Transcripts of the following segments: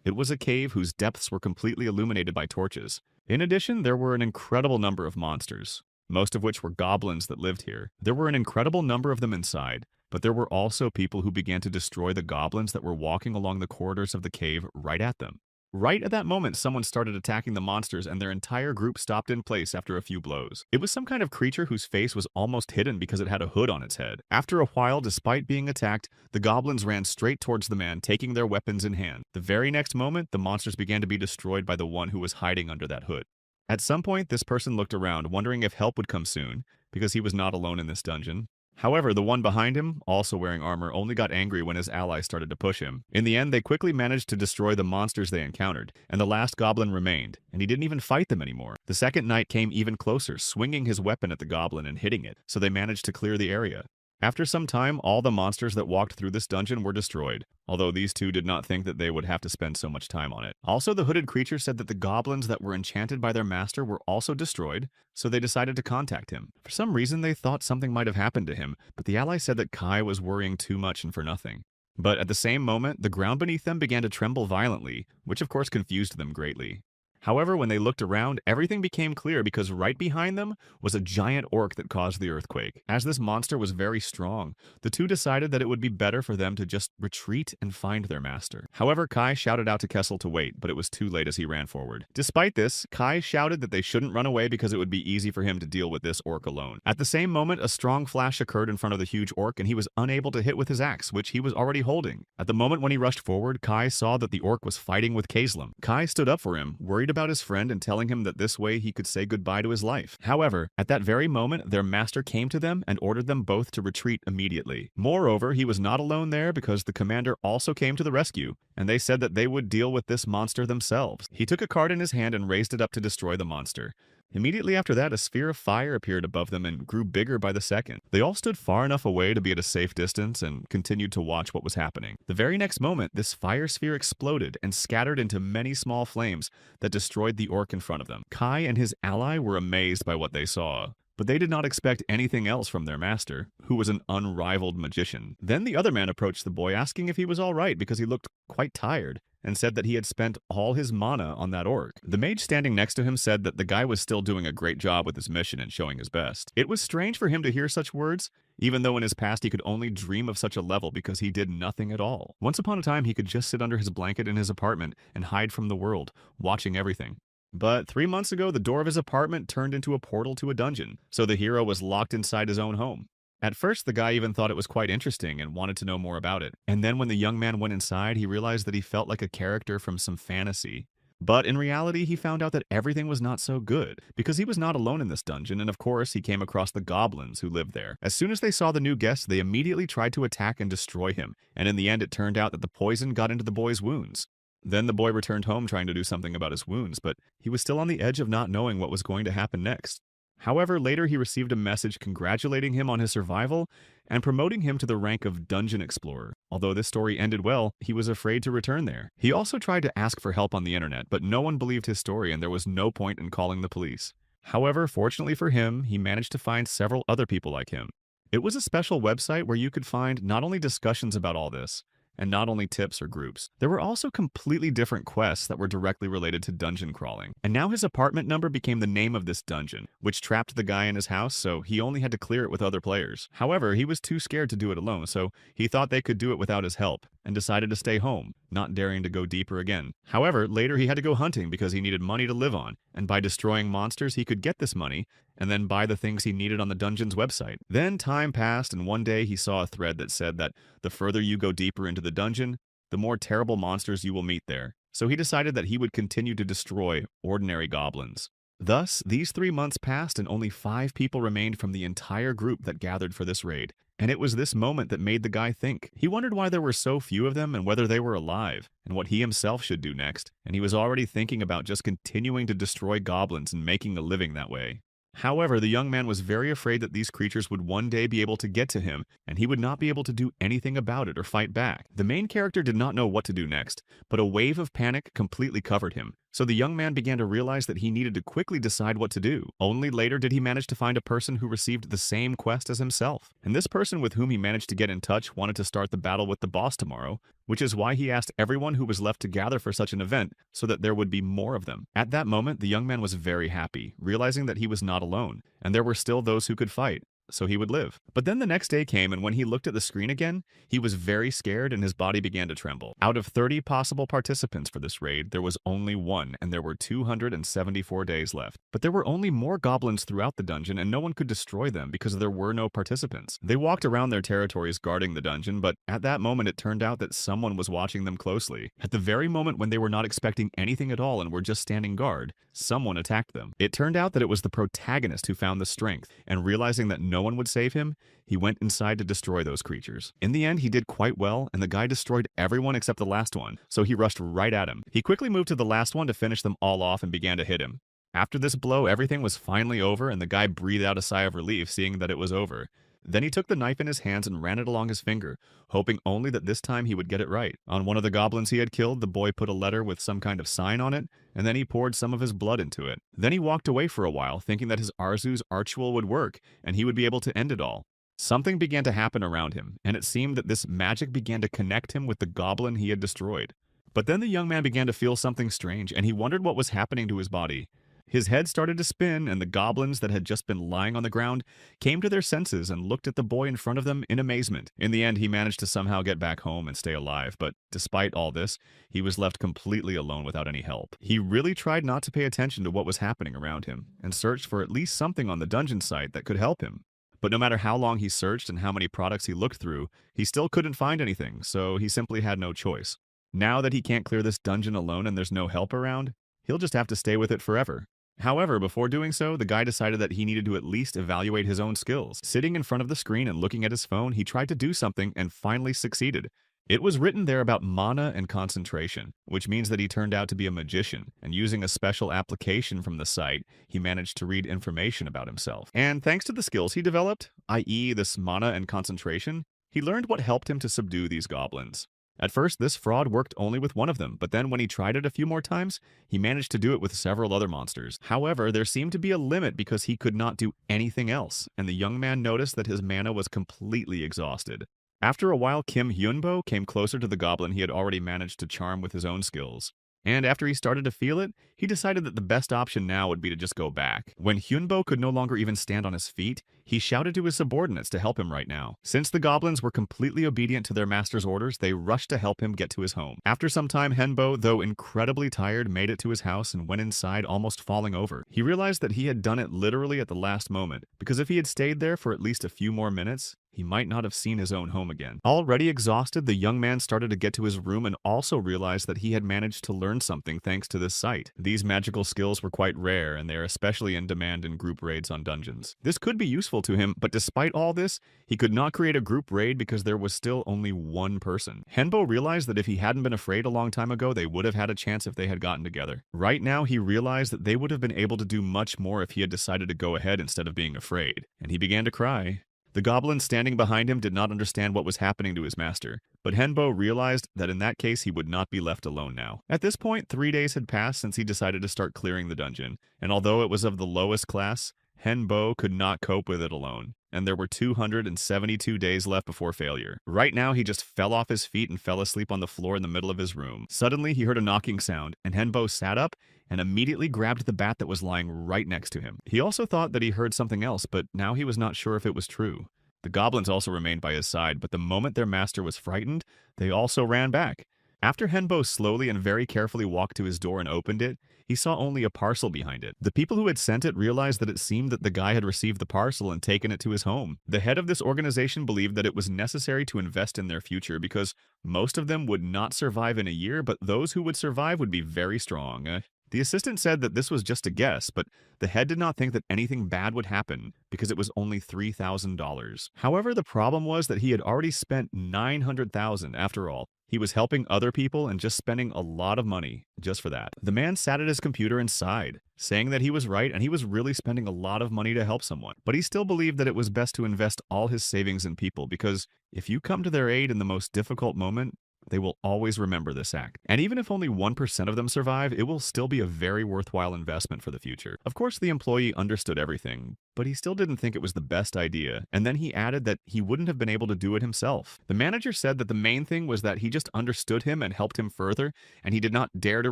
It was a cave whose depths were completely illuminated by torches. In addition, there were an incredible number of monsters, most of which were goblins that lived here. There were an incredible number of them inside, but there were also people who began to destroy the goblins that were walking along the corridors of the cave right at them. Right at that moment, someone started attacking the monsters and their entire group stopped in place after a few blows. It was some kind of creature whose face was almost hidden because it had a hood on its head. After a while, despite being attacked, the goblins ran straight towards the man, taking their weapons in hand. The very next moment, the monsters began to be destroyed by the one who was hiding under that hood. At some point, this person looked around, wondering if help would come soon, because he was not alone in this dungeon. However, the one behind him, also wearing armor, only got angry when his allies started to push him. In the end, they quickly managed to destroy the monsters they encountered, and the last goblin remained, and he didn't even fight them anymore. The second knight came even closer, swinging his weapon at the goblin and hitting it, so they managed to clear the area. After some time, all the monsters that walked through this dungeon were destroyed, although these two did not think that they would have to spend so much time on it. Also, the hooded creature said that the goblins that were enchanted by their master were also destroyed, so they decided to contact him. For some reason, they thought something might have happened to him, but the ally said that Kai was worrying too much and for nothing. But at the same moment, the ground beneath them began to tremble violently, which of course confused them greatly. However, when they looked around, everything became clear because right behind them was a giant orc that caused the earthquake. As this monster was very strong, the two decided that it would be better for them to just retreat and find their master. However, Kai shouted out to Kessel to wait, but it was too late as he ran forward. Despite this, Kai shouted that they shouldn't run away because it would be easy for him to deal with this orc alone. At the same moment, a strong flash occurred in front of the huge orc and he was unable to hit with his axe, which he was already holding. At the moment when he rushed forward, Kai saw that the orc was fighting with Kaslem. Kai stood up for him, worried about his friend and telling him that this way he could say goodbye to his life. However, at that very moment, their master came to them and ordered them both to retreat immediately. Moreover, he was not alone there because the commander also came to the rescue, and they said that they would deal with this monster themselves. He took a card in his hand and raised it up to destroy the monster. Immediately after that, a sphere of fire appeared above them and grew bigger by the second. They all stood far enough away to be at a safe distance and continued to watch what was happening. The very next moment, this fire sphere exploded and scattered into many small flames that destroyed the orc in front of them. Kai and his ally were amazed by what they saw, but they did not expect anything else from their master, who was an unrivaled magician. Then the other man approached the boy asking if he was all right because he looked quite tired, and said that he had spent all his mana on that orc. The mage standing next to him said that the guy was still doing a great job with his mission and showing his best. It was strange for him to hear such words, even though in his past he could only dream of such a level because he did nothing at all. Once upon a time, he could just sit under his blanket in his apartment and hide from the world, watching everything. But 3 months ago, the door of his apartment turned into a portal to a dungeon, so the hero was locked inside his own home. At first, the guy even thought it was quite interesting and wanted to know more about it. And then when the young man went inside, he realized that he felt like a character from some fantasy. But in reality, he found out that everything was not so good, because he was not alone in this dungeon, and of course, he came across the goblins who lived there. As soon as they saw the new guest, they immediately tried to attack and destroy him, and in the end, it turned out that the poison got into the boy's wounds. Then the boy returned home trying to do something about his wounds, but he was still on the edge of not knowing what was going to happen next. However, later he received a message congratulating him on his survival and promoting him to the rank of Dungeon Explorer. Although this story ended well, he was afraid to return there. He also tried to ask for help on the internet, but no one believed his story and there was no point in calling the police. However, fortunately for him, he managed to find several other people like him. It was a special website where you could find not only discussions about all this, and not only tips or groups. There were also completely different quests that were directly related to dungeon crawling. And now his apartment number became the name of this dungeon, which trapped the guy in his house, so he only had to clear it with other players. However, he was too scared to do it alone, so he thought they could do it without his help, and decided to stay home, not daring to go deeper again. However, later he had to go hunting because he needed money to live on, and by destroying monsters he could get this money, and then buy the things he needed on the dungeon's website. Then time passed, and one day he saw a thread that said that the further you go deeper into the dungeon, the more terrible monsters you will meet there. So he decided that he would continue to destroy ordinary goblins. Thus, these 3 months passed and only 5 people remained from the entire group that gathered for this raid. And it was this moment that made the guy think. He wondered why there were so few of them and whether they were alive, and what he himself should do next. And he was already thinking about just continuing to destroy goblins and making a living that way. However, the young man was very afraid that these creatures would one day be able to get to him, and he would not be able to do anything about it or fight back. The main character did not know what to do next, but a wave of panic completely covered him. So the young man began to realize that he needed to quickly decide what to do. Only later did he manage to find a person who received the same quest as himself. And this person with whom he managed to get in touch wanted to start the battle with the boss tomorrow, which is why he asked everyone who was left to gather for such an event so that there would be more of them. At that moment, the young man was very happy, realizing that he was not alone, and there were still those who could fight, so he would live. But then the next day came, and when he looked at the screen again, he was very scared and his body began to tremble. Out of 30 possible participants for this raid, there was only one, and there were 274 days left. But there were only more goblins throughout the dungeon, and no one could destroy them because there were no participants. They walked around their territories guarding the dungeon, but at that moment it turned out that someone was watching them closely. At the very moment when they were not expecting anything at all and were just standing guard, someone attacked them. It turned out that it was the protagonist who found the strength, and realizing that no one would save him, he went inside to destroy those creatures. In the end, he did quite well, and the guy destroyed everyone except the last one, so he rushed right at him. He quickly moved to the last one to finish them all off and began to hit him. After this blow, everything was finally over, and the guy breathed out a sigh of relief seeing that it was over. Then he took the knife in his hands and ran it along his finger, hoping only that this time he would get it right. On one of the goblins he had killed, the boy put a letter with some kind of sign on it, and then he poured some of his blood into it. Then he walked away for a while, thinking that his Arzu's Archwell would work, and he would be able to end it all. Something began to happen around him, and it seemed that this magic began to connect him with the goblin he had destroyed. But then the young man began to feel something strange, and he wondered what was happening to his body. His head started to spin, and the goblins that had just been lying on the ground came to their senses and looked at the boy in front of them in amazement. In the end, he managed to somehow get back home and stay alive, but despite all this, he was left completely alone without any help. He really tried not to pay attention to what was happening around him, and searched for at least something on the dungeon site that could help him. But no matter how long he searched and how many products he looked through, he still couldn't find anything, so he simply had no choice. Now that he can't clear this dungeon alone and there's no help around, he'll just have to stay with it forever. However, before doing so, the guy decided that he needed to at least evaluate his own skills. Sitting in front of the screen and looking at his phone, he tried to do something and finally succeeded. It was written there about mana and concentration, which means that he turned out to be a magician, and using a special application from the site, he managed to read information about himself. And thanks to the skills he developed, i.e. this mana and concentration, he learned what helped him to subdue these goblins. At first, this fraud worked only with one of them, but then when he tried it a few more times, he managed to do it with several other monsters. However, there seemed to be a limit because he could not do anything else, and the young man noticed that his mana was completely exhausted. After a while, Kim Hyunbo came closer to the goblin he had already managed to charm with his own skills. And after he started to feel it, he decided that the best option now would be to just go back. When Hyunbo could no longer even stand on his feet, he shouted to his subordinates to help him right now. Since the goblins were completely obedient to their master's orders, they rushed to help him get to his home. After some time, Hyunbo, though incredibly tired, made it to his house and went inside almost falling over. He realized that he had done it literally at the last moment, because if he had stayed there for at least a few more minutes, he might not have seen his own home again. Already exhausted, the young man started to get to his room and also realized that he had managed to learn something thanks to this site. These magical skills were quite rare, and they are especially in demand in group raids on dungeons. This could be useful to him, but despite all this, he could not create a group raid because there was still only one person. Henbo realized that if he hadn't been afraid a long time ago, they would have had a chance if they had gotten together. Right now, he realized that they would have been able to do much more if he had decided to go ahead instead of being afraid, and he began to cry. The goblin standing behind him did not understand what was happening to his master, but Henbo realized that in that case he would not be left alone now. At this point, 3 days had passed since he decided to start clearing the dungeon, and although it was of the lowest class, Henbo could not cope with it alone, and there were 272 days left before failure. Right now, he just fell off his feet and fell asleep on the floor in the middle of his room. Suddenly, he heard a knocking sound, and Henbo sat up and immediately grabbed the bat that was lying right next to him. He also thought that he heard something else, but now he was not sure if it was true. The goblins also remained by his side, but the moment their master was frightened, they also ran back. After Henbo slowly and very carefully walked to his door and opened it, he saw only a parcel behind it. The people who had sent it realized that it seemed that the guy had received the parcel and taken it to his home. The head of this organization believed that it was necessary to invest in their future because most of them would not survive in a year, but those who would survive would be very strong. The assistant said that this was just a guess, but the head did not think that anything bad would happen because it was only $3,000. However, the problem was that he had already spent $900,000 after all. He was helping other people and just spending a lot of money just for that. The man sat at his computer and sighed, saying that he was right and he was really spending a lot of money to help someone. But he still believed that it was best to invest all his savings in people because if you come to their aid in the most difficult moment, They will always remember this act. And even if only 1% of them survive, it will still be a very worthwhile investment for the future. Of course, the employee understood everything, but he still didn't think it was the best idea, and then he added that he wouldn't have been able to do it himself. The manager said that the main thing was that he just understood him and helped him further, and he did not dare to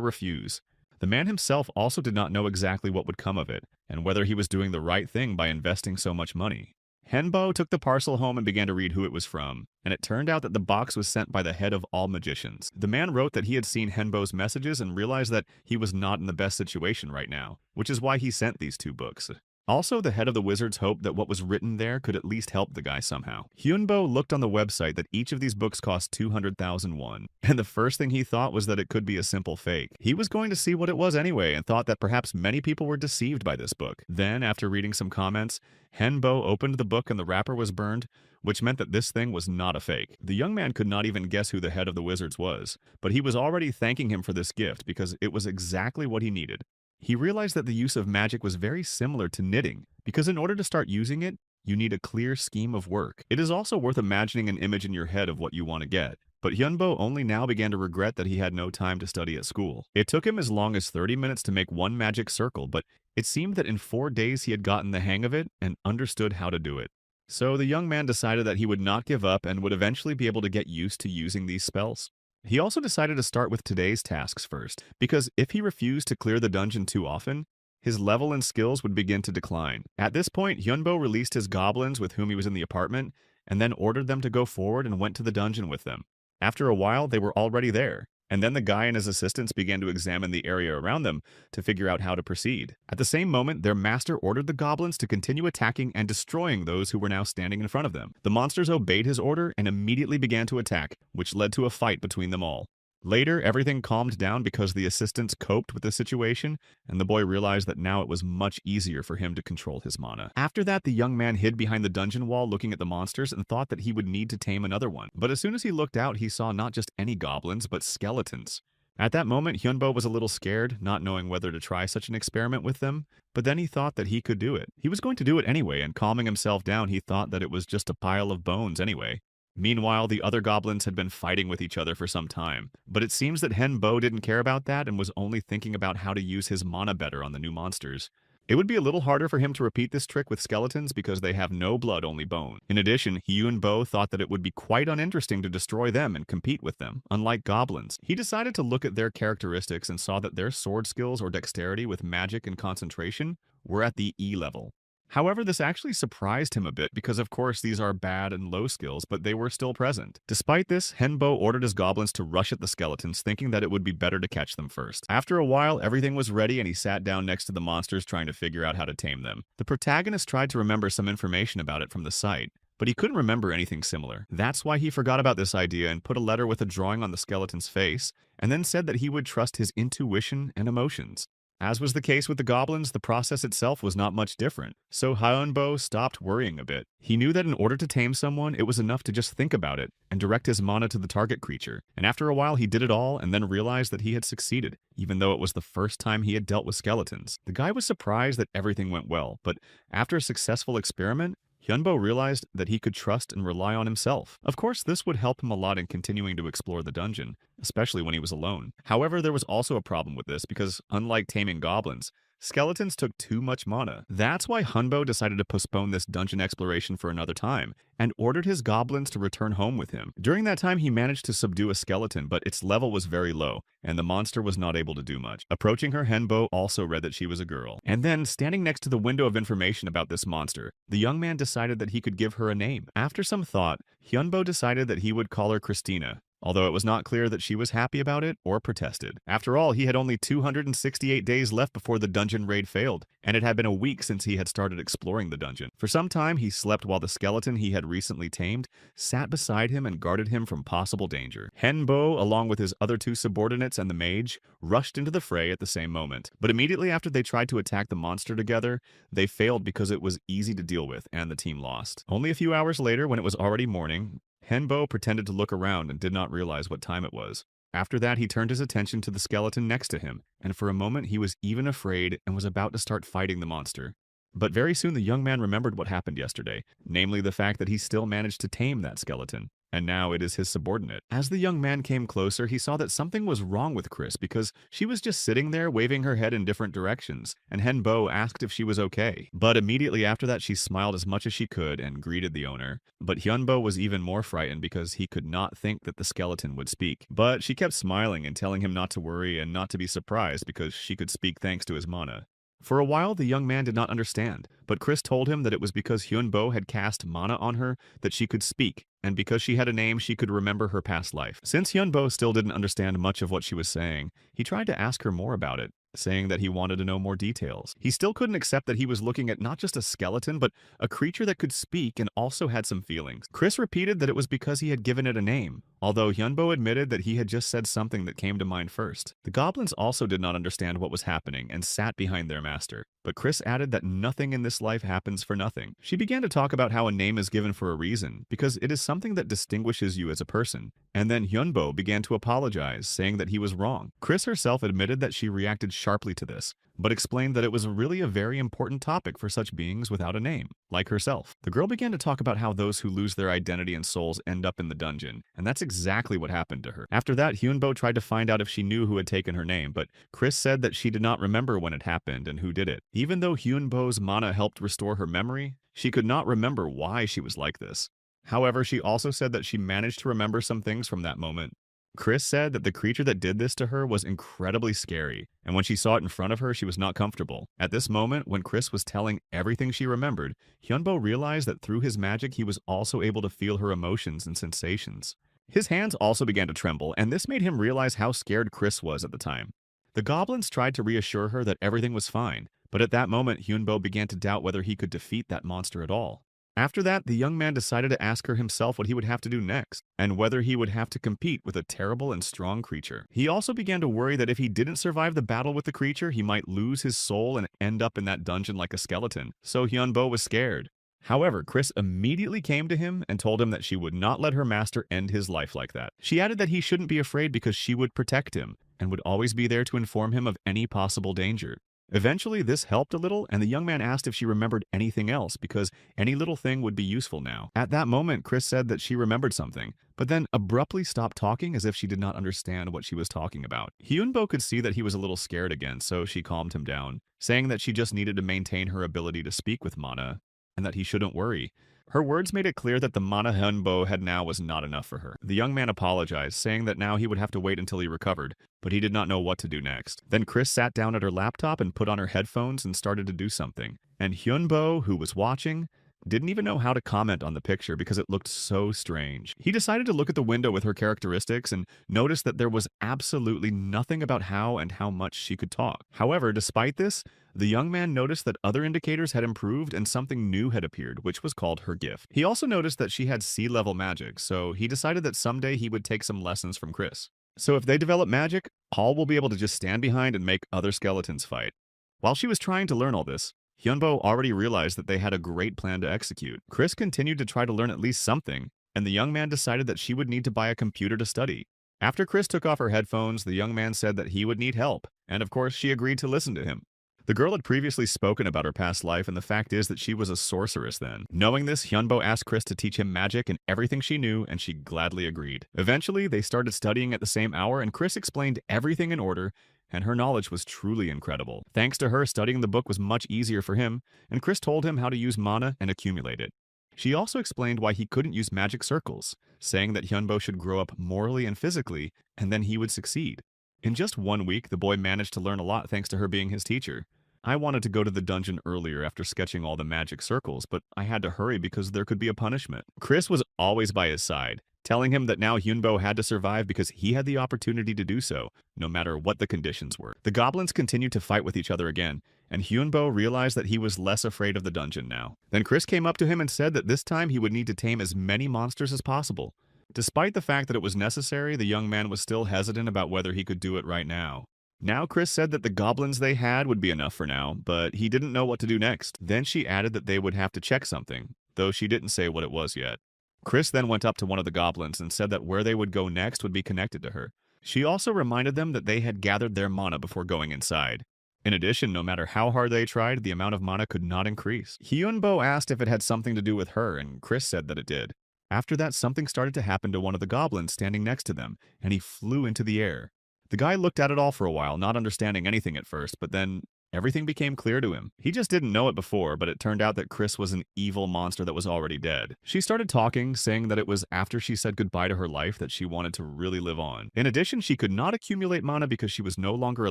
refuse. The man himself also did not know exactly what would come of it, and whether he was doing the right thing by investing so much money. Henbo took the parcel home and began to read who it was from, and it turned out that the box was sent by the head of all magicians. The man wrote that he had seen Henbo's messages and realized that he was not in the best situation right now, which is why he sent these two books. Also, the head of the wizards hoped that what was written there could at least help the guy somehow. Hyunbo looked on the website that each of these books cost 200,000 won, and the first thing he thought was that it could be a simple fake. He was going to see what it was anyway and thought that perhaps many people were deceived by this book. Then, after reading some comments, Henbo opened the book and the wrapper was burned, which meant that this thing was not a fake. The young man could not even guess who the head of the wizards was, but he was already thanking him for this gift because it was exactly what he needed. He realized that the use of magic was very similar to knitting, because in order to start using it, you need a clear scheme of work. It is also worth imagining an image in your head of what you want to get. But Hyunbo only now began to regret that he had no time to study at school. It took him as long as 30 minutes to make one magic circle, but it seemed that in 4 days he had gotten the hang of it and understood how to do it. So the young man decided that he would not give up and would eventually be able to get used to using these spells. He also decided to start with today's tasks first, because if he refused to clear the dungeon too often, his level and skills would begin to decline. At this point, Hyunbo released his goblins with whom he was in the apartment, and then ordered them to go forward and went to the dungeon with them. After a while, they were already there, and then the guy and his assistants began to examine the area around them to figure out how to proceed. At the same moment, their master ordered the goblins to continue attacking and destroying those who were now standing in front of them. The monsters obeyed his order and immediately began to attack, which led to a fight between them all. Later, everything calmed down because the assistants coped with the situation, and the boy realized that now it was much easier for him to control his mana. After that, the young man hid behind the dungeon wall looking at the monsters and thought that he would need to tame another one. But as soon as he looked out, he saw not just any goblins, but skeletons. At that moment, Hyunbo was a little scared, not knowing whether to try such an experiment with them, but then he thought that he could do it. He was going to do it anyway, and calming himself down, he thought that it was just a pile of bones anyway. Meanwhile, the other goblins had been fighting with each other for some time, but it seems that Henbo didn't care about that and was only thinking about how to use his mana better on the new monsters. It would be a little harder for him to repeat this trick with skeletons because they have no blood, only bone. In addition, Hyunbo thought that it would be quite uninteresting to destroy them and compete with them, unlike goblins. He decided to look at their characteristics and saw that their sword skills or dexterity with magic and concentration were at the E level. However, this actually surprised him a bit because of course these are bad and low skills, but they were still present. Despite this, Henbo ordered his goblins to rush at the skeletons, thinking that it would be better to catch them first. After a while, everything was ready and he sat down next to the monsters trying to figure out how to tame them. The protagonist tried to remember some information about it from the site, but he couldn't remember anything similar. That's why he forgot about this idea and put a letter with a drawing on the skeleton's face, and then said that he would trust his intuition and emotions. As was the case with the goblins, the process itself was not much different, so Hyunbo stopped worrying a bit. He knew that in order to tame someone, it was enough to just think about it and direct his mana to the target creature. And after a while, he did it all and then realized that he had succeeded, even though it was the first time he had dealt with skeletons. The guy was surprised that everything went well, but after a successful experiment, Hyunbo realized that he could trust and rely on himself. Of course, this would help him a lot in continuing to explore the dungeon, especially when he was alone. However, there was also a problem with this because, unlike taming goblins, skeletons took too much mana. That's why Hyunbo decided to postpone this dungeon exploration for another time, and ordered his goblins to return home with him. During that time, he managed to subdue a skeleton, but its level was very low, and the monster was not able to do much. Approaching her, Henbo also read that she was a girl. And then, standing next to the window of information about this monster, the young man decided that he could give her a name. After some thought, Hyunbo decided that he would call her Christina, although it was not clear that she was happy about it or protested. After all, he had only 268 days left before the dungeon raid failed, and it had been a week since he had started exploring the dungeon. For some time, he slept while the skeleton he had recently tamed sat beside him and guarded him from possible danger. Henbo, along with his other two subordinates and the mage, rushed into the fray at the same moment. But immediately after they tried to attack the monster together, they failed because it was easy to deal with, and the team lost. Only a few hours later, when it was already morning, Henbo pretended to look around and did not realize what time it was. After that, he turned his attention to the skeleton next to him, and for a moment he was even afraid and was about to start fighting the monster. But very soon the young man remembered what happened yesterday, namely the fact that he still managed to tame that skeleton. and now it is his subordinate. As the young man came closer, he saw that something was wrong with Chris because she was just sitting there waving her head in different directions, and Henbo asked if she was okay. But immediately after that, she smiled as much as she could and greeted the owner. But Hyunbo was even more frightened because he could not think that the skeleton would speak. But she kept smiling and telling him not to worry and not to be surprised because she could speak thanks to his mana. For a while, the young man did not understand, but Chris told him that it was because Hyunbo had cast mana on her that she could speak, and because she had a name, she could remember her past life. Since Hyunbo still didn't understand much of what she was saying, he tried to ask her more about it, saying that he wanted to know more details. He still couldn't accept that he was looking at not just a skeleton, but a creature that could speak and also had some feelings. Chris repeated that it was because he had given it a name, although Hyunbo admitted that he had just said something that came to mind first. The goblins also did not understand what was happening and sat behind their master, but Chris added that nothing in this life happens for nothing. She began to talk about how a name is given for a reason, because it is something that distinguishes you as a person. And then Hyunbo began to apologize, saying that he was wrong. Chris herself admitted that she reacted sharply to this, but explained that it was really a very important topic for such beings without a name, like herself. The girl began to talk about how those who lose their identity and souls end up in the dungeon, and that's exactly what happened to her. After that, Hyunbo tried to find out if she knew who had taken her name, but Chris said that she did not remember when it happened and who did it. Even though Hyunbo's mana helped restore her memory, she could not remember why she was like this. However, she also said that she managed to remember some things from that moment. Chris said that the creature that did this to her was incredibly scary, and when she saw it in front of her, she was not comfortable. At this moment, when Chris was telling everything she remembered, Hyunbo realized that through his magic, he was also able to feel her emotions and sensations. His hands also began to tremble, and this made him realize how scared Chris was at the time. The goblins tried to reassure her that everything was fine, but at that moment, Hyunbo began to doubt whether he could defeat that monster at all. After that, the young man decided to ask her himself what he would have to do next, and whether he would have to compete with a terrible and strong creature. He also began to worry that if he didn't survive the battle with the creature, he might lose his soul and end up in that dungeon like a skeleton, so Hyunbo was scared. However, Chris immediately came to him and told him that she would not let her master end his life like that. She added that he shouldn't be afraid because she would protect him, and would always be there to inform him of any possible danger. Eventually, this helped a little, and the young man asked if she remembered anything else, because any little thing would be useful now. At that moment, Chris said that she remembered something, but then abruptly stopped talking as if she did not understand what she was talking about. Hyunbo could see that he was a little scared again, so she calmed him down, saying that she just needed to maintain her ability to speak with mana, and that he shouldn't worry. Her words made it clear that the mana Hyunbo had now was not enough for her. The young man apologized, saying that now he would have to wait until he recovered, but he did not know what to do next. Then Chris sat down at her laptop and put on her headphones and started to do something. And Hyunbo, who was watching, didn't even know how to comment on the picture because it looked so strange. He decided to look at the window with her characteristics and noticed that there was absolutely nothing about how and how much she could talk. However, despite this, the young man noticed that other indicators had improved and something new had appeared, which was called her gift. He also noticed that she had sea-level magic, so he decided that someday he would take some lessons from Chris. So if they develop magic, Paul will be able to just stand behind and make other skeletons fight. While she was trying to learn all this, Hyunbo already realized that they had a great plan to execute. Chris continued to try to learn at least something, and the young man decided that she would need to buy a computer to study. After Chris took off her headphones, the young man said that he would need help, and of course she agreed to listen to him. The girl had previously spoken about her past life, and the fact is that she was a sorceress then. Knowing this, Hyunbo asked Chris to teach him magic and everything she knew, and she gladly agreed. Eventually, they started studying at the same hour, and Chris explained everything in order, and her knowledge was truly incredible. Thanks to her, studying the book was much easier for him, and Chris told him how to use mana and accumulate it. She also explained why he couldn't use magic circles, saying that Hyunbo should grow up morally and physically, and then he would succeed. In just 1 week, the boy managed to learn a lot thanks to her being his teacher. I wanted to go to the dungeon earlier after sketching all the magic circles, but I had to hurry because there could be a punishment. Chris was always by his side, telling him that now Hyunbo had to survive because he had the opportunity to do so, no matter what the conditions were. The goblins continued to fight with each other again, and Hyunbo realized that he was less afraid of the dungeon now. Then Chris came up to him and said that this time he would need to tame as many monsters as possible. Despite the fact that it was necessary, the young man was still hesitant about whether he could do it right now. Now Chris said that the goblins they had would be enough for now, but he didn't know what to do next. Then she added that they would have to check something, though she didn't say what it was yet. Chris then went up to one of the goblins and said that where they would go next would be connected to her. She also reminded them that they had gathered their mana before going inside. In addition, no matter how hard they tried, the amount of mana could not increase. Hyunbo asked if it had something to do with her, and Chris said that it did. After that, something started to happen to one of the goblins standing next to them, and he flew into the air. The guy looked at it all for a while, not understanding anything at first, but then everything became clear to him. He just didn't know it before, but it turned out that Chris was an evil monster that was already dead. She started talking, saying that it was after she said goodbye to her life that she wanted to really live on. In addition, she could not accumulate mana because she was no longer a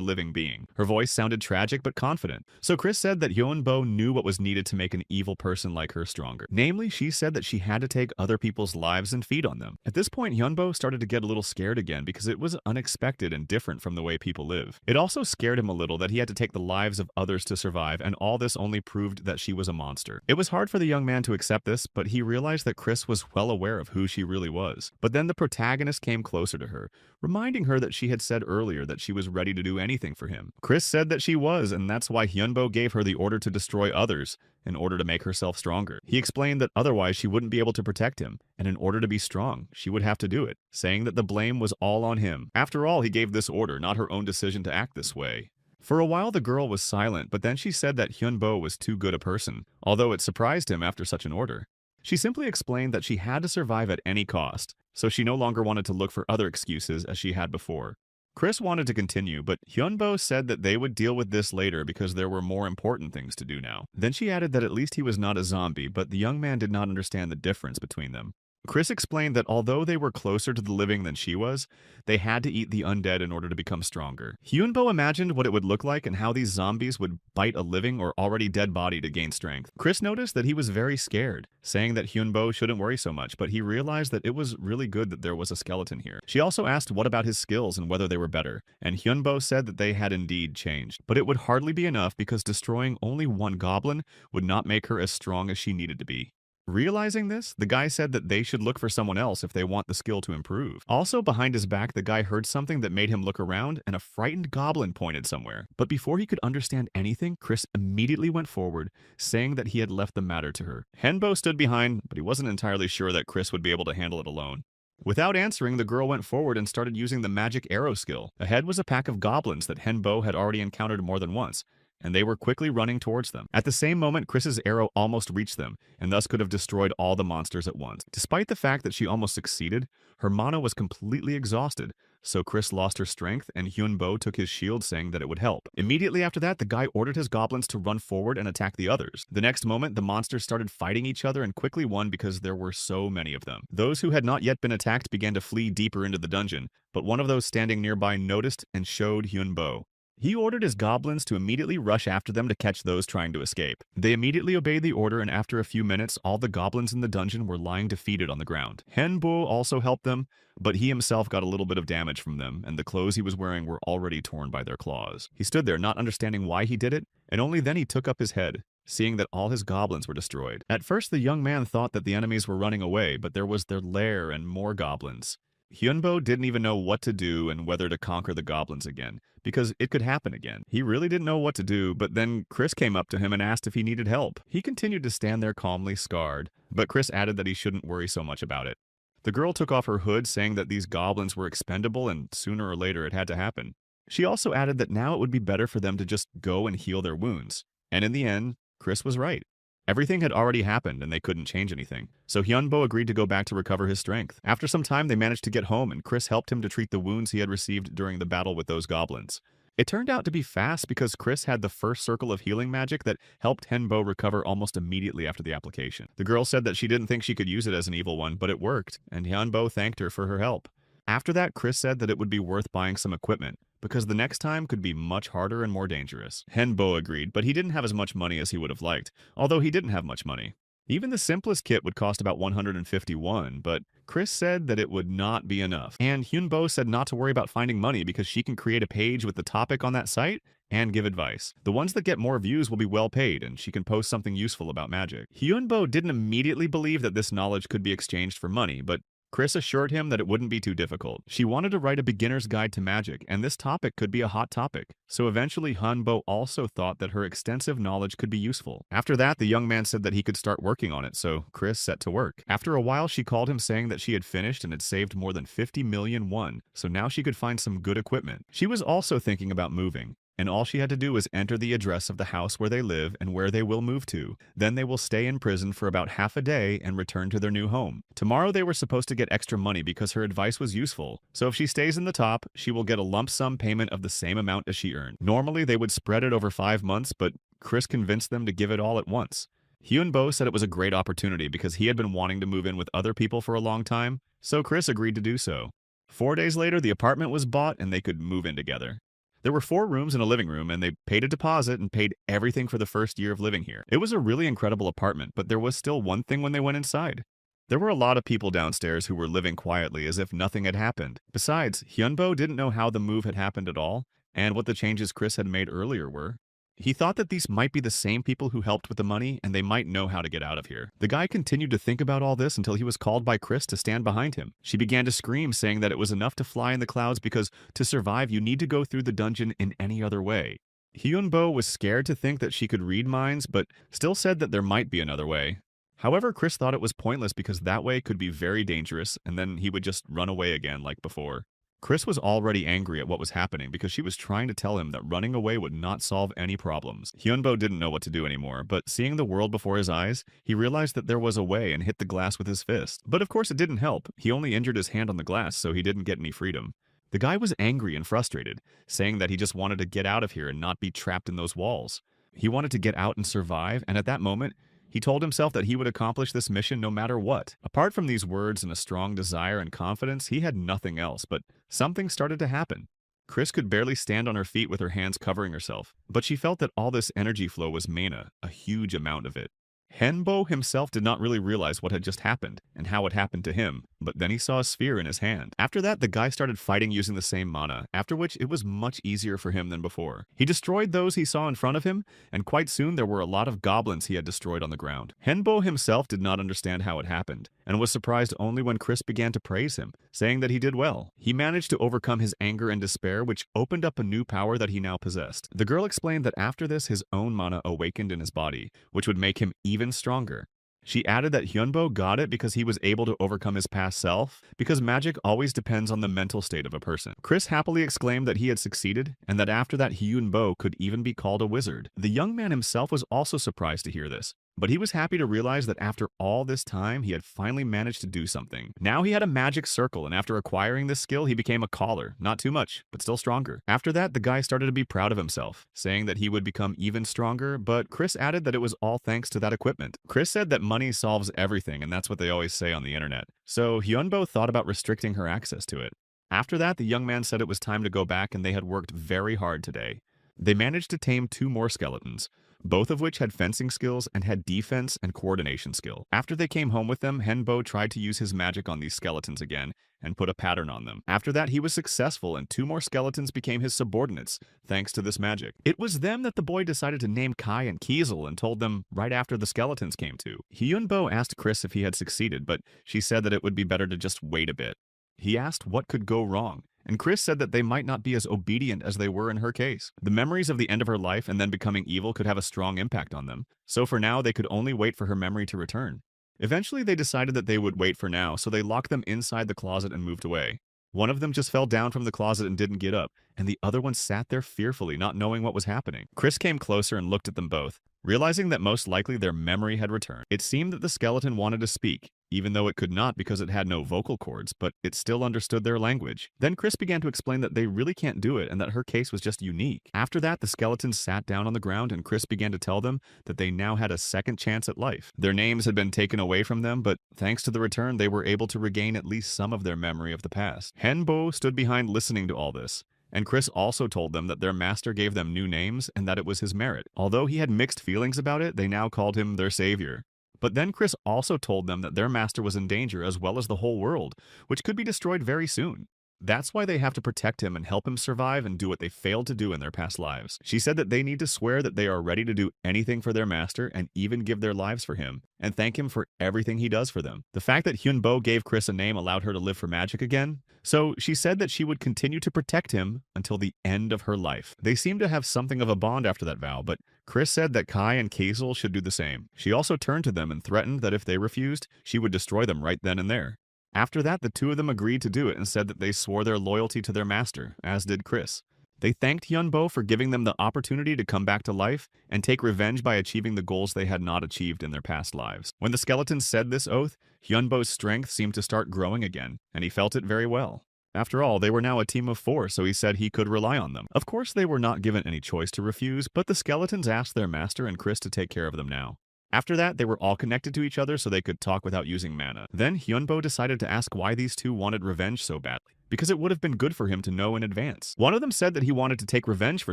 living being. Her voice sounded tragic but confident. So Chris said that Hyunbo knew what was needed to make an evil person like her stronger. Namely, she said that she had to take other people's lives and feed on them. At this point, Hyunbo started to get a little scared again because it was unexpected and different from the way people live. It also scared him a little that he had to take the lives of others to survive, and all this only proved that she was a monster. It was hard for the young man to accept this, but he realized that Chris was well aware of who she really was. But then the protagonist came closer to her, reminding her that she had said earlier that she was ready to do anything for him. Chris said that she was, and that's why Hyunbo gave her the order to destroy others in order to make herself stronger. He explained that otherwise she wouldn't be able to protect him, and in order to be strong, she would have to do it, saying that the blame was all on him. After all, he gave this order, not her own decision to act this way. For a while the girl was silent, but then she said that Hyunbo was too good a person, although it surprised him after such an order. She simply explained that she had to survive at any cost, so she no longer wanted to look for other excuses as she had before. Chris wanted to continue, but Hyunbo said that they would deal with this later because there were more important things to do now. Then she added that at least he was not a zombie, but the young man did not understand the difference between them. Chris explained that although they were closer to the living than she was, they had to eat the undead in order to become stronger. Hyunbo imagined what it would look like and how these zombies would bite a living or already dead body to gain strength. Chris noticed that he was very scared, saying that Hyunbo shouldn't worry so much, but he realized that it was really good that there was a skeleton here. She also asked what about his skills and whether they were better, and Hyunbo said that they had indeed changed. But it would hardly be enough because destroying only one goblin would not make her as strong as she needed to be. Realizing this, the guy said that they should look for someone else if they want the skill to improve. Also, behind his back, the guy heard something that made him look around, and a frightened goblin pointed somewhere. But before he could understand anything, Chris immediately went forward, saying that he had left the matter to her. Henbo stood behind, but he wasn't entirely sure that Chris would be able to handle it alone. Without answering, the girl went forward and started using the magic arrow skill. Ahead was a pack of goblins that Henbo had already encountered more than once, and they were quickly running towards them. At the same moment, Chris's arrow almost reached them, and thus could have destroyed all the monsters at once. Despite the fact that she almost succeeded, her mana was completely exhausted, so Chris lost her strength, and Hyunbo took his shield, saying that it would help. Immediately after that, the guy ordered his goblins to run forward and attack the others. The next moment, the monsters started fighting each other and quickly won because there were so many of them. Those who had not yet been attacked began to flee deeper into the dungeon, but one of those standing nearby noticed and showed Hyunbo. He ordered his goblins to immediately rush after them to catch those trying to escape. They immediately obeyed the order, and after a few minutes, all the goblins in the dungeon were lying defeated on the ground. Henbo also helped them, but he himself got a little bit of damage from them, and the clothes he was wearing were already torn by their claws. He stood there not understanding why he did it, and only then he took up his head, seeing that all his goblins were destroyed. At first, the young man thought that the enemies were running away, but there was their lair and more goblins. Hyunbo didn't even know what to do and whether to conquer the goblins again, because it could happen again. He really didn't know what to do, but then Chris came up to him and asked if he needed help. He continued to stand there calmly scarred, but Chris added that he shouldn't worry so much about it. The girl took off her hood, saying that these goblins were expendable and sooner or later it had to happen. She also added that now it would be better for them to just go and heal their wounds. And in the end, Chris was right. Everything had already happened and they couldn't change anything, so Hyunbo agreed to go back to recover his strength. After some time, they managed to get home, and Chris helped him to treat the wounds he had received during the battle with those goblins. It turned out to be fast because Chris had the first circle of healing magic that helped Henbo recover almost immediately after the application. The girl said that she didn't think she could use it as an evil one, but it worked, and Hyunbo thanked her for her help. After that, Chris said that it would be worth buying some equipment, because the next time could be much harder and more dangerous. Henbo agreed, but he didn't have as much money as he would have liked, although he didn't have much money. Even the simplest kit would cost about 151, but Chris said that it would not be enough. And Hyunbo said not to worry about finding money because she can create a page with the topic on that site and give advice. The ones that get more views will be well paid, and she can post something useful about magic. Hyunbo didn't immediately believe that this knowledge could be exchanged for money, but Chris assured him that it wouldn't be too difficult. She wanted to write a beginner's guide to magic, and this topic could be a hot topic. So eventually, Hyunbo also thought that her extensive knowledge could be useful. After that, the young man said that he could start working on it, so Chris set to work. After a while, she called him saying that she had finished and had saved more than 50 million won, so now she could find some good equipment. She was also thinking about moving, and all she had to do was enter the address of the house where they live and where they will move to. Then they will stay in prison for about half a day and return to their new home. Tomorrow they were supposed to get extra money because her advice was useful. So if she stays in the top, she will get a lump sum payment of the same amount as she earned. Normally they would spread it over 5 months, but Chris convinced them to give it all at once. Hyun-bo said it was a great opportunity because he had been wanting to move in with other people for a long time, so Chris agreed to do so. 4 days later, the apartment was bought and they could move in together. There were 4 rooms and a living room, and they paid a deposit and paid everything for the first year of living here. It was a really incredible apartment, but there was still one thing when they went inside. There were a lot of people downstairs who were living quietly as if nothing had happened. Besides, Hyunbo didn't know how the move had happened at all, and what the changes Chris had made earlier were. He thought that these might be the same people who helped with the money, and they might know how to get out of here. The guy continued to think about all this until he was called by Chris to stand behind him. She began to scream, saying that it was enough to fly in the clouds because to survive you need to go through the dungeon in any other way. Hyunbo was scared to think that she could read minds, but still said that there might be another way. However, Chris thought it was pointless because that way could be very dangerous, and then he would just run away again like before. Chris was already angry at what was happening because she was trying to tell him that running away would not solve any problems. Hyunbo didn't know what to do anymore, but seeing the world before his eyes, he realized that there was a way and hit the glass with his fist. But of course it didn't help. He only injured his hand on the glass, so he didn't get any freedom. The guy was angry and frustrated, saying that he just wanted to get out of here and not be trapped in those walls. He wanted to get out and survive, and at that moment, he told himself that he would accomplish this mission no matter what. Apart from these words and a strong desire and confidence, he had nothing else, but something started to happen. Chris could barely stand on her feet with her hands covering herself, but she felt that all this energy flow was mana, a huge amount of it. Hyunbo himself did not really realize what had just happened and how it happened to him, but then he saw a sphere in his hand. After that, the guy started fighting using the same mana, after which it was much easier for him than before. He destroyed those he saw in front of him, and quite soon there were a lot of goblins he had destroyed on the ground. Hyunbo himself did not understand how it happened, and was surprised only when Chris began to praise him, saying that he did well. He managed to overcome his anger and despair, which opened up a new power that he now possessed. The girl explained that after this his own mana awakened in his body, which would make him even stronger. She added that Hyunbo got it because he was able to overcome his past self, because magic always depends on the mental state of a person. Chris happily exclaimed that he had succeeded, and that after that Hyunbo could even be called a wizard. The young man himself was also surprised to hear this, but he was happy to realize that after all this time, he had finally managed to do something. Now he had a magic circle, and after acquiring this skill, he became a caller. Not too much, but still stronger. After that, the guy started to be proud of himself, saying that he would become even stronger, but Chris added that it was all thanks to that equipment. Chris said that money solves everything, and that's what they always say on the internet. So Hyunbo thought about restricting her access to it. After that, the young man said it was time to go back, and they had worked very hard today. They managed to tame 2 more skeletons, both of which had fencing skills and had defense and coordination skill. After they came home with them, Hyunbo tried to use his magic on these skeletons again and put a pattern on them. After that, he was successful, and 2 more skeletons became his subordinates, thanks to this magic. It was then that the boy decided to name Kai and Kiesel and told them right after the skeletons came to. Hyunbo asked Chris if he had succeeded, but she said that it would be better to just wait a bit. He asked what could go wrong, and Chris said that they might not be as obedient as they were in her case. The memories of the end of her life and then becoming evil could have a strong impact on them, so for now they could only wait for her memory to return. Eventually they decided that they would wait for now, so they locked them inside the closet and moved away. One of them just fell down from the closet and didn't get up, and the other one sat there fearfully, not knowing what was happening. Chris came closer and looked at them both, realizing that most likely their memory had returned. It seemed that the skeleton wanted to speak, even though it could not because it had no vocal cords, but it still understood their language. Then Chris began to explain that they really can't do it and that her case was just unique. After that, the skeletons sat down on the ground and Chris began to tell them that they now had a second chance at life. Their names had been taken away from them, but thanks to the return, they were able to regain at least some of their memory of the past. Hyunbo stood behind listening to all this, and Chris also told them that their master gave them new names and that it was his merit. Although he had mixed feelings about it, they now called him their savior. But then Chris also told them that their master was in danger as well as the whole world, which could be destroyed very soon. That's why they have to protect him and help him survive and do what they failed to do in their past lives. She said that they need to swear that they are ready to do anything for their master and even give their lives for him, and thank him for everything he does for them. The fact that Hyunbo gave Chris a name allowed her to live for magic again, so she said that she would continue to protect him until the end of her life. They seemed to have something of a bond after that vow, but Chris said that Kai and Kazel should do the same. She also turned to them and threatened that if they refused, she would destroy them right then and there. After that, the 2 of them agreed to do it and said that they swore their loyalty to their master, as did Chris. They thanked Hyunbo for giving them the opportunity to come back to life and take revenge by achieving the goals they had not achieved in their past lives. When the skeletons said this oath, Hyunbo's strength seemed to start growing again, and he felt it very well. After all, they were now a team of 4, so he said he could rely on them. Of course, they were not given any choice to refuse, but the skeletons asked their master and Chris to take care of them now. After that, they were all connected to each other so they could talk without using mana. Then Hyunbo decided to ask why these two wanted revenge so badly, because it would have been good for him to know in advance. One of them said that he wanted to take revenge for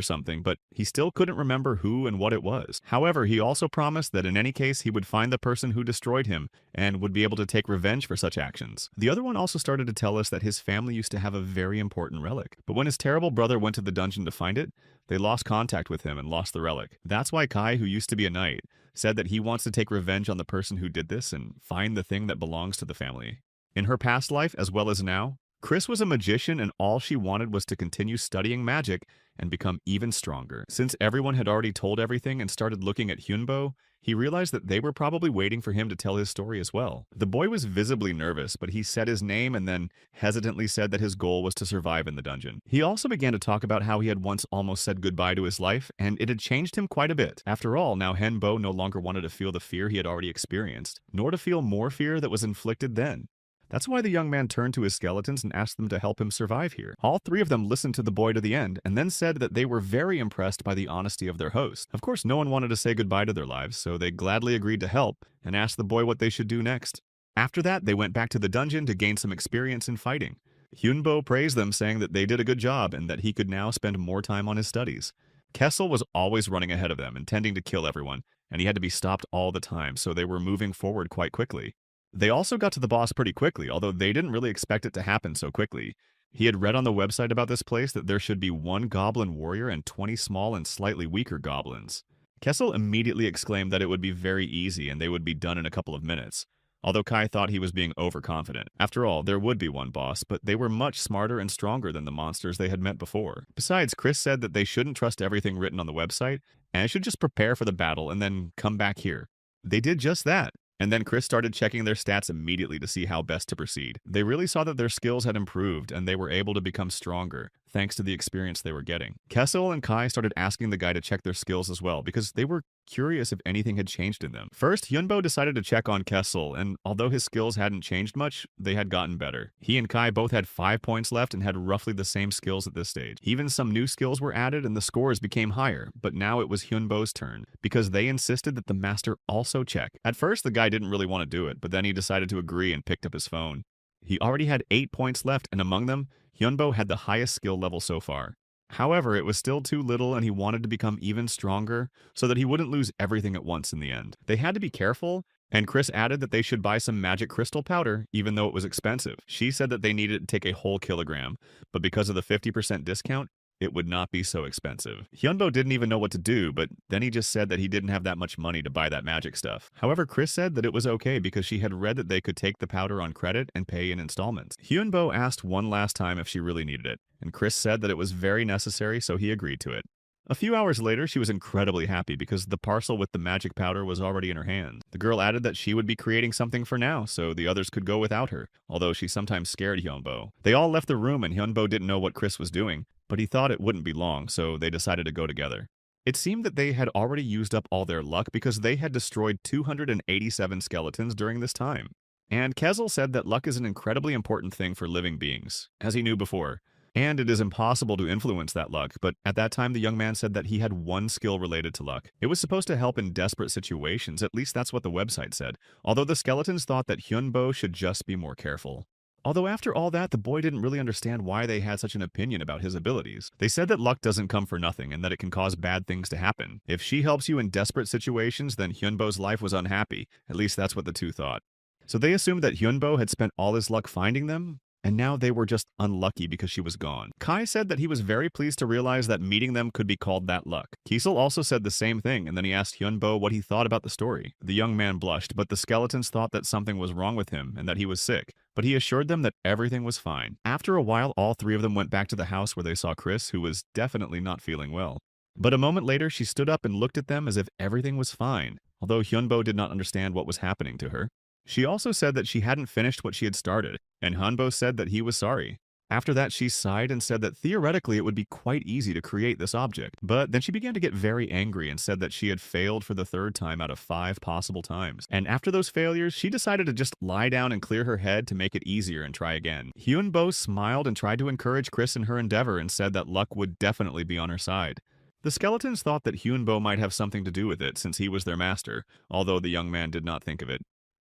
something, but he still couldn't remember who and what it was. However, he also promised that in any case he would find the person who destroyed him and would be able to take revenge for such actions. The other one also started to tell us that his family used to have a very important relic, but when his terrible brother went to the dungeon to find it, they lost contact with him and lost the relic. That's why Kai, who used to be a knight, said that he wants to take revenge on the person who did this and find the thing that belongs to the family. In her past life, as well as now, Chris was a magician and all she wanted was to continue studying magic and become even stronger. Since everyone had already told everything and started looking at Hyunbo, he realized that they were probably waiting for him to tell his story as well. The boy was visibly nervous, but he said his name and then hesitantly said that his goal was to survive in the dungeon. He also began to talk about how he had once almost said goodbye to his life, and it had changed him quite a bit. After all, now Hyunbo no longer wanted to feel the fear he had already experienced, nor to feel more fear that was inflicted then. That's why the young man turned to his skeletons and asked them to help him survive here. All 3 of them listened to the boy to the end, and then said that they were very impressed by the honesty of their host. Of course, no one wanted to say goodbye to their lives, so they gladly agreed to help and asked the boy what they should do next. After that, they went back to the dungeon to gain some experience in fighting. Hyunbo praised them, saying that they did a good job and that he could now spend more time on his studies. Kessel was always running ahead of them, intending to kill everyone, and he had to be stopped all the time, so they were moving forward quite quickly. They also got to the boss pretty quickly, although they didn't really expect it to happen so quickly. He had read on the website about this place that there should be 1 goblin warrior and 20 small and slightly weaker goblins. Kessel immediately exclaimed that it would be very easy and they would be done in a couple of minutes, although Kai thought he was being overconfident. After all, there would be 1 boss, but they were much smarter and stronger than the monsters they had met before. Besides, Chris said that they shouldn't trust everything written on the website, and should just prepare for the battle and then come back here. They did just that. And then Chris started checking their stats immediately to see how best to proceed. They really saw that their skills had improved and they were able to become stronger, thanks to the experience they were getting. Kessel and Kai started asking the guy to check their skills as well, because they were curious if anything had changed in them. First, Hyunbo decided to check on Kessel, and although his skills hadn't changed much, they had gotten better. He and Kai both had 5 points left and had roughly the same skills at this stage. Even some new skills were added and the scores became higher, but now it was Hyunbo's turn, because they insisted that the master also check. At first, the guy didn't really want to do it, but then he decided to agree and picked up his phone. He already had 8 points left, and among them, Hyunbo had the highest skill level so far. However, it was still too little and he wanted to become even stronger so that he wouldn't lose everything at once in the end. They had to be careful, and Chris added that they should buy some magic crystal powder even though it was expensive. She said that they needed to take a whole kilogram, but because of the 50% discount, it would not be so expensive. Hyunbo didn't even know what to do, but then he just said that he didn't have that much money to buy that magic stuff. However, Chris said that it was okay because she had read that they could take the powder on credit and pay in installments. Hyunbo asked one last time if she really needed it, and Chris said that it was very necessary, so he agreed to it. A few hours later, she was incredibly happy because the parcel with the magic powder was already in her hand. The girl added that she would be creating something for now, so the others could go without her, although she sometimes scared Hyunbo. They all left the room and Hyunbo didn't know what Chris was doing, but he thought it wouldn't be long, so they decided to go together. It seemed that they had already used up all their luck because they had destroyed 287 skeletons during this time. And Kessel said that luck is an incredibly important thing for living beings, as he knew before. And it is impossible to influence that luck, but at that time the young man said that he had one skill related to luck. It was supposed to help in desperate situations, at least that's what the website said, although the skeletons thought that Hyunbo should just be more careful. Although after all that, the boy didn't really understand why they had such an opinion about his abilities. They said that luck doesn't come for nothing and that it can cause bad things to happen. If she helps you in desperate situations, then Hyunbo's life was unhappy. At least that's what the two thought. So they assumed that Hyunbo had spent all his luck finding them, and now they were just unlucky because she was gone. Kai said that he was very pleased to realize that meeting them could be called that luck. Kiesel also said the same thing, and then he asked Hyunbo what he thought about the story. The young man blushed, but the skeletons thought that something was wrong with him and that he was sick, but he assured them that everything was fine. After a while, all 3 of them went back to the house where they saw Chris, who was definitely not feeling well. But a moment later, she stood up and looked at them as if everything was fine, although Hyunbo did not understand what was happening to her. She also said that she hadn't finished what she had started, and Hanbo said that he was sorry. After that, she sighed and said that theoretically it would be quite easy to create this object. But then she began to get very angry and said that she had failed for the third time out of 5 possible times. And after those failures, she decided to just lie down and clear her head to make it easier and try again. Hyunbo smiled and tried to encourage Chris in her endeavor and said that luck would definitely be on her side. The skeletons thought that Hyunbo might have something to do with it since he was their master, although the young man did not think of it.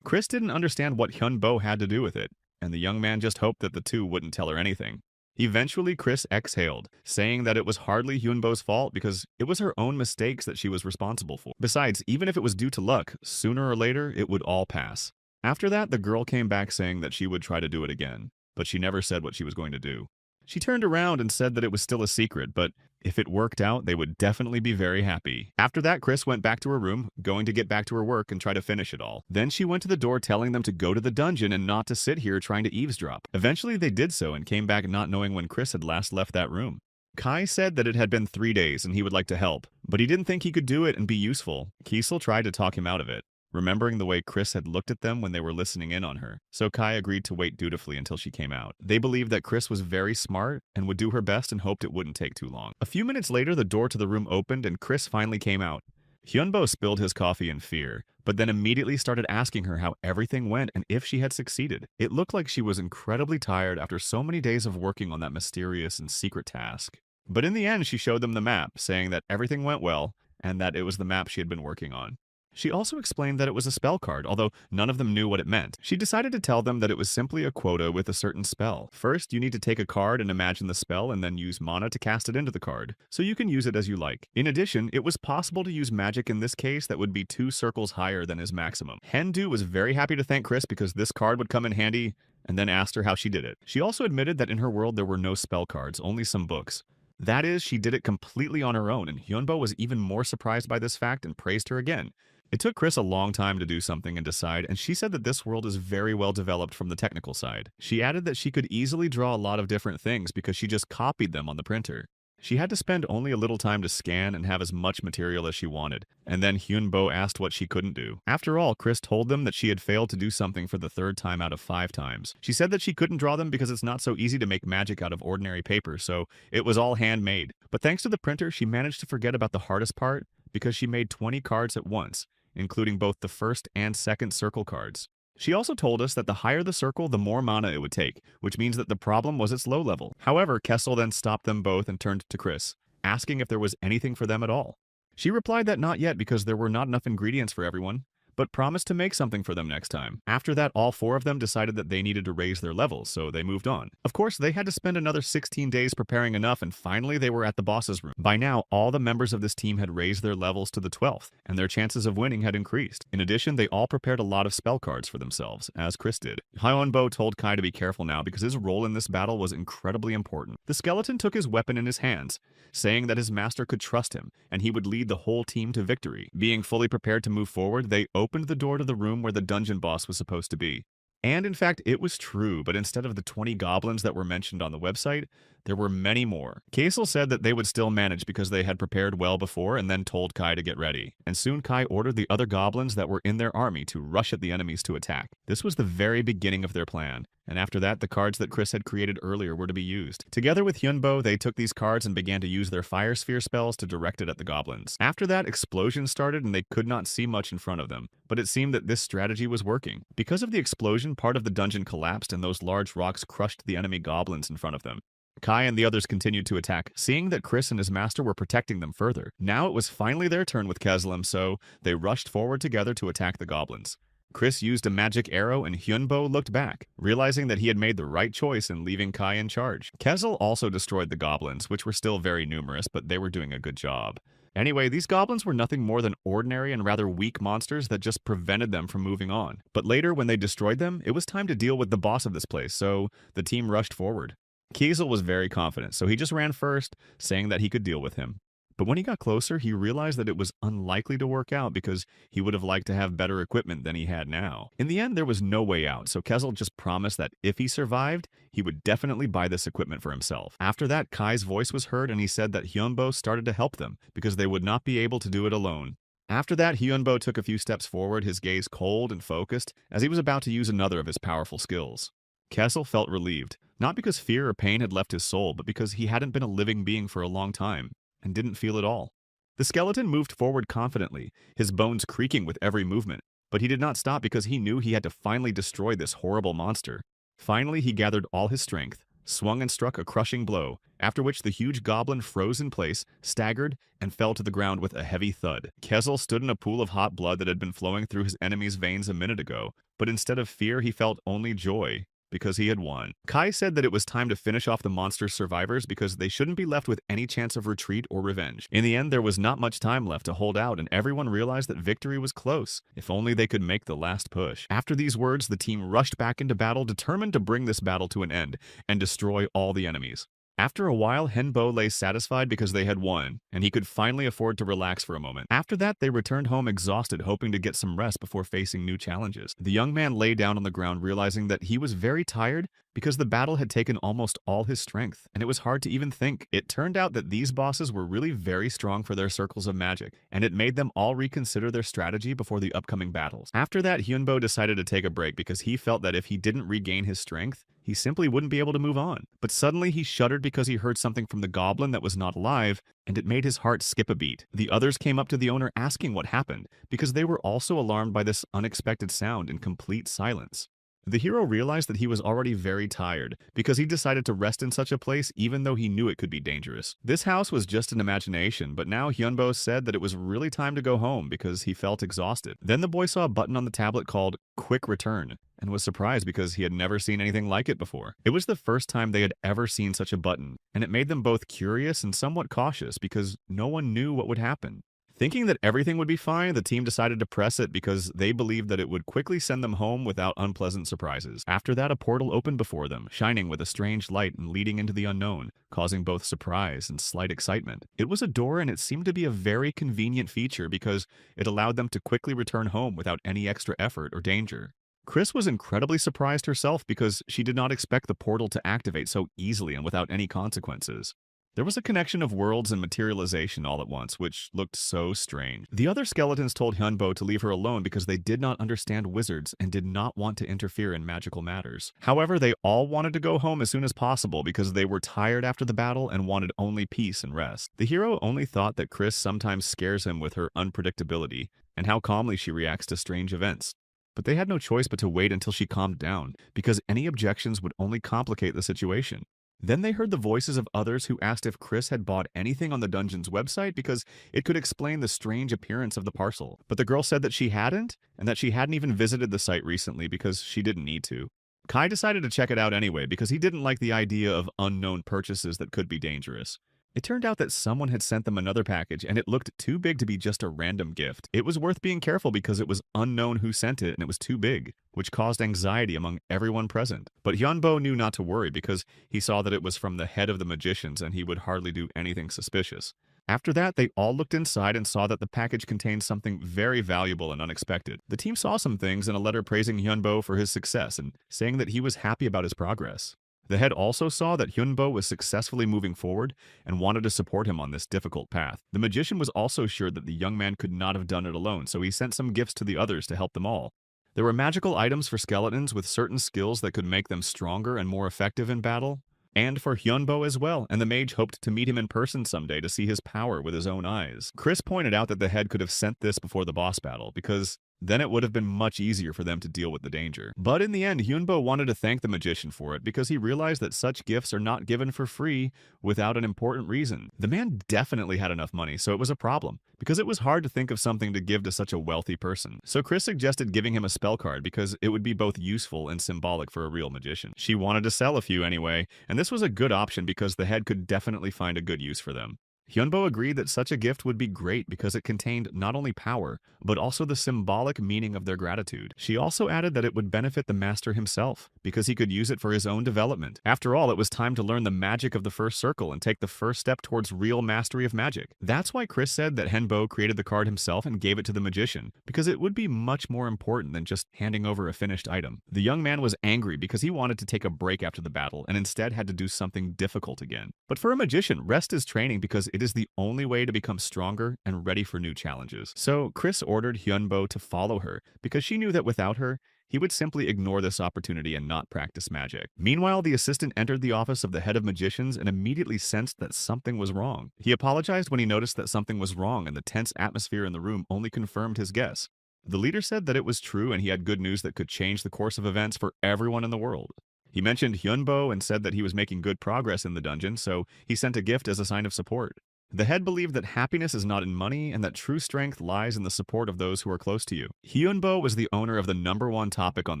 Chris didn't understand what Hyunbo had to do with it, and the young man just hoped that the two wouldn't tell her anything. Eventually, Chris exhaled, saying that it was hardly Hyunbo's fault because it was her own mistakes that she was responsible for. Besides, even if it was due to luck, sooner or later it would all pass. After that, the girl came back saying that she would try to do it again, but she never said what she was going to do. She turned around and said that it was still a secret, but if it worked out, they would definitely be very happy. After that, Chris went back to her room, going to get back to her work and try to finish it all. Then she went to the door telling them to go to the dungeon and not to sit here trying to eavesdrop. Eventually, they did so and came back not knowing when Chris had last left that room. Kai said that it had been 3 days and he would like to help, but he didn't think he could do it and be useful. Kiesel tried to talk him out of it, remembering the way Chris had looked at them when they were listening in on her. So Kai agreed to wait dutifully until she came out. They believed that Chris was very smart and would do her best and hoped it wouldn't take too long. A few minutes later, the door to the room opened and Chris finally came out. Hyunbo spilled his coffee in fear, but then immediately started asking her how everything went and if she had succeeded. It looked like she was incredibly tired after so many days of working on that mysterious and secret task. But in the end, she showed them the map, saying that everything went well and that it was the map she had been working on. She also explained that it was a spell card, although none of them knew what it meant. She decided to tell them that it was simply a quota with a certain spell. First, you need to take a card and imagine the spell and then use mana to cast it into the card, so you can use it as you like. In addition, it was possible to use magic in this case that would be 2 circles higher than his maximum. Hendu was very happy to thank Chris because this card would come in handy, and then asked her how she did it. She also admitted that in her world there were no spell cards, only some books. That is, she did it completely on her own, and Hyunbo was even more surprised by this fact and praised her again. It took Chris a long time to do something and decide, and she said that this world is very well developed from the technical side. She added that she could easily draw a lot of different things because she just copied them on the printer. She had to spend only a little time to scan and have as much material as she wanted, and then Hyunbo asked what she couldn't do. After all, Chris told them that she had failed to do something for the 3rd time out of 5 times. She said that she couldn't draw them because it's not so easy to make magic out of ordinary paper, so it was all handmade. But thanks to the printer, she managed to forget about the hardest part because she made 20 cards at once, including both the 1st and 2nd circle cards. She also told us that the higher the circle, the more mana it would take, which means that the problem was its low level. However, Kessel then stopped them both and turned to Chris, asking if there was anything for them at all. She replied that not yet because there were not enough ingredients for everyone, but promised to make something for them next time. After that, all 4 of them decided that they needed to raise their levels, so they moved on. Of course, they had to spend another 16 days preparing enough, and finally they were at the boss's room. By now, all the members of this team had raised their levels to the 12th, and their chances of winning had increased. In addition, they all prepared a lot of spell cards for themselves, as Chris did. Hyunbo told Kai to be careful now because his role in this battle was incredibly important. The skeleton took his weapon in his hands, saying that his master could trust him, and he would lead the whole team to victory. Being fully prepared to move forward, they opened the door to the room where the dungeon boss was supposed to be. And in fact, it was true, but instead of the 20 goblins that were mentioned on the website, there were many more. Kaisel said that they would still manage because they had prepared well before and then told Kai to get ready. And soon Kai ordered the other goblins that were in their army to rush at the enemies to attack. This was the very beginning of their plan. And after that, the cards that Chris had created earlier were to be used. Together with Hyunbo, they took these cards and began to use their fire sphere spells to direct it at the goblins. After that, explosions started and they could not see much in front of them. But it seemed that this strategy was working. Because of the explosion, part of the dungeon collapsed and those large rocks crushed the enemy goblins in front of them. Kai and the others continued to attack, seeing that Chris and his master were protecting them further. Now it was finally their turn with Keslam, so they rushed forward together to attack the goblins. Chris used a magic arrow and Hyunbo looked back, realizing that he had made the right choice in leaving Kai in charge. Kezel also destroyed the goblins, which were still very numerous, but they were doing a good job. Anyway, these goblins were nothing more than ordinary and rather weak monsters that just prevented them from moving on. But later, when they destroyed them, it was time to deal with the boss of this place, so the team rushed forward. Kiesel was very confident, so he just ran first, saying that he could deal with him. But when he got closer, he realized that it was unlikely to work out because he would have liked to have better equipment than he had now. In the end, there was no way out, so Kezel just promised that if he survived, he would definitely buy this equipment for himself. After that, Kai's voice was heard and he said that Hyunbo started to help them because they would not be able to do it alone. After that, Hyunbo took a few steps forward, his gaze cold and focused, as he was about to use another of his powerful skills. Kessel felt relieved. Not because fear or pain had left his soul, but because he hadn't been a living being for a long time, and didn't feel it all. The skeleton moved forward confidently, his bones creaking with every movement, but he did not stop because he knew he had to finally destroy this horrible monster. Finally, he gathered all his strength, swung and struck a crushing blow, after which the huge goblin froze in place, staggered, and fell to the ground with a heavy thud. Kezel stood in a pool of hot blood that had been flowing through his enemy's veins a minute ago, but instead of fear he felt only joy, because he had won. Kai said that it was time to finish off the monster's survivors because they shouldn't be left with any chance of retreat or revenge. In the end, there was not much time left to hold out, and everyone realized that victory was close, if only they could make the last push. After these words, the team rushed back into battle, determined to bring this battle to an end and destroy all the enemies. After a while, Henbo lay satisfied because they had won, and he could finally afford to relax for a moment. After that, they returned home exhausted, hoping to get some rest before facing new challenges. The young man lay down on the ground, realizing that he was very tired because the battle had taken almost all his strength, and it was hard to even think. It turned out that these bosses were really very strong for their circles of magic, and it made them all reconsider their strategy before the upcoming battles. After that, Hyunbo decided to take a break because he felt that if he didn't regain his strength, he simply wouldn't be able to move on. But suddenly he shuddered because he heard something from the goblin that was not alive, and it made his heart skip a beat. The others came up to the owner asking what happened, because they were also alarmed by this unexpected sound in complete silence. The hero realized that he was already very tired, because he decided to rest in such a place even though he knew it could be dangerous. This house was just an imagination, but now Hyunbo said that it was really time to go home because he felt exhausted. Then the boy saw a button on the tablet called Quick Return, and was surprised because he had never seen anything like it before. It was the first time they had ever seen such a button, and it made them both curious and somewhat cautious because no one knew what would happen. Thinking that everything would be fine, the team decided to press it because they believed that it would quickly send them home without unpleasant surprises. After that, a portal opened before them, shining with a strange light and leading into the unknown, causing both surprise and slight excitement. It was a door, and it seemed to be a very convenient feature because it allowed them to quickly return home without any extra effort or danger. Chris was incredibly surprised herself because she did not expect the portal to activate so easily and without any consequences. There was a connection of worlds and materialization all at once, which looked so strange. The other skeletons told Hyunbo to leave her alone because they did not understand wizards and did not want to interfere in magical matters. However, they all wanted to go home as soon as possible because they were tired after the battle and wanted only peace and rest. The hero only thought that Chris sometimes scares him with her unpredictability and how calmly she reacts to strange events. But they had no choice but to wait until she calmed down, because any objections would only complicate the situation. Then they heard the voices of others who asked if Chris had bought anything on the dungeon's website because it could explain the strange appearance of the parcel. But the girl said that she hadn't, and that she hadn't even visited the site recently because she didn't need to. Kai decided to check it out anyway because he didn't like the idea of unknown purchases that could be dangerous. It turned out that someone had sent them another package, and it looked too big to be just a random gift. It was worth being careful because it was unknown who sent it, and it was too big, which caused anxiety among everyone present. But Hyunbo knew not to worry because he saw that it was from the head of the magicians, and he would hardly do anything suspicious. After that, they all looked inside and saw that the package contained something very valuable and unexpected. The team saw some things in a letter praising Hyunbo for his success and saying that he was happy about his progress. The head also saw that Hyunbo was successfully moving forward and wanted to support him on this difficult path. The magician was also sure that the young man could not have done it alone, so he sent some gifts to the others to help them all. There were magical items for skeletons with certain skills that could make them stronger and more effective in battle, and for Hyunbo as well, and the mage hoped to meet him in person someday to see his power with his own eyes. Chris pointed out that the head could have sent this before the boss battle, because then it would have been much easier for them to deal with the danger. But in the end, Hyunbo wanted to thank the magician for it because he realized that such gifts are not given for free without an important reason. The man definitely had enough money, so it was a problem, because it was hard to think of something to give to such a wealthy person. So Chris suggested giving him a spell card because it would be both useful and symbolic for a real magician. She wanted to sell a few anyway, and this was a good option because the head could definitely find a good use for them. Hyunbo agreed that such a gift would be great because it contained not only power, but also the symbolic meaning of their gratitude. She also added that it would benefit the master himself, because he could use it for his own development. After all, it was time to learn the magic of the first circle and take the first step towards real mastery of magic. That's why Chris said that Henbo created the card himself and gave it to the magician, because it would be much more important than just handing over a finished item. The young man was angry because he wanted to take a break after the battle and instead had to do something difficult again. But for a magician, rest is training because it is the only way to become stronger and ready for new challenges. So Chris ordered Hyunbo to follow her because she knew that without her, he would simply ignore this opportunity and not practice magic. Meanwhile, the assistant entered the office of the head of magicians and immediately sensed that something was wrong. He apologized when he noticed that something was wrong, and the tense atmosphere in the room only confirmed his guess. The leader said that it was true and he had good news that could change the course of events for everyone in the world. He mentioned Hyunbo and said that he was making good progress in the dungeon, so he sent a gift as a sign of support. The head believed that happiness is not in money and that true strength lies in the support of those who are close to you. Hyunbo was the owner of the #1 topic on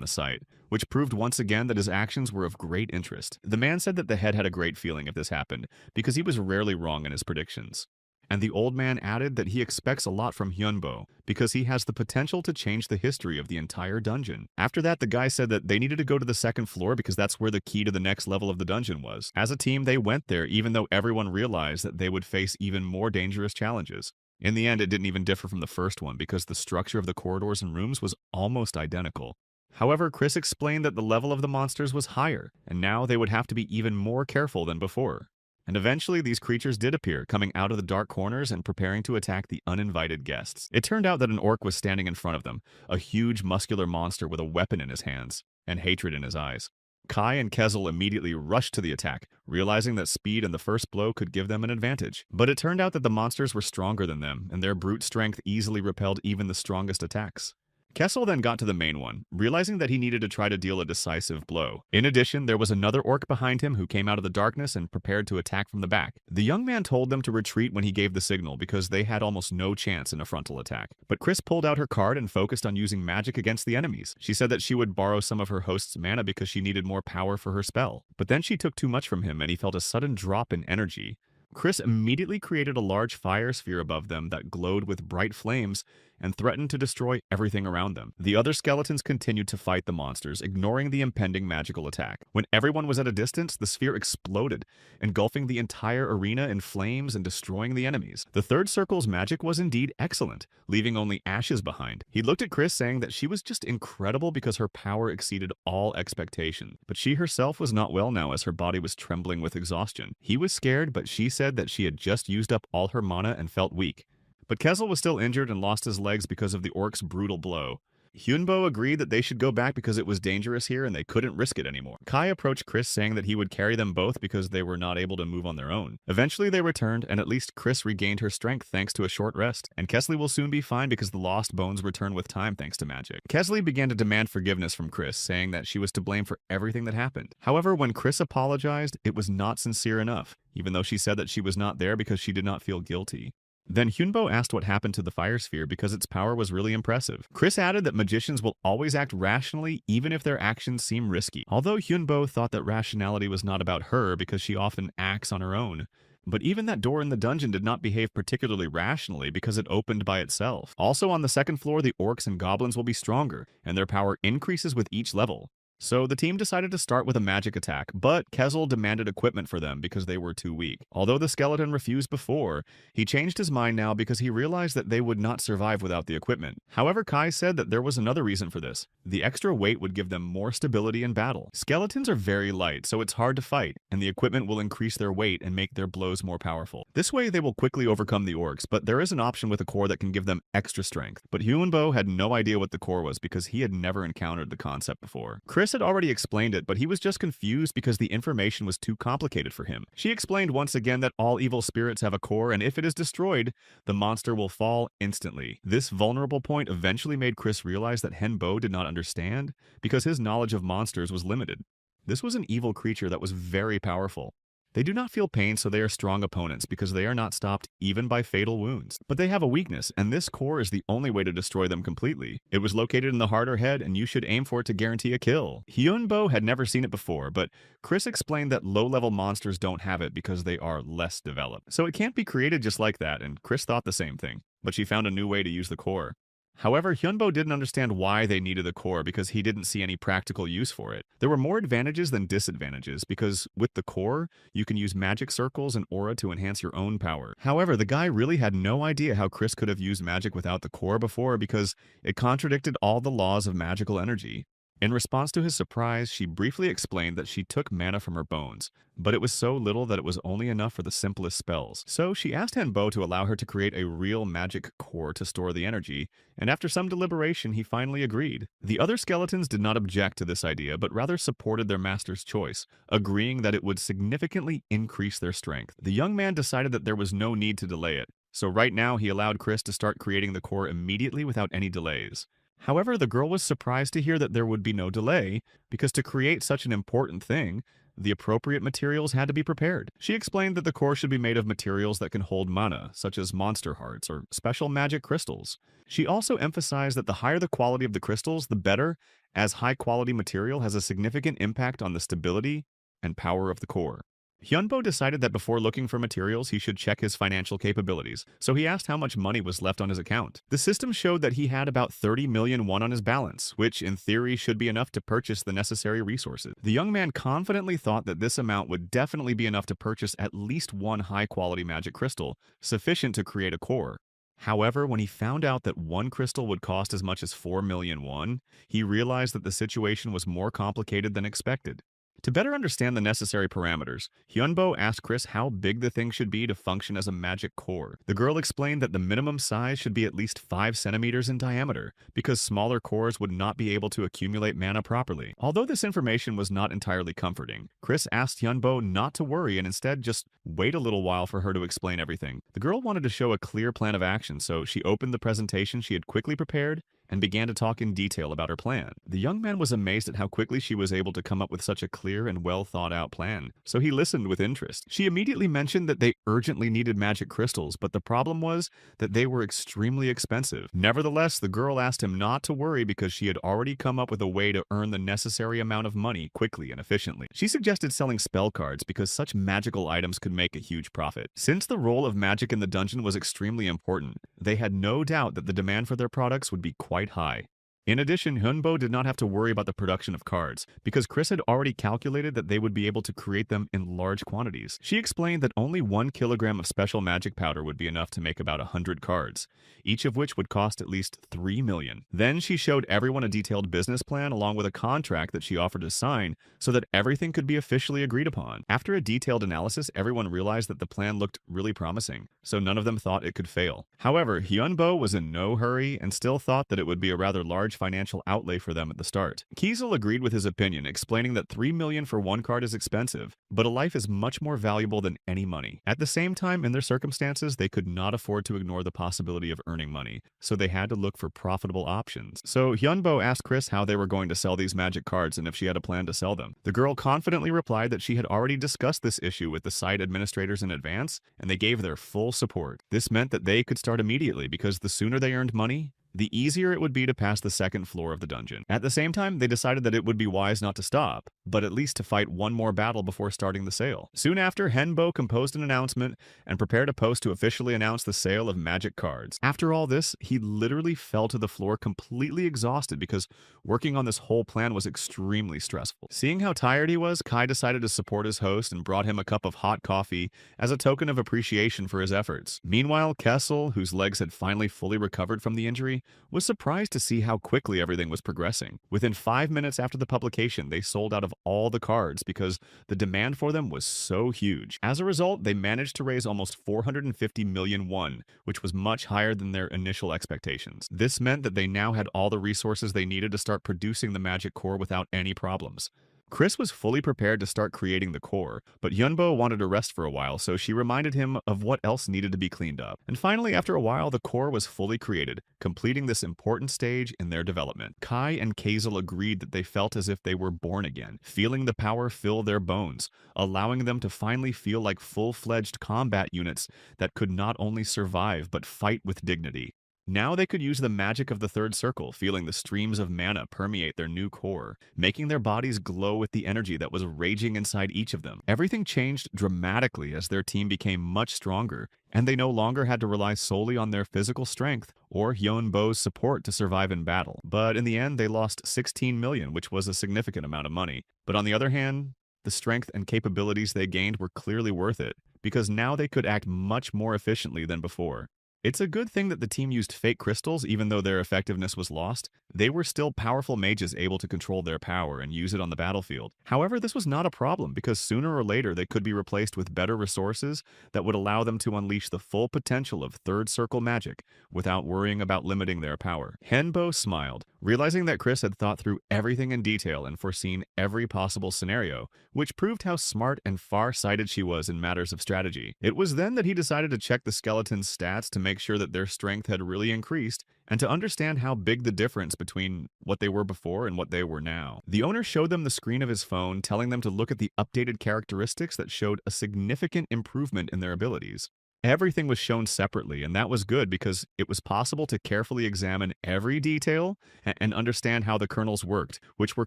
the site, which proved once again that his actions were of great interest. The man said that the head had a great feeling if this happened, because he was rarely wrong in his predictions. And the old man added that he expects a lot from Hyunbo because he has the potential to change the history of the entire dungeon. After that, the guy said that they needed to go to the second floor because that's where the key to the next level of the dungeon was. As a team, they went there even though everyone realized that they would face even more dangerous challenges. In the end, it didn't even differ from the first one because the structure of the corridors and rooms was almost identical. However, Chris explained that the level of the monsters was higher, and now they would have to be even more careful than before. And eventually these creatures did appear, coming out of the dark corners and preparing to attack the uninvited guests. It turned out that an orc was standing in front of them, a huge muscular monster with a weapon in his hands, and hatred in his eyes. Kai and Kezel immediately rushed to the attack, realizing that speed and the first blow could give them an advantage. But it turned out that the monsters were stronger than them, and their brute strength easily repelled even the strongest attacks. Kessel then got to the main one, realizing that he needed to try to deal a decisive blow. In addition, there was another orc behind him who came out of the darkness and prepared to attack from the back. The young man told them to retreat when he gave the signal because they had almost no chance in a frontal attack. But Chris pulled out her card and focused on using magic against the enemies. She said that she would borrow some of her host's mana because she needed more power for her spell. But then she took too much from him and he felt a sudden drop in energy. Chris immediately created a large fire sphere above them that glowed with bright flames and threatened to destroy everything around them. The other skeletons continued to fight the monsters, ignoring the impending magical attack. When everyone was at a distance, the sphere exploded, engulfing the entire arena in flames and destroying the enemies. The third circle's magic was indeed excellent, leaving only ashes behind. He looked at Chris, saying that she was just incredible because her power exceeded all expectation. But she herself was not well now as her body was trembling with exhaustion. He was scared, but she said that she had just used up all her mana and felt weak. But Kezel was still injured and lost his legs because of the orc's brutal blow. Hyunbo agreed that they should go back because it was dangerous here and they couldn't risk it anymore. Kai approached Chris saying that he would carry them both because they were not able to move on their own. Eventually they returned and at least Chris regained her strength thanks to a short rest. And Kesley will soon be fine because the lost bones return with time thanks to magic. Kesley began to demand forgiveness from Chris, saying that she was to blame for everything that happened. However, when Chris apologized, it was not sincere enough, even though she said that she was not there because she did not feel guilty. Then Hyunbo asked what happened to the fire sphere because its power was really impressive. Chris added that magicians will always act rationally even if their actions seem risky. Although Hyunbo thought that rationality was not about her because she often acts on her own. But even that door in the dungeon did not behave particularly rationally because it opened by itself. Also on the second floor, the orcs and goblins will be stronger, and their power increases with each level. So the team decided to start with a magic attack, but Kezel demanded equipment for them because they were too weak. Although the skeleton refused before, he changed his mind now because he realized that they would not survive without the equipment. However, Kai said that there was another reason for this. The extra weight would give them more stability in battle. Skeletons are very light, so it's hard to fight, and the equipment will increase their weight and make their blows more powerful. This way they will quickly overcome the orcs, but there is an option with a core that can give them extra strength. But Hyunbo had no idea what the core was because he had never encountered the concept before. Chris had already explained it, but he was just confused because the information was too complicated for him. She explained once again that all evil spirits have a core, and if it is destroyed, the monster will fall instantly. This vulnerable point eventually made Chris realize that Henbo did not understand because his knowledge of monsters was limited. This was an evil creature that was very powerful. They do not feel pain, so they are strong opponents because they are not stopped even by fatal wounds. But they have a weakness, and this core is the only way to destroy them completely. It was located in the heart or head, and you should aim for it to guarantee a kill. Hyunbo had never seen it before, but Chris explained that low-level monsters don't have it because they are less developed. So it can't be created just like that, and Chris thought the same thing. But she found a new way to use the core. However, Hyunbo didn't understand why they needed the core because he didn't see any practical use for it. There were more advantages than disadvantages because with the core, you can use magic circles and aura to enhance your own power. However, the guy really had no idea how Chris could have used magic without the core before because it contradicted all the laws of magical energy. In response to his surprise, she briefly explained that she took mana from her bones, but it was so little that it was only enough for the simplest spells. So she asked Henbo to allow her to create a real magic core to store the energy, and after some deliberation, he finally agreed. The other skeletons did not object to this idea, but rather supported their master's choice, agreeing that it would significantly increase their strength. The young man decided that there was no need to delay it, so right now he allowed Chris to start creating the core immediately without any delays. However, the girl was surprised to hear that there would be no delay, because to create such an important thing, the appropriate materials had to be prepared. She explained that the core should be made of materials that can hold mana, such as monster hearts or special magic crystals. She also emphasized that the higher the quality of the crystals, the better, as high-quality material has a significant impact on the stability and power of the core. Hyunbo decided that before looking for materials, he should check his financial capabilities, so he asked how much money was left on his account. The system showed that he had about 30 million won on his balance, which in theory should be enough to purchase the necessary resources. The young man confidently thought that this amount would definitely be enough to purchase at least one high-quality magic crystal, sufficient to create a core. However, when he found out that one crystal would cost as much as 4 million won, he realized that the situation was more complicated than expected. To better understand the necessary parameters, Hyunbo asked Chris how big the thing should be to function as a magic core. The girl explained that the minimum size should be at least 5 centimeters in diameter, because smaller cores would not be able to accumulate mana properly. Although this information was not entirely comforting, Chris asked Hyunbo not to worry and instead just wait a little while for her to explain everything. The girl wanted to show a clear plan of action, so she opened the presentation she had quickly prepared and began to talk in detail about her plan. The young man was amazed at how quickly she was able to come up with such a clear and well thought out plan, so he listened with interest. She immediately mentioned that they urgently needed magic crystals, but the problem was that they were extremely expensive. Nevertheless, the girl asked him not to worry because she had already come up with a way to earn the necessary amount of money quickly and efficiently. She suggested selling spell cards because such magical items could make a huge profit. Since the role of magic in the dungeon was extremely important, they had no doubt that the demand for their products would be quite high. In addition, Hyunbo did not have to worry about the production of cards, because Chris had already calculated that they would be able to create them in large quantities. She explained that only 1 kilogram of special magic powder would be enough to make about 100 cards, each of which would cost at least 3 million. Then she showed everyone a detailed business plan along with a contract that she offered to sign so that everything could be officially agreed upon. After a detailed analysis, everyone realized that the plan looked really promising, so none of them thought it could fail. However, Hyunbo was in no hurry and still thought that it would be a rather large financial outlay for them at the start. Kiesel agreed with his opinion, explaining that 3 million for one card is expensive, but a life is much more valuable than any money. At the same time, in their circumstances, they could not afford to ignore the possibility of earning money, so they had to look for profitable options. So Hyunbo asked Chris how they were going to sell these magic cards and if she had a plan to sell them. The girl confidently replied that she had already discussed this issue with the site administrators in advance, and they gave their full support. This meant that they could start immediately because the sooner they earned money, the easier it would be to pass the second floor of the dungeon. At the same time, they decided that it would be wise not to stop, but at least to fight one more battle before starting the sale. Soon after, Henbo composed an announcement and prepared a post to officially announce the sale of magic cards. After all this, he literally fell to the floor completely exhausted because working on this whole plan was extremely stressful. Seeing how tired he was, Kai decided to support his host and brought him a cup of hot coffee as a token of appreciation for his efforts. Meanwhile, Kessel, whose legs had finally fully recovered from the injury, was surprised to see how quickly everything was progressing. Within 5 minutes after the publication, they sold out of all the cards because the demand for them was so huge. As a result, they managed to raise almost 450 million won, which was much higher than their initial expectations. This meant that they now had all the resources they needed to start producing the magic core without any problems. Chris was fully prepared to start creating the core, but Hyunbo wanted to rest for a while, so she reminded him of what else needed to be cleaned up. And finally, after a while, the core was fully created, completing this important stage in their development. Kai and Kazel agreed that they felt as if they were born again, feeling the power fill their bones, allowing them to finally feel like full-fledged combat units that could not only survive but fight with dignity. Now they could use the magic of the third circle, feeling the streams of mana permeate their new core, making their bodies glow with the energy that was raging inside each of them. Everything changed dramatically as their team became much stronger, and they no longer had to rely solely on their physical strength or Hyunbo's support to survive in battle. But in the end, they lost 16 million, which was a significant amount of money. But on the other hand, the strength and capabilities they gained were clearly worth it, because now they could act much more efficiently than before. It's a good thing that the team used fake crystals even though their effectiveness was lost. They were still powerful mages able to control their power and use it on the battlefield. However, this was not a problem because sooner or later they could be replaced with better resources that would allow them to unleash the full potential of third circle magic without worrying about limiting their power. Henbo smiled, realizing that Chris had thought through everything in detail and foreseen every possible scenario, which proved how smart and far-sighted she was in matters of strategy. It was then that he decided to check the skeleton's stats to make sure that their strength had really increased and to understand how big the difference between what they were before and what they were now. The owner showed them the screen of his phone, telling them to look at the updated characteristics that showed a significant improvement in their abilities. Everything was shown separately, and that was good because it was possible to carefully examine every detail and understand how the kernels worked, which were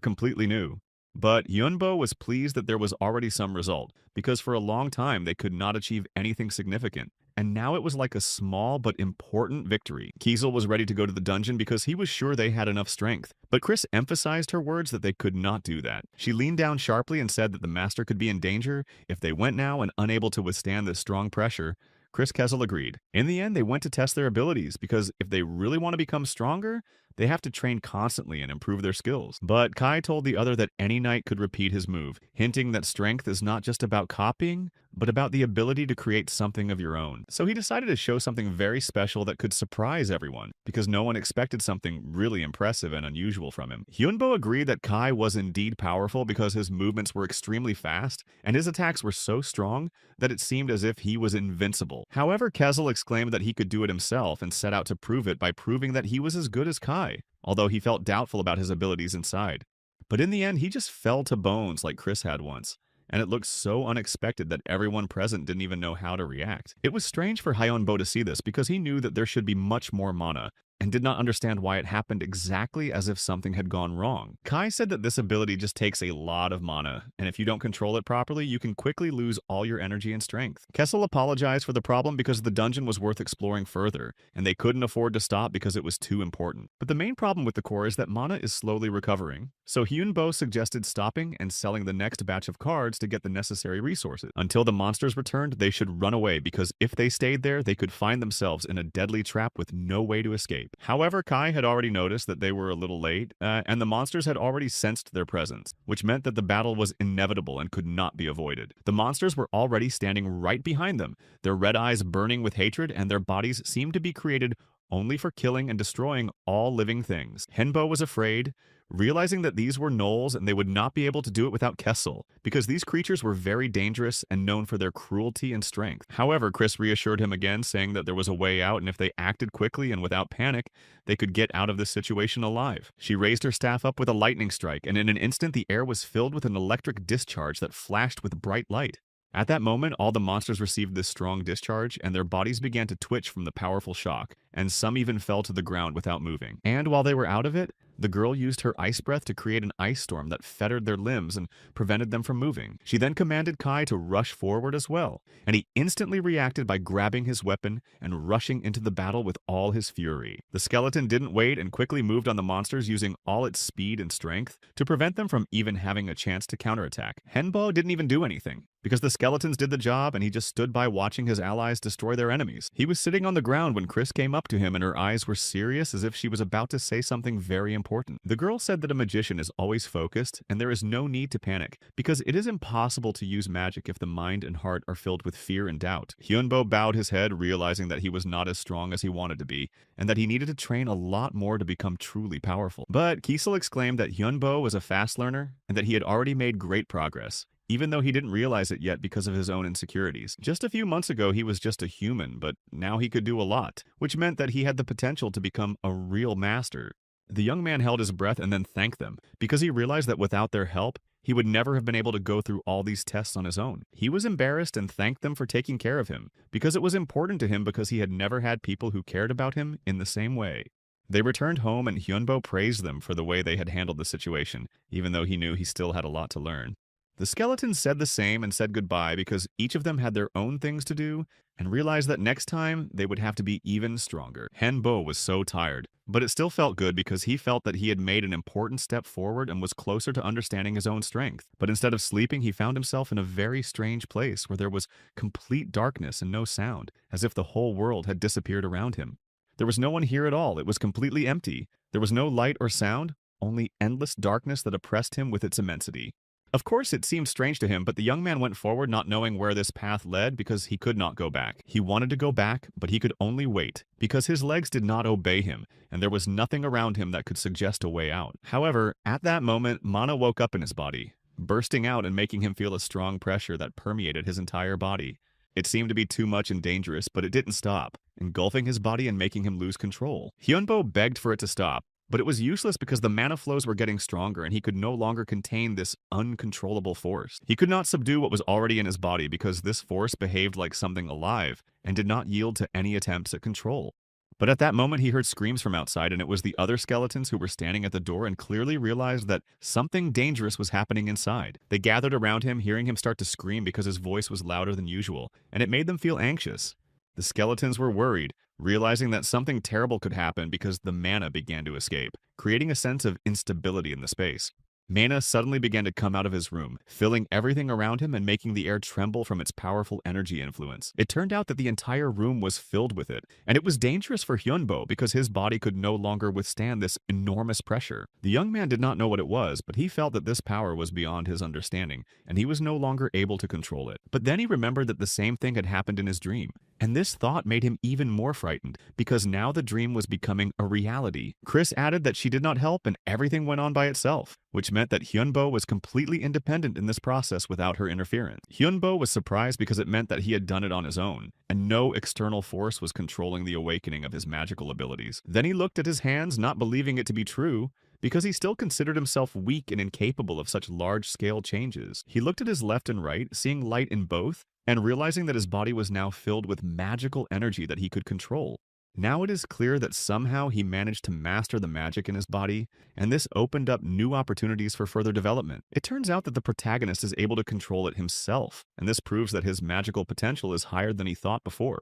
completely new. But Yunbo was pleased that there was already some result, because for a long time they could not achieve anything significant. And now it was like a small but important victory. Kiesel was ready to go to the dungeon because he was sure they had enough strength. But Chris emphasized her words that they could not do that. She leaned down sharply and said that the master could be in danger if they went now and unable to withstand this strong pressure. Chris Kessel agreed. In the end, they went to test their abilities because if they really want to become stronger, they have to train constantly and improve their skills. But Kai told the other that any knight could repeat his move, hinting that strength is not just about copying, but about the ability to create something of your own. So he decided to show something very special that could surprise everyone, because no one expected something really impressive and unusual from him. Hyunbo agreed that Kai was indeed powerful because his movements were extremely fast, and his attacks were so strong that it seemed as if he was invincible. However, Kessel exclaimed that he could do it himself and set out to prove it by proving that he was as good as Kai, although he felt doubtful about his abilities inside. But in the end, he just fell to bones like Chris had once, and it looked so unexpected that everyone present didn't even know how to react. It was strange for Hyunbo to see this because he knew that there should be much more mana, and did not understand why it happened exactly as if something had gone wrong. Kai said that this ability just takes a lot of mana, and if you don't control it properly, you can quickly lose all your energy and strength. Kessel apologized for the problem because the dungeon was worth exploring further, and they couldn't afford to stop because it was too important. But the main problem with the core is that mana is slowly recovering, so Hyunbo suggested stopping and selling the next batch of cards to get the necessary resources. Until the monsters returned, they should run away because if they stayed there, they could find themselves in a deadly trap with no way to escape. However, Kai had already noticed that they were a little late, and the monsters had already sensed their presence, which meant that the battle was inevitable and could not be avoided. The monsters were already standing right behind them, their red eyes burning with hatred, and their bodies seemed to be created only for killing and destroying all living things. Henbo was afraid, realizing that these were gnolls and they would not be able to do it without Kessel, because these creatures were very dangerous and known for their cruelty and strength. However, Chris reassured him again, saying that there was a way out and if they acted quickly and without panic, they could get out of this situation alive. She raised her staff up with a lightning strike, and in an instant the air was filled with an electric discharge that flashed with bright light. At that moment, all the monsters received this strong discharge, and their bodies began to twitch from the powerful shock, and some even fell to the ground without moving. And while they were out of it, the girl used her ice breath to create an ice storm that fettered their limbs and prevented them from moving. She then commanded Kai to rush forward as well, and he instantly reacted by grabbing his weapon and rushing into the battle with all his fury. The skeleton didn't wait and quickly moved on the monsters using all its speed and strength to prevent them from even having a chance to counterattack. Henbo didn't even do anything, because the skeletons did the job and he just stood by watching his allies destroy their enemies. He was sitting on the ground when Chris came up to him and her eyes were serious as if she was about to say something very important. The girl said that a magician is always focused and there is no need to panic, because it is impossible to use magic if the mind and heart are filled with fear and doubt. Hyunbo bowed his head, realizing that he was not as strong as he wanted to be, and that he needed to train a lot more to become truly powerful. But Kiesel exclaimed that Hyunbo was a fast learner and that he had already made great progress, even though he didn't realize it yet because of his own insecurities. Just a few months ago, he was just a human, but now he could do a lot, which meant that he had the potential to become a real master. The young man held his breath and then thanked them, because he realized that without their help, he would never have been able to go through all these tests on his own. He was embarrassed and thanked them for taking care of him, because it was important to him because he had never had people who cared about him in the same way. They returned home and Hyunbo praised them for the way they had handled the situation, even though he knew he still had a lot to learn. The skeletons said the same and said goodbye because each of them had their own things to do and realized that next time they would have to be even stronger. Henbo was so tired, but it still felt good because he felt that he had made an important step forward and was closer to understanding his own strength. But instead of sleeping, he found himself in a very strange place where there was complete darkness and no sound, as if the whole world had disappeared around him. There was no one here at all. It was completely empty. There was no light or sound, only endless darkness that oppressed him with its immensity. Of course, it seemed strange to him, but the young man went forward not knowing where this path led because he could not go back. He wanted to go back, but he could only wait because his legs did not obey him, and there was nothing around him that could suggest a way out. However, at that moment, Mana woke up in his body, bursting out and making him feel a strong pressure that permeated his entire body. It seemed to be too much and dangerous, but it didn't stop, engulfing his body and making him lose control. Hyunbo begged for it to stop, but it was useless because the mana flows were getting stronger and he could no longer contain this uncontrollable force. He could not subdue what was already in his body because this force behaved like something alive and did not yield to any attempts at control. But at that moment he heard screams from outside, and it was the other skeletons who were standing at the door and clearly realized that something dangerous was happening inside. They gathered around him, hearing him start to scream because his voice was louder than usual, and it made them feel anxious. The skeletons were worried, realizing that something terrible could happen because the mana began to escape, creating a sense of instability in the space. Mana suddenly began to come out of his room, filling everything around him and making the air tremble from its powerful energy influence. It turned out that the entire room was filled with it, and it was dangerous for Hyunbo because his body could no longer withstand this enormous pressure. The young man did not know what it was, but he felt that this power was beyond his understanding, and he was no longer able to control it. But then he remembered that the same thing had happened in his dream, and this thought made him even more frightened, because now the dream was becoming a reality. Chris added that she did not help and everything went on by itself, which meant that Hyunbo was completely independent in this process without her interference. Hyunbo was surprised because it meant that he had done it on his own, and no external force was controlling the awakening of his magical abilities. Then he looked at his hands, not believing it to be true, because he still considered himself weak and incapable of such large-scale changes. He looked at his left and right, seeing light in both, and realizing that his body was now filled with magical energy that he could control. Now it is clear that somehow he managed to master the magic in his body, and this opened up new opportunities for further development. It turns out that the protagonist is able to control it himself, and this proves that his magical potential is higher than he thought before.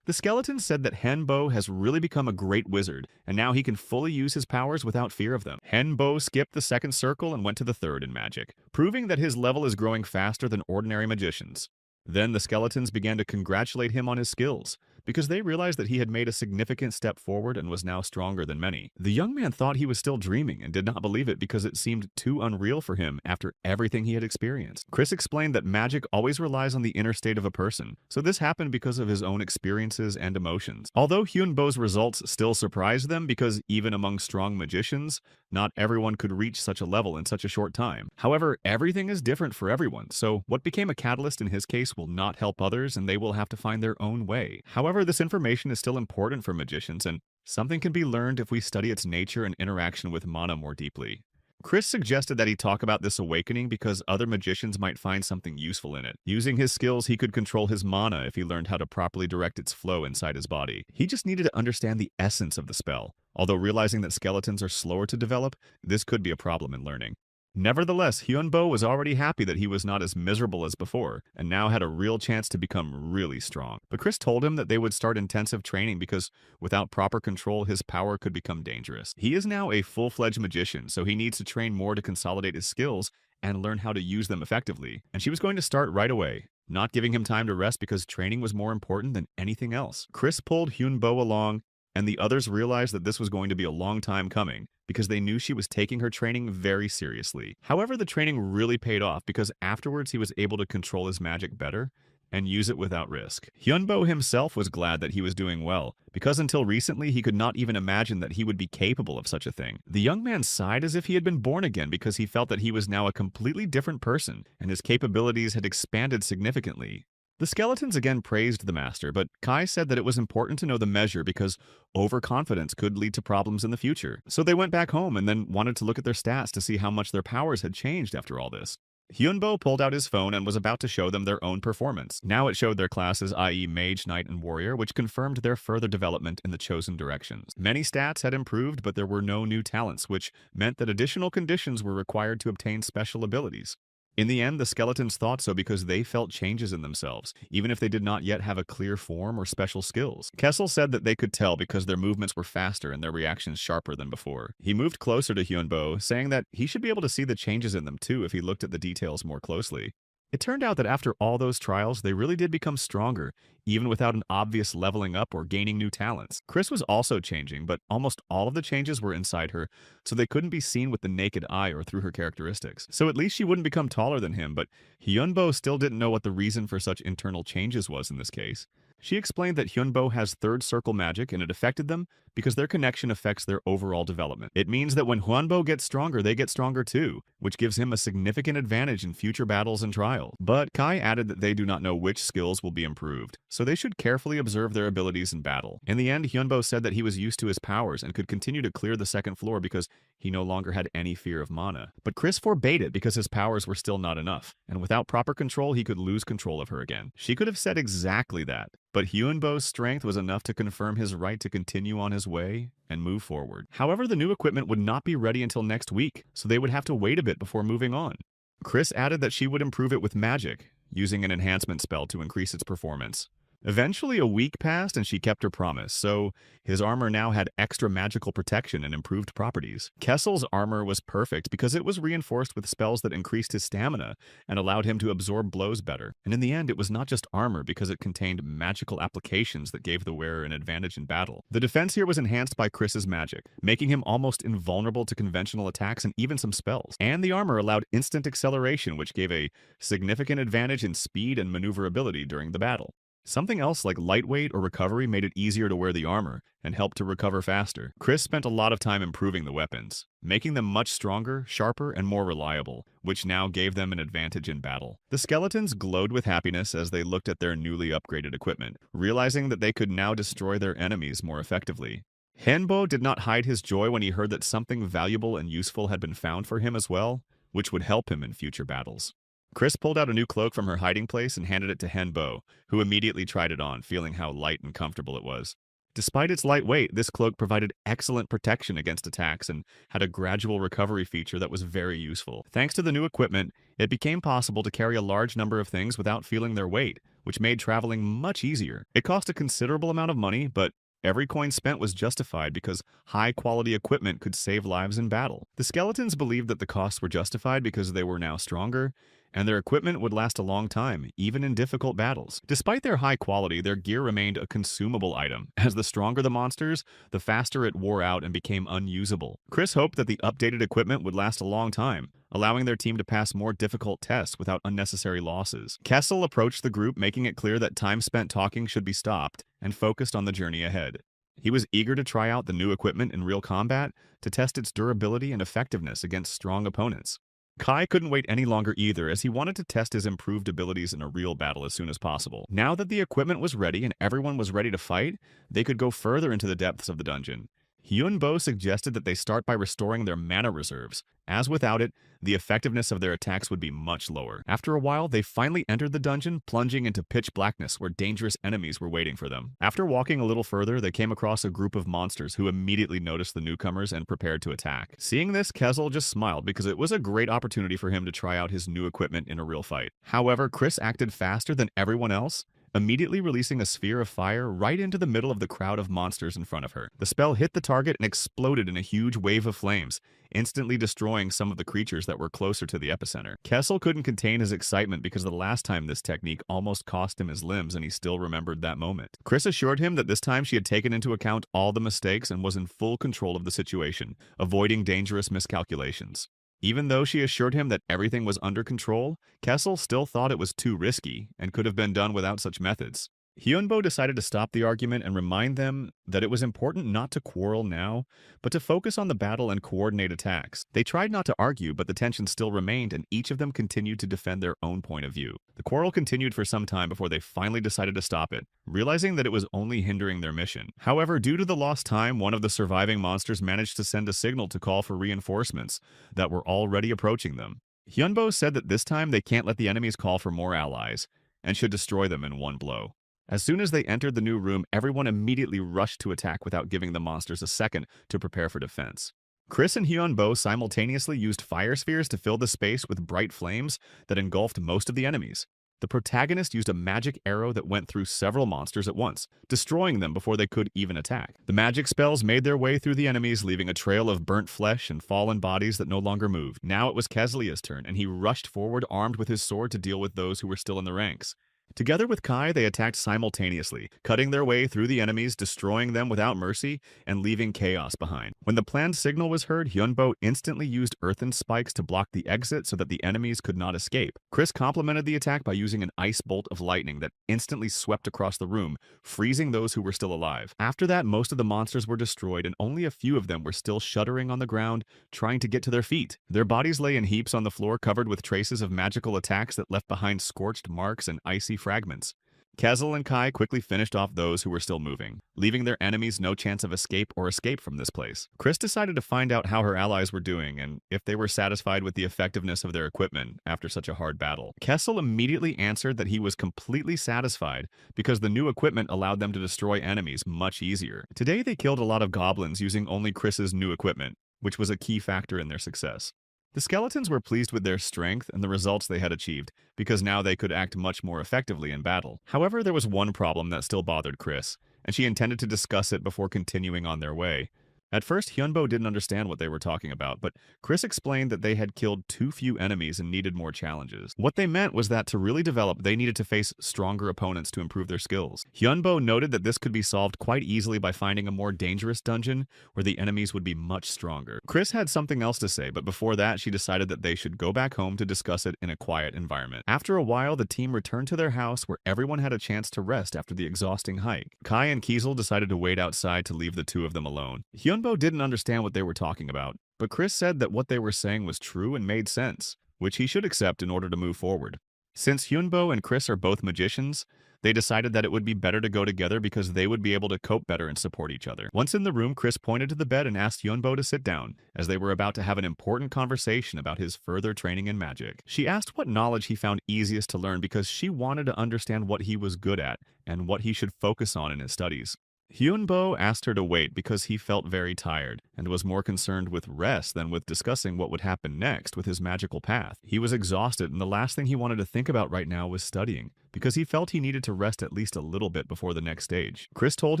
The skeleton said that Henbo has really become a great wizard, and now he can fully use his powers without fear of them. Henbo skipped the second circle and went to the third in magic, proving that his level is growing faster than ordinary magicians. Then the skeletons began to congratulate him on his skills, because they realized that he had made a significant step forward and was now stronger than many. The young man thought he was still dreaming and did not believe it because it seemed too unreal for him after everything he had experienced. Chris explained that magic always relies on the inner state of a person, so this happened because of his own experiences and emotions. Although Hyunbo's results still surprised them because even among strong magicians, not everyone could reach such a level in such a short time. However, everything is different for everyone, so what became a catalyst in his case will not help others and they will have to find their own way. However, this information is still important for magicians, and something can be learned if we study its nature and interaction with mana more deeply. Chris suggested that he talk about this awakening because other magicians might find something useful in it. Using his skills, he could control his mana if he learned how to properly direct its flow inside his body. He just needed to understand the essence of the spell. Although realizing that skeletons are slower to develop, this could be a problem in learning. Nevertheless, Hyunbo was already happy that he was not as miserable as before, and now had a real chance to become really strong. But Chris told him that they would start intensive training because without proper control, his power could become dangerous. He is now a full-fledged magician, so he needs to train more to consolidate his skills and learn how to use them effectively. And she was going to start right away, not giving him time to rest because training was more important than anything else. Chris pulled Hyunbo along, and the others realized that this was going to be a long time coming because they knew she was taking her training very seriously. However, the training really paid off because afterwards he was able to control his magic better and use it without risk. Hyunbo himself was glad that he was doing well, because until recently he could not even imagine that he would be capable of such a thing. The young man sighed as if he had been born again because he felt that he was now a completely different person and his capabilities had expanded significantly. The skeletons again praised the master, but Kai said that it was important to know the measure because overconfidence could lead to problems in the future. So they went back home and then wanted to look at their stats to see how much their powers had changed after all this. Hyunbo pulled out his phone and was about to show them their own performance. Now it showed their classes, i.e. Mage, Knight, and Warrior, which confirmed their further development in the chosen directions. Many stats had improved, but there were no new talents, which meant that additional conditions were required to obtain special abilities. In the end, the skeletons thought so because they felt changes in themselves, even if they did not yet have a clear form or special skills. Kessel said that they could tell because their movements were faster and their reactions sharper than before. He moved closer to Hyunbo, saying that he should be able to see the changes in them too if he looked at the details more closely. It turned out that after all those trials, they really did become stronger, even without an obvious leveling up or gaining new talents. Chris was also changing, but almost all of the changes were inside her, so they couldn't be seen with the naked eye or through her characteristics. So at least she wouldn't become taller than him, but Hyunbo still didn't know what the reason for such internal changes was in this case. She explained that Hyunbo has third circle magic and it affected them because their connection affects their overall development. It means that when Hyunbo gets stronger, they get stronger too, which gives him a significant advantage in future battles and trials. But Kai added that they do not know which skills will be improved, so they should carefully observe their abilities in battle. In the end, Hyunbo said that he was used to his powers and could continue to clear the second floor because he no longer had any fear of mana. But Chris forbade it because his powers were still not enough, and without proper control, he could lose control of her again. She could have said exactly that, but Hyunbo's strength was enough to confirm his right to continue on his way and move forward. However, the new equipment would not be ready until next week, so they would have to wait a bit before moving on. Chris added that she would improve it with magic, using an enhancement spell to increase its performance. Eventually, a week passed and she kept her promise, so his armor now had extra magical protection and improved properties. Kessel's armor was perfect because it was reinforced with spells that increased his stamina and allowed him to absorb blows better. And in the end, it was not just armor because it contained magical applications that gave the wearer an advantage in battle. The defense here was enhanced by Chris's magic, making him almost invulnerable to conventional attacks and even some spells. And the armor allowed instant acceleration, which gave a significant advantage in speed and maneuverability during the battle. Something else like lightweight or recovery made it easier to wear the armor and helped to recover faster. Chris spent a lot of time improving the weapons, making them much stronger, sharper, and more reliable, which now gave them an advantage in battle. The skeletons glowed with happiness as they looked at their newly upgraded equipment, realizing that they could now destroy their enemies more effectively. Henbo did not hide his joy when he heard that something valuable and useful had been found for him as well, which would help him in future battles. Chris pulled out a new cloak from her hiding place and handed it to Henbo, who immediately tried it on, feeling how light and comfortable it was. Despite its light weight, this cloak provided excellent protection against attacks and had a gradual recovery feature that was very useful. Thanks to the new equipment, it became possible to carry a large number of things without feeling their weight, which made traveling much easier. It cost a considerable amount of money, but every coin spent was justified because high-quality equipment could save lives in battle. The skeletons believed that the costs were justified because they were now stronger, and their equipment would last a long time, even in difficult battles. Despite their high quality, their gear remained a consumable item. As the stronger the monsters, the faster it wore out and became unusable. Chris hoped that the updated equipment would last a long time, allowing their team to pass more difficult tests without unnecessary losses. Kessel approached the group, making it clear that time spent talking should be stopped and focused on the journey ahead. He was eager to try out the new equipment in real combat to test its durability and effectiveness against strong opponents. Kai couldn't wait any longer either, as he wanted to test his improved abilities in a real battle as soon as possible. Now that the equipment was ready and everyone was ready to fight, they could go further into the depths of the dungeon. Hyunbo suggested that they start by restoring their mana reserves, as without it, the effectiveness of their attacks would be much lower. After a while, they finally entered the dungeon, plunging into pitch blackness where dangerous enemies were waiting for them. After walking a little further, they came across a group of monsters who immediately noticed the newcomers and prepared to attack. Seeing this, Kessel just smiled because it was a great opportunity for him to try out his new equipment in a real fight. However, Chris acted faster than everyone else, immediately releasing a sphere of fire right into the middle of the crowd of monsters in front of her. The spell hit the target and exploded in a huge wave of flames, instantly destroying some of the creatures that were closer to the epicenter. Kessel couldn't contain his excitement because the last time this technique almost cost him his limbs and he still remembered that moment. Chris assured him that this time she had taken into account all the mistakes and was in full control of the situation, avoiding dangerous miscalculations. Even though she assured him that everything was under control, Kessel still thought it was too risky and could have been done without such methods. Hyunbo decided to stop the argument and remind them that it was important not to quarrel now, but to focus on the battle and coordinate attacks. They tried not to argue, but the tension still remained, and each of them continued to defend their own point of view. The quarrel continued for some time before they finally decided to stop it, realizing that it was only hindering their mission. However, due to the lost time, one of the surviving monsters managed to send a signal to call for reinforcements that were already approaching them. Hyunbo said that this time they can't let the enemies call for more allies, and should destroy them in one blow. As soon as they entered the new room, everyone immediately rushed to attack without giving the monsters a second to prepare for defense. Chris and Hyunbo simultaneously used fire spheres to fill the space with bright flames that engulfed most of the enemies. The protagonist used a magic arrow that went through several monsters at once, destroying them before they could even attack. The magic spells made their way through the enemies, leaving a trail of burnt flesh and fallen bodies that no longer moved. Now it was Kezlia's turn, and he rushed forward armed with his sword to deal with those who were still in the ranks. Together with Kai, they attacked simultaneously, cutting their way through the enemies, destroying them without mercy, and leaving chaos behind. When the planned signal was heard, Hyunbo instantly used earthen spikes to block the exit so that the enemies could not escape. Chris complemented the attack by using an ice bolt of lightning that instantly swept across the room, freezing those who were still alive. After that, most of the monsters were destroyed, and only a few of them were still shuddering on the ground, trying to get to their feet. Their bodies lay in heaps on the floor, covered with traces of magical attacks that left behind scorched marks and icy fragments. Kezel and Kai quickly finished off those who were still moving, leaving their enemies no chance of escape from this place. Chris decided to find out how her allies were doing and if they were satisfied with the effectiveness of their equipment after such a hard battle. Kessel immediately answered that he was completely satisfied because the new equipment allowed them to destroy enemies much easier. Today they killed a lot of goblins using only Chris's new equipment, which was a key factor in their success. The skeletons were pleased with their strength and the results they had achieved, because now they could act much more effectively in battle. However, there was one problem that still bothered Chris, and she intended to discuss it before continuing on their way. At first, Hyunbo didn't understand what they were talking about, but Chris explained that they had killed too few enemies and needed more challenges. What they meant was that to really develop, they needed to face stronger opponents to improve their skills. Hyunbo noted that this could be solved quite easily by finding a more dangerous dungeon where the enemies would be much stronger. Chris had something else to say, but before that, she decided that they should go back home to discuss it in a quiet environment. After a while, the team returned to their house where everyone had a chance to rest after the exhausting hike. Kai and Kiesel decided to wait outside to leave the two of them alone. Hyunbo didn't understand what they were talking about, but Chris said that what they were saying was true and made sense, which he should accept in order to move forward. Since Hyunbo and Chris are both magicians, they decided that it would be better to go together because they would be able to cope better and support each other. Once in the room, Chris pointed to the bed and asked Hyunbo to sit down, as they were about to have an important conversation about his further training in magic. She asked what knowledge he found easiest to learn because she wanted to understand what he was good at and what he should focus on in his studies. Hyunbo asked her to wait because he felt very tired and was more concerned with rest than with discussing what would happen next with his magical path. He was exhausted, and the last thing he wanted to think about right now was studying, because he felt he needed to rest at least a little bit before the next stage. Chris told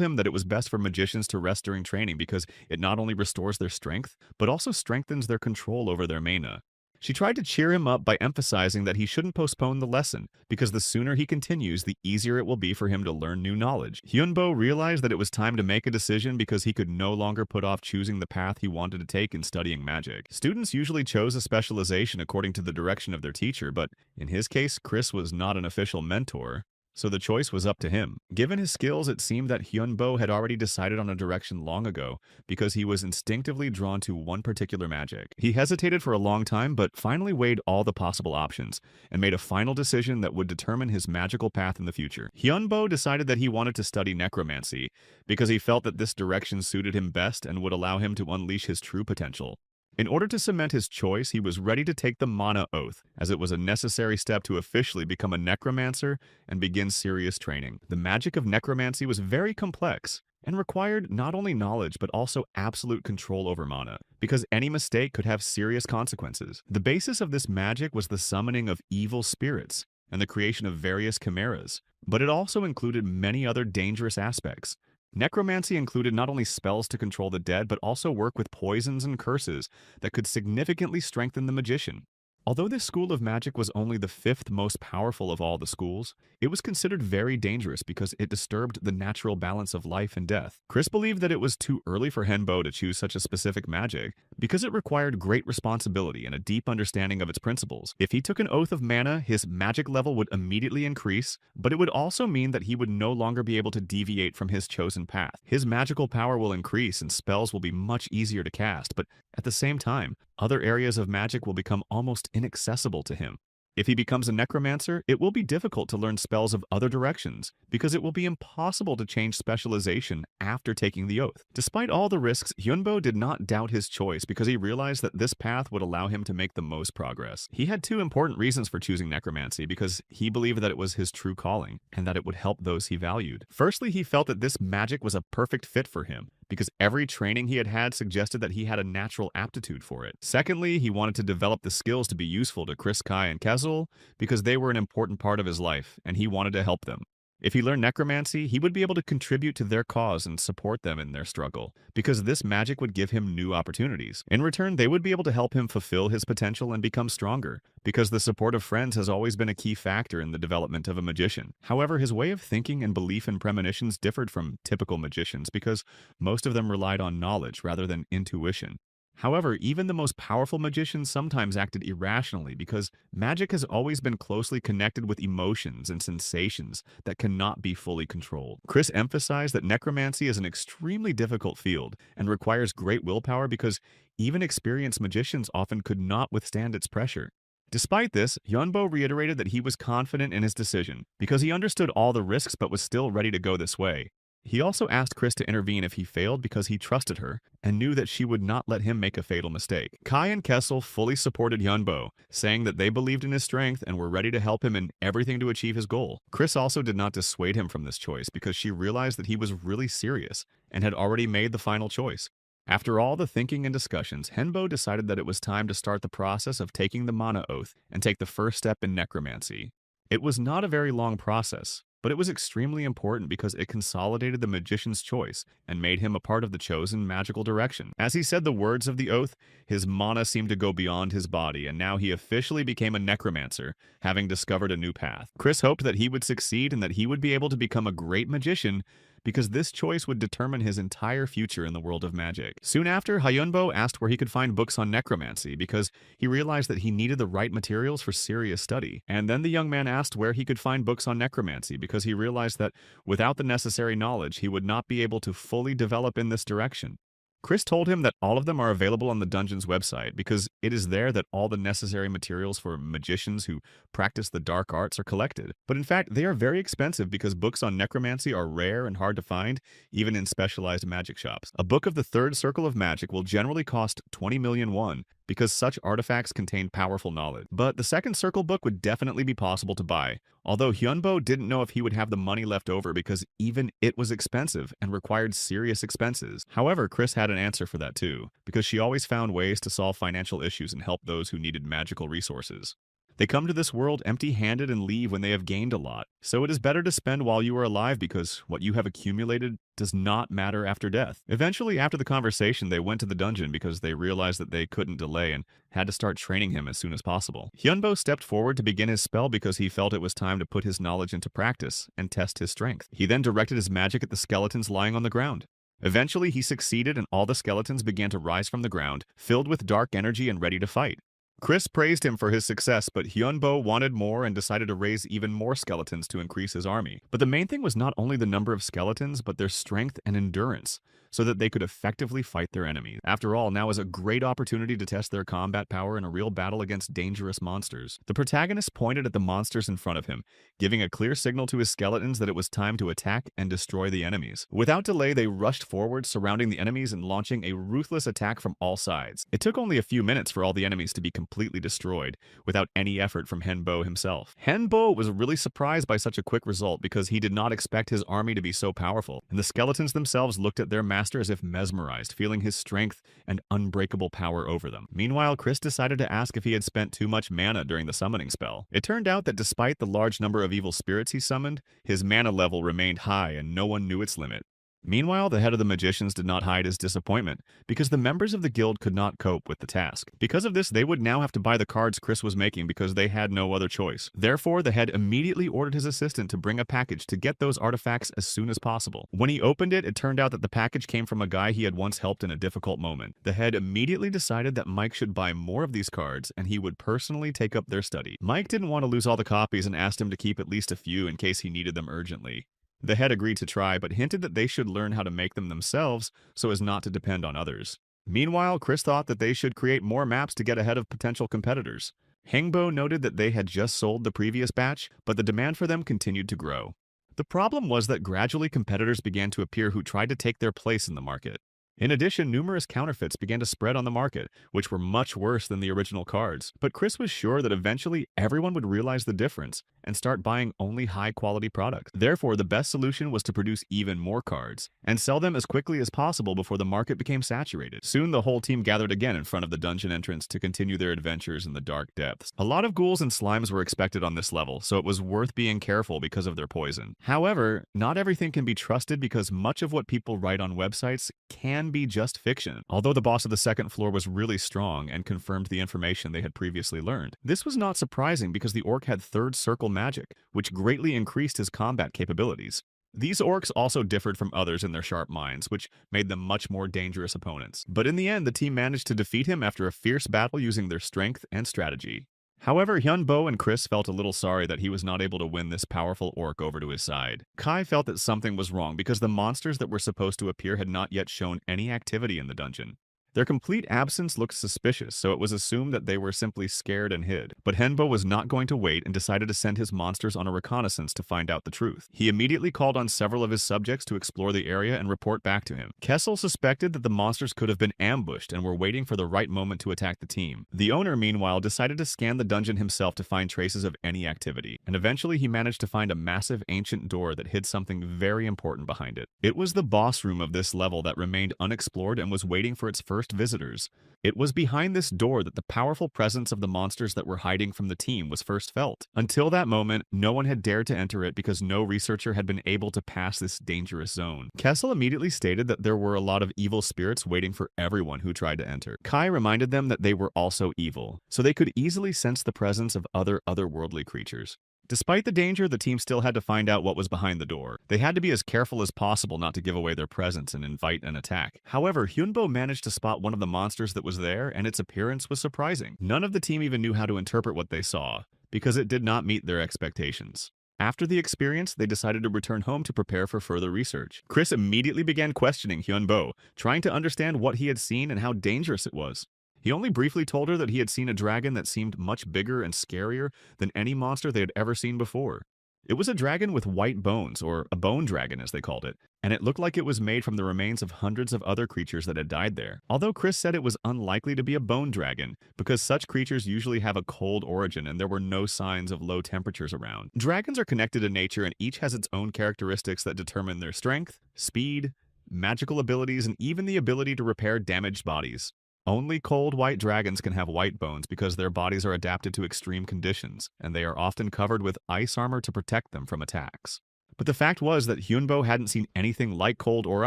him that it was best for magicians to rest during training because it not only restores their strength, but also strengthens their control over their mana. She tried to cheer him up by emphasizing that he shouldn't postpone the lesson, because the sooner he continues, the easier it will be for him to learn new knowledge. Hyunbo realized that it was time to make a decision because he could no longer put off choosing the path he wanted to take in studying magic. Students usually chose a specialization according to the direction of their teacher, but in his case, Chris was not an official mentor, so the choice was up to him. Given his skills, it seemed that Hyunbo had already decided on a direction long ago because he was instinctively drawn to one particular magic. He hesitated for a long time, but finally weighed all the possible options and made a final decision that would determine his magical path in the future. Hyunbo decided that he wanted to study necromancy because he felt that this direction suited him best and would allow him to unleash his true potential. In order to cement his choice, he was ready to take the Mana Oath, as it was a necessary step to officially become a necromancer and begin serious training. The magic of necromancy was very complex and required not only knowledge but also absolute control over mana, because any mistake could have serious consequences. The basis of this magic was the summoning of evil spirits and the creation of various chimeras, but it also included many other dangerous aspects. Necromancy included not only spells to control the dead, but also work with poisons and curses that could significantly strengthen the magician. Although this school of magic was only the fifth most powerful of all the schools, it was considered very dangerous because it disturbed the natural balance of life and death. Chris believed that it was too early for Hyunbo to choose such a specific magic because it required great responsibility and a deep understanding of its principles. If he took an oath of mana, his magic level would immediately increase, but it would also mean that he would no longer be able to deviate from his chosen path. His magical power will increase and spells will be much easier to cast, but at the same time, other areas of magic will become almost inaccessible to him. If he becomes a necromancer, it will be difficult to learn spells of other directions, because it will be impossible to change specialization after taking the oath. Despite all the risks, Hyunbo did not doubt his choice because he realized that this path would allow him to make the most progress. He had two important reasons for choosing necromancy, because he believed that it was his true calling, and that it would help those he valued. Firstly, he felt that this magic was a perfect fit for him, because every training he had had suggested that he had a natural aptitude for it. Secondly, he wanted to develop the skills to be useful to Chris, Kai, and Kessel because they were an important part of his life, and he wanted to help them. If he learned necromancy, he would be able to contribute to their cause and support them in their struggle, because this magic would give him new opportunities. In return, they would be able to help him fulfill his potential and become stronger, because the support of friends has always been a key factor in the development of a magician. However, his way of thinking and belief in premonitions differed from typical magicians because most of them relied on knowledge rather than intuition. However, even the most powerful magicians sometimes acted irrationally because magic has always been closely connected with emotions and sensations that cannot be fully controlled. Chris emphasized that necromancy is an extremely difficult field and requires great willpower because even experienced magicians often could not withstand its pressure. Despite this, Hyunbo reiterated that he was confident in his decision because he understood all the risks but was still ready to go this way. He also asked Chris to intervene if he failed because he trusted her and knew that she would not let him make a fatal mistake. Kai and Kessel fully supported Hyunbo, saying that they believed in his strength and were ready to help him in everything to achieve his goal. Chris also did not dissuade him from this choice because she realized that he was really serious and had already made the final choice. After all the thinking and discussions, Henbo decided that it was time to start the process of taking the mana oath and take the first step in necromancy. It was not a very long process, but it was extremely important because it consolidated the magician's choice and made him a part of the chosen magical direction. As he said the words of the oath, his mana seemed to go beyond his body, and now he officially became a necromancer, having discovered a new path. Chris hoped that he would succeed and that he would be able to become a great magician because this choice would determine his entire future in the world of magic. Soon after, Hyunbo asked where he could find books on necromancy because he realized that he needed the right materials for serious study. And then the young man asked where he could find books on necromancy because he realized that without the necessary knowledge, he would not be able to fully develop in this direction. Chris told him that all of them are available on the dungeon's website because it is there that all the necessary materials for magicians who practice the dark arts are collected. But in fact, they are very expensive because books on necromancy are rare and hard to find, even in specialized magic shops. A book of the third circle of magic will generally cost 20 million won because such artifacts contain powerful knowledge. But the second circle book would definitely be possible to buy, although Hyunbo didn't know if he would have the money left over because even it was expensive and required serious expenses. However, Chris had an answer for that too, because she always found ways to solve financial issues and help those who needed magical resources. They come to this world empty-handed and leave when they have gained a lot. So it is better to spend while you are alive because what you have accumulated does not matter after death. Eventually, after the conversation, they went to the dungeon because they realized that they couldn't delay and had to start training him as soon as possible. Hyunbo stepped forward to begin his spell because he felt it was time to put his knowledge into practice and test his strength. He then directed his magic at the skeletons lying on the ground. Eventually, he succeeded and all the skeletons began to rise from the ground, filled with dark energy and ready to fight. Chris praised him for his success, but Hyunbo wanted more and decided to raise even more skeletons to increase his army. But the main thing was not only the number of skeletons, but their strength and endurance, so that they could effectively fight their enemies. After all, now is a great opportunity to test their combat power in a real battle against dangerous monsters. The protagonist pointed at the monsters in front of him, giving a clear signal to his skeletons that it was time to attack and destroy the enemies. Without delay, they rushed forward, surrounding the enemies and launching a ruthless attack from all sides. It took only a few minutes for all the enemies to be completely destroyed, without any effort from Henbo himself. Henbo was really surprised by such a quick result because he did not expect his army to be so powerful, and the skeletons themselves looked at their master as if mesmerized, feeling his strength and unbreakable power over them. Meanwhile, Chris decided to ask if he had spent too much mana during the summoning spell. It turned out that despite the large number of evil spirits he summoned, his mana level remained high and no one knew its limit. Meanwhile, the head of the magicians did not hide his disappointment, because the members of the guild could not cope with the task. Because of this, they would now have to buy the cards Chris was making because they had no other choice. Therefore, the head immediately ordered his assistant to bring a package to get those artifacts as soon as possible. When he opened it, it turned out that the package came from a guy he had once helped in a difficult moment. The head immediately decided that Mike should buy more of these cards, and he would personally take up their study. Mike didn't want to lose all the copies and asked him to keep at least a few in case he needed them urgently. The head agreed to try, but hinted that they should learn how to make them themselves so as not to depend on others. Meanwhile, Chris thought that they should create more maps to get ahead of potential competitors. Hengbo noted that they had just sold the previous batch, but the demand for them continued to grow. The problem was that gradually competitors began to appear who tried to take their place in the market. In addition, numerous counterfeits began to spread on the market, which were much worse than the original cards. But Chris was sure that eventually everyone would realize the difference and start buying only high-quality products. Therefore, the best solution was to produce even more cards and sell them as quickly as possible before the market became saturated. Soon, the whole team gathered again in front of the dungeon entrance to continue their adventures in the dark depths. A lot of ghouls and slimes were expected on this level, so it was worth being careful because of their poison. However, not everything can be trusted because much of what people write on websites can be just fiction. Although the boss of the second floor was really strong and confirmed the information they had previously learned. This was not surprising because the orc had third circle magic, which greatly increased his combat capabilities. These orcs also differed from others in their sharp minds, which made them much more dangerous opponents. But in the end, the team managed to defeat him after a fierce battle using their strength and strategy. However, Hyunbo and Chris felt a little sorry that he was not able to win this powerful orc over to his side. Kai felt that something was wrong because the monsters that were supposed to appear had not yet shown any activity in the dungeon. Their complete absence looked suspicious, so it was assumed that they were simply scared and hid. But Henbo was not going to wait and decided to send his monsters on a reconnaissance to find out the truth. He immediately called on several of his subjects to explore the area and report back to him. Kessel suspected that the monsters could have been ambushed and were waiting for the right moment to attack the team. The owner, meanwhile, decided to scan the dungeon himself to find traces of any activity, and eventually he managed to find a massive ancient door that hid something very important behind it. It was the boss room of this level that remained unexplored and was waiting for its first visitors. It was behind this door that the powerful presence of the monsters that were hiding from the team was first felt. Until that moment, no one had dared to enter it because no researcher had been able to pass this dangerous zone. Kessel immediately stated that there were a lot of evil spirits waiting for everyone who tried to enter. Kai reminded them that they were also evil, so they could easily sense the presence of other otherworldly creatures. Despite the danger, the team still had to find out what was behind the door. They had to be as careful as possible not to give away their presence and invite an attack. However, Hyunbo managed to spot one of the monsters that was there, and its appearance was surprising. None of the team even knew how to interpret what they saw, because it did not meet their expectations. After the experience, they decided to return home to prepare for further research. Chris immediately began questioning Hyunbo, trying to understand what he had seen and how dangerous it was. He only briefly told her that he had seen a dragon that seemed much bigger and scarier than any monster they had ever seen before. It was a dragon with white bones, or a bone dragon as they called it, and it looked like it was made from the remains of hundreds of other creatures that had died there. Although Chris said it was unlikely to be a bone dragon, because such creatures usually have a cold origin and there were no signs of low temperatures around. Dragons are connected to nature and each has its own characteristics that determine their strength, speed, magical abilities, and even the ability to repair damaged bodies. Only cold white dragons can have white bones because their bodies are adapted to extreme conditions, and they are often covered with ice armor to protect them from attacks. But the fact was that Hyunbo hadn't seen anything like cold or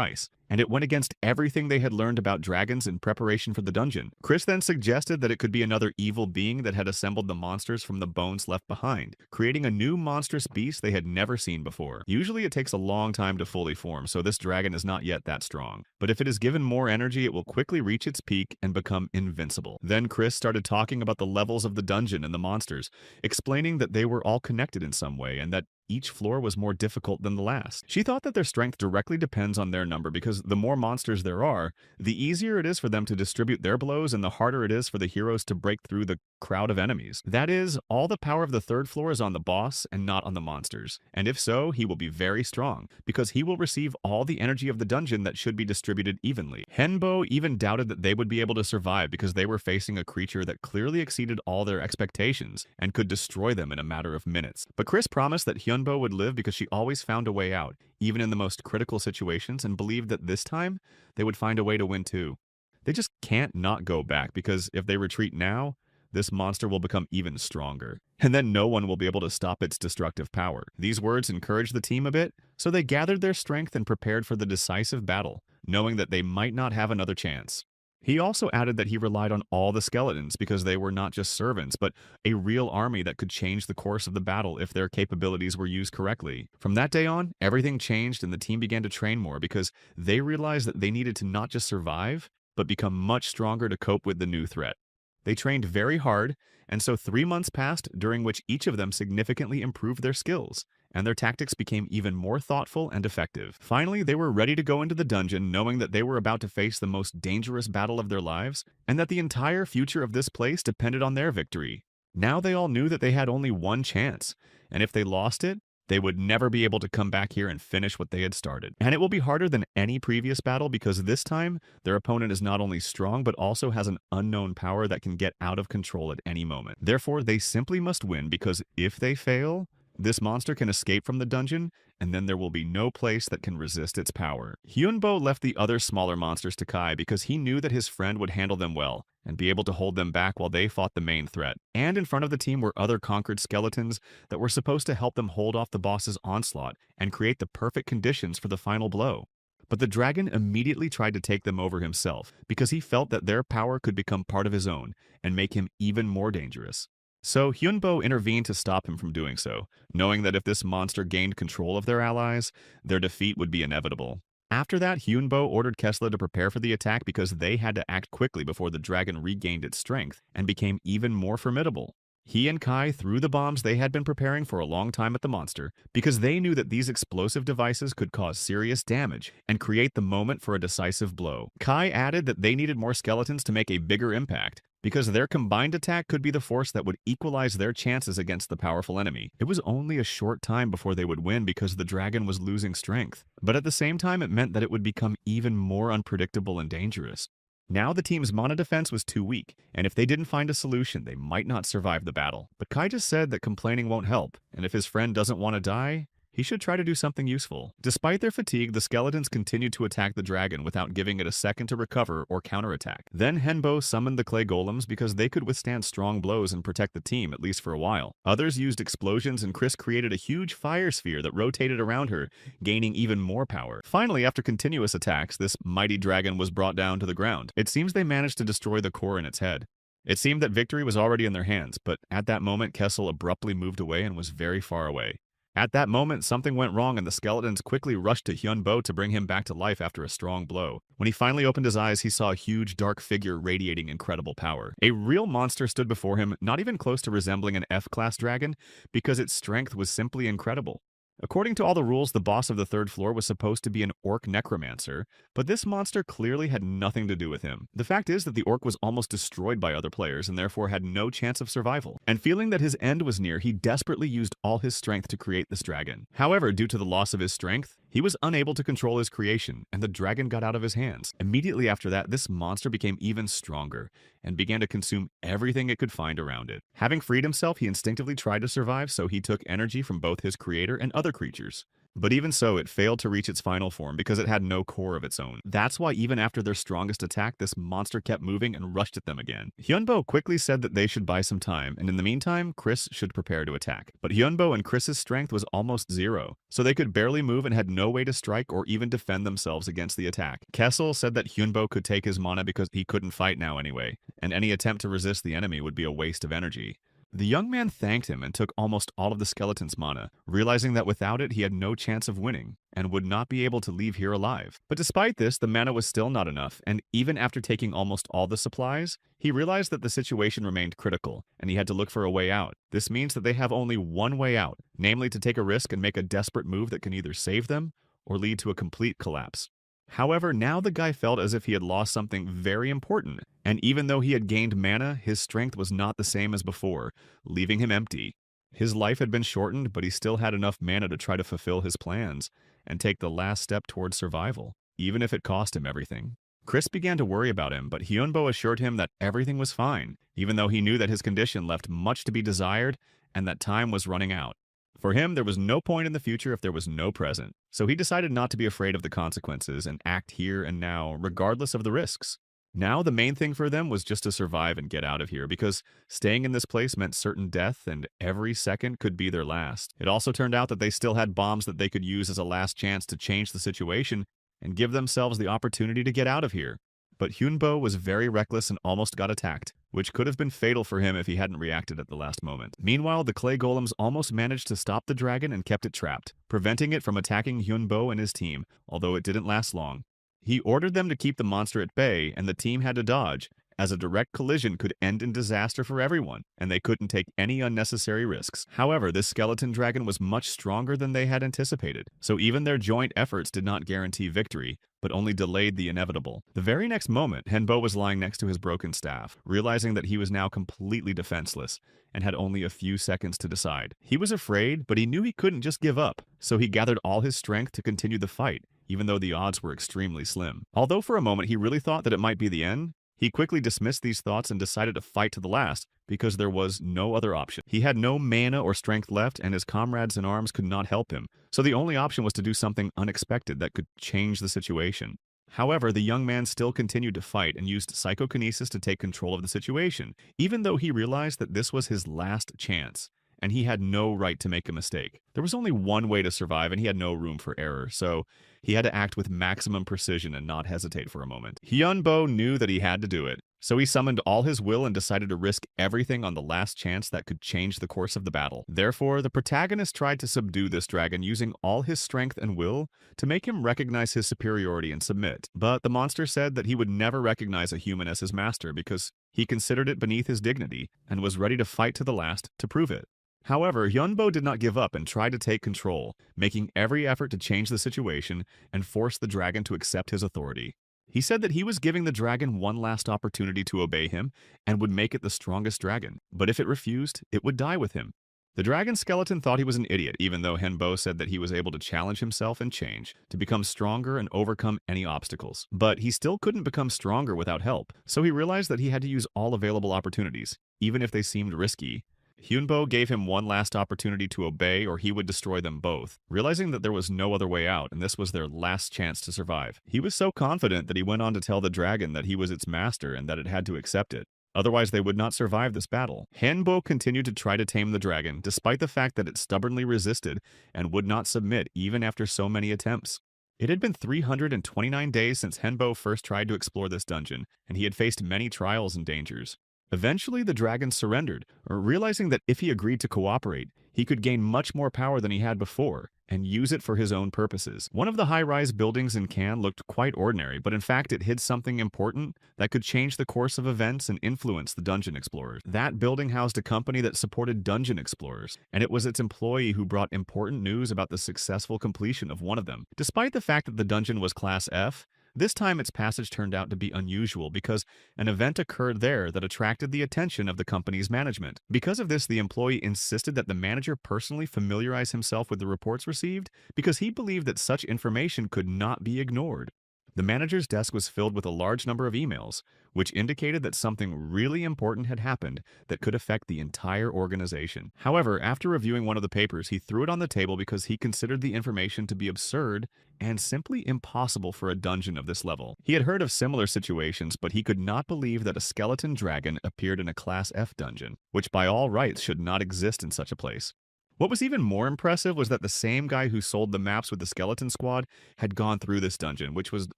ice, and it went against everything they had learned about dragons in preparation for the dungeon. Chris then suggested that it could be another evil being that had assembled the monsters from the bones left behind, creating a new monstrous beast they had never seen before. Usually it takes a long time to fully form, so this dragon is not yet that strong. But if it is given more energy, it will quickly reach its peak and become invincible. Then Chris started talking about the levels of the dungeon and the monsters, explaining that they were all connected in some way and that each floor was more difficult than the last. She thought that their strength directly depends on their number because the more monsters there are, the easier it is for them to distribute their blows and the harder it is for the heroes to break through the crowd of enemies. That is, all the power of the third floor is on the boss and not on the monsters. And if so, he will be very strong because he will receive all the energy of the dungeon that should be distributed evenly. Henbo even doubted that they would be able to survive because they were facing a creature that clearly exceeded all their expectations and could destroy them in a matter of minutes. But Chris promised that Hyunbo would live because she always found a way out, even in the most critical situations, and believed that this time they would find a way to win too. They just can't not go back because if they retreat now, this monster will become even stronger, and then no one will be able to stop its destructive power. These words encouraged the team a bit, so they gathered their strength and prepared for the decisive battle, knowing that they might not have another chance. He also added that he relied on all the skeletons because they were not just servants, but a real army that could change the course of the battle if their capabilities were used correctly. From that day on, everything changed and the team began to train more because they realized that they needed to not just survive, but become much stronger to cope with the new threat. They trained very hard, and so 3 months passed during which each of them significantly improved their skills, and their tactics became even more thoughtful and effective. Finally, they were ready to go into the dungeon knowing that they were about to face the most dangerous battle of their lives, and that the entire future of this place depended on their victory. Now they all knew that they had only one chance, and if they lost it, They would never be able to come back here and finish what they had started. And it will be harder than any previous battle because this time, their opponent is not only strong but also has an unknown power that can get out of control at any moment. Therefore, they simply must win because if they fail, this monster can escape from the dungeon, and then there will be no place that can resist its power. Hyunbo left the other smaller monsters to Kai because he knew that his friend would handle them well and be able to hold them back while they fought the main threat. And in front of the team were other conquered skeletons that were supposed to help them hold off the boss's onslaught and create the perfect conditions for the final blow. But the dragon immediately tried to take them over himself because he felt that their power could become part of his own and make him even more dangerous. So Hyunbo intervened to stop him from doing so, knowing that if this monster gained control of their allies, their defeat would be inevitable. After that, Hyunbo ordered Kessler to prepare for the attack because they had to act quickly before the dragon regained its strength and became even more formidable. He and Kai threw the bombs they had been preparing for a long time at the monster because they knew that these explosive devices could cause serious damage and create the moment for a decisive blow. Kai added that they needed more skeletons to make a bigger impact, because their combined attack could be the force that would equalize their chances against the powerful enemy. It was only a short time before they would win because the dragon was losing strength, but at the same time it meant that it would become even more unpredictable and dangerous. Now the team's mana defense was too weak, and if they didn't find a solution, they might not survive the battle. But Kai just said that complaining won't help, and if his friend doesn't want to die, he should try to do something useful. Despite their fatigue, the skeletons continued to attack the dragon without giving it a second to recover or counterattack. Then Henbo summoned the clay golems because they could withstand strong blows and protect the team, at least for a while. Others used explosions, and Chris created a huge fire sphere that rotated around her, gaining even more power. Finally, after continuous attacks, this mighty dragon was brought down to the ground. It seems they managed to destroy the core in its head. It seemed that victory was already in their hands, but at that moment Kessel abruptly moved away and was very far away. At that moment, something went wrong and the skeletons quickly rushed to Hyunbo to bring him back to life after a strong blow. When he finally opened his eyes, he saw a huge dark figure radiating incredible power. A real monster stood before him, not even close to resembling an F-class dragon, because its strength was simply incredible. According to all the rules, the boss of the third floor was supposed to be an orc necromancer, but this monster clearly had nothing to do with him. The fact is that the orc was almost destroyed by other players and therefore had no chance of survival. And feeling that his end was near, he desperately used all his strength to create this dragon. However, due to the loss of his strength, he was unable to control his creation, and the dragon got out of his hands. Immediately after that, this monster became even stronger and began to consume everything it could find around it. Having freed himself, he instinctively tried to survive, so he took energy from both his creator and other creatures. But even so, it failed to reach its final form because it had no core of its own. That's why even after their strongest attack, this monster kept moving and rushed at them again. Hyunbo quickly said that they should buy some time, and in the meantime, Chris should prepare to attack. But Hyunbo and Chris's strength was almost zero, so they could barely move and had no way to strike or even defend themselves against the attack. Kessel said that Hyunbo could take his mana because he couldn't fight now anyway, and any attempt to resist the enemy would be a waste of energy. The young man thanked him and took almost all of the skeleton's mana, realizing that without it he had no chance of winning, and would not be able to leave here alive. But despite this, the mana was still not enough, and even after taking almost all the supplies, he realized that the situation remained critical, and he had to look for a way out. This means that they have only one way out, namely to take a risk and make a desperate move that can either save them or lead to a complete collapse. However, now the guy felt as if he had lost something very important, and even though he had gained mana, his strength was not the same as before, leaving him empty. His life had been shortened, but he still had enough mana to try to fulfill his plans and take the last step towards survival, even if it cost him everything. Chris began to worry about him, but Hyunbo assured him that everything was fine, even though he knew that his condition left much to be desired and that time was running out. For him, there was no point in the future if there was no present, so he decided not to be afraid of the consequences and act here and now, regardless of the risks. Now, the main thing for them was just to survive and get out of here, because staying in this place meant certain death, and every second could be their last. It also turned out that they still had bombs that they could use as a last chance to change the situation and give themselves the opportunity to get out of here. But Hyunbo was very reckless and almost got attacked, which could have been fatal for him if he hadn't reacted at the last moment. Meanwhile, the clay golems almost managed to stop the dragon and kept it trapped, preventing it from attacking Hyunbo and his team, although it didn't last long. He ordered them to keep the monster at bay, and the team had to dodge, as a direct collision could end in disaster for everyone, and they couldn't take any unnecessary risks. However, this skeleton dragon was much stronger than they had anticipated, so even their joint efforts did not guarantee victory, but only delayed the inevitable. The very next moment, Henbo was lying next to his broken staff, realizing that he was now completely defenseless and had only a few seconds to decide. He was afraid, but he knew he couldn't just give up, so he gathered all his strength to continue the fight, even though the odds were extremely slim. Although for a moment he really thought that it might be the end, he quickly dismissed these thoughts and decided to fight to the last because there was no other option. He had no mana or strength left, and his comrades in arms could not help him, so the only option was to do something unexpected that could change the situation. However, the young man still continued to fight and used psychokinesis to take control of the situation, even though he realized that this was his last chance, and he had no right to make a mistake. There was only one way to survive, and he had no room for error, so he had to act with maximum precision and not hesitate for a moment. Hyunbo knew that he had to do it, so he summoned all his will and decided to risk everything on the last chance that could change the course of the battle. Therefore, the protagonist tried to subdue this dragon using all his strength and will to make him recognize his superiority and submit. But the monster said that he would never recognize a human as his master because he considered it beneath his dignity and was ready to fight to the last to prove it. However, Hyunbo did not give up and tried to take control, making every effort to change the situation and force the dragon to accept his authority. He said that he was giving the dragon one last opportunity to obey him and would make it the strongest dragon, but if it refused, it would die with him. The dragon skeleton thought he was an idiot, even though Henbo said that he was able to challenge himself and change, to become stronger and overcome any obstacles. But he still couldn't become stronger without help, so he realized that he had to use all available opportunities, even if they seemed risky. Hyunbo gave him one last opportunity to obey or he would destroy them both, realizing that there was no other way out and this was their last chance to survive. He was so confident that he went on to tell the dragon that he was its master and that it had to accept it. Otherwise, they would not survive this battle. Hanbo continued to try to tame the dragon, despite the fact that it stubbornly resisted and would not submit even after so many attempts. It had been 329 days since Henbo first tried to explore this dungeon, and he had faced many trials and dangers. Eventually, the dragon surrendered, realizing that if he agreed to cooperate, he could gain much more power than he had before, and use it for his own purposes. One of the high-rise buildings in Cannes looked quite ordinary, but in fact it hid something important that could change the course of events and influence the dungeon explorers. That building housed a company that supported dungeon explorers, and it was its employee who brought important news about the successful completion of one of them. Despite the fact that the dungeon was Class F, this time its passage turned out to be unusual because an event occurred there that attracted the attention of the company's management. Because of this, the employee insisted that the manager personally familiarize himself with the reports received because he believed that such information could not be ignored. The manager's desk was filled with a large number of emails, which indicated that something really important had happened that could affect the entire organization. However, after reviewing one of the papers, he threw it on the table because he considered the information to be absurd and simply impossible for a dungeon of this level. He had heard of similar situations, but he could not believe that a skeleton dragon appeared in a Class F dungeon, which by all rights should not exist in such a place. What was even more impressive was that the same guy who sold the maps with the skeleton squad had gone through this dungeon, which was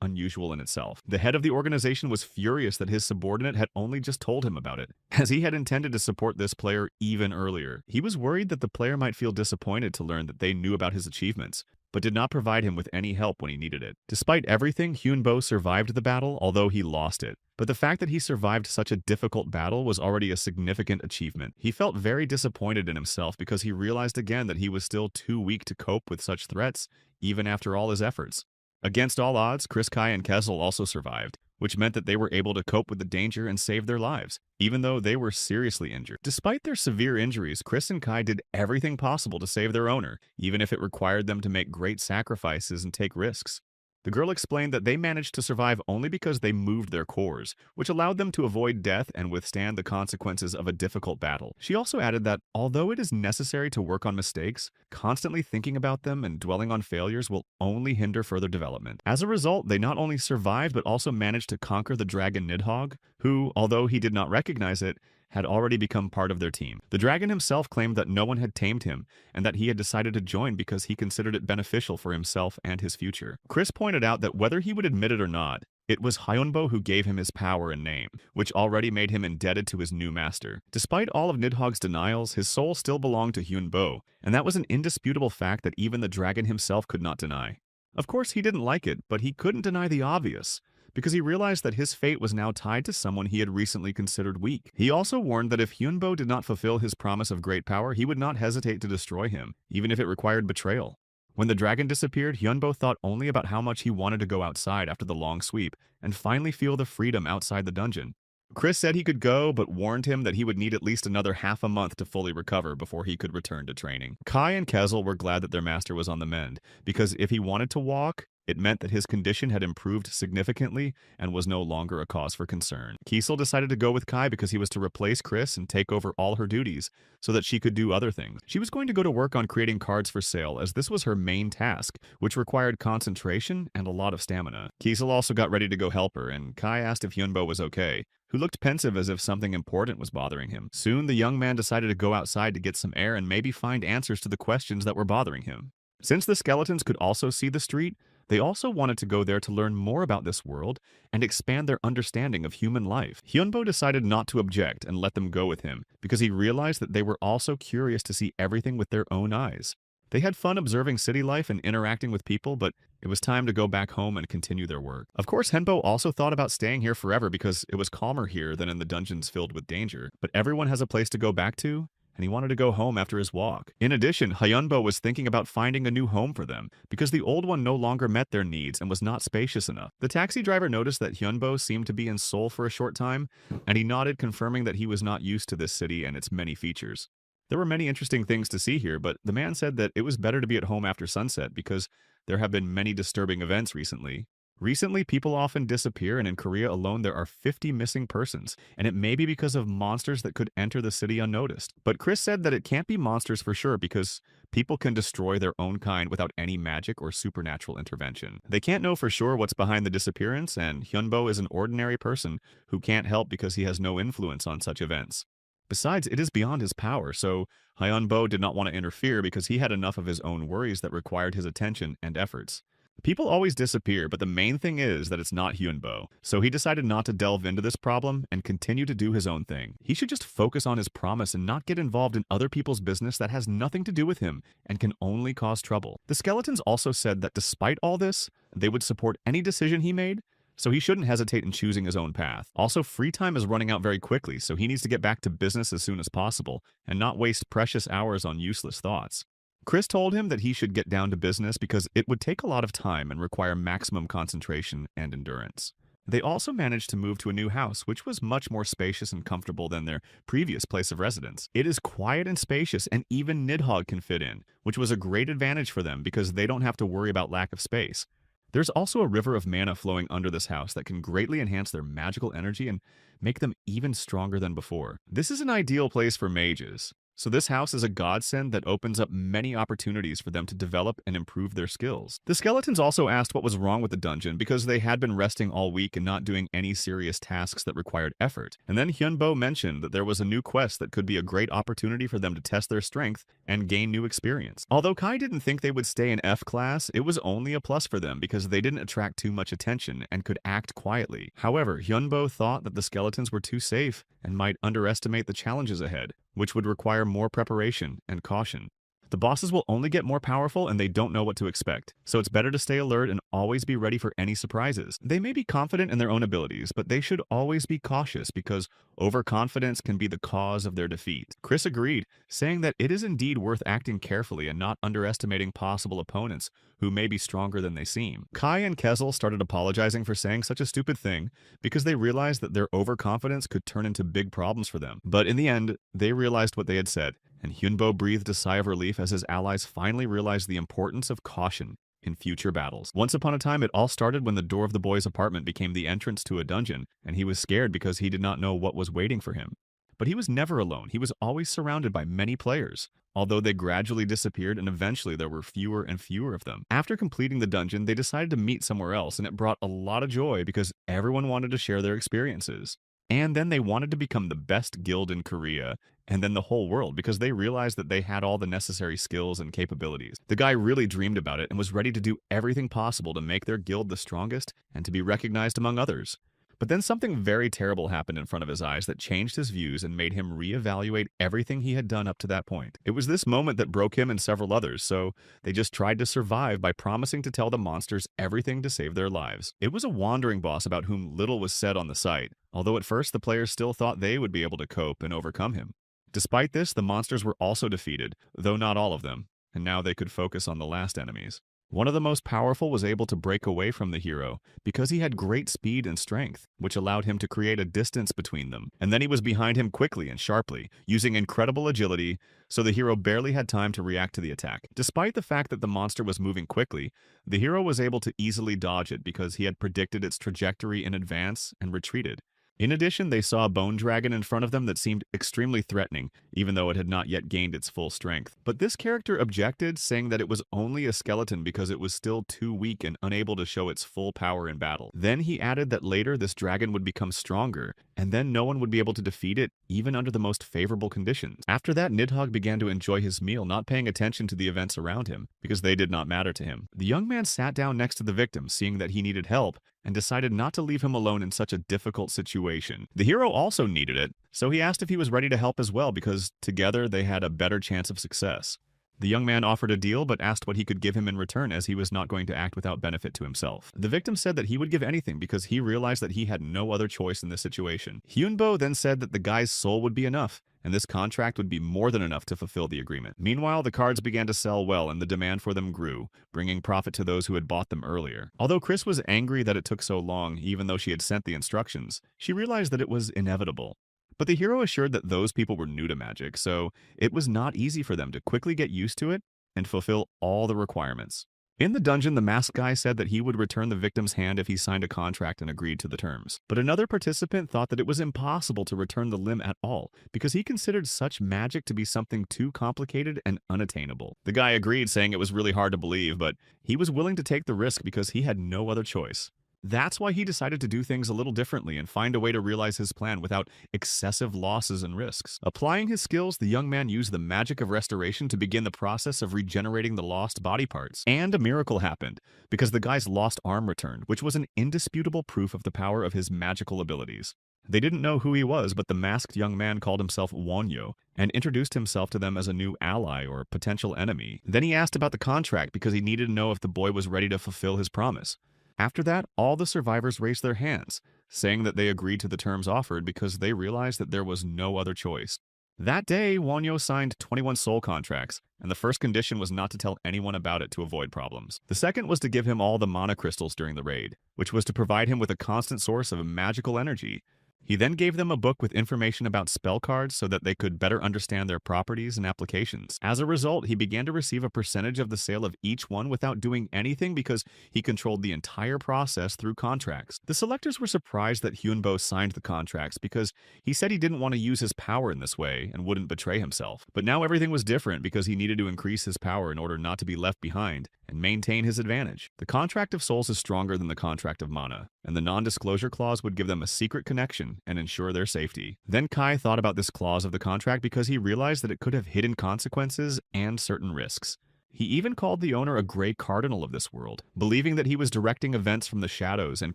unusual in itself. The head of the organization was furious that his subordinate had only just told him about it, as he had intended to support this player even earlier. He was worried that the player might feel disappointed to learn that they knew about his achievements, but did not provide him with any help when he needed it. Despite everything, Hyunbo survived the battle, although he lost it. But the fact that he survived such a difficult battle was already a significant achievement. He felt very disappointed in himself because he realized again that he was still too weak to cope with such threats, even after all his efforts. Against all odds, Chris Kai and Kessel also survived, which meant that they were able to cope with the danger and save their lives, even though they were seriously injured. Despite their severe injuries, Chris and Kai did everything possible to save their owner, even if it required them to make great sacrifices and take risks. The girl explained that they managed to survive only because they moved their cores, which allowed them to avoid death and withstand the consequences of a difficult battle. She also added that although it is necessary to work on mistakes, constantly thinking about them and dwelling on failures will only hinder further development. As a result, they not only survived but also managed to conquer the dragon Nidhogg, who, although he did not recognize it, had already become part of their team. The dragon himself claimed that no one had tamed him, and that he had decided to join because he considered it beneficial for himself and his future. Chris pointed out that whether he would admit it or not, it was Hyunbo who gave him his power and name, which already made him indebted to his new master. Despite all of Nidhogg's denials, his soul still belonged to Hyunbo, and that was an indisputable fact that even the dragon himself could not deny. Of course, he didn't like it, but he couldn't deny the obvious. because he realized that his fate was now tied to someone he had recently considered weak. He also warned that if Hyunbo did not fulfill his promise of great power, he would not hesitate to destroy him, even if it required betrayal. When the dragon disappeared, Hyunbo thought only about how much he wanted to go outside after the long sweep and finally feel the freedom outside the dungeon. Chris said he could go, but warned him that he would need at least another half a month to fully recover before he could return to training. Kai and Kezel were glad that their master was on the mend, because if he wanted to walk, it meant that his condition had improved significantly and was no longer a cause for concern. Kiesel decided to go with Kai because he was to replace Chris and take over all her duties so that she could do other things. She was going to go to work on creating cards for sale, as this was her main task, which required concentration and a lot of stamina. Kiesel also got ready to go help her, and Kai asked if Hyunbo was okay, who looked pensive as if something important was bothering him. Soon, the young man decided to go outside to get some air and maybe find answers to the questions that were bothering him. Since the skeletons could also see the street, they also wanted to go there to learn more about this world and expand their understanding of human life. Hyunbo decided not to object and let them go with him because he realized that they were also curious to see everything with their own eyes. They had fun observing city life and interacting with people, but it was time to go back home and continue their work. Of course, Henbo also thought about staying here forever because it was calmer here than in the dungeons filled with danger, but everyone has a place to go back to, and he wanted to go home after his walk. In addition, Hyunbo was thinking about finding a new home for them, because the old one no longer met their needs and was not spacious enough. The taxi driver noticed that Hyunbo seemed to be in Seoul for a short time, and he nodded, confirming that he was not used to this city and its many features. There were many interesting things to see here, but the man said that it was better to be at home after sunset because there have been many disturbing events recently. Recently, people often disappear, and in Korea alone there are 50 missing persons, and it may be because of monsters that could enter the city unnoticed. But Chris said that it can't be monsters for sure because people can destroy their own kind without any magic or supernatural intervention. They can't know for sure what's behind the disappearance, and Hyunbo is an ordinary person who can't help because he has no influence on such events. Besides, it is beyond his power, so Hyunbo did not want to interfere because he had enough of his own worries that required his attention and efforts. People always disappear, but the main thing is that it's not Hyunbo, so he decided not to delve into this problem and continue to do his own thing. He should just focus on his promise and not get involved in other people's business that has nothing to do with him and can only cause trouble. The skeletons also said that despite all this, they would support any decision he made, so he shouldn't hesitate in choosing his own path. Also, free time is running out very quickly, so he needs to get back to business as soon as possible and not waste precious hours on useless thoughts. Chris told him that he should get down to business because it would take a lot of time and require maximum concentration and endurance. They also managed to move to a new house, which was much more spacious and comfortable than their previous place of residence. It is quiet and spacious, and even Nidhogg can fit in, which was a great advantage for them because they don't have to worry about lack of space. There's also a river of mana flowing under this house that can greatly enhance their magical energy and make them even stronger than before. This is an ideal place for mages. So this house is a godsend that opens up many opportunities for them to develop and improve their skills. The skeletons also asked what was wrong with the dungeon because they had been resting all week and not doing any serious tasks that required effort. And then Hyunbo mentioned that there was a new quest that could be a great opportunity for them to test their strength and gain new experience. Although Kai didn't think they would stay in F class, it was only a plus for them because they didn't attract too much attention and could act quietly. However, Hyunbo thought that the skeletons were too safe and might underestimate the challenges ahead, which would require more preparation and caution. The bosses will only get more powerful and they don't know what to expect, so it's better to stay alert and always be ready for any surprises. They may be confident in their own abilities, but they should always be cautious because overconfidence can be the cause of their defeat. Chris agreed, saying that it is indeed worth acting carefully and not underestimating possible opponents who may be stronger than they seem. Kai and Kezel started apologizing for saying such a stupid thing because they realized that their overconfidence could turn into big problems for them. But in the end, they realized what they had said, and Hyunbo breathed a sigh of relief as his allies finally realized the importance of caution in future battles. Once upon a time, it all started when the door of the boy's apartment became the entrance to a dungeon, and he was scared because he did not know what was waiting for him. But he was never alone. He was always surrounded by many players, although they gradually disappeared and eventually there were fewer and fewer of them. After completing the dungeon, they decided to meet somewhere else, and it brought a lot of joy because everyone wanted to share their experiences. And then they wanted to become the best guild in Korea, and then the whole world, because they realized that they had all the necessary skills and capabilities. The guy really dreamed about it and was ready to do everything possible to make their guild the strongest and to be recognized among others. But then something very terrible happened in front of his eyes that changed his views and made him reevaluate everything he had done up to that point. It was this moment that broke him and several others, so they just tried to survive by promising to tell the monsters everything to save their lives. It was a wandering boss about whom little was said on the site, although at first the players still thought they would be able to cope and overcome him. Despite this, the monsters were also defeated, though not all of them, and now they could focus on the last enemies. One of the most powerful was able to break away from the hero because he had great speed and strength, which allowed him to create a distance between them. And then he was behind him quickly and sharply, using incredible agility, so the hero barely had time to react to the attack. Despite the fact that the monster was moving quickly, the hero was able to easily dodge it because he had predicted its trajectory in advance and retreated. In addition, they saw a bone dragon in front of them that seemed extremely threatening, even though it had not yet gained its full strength. But this character objected, saying that it was only a skeleton because it was still too weak and unable to show its full power in battle. Then he added that later this dragon would become stronger, and then no one would be able to defeat it, even under the most favorable conditions. After that, Nidhogg began to enjoy his meal, not paying attention to the events around him, because they did not matter to him. The young man sat down next to the victim, seeing that he needed help, and decided not to leave him alone in such a difficult situation. The hero also needed it, so he asked if he was ready to help as well because together they had a better chance of success. The young man offered a deal but asked what he could give him in return as he was not going to act without benefit to himself. The victim said that he would give anything because he realized that he had no other choice in this situation. Hyunbo then said that the guy's soul would be enough, and this contract would be more than enough to fulfill the agreement. Meanwhile, the cards began to sell well and the demand for them grew, bringing profit to those who had bought them earlier. Although Chris was angry that it took so long, even though she had sent the instructions, she realized that it was inevitable. But the hero assured that those people were new to magic, so it was not easy for them to quickly get used to it and fulfill all the requirements. In the dungeon, the masked guy said that he would return the victim's hand if he signed a contract and agreed to the terms. But another participant thought that it was impossible to return the limb at all because he considered such magic to be something too complicated and unattainable. The guy agreed, saying it was really hard to believe, but he was willing to take the risk because he had no other choice. That's why he decided to do things a little differently and find a way to realize his plan without excessive losses and risks. Applying his skills, the young man used the magic of restoration to begin the process of regenerating the lost body parts. And a miracle happened, because the guy's lost arm returned, which was an indisputable proof of the power of his magical abilities. They didn't know who he was, but the masked young man called himself Wonyo and introduced himself to them as a new ally or potential enemy. Then he asked about the contract because he needed to know if the boy was ready to fulfill his promise. After that, all the survivors raised their hands, saying that they agreed to the terms offered because they realized that there was no other choice. That day, Wonyo signed 21 soul contracts, and the first condition was not to tell anyone about it to avoid problems. The second was to give him all the mana crystals during the raid, which was to provide him with a constant source of magical energy. He then gave them a book with information about spell cards so that they could better understand their properties and applications. As a result, he began to receive a percentage of the sale of each one without doing anything because he controlled the entire process through contracts. The selectors were surprised that Hyunbo signed the contracts because he said he didn't want to use his power in this way and wouldn't betray himself. But now everything was different because he needed to increase his power in order not to be left behind and maintain his advantage. The contract of souls is stronger than the contract of mana, and the non-disclosure clause would give them a secret connection and ensure their safety. Then Kai thought about this clause of the contract because he realized that it could have hidden consequences and certain risks. He even called the owner a gray cardinal of this world, believing that he was directing events from the shadows and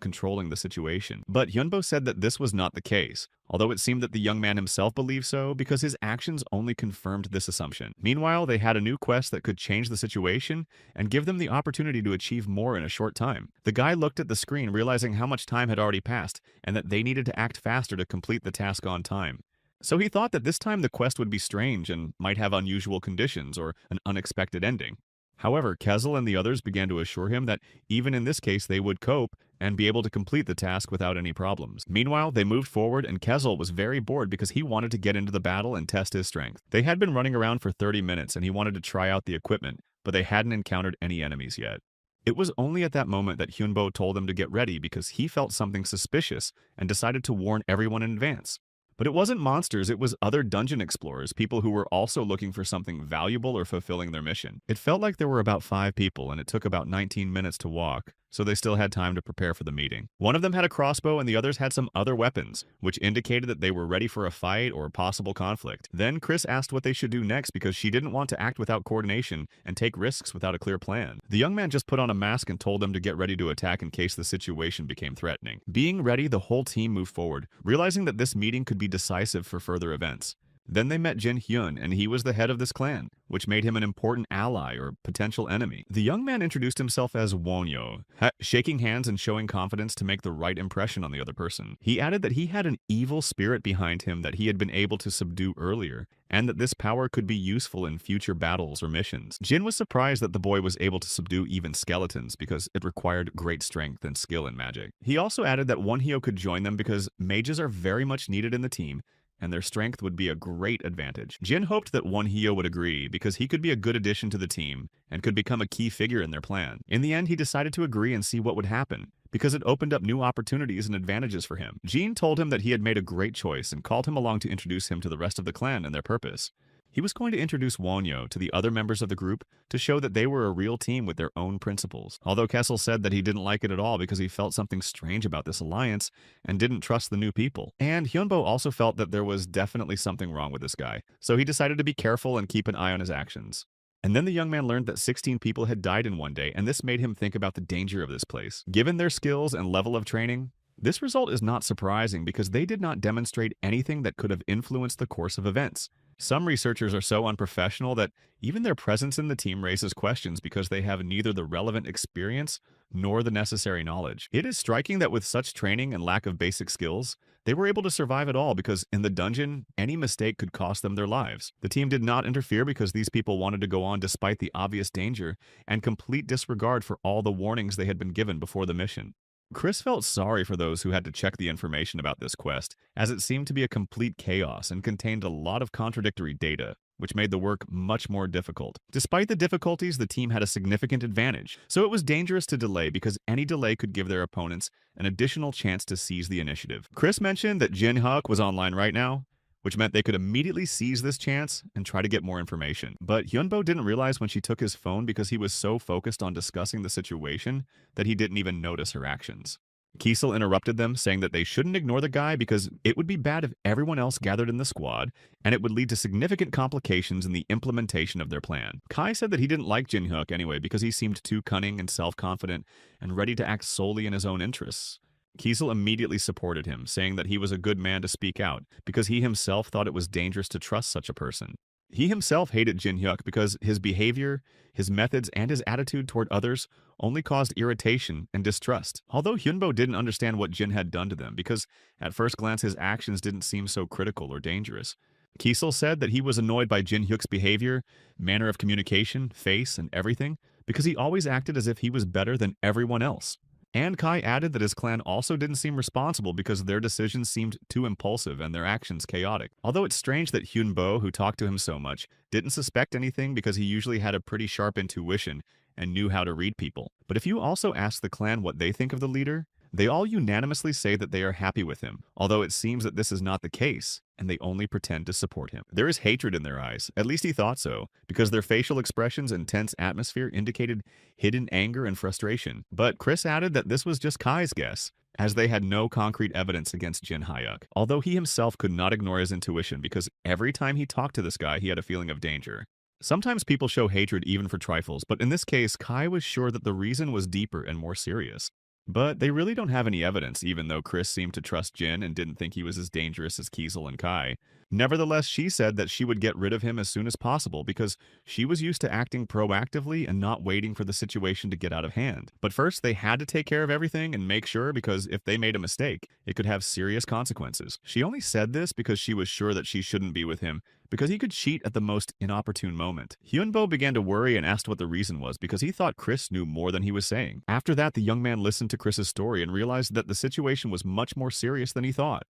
controlling the situation. But Hyunbo said that this was not the case, although it seemed that the young man himself believed so because his actions only confirmed this assumption. Meanwhile, they had a new quest that could change the situation and give them the opportunity to achieve more in a short time. The guy looked at the screen, realizing how much time had already passed and that they needed to act faster to complete the task on time. So he thought that this time the quest would be strange and might have unusual conditions or an unexpected ending. However, Kezel and the others began to assure him that even in this case they would cope and be able to complete the task without any problems. Meanwhile, they moved forward and Kezel was very bored because he wanted to get into the battle and test his strength. They had been running around for 30 minutes and he wanted to try out the equipment, but they hadn't encountered any enemies yet. It was only at that moment that Hyunbo told them to get ready because he felt something suspicious and decided to warn everyone in advance. But it wasn't monsters, it was other dungeon explorers, people who were also looking for something valuable or fulfilling their mission. It felt like there were about 5 people, and it took about 19 minutes to walk, so they still had time to prepare for the meeting. One of them had a crossbow and the others had some other weapons, which indicated that they were ready for a fight or possible conflict. Then Chris asked what they should do next because she didn't want to act without coordination and take risks without a clear plan. The young man just put on a mask and told them to get ready to attack in case the situation became threatening. Being ready, the whole team moved forward, realizing that this meeting could be decisive for further events. Then they met Jin Hyun, and he was the head of this clan, which made him an important ally or potential enemy. The young man introduced himself as Wonyo, shaking hands and showing confidence to make the right impression on the other person. He added that he had an evil spirit behind him that he had been able to subdue earlier, and that this power could be useful in future battles or missions. Jin was surprised that the boy was able to subdue even skeletons because it required great strength and skill in magic. He also added that Wonhyo could join them because mages are very much needed in the team, and their strength would be a great advantage. Jin hoped that Wonhyo would agree because he could be a good addition to the team and could become a key figure in their plan. In the end, he decided to agree and see what would happen because it opened up new opportunities and advantages for him. Jin told him that he had made a great choice and called him along to introduce him to the rest of the clan and their purpose. He was going to introduce Wonyo to the other members of the group to show that they were a real team with their own principles. Although Kessel said that he didn't like it at all because he felt something strange about this alliance and didn't trust the new people. And Hyunbo also felt that there was definitely something wrong with this guy, so he decided to be careful and keep an eye on his actions. And then the young man learned that 16 people had died in one day, and this made him think about the danger of this place. Given their skills and level of training, this result is not surprising because they did not demonstrate anything that could have influenced the course of events. Some researchers are so unprofessional that even their presence in the team raises questions because they have neither the relevant experience nor the necessary knowledge. It is striking that with such training and lack of basic skills, they were able to survive at all because in the dungeon, any mistake could cost them their lives. The team did not interfere because these people wanted to go on despite the obvious danger and complete disregard for all the warnings they had been given before the mission. Chris felt sorry for those who had to check the information about this quest, as it seemed to be a complete chaos and contained a lot of contradictory data, which made the work much more difficult. Despite the difficulties, the team had a significant advantage, so it was dangerous to delay because any delay could give their opponents an additional chance to seize the initiative. Chris mentioned that Jin Hyuk was online right now, which meant they could immediately seize this chance and try to get more information. But Hyunbo didn't realize when she took his phone because he was so focused on discussing the situation that he didn't even notice her actions. Kiesel interrupted them, saying that they shouldn't ignore the guy because it would be bad if everyone else gathered in the squad, and it would lead to significant complications in the implementation of their plan. Kai said that he didn't like Jin Hyuk anyway because he seemed too cunning and self-confident and ready to act solely in his own interests. Kiesel immediately supported him, saying that he was a good man to speak out because he himself thought it was dangerous to trust such a person. He himself hated Jin Hyuk because his behavior, his methods, and his attitude toward others only caused irritation and distrust. Although Hyunbo didn't understand what Jin had done to them because at first glance his actions didn't seem so critical or dangerous. Kiesel said that he was annoyed by Jin Hyuk's behavior, manner of communication, face, and everything because he always acted as if he was better than everyone else. And Kai added that his clan also didn't seem responsible because their decisions seemed too impulsive and their actions chaotic. Although it's strange that Hyunbo, who talked to him so much, didn't suspect anything because he usually had a pretty sharp intuition and knew how to read people. But if you also ask the clan what they think of the leader, they all unanimously say that they are happy with him, although it seems that this is not the case, and they only pretend to support him. There is hatred in their eyes, at least he thought so, because their facial expressions and tense atmosphere indicated hidden anger and frustration. But Chris added that this was just Kai's guess, as they had no concrete evidence against Jin Hyuk, although he himself could not ignore his intuition because every time he talked to this guy, he had a feeling of danger. Sometimes people show hatred even for trifles, but in this case, Kai was sure that the reason was deeper and more serious. But they really don't have any evidence, even though Chris seemed to trust Jin and didn't think he was as dangerous as Kiesel and Kai. Nevertheless, she said that she would get rid of him as soon as possible because she was used to acting proactively and not waiting for the situation to get out of hand. But first, they had to take care of everything and make sure because if they made a mistake, it could have serious consequences. She only said this because she was sure that she shouldn't be with him because he could cheat at the most inopportune moment. Hyunbo began to worry and asked what the reason was because he thought Chris knew more than he was saying. After that, the young man listened to Chris's story and realized that the situation was much more serious than he thought.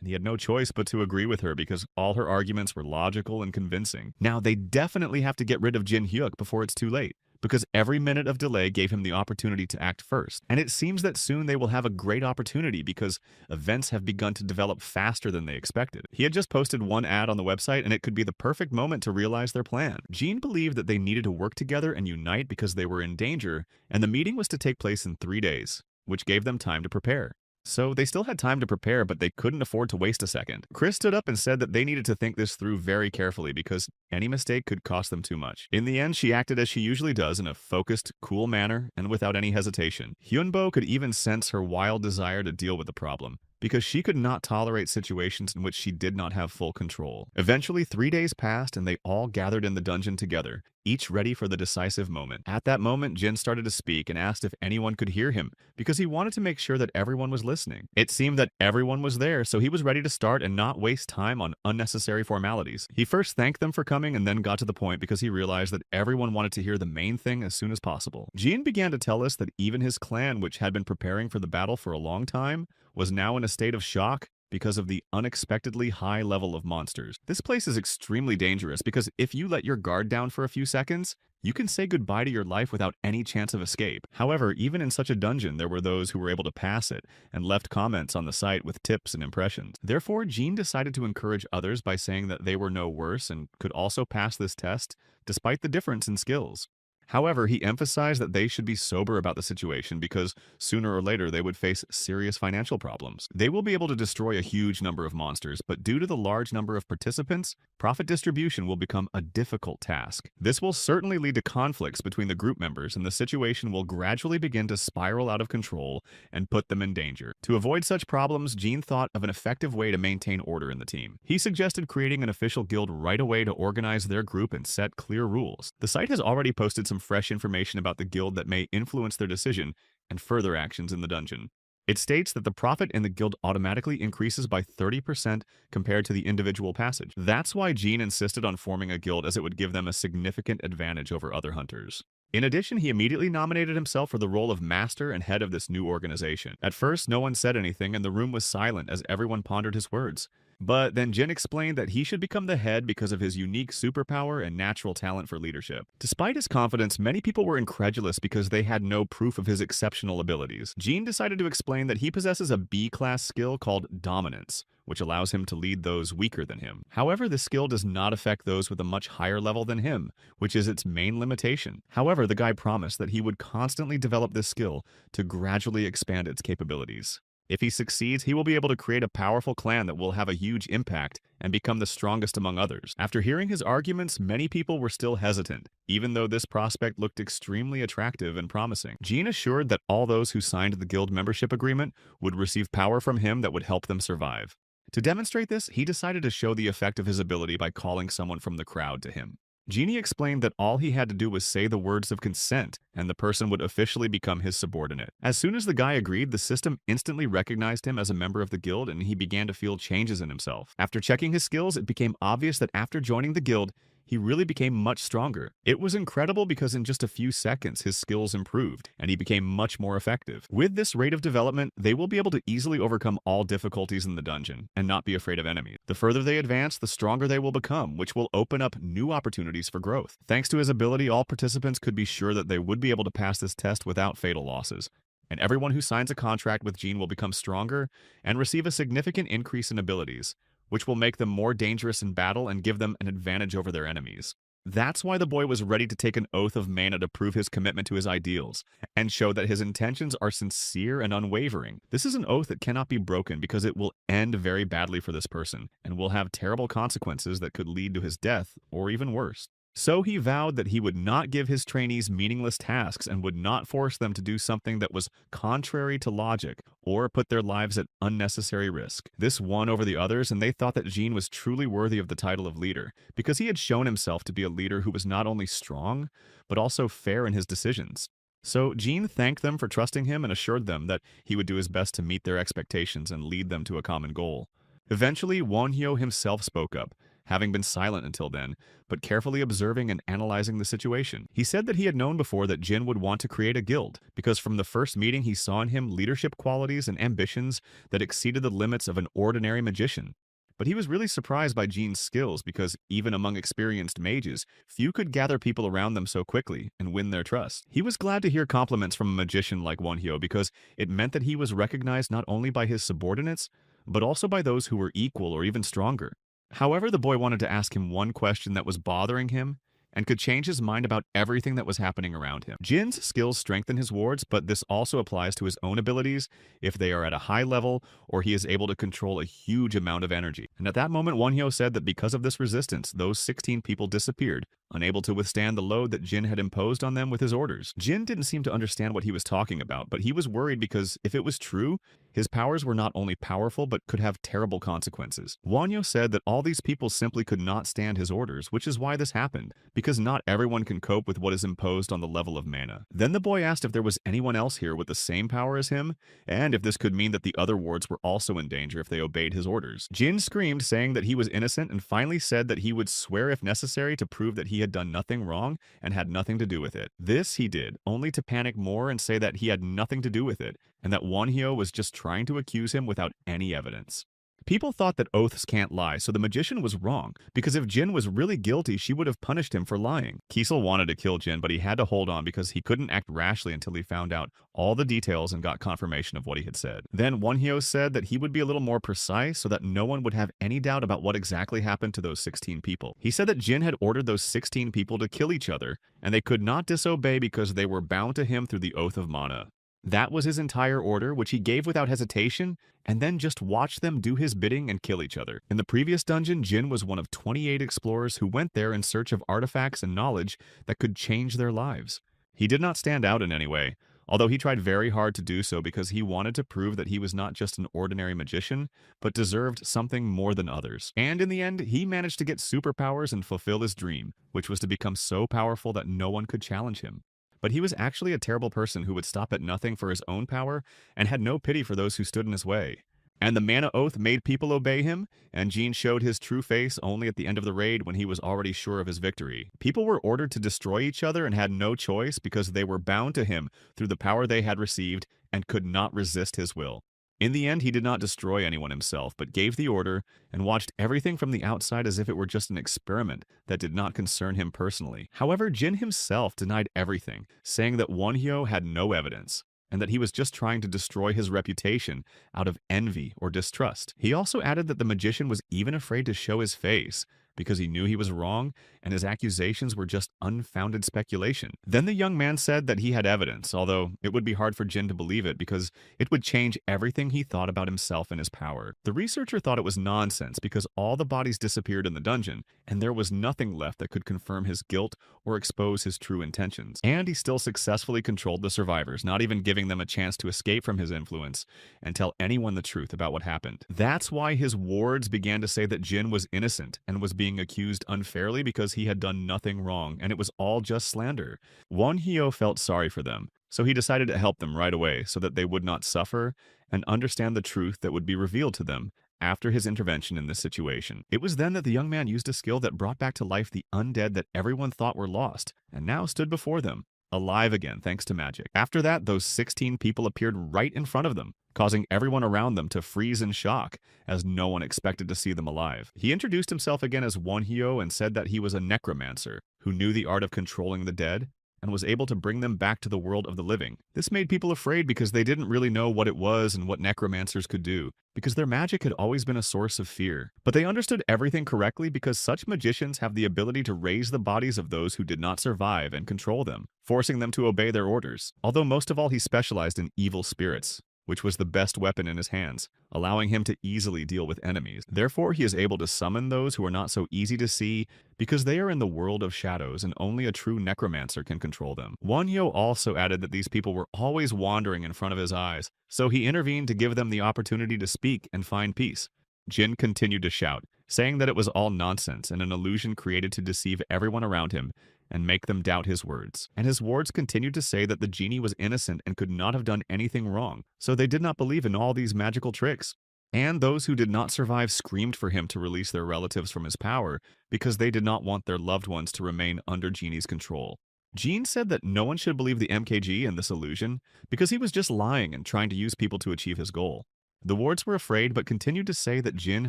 And he had no choice but to agree with her because all her arguments were logical and convincing. Now, they definitely have to get rid of Jin Hyuk before it's too late, because every minute of delay gave him the opportunity to act first. And it seems that soon they will have a great opportunity because events have begun to develop faster than they expected. He had just posted one ad on the website, and it could be the perfect moment to realize their plan. Jean believed that they needed to work together and unite because they were in danger, and the meeting was to take place in 3 days, which gave them time to prepare. So they still had time to prepare, but they couldn't afford to waste a second. Chris stood up and said that they needed to think this through very carefully because any mistake could cost them too much. In the end, she acted as she usually does in a focused, cool manner and without any hesitation. Hyunbo could even sense her wild desire to deal with the problem, because she could not tolerate situations in which she did not have full control. Eventually, 3 days passed and they all gathered in the dungeon together, each ready for the decisive moment. At that moment, Jin started to speak and asked if anyone could hear him, because he wanted to make sure that everyone was listening. It seemed that everyone was there, so he was ready to start and not waste time on unnecessary formalities. He first thanked them for coming and then got to the point because he realized that everyone wanted to hear the main thing as soon as possible. Jin began to tell us that even his clan, which had been preparing for the battle for a long time, was now in a state of shock because of the unexpectedly high level of monsters. This place is extremely dangerous because if you let your guard down for a few seconds, you can say goodbye to your life without any chance of escape. However, even in such a dungeon, there were those who were able to pass it and left comments on the site with tips and impressions. Therefore, Jean decided to encourage others by saying that they were no worse and could also pass this test despite the difference in skills. However, he emphasized that they should be sober about the situation because sooner or later they would face serious financial problems. They will be able to destroy a huge number of monsters, but due to the large number of participants, profit distribution will become a difficult task. This will certainly lead to conflicts between the group members, and the situation will gradually begin to spiral out of control and put them in danger. To avoid such problems, Jean thought of an effective way to maintain order in the team. He suggested creating an official guild right away to organize their group and set clear rules. The site has already posted some fresh information about the guild that may influence their decision and further actions in the dungeon. It states that the profit in the guild automatically increases by 30% compared to the individual passage. That's why Jean insisted on forming a guild, as it would give them a significant advantage over other hunters. In addition, he immediately nominated himself for the role of master and head of this new organization. At first, no one said anything and the room was silent as everyone pondered his words. But then Jin explained that he should become the head because of his unique superpower and natural talent for leadership. Despite his confidence, many people were incredulous because they had no proof of his exceptional abilities. Jin decided to explain that he possesses a B-class skill called Dominance, which allows him to lead those weaker than him. However, the skill does not affect those with a much higher level than him, which is its main limitation. However, the guy promised that he would constantly develop this skill to gradually expand its capabilities. If he succeeds, he will be able to create a powerful clan that will have a huge impact and become the strongest among others. After hearing his arguments, many people were still hesitant, even though this prospect looked extremely attractive and promising. Jean assured that all those who signed the guild membership agreement would receive power from him that would help them survive. To demonstrate this, he decided to show the effect of his ability by calling someone from the crowd to him. Genie explained that all he had to do was say the words of consent, and the person would officially become his subordinate. As soon as the guy agreed, the system instantly recognized him as a member of the guild, and he began to feel changes in himself. After checking his skills, it became obvious that after joining the guild, he really became much stronger. It was incredible because in just a few seconds, his skills improved, and he became much more effective. With this rate of development, they will be able to easily overcome all difficulties in the dungeon, and not be afraid of enemies. The further they advance, the stronger they will become, which will open up new opportunities for growth. Thanks to his ability, all participants could be sure that they would be able to pass this test without fatal losses. And everyone who signs a contract with Jean will become stronger and receive a significant increase in abilities, which will make them more dangerous in battle and give them an advantage over their enemies. That's why the boy was ready to take an oath of mana to prove his commitment to his ideals, and show that his intentions are sincere and unwavering. This is an oath that cannot be broken because it will end very badly for this person, and will have terrible consequences that could lead to his death, or even worse. So he vowed that he would not give his trainees meaningless tasks and would not force them to do something that was contrary to logic or put their lives at unnecessary risk. This won over the others, and they thought that Jean was truly worthy of the title of leader because he had shown himself to be a leader who was not only strong, but also fair in his decisions. So Jean thanked them for trusting him and assured them that he would do his best to meet their expectations and lead them to a common goal. Eventually, Wonhyo himself spoke up, having been silent until then, but carefully observing and analyzing the situation. He said that he had known before that Jin would want to create a guild, because from the first meeting he saw in him leadership qualities and ambitions that exceeded the limits of an ordinary magician. But he was really surprised by Jin's skills because even among experienced mages, few could gather people around them so quickly and win their trust. He was glad to hear compliments from a magician like Wonhyo because it meant that he was recognized not only by his subordinates, but also by those who were equal or even stronger. However, the boy wanted to ask him one question that was bothering him and could change his mind about everything that was happening around him. Jin's skills strengthen his wards, but this also applies to his own abilities if they are at a high level or he is able to control a huge amount of energy. And at that moment, Wonhyo said that because of this resistance, those 16 people disappeared, unable to withstand the load that Jin had imposed on them with his orders. Jin didn't seem to understand what he was talking about, but he was worried because if it was true, his powers were not only powerful but could have terrible consequences. Wonhyo said that all these people simply could not stand his orders, which is why this happened, because not everyone can cope with what is imposed on the level of mana. Then the boy asked if there was anyone else here with the same power as him, and if this could mean that the other wards were also in danger if they obeyed his orders. Jin screamed, saying that he was innocent, and finally said that he would swear if necessary to prove that he had done nothing wrong and had nothing to do with it. This he did, only to panic more and say that he had nothing to do with it, and that Wonhyo was just trying to accuse him without any evidence. People thought that oaths can't lie, so the magician was wrong, because if Jin was really guilty, she would have punished him for lying. Kiesel wanted to kill Jin, but he had to hold on because he couldn't act rashly until he found out all the details and got confirmation of what he had said. Then Wonhyo said that he would be a little more precise so that no one would have any doubt about what exactly happened to those 16 people. He said that Jin had ordered those 16 people to kill each other, and they could not disobey because they were bound to him through the Oath of Mana. That was his entire order, which he gave without hesitation, and then just watched them do his bidding and kill each other. In the previous dungeon, Jin was one of 28 explorers who went there in search of artifacts and knowledge that could change their lives. He did not stand out in any way, although he tried very hard to do so because he wanted to prove that he was not just an ordinary magician, but deserved something more than others. And in the end, he managed to get superpowers and fulfill his dream, which was to become so powerful that no one could challenge him. But he was actually a terrible person who would stop at nothing for his own power and had no pity for those who stood in his way. And the Mana Oath made people obey him, and Jin showed his true face only at the end of the raid when he was already sure of his victory. People were ordered to destroy each other and had no choice because they were bound to him through the power they had received and could not resist his will. In the end, he did not destroy anyone himself, but gave the order and watched everything from the outside as if it were just an experiment that did not concern him personally. However, Jin himself denied everything, saying that Wonhyo had no evidence, and that he was just trying to destroy his reputation out of envy or distrust. He also added that the magician was even afraid to show his face, because he knew he was wrong and his accusations were just unfounded speculation. Then the young man said that he had evidence, although it would be hard for Jin to believe it because it would change everything he thought about himself and his power. The researcher thought it was nonsense because all the bodies disappeared in the dungeon and there was nothing left that could confirm his guilt or expose his true intentions. And he still successfully controlled the survivors, not even giving them a chance to escape from his influence and tell anyone the truth about what happened. That's why his wards began to say that Jin was innocent and was being accused unfairly because he had done nothing wrong, and it was all just slander. Wonhyo felt sorry for them, so he decided to help them right away so that they would not suffer and understand the truth that would be revealed to them after his intervention in this situation. It was then that the young man used a skill that brought back to life the undead that everyone thought were lost, and now stood before them, alive again thanks to magic. After that, those 16 people appeared right in front of them, causing everyone around them to freeze in shock, as no one expected to see them alive. He introduced himself again as Wonhyo and said that he was a necromancer who knew the art of controlling the dead and was able to bring them back to the world of the living. This made people afraid because they didn't really know what it was and what necromancers could do, because their magic had always been a source of fear. But they understood everything correctly because such magicians have the ability to raise the bodies of those who did not survive and control them, forcing them to obey their orders. Although most of all he specialized in evil spirits, which was the best weapon in his hands, allowing him to easily deal with enemies. Therefore, he is able to summon those who are not so easy to see because they are in the world of shadows and only a true necromancer can control them. Wonhyo also added that these people were always wandering in front of his eyes, so he intervened to give them the opportunity to speak and find peace. Jin continued to shout, saying that it was all nonsense and an illusion created to deceive everyone around him and make them doubt his words. And his wards continued to say that the genie was innocent and could not have done anything wrong, so they did not believe in all these magical tricks. And those who did not survive screamed for him to release their relatives from his power because they did not want their loved ones to remain under Genie's control. Jin said that no one should believe the MKG in this illusion because he was just lying and trying to use people to achieve his goal. The wards were afraid but continued to say that Jin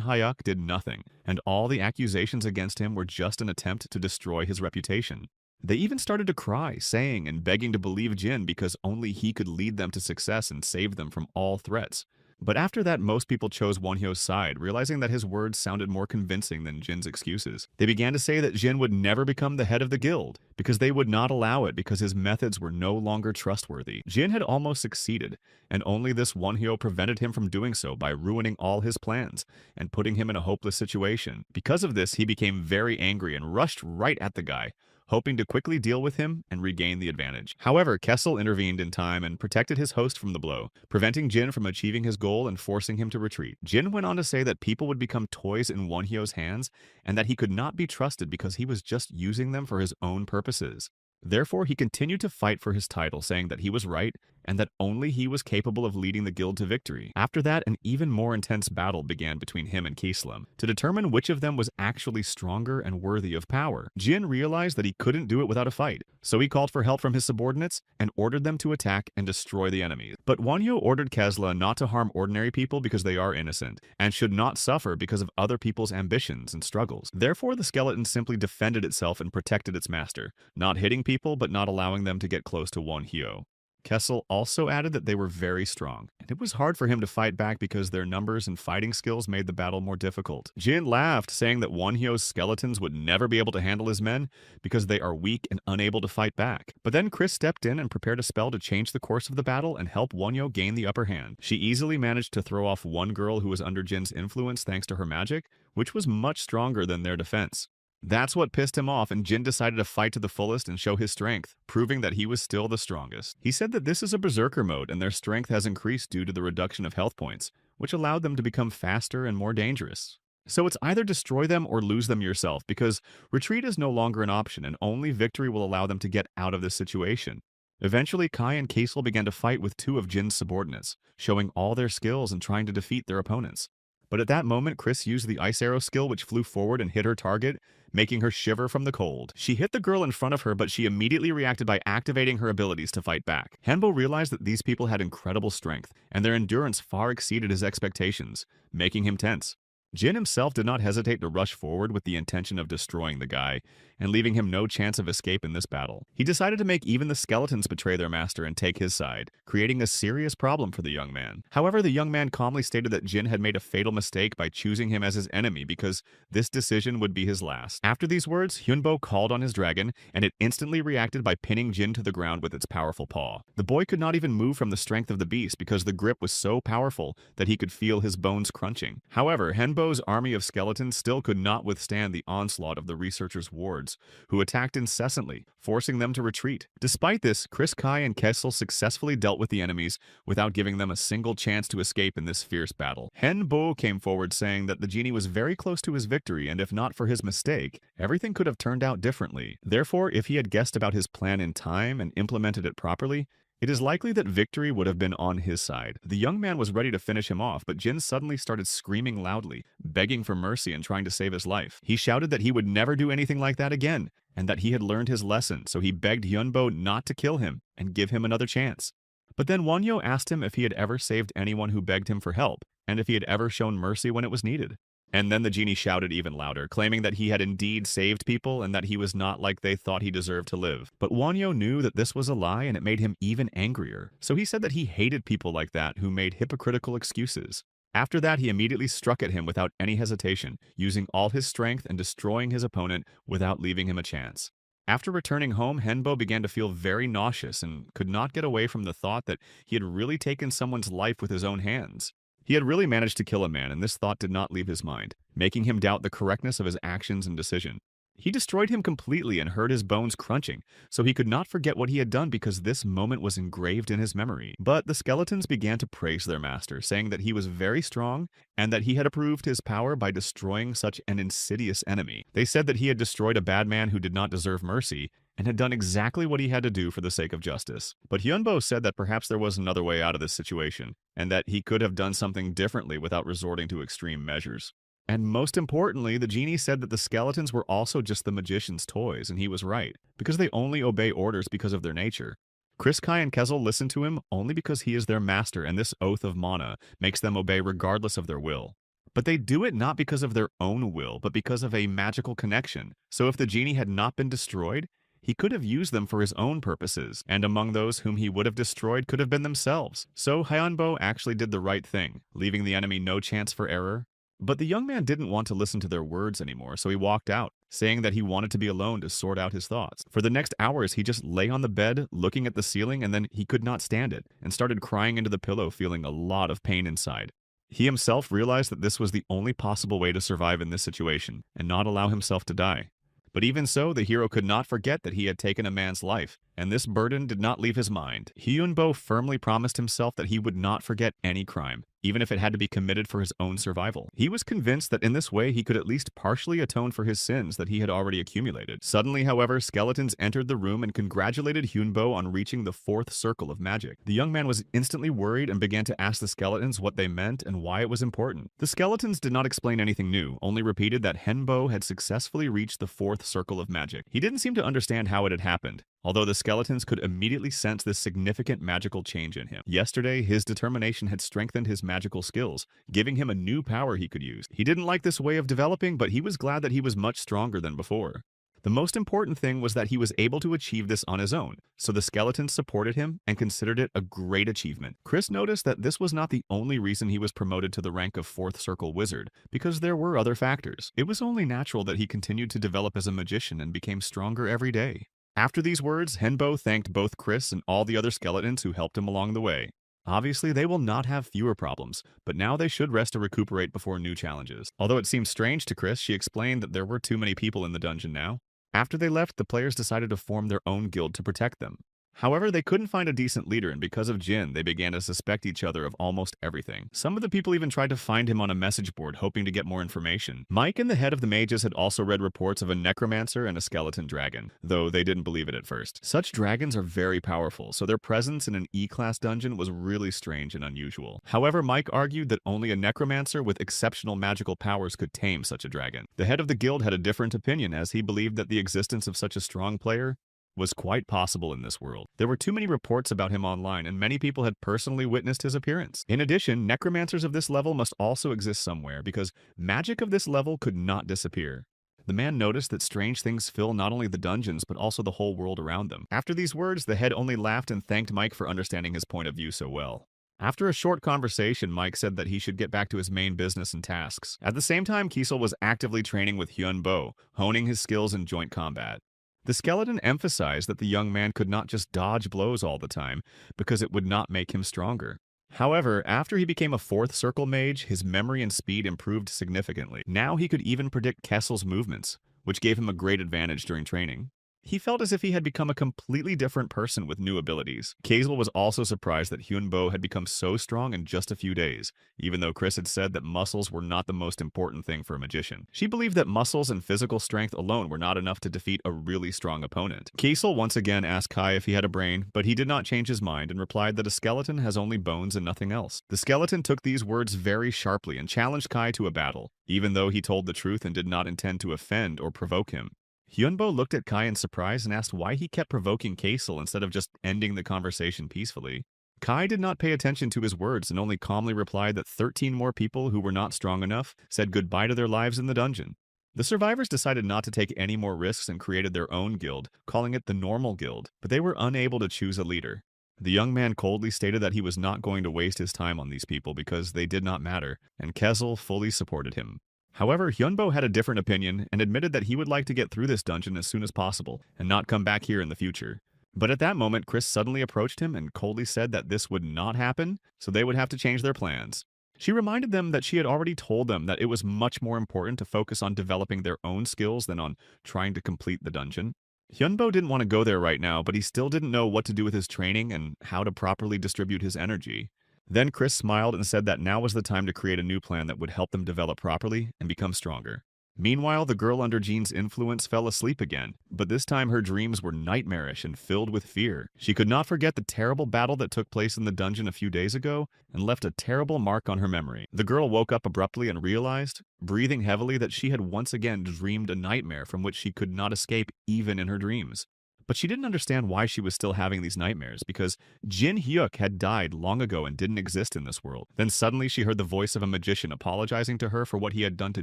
Hyuk did nothing, and all the accusations against him were just an attempt to destroy his reputation. They even started to cry, saying and begging to believe Jin because only he could lead them to success and save them from all threats. But after that, most people chose Wonhyo's side, realizing that his words sounded more convincing than Jin's excuses. They began to say that Jin would never become the head of the guild, because they would not allow it because his methods were no longer trustworthy. Jin had almost succeeded, and only this Wonhyo prevented him from doing so by ruining all his plans and putting him in a hopeless situation. Because of this, he became very angry and rushed right at the guy, hoping to quickly deal with him and regain the advantage. However, Kessel intervened in time and protected his host from the blow, preventing Jin from achieving his goal and forcing him to retreat. Jin went on to say that people would become toys in Wonhyo's hands and that he could not be trusted because he was just using them for his own purposes. Therefore, he continued to fight for his title, saying that he was right and that only he was capable of leading the guild to victory. After that, an even more intense battle began between him and Kislam to determine which of them was actually stronger and worthy of power. Jin realized that he couldn't do it without a fight, so he called for help from his subordinates and ordered them to attack and destroy the enemies. But Wonhyo ordered Kesla not to harm ordinary people because they are innocent, and should not suffer because of other people's ambitions and struggles. Therefore, the skeleton simply defended itself and protected its master, not hitting people but not allowing them to get close to Wonhyo. Kessel also added that they were very strong, and it was hard for him to fight back because their numbers and fighting skills made the battle more difficult. Jin laughed, saying that Wonhyo's skeletons would never be able to handle his men because they are weak and unable to fight back. But then Chris stepped in and prepared a spell to change the course of the battle and help Wonhyo gain the upper hand. She easily managed to throw off one girl who was under Jin's influence thanks to her magic, which was much stronger than their defense. That's what pissed him off, and Jin decided to fight to the fullest and show his strength, proving that he was still the strongest. He said that this is a berserker mode and their strength has increased due to the reduction of health points, which allowed them to become faster and more dangerous. So it's either destroy them or lose them yourself, because retreat is no longer an option and only victory will allow them to get out of this situation. Eventually, Kai and Kaisel began to fight with two of Jin's subordinates, showing all their skills and trying to defeat their opponents. But at that moment, Chris used the ice arrow skill which flew forward and hit her target, making her shiver from the cold. She hit the girl in front of her, but she immediately reacted by activating her abilities to fight back. Henbo realized that these people had incredible strength, and their endurance far exceeded his expectations, making him tense. Jin himself did not hesitate to rush forward with the intention of destroying the guy, and leaving him no chance of escape in this battle. He decided to make even the skeletons betray their master and take his side, creating a serious problem for the young man. However, the young man calmly stated that Jin had made a fatal mistake by choosing him as his enemy because this decision would be his last. After these words, Hyunbo called on his dragon, and it instantly reacted by pinning Jin to the ground with its powerful paw. The boy could not even move from the strength of the beast because the grip was so powerful that he could feel his bones crunching. However, Henbo's army of skeletons still could not withstand the onslaught of the researchers' wards, who attacked incessantly, forcing them to retreat. Despite this, Chris Kai and Kessel successfully dealt with the enemies without giving them a single chance to escape in this fierce battle. Henbo came forward saying that the genie was very close to his victory, and if not for his mistake, everything could have turned out differently. Therefore, if he had guessed about his plan in time and implemented it properly, it is likely that victory would have been on his side. The young man was ready to finish him off, but Jin suddenly started screaming loudly, begging for mercy and trying to save his life. He shouted that he would never do anything like that again, and that he had learned his lesson, so he begged Hyunbo not to kill him and give him another chance. But then Wonhyo asked him if he had ever saved anyone who begged him for help, and if he had ever shown mercy when it was needed. And then the genie shouted even louder, claiming that he had indeed saved people and that he was not like they thought he deserved to live. But Wonhyo knew that this was a lie and it made him even angrier. So he said that he hated people like that who made hypocritical excuses. After that, he immediately struck at him without any hesitation, using all his strength and destroying his opponent without leaving him a chance. After returning home, Henbo began to feel very nauseous and could not get away from the thought that he had really taken someone's life with his own hands. He had really managed to kill a man, and this thought did not leave his mind, making him doubt the correctness of his actions and decision. He destroyed him completely and heard his bones crunching, so he could not forget what he had done because this moment was engraved in his memory. But the skeletons began to praise their master, saying that he was very strong and that he had approved his power by destroying such an insidious enemy. They said that he had destroyed a bad man who did not deserve mercy, and had done exactly what he had to do for the sake of justice. But Hyunbo said that perhaps there was another way out of this situation, and that he could have done something differently without resorting to extreme measures. And most importantly, the genie said that the skeletons were also just the magician's toys, and he was right, because they only obey orders because of their nature. Chris, Kai, and Kezel listen to him only because he is their master, and this oath of mana makes them obey regardless of their will. But they do it not because of their own will, but because of a magical connection. So if the genie had not been destroyed, he could have used them for his own purposes, and among those whom he would have destroyed could have been themselves. So Hyunbo actually did the right thing, leaving the enemy no chance for error. But the young man didn't want to listen to their words anymore, so he walked out, saying that he wanted to be alone to sort out his thoughts. For the next hours, he just lay on the bed, looking at the ceiling, and then he could not stand it, and started crying into the pillow, feeling a lot of pain inside. He himself realized that this was the only possible way to survive in this situation, and not allow himself to die. But even so, the hero could not forget that he had taken a man's life, and this burden did not leave his mind. Hyunbo firmly promised himself that he would not forget any crime, even if it had to be committed for his own survival. He was convinced that in this way he could at least partially atone for his sins that he had already accumulated. Suddenly, however, skeletons entered the room and congratulated Hyunbo on reaching the 4th circle of magic. The young man was instantly worried and began to ask the skeletons what they meant and why it was important. The skeletons did not explain anything new, only repeated that Hyunbo had successfully reached the 4th circle of magic. He didn't seem to understand how it had happened, although the skeletons could immediately sense this significant magical change in him. Yesterday, his determination had strengthened his magical skills, giving him a new power he could use. He didn't like this way of developing, but he was glad that he was much stronger than before. The most important thing was that he was able to achieve this on his own, so the skeletons supported him and considered it a great achievement. Chris noticed that this was not the only reason he was promoted to the rank of 4th Circle Wizard, because there were other factors. It was only natural that he continued to develop as a magician and became stronger every day. After these words, Hyunbo thanked both Chris and all the other skeletons who helped him along the way. Obviously, they will not have fewer problems, but now they should rest to recuperate before new challenges. Although it seemed strange to Chris, she explained that there were too many people in the dungeon now. After they left, the players decided to form their own guild to protect them. However, they couldn't find a decent leader, and because of Jin, they began to suspect each other of almost everything. Some of the people even tried to find him on a message board, hoping to get more information. Mike and the head of the mages had also read reports of a necromancer and a skeleton dragon, though they didn't believe it at first. Such dragons are very powerful, so their presence in an E-class dungeon was really strange and unusual. However, Mike argued that only a necromancer with exceptional magical powers could tame such a dragon. The head of the guild had a different opinion, as he believed that the existence of such a strong player was quite possible in this world. There were too many reports about him online, and many people had personally witnessed his appearance. In addition, necromancers of this level must also exist somewhere, because magic of this level could not disappear. The man noticed that strange things fill not only the dungeons, but also the whole world around them. After these words, the head only laughed and thanked Mike for understanding his point of view so well. After a short conversation, Mike said that he should get back to his main business and tasks. At the same time, Kiesel was actively training with Hyunbo, honing his skills in joint combat. The skeleton emphasized that the young man could not just dodge blows all the time, because it would not make him stronger. However, after he became a 4th Circle mage, his memory and speed improved significantly. Now he could even predict Kessel's movements, which gave him a great advantage during training. He felt as if he had become a completely different person with new abilities. Kazel was also surprised that Hyunbo had become so strong in just a few days, even though Chris had said that muscles were not the most important thing for a magician. She believed that muscles and physical strength alone were not enough to defeat a really strong opponent. Kazel once again asked Kai if he had a brain, but he did not change his mind and replied that a skeleton has only bones and nothing else. The skeleton took these words very sharply and challenged Kai to a battle, even though he told the truth and did not intend to offend or provoke him. Hyunbo looked at Kai in surprise and asked why he kept provoking Kazel instead of just ending the conversation peacefully. Kai did not pay attention to his words and only calmly replied that 13 more people who were not strong enough said goodbye to their lives in the dungeon. The survivors decided not to take any more risks and created their own guild, calling it the Normal Guild, but they were unable to choose a leader. The young man coldly stated that he was not going to waste his time on these people because they did not matter, and Kezel fully supported him. However, Hyunbo had a different opinion and admitted that he would like to get through this dungeon as soon as possible and not come back here in the future. But at that moment, Chris suddenly approached him and coldly said that this would not happen, so they would have to change their plans. She reminded them that she had already told them that it was much more important to focus on developing their own skills than on trying to complete the dungeon. Hyunbo didn't want to go there right now, but he still didn't know what to do with his training and how to properly distribute his energy. Then Chris smiled and said that now was the time to create a new plan that would help them develop properly and become stronger. Meanwhile, the girl under Jean's influence fell asleep again, but this time her dreams were nightmarish and filled with fear. She could not forget the terrible battle that took place in the dungeon a few days ago and left a terrible mark on her memory. The girl woke up abruptly and realized, breathing heavily, that she had once again dreamed a nightmare from which she could not escape even in her dreams. But she didn't understand why she was still having these nightmares, because Jin Hyuk had died long ago and didn't exist in this world. Then suddenly she heard the voice of a magician apologizing to her for what he had done to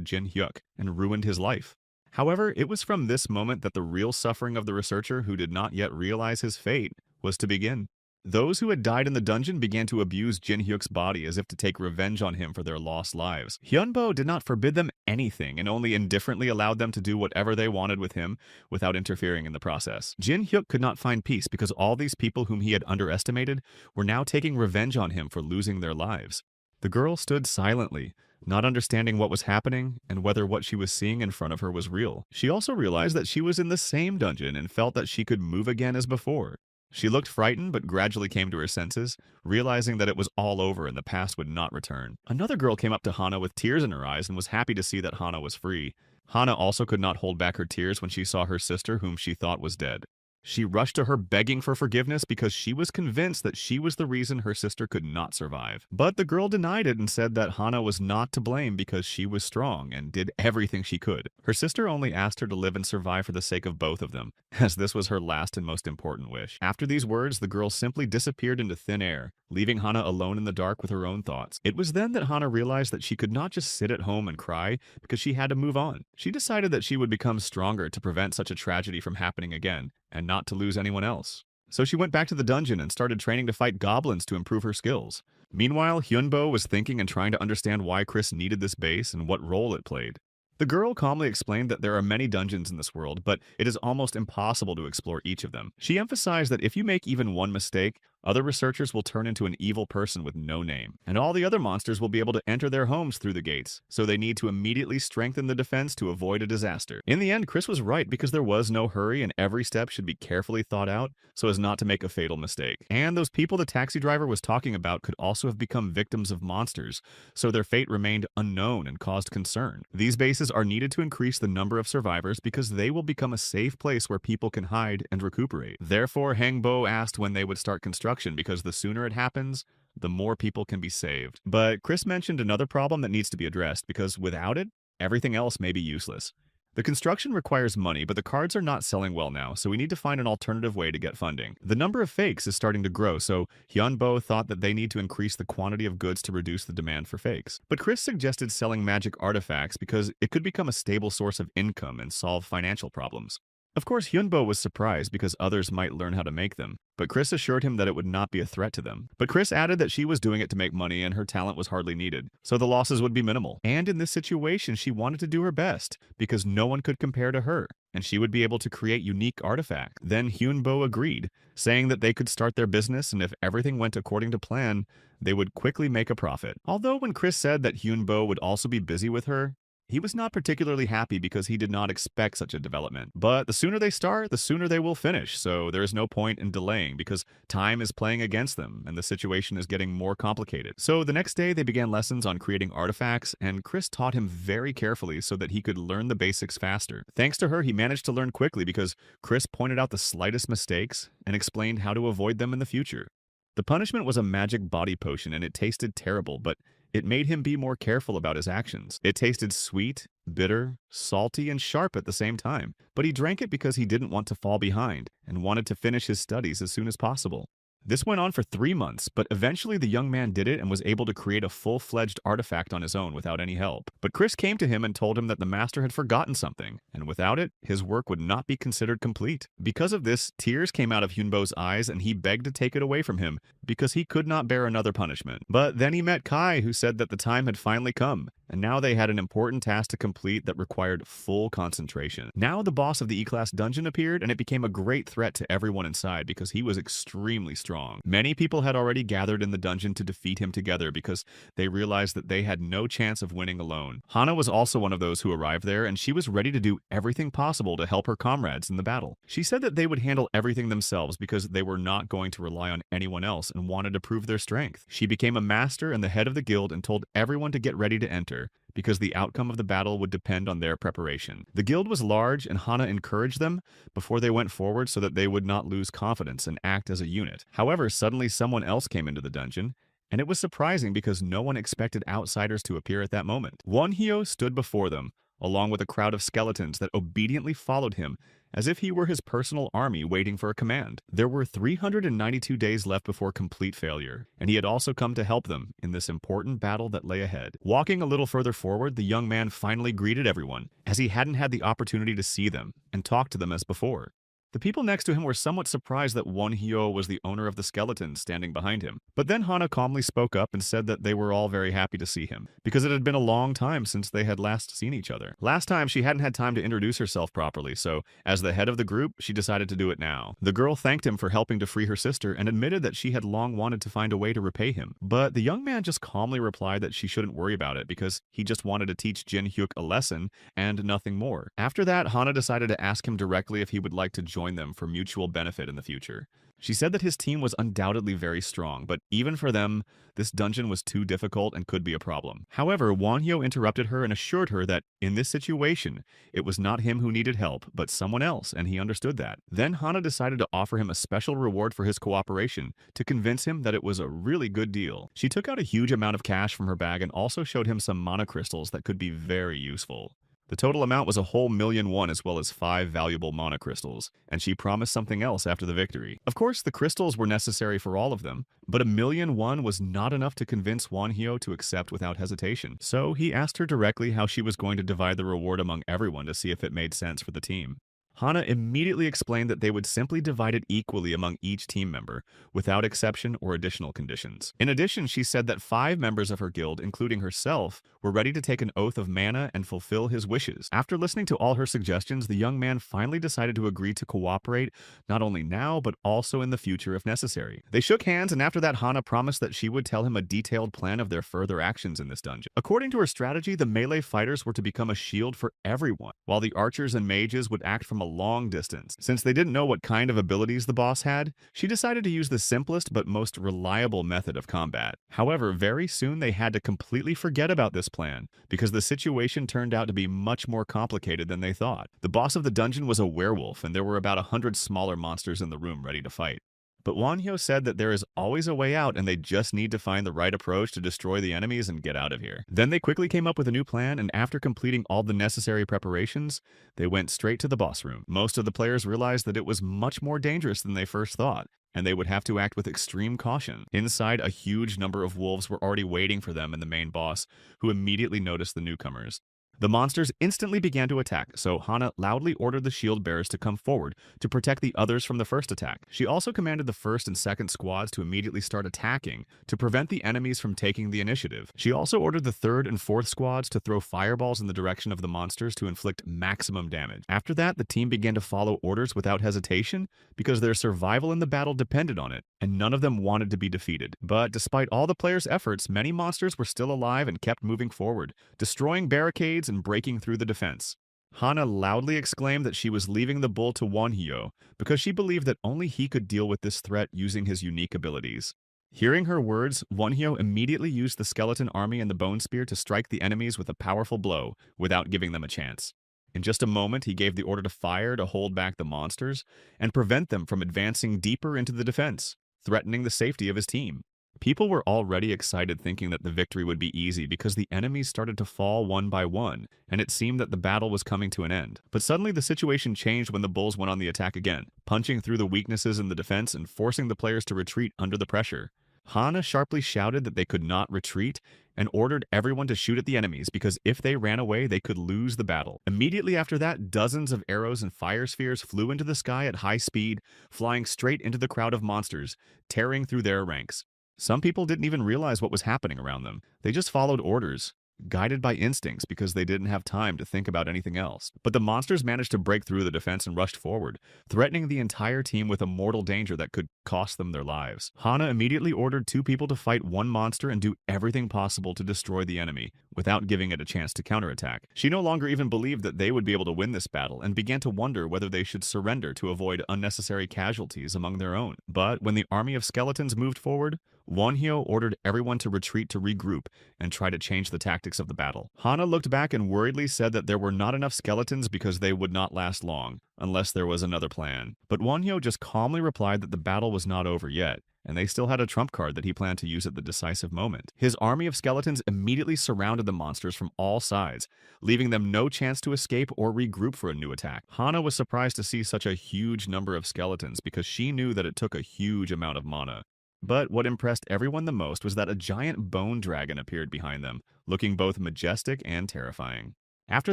Jin Hyuk and ruined his life. However, it was from this moment that the real suffering of the researcher who did not yet realize his fate was to begin. Those who had died in the dungeon began to abuse Jin Hyuk's body as if to take revenge on him for their lost lives. Hyunbo did not forbid them anything and only indifferently allowed them to do whatever they wanted with him without interfering in the process. Jin Hyuk could not find peace because all these people whom he had underestimated were now taking revenge on him for losing their lives. The girl stood silently, not understanding what was happening and whether what she was seeing in front of her was real. She also realized that she was in the same dungeon and felt that she could move again as before. She looked frightened but gradually came to her senses, realizing that it was all over and the past would not return. Another girl came up to Hana with tears in her eyes and was happy to see that Hana was free. Hana also could not hold back her tears when she saw her sister whom she thought was dead. She rushed to her begging for forgiveness because she was convinced that she was the reason her sister could not survive. But the girl denied it and said that Hana was not to blame because she was strong and did everything she could. Her sister only asked her to live and survive for the sake of both of them, as this was her last and most important wish. After these words, the girl simply disappeared into thin air, leaving Hana alone in the dark with her own thoughts. It was then that Hana realized that she could not just sit at home and cry because she had to move on. She decided that she would become stronger to prevent such a tragedy from happening again, and not to lose anyone else. So she went back to the dungeon and started training to fight goblins to improve her skills. Meanwhile, Hyunbo was thinking and trying to understand why Chris needed this base and what role it played. The girl calmly explained that there are many dungeons in this world, but it is almost impossible to explore each of them. She emphasized that if you make even one mistake, other researchers will turn into an evil person with no name, and all the other monsters will be able to enter their homes through the gates, so they need to immediately strengthen the defense to avoid a disaster. In the end, Chris was right because there was no hurry and every step should be carefully thought out so as not to make a fatal mistake. And those people the taxi driver was talking about could also have become victims of monsters, so their fate remained unknown and caused concern. These bases are needed to increase the number of survivors because they will become a safe place where people can hide and recuperate. Therefore, Hangbo asked when they would start construction because the sooner it happens, the more people can be saved. But Chris mentioned another problem that needs to be addressed because without it, everything else may be useless. The construction requires money, but the cards are not selling well now, so we need to find an alternative way to get funding. The number of fakes is starting to grow, so Hyunbo thought that they need to increase the quantity of goods to reduce the demand for fakes. But Chris suggested selling magic artifacts because it could become a stable source of income and solve financial problems. Of course, Hyunbo was surprised because others might learn how to make them, but Chris assured him that it would not be a threat to them. But Chris added that she was doing it to make money and her talent was hardly needed, so the losses would be minimal. And in this situation, she wanted to do her best because no one could compare to her, and she would be able to create unique artifacts. Then Hyunbo agreed, saying that they could start their business and if everything went according to plan, they would quickly make a profit. Although when Chris said that Hyunbo would also be busy with her, he was not particularly happy because he did not expect such a development. But the sooner they start, the sooner they will finish, so there is no point in delaying because time is playing against them and the situation is getting more complicated. So the next day they began lessons on creating artifacts and Chris taught him very carefully so that he could learn the basics faster. Thanks to her, he managed to learn quickly because Chris pointed out the slightest mistakes and explained how to avoid them in the future. The punishment was a magic body potion and it tasted terrible, but it made him be more careful about his actions. It tasted sweet, bitter, salty, and sharp at the same time, but he drank it because he didn't want to fall behind and wanted to finish his studies as soon as possible. This went on for 3 months, but eventually the young man did it and was able to create a full-fledged artifact on his own without any help. But Chris came to him and told him that the master had forgotten something, and without it, his work would not be considered complete. Because of this, tears came out of Hyunbo's eyes and he begged to take it away from him because he could not bear another punishment. But then he met Kai, who said that the time had finally come, and now they had an important task to complete that required full concentration. Now the boss of the E-Class dungeon appeared, and it became a great threat to everyone inside because he was extremely strong. Many people had already gathered in the dungeon to defeat him together because they realized that they had no chance of winning alone. Hana was also one of those who arrived there, and she was ready to do everything possible to help her comrades in the battle. She said that they would handle everything themselves because they were not going to rely on anyone else and wanted to prove their strength. She became a master and the head of the guild and told everyone to get ready to enter, because the outcome of the battle would depend on their preparation. The guild was large, and Hana encouraged them before they went forward so that they would not lose confidence and act as a unit. However, suddenly someone else came into the dungeon, and it was surprising because no one expected outsiders to appear at that moment. Won Hyo stood before them, along with a crowd of skeletons that obediently followed him as if he were his personal army waiting for a command. There were 392 days left before complete failure, and he had also come to help them in this important battle that lay ahead. Walking a little further forward, the young man finally greeted everyone, as he hadn't had the opportunity to see them and talk to them as before. The people next to him were somewhat surprised that Wonhyo was the owner of the skeletons standing behind him. But then Hana calmly spoke up and said that they were all very happy to see him, because it had been a long time since they had last seen each other. Last time, she hadn't had time to introduce herself properly, so as the head of the group, she decided to do it now. The girl thanked him for helping to free her sister and admitted that she had long wanted to find a way to repay him. But the young man just calmly replied that she shouldn't worry about it because he just wanted to teach Jin Hyuk a lesson and nothing more. After that, Hana decided to ask him directly if he would like to join them for mutual benefit in the future. She said that his team was undoubtedly very strong, but even for them, this dungeon was too difficult and could be a problem. However, Wonhyo interrupted her and assured her that in this situation, it was not him who needed help, but someone else, and he understood that. Then Hana decided to offer him a special reward for his cooperation to convince him that it was a really good deal. She took out a huge amount of cash from her bag and also showed him some mana crystals that could be very useful. The total amount was a whole $1,000,000 as well as 5 valuable mana crystals, and she promised something else after the victory. Of course, the crystals were necessary for all of them, but $1,000,000 was not enough to convince Wonhyo to accept without hesitation. So he asked her directly how she was going to divide the reward among everyone to see if it made sense for the team. Hana immediately explained that they would simply divide it equally among each team member, without exception or additional conditions. In addition, she said that 5 members of her guild, including herself, were ready to take an oath of mana and fulfill his wishes. After listening to all her suggestions, the young man finally decided to agree to cooperate, not only now, but also in the future if necessary. They shook hands, and after that, Hana promised that she would tell him a detailed plan of their further actions in this dungeon. According to her strategy, the melee fighters were to become a shield for everyone, while the archers and mages would act from a long distance. Since they didn't know what kind of abilities the boss had, she decided to use the simplest but most reliable method of combat. However, very soon they had to completely forget about this plan, because the situation turned out to be much more complicated than they thought. The boss of the dungeon was a werewolf, and there were about 100 smaller monsters in the room ready to fight. But Wonhyo said that there is always a way out and they just need to find the right approach to destroy the enemies and get out of here. Then they quickly came up with a new plan, and after completing all the necessary preparations, they went straight to the boss room. Most of the players realized that it was much more dangerous than they first thought, and they would have to act with extreme caution. Inside, a huge number of wolves were already waiting for them and the main boss, who immediately noticed the newcomers. The monsters instantly began to attack, so Hana loudly ordered the shield bearers to come forward to protect the others from the first attack. She also commanded the first and second squads to immediately start attacking to prevent the enemies from taking the initiative. She also ordered the third and fourth squads to throw fireballs in the direction of the monsters to inflict maximum damage. After that, the team began to follow orders without hesitation because their survival in the battle depended on it, and none of them wanted to be defeated. But despite all the players' efforts, many monsters were still alive and kept moving forward, destroying barricades and breaking through the defense. Hana loudly exclaimed that she was leaving the bull to Wonhyo because she believed that only he could deal with this threat using his unique abilities. Hearing her words, Wonhyo immediately used the skeleton army and the bone spear to strike the enemies with a powerful blow without giving them a chance. In just a moment, he gave the order to fire to hold back the monsters and prevent them from advancing deeper into the defense, threatening the safety of his team. People were already excited, thinking that the victory would be easy because the enemies started to fall one by one, and it seemed that the battle was coming to an end. But suddenly the situation changed when the bulls went on the attack again, punching through the weaknesses in the defense and forcing the players to retreat under the pressure. Hana sharply shouted that they could not retreat and ordered everyone to shoot at the enemies because if they ran away, they could lose the battle. Immediately after that, dozens of arrows and fire spheres flew into the sky at high speed, flying straight into the crowd of monsters, tearing through their ranks. Some people didn't even realize what was happening around them. They just followed orders, guided by instincts because they didn't have time to think about anything else. But the monsters managed to break through the defense and rushed forward, threatening the entire team with a mortal danger that could cost them their lives. Hana immediately ordered 2 people to fight one monster and do everything possible to destroy the enemy, without giving it a chance to counterattack. She no longer even believed that they would be able to win this battle and began to wonder whether they should surrender to avoid unnecessary casualties among their own. But when the army of skeletons moved forward, Wonhyo ordered everyone to retreat to regroup and try to change the tactics of the battle. Hana looked back and worriedly said that there were not enough skeletons because they would not last long, unless there was another plan. But Wonhyo just calmly replied that the battle was not over yet, and they still had a trump card that he planned to use at the decisive moment. His army of skeletons immediately surrounded the monsters from all sides, leaving them no chance to escape or regroup for a new attack. Hana was surprised to see such a huge number of skeletons because she knew that it took a huge amount of mana. But what impressed everyone the most was that a giant bone dragon appeared behind them, looking both majestic and terrifying. After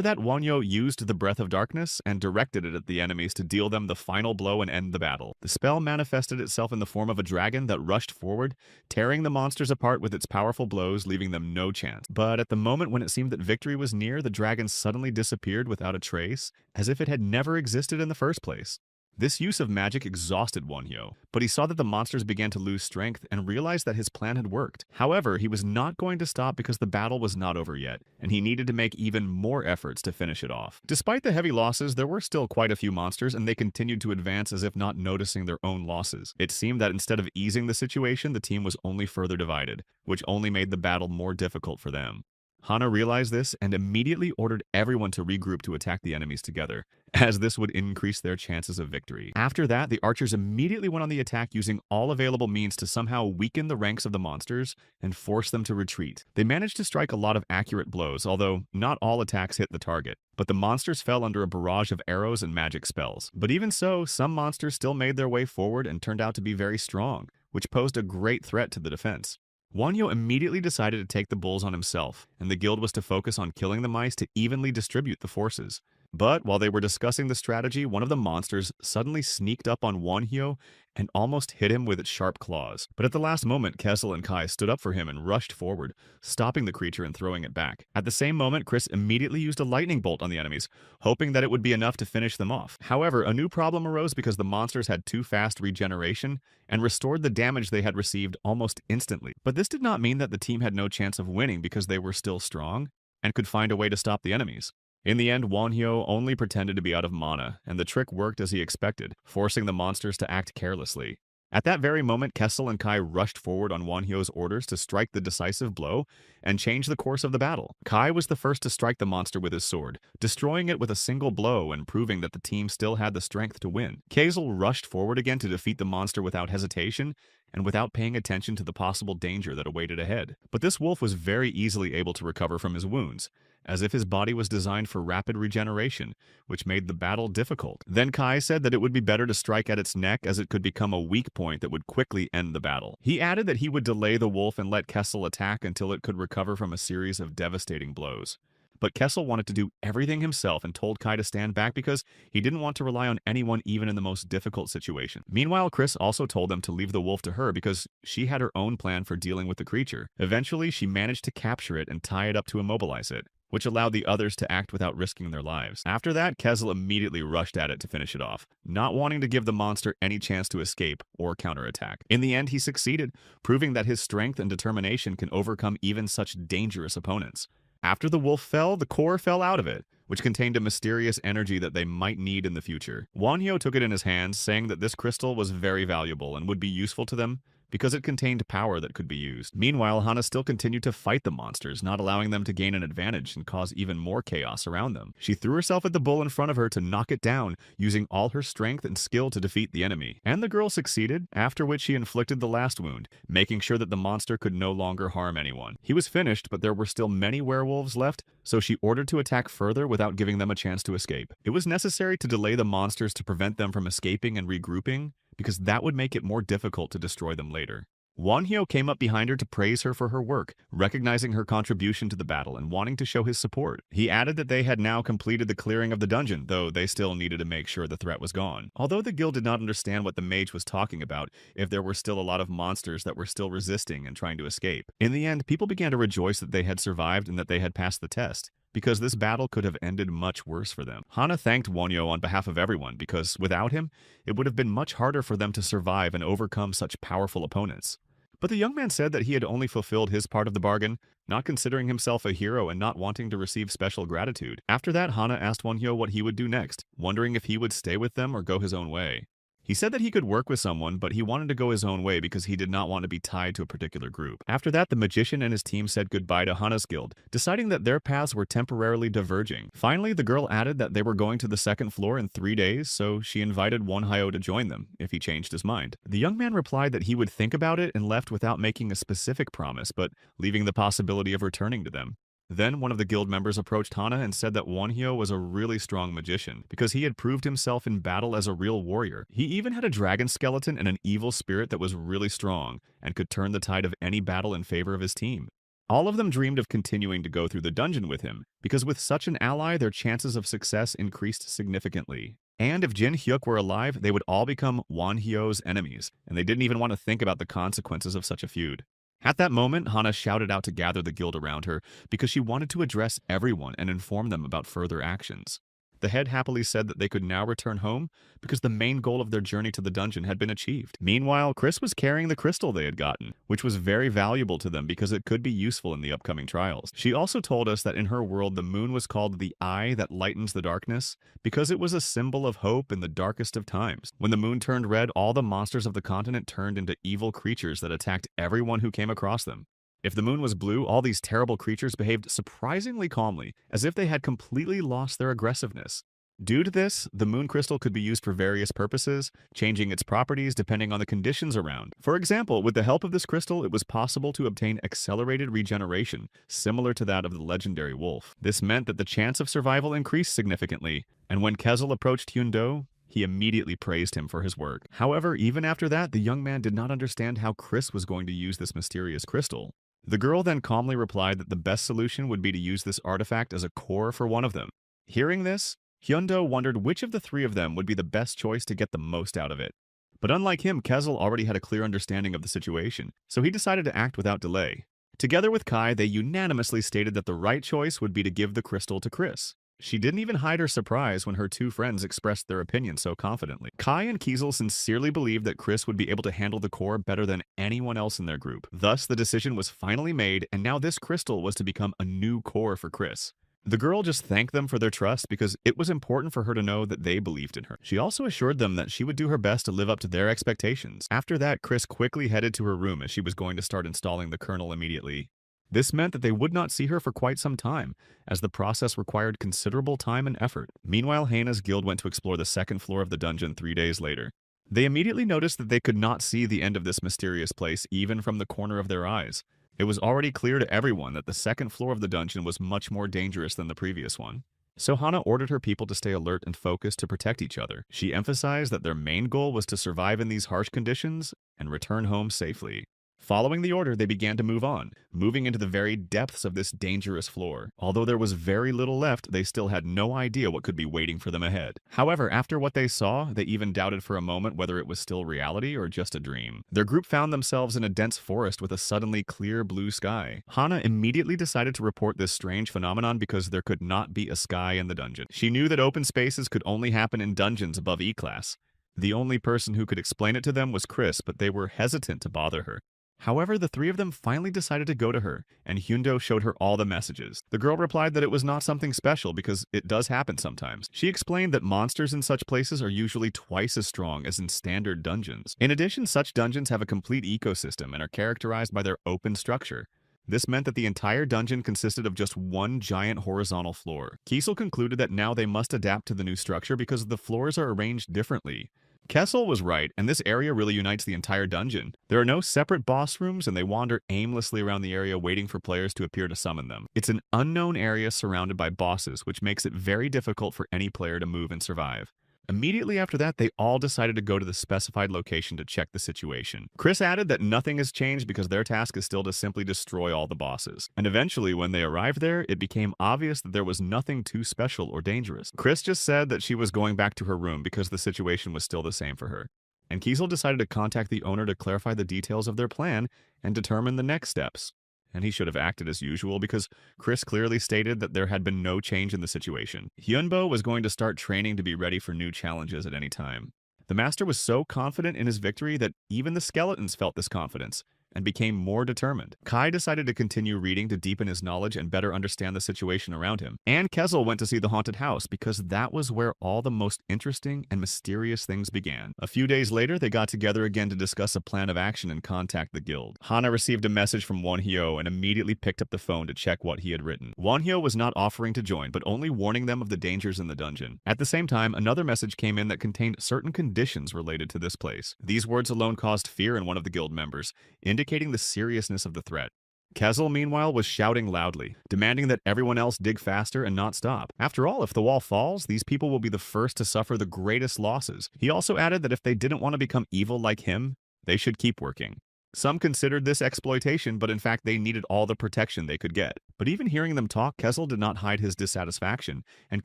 that, Wonyo used the Breath of Darkness and directed it at the enemies to deal them the final blow and end the battle. The spell manifested itself in the form of a dragon that rushed forward, tearing the monsters apart with its powerful blows, leaving them no chance. But at the moment when it seemed that victory was near, the dragon suddenly disappeared without a trace, as if it had never existed in the first place. This use of magic exhausted Wonhyo, but he saw that the monsters began to lose strength and realized that his plan had worked. However, he was not going to stop because the battle was not over yet, and he needed to make even more efforts to finish it off. Despite the heavy losses, there were still quite a few monsters, and they continued to advance as if not noticing their own losses. It seemed that instead of easing the situation, the team was only further divided, which only made the battle more difficult for them. Hana realized this and immediately ordered everyone to regroup to attack the enemies together, as this would increase their chances of victory. After that, the archers immediately went on the attack using all available means to somehow weaken the ranks of the monsters and force them to retreat. They managed to strike a lot of accurate blows, although not all attacks hit the target, but the monsters fell under a barrage of arrows and magic spells. But even so, some monsters still made their way forward and turned out to be very strong, which posed a great threat to the defense. Wonyo immediately decided to take the bulls on himself, and the guild was to focus on killing the mice to evenly distribute the forces. But while they were discussing the strategy, one of the monsters suddenly sneaked up on Wonhyo and almost hit him with its sharp claws. But at the last moment, Kessel and Kai stood up for him and rushed forward, stopping the creature and throwing it back. At the same moment, Chris immediately used a lightning bolt on the enemies, hoping that it would be enough to finish them off. However, a new problem arose because the monsters had too fast regeneration and restored the damage they had received almost instantly. But this did not mean that the team had no chance of winning because they were still strong and could find a way to stop the enemies. In the end, Wonhyo only pretended to be out of mana, and the trick worked as he expected, forcing the monsters to act carelessly. At that very moment, Kessel and Kai rushed forward on Wonhyo's orders to strike the decisive blow and change the course of the battle. Kai was the first to strike the monster with his sword, destroying it with a single blow and proving that the team still had the strength to win. Kessel rushed forward again to defeat the monster without hesitation and without paying attention to the possible danger that awaited ahead. But this wolf was very easily able to recover from his wounds, as if his body was designed for rapid regeneration, which made the battle difficult. Then Kai said that it would be better to strike at its neck as it could become a weak point that would quickly end the battle. He added that he would delay the wolf and let Kessel attack until it could recover from a series of devastating blows. But Kessel wanted to do everything himself and told Kai to stand back because he didn't want to rely on anyone even in the most difficult situation. Meanwhile, Chris also told them to leave the wolf to her because she had her own plan for dealing with the creature. Eventually, she managed to capture it and tie it up to immobilize it, which allowed the others to act without risking their lives. After that, Kessel immediately rushed at it to finish it off, not wanting to give the monster any chance to escape or counterattack. In the end, he succeeded, proving that his strength and determination can overcome even such dangerous opponents. After the wolf fell, the core fell out of it, which contained a mysterious energy that they might need in the future. Wonhyo took it in his hands, saying that this crystal was very valuable and would be useful to them because it contained power that could be used. Meanwhile, Hana still continued to fight the monsters, not allowing them to gain an advantage and cause even more chaos around them. She threw herself at the bull in front of her to knock it down, using all her strength and skill to defeat the enemy. And the girl succeeded, after which she inflicted the last wound, making sure that the monster could no longer harm anyone. He was finished, but there were still many werewolves left, so she ordered to attack further without giving them a chance to escape. It was necessary to delay the monsters to prevent them from escaping and regrouping, because that would make it more difficult to destroy them later. Wonhyo came up behind her to praise her for her work, recognizing her contribution to the battle and wanting to show his support. He added that they had now completed the clearing of the dungeon, though they still needed to make sure the threat was gone. Although the guild did not understand what the mage was talking about, if there were still a lot of monsters that were still resisting and trying to escape. In the end, people began to rejoice that they had survived and that they had passed the test, because this battle could have ended much worse for them. Hana thanked Wonyo on behalf of everyone because, without him, it would have been much harder for them to survive and overcome such powerful opponents. But the young man said that he had only fulfilled his part of the bargain, not considering himself a hero and not wanting to receive special gratitude. After that, Hana asked Wonhyo what he would do next, wondering if he would stay with them or go his own way. He said that he could work with someone, but he wanted to go his own way because he did not want to be tied to a particular group. After that, the magician and his team said goodbye to Hana's guild, deciding that their paths were temporarily diverging. Finally, the girl added that they were going to the second floor in 3 days, so she invited Wonhyo to join them, if he changed his mind. The young man replied that he would think about it and left without making a specific promise, but leaving the possibility of returning to them. Then one of the guild members approached Hana and said that Wonhyo was a really strong magician because he had proved himself in battle as a real warrior. He even had a dragon skeleton and an evil spirit that was really strong and could turn the tide of any battle in favor of his team. All of them dreamed of continuing to go through the dungeon with him because with such an ally, their chances of success increased significantly. And if Jin Hyuk were alive, they would all become Wonhyo's enemies, and they didn't even want to think about the consequences of such a feud. At that moment, Hana shouted out to gather the guild around her because she wanted to address everyone and inform them about further actions. The head happily said that they could now return home because the main goal of their journey to the dungeon had been achieved. Meanwhile, Chris was carrying the crystal they had gotten, which was very valuable to them because it could be useful in the upcoming trials. She also told us that in her world the moon was called the eye that lightens the darkness because it was a symbol of hope in the darkest of times. When the moon turned red, all the monsters of the continent turned into evil creatures that attacked everyone who came across them. If the moon was blue, all these terrible creatures behaved surprisingly calmly, as if they had completely lost their aggressiveness. Due to this, the moon crystal could be used for various purposes, changing its properties depending on the conditions around. For example, with the help of this crystal, it was possible to obtain accelerated regeneration, similar to that of the legendary wolf. This meant that the chance of survival increased significantly, and when Kezel approached Hyundo, he immediately praised him for his work. However, even after that, the young man did not understand how Chris was going to use this mysterious crystal. The girl then calmly replied that the best solution would be to use this artifact as a core for one of them. Hearing this, Hyundo wondered which of the three of them would be the best choice to get the most out of it. But unlike him, Kezel already had a clear understanding of the situation, so he decided to act without delay. Together with Kai, they unanimously stated that the right choice would be to give the crystal to Chris. She didn't even hide her surprise when her two friends expressed their opinion so confidently. Kai and Kiesel sincerely believed that Chris would be able to handle the core better than anyone else in their group. Thus, the decision was finally made, and now this crystal was to become a new core for Chris. The girl just thanked them for their trust because it was important for her to know that they believed in her. She also assured them that she would do her best to live up to their expectations. After that, Chris quickly headed to her room as she was going to start installing the kernel immediately. This meant that they would not see her for quite some time, as the process required considerable time and effort. Meanwhile, Hana's guild went to explore the second floor of the dungeon 3 days later. They immediately noticed that they could not see the end of this mysterious place even from the corner of their eyes. It was already clear to everyone that the second floor of the dungeon was much more dangerous than the previous one. So Hana ordered her people to stay alert and focused to protect each other. She emphasized that their main goal was to survive in these harsh conditions and return home safely. Following the order, they began to move on, moving into the very depths of this dangerous floor. Although there was very little left, they still had no idea what could be waiting for them ahead. However, after what they saw, they even doubted for a moment whether it was still reality or just a dream. Their group found themselves in a dense forest with a suddenly clear blue sky. Hana immediately decided to report this strange phenomenon because there could not be a sky in the dungeon. She knew that open spaces could only happen in dungeons above E-class. The only person who could explain it to them was Chris, but they were hesitant to bother her. However, the three of them finally decided to go to her, and Hyundo showed her all the messages. The girl replied that it was not something special because it does happen sometimes. She explained that monsters in such places are usually twice as strong as in standard dungeons. In addition, such dungeons have a complete ecosystem and are characterized by their open structure. This meant that the entire dungeon consisted of just one giant horizontal floor. Kiesel concluded that now they must adapt to the new structure because the floors are arranged differently. Kessel was right, and this area really unites the entire dungeon. There are no separate boss rooms, and they wander aimlessly around the area waiting for players to appear to summon them. It's an unknown area surrounded by bosses, which makes it very difficult for any player to move and survive. Immediately after that, they all decided to go to the specified location to check the situation. Chris added that nothing has changed because their task is still to simply destroy all the bosses. And eventually, when they arrived there, it became obvious that there was nothing too special or dangerous. Chris just said that she was going back to her room because the situation was still the same for her. And Kiesel decided to contact the owner to clarify the details of their plan and determine the next steps. And he should have acted as usual because Chris clearly stated that there had been no change in the situation. Hyunbo was going to start training to be ready for new challenges at any time. The master was so confident in his victory that even the skeletons felt this confidence, and became more determined. Kai decided to continue reading to deepen his knowledge and better understand the situation around him. And Kezel went to see the haunted house because that was where all the most interesting and mysterious things began. A few days later, they got together again to discuss a plan of action and contact the guild. Hana received a message from Wonhyo and immediately picked up the phone to check what he had written. Wonhyo was not offering to join, but only warning them of the dangers in the dungeon. At the same time, another message came in that contained certain conditions related to this place. These words alone caused fear in one of the guild members, indicating the seriousness of the threat. Kezel, meanwhile, was shouting loudly, demanding that everyone else dig faster and not stop. After all, if the wall falls, these people will be the first to suffer the greatest losses. He also added that if they didn't want to become evil like him, they should keep working. Some considered this exploitation, but in fact they needed all the protection they could get. But even hearing them talk, Kezel did not hide his dissatisfaction and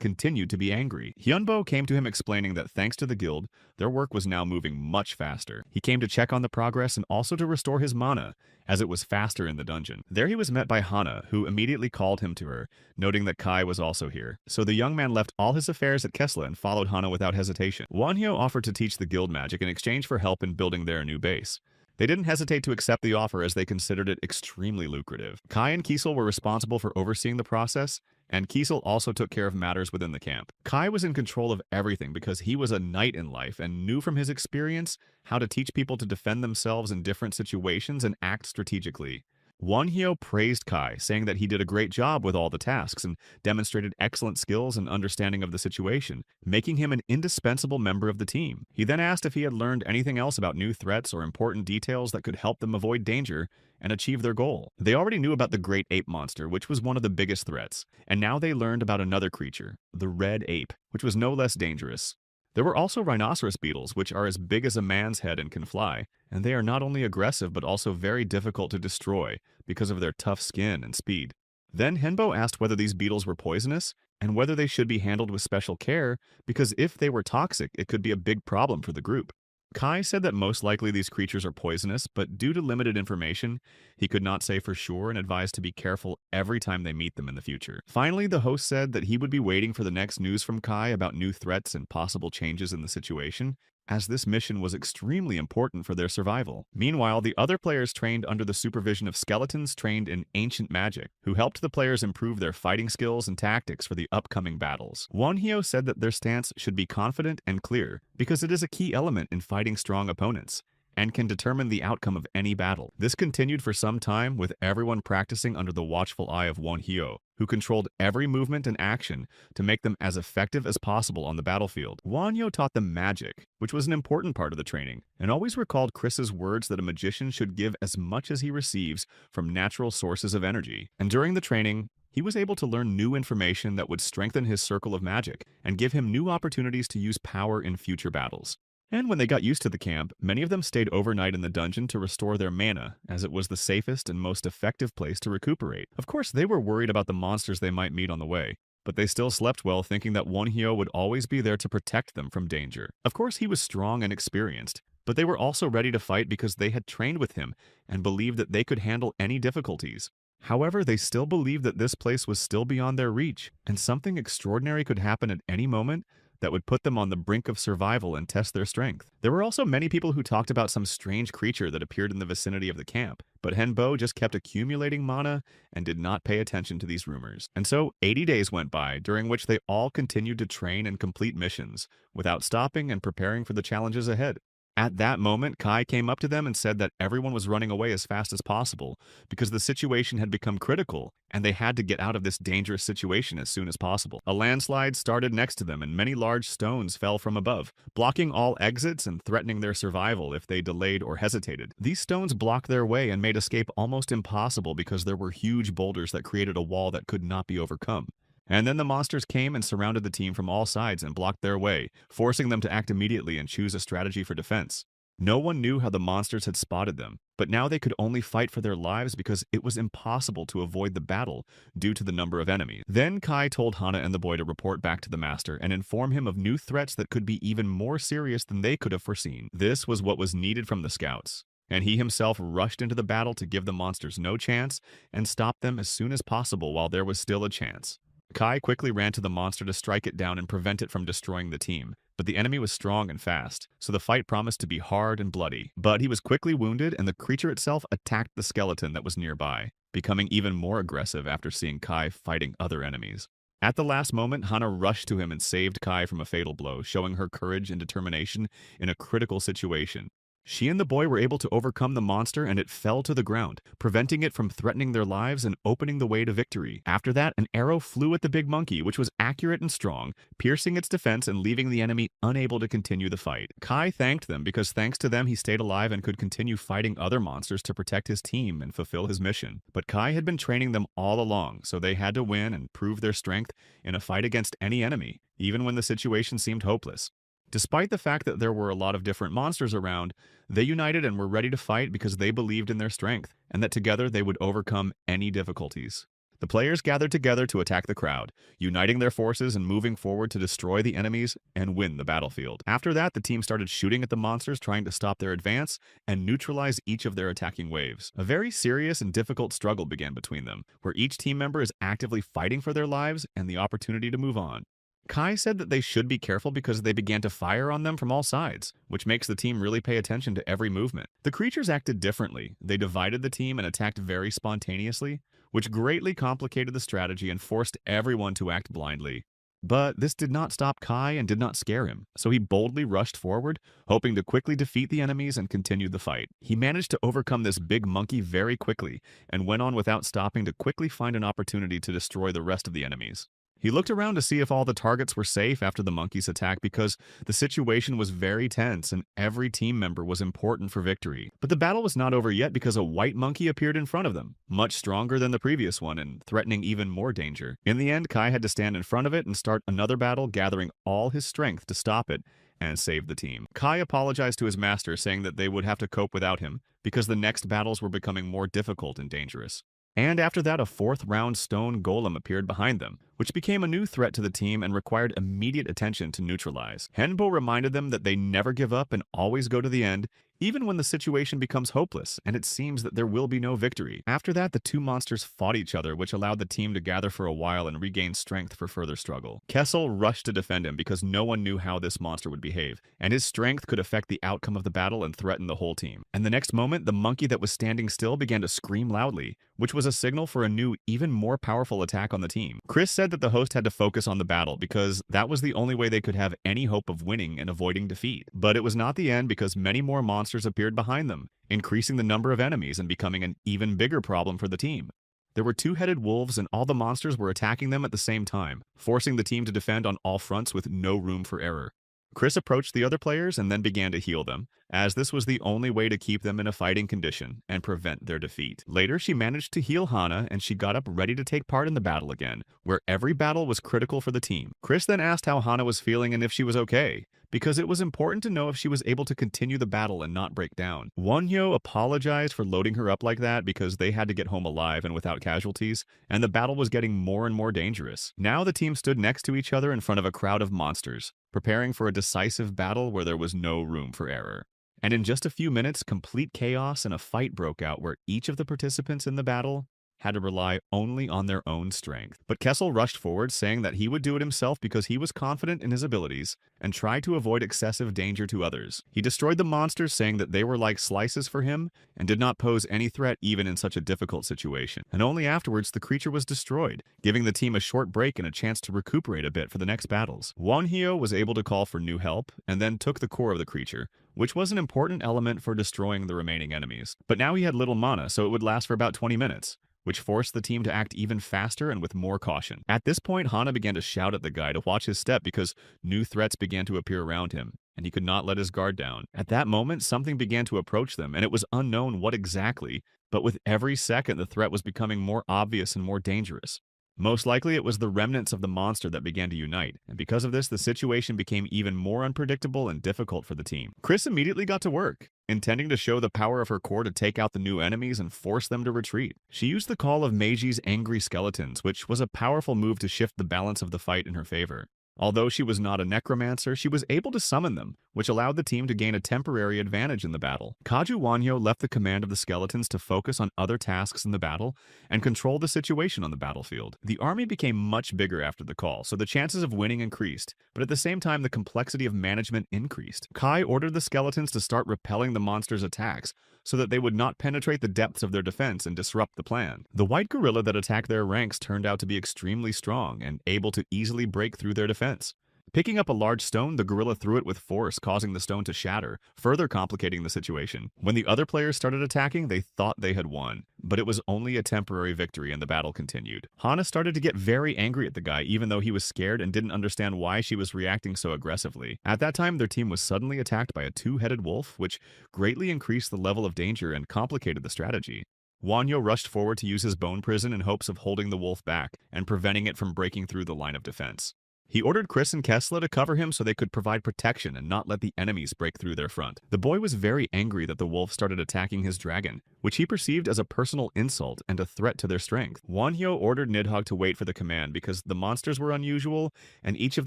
continued to be angry. Hyunbo came to him explaining that thanks to the guild, their work was now moving much faster. He came to check on the progress and also to restore his mana, as it was faster in the dungeon. There he was met by Hana, who immediately called him to her, noting that Kai was also here. So the young man left all his affairs at Kesla and followed Hana without hesitation. Wonhyo offered to teach the guild magic in exchange for help in building their new base. They didn't hesitate to accept the offer as they considered it extremely lucrative. Kai and Kiesel were responsible for overseeing the process, and Kiesel also took care of matters within the camp. Kai was in control of everything because he was a knight in life and knew from his experience how to teach people to defend themselves in different situations and act strategically. Wonhyo praised Kai, saying that he did a great job with all the tasks and demonstrated excellent skills and understanding of the situation, making him an indispensable member of the team. He then asked if he had learned anything else about new threats or important details that could help them avoid danger and achieve their goal. They already knew about the great ape monster, which was one of the biggest threats, and now they learned about another creature, the red ape, which was no less dangerous. There were also rhinoceros beetles, which are as big as a man's head and can fly, and they are not only aggressive but also very difficult to destroy because of their tough skin and speed. Then Henbo asked whether these beetles were poisonous and whether they should be handled with special care, because if they were toxic, it could be a big problem for the group. Kai said that most likely these creatures are poisonous, but due to limited information, he could not say for sure and advised to be careful every time they meet them in the future. Finally, the host said that he would be waiting for the next news from Kai about new threats and possible changes in the situation, as this mission was extremely important for their survival. Meanwhile, the other players trained under the supervision of skeletons trained in ancient magic, who helped the players improve their fighting skills and tactics for the upcoming battles. Wonhyo said that their stance should be confident and clear, because it is a key element in fighting strong opponents, and can determine the outcome of any battle. This continued for some time, with everyone practicing under the watchful eye of Wonhyo, who controlled every movement and action to make them as effective as possible on the battlefield. Wonhyo taught them magic, which was an important part of the training, and always recalled Chris's words that a magician should give as much as he receives from natural sources of energy. And during the training, he was able to learn new information that would strengthen his circle of magic and give him new opportunities to use power in future battles. And when they got used to the camp, many of them stayed overnight in the dungeon to restore their mana, as it was the safest and most effective place to recuperate. Of course, they were worried about the monsters they might meet on the way, but they still slept well, thinking that Wonhyo would always be there to protect them from danger. Of course, he was strong and experienced, but they were also ready to fight because they had trained with him and believed that they could handle any difficulties. However, they still believed that this place was still beyond their reach, and something extraordinary could happen at any moment that would put them on the brink of survival and test their strength. There were also many people who talked about some strange creature that appeared in the vicinity of the camp, but Henbo just kept accumulating mana and did not pay attention to these rumors. And so 80 days went by, during which they all continued to train and complete missions, without stopping and preparing for the challenges ahead. At that moment, Kai came up to them and said that everyone was running away as fast as possible because the situation had become critical and they had to get out of this dangerous situation as soon as possible. A landslide started next to them and many large stones fell from above, blocking all exits and threatening their survival if they delayed or hesitated. These stones blocked their way and made escape almost impossible because there were huge boulders that created a wall that could not be overcome. And then the monsters came and surrounded the team from all sides and blocked their way, forcing them to act immediately and choose a strategy for defense. No one knew how the monsters had spotted them, but now they could only fight for their lives because it was impossible to avoid the battle due to the number of enemies. Then Kai told Hana and the boy to report back to the master and inform him of new threats that could be even more serious than they could have foreseen. This was what was needed from the scouts, and he himself rushed into the battle to give the monsters no chance and stop them as soon as possible while there was still a chance. Kai quickly ran to the monster to strike it down and prevent it from destroying the team, but the enemy was strong and fast, so the fight promised to be hard and bloody. But he was quickly wounded, and the creature itself attacked the skeleton that was nearby, becoming even more aggressive after seeing Kai fighting other enemies. At the last moment, Hana rushed to him and saved Kai from a fatal blow, showing her courage and determination in a critical situation. She and the boy were able to overcome the monster and it fell to the ground, preventing it from threatening their lives and opening the way to victory. After that, an arrow flew at the big monkey, which was accurate and strong, piercing its defense and leaving the enemy unable to continue the fight. Kai thanked them because thanks to them he stayed alive and could continue fighting other monsters to protect his team and fulfill his mission. But Kai had been training them all along, so they had to win and prove their strength in a fight against any enemy, even when the situation seemed hopeless. Despite the fact that there were a lot of different monsters around, they united and were ready to fight because they believed in their strength, and that together they would overcome any difficulties. The players gathered together to attack the crowd, uniting their forces and moving forward to destroy the enemies and win the battlefield. After that, the team started shooting at the monsters, trying to stop their advance and neutralize each of their attacking waves. A very serious and difficult struggle began between them, where each team member is actively fighting for their lives and the opportunity to move on. Kai said that they should be careful because they began to fire on them from all sides, which makes the team really pay attention to every movement. The creatures acted differently. They divided the team and attacked very spontaneously, which greatly complicated the strategy and forced everyone to act blindly. But this did not stop Kai and did not scare him, so he boldly rushed forward, hoping to quickly defeat the enemies and continue the fight. He managed to overcome this big monkey very quickly and went on without stopping to quickly find an opportunity to destroy the rest of the enemies. He looked around to see if all the targets were safe after the monkey's attack because the situation was very tense and every team member was important for victory. But the battle was not over yet because a white monkey appeared in front of them, much stronger than the previous one and threatening even more danger. In the end, Kai had to stand in front of it and start another battle, gathering all his strength to stop it and save the team. Kai apologized to his master, saying that they would have to cope without him because the next battles were becoming more difficult and dangerous. And after that, a fourth round stone golem appeared behind them, which became a new threat to the team and required immediate attention to neutralize. Henbo reminded them that they never give up and always go to the end, even when the situation becomes hopeless and it seems that there will be no victory. After that, the two monsters fought each other, which allowed the team to gather for a while and regain strength for further struggle. Kessel rushed to defend him because no one knew how this monster would behave, and his strength could affect the outcome of the battle and threaten the whole team. And the next moment, the monkey that was standing still began to scream loudly, which was a signal for a new, even more powerful attack on the team. Chris said that the host had to focus on the battle because that was the only way they could have any hope of winning and avoiding defeat. But it was not the end because many more monsters appeared behind them, increasing the number of enemies and becoming an even bigger problem for the team. There were two-headed wolves and all the monsters were attacking them at the same time, forcing the team to defend on all fronts with no room for error. Chris approached the other players and then began to heal them, as this was the only way to keep them in a fighting condition and prevent their defeat. Later, she managed to heal Hana and she got up ready to take part in the battle again, where every battle was critical for the team. Chris then asked how Hana was feeling and if she was okay, because it was important to know if she was able to continue the battle and not break down. Wonhyo apologized for loading her up like that because they had to get home alive and without casualties, and the battle was getting more and more dangerous. Now the team stood next to each other in front of a crowd of monsters, preparing for a decisive battle where there was no room for error. And in just a few minutes, complete chaos and a fight broke out where each of the participants in the battle had to rely only on their own strength. But Kessel rushed forward, saying that he would do it himself because he was confident in his abilities and tried to avoid excessive danger to others. He destroyed the monsters, saying that they were like slices for him and did not pose any threat even in such a difficult situation. And only afterwards the creature was destroyed, giving the team a short break and a chance to recuperate a bit for the next battles. Wonhyo was able to call for new help and then took the core of the creature, which was an important element for destroying the remaining enemies. But now he had little mana, so it would last for about 20 minutes. Which forced the team to act even faster and with more caution. At this point, Hana began to shout at the guy to watch his step because new threats began to appear around him, and he could not let his guard down. At that moment, something began to approach them, and it was unknown what exactly, but with every second the threat was becoming more obvious and more dangerous. Most likely it was the remnants of the monster that began to unite, and because of this, the situation became even more unpredictable and difficult for the team. Chris immediately got to work, intending to show the power of her core to take out the new enemies and force them to retreat. She used the call of Meiji's angry skeletons, which was a powerful move to shift the balance of the fight in her favor. Although she was not a necromancer, she was able to summon them, which allowed the team to gain a temporary advantage in the battle. Kaju Wanyo left the command of the skeletons to focus on other tasks in the battle and control the situation on the battlefield. The army became much bigger after the call, so the chances of winning increased, but at the same time the complexity of management increased. Kai ordered the skeletons to start repelling the monsters' attacks so that they would not penetrate the depths of their defense and disrupt the plan. The white gorilla that attacked their ranks turned out to be extremely strong and able to easily break through their defense. Picking up a large stone, the gorilla threw it with force, causing the stone to shatter, further complicating the situation. When the other players started attacking, they thought they had won, but it was only a temporary victory and the battle continued. Hana started to get very angry at the guy, even though he was scared and didn't understand why she was reacting so aggressively. At that time, their team was suddenly attacked by a two-headed wolf, which greatly increased the level of danger and complicated the strategy. Wanyo rushed forward to use his bone prison in hopes of holding the wolf back and preventing it from breaking through the line of defense. He ordered Chris and Kessler to cover him so they could provide protection and not let the enemies break through their front. The boy was very angry that the wolf started attacking his dragon, which he perceived as a personal insult and a threat to their strength. Wanhyo ordered Nidhogg to wait for the command because the monsters were unusual and each of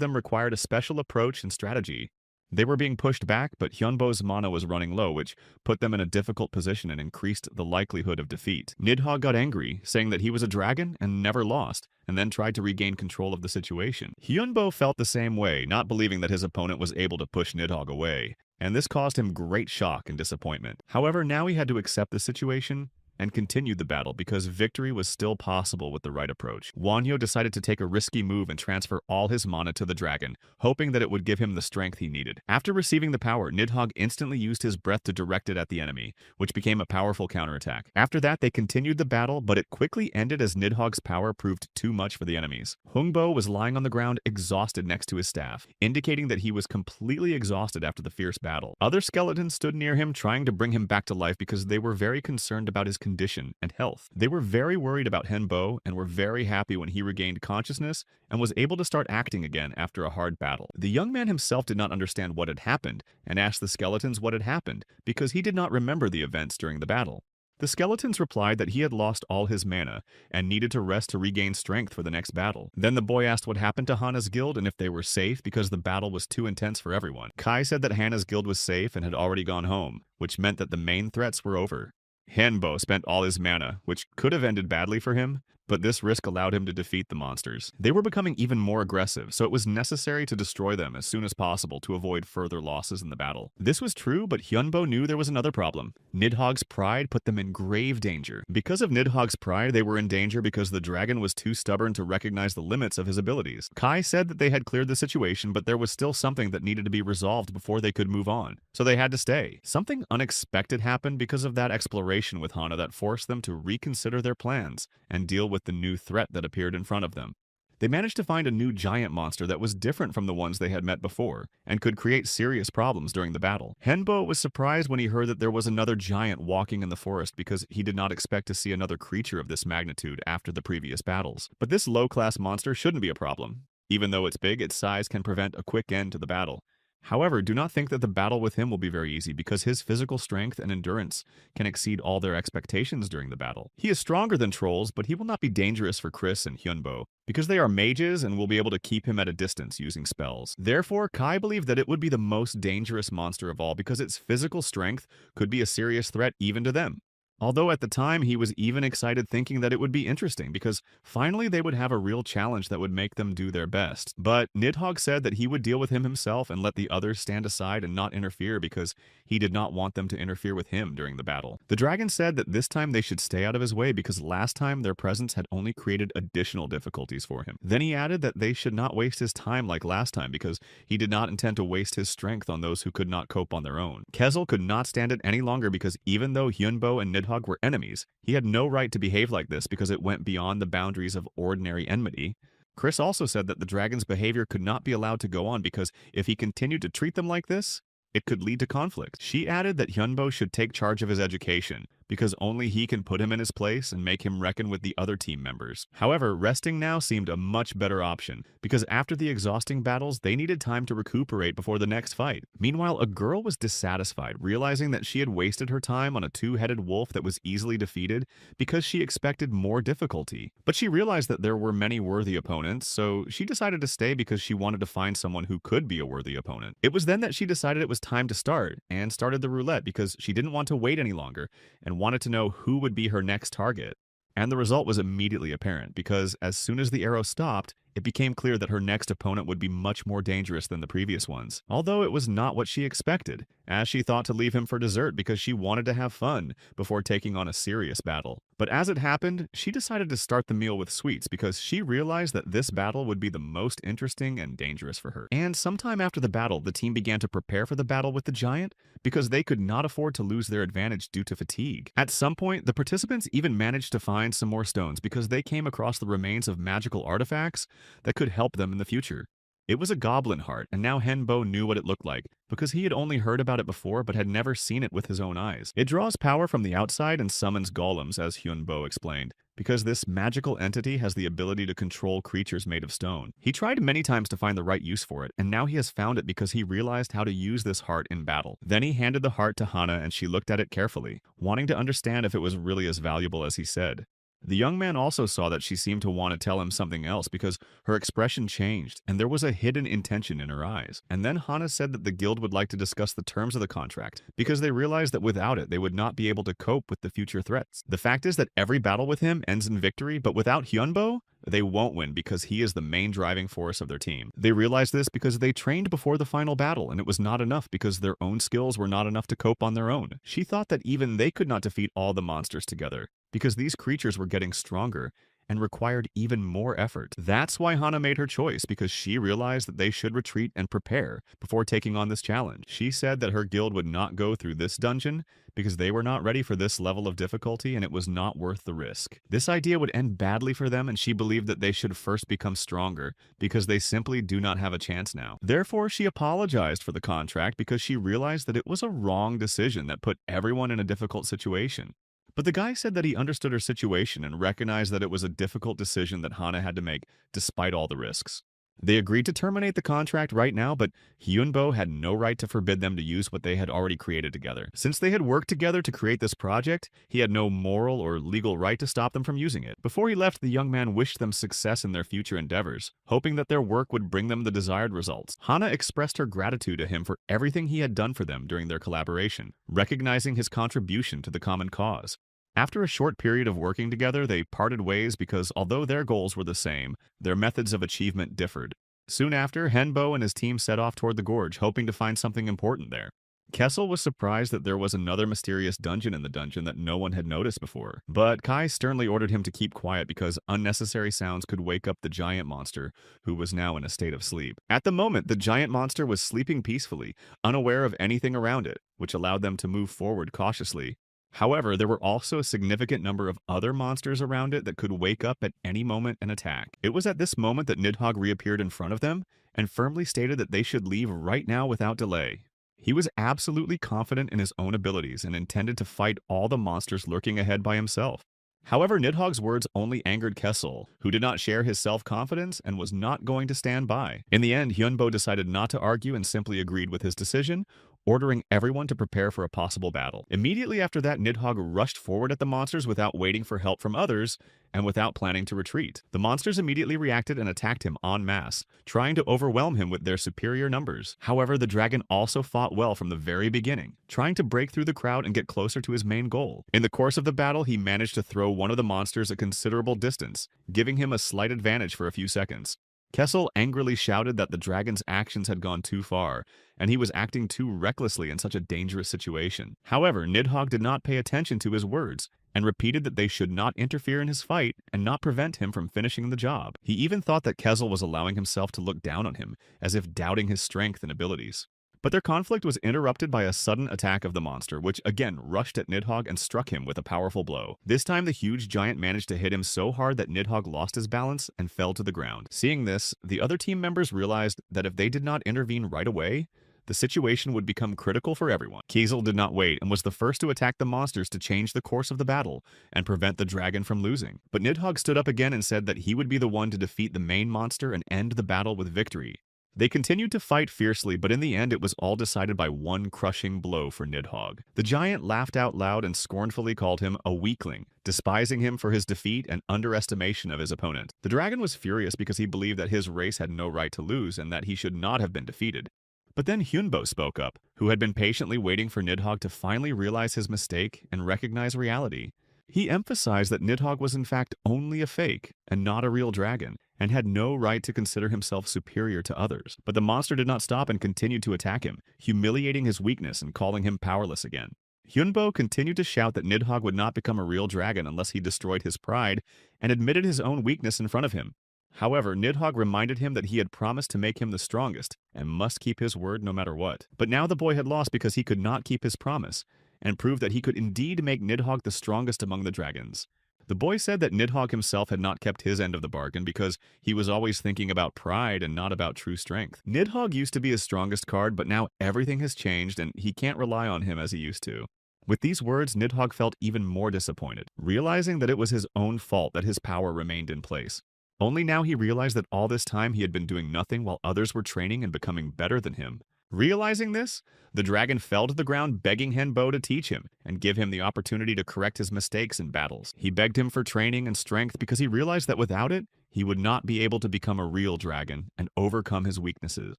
them required a special approach and strategy. They were being pushed back, but Hyunbo's mana was running low, which put them in a difficult position and increased the likelihood of defeat. Nidhogg got angry, saying that he was a dragon and never lost, and then tried to regain control of the situation. Hyunbo felt the same way, not believing that his opponent was able to push Nidhogg away, and this caused him great shock and disappointment. However, now he had to accept the situation and continued the battle because victory was still possible with the right approach. Wanyo decided to take a risky move and transfer all his mana to the dragon, hoping that it would give him the strength he needed. After receiving the power, Nidhogg instantly used his breath to direct it at the enemy, which became a powerful counterattack. After that, they continued the battle, but it quickly ended as Nidhogg's power proved too much for the enemies. Hungbo was lying on the ground exhausted next to his staff, indicating that he was completely exhausted after the fierce battle. Other skeletons stood near him trying to bring him back to life because they were very concerned about his condition and health. They were very worried about Henbo and were very happy when he regained consciousness and was able to start acting again after a hard battle. The young man himself did not understand what had happened and asked the skeletons what had happened because he did not remember the events during the battle. The skeletons replied that he had lost all his mana and needed to rest to regain strength for the next battle. Then the boy asked what happened to Hana's guild and if they were safe because the battle was too intense for everyone. Kai said that Hana's guild was safe and had already gone home, which meant that the main threats were over. Henbo spent all his mana, which could have ended badly for him, but this risk allowed him to defeat the monsters. They were becoming even more aggressive, so it was necessary to destroy them as soon as possible to avoid further losses in the battle. This was true, but Hyunbo knew there was another problem. Nidhogg's pride put them in grave danger. Because of Nidhogg's pride, they were in danger because the dragon was too stubborn to recognize the limits of his abilities. Kai said that they had cleared the situation, but there was still something that needed to be resolved before they could move on, so they had to stay. Something unexpected happened because of that exploration with Hana that forced them to reconsider their plans and deal with the new threat that appeared in front of them. They managed to find a new giant monster that was different from the ones they had met before and could create serious problems during the battle. Henbo was surprised when he heard that there was another giant walking in the forest because he did not expect to see another creature of this magnitude after the previous battles. But this low-class monster shouldn't be a problem. Even though it's big, its size can prevent a quick end to the battle. However, do not think that the battle with him will be very easy because his physical strength and endurance can exceed all their expectations during the battle. He is stronger than trolls, but he will not be dangerous for Chris and Hyunbo because they are mages and will be able to keep him at a distance using spells. Therefore, Kai believed that it would be the most dangerous monster of all because its physical strength could be a serious threat even to them. Although at the time he was even excited thinking that it would be interesting because finally they would have a real challenge that would make them do their best. But Nidhogg said that he would deal with him himself and let the others stand aside and not interfere because he did not want them to interfere with him during the battle. The dragon said that this time they should stay out of his way because last time their presence had only created additional difficulties for him. Then he added that they should not waste his time like last time because he did not intend to waste his strength on those who could not cope on their own. Kezel could not stand it any longer because even though Hyunbo and Nidhogg were enemies, he had no right to behave like this because it went beyond the boundaries of ordinary enmity. Chris also said that the dragon's behavior could not be allowed to go on because if he continued to treat them like this, it could lead to conflict. She added that Hyunbo should take charge of his education, because only he can put him in his place and make him reckon with the other team members. However, resting now seemed a much better option, because after the exhausting battles, they needed time to recuperate before the next fight. Meanwhile, a girl was dissatisfied, realizing that she had wasted her time on a two-headed wolf that was easily defeated because she expected more difficulty. But she realized that there were many worthy opponents, so she decided to stay because she wanted to find someone who could be a worthy opponent. It was then that she decided it was time to start, and started the roulette because she didn't want to wait any longer and wanted to know who would be her next target. And the result was immediately apparent, because as soon as the arrow stopped, it became clear that her next opponent would be much more dangerous than the previous ones. Although it was not what she expected, as she thought to leave him for dessert because she wanted to have fun before taking on a serious battle. But as it happened, she decided to start the meal with sweets because she realized that this battle would be the most interesting and dangerous for her. And sometime after the battle, the team began to prepare for the battle with the giant because they could not afford to lose their advantage due to fatigue. At some point, the participants even managed to find some more stones because they came across the remains of magical artifacts that could help them in the future. It was a goblin heart, and now Henbo knew what it looked like, because he had only heard about it before but had never seen it with his own eyes. It draws power from the outside and summons golems, as Hyunbo explained, because this magical entity has the ability to control creatures made of stone. He tried many times to find the right use for it, and now he has found it because he realized how to use this heart in battle. Then he handed the heart to Hana and she looked at it carefully, wanting to understand if it was really as valuable as he said. The young man also saw that she seemed to want to tell him something else because her expression changed and there was a hidden intention in her eyes. And then Hana said that the guild would like to discuss the terms of the contract because they realized that without it, they would not be able to cope with the future threats. The fact is that every battle with him ends in victory, but without Hyunbo, they won't win because he is the main driving force of their team. They realized this because they trained before the final battle, and it was not enough because their own skills were not enough to cope on their own. She thought that even they could not defeat all the monsters together, because these creatures were getting stronger and required even more effort. That's why Hana made her choice, because she realized that they should retreat and prepare before taking on this challenge. She said that her guild would not go through this dungeon because they were not ready for this level of difficulty and it was not worth the risk. This idea would end badly for them, and she believed that they should first become stronger because they simply do not have a chance now. Therefore, she apologized for the contract because she realized that it was a wrong decision that put everyone in a difficult situation. But the guy said that he understood her situation and recognized that it was a difficult decision that Hana had to make despite all the risks. They agreed to terminate the contract right now, but Hyunbo had no right to forbid them to use what they had already created together. Since they had worked together to create this project, he had no moral or legal right to stop them from using it. Before he left, the young man wished them success in their future endeavors, hoping that their work would bring them the desired results. Hana expressed her gratitude to him for everything he had done for them during their collaboration, recognizing his contribution to the common cause. After a short period of working together, they parted ways because although their goals were the same, their methods of achievement differed. Soon after, Henbo and his team set off toward the gorge, hoping to find something important there. Kessel was surprised that there was another mysterious dungeon in the dungeon that no one had noticed before, but Kai sternly ordered him to keep quiet because unnecessary sounds could wake up the giant monster, who was now in a state of sleep. At the moment, the giant monster was sleeping peacefully, unaware of anything around it, which allowed them to move forward cautiously. However, there were also a significant number of other monsters around it that could wake up at any moment and attack. It was at this moment that Nidhogg reappeared in front of them and firmly stated that they should leave right now without delay. He was absolutely confident in his own abilities and intended to fight all the monsters lurking ahead by himself. However, Nidhogg's words only angered Kessel, who did not share his self-confidence and was not going to stand by. In the end, Hyunbo decided not to argue and simply agreed with his decision, ordering everyone to prepare for a possible battle. Immediately after that, Nidhogg rushed forward at the monsters without waiting for help from others and without planning to retreat. The monsters immediately reacted and attacked him en masse, trying to overwhelm him with their superior numbers. However, the dragon also fought well from the very beginning, trying to break through the crowd and get closer to his main goal. In the course of the battle, he managed to throw one of the monsters a considerable distance, giving him a slight advantage for a few seconds. Kessel angrily shouted that the dragon's actions had gone too far, and he was acting too recklessly in such a dangerous situation. However, Nidhogg did not pay attention to his words, and repeated that they should not interfere in his fight and not prevent him from finishing the job. He even thought that Kessel was allowing himself to look down on him, as if doubting his strength and abilities. But their conflict was interrupted by a sudden attack of the monster, which again rushed at Nidhogg and struck him with a powerful blow. This time, the huge giant managed to hit him so hard that Nidhogg lost his balance and fell to the ground. Seeing this, the other team members realized that if they did not intervene right away, the situation would become critical for everyone. Kiesel did not wait and was the first to attack the monsters to change the course of the battle and prevent the dragon from losing. But Nidhogg stood up again and said that he would be the one to defeat the main monster and end the battle with victory. They continued to fight fiercely, but in the end it was all decided by one crushing blow for Nidhogg. The giant laughed out loud and scornfully called him a weakling, despising him for his defeat and underestimation of his opponent. The dragon was furious because he believed that his race had no right to lose and that he should not have been defeated. But then Hyunbo spoke up, who had been patiently waiting for Nidhogg to finally realize his mistake and recognize reality. He emphasized that Nidhogg was in fact only a fake and not a real dragon, and had no right to consider himself superior to others. But the monster did not stop and continued to attack him, humiliating his weakness and calling him powerless again. Hyunbo continued to shout that Nidhogg would not become a real dragon unless he destroyed his pride and admitted his own weakness in front of him. However, Nidhogg reminded him that he had promised to make him the strongest and must keep his word no matter what. But now the boy had lost because he could not keep his promise, and proved that he could indeed make Nidhogg the strongest among the dragons. The boy said that Nidhogg himself had not kept his end of the bargain because he was always thinking about pride and not about true strength. Nidhogg used to be his strongest card, but now everything has changed and he can't rely on him as he used to. With these words, Nidhogg felt even more disappointed, realizing that it was his own fault that his power remained in place. Only now he realized that all this time he had been doing nothing while others were training and becoming better than him. Realizing this, the dragon fell to the ground begging Hyunbo to teach him and give him the opportunity to correct his mistakes in battles. He begged him for training and strength because he realized that without it, he would not be able to become a real dragon and overcome his weaknesses.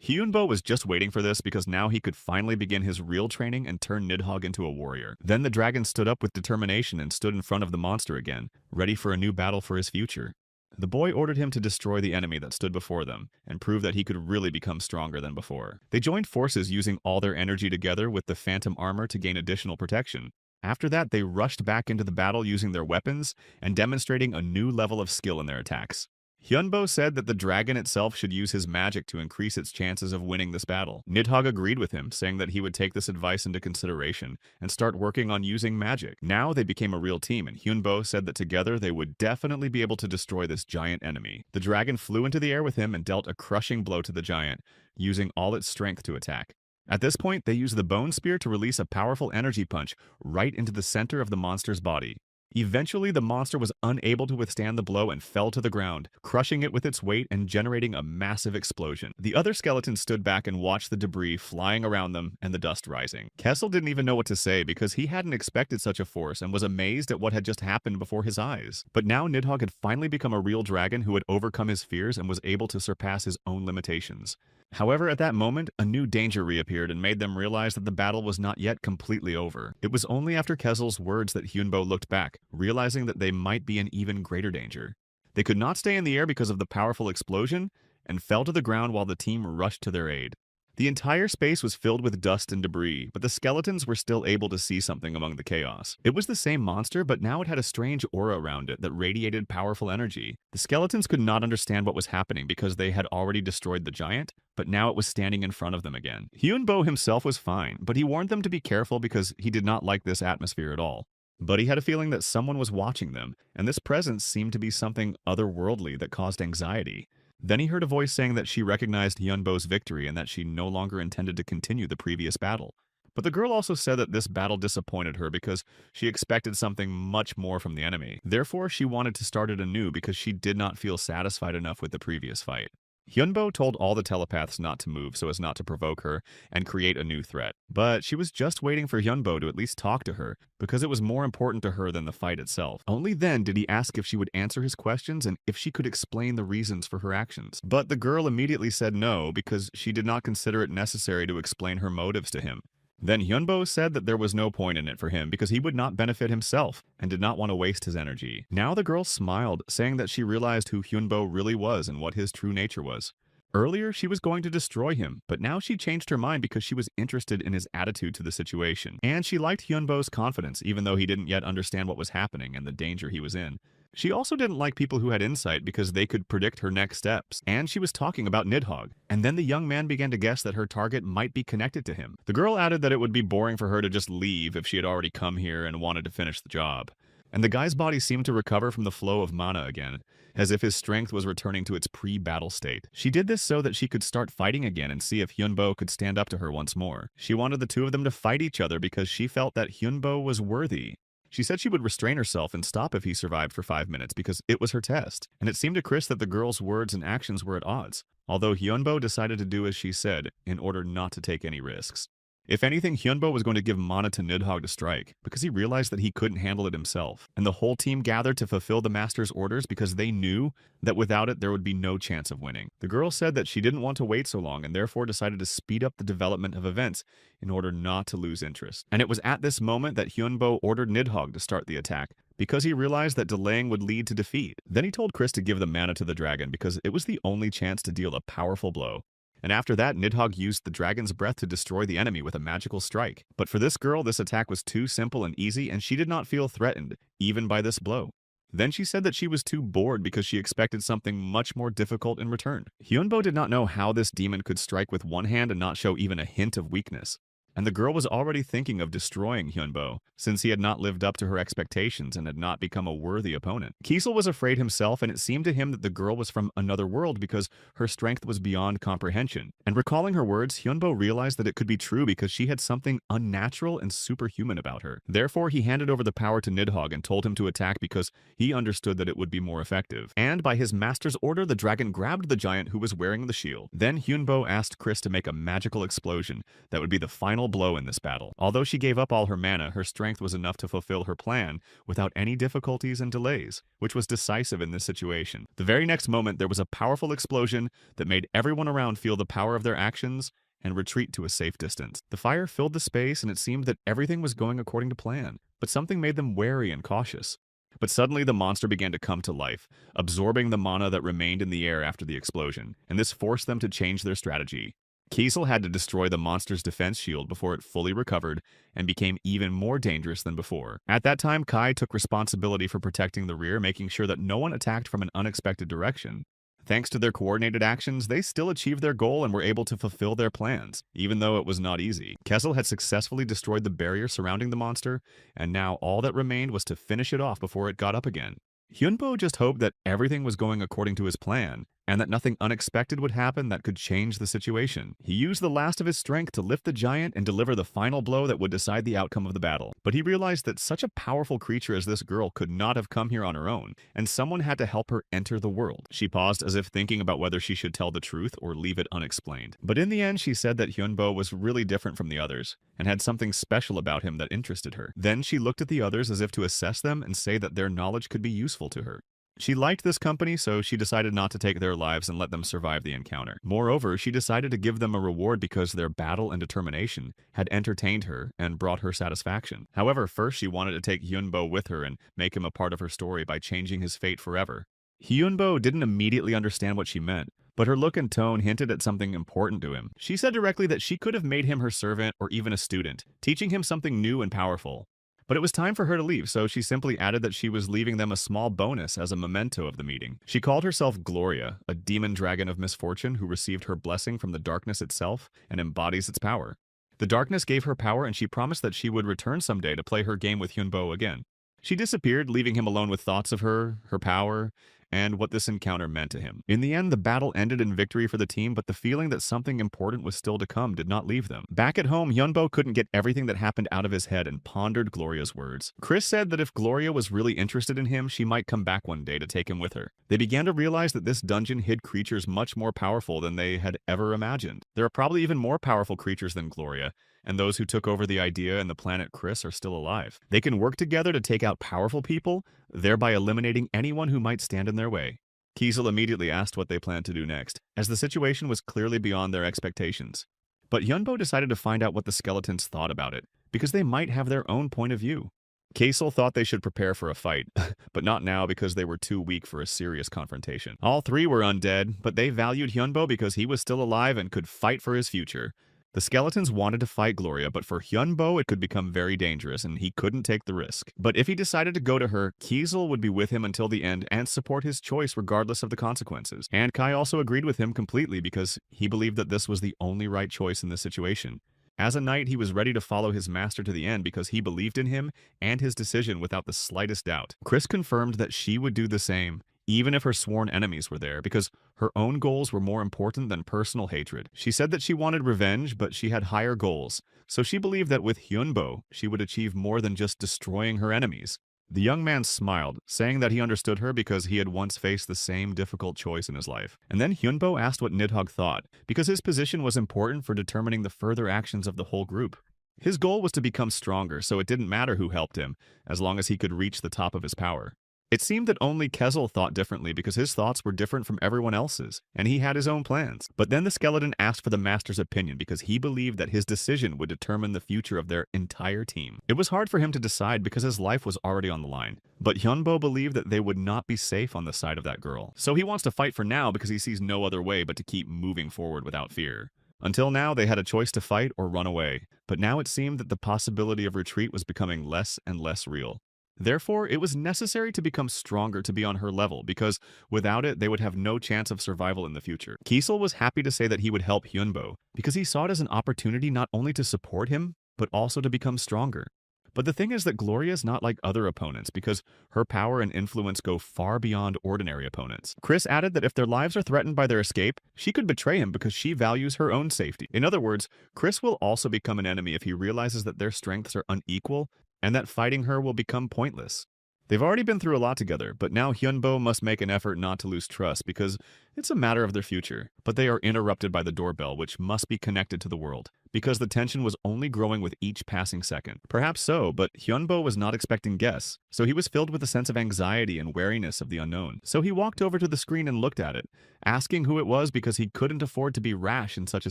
Hyunbo was just waiting for this because now he could finally begin his real training and turn Nidhogg into a warrior. Then the dragon stood up with determination and stood in front of the monster again, ready for a new battle for his future. The boy ordered him to destroy the enemy that stood before them and prove that he could really become stronger than before. They joined forces using all their energy together with the phantom armor to gain additional protection. After that, they rushed back into the battle using their weapons and demonstrating a new level of skill in their attacks. Hyunbo said that the dragon itself should use his magic to increase its chances of winning this battle. Nidhogg agreed with him, saying that he would take this advice into consideration and start working on using magic. Now they became a real team, and Hyunbo said that together they would definitely be able to destroy this giant enemy. The dragon flew into the air with him and dealt a crushing blow to the giant, using all its strength to attack. At this point, they used the bone spear to release a powerful energy punch right into the center of the monster's body. Eventually, the monster was unable to withstand the blow and fell to the ground, crushing it with its weight and generating a massive explosion. The other skeletons stood back and watched the debris flying around them and the dust rising. Kessel didn't even know what to say because he hadn't expected such a force and was amazed at what had just happened before his eyes. But now Nidhogg had finally become a real dragon who had overcome his fears and was able to surpass his own limitations. However, at that moment, a new danger reappeared and made them realize that the battle was not yet completely over. It was only after Kessel's words that Hyunbo looked back, realizing that they might be in even greater danger. They could not stay in the air because of the powerful explosion, and fell to the ground while the team rushed to their aid. The entire space was filled with dust and debris, but the skeletons were still able to see something among the chaos. It was the same monster, but now it had a strange aura around it that radiated powerful energy. The skeletons could not understand what was happening because they had already destroyed the giant, but now it was standing in front of them again. Hyunbo himself was fine, but he warned them to be careful because he did not like this atmosphere at all. But he had a feeling that someone was watching them, and this presence seemed to be something otherworldly that caused anxiety. Then he heard a voice saying that she recognized Hyunbo's victory and that she no longer intended to continue the previous battle. But the girl also said that this battle disappointed her because she expected something much more from the enemy. Therefore, she wanted to start it anew because she did not feel satisfied enough with the previous fight. Hyunbo told all the telepaths not to move so as not to provoke her and create a new threat. But she was just waiting for Hyunbo to at least talk to her because it was more important to her than the fight itself. Only then did he ask if she would answer his questions and if she could explain the reasons for her actions. But the girl immediately said no because she did not consider it necessary to explain her motives to him. Then Hyunbo said that there was no point in it for him because he would not benefit himself and did not want to waste his energy. Now the girl smiled, saying that she realized who Hyunbo really was and what his true nature was. Earlier, she was going to destroy him, but now she changed her mind because she was interested in his attitude to the situation. And she liked Hyunbo's confidence, even though he didn't yet understand what was happening and the danger he was in. She also didn't like people who had insight because they could predict her next steps, and she was talking about Nidhogg. And then the young man began to guess that her target might be connected to him. The girl added that it would be boring for her to just leave if she had already come here and wanted to finish the job. and the guy's body seemed to recover from the flow of mana again, as if his strength was returning to its pre-battle state. She did this so that she could start fighting again and see if Hyunbo could stand up to her once more. She wanted the two of them to fight each other because she felt that Hyunbo was worthy. She said she would restrain herself and stop if he survived for 5 minutes because it was her test, and it seemed to Chris that the girl's words and actions were at odds, although Hyunbo decided to do as she said in order not to take any risks. If anything, Hyunbo was going to give mana to Nidhogg to strike, because he realized that he couldn't handle it himself, and the whole team gathered to fulfill the master's orders because they knew that without it there would be no chance of winning. The girl said that she didn't want to wait so long and therefore decided to speed up the development of events in order not to lose interest. And it was at this moment that Hyunbo ordered Nidhogg to start the attack, because he realized that delaying would lead to defeat. Then he told Chris to give the mana to the dragon because it was the only chance to deal a powerful blow. And after that, Nidhogg used the dragon's breath to destroy the enemy with a magical strike. But for this girl, this attack was too simple and easy, and she did not feel threatened, even by this blow. Then she said that she was too bored because she expected something much more difficult in return. Hyunbo did not know how this demon could strike with one hand and not show even a hint of weakness. And the girl was already thinking of destroying Hyunbo, since he had not lived up to her expectations and had not become a worthy opponent. Kiesel was afraid himself, and it seemed to him that the girl was from another world because her strength was beyond comprehension. And recalling her words, Hyunbo realized that it could be true because she had something unnatural and superhuman about her. Therefore, he handed over the power to Nidhogg and told him to attack because he understood that it would be more effective. And by his master's order, the dragon grabbed the giant who was wearing the shield. Then Hyunbo asked Chris to make a magical explosion that would be the final blow in this battle. Although she gave up all her mana, her strength was enough to fulfill her plan without any difficulties and delays, which was decisive in this situation. The very next moment, there was a powerful explosion that made everyone around feel the power of their actions and retreat to a safe distance. The fire filled the space, and it seemed that everything was going according to plan, but something made them wary and cautious. But suddenly the monster began to come to life, absorbing the mana that remained in the air after the explosion, and this forced them to change their strategy. Kiesel had to destroy the monster's defense shield before it fully recovered and became even more dangerous than before. At that time, Kai took responsibility for protecting the rear, making sure that no one attacked from an unexpected direction. Thanks to their coordinated actions, they still achieved their goal and were able to fulfill their plans, even though it was not easy. Kessel had successfully destroyed the barrier surrounding the monster, and now all that remained was to finish it off before it got up again. Hyunbo just hoped that everything was going according to his plan, and that nothing unexpected would happen that could change the situation. He used the last of his strength to lift the giant and deliver the final blow that would decide the outcome of the battle. But he realized that such a powerful creature as this girl could not have come here on her own, and someone had to help her enter the world. She paused as if thinking about whether she should tell the truth or leave it unexplained. But in the end, she said that Hyunbo was really different from the others, and had something special about him that interested her. Then she looked at the others as if to assess them and say that their knowledge could be useful to her. She liked this company, so she decided not to take their lives and let them survive the encounter. Moreover, she decided to give them a reward because their battle and determination had entertained her and brought her satisfaction. However, first she wanted to take Hyunbo with her and make him a part of her story by changing his fate forever. Hyunbo didn't immediately understand what she meant, but her look and tone hinted at something important to him. She said directly that she could have made him her servant or even a student, teaching him something new and powerful. But it was time for her to leave, so she simply added that she was leaving them a small bonus as a memento of the meeting. She called herself Gloria, a demon dragon of misfortune who received her blessing from the darkness itself and embodies its power. The darkness gave her power, and she promised that she would return someday to play her game with Hyunbo again. She disappeared, leaving him alone with thoughts of her power, and what this encounter meant to him. In the end, the battle ended in victory for the team, but the feeling that something important was still to come did not leave them. Back at home, Hyunbo couldn't get everything that happened out of his head and pondered Gloria's words. Chris said that if Gloria was really interested in him, she might come back one day to take him with her. They began to realize that this dungeon hid creatures much more powerful than they had ever imagined. There are probably even more powerful creatures than Gloria, and those who took over the idea and the planet Chris are still alive. They can work together to take out powerful people, thereby eliminating anyone who might stand in their way. Kiesel immediately asked what they planned to do next, as the situation was clearly beyond their expectations. But Hyunbo decided to find out what the skeletons thought about it, because they might have their own point of view. Kiesel thought they should prepare for a fight, but not now because they were too weak for a serious confrontation. All three were undead, but they valued Hyunbo because he was still alive and could fight for his future. The skeletons wanted to fight Gloria, but for Hyunbo it could become very dangerous and he couldn't take the risk. But if he decided to go to her, Kiesel would be with him until the end and support his choice regardless of the consequences. And Kai also agreed with him completely because he believed that this was the only right choice in this situation. As a knight, he was ready to follow his master to the end because he believed in him and his decision without the slightest doubt. Chris confirmed that she would do the same, even if her sworn enemies were there, because her own goals were more important than personal hatred. She said that she wanted revenge, but she had higher goals, so she believed that with Hyunbo, she would achieve more than just destroying her enemies. The young man smiled, saying that he understood her because he had once faced the same difficult choice in his life. And then Hyunbo asked what Nidhogg thought, because his position was important for determining the further actions of the whole group. His goal was to become stronger, so it didn't matter who helped him, as long as he could reach the top of his power. It seemed that only Kezel thought differently because his thoughts were different from everyone else's, and he had his own plans. But then the skeleton asked for the master's opinion because he believed that his decision would determine the future of their entire team. It was hard for him to decide because his life was already on the line. But Hyunbo believed that they would not be safe on the side of that girl. So he wants to fight for now because he sees no other way but to keep moving forward without fear. Until now, they had a choice to fight or run away, but now it seemed that the possibility of retreat was becoming less and less real. Therefore, it was necessary to become stronger to be on her level, because without it, they would have no chance of survival in the future. Kiesel was happy to say that he would help Hyunbo, because he saw it as an opportunity not only to support him, but also to become stronger. But the thing is that Gloria is not like other opponents, because her power and influence go far beyond ordinary opponents. Chris added that if their lives are threatened by their escape, she could betray him because she values her own safety. In other words, Chris will also become an enemy if he realizes that their strengths are unequal and that fighting her will become pointless. They've already been through a lot together, but now Hyunbo must make an effort not to lose trust because it's a matter of their future. But they are interrupted by the doorbell, which must be connected to the world, because the tension was only growing with each passing second. Perhaps so, but Hyunbo was not expecting guests, so he was filled with a sense of anxiety and wariness of the unknown. So he walked over to the screen and looked at it, asking who it was because he couldn't afford to be rash in such a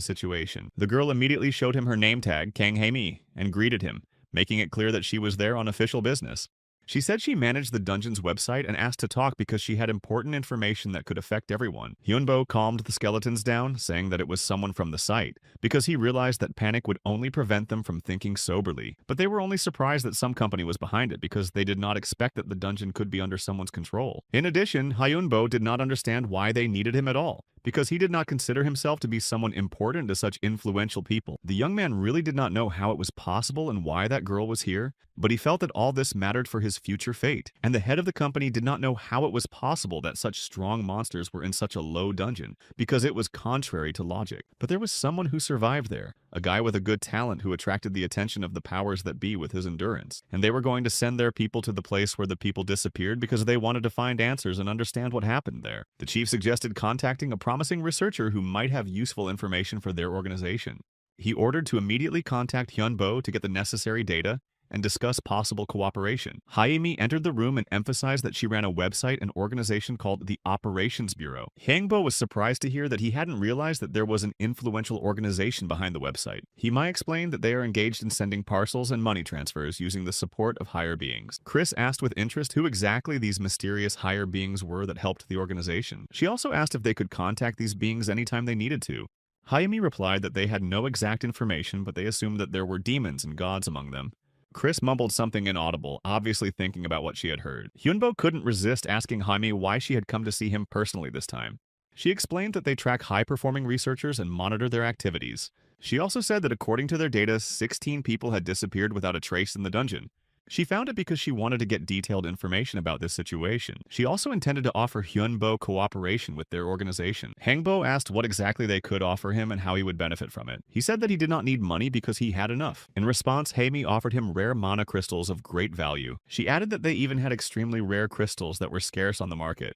situation. The girl immediately showed him her name tag, Kang Hae-mi, and greeted him, making it clear that she was there on official business. She said she managed the dungeon's website and asked to talk because she had important information that could affect everyone. Hyunbo calmed the skeletons down, saying that it was someone from the site, because he realized that panic would only prevent them from thinking soberly. But they were only surprised that some company was behind it because they did not expect that the dungeon could be under someone's control. In addition, Hyunbo did not understand why they needed him at all, because he did not consider himself to be someone important to such influential people. The young man really did not know how it was possible and why that girl was here, but he felt that all this mattered for his future fate, and the head of the company did not know how it was possible that such strong monsters were in such a low dungeon, because it was contrary to logic. But there was someone who survived there, a guy with a good talent who attracted the attention of the powers that be with his endurance, and they were going to send their people to the place where the people disappeared because they wanted to find answers and understand what happened there. The chief suggested contacting a promising researcher who might have useful information for their organization. He ordered to immediately contact Hyunbo to get the necessary data and discuss possible cooperation. Hae-mi entered the room and emphasized that she ran a website and organization called the Operations Bureau. Hyungbo was surprised to hear that he hadn't realized that there was an influential organization behind the website. Himai explained that they are engaged in sending parcels and money transfers using the support of higher beings. Chris asked with interest who exactly these mysterious higher beings were that helped the organization. She also asked if they could contact these beings anytime they needed to. Hae-mi replied that they had no exact information, but they assumed that there were demons and gods among them. Chris mumbled something inaudible, obviously thinking about what she had heard. Hyunbo couldn't resist asking Hae-mi why she had come to see him personally this time. She explained that they track high-performing researchers and monitor their activities. She also said that according to their data, 16 people had disappeared without a trace in the dungeon. She found it because she wanted to get detailed information about this situation. She also intended to offer Hyunbo cooperation with their organization. Hangbo asked what exactly they could offer him and how he would benefit from it. He said that he did not need money because he had enough. In response, Hae-mi offered him rare mana crystals of great value. She added that they even had extremely rare crystals that were scarce on the market.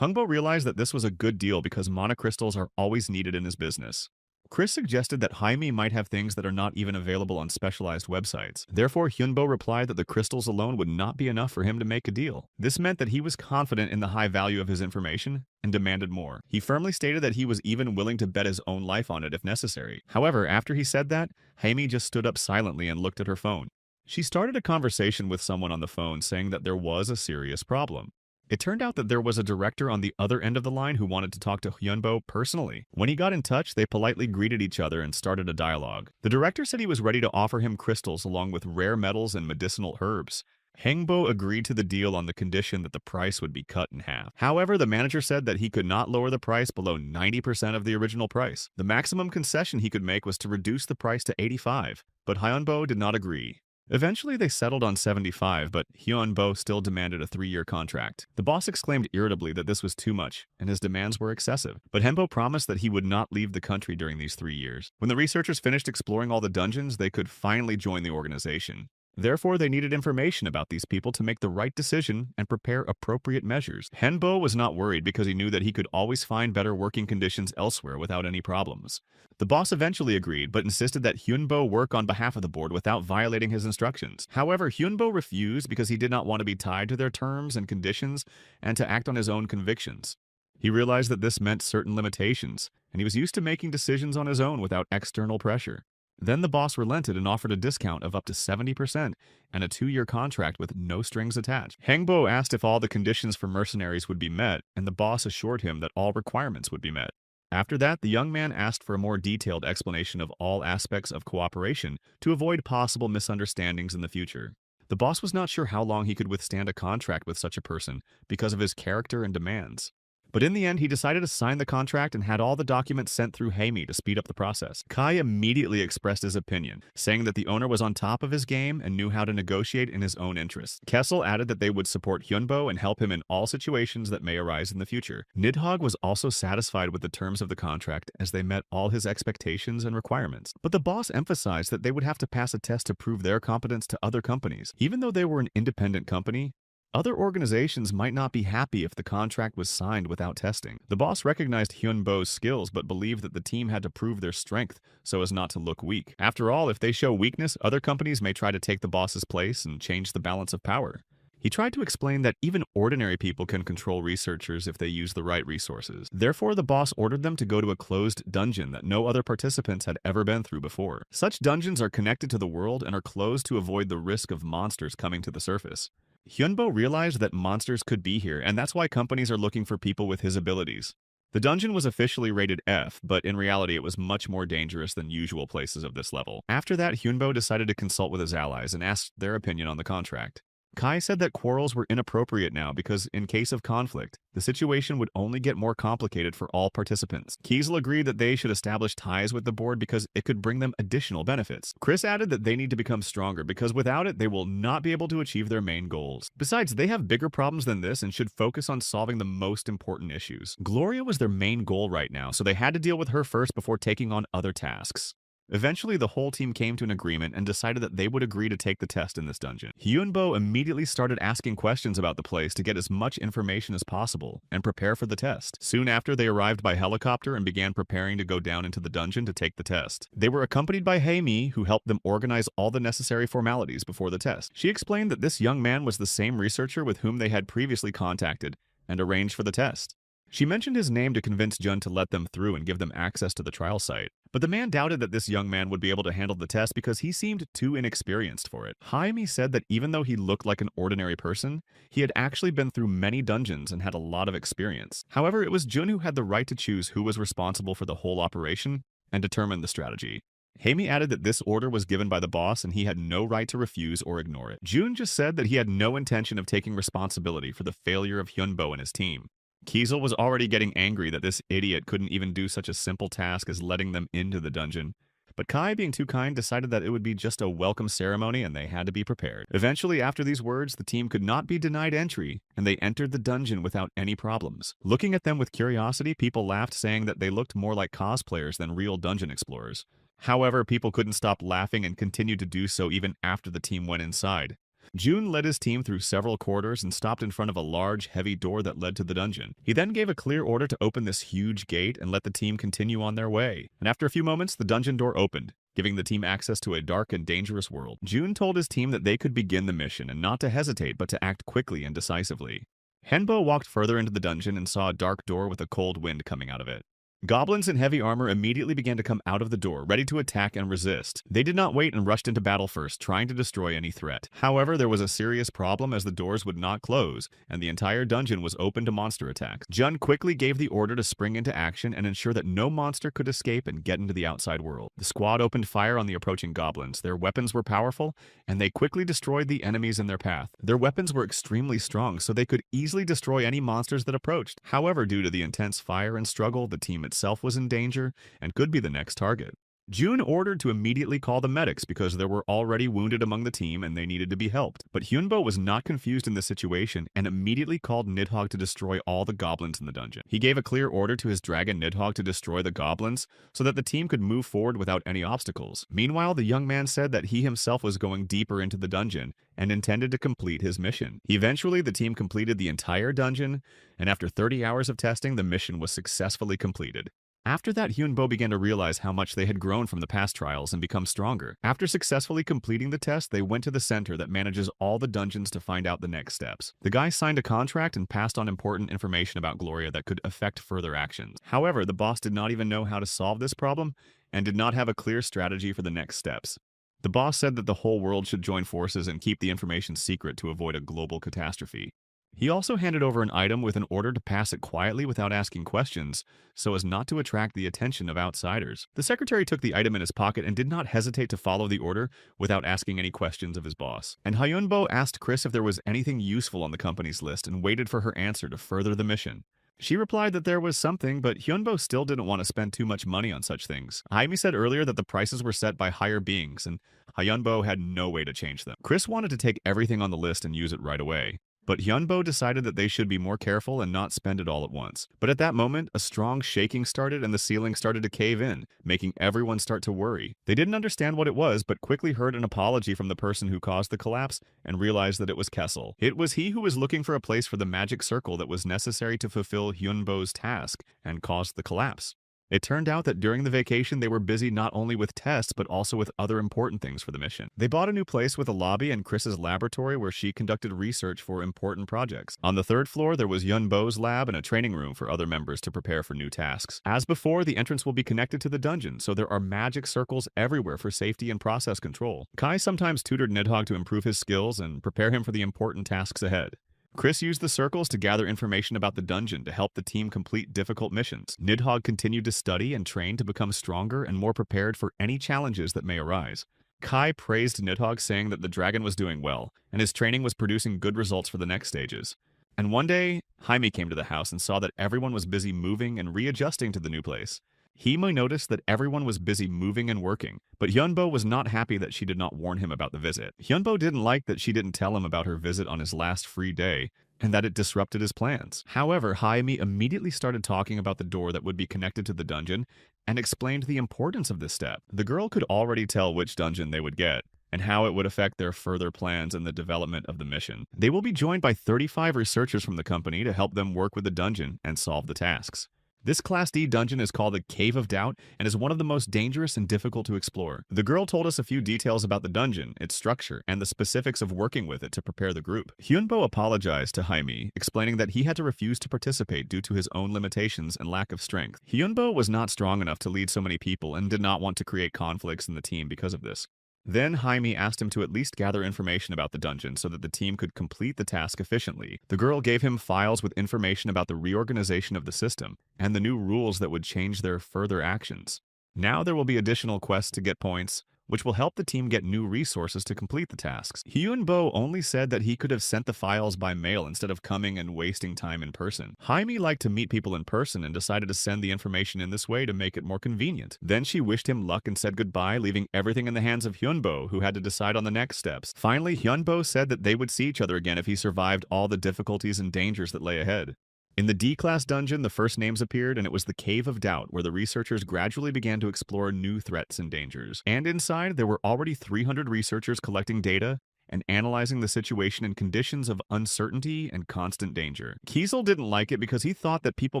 Hungbo realized that this was a good deal because mana crystals are always needed in his business. Chris suggested that Hae-mi might have things that are not even available on specialized websites. Therefore, Hyunbo replied that the crystals alone would not be enough for him to make a deal. This meant that he was confident in the high value of his information and demanded more. He firmly stated that he was even willing to bet his own life on it if necessary. However, after he said that, Hae-mi just stood up silently and looked at her phone. She started a conversation with someone on the phone saying that there was a serious problem. It turned out that there was a director on the other end of the line who wanted to talk to Hyunbo personally. When he got in touch, they politely greeted each other and started a dialogue. The director said he was ready to offer him crystals along with rare metals and medicinal herbs. Hengbo agreed to the deal on the condition that the price would be cut in half. However, the manager said that he could not lower the price below 90% of the original price. The maximum concession he could make was to reduce the price to 85, but Hyunbo did not agree. Eventually, they settled on 75, but Hyunbo still demanded a 3-year contract. The boss exclaimed irritably that this was too much, and his demands were excessive. But Hembo promised that he would not leave the country during these 3 years. When the researchers finished exploring all the dungeons, they could finally join the organization. Therefore, they needed information about these people to make the right decision and prepare appropriate measures. Henbo was not worried because he knew that he could always find better working conditions elsewhere without any problems. The boss eventually agreed, but insisted that Hyunbo work on behalf of the board without violating his instructions. However, Hyunbo refused because he did not want to be tied to their terms and conditions and to act on his own convictions. He realized that this meant certain limitations, and he was used to making decisions on his own without external pressure. Then the boss relented and offered a discount of up to 70% and a 2-year contract with no strings attached. Hengbo asked if all the conditions for mercenaries would be met, and the boss assured him that all requirements would be met. After that, the young man asked for a more detailed explanation of all aspects of cooperation to avoid possible misunderstandings in the future. The boss was not sure how long he could withstand a contract with such a person because of his character and demands. But in the end, he decided to sign the contract and had all the documents sent through Heimi to speed up the process. Kai immediately expressed his opinion, saying that the owner was on top of his game and knew how to negotiate in his own interests. Kessel added that they would support Hyunbo and help him in all situations that may arise in the future. Nidhogg was also satisfied with the terms of the contract as they met all his expectations and requirements. But the boss emphasized that they would have to pass a test to prove their competence to other companies. Even though they were an independent company, other organizations might not be happy if the contract was signed without testing. The boss recognized Hyunbo's skills but believed that the team had to prove their strength so as not to look weak. After all, if they show weakness, other companies may try to take the boss's place and change the balance of power. He tried to explain that even ordinary people can control researchers if they use the right resources. Therefore, the boss ordered them to go to a closed dungeon that no other participants had ever been through before. Such dungeons are connected to the world and are closed to avoid the risk of monsters coming to the surface. Hyunbo realized that monsters could be here, and that's why companies are looking for people with his abilities. The dungeon was officially rated F, but in reality it was much more dangerous than usual places of this level. After that, Hyunbo decided to consult with his allies and asked their opinion on the contract. Kai said that quarrels were inappropriate now because, in case of conflict, the situation would only get more complicated for all participants. Kiesel agreed that they should establish ties with the board because it could bring them additional benefits. Chris added that they need to become stronger because without it, they will not be able to achieve their main goals. Besides, they have bigger problems than this and should focus on solving the most important issues. Gloria was their main goal right now, so they had to deal with her first before taking on other tasks. Eventually, the whole team came to an agreement and decided that they would agree to take the test in this dungeon. Hyunbo immediately started asking questions about the place to get as much information as possible and prepare for the test. Soon after, they arrived by helicopter and began preparing to go down into the dungeon to take the test. They were accompanied by Heimi, who helped them organize all the necessary formalities before the test. She explained that this young man was the same researcher with whom they had previously contacted and arranged for the test. She mentioned his name to convince Jun to let them through and give them access to the trial site. But the man doubted that this young man would be able to handle the test because he seemed too inexperienced for it. Jaime said that even though he looked like an ordinary person, he had actually been through many dungeons and had a lot of experience. However, it was Jun who had the right to choose who was responsible for the whole operation and determine the strategy. Jaime added that this order was given by the boss and he had no right to refuse or ignore it. Jun just said that he had no intention of taking responsibility for the failure of Hyunbo and his team. Kiesel was already getting angry that this idiot couldn't even do such a simple task as letting them into the dungeon. But Kai, being too kind, decided that it would be just a welcome ceremony and they had to be prepared. Eventually, after these words, the team could not be denied entry, and they entered the dungeon without any problems. Looking at them with curiosity, people laughed, saying that they looked more like cosplayers than real dungeon explorers. However, people couldn't stop laughing and continued to do so even after the team went inside. Jun led his team through several corridors and stopped in front of a large, heavy door that led to the dungeon. He then gave a clear order to open this huge gate and let the team continue on their way. And after a few moments, the dungeon door opened, giving the team access to a dark and dangerous world. Jun told his team that they could begin the mission and not to hesitate but to act quickly and decisively. Henbo walked further into the dungeon and saw a dark door with a cold wind coming out of it. Goblins in heavy armor immediately began to come out of the door, ready to attack and resist. They did not wait and rushed into battle first, trying to destroy any threat. However, there was a serious problem as the doors would not close, and the entire dungeon was open to monster attacks. Jun quickly gave the order to spring into action and ensure that no monster could escape and get into the outside world. The squad opened fire on the approaching goblins. Their weapons were powerful, and they quickly destroyed the enemies in their path. Their weapons were extremely strong, so they could easily destroy any monsters that approached. However, due to the intense fire and struggle, the team itself was in danger and could be the next target. June ordered to immediately call the medics because there were already wounded among the team and they needed to be helped. But Hyunbo was not confused in this situation and immediately called Nidhogg to destroy all the goblins in the dungeon. He gave a clear order to his dragon Nidhogg to destroy the goblins so that the team could move forward without any obstacles. Meanwhile, the young man said that he himself was going deeper into the dungeon and intended to complete his mission. Eventually, the team completed the entire dungeon, and after 30 hours of testing, the mission was successfully completed. After that, Hyunbo began to realize how much they had grown from the past trials and become stronger. After successfully completing the test, they went to the center that manages all the dungeons to find out the next steps. The guy signed a contract and passed on important information about Gloria that could affect further actions. However, the boss did not even know how to solve this problem and did not have a clear strategy for the next steps. The boss said that the whole world should join forces and keep the information secret to avoid a global catastrophe. He also handed over an item with an order to pass it quietly without asking questions, so as not to attract the attention of outsiders. The secretary took the item in his pocket and did not hesitate to follow the order without asking any questions of his boss. And Hyunbo asked Chris if there was anything useful on the company's list and waited for her answer to further the mission. She replied that there was something, but Hyunbo still didn't want to spend too much money on such things. Jaime said earlier that the prices were set by higher beings, and Hyunbo had no way to change them. Chris wanted to take everything on the list and use it right away. But Hyunbo decided that they should be more careful and not spend it all at once. But at that moment, a strong shaking started and the ceiling started to cave in, making everyone start to worry. They didn't understand what it was, but quickly heard an apology from the person who caused the collapse and realized that it was Kessel. It was he who was looking for a place for the magic circle that was necessary to fulfill Hyunbo's task and caused the collapse. It turned out that during the vacation they were busy not only with tests but also with other important things for the mission. They bought a new place with a lobby and Chris's laboratory where she conducted research for important projects. On the third floor there was Hyunbo's lab and a training room for other members to prepare for new tasks. As before, the entrance will be connected to the dungeon, so there are magic circles everywhere for safety and process control. Kai sometimes tutored Nidhogg to improve his skills and prepare him for the important tasks ahead. Chris used the circles to gather information about the dungeon to help the team complete difficult missions. Nidhogg continued to study and train to become stronger and more prepared for any challenges that may arise. Kai praised Nidhogg, saying that the dragon was doing well, and his training was producing good results for the next stages. And one day, Jaime came to the house and saw that everyone was busy moving and readjusting to the new place. Hime noticed that everyone was busy moving and working, but Hyunbo was not happy that she did not warn him about the visit. Hyunbo didn't like that she didn't tell him about her visit on his last free day, and that it disrupted his plans. However, Jaime immediately started talking about the door that would be connected to the dungeon and explained the importance of this step. The girl could already tell which dungeon they would get, and how it would affect their further plans and the development of the mission. They will be joined by 35 researchers from the company to help them work with the dungeon and solve the tasks. This Class D dungeon is called the Cave of Doubt and is one of the most dangerous and difficult to explore. The girl told us a few details about the dungeon, its structure, and the specifics of working with it to prepare the group. Hyunbo apologized to Jaime, explaining that he had to refuse to participate due to his own limitations and lack of strength. Hyunbo was not strong enough to lead so many people and did not want to create conflicts in the team because of this. Then Jaime asked him to at least gather information about the dungeon so that the team could complete the task efficiently. The girl gave him files with information about the reorganization of the system and the new rules that would change their further actions. Now there will be additional quests to get points, which will help the team get new resources to complete the tasks. Hyunbo only said that he could have sent the files by mail instead of coming and wasting time in person. Jaime liked to meet people in person and decided to send the information in this way to make it more convenient. Then she wished him luck and said goodbye, leaving everything in the hands of Hyunbo, who had to decide on the next steps. Finally, Hyunbo said that they would see each other again if he survived all the difficulties and dangers that lay ahead. In the D-Class dungeon, the first names appeared, and it was the Cave of Doubt, where the researchers gradually began to explore new threats and dangers. And inside, there were already 300 researchers collecting data and analyzing the situation in conditions of uncertainty and constant danger. Kiesel didn't like it because he thought that people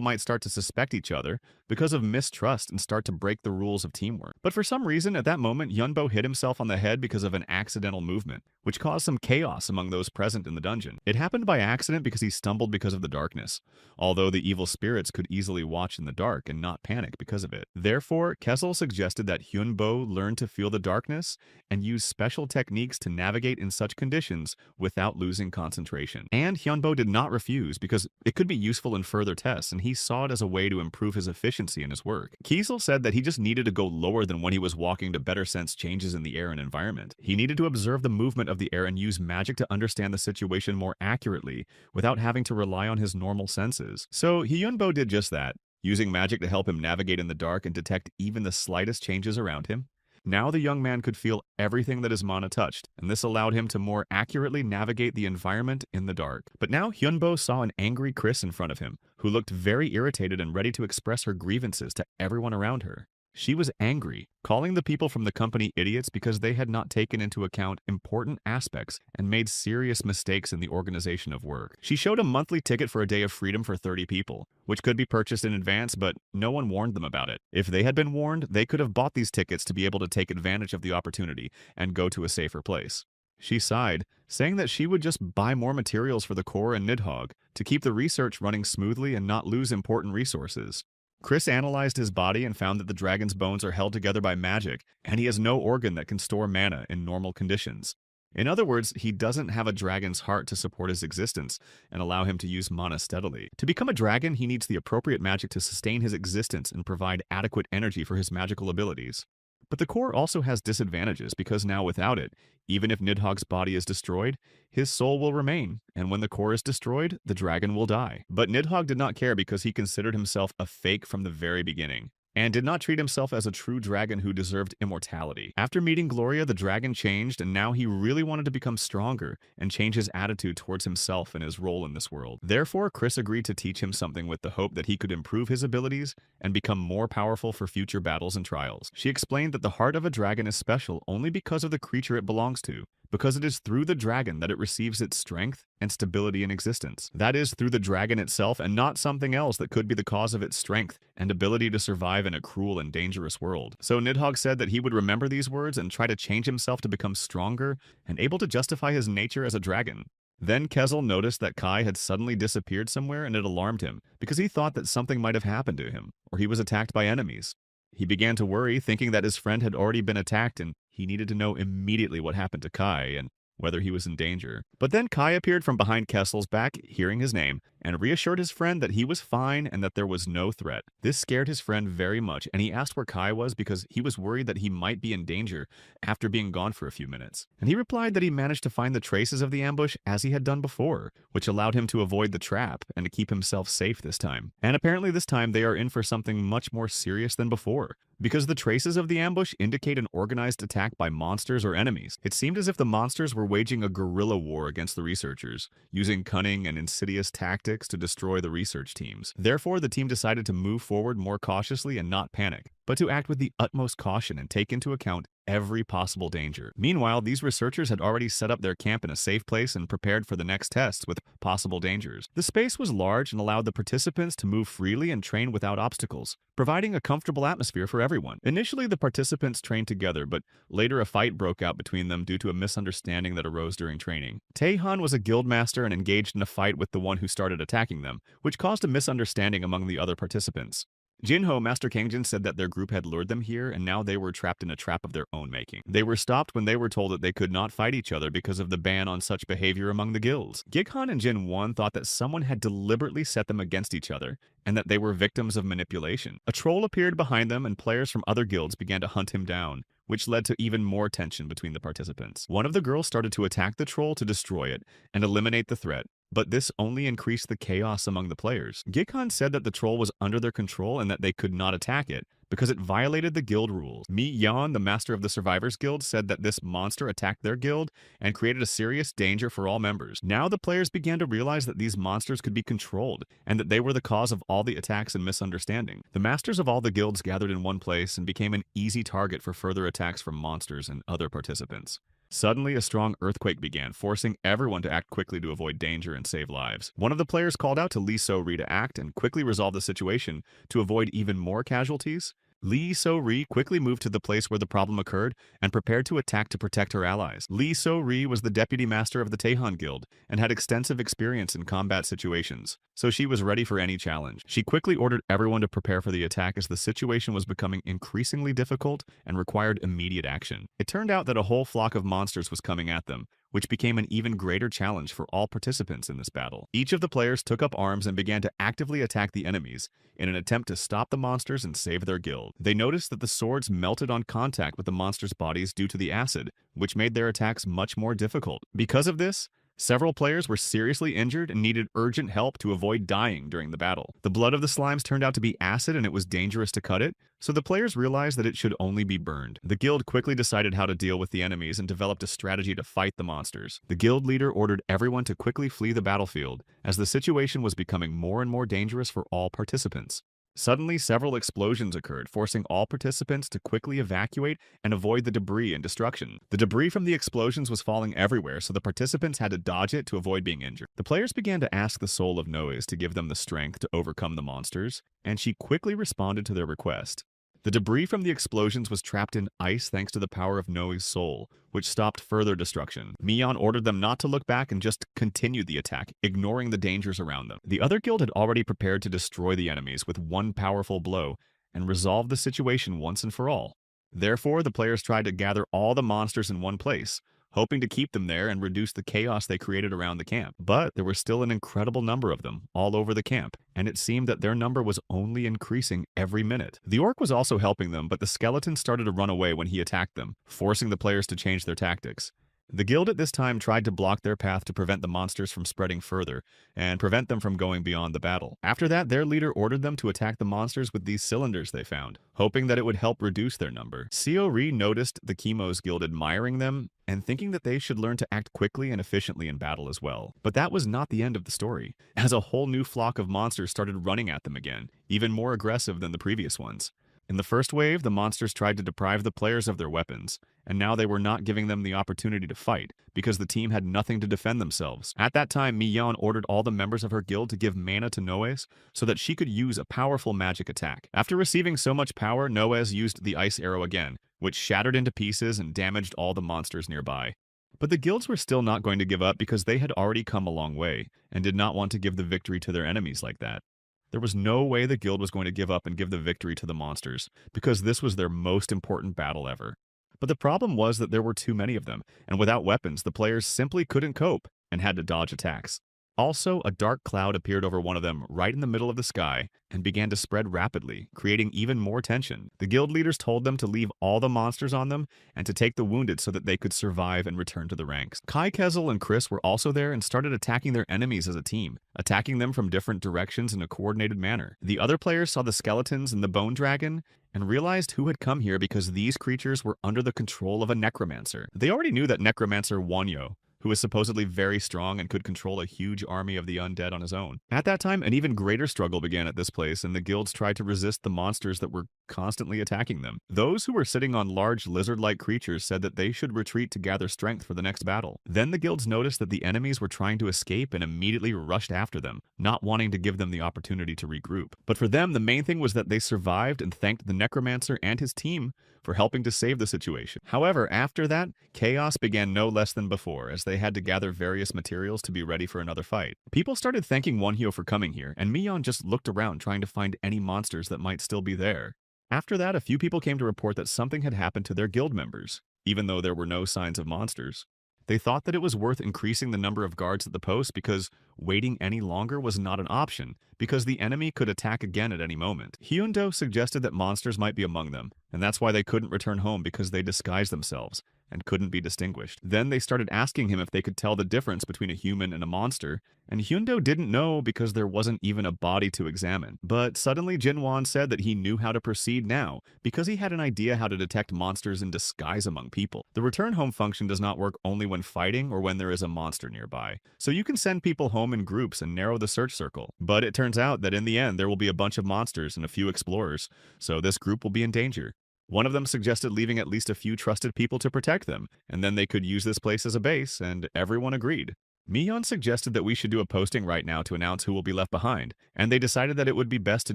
might start to suspect each other because of mistrust and start to break the rules of teamwork. But for some reason, at that moment, Yunbo hit himself on the head because of an accidental movement, which caused some chaos among those present in the dungeon. It happened by accident because he stumbled because of the darkness, although the evil spirits could easily watch in the dark and not panic because of it. Therefore, Kessel suggested that Hyunbo learn to feel the darkness and use special techniques to navigate in such conditions without losing concentration. And Hyunbo did not refuse because it could be useful in further tests, and he saw it as a way to improve his efficiency in his work. Kiesel said that he just needed to go lower than when he was walking to better sense changes in the air and environment. He needed to observe the movement of the air and use magic to understand the situation more accurately without having to rely on his normal senses. So Hyunbo did just that, using magic to help him navigate in the dark and detect even the slightest changes around him. Now the young man could feel everything that his mana touched, and this allowed him to more accurately navigate the environment in the dark. But now Hyunbo saw an angry Chris in front of him, who looked very irritated and ready to express her grievances to everyone around her. She was angry, calling the people from the company idiots because they had not taken into account important aspects and made serious mistakes in the organization of work. She showed a monthly ticket for a day of freedom for 30 people, which could be purchased in advance, but no one warned them about it. If they had been warned, they could have bought these tickets to be able to take advantage of the opportunity and go to a safer place. She sighed, saying that she would just buy more materials for the core and Nidhogg to keep the research running smoothly and not lose important resources. Chris analyzed his body and found that the dragon's bones are held together by magic, and he has no organ that can store mana in normal conditions. In other words, he doesn't have a dragon's heart to support his existence and allow him to use mana steadily. To become a dragon, he needs the appropriate magic to sustain his existence and provide adequate energy for his magical abilities. But the core also has disadvantages because now without it, even if Nidhogg's body is destroyed, his soul will remain, and when the core is destroyed, the dragon will die. But Nidhogg did not care because he considered himself a fake from the very beginning, and did not treat himself as a true dragon who deserved immortality. After meeting Gloria, the dragon changed, and now he really wanted to become stronger and change his attitude towards himself and his role in this world. Therefore, Chris agreed to teach him something with the hope that he could improve his abilities and become more powerful for future battles and trials. She explained that the heart of a dragon is special only because of the creature it belongs to, because it is through the dragon that it receives its strength and stability in existence. That is, through the dragon itself and not something else that could be the cause of its strength and ability to survive in a cruel and dangerous world. So Nidhogg said that he would remember these words and try to change himself to become stronger and able to justify his nature as a dragon. Then Kessel noticed that Kai had suddenly disappeared somewhere, and it alarmed him because he thought that something might have happened to him, or he was attacked by enemies. He began to worry, thinking that his friend had already been attacked and he needed to know immediately what happened to Kai and whether he was in danger. But then Kai appeared from behind Kessel's back, hearing his name, and reassured his friend that he was fine and that there was no threat. This scared his friend very much, and he asked where Kai was because he was worried that he might be in danger after being gone for a few minutes. And he replied that he managed to find the traces of the ambush as he had done before, which allowed him to avoid the trap and to keep himself safe this time. And apparently this time they are in for something much more serious than before, because the traces of the ambush indicate an organized attack by monsters or enemies. It seemed as if the monsters were waging a guerrilla war against the researchers, using cunning and insidious tactics to destroy the research teams. Therefore, the team decided to move forward more cautiously and not panic, but to act with the utmost caution and take into account every possible danger. Meanwhile, these researchers had already set up their camp in a safe place and prepared for the next tests with possible dangers. The space was large and allowed the participants to move freely and train without obstacles, providing a comfortable atmosphere for everyone. Initially, the participants trained together, but later a fight broke out between them due to a misunderstanding that arose during training. Taehan was a guildmaster and engaged in a fight with the one who started attacking them, which caused a misunderstanding among the other participants. Jinho, Master Kangjin, said that their group had lured them here and now they were trapped in a trap of their own making. They were stopped when they were told that they could not fight each other because of the ban on such behavior among the guilds. Gikhan and Jin 1 thought that someone had deliberately set them against each other and that they were victims of manipulation. A troll appeared behind them and players from other guilds began to hunt him down, which led to even more tension between the participants. One of the girls started to attack the troll to destroy it and eliminate the threat, but this only increased the chaos among the players. Gikhan said that the troll was under their control and that they could not attack it because it violated the guild rules. Mi Yan, the master of the Survivors Guild, said that this monster attacked their guild and created a serious danger for all members. Now the players began to realize that these monsters could be controlled and that they were the cause of all the attacks and misunderstanding. The masters of all the guilds gathered in one place and became an easy target for further attacks from monsters and other participants. Suddenly, a strong earthquake began, forcing everyone to act quickly to avoid danger and save lives. One of the players called out to Lee So-ri to act and quickly resolve the situation to avoid even more casualties. Lee So-ri quickly moved to the place where the problem occurred and prepared to attack to protect her allies. Lee So-ri was the deputy master of the Taehan Guild and had extensive experience in combat situations, so she was ready for any challenge. She quickly ordered everyone to prepare for the attack as the situation was becoming increasingly difficult and required immediate action. It turned out that a whole flock of monsters was coming at them, which became an even greater challenge for all participants in this battle. Each of the players took up arms and began to actively attack the enemies in an attempt to stop the monsters and save their guild. They noticed that the swords melted on contact with the monsters' bodies due to the acid, which made their attacks much more difficult. Because of this, several players were seriously injured and needed urgent help to avoid dying during the battle. The blood of the slimes turned out to be acid and it was dangerous to cut it, so the players realized that it should only be burned. The guild quickly decided how to deal with the enemies and developed a strategy to fight the monsters. The guild leader ordered everyone to quickly flee the battlefield, as the situation was becoming more and more dangerous for all participants. Suddenly, several explosions occurred, forcing all participants to quickly evacuate and avoid the debris and destruction. The debris from the explosions was falling everywhere, so the participants had to dodge it to avoid being injured. The players began to ask the soul of Noise to give them the strength to overcome the monsters, and she quickly responded to their request. The debris from the explosions was trapped in ice thanks to the power of Noe's soul, which stopped further destruction. Mion ordered them not to look back and just continued the attack, ignoring the dangers around them. The other guild had already prepared to destroy the enemies with one powerful blow and resolve the situation once and for all. Therefore, the players tried to gather all the monsters in one place, hoping to keep them there and reduce the chaos they created around the camp. But there were still an incredible number of them all over the camp, and it seemed that their number was only increasing every minute. The orc was also helping them, but the skeletons started to run away when he attacked them, forcing the players to change their tactics. The guild at this time tried to block their path to prevent the monsters from spreading further and prevent them from going beyond the battle. After that, their leader ordered them to attack the monsters with these cylinders they found, hoping that it would help reduce their number. Seo-ri noticed the Chemo's guild admiring them and thinking that they should learn to act quickly and efficiently in battle as well. But that was not the end of the story, as a whole new flock of monsters started running at them again, even more aggressive than the previous ones. In the first wave, the monsters tried to deprive the players of their weapons, and now they were not giving them the opportunity to fight, because the team had nothing to defend themselves. At that time, Mion ordered all the members of her guild to give mana to Noes so that she could use a powerful magic attack. After receiving so much power, Noes used the ice arrow again, which shattered into pieces and damaged all the monsters nearby. But the guilds were still not going to give up because they had already come a long way, and did not want to give the victory to their enemies like that. There was no way the guild was going to give up and give the victory to the monsters, because this was their most important battle ever. But the problem was that there were too many of them, and without weapons, the players simply couldn't cope and had to dodge attacks. Also, a dark cloud appeared over one of them right in the middle of the sky and began to spread rapidly, creating even more tension. The guild leaders told them to leave all the monsters on them and to take the wounded so that they could survive and return to the ranks. Kai, Kezel, and Chris were also there and started attacking their enemies as a team, attacking them from different directions in a coordinated manner. The other players saw the skeletons and the bone dragon and realized who had come here because these creatures were under the control of a necromancer. They already knew that necromancer Wanyo, who was supposedly very strong and could control a huge army of the undead on his own. At that time, an even greater struggle began at this place, and the guilds tried to resist the monsters that were constantly attacking them. Those who were sitting on large lizard-like creatures said that they should retreat to gather strength for the next battle. Then the guilds noticed that the enemies were trying to escape and immediately rushed after them, not wanting to give them the opportunity to regroup. But for them, the main thing was that they survived and thanked the necromancer and his team for helping to save the situation. However, after that, chaos began no less than before, as they had to gather various materials to be ready for another fight. People started thanking Wonhyo for coming here, and Mion just looked around trying to find any monsters that might still be there. After that, a few people came to report that something had happened to their guild members, even though there were no signs of monsters. They thought that it was worth increasing the number of guards at the post because waiting any longer was not an option, because the enemy could attack again at any moment. Hyundo suggested that monsters might be among them, and that's why they couldn't return home because they disguised themselves and couldn't be distinguished. Then they started asking him if they could tell the difference between a human and a monster, and Hyundo didn't know because there wasn't even a body to examine. But suddenly Jinwan said that he knew how to proceed now, because he had an idea how to detect monsters in disguise among people. The return home function does not work only when fighting or when there is a monster nearby, so you can send people home in groups and narrow the search circle. But it turns out that in the end there will be a bunch of monsters and a few explorers, so this group will be in danger. One of them suggested leaving at least a few trusted people to protect them, and then they could use this place as a base, and everyone agreed. Mion suggested that we should do a posting right now to announce who will be left behind, and they decided that it would be best to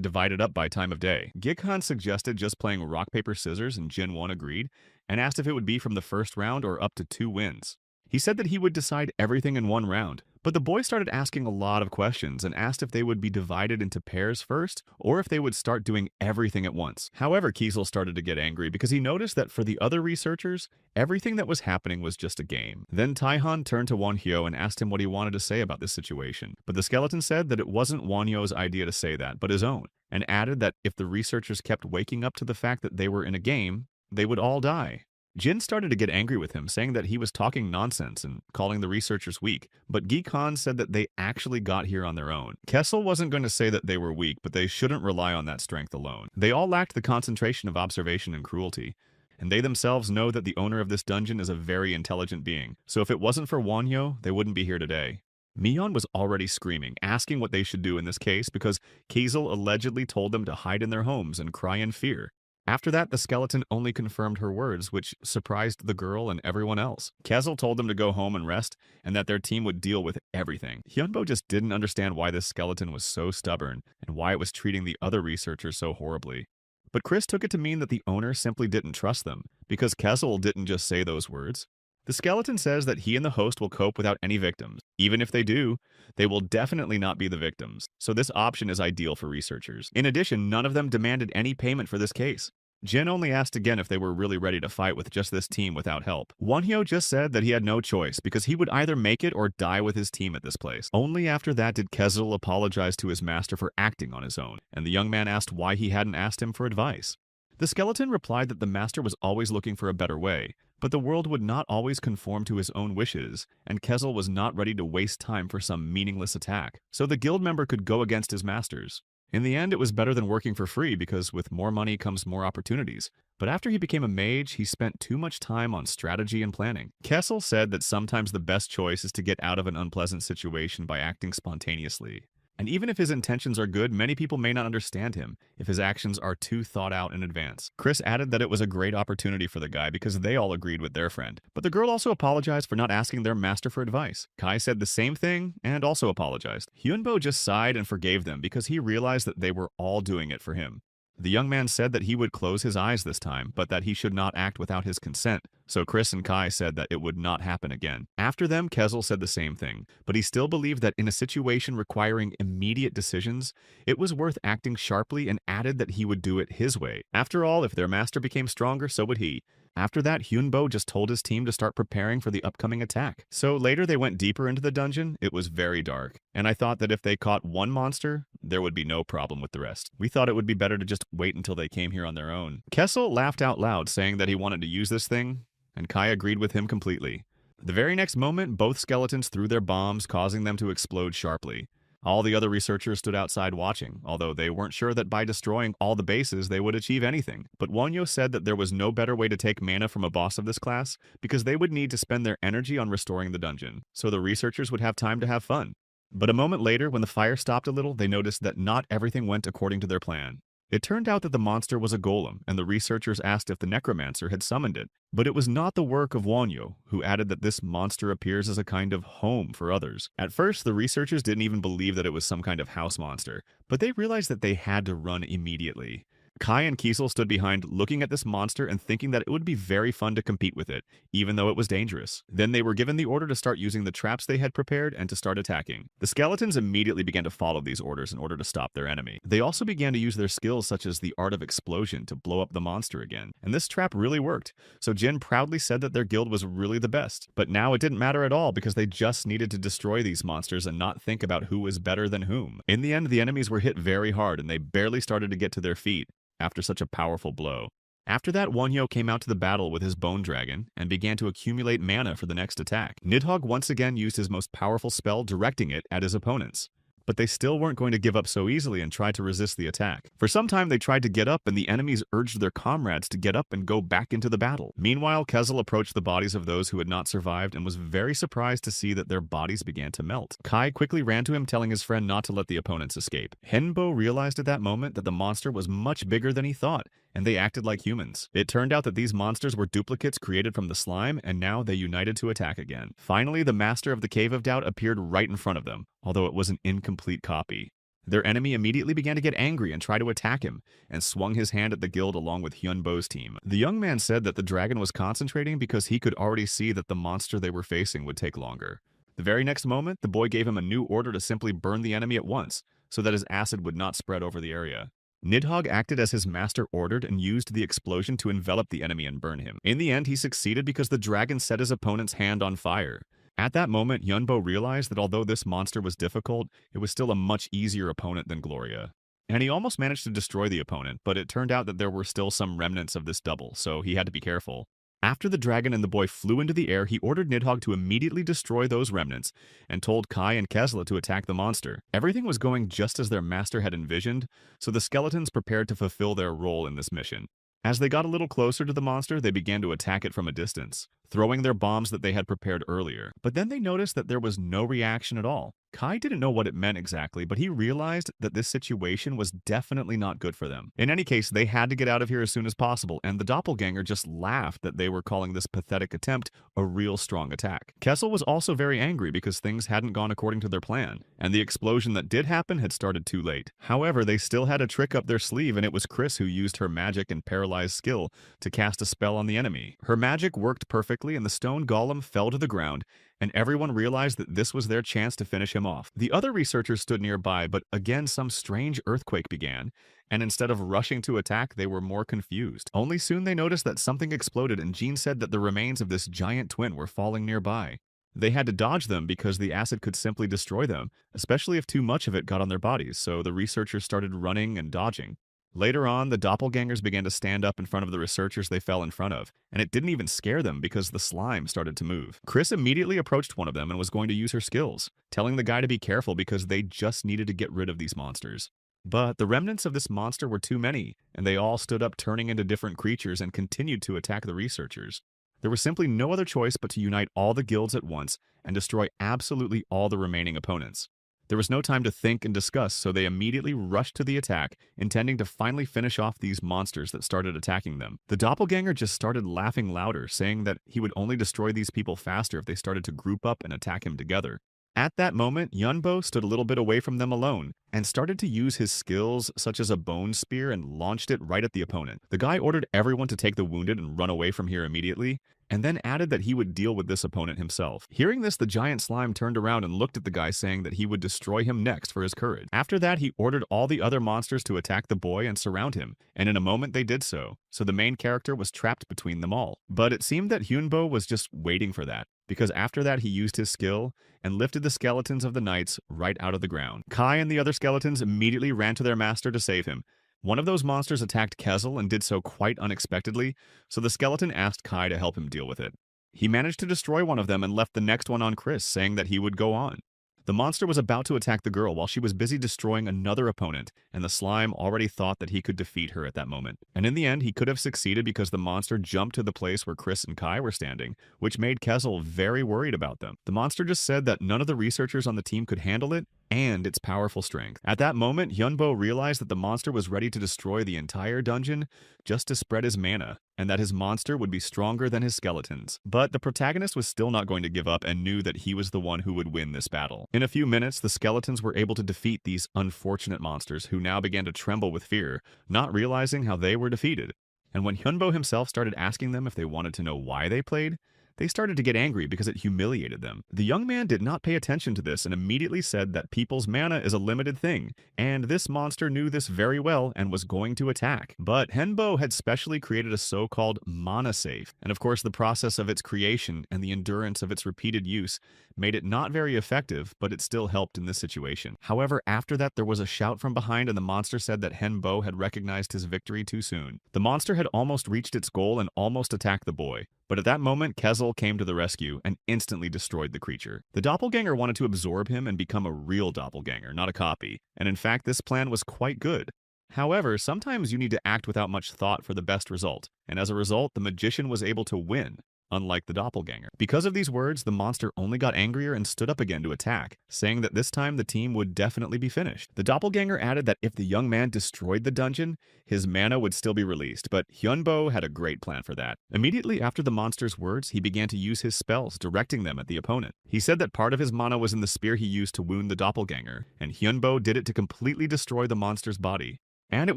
divide it up by time of day. Gikhan suggested just playing rock, paper, scissors, and Jin Won agreed, and asked if it would be from the first round or up to 2 wins. He said that he would decide everything in one round, but the boys started asking a lot of questions and asked if they would be divided into pairs first or if they would start doing everything at once. However, Kiesel started to get angry because he noticed that for the other researchers, everything that was happening was just a game. Then Taihan turned to Wonhyo and asked him what he wanted to say about this situation, but the skeleton said that it wasn't Wonhyo's idea to say that, but his own, and added that if the researchers kept waking up to the fact that they were in a game, they would all die. Jin started to get angry with him, saying that he was talking nonsense and calling the researchers weak, but Gi Khan said that they actually got here on their own. Kessel wasn't going to say that they were weak, but they shouldn't rely on that strength alone. They all lacked the concentration of observation and cruelty, and they themselves know that the owner of this dungeon is a very intelligent being, so if it wasn't for Wonhyo, they wouldn't be here today. Mion was already screaming, asking what they should do in this case because Kiesel allegedly told them to hide in their homes and cry in fear. After that, the skeleton only confirmed her words, which surprised the girl and everyone else. Kessel told them to go home and rest, and that their team would deal with everything. Hyunbo just didn't understand why this skeleton was so stubborn, and why it was treating the other researchers so horribly. But Chris took it to mean that the owner simply didn't trust them, because Kessel didn't just say those words. The skeleton says that he and the host will cope without any victims. Even if they do, they will definitely not be the victims, so this option is ideal for researchers. In addition, none of them demanded any payment for this case. Jin only asked again if they were really ready to fight with just this team without help. Wonhyo just said that he had no choice because he would either make it or die with his team at this place. Only after that did Kessel apologize to his master for acting on his own, and the young man asked why he hadn't asked him for advice. The skeleton replied that the master was always looking for a better way, but the world would not always conform to his own wishes, and Kessel was not ready to waste time for some meaningless attack, so the guild member could go against his masters. In the end, it was better than working for free because with more money comes more opportunities. But after he became a mage, he spent too much time on strategy and planning. Kessel said that sometimes the best choice is to get out of an unpleasant situation by acting spontaneously. And even if his intentions are good, many people may not understand him if his actions are too thought out in advance. Chris added that it was a great opportunity for the guy because they all agreed with their friend. But the girl also apologized for not asking their master for advice. Kai said the same thing and also apologized. Hyunbo just sighed and forgave them because he realized that they were all doing it for him. The young man said that he would close his eyes this time, but that he should not act without his consent, so Chris and Kai said that it would not happen again. After them, Kessel said the same thing, but he still believed that in a situation requiring immediate decisions, it was worth acting sharply and added that he would do it his way. After all, if their master became stronger, so would he. After that, Hyunbo just told his team to start preparing for the upcoming attack. So later they went deeper into the dungeon. It was very dark, and I thought that if they caught one monster, there would be no problem with the rest. We thought it would be better to just wait until they came here on their own. Kessel laughed out loud, saying that he wanted to use this thing, and Kai agreed with him completely. The very next moment, both skeletons threw their bombs, causing them to explode sharply. All the other researchers stood outside watching, although they weren't sure that by destroying all the bases they would achieve anything. But Wonhyo said that there was no better way to take mana from a boss of this class, because they would need to spend their energy on restoring the dungeon, so the researchers would have time to have fun. But a moment later, when the fire stopped a little, they noticed that not everything went according to their plan. It turned out that the monster was a golem, and the researchers asked if the necromancer had summoned it. But it was not the work of Wonhyo, who added that this monster appears as a kind of home for others. At first, the researchers didn't even believe that it was some kind of house monster, but they realized that they had to run immediately. Kai and Kiesel stood behind, looking at this monster and thinking that it would be very fun to compete with it, even though it was dangerous. Then they were given the order to start using the traps they had prepared and to start attacking. The skeletons immediately began to follow these orders in order to stop their enemy. They also began to use their skills such as the art of explosion to blow up the monster again. And this trap really worked, so Jin proudly said that their guild was really the best. But now it didn't matter at all because they just needed to destroy these monsters and not think about who was better than whom. In the end, the enemies were hit very hard and they barely started to get to their feet after such a powerful blow. After that, Wonhyo came out to the battle with his bone dragon and began to accumulate mana for the next attack. Nidhogg once again used his most powerful spell, directing it at his opponents. But they still weren't going to give up so easily and tried to resist the attack. For some time, they tried to get up, and the enemies urged their comrades to get up and go back into the battle. Meanwhile, Kessel approached the bodies of those who had not survived and was very surprised to see that their bodies began to melt. Kai quickly ran to him, telling his friend not to let the opponents escape. Henbo realized at that moment that the monster was much bigger than he thought, and they acted like humans. It turned out that these monsters were duplicates created from the slime, and now they united to attack again. Finally, the master of the Cave of Doubt appeared right in front of them, although it was an incomplete copy. Their enemy immediately began to get angry and try to attack him, and swung his hand at the guild along with Hyunbo's team. The young man said that the dragon was concentrating because he could already see that the monster they were facing would take longer. The very next moment, the boy gave him a new order to simply burn the enemy at once, so that his acid would not spread over the area. Nidhogg acted as his master ordered and used the explosion to envelop the enemy and burn him. In the end, he succeeded because the dragon set his opponent's hand on fire. At that moment, Hyunbo realized that although this monster was difficult, it was still a much easier opponent than Gloria. And he almost managed to destroy the opponent, but it turned out that there were still some remnants of this double, so he had to be careful. After the dragon and the boy flew into the air, he ordered Nidhogg to immediately destroy those remnants, and told Kai and Kesla to attack the monster. Everything was going just as their master had envisioned, so the skeletons prepared to fulfill their role in this mission. As they got a little closer to the monster, they began to attack it from a distance, throwing their bombs that they had prepared earlier. But then they noticed that there was no reaction at all. Kai didn't know what it meant exactly, but he realized that this situation was definitely not good for them. In any case, they had to get out of here as soon as possible, and the doppelganger just laughed that they were calling this pathetic attempt a real strong attack. Kessel was also very angry because things hadn't gone according to their plan, and the explosion that did happen had started too late. However, they still had a trick up their sleeve, and it was Chris who used her magic and paralyzed skill to cast a spell on the enemy. Her magic worked perfectly, and the stone golem fell to the ground, and everyone realized that this was their chance to finish him off. The other researchers stood nearby, but again some strange earthquake began, and instead of rushing to attack, they were more confused. Only soon they noticed that something exploded, and Jean said that the remains of this giant twin were falling nearby. They had to dodge them because the acid could simply destroy them, especially if too much of it got on their bodies, so the researchers started running and dodging. Later on, the doppelgangers began to stand up in front of the researchers they fell in front of, and it didn't even scare them because the slime started to move. Chris immediately approached one of them and was going to use her skills, telling the guy to be careful because they just needed to get rid of these monsters. But the remnants of this monster were too many, and they all stood up turning into different creatures and continued to attack the researchers. There was simply no other choice but to unite all the guilds at once and destroy absolutely all the remaining opponents. There was no time to think and discuss, so they immediately rushed to the attack, intending to finally finish off these monsters that started attacking them. The doppelganger just started laughing louder, saying that he would only destroy these people faster if they started to group up and attack him together. At that moment, Hyunbo stood a little bit away from them alone, and started to use his skills such as a bone spear and launched it right at the opponent. The guy ordered everyone to take the wounded and run away from here immediately, and then added that he would deal with this opponent himself. Hearing this, the giant slime turned around and looked at the guy, saying that he would destroy him next for his courage. After that, he ordered all the other monsters to attack the boy and surround him, and in a moment they did so the main character was trapped between them all. But it seemed that Hyunbo was just waiting for that, because after that he used his skill and lifted the skeletons of the knights right out of the ground. Kai and the other skeletons immediately ran to their master to save him. One of those monsters attacked Kezel and did so quite unexpectedly, so the skeleton asked Kai to help him deal with it. He managed to destroy one of them and left the next one on Chris, saying that he would go on. The monster was about to attack the girl while she was busy destroying another opponent, and the slime already thought that he could defeat her at that moment. And in the end, he could have succeeded because the monster jumped to the place where Chris and Kai were standing, which made Kezel very worried about them. The monster just said that none of the researchers on the team could handle it, and its powerful strength. At that moment, Hyunbo realized that the monster was ready to destroy the entire dungeon just to spread his mana, and that his monster would be stronger than his skeletons. But the protagonist was still not going to give up and knew that he was the one who would win this battle. In a few minutes, the skeletons were able to defeat these unfortunate monsters, who now began to tremble with fear, not realizing how they were defeated. And when Hyunbo himself started asking them if they wanted to know why they played, they started to get angry because it humiliated them. The young man did not pay attention to this and immediately said that people's mana is a limited thing, and this monster knew this very well and was going to attack. But Henbo had specially created a so-called mana safe, and of course the process of its creation and the endurance of its repeated use made it not very effective, but it still helped in this situation. However, after that there was a shout from behind and the monster said that Henbo had recognized his victory too soon. The monster had almost reached its goal and almost attacked the boy. But at that moment, Kezel came to the rescue and instantly destroyed the creature. The doppelganger wanted to absorb him and become a real doppelganger, not a copy. And in fact, this plan was quite good. However, sometimes you need to act without much thought for the best result. And as a result, the magician was able to win. unlike the doppelganger. Because of these words, the monster only got angrier and stood up again to attack, saying that this time the team would definitely be finished. The doppelganger added that if the young man destroyed the dungeon, his mana would still be released, but Hyunbo had a great plan for that. Immediately after the monster's words, he began to use his spells, directing them at the opponent. He said that part of his mana was in the spear he used to wound the doppelganger, and Hyunbo did it to completely destroy the monster's body. And it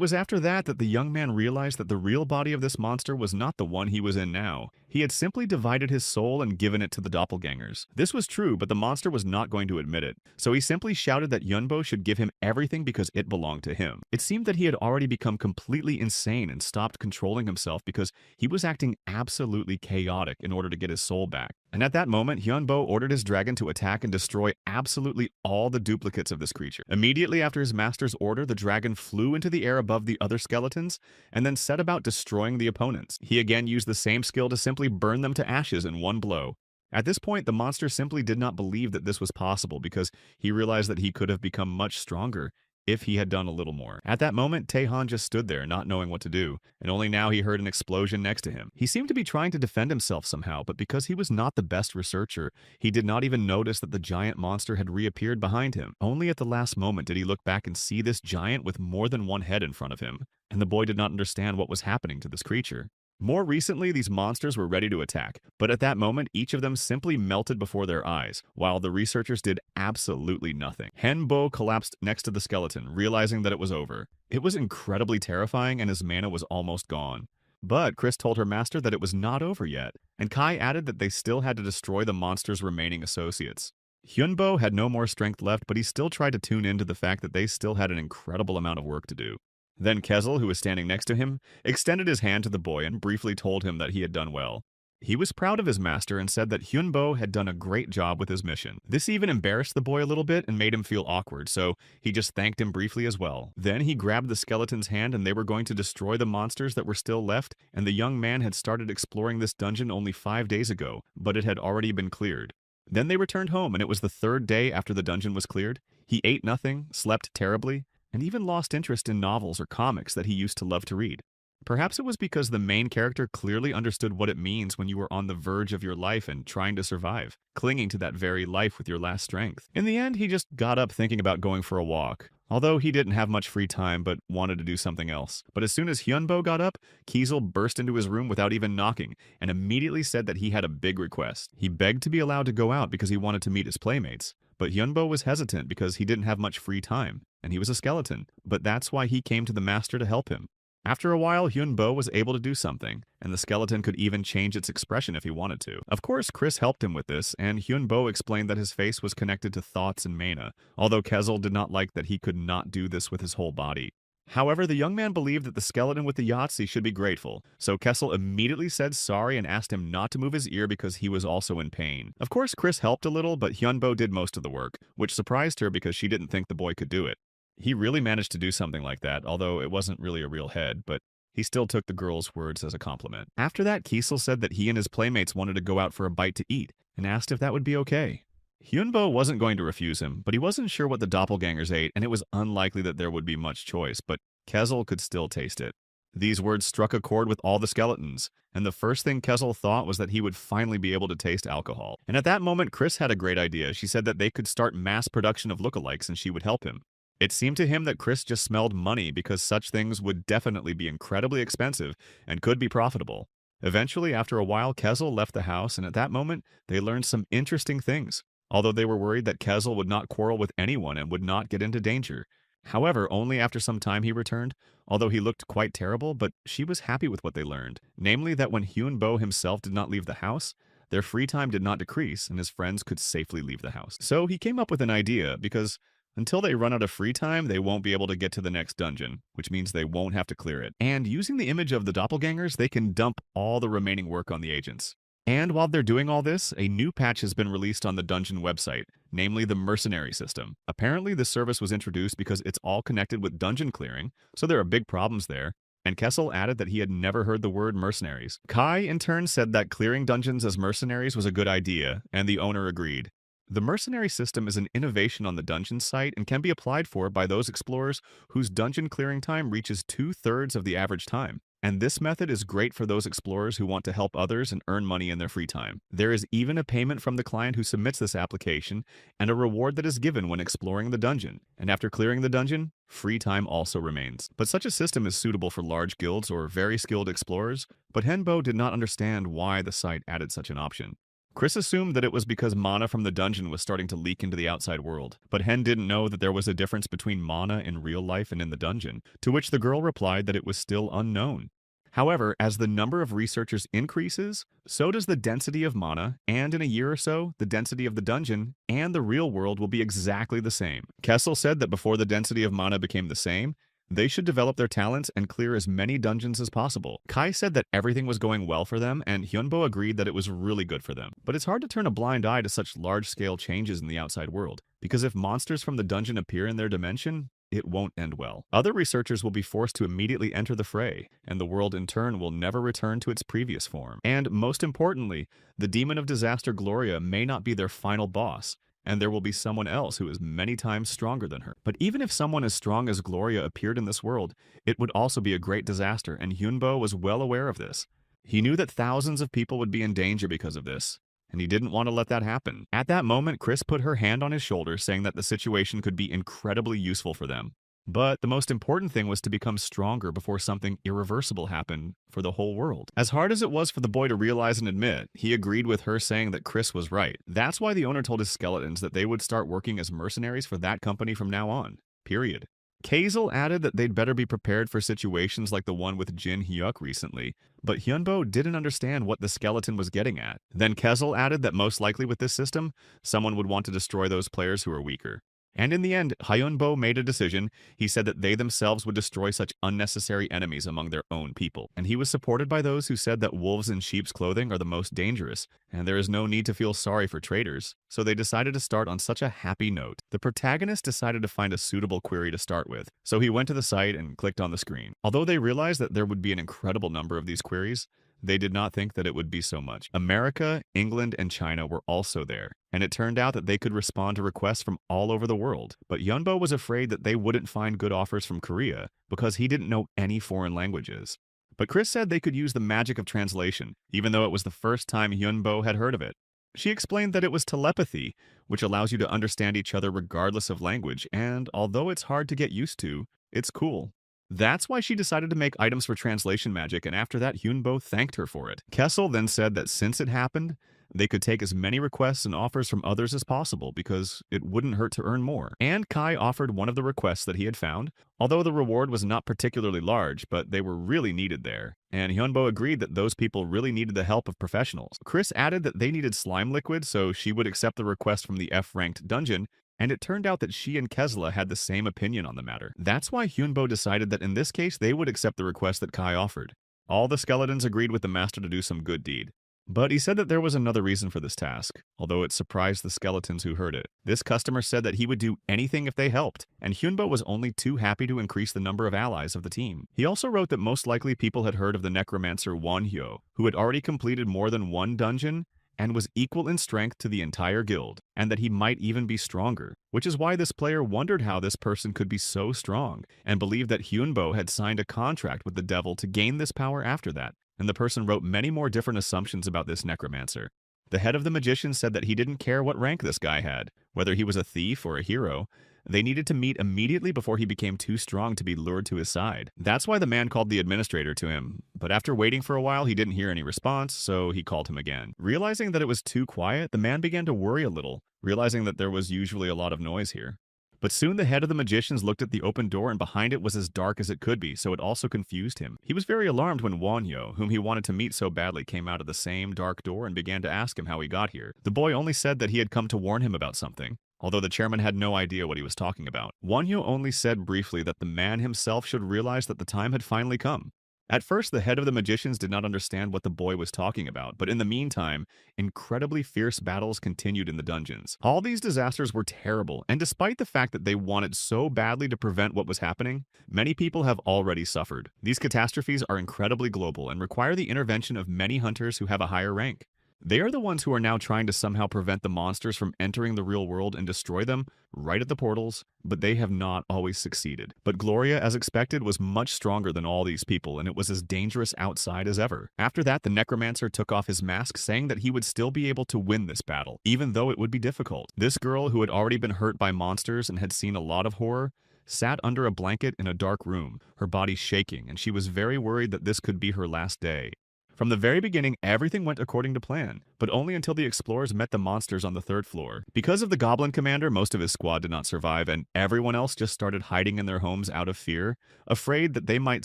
was after that that the young man realized that the real body of this monster was not the one he was in now. He had simply divided his soul and given it to the doppelgangers. This was true, but the monster was not going to admit it, so he simply shouted that Yunbo should give him everything because it belonged to him. It seemed that he had already become completely insane and stopped controlling himself because he was acting absolutely chaotic in order to get his soul back. And at that moment, Hyunbo ordered his dragon to attack and destroy absolutely all the duplicates of this creature. Immediately after his master's order, the dragon flew into the air above the other skeletons and then set about destroying the opponents. He again used the same skill to simply burn them to ashes in one blow. At this point, the monster simply did not believe that this was possible because he realized that he could have become much stronger if he had done a little more. At that moment, Taehan just stood there, not knowing what to do, and only now he heard an explosion next to him. He seemed to be trying to defend himself somehow, but because he was not the best researcher, he did not even notice that the giant monster had reappeared behind him. Only at the last moment did he look back and see this giant with more than one head in front of him, and the boy did not understand what was happening to this creature. More recently, these monsters were ready to attack, but at that moment, each of them simply melted before their eyes, while the researchers did absolutely nothing. Henbo collapsed next to the skeleton, realizing that it was over. It was incredibly terrifying, and his mana was almost gone. But Chris told her master that it was not over yet, and Kai added that they still had to destroy the monster's remaining associates. Hyunbo had no more strength left, but he still tried to tune into the fact that they still had an incredible amount of work to do. Then Kezel, who was standing next to him, extended his hand to the boy and briefly told him that he had done well. He was proud of his master and said that Hyunbo had done a great job with his mission. This even embarrassed the boy a little bit and made him feel awkward, so he just thanked him briefly as well. Then he grabbed the skeleton's hand and they were going to destroy the monsters that were still left, and the young man had started exploring this dungeon only 5 days ago, but it had already been cleared. Then they returned home, and it was the 3rd day after the dungeon was cleared. He ate nothing, slept terribly, and even lost interest in novels or comics that he used to love to read. Perhaps it was because the main character clearly understood what it means when you were on the verge of your life and trying to survive, clinging to that very life with your last strength. In the end, he just got up thinking about going for a walk, although he didn't have much free time but wanted to do something else. But as soon as Hyunbo got up, Kiesel burst into his room without even knocking and immediately said that he had a big request. He begged to be allowed to go out because he wanted to meet his playmates. But Hyunbo was hesitant because he didn't have much free time, and he was a skeleton, but that's why he came to the master to help him. After a while, Hyunbo was able to do something, and the skeleton could even change its expression if he wanted to. Of course, Chris helped him with this, and Hyunbo explained that his face was connected to thoughts and mana, although Kezel did not like that he could not do this with his whole body. However, the young man believed that the skeleton with the Yahtzee should be grateful, so Kessel immediately said sorry and asked him not to move his ear because he was also in pain. Of course, Chris helped a little, but Hyunbo did most of the work, which surprised her because she didn't think the boy could do it. He really managed to do something like that, although it wasn't really a real head, but he still took the girl's words as a compliment. After that, Kiesel said that he and his playmates wanted to go out for a bite to eat, and asked if that would be okay. Hyunbo wasn't going to refuse him, but he wasn't sure what the doppelgangers ate, and it was unlikely that there would be much choice, but Kezel could still taste it. These words struck a chord with all the skeletons, and the first thing Kezel thought was that he would finally be able to taste alcohol. And at that moment, Chris had a great idea. She said that they could start mass production of lookalikes and she would help him. It seemed to him that Chris just smelled money because such things would definitely be incredibly expensive and could be profitable. Eventually, after a while, Kezel left the house, and at that moment, they learned some interesting things, although they were worried that Kezel would not quarrel with anyone and would not get into danger. However, only after some time he returned, although he looked quite terrible, but she was happy with what they learned, namely that when Hyunbo himself did not leave the house, their free time did not decrease and his friends could safely leave the house. So he came up with an idea, because until they run out of free time, they won't be able to get to the next dungeon, which means they won't have to clear it. And using the image of the doppelgangers, they can dump all the remaining work on the agents. And while they're doing all this, a new patch has been released on the dungeon website, namely the mercenary system. Apparently, this service was introduced because it's all connected with dungeon clearing, so there are big problems there. And Kessel added that he had never heard the word mercenaries. Kai, in turn, said that clearing dungeons as mercenaries was a good idea, and the owner agreed. The mercenary system is an innovation on the dungeon site and can be applied for by those explorers whose dungeon clearing time reaches 2/3 of the average time. And this method is great for those explorers who want to help others and earn money in their free time. There is even a payment from the client who submits this application and a reward that is given when exploring the dungeon. And after clearing the dungeon, free time also remains. But such a system is suitable for large guilds or very skilled explorers, but Henbo did not understand why the site added such an option. Chris assumed that it was because mana from the dungeon was starting to leak into the outside world, but Hen didn't know that there was a difference between mana in real life and in the dungeon, to which the girl replied that it was still unknown. However, as the number of researchers increases, so does the density of mana, and in a year or so, the density of the dungeon and the real world will be exactly the same. Kessel said that before the density of mana became the same, they should develop their talents and clear as many dungeons as possible. Kai said that everything was going well for them, and Hyunbo agreed that it was really good for them. But it's hard to turn a blind eye to such large-scale changes in the outside world, because if monsters from the dungeon appear in their dimension, it won't end well. Other researchers will be forced to immediately enter the fray, and the world in turn will never return to its previous form. And most importantly, the Demon of Disaster Gloria may not be their final boss, and there will be someone else who is many times stronger than her. But even if someone as strong as Gloria appeared in this world, it would also be a great disaster, and Hyunbo was well aware of this. He knew that thousands of people would be in danger because of this, and he didn't want to let that happen. At that moment, Chris put her hand on his shoulder, saying that the situation could be incredibly useful for them. But the most important thing was to become stronger before something irreversible happened for the whole world. As hard as it was for the boy to realize and admit, he agreed with her saying that Chris was right. That's why the owner told his skeletons that they would start working as mercenaries for that company from now on. Period. Kazel added that they'd better be prepared for situations like the one with Jin Hyuk recently, but Hyunbo didn't understand what the skeleton was getting at. Then Kezel added that most likely with this system, someone would want to destroy those players who are weaker. And in the end, Hyunbo made a decision. He said that they themselves would destroy such unnecessary enemies among their own people. And he was supported by those who said that wolves in sheep's clothing are the most dangerous, and there is no need to feel sorry for traitors. So they decided to start on such a happy note. The protagonist decided to find a suitable query to start with, so he went to the site and clicked on the screen. Although they realized that there would be an incredible number of these queries, they did not think that it would be so much. America, England, and China were also there, and it turned out that they could respond to requests from all over the world. But Hyunbo was afraid that they wouldn't find good offers from Korea because he didn't know any foreign languages. But Chris said they could use the magic of translation, even though it was the first time Hyunbo had heard of it. She explained that it was telepathy, which allows you to understand each other regardless of language, and although it's hard to get used to, it's cool. That's why she decided to make items for translation magic, and after that, Hyunbo thanked her for it. Kessel then said that since it happened, they could take as many requests and offers from others as possible because it wouldn't hurt to earn more. And Kai offered one of the requests that he had found, although the reward was not particularly large, but they were really needed there. And Hyunbo agreed that those people really needed the help of professionals. Chris added that they needed slime liquid, so she would accept the request from the F-ranked dungeon, and it turned out that she and Kesla had the same opinion on the matter. That's why Hyunbo decided that in this case they would accept the request that Kai offered. All the skeletons agreed with the master to do some good deed. But he said that there was another reason for this task, although it surprised the skeletons who heard it. This customer said that he would do anything if they helped, and Hyunbo was only too happy to increase the number of allies of the team. He also wrote that most likely people had heard of the necromancer Wonhyo, who had already completed more than one dungeon and was equal in strength to the entire guild, and that he might even be stronger, which is why this player wondered how this person could be so strong, and believed that Hyunbo had signed a contract with the devil to gain this power after that, and the person wrote many more different assumptions about this necromancer. The head of the magicians said that he didn't care what rank this guy had, whether he was a thief or a hero. They needed to meet immediately before he became too strong to be lured to his side. That's why the man called the administrator to him, but after waiting for a while he didn't hear any response, so he called him again. Realizing that it was too quiet, the man began to worry a little, realizing that there was usually a lot of noise here. But soon the head of the magicians looked at the open door, and behind it was as dark as it could be, so it also confused him. He was very alarmed when Wonhyo, whom he wanted to meet so badly, came out of the same dark door and began to ask him how he got here. The boy only said that he had come to warn him about something, although the chairman had no idea what he was talking about. Wonhyo only said briefly that the man himself should realize that the time had finally come. At first, the head of the magicians did not understand what the boy was talking about, but in the meantime, incredibly fierce battles continued in the dungeons. All these disasters were terrible, and despite the fact that they wanted so badly to prevent what was happening, many people have already suffered. These catastrophes are incredibly global and require the intervention of many hunters who have a higher rank. They are the ones who are now trying to somehow prevent the monsters from entering the real world and destroy them right at the portals, but they have not always succeeded. But Gloria, as expected, was much stronger than all these people, and it was as dangerous outside as ever. After that, the necromancer took off his mask, saying that he would still be able to win this battle, even though it would be difficult. This girl, who had already been hurt by monsters and had seen a lot of horror, sat under a blanket in a dark room, her body shaking, and she was very worried that this could be her last day. From the very beginning, everything went according to plan, but only until the explorers met the monsters on the third floor. Because of the goblin commander, most of his squad did not survive, and everyone else just started hiding in their homes out of fear, afraid that they might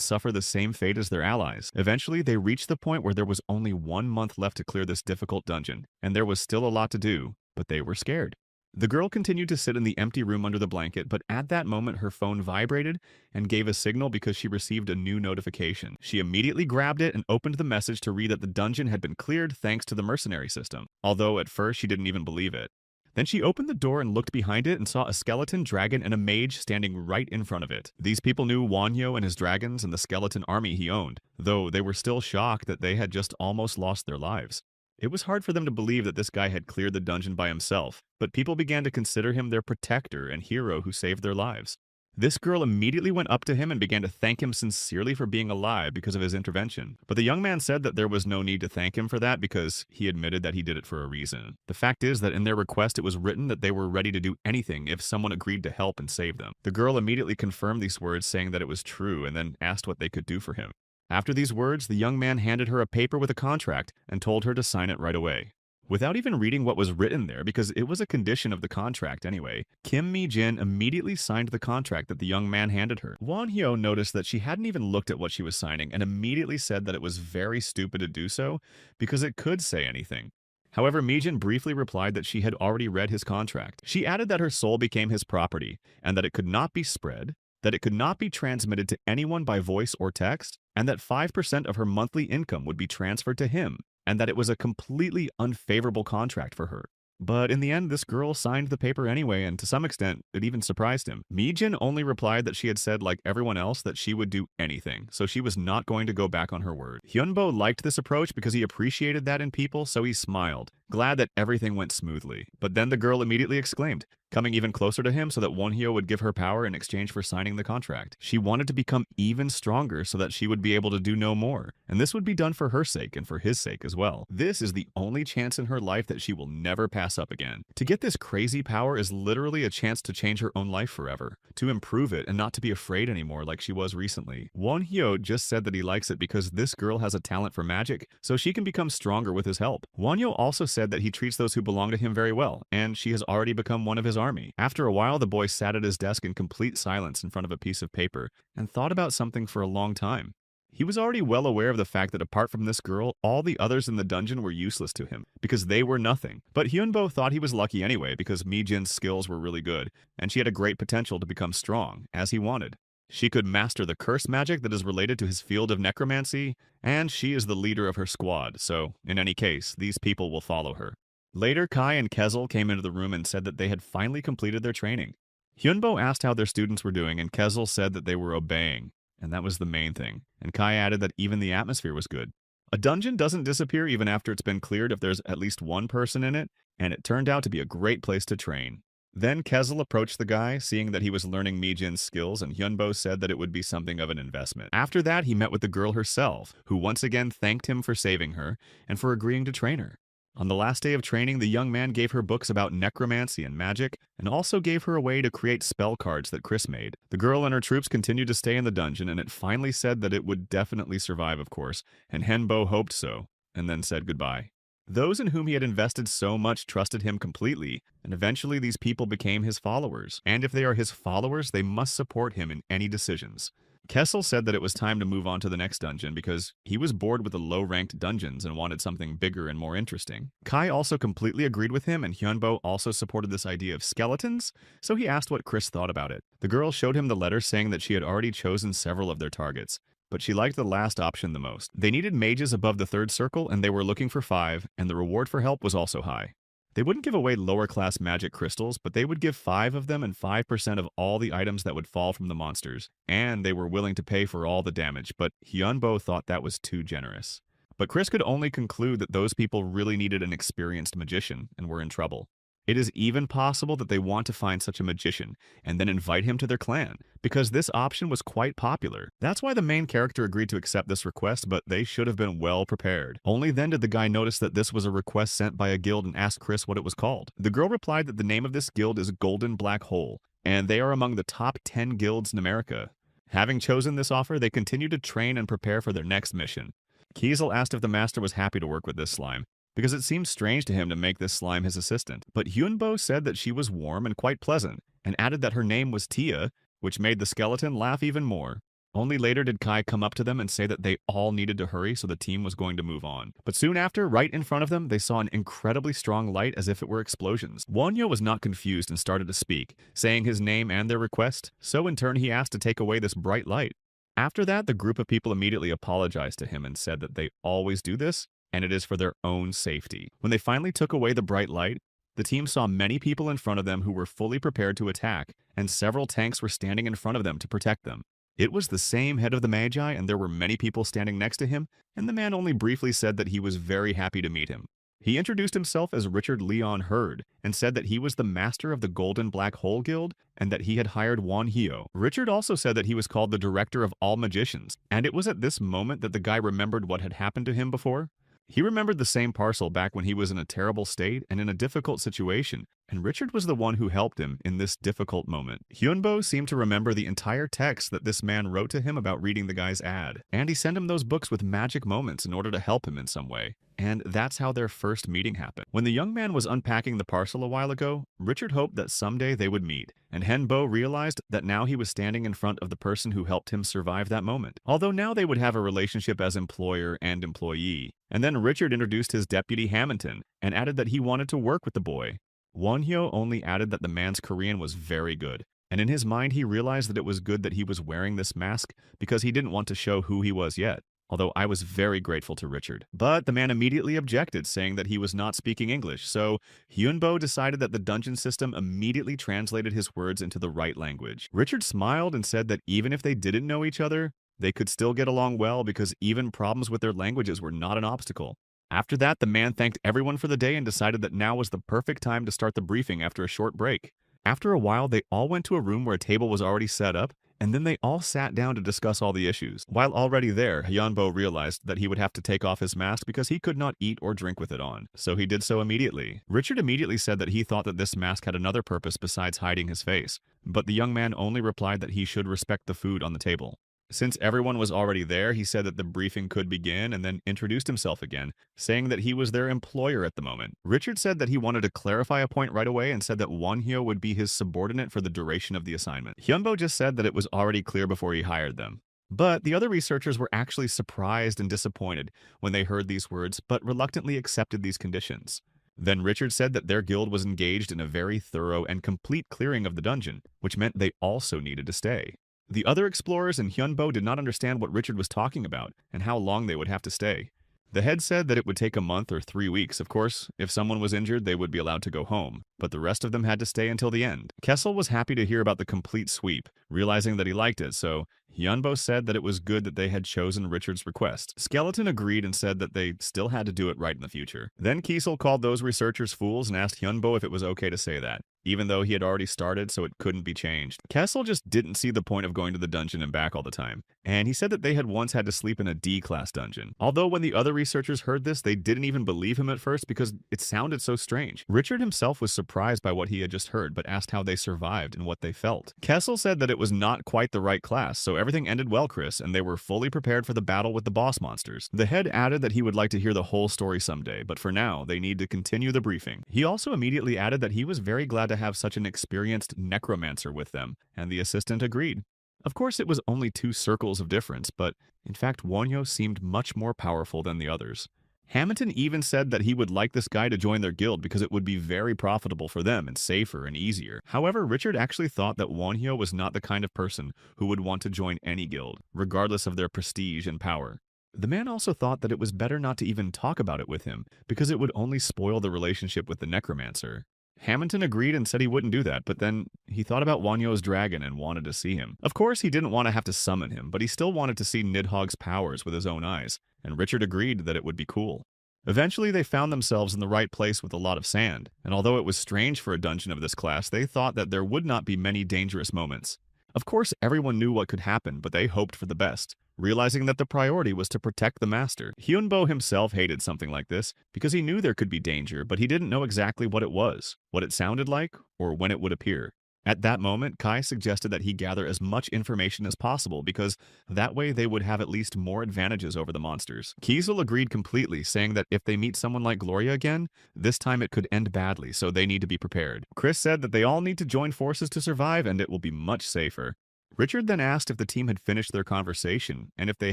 suffer the same fate as their allies. Eventually, they reached the point where there was only 1 month left to clear this difficult dungeon, and there was still a lot to do, but they were scared. The girl continued to sit in the empty room under the blanket, but at that moment her phone vibrated and gave a signal because she received a new notification. She immediately grabbed it and opened the message to read that the dungeon had been cleared thanks to the mercenary system, although at first she didn't even believe it. Then she opened the door and looked behind it and saw a skeleton dragon and a mage standing right in front of it. These people knew Wanyo and his dragons and the skeleton army he owned, though they were still shocked that they had just almost lost their lives. It was hard for them to believe that this guy had cleared the dungeon by himself, but people began to consider him their protector and hero who saved their lives. This girl immediately went up to him and began to thank him sincerely for being alive because of his intervention. But the young man said that there was no need to thank him for that because he admitted that he did it for a reason. The fact is that in their request it was written that they were ready to do anything if someone agreed to help and save them. The girl immediately confirmed these words, saying that it was true, and then asked what they could do for him. After these words, the young man handed her a paper with a contract and told her to sign it right away. Without even reading what was written there, because it was a condition of the contract anyway, Kim Mi-jin immediately signed the contract that the young man handed her. Won Hyo noticed that she hadn't even looked at what she was signing and immediately said that it was very stupid to do so because it could say anything. However, Mi-jin briefly replied that she had already read his contract. She added that her soul became his property and that it could not be spread, that it could not be transmitted to anyone by voice or text, and that 5% of her monthly income would be transferred to him, and that it was a completely unfavorable contract for her. But in the end, this girl signed the paper anyway, and to some extent, it even surprised him. Mi-jin only replied that she had said, like everyone else, that she would do anything, so she was not going to go back on her word. Hyunbo liked this approach because he appreciated that in people, so he smiled, glad that everything went smoothly. But then the girl immediately exclaimed, coming even closer to him so that Wonhyo would give her power in exchange for signing the contract. She wanted to become even stronger so that she would be able to do no more, and this would be done for her sake and for his sake as well. This is the only chance in her life that she will never pass up again. To get this crazy power is literally a chance to change her own life forever, to improve it and not to be afraid anymore like she was recently. Wonhyo just said that he likes it because this girl has a talent for magic, so she can become stronger with his help. Wonhyo also said that he treats those who belong to him very well, and she has already become one of his army. After a while, the boy sat at his desk in complete silence in front of a piece of paper and thought about something for a long time. He was already well aware of the fact that apart from this girl, all the others in the dungeon were useless to him, because they were nothing. But Hyunbo thought he was lucky anyway, because Mi-jin's skills were really good, and she had a great potential to become strong, as he wanted. She could master the curse magic that is related to his field of necromancy, and she is the leader of her squad, so, in any case, these people will follow her. Later, Kai and Kezel came into the room and said that they had finally completed their training. Hyunbo asked how their students were doing, and Kezel said that they were obeying, and that was the main thing. And Kai added that even the atmosphere was good. A dungeon doesn't disappear even after it's been cleared if there's at least one person in it, and it turned out to be a great place to train. Then Kezel approached the guy, seeing that he was learning Mi-jin's skills, and Hyunbo said that it would be something of an investment. After that, he met with the girl herself, who once again thanked him for saving her and for agreeing to train her. On the last day of training, the young man gave her books about necromancy and magic, and also gave her a way to create spell cards that Chris made. The girl and her troops continued to stay in the dungeon, and it finally said that it would definitely survive, of course, and Henbo hoped so, and then said goodbye. Those in whom he had invested so much trusted him completely, and eventually these people became his followers. And if they are his followers, they must support him in any decisions. Kessel said that it was time to move on to the next dungeon because he was bored with the low-ranked dungeons and wanted something bigger and more interesting. Kai also completely agreed with him, and Hyunbo also supported this idea of skeletons, so he asked what Chris thought about it. The girl showed him the letter saying that she had already chosen several of their targets, but she liked the last option the most. They needed mages above the third circle, and they were looking for 5, and the reward for help was also high. They wouldn't give away lower-class magic crystals, but they would give 5 of them and 5% of all the items that would fall from the monsters, and they were willing to pay for all the damage, but Hyunbo thought that was too generous. But Chris could only conclude that those people really needed an experienced magician and were in trouble. It is even possible that they want to find such a magician and then invite him to their clan, because this option was quite popular. That's why the main character agreed to accept this request, but they should have been well prepared. Only then did the guy notice that this was a request sent by a guild and asked Chris what it was called. The girl replied that the name of this guild is Golden Black Hole, and they are among the top 10 guilds in America. Having chosen this offer, they continued to train and prepare for their next mission. Kiesel asked if the master was happy to work with this slime, because it seemed strange to him to make this slime his assistant. But Hyunbo said that she was warm and quite pleasant, and added that her name was Tia, which made the skeleton laugh even more. Only later did Kai come up to them and say that they all needed to hurry, so the team was going to move on. But soon after, right in front of them, they saw an incredibly strong light as if it were explosions. Wonyo was not confused and started to speak, saying his name and their request, so in turn he asked to take away this bright light. After that, the group of people immediately apologized to him and said that they always do this, and it is for their own safety. When they finally took away the bright light, the team saw many people in front of them who were fully prepared to attack, and several tanks were standing in front of them to protect them. It was the same head of the Magi, and there were many people standing next to him, and the man only briefly said that he was very happy to meet him. He introduced himself as Richard Leon Hurd, and said that he was the master of the Golden Black Hole Guild, and that he had hired Won Hyo. Richard also said that he was called the Director of All Magicians, and it was at this moment that the guy remembered what had happened to him before. He remembered the same parcel back when he was in a terrible state and in a difficult situation, and Richard was the one who helped him in this difficult moment. Hyunbo seemed to remember the entire text that this man wrote to him about reading the guy's ad, and he sent him those books with magic moments in order to help him in some way. And that's how their first meeting happened. When the young man was unpacking the parcel a while ago, Richard hoped that someday they would meet, and Henbo realized that now he was standing in front of the person who helped him survive that moment. Although now they would have a relationship as employer and employee. And then Richard introduced his deputy Hamilton, and added that he wanted to work with the boy. Wonhyo only added that the man's Korean was very good, and in his mind he realized that it was good that he was wearing this mask because he didn't want to show who he was yet. Although I was very grateful to Richard. But the man immediately objected, saying that he was not speaking English, so Hyunbo decided that the dungeon system immediately translated his words into the right language. Richard smiled and said that even if they didn't know each other, they could still get along well because even problems with their languages were not an obstacle. After that, the man thanked everyone for the day and decided that now was the perfect time to start the briefing after a short break. After a while, they all went to a room where a table was already set up, and then they all sat down to discuss all the issues. While already there, Hyunbo realized that he would have to take off his mask because he could not eat or drink with it on, so he did so immediately. Richard immediately said that he thought that this mask had another purpose besides hiding his face, but the young man only replied that he should respect the food on the table. Since everyone was already there, he said that the briefing could begin and then introduced himself again, saying that he was their employer at the moment. Richard said that he wanted to clarify a point right away and said that Wonhyo would be his subordinate for the duration of the assignment. Hyunbo just said that it was already clear before he hired them. But the other researchers were actually surprised and disappointed when they heard these words, but reluctantly accepted these conditions. Then Richard said that their guild was engaged in a very thorough and complete clearing of the dungeon, which meant they also needed to stay. The other explorers and Hyunbo did not understand what Richard was talking about and how long they would have to stay. The head said that it would take a month or 3 weeks. Of course, if someone was injured, they would be allowed to go home, but the rest of them had to stay until the end. Kessel was happy to hear about the complete sweep, realizing that he liked it, so Hyunbo said that it was good that they had chosen Richard's request. Skeleton agreed and said that they still had to do it right in the future. Then Kiesel called those researchers fools and asked Hyunbo if it was okay to say that, even though he had already started so it couldn't be changed. Kessel just didn't see the point of going to the dungeon and back all the time, and he said that they had once had to sleep in a D-class dungeon. Although when the other researchers heard this, they didn't even believe him at first because it sounded so strange. Richard himself was surprised by what he had just heard, but asked how they survived and what they felt. Kessel said that it was not quite the right class, so everything ended well, Chris, and they were fully prepared for the battle with the boss monsters. The head added that he would like to hear the whole story someday, but for now, they need to continue the briefing. He also immediately added that he was very glad to have such an experienced necromancer with them, and the assistant agreed. Of course, it was only 2 circles of difference, but in fact, Wonhyo seemed much more powerful than the others. Hamilton even said that he would like this guy to join their guild because it would be very profitable for them and safer and easier. However, Richard actually thought that Wonhyo was not the kind of person who would want to join any guild, regardless of their prestige and power. The man also thought that it was better not to even talk about it with him, because it would only spoil the relationship with the necromancer. Hamilton agreed and said he wouldn't do that, but then he thought about Wonhyo's dragon and wanted to see him. Of course, he didn't want to have to summon him, but he still wanted to see Nidhogg's powers with his own eyes. and Richard agreed that it would be cool. Eventually, they found themselves in the right place with a lot of sand, and although it was strange for a dungeon of this class, they thought that there would not be many dangerous moments. Of course, everyone knew what could happen, but they hoped for the best, realizing that the priority was to protect the master. Hyunbo himself hated something like this because he knew there could be danger, but he didn't know exactly what it was, what it sounded like, or when it would appear. At that moment, Kai suggested that he gather as much information as possible because that way they would have at least more advantages over the monsters. Kiesel agreed completely, saying that if they meet someone like Gloria again, this time it could end badly, so they need to be prepared. Chris said that they all need to join forces to survive and it will be much safer. Richard then asked if the team had finished their conversation and if they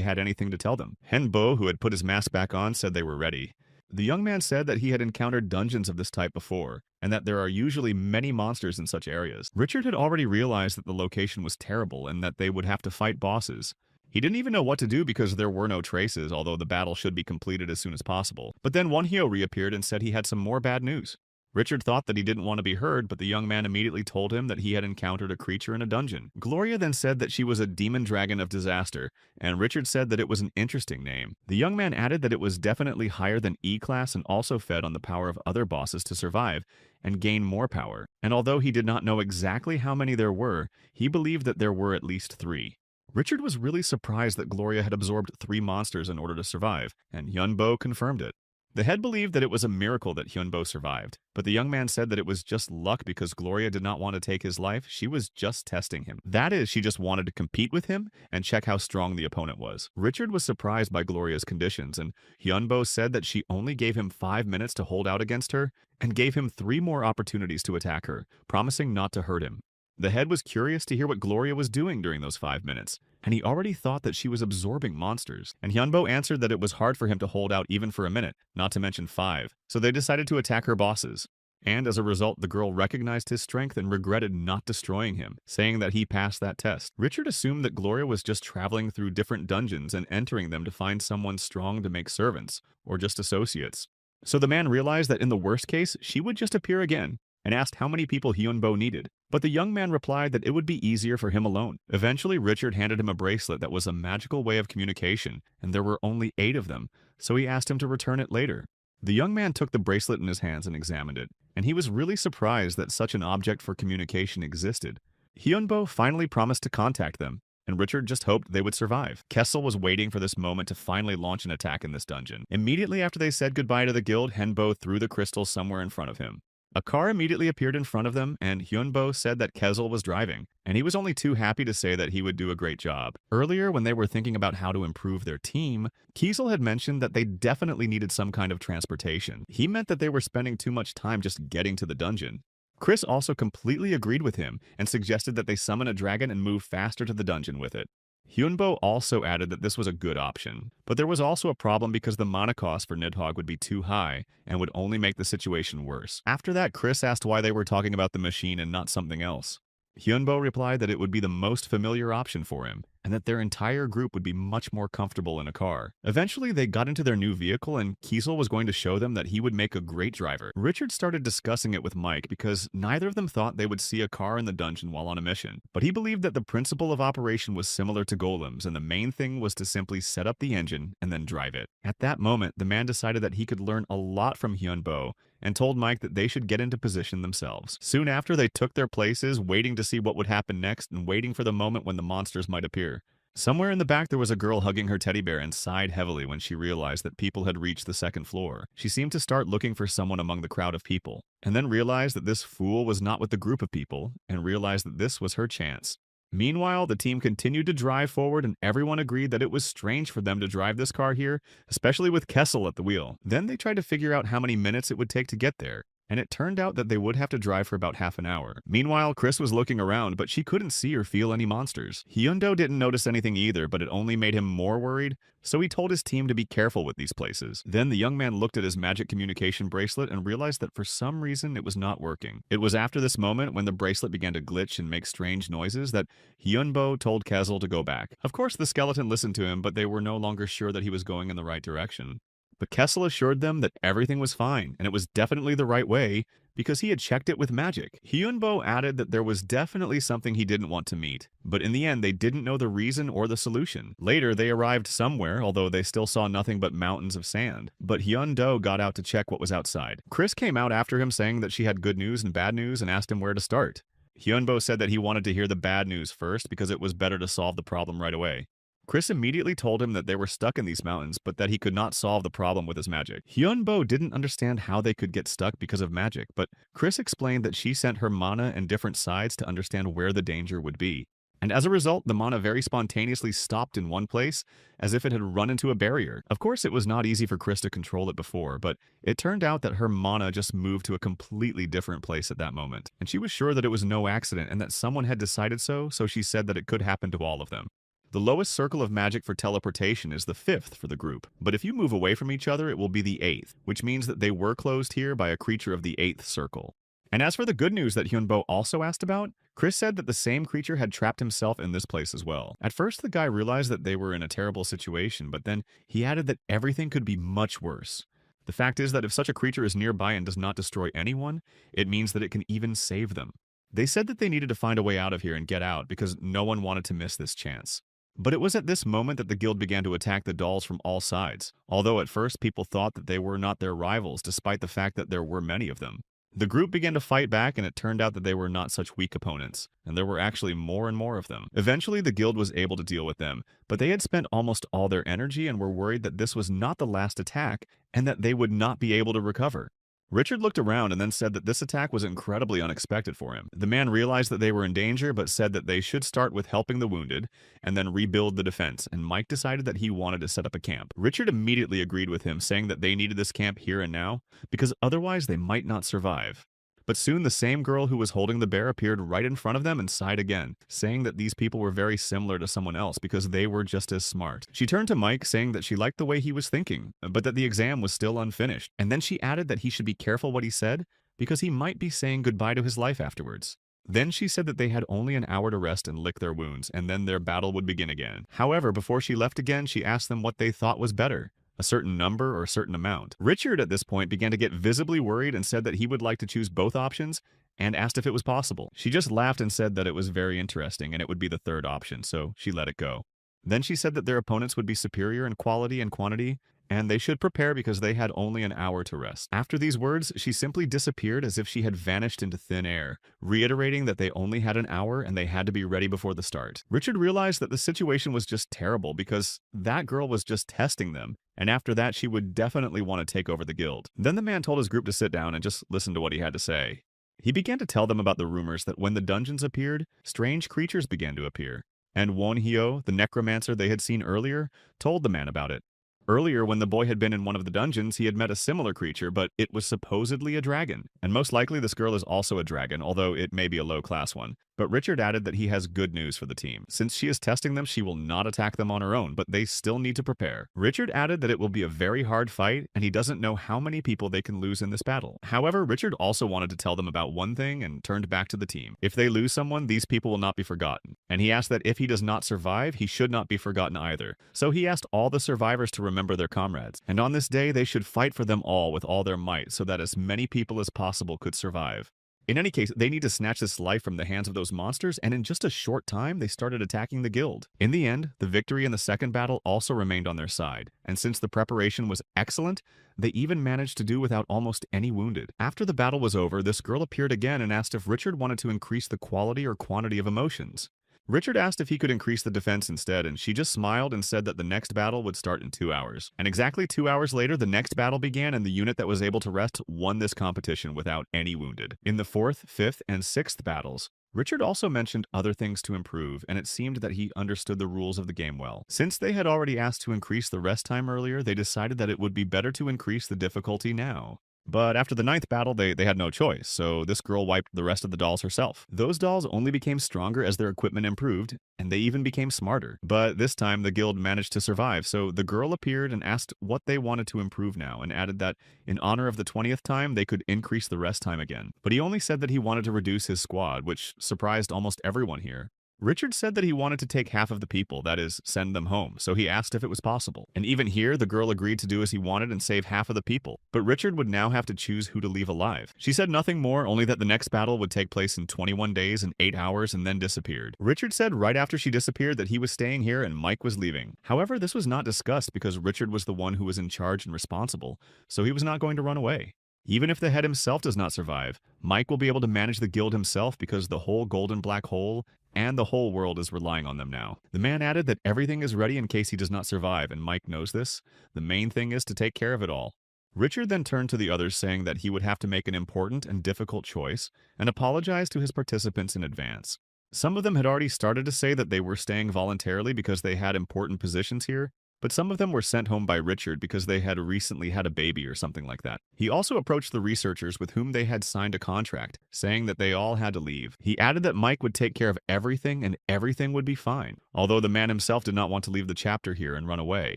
had anything to tell them. Henbo, who had put his mask back on, said they were ready. The young man said that he had encountered dungeons of this type before, and that there are usually many monsters in such areas. Richard had already realized that the location was terrible and that they would have to fight bosses. He didn't even know what to do because there were no traces, although the battle should be completed as soon as possible. But then Wonhyo reappeared and said he had some more bad news. Richard thought that he didn't want to be heard, but the young man immediately told him that he had encountered a creature in a dungeon. Gloria then said that she was a demon dragon of disaster, and Richard said that it was an interesting name. The young man added that it was definitely higher than E-class and also fed on the power of other bosses to survive and gain more power. And although he did not know exactly how many there were, he believed that there were at least 3. Richard was really surprised that Gloria had absorbed 3 monsters in order to survive, and Hyunbo confirmed it. The head believed that it was a miracle that Hyunbo survived, but the young man said that it was just luck because Gloria did not want to take his life. She was just testing him. That is, she just wanted to compete with him and check how strong the opponent was. Richard was surprised by Gloria's conditions, and Hyunbo said that she only gave him 5 minutes to hold out against her and gave him 3 more opportunities to attack her, promising not to hurt him. The head was curious to hear what Gloria was doing during those 5 minutes, and he already thought that she was absorbing monsters. And Hyunbo answered that it was hard for him to hold out even for a minute, not to mention 5, so they decided to attack her bosses. And as a result, the girl recognized his strength and regretted not destroying him, saying that he passed that test. Richard assumed that Gloria was just traveling through different dungeons and entering them to find someone strong to make servants, or just associates. So the man realized that in the worst case, she would just appear again, and asked how many people Hyunbo needed. But the young man replied that it would be easier for him alone. Eventually, Richard handed him a bracelet that was a magical way of communication, and there were only 8 of them, so he asked him to return it later. The young man took the bracelet in his hands and examined it, and he was really surprised that such an object for communication existed. Hyunbo finally promised to contact them, and Richard just hoped they would survive. Kessel was waiting for this moment to finally launch an attack in this dungeon. Immediately after they said goodbye to the guild, Henbo threw the crystal somewhere in front of him. A car immediately appeared in front of them, and Hyunbo said that Kessel was driving, and he was only too happy to say that he would do a great job. Earlier, when they were thinking about how to improve their team, Kiesel had mentioned that they definitely needed some kind of transportation. He meant that they were spending too much time just getting to the dungeon. Chris also completely agreed with him and suggested that they summon a dragon and move faster to the dungeon with it. Hyunbo also added that this was a good option, but there was also a problem because the mana cost for Nidhogg would be too high and would only make the situation worse. After that, Chris asked why they were talking about the machine and not something else. Hyunbo replied that it would be the most familiar option for him, and that their entire group would be much more comfortable in a car. Eventually, they got into their new vehicle, and Kiesel was going to show them that he would make a great driver. Richard started discussing it with Mike because neither of them thought they would see a car in the dungeon while on a mission, but he believed that the principle of operation was similar to golems, and the main thing was to simply set up the engine and then drive it. At that moment, the man decided that he could learn a lot from Hyunbo, and told Mike that they should get into position themselves. Soon after, they took their places, waiting to see what would happen next and waiting for the moment when the monsters might appear. Somewhere in the back, there was a girl hugging her teddy bear and sighed heavily when she realized that people had reached the second floor. She seemed to start looking for someone among the crowd of people, and then realized that this fool was not with the group of people, and realized that this was her chance. Meanwhile, the team continued to drive forward, and everyone agreed that it was strange for them to drive this car here, especially with Kessel at the wheel. Then they tried to figure out how many minutes it would take to get there, and it turned out that they would have to drive for about half an hour. Meanwhile, Chris was looking around, but she couldn't see or feel any monsters. Hyundo didn't notice anything either, but it only made him more worried, so he told his team to be careful with these places. Then the young man looked at his magic communication bracelet and realized that for some reason it was not working. It was after this moment, when the bracelet began to glitch and make strange noises, that Hyunbo told Kessel to go back. Of course, the skeleton listened to him, but they were no longer sure that he was going in the right direction. But Kessel assured them that everything was fine, and it was definitely the right way, because he had checked it with magic. Hyunbo added that there was definitely something he didn't want to meet, but in the end they didn't know the reason or the solution. Later they arrived somewhere, although they still saw nothing but mountains of sand. But Hyundo got out to check what was outside. Chris came out after him saying that she had good news and bad news and asked him where to start. Hyunbo said that he wanted to hear the bad news first because it was better to solve the problem right away. Chris immediately told him that they were stuck in these mountains, but that he could not solve the problem with his magic. Hyunbo didn't understand how they could get stuck because of magic, but Chris explained that she sent her mana and different sides to understand where the danger would be. And as a result, the mana very spontaneously stopped in one place, as if it had run into a barrier. Of course, it was not easy for Chris to control it before, but it turned out that her mana just moved to a completely different place at that moment. And she was sure that it was no accident and that someone had decided so she said that it could happen to all of them. The lowest circle of magic for teleportation is the 5th for the group, but if you move away from each other, it will be the 8th, which means that they were closed here by a creature of the 8th circle. And as for the good news that Hyunbo also asked about, Chris said that the same creature had trapped himself in this place as well. At first, the guy realized that they were in a terrible situation, but then he added that everything could be much worse. The fact is that if such a creature is nearby and does not destroy anyone, it means that it can even save them. They said that they needed to find a way out of here and get out because no one wanted to miss this chance. But it was at this moment that the guild began to attack the dolls from all sides, although at first people thought that they were not their rivals despite the fact that there were many of them. The group began to fight back and it turned out that they were not such weak opponents, and there were actually more and more of them. Eventually the guild was able to deal with them, but they had spent almost all their energy and were worried that this was not the last attack and that they would not be able to recover. Richard looked around and then said that this attack was incredibly unexpected for him. The man realized that they were in danger but said that they should start with helping the wounded and then rebuild the defense, and Mike decided that he wanted to set up a camp. Richard immediately agreed with him, saying that they needed this camp here and now because otherwise they might not survive. But soon the same girl who was holding the bear appeared right in front of them and sighed again, saying that these people were very similar to someone else because they were just as smart. She turned to Mike, saying that she liked the way he was thinking, but that the exam was still unfinished. And then she added that he should be careful what he said because he might be saying goodbye to his life afterwards. Then she said that they had only an hour to rest and lick their wounds, and then their battle would begin again. However, before she left again, she asked them what they thought was better, a certain number or a certain amount. Richard at this point began to get visibly worried and said that he would like to choose both options and asked if it was possible. She just laughed and said that it was very interesting and it would be the third option, so she let it go. Then she said that their opponents would be superior in quality and quantity, and they should prepare because they had only an hour to rest. After these words, she simply disappeared as if she had vanished into thin air, reiterating that they only had an hour and they had to be ready before the start. Richard realized that the situation was just terrible because that girl was just testing them, and after that she would definitely want to take over the guild. Then the man told his group to sit down and just listen to what he had to say. He began to tell them about the rumors that when the dungeons appeared, strange creatures began to appear. And Wonhyo, the necromancer they had seen earlier, told the man about it. Earlier, when the boy had been in one of the dungeons, he had met a similar creature, but it was supposedly a dragon. And most likely this girl is also a dragon, although it may be a low-class one. But Richard added that he has good news for the team. Since she is testing them, she will not attack them on her own, but they still need to prepare. Richard added that it will be a very hard fight, and he doesn't know how many people they can lose in this battle. However, Richard also wanted to tell them about one thing and turned back to the team. If they lose someone, these people will not be forgotten. And he asked that if he does not survive, he should not be forgotten either. So he asked all the survivors to remember their comrades. And on this day, they should fight for them all with all their might so that as many people as possible could survive. In any case, they need to snatch this life from the hands of those monsters, and in just a short time, they started attacking the guild. In the end, the victory in the second battle also remained on their side, and since the preparation was excellent, they even managed to do without almost any wounded. After the battle was over, this girl appeared again and asked if Richard wanted to increase the quality or quantity of emotions. Richard asked if he could increase the defense instead, and she just smiled and said that the next battle would start in 2 hours. And exactly 2 hours later, the next battle began, and the unit that was able to rest won this competition without any wounded. In the 4th, 5th, and 6th battles, Richard also mentioned other things to improve, and it seemed that he understood the rules of the game well. Since they had already asked to increase the rest time earlier, they decided that it would be better to increase the difficulty now. But after the 9th battle, they had no choice, so this girl wiped the rest of the dolls herself. Those dolls only became stronger as their equipment improved, and they even became smarter. But this time, the guild managed to survive, so the girl appeared and asked what they wanted to improve now, and added that in honor of the 20th time, they could increase the rest time again. But he only said that he wanted to reduce his squad, which surprised almost everyone here. Richard said that he wanted to take half of the people, that is, send them home, so he asked if it was possible. And even here, the girl agreed to do as he wanted and save half of the people. But Richard would now have to choose who to leave alive. She said nothing more, only that the next battle would take place in 21 days and 8 hours and then disappeared. Richard said right after she disappeared that he was staying here and Mike was leaving. However, this was not discussed because Richard was the one who was in charge and responsible, so he was not going to run away. Even if the head himself does not survive, Mike will be able to manage the guild himself because the whole golden black hole and the whole world is relying on them now. The man added that everything is ready in case he does not survive, and Mike knows this. The main thing is to take care of it all. Richard then turned to the others saying that he would have to make an important and difficult choice and apologized to his participants in advance. Some of them had already started to say that they were staying voluntarily because they had important positions here, but some of them were sent home by Richard because they had recently had a baby or something like that. He also approached the researchers with whom they had signed a contract, saying that they all had to leave. He added that Mike would take care of everything and everything would be fine, although the man himself did not want to leave the chapter here and run away.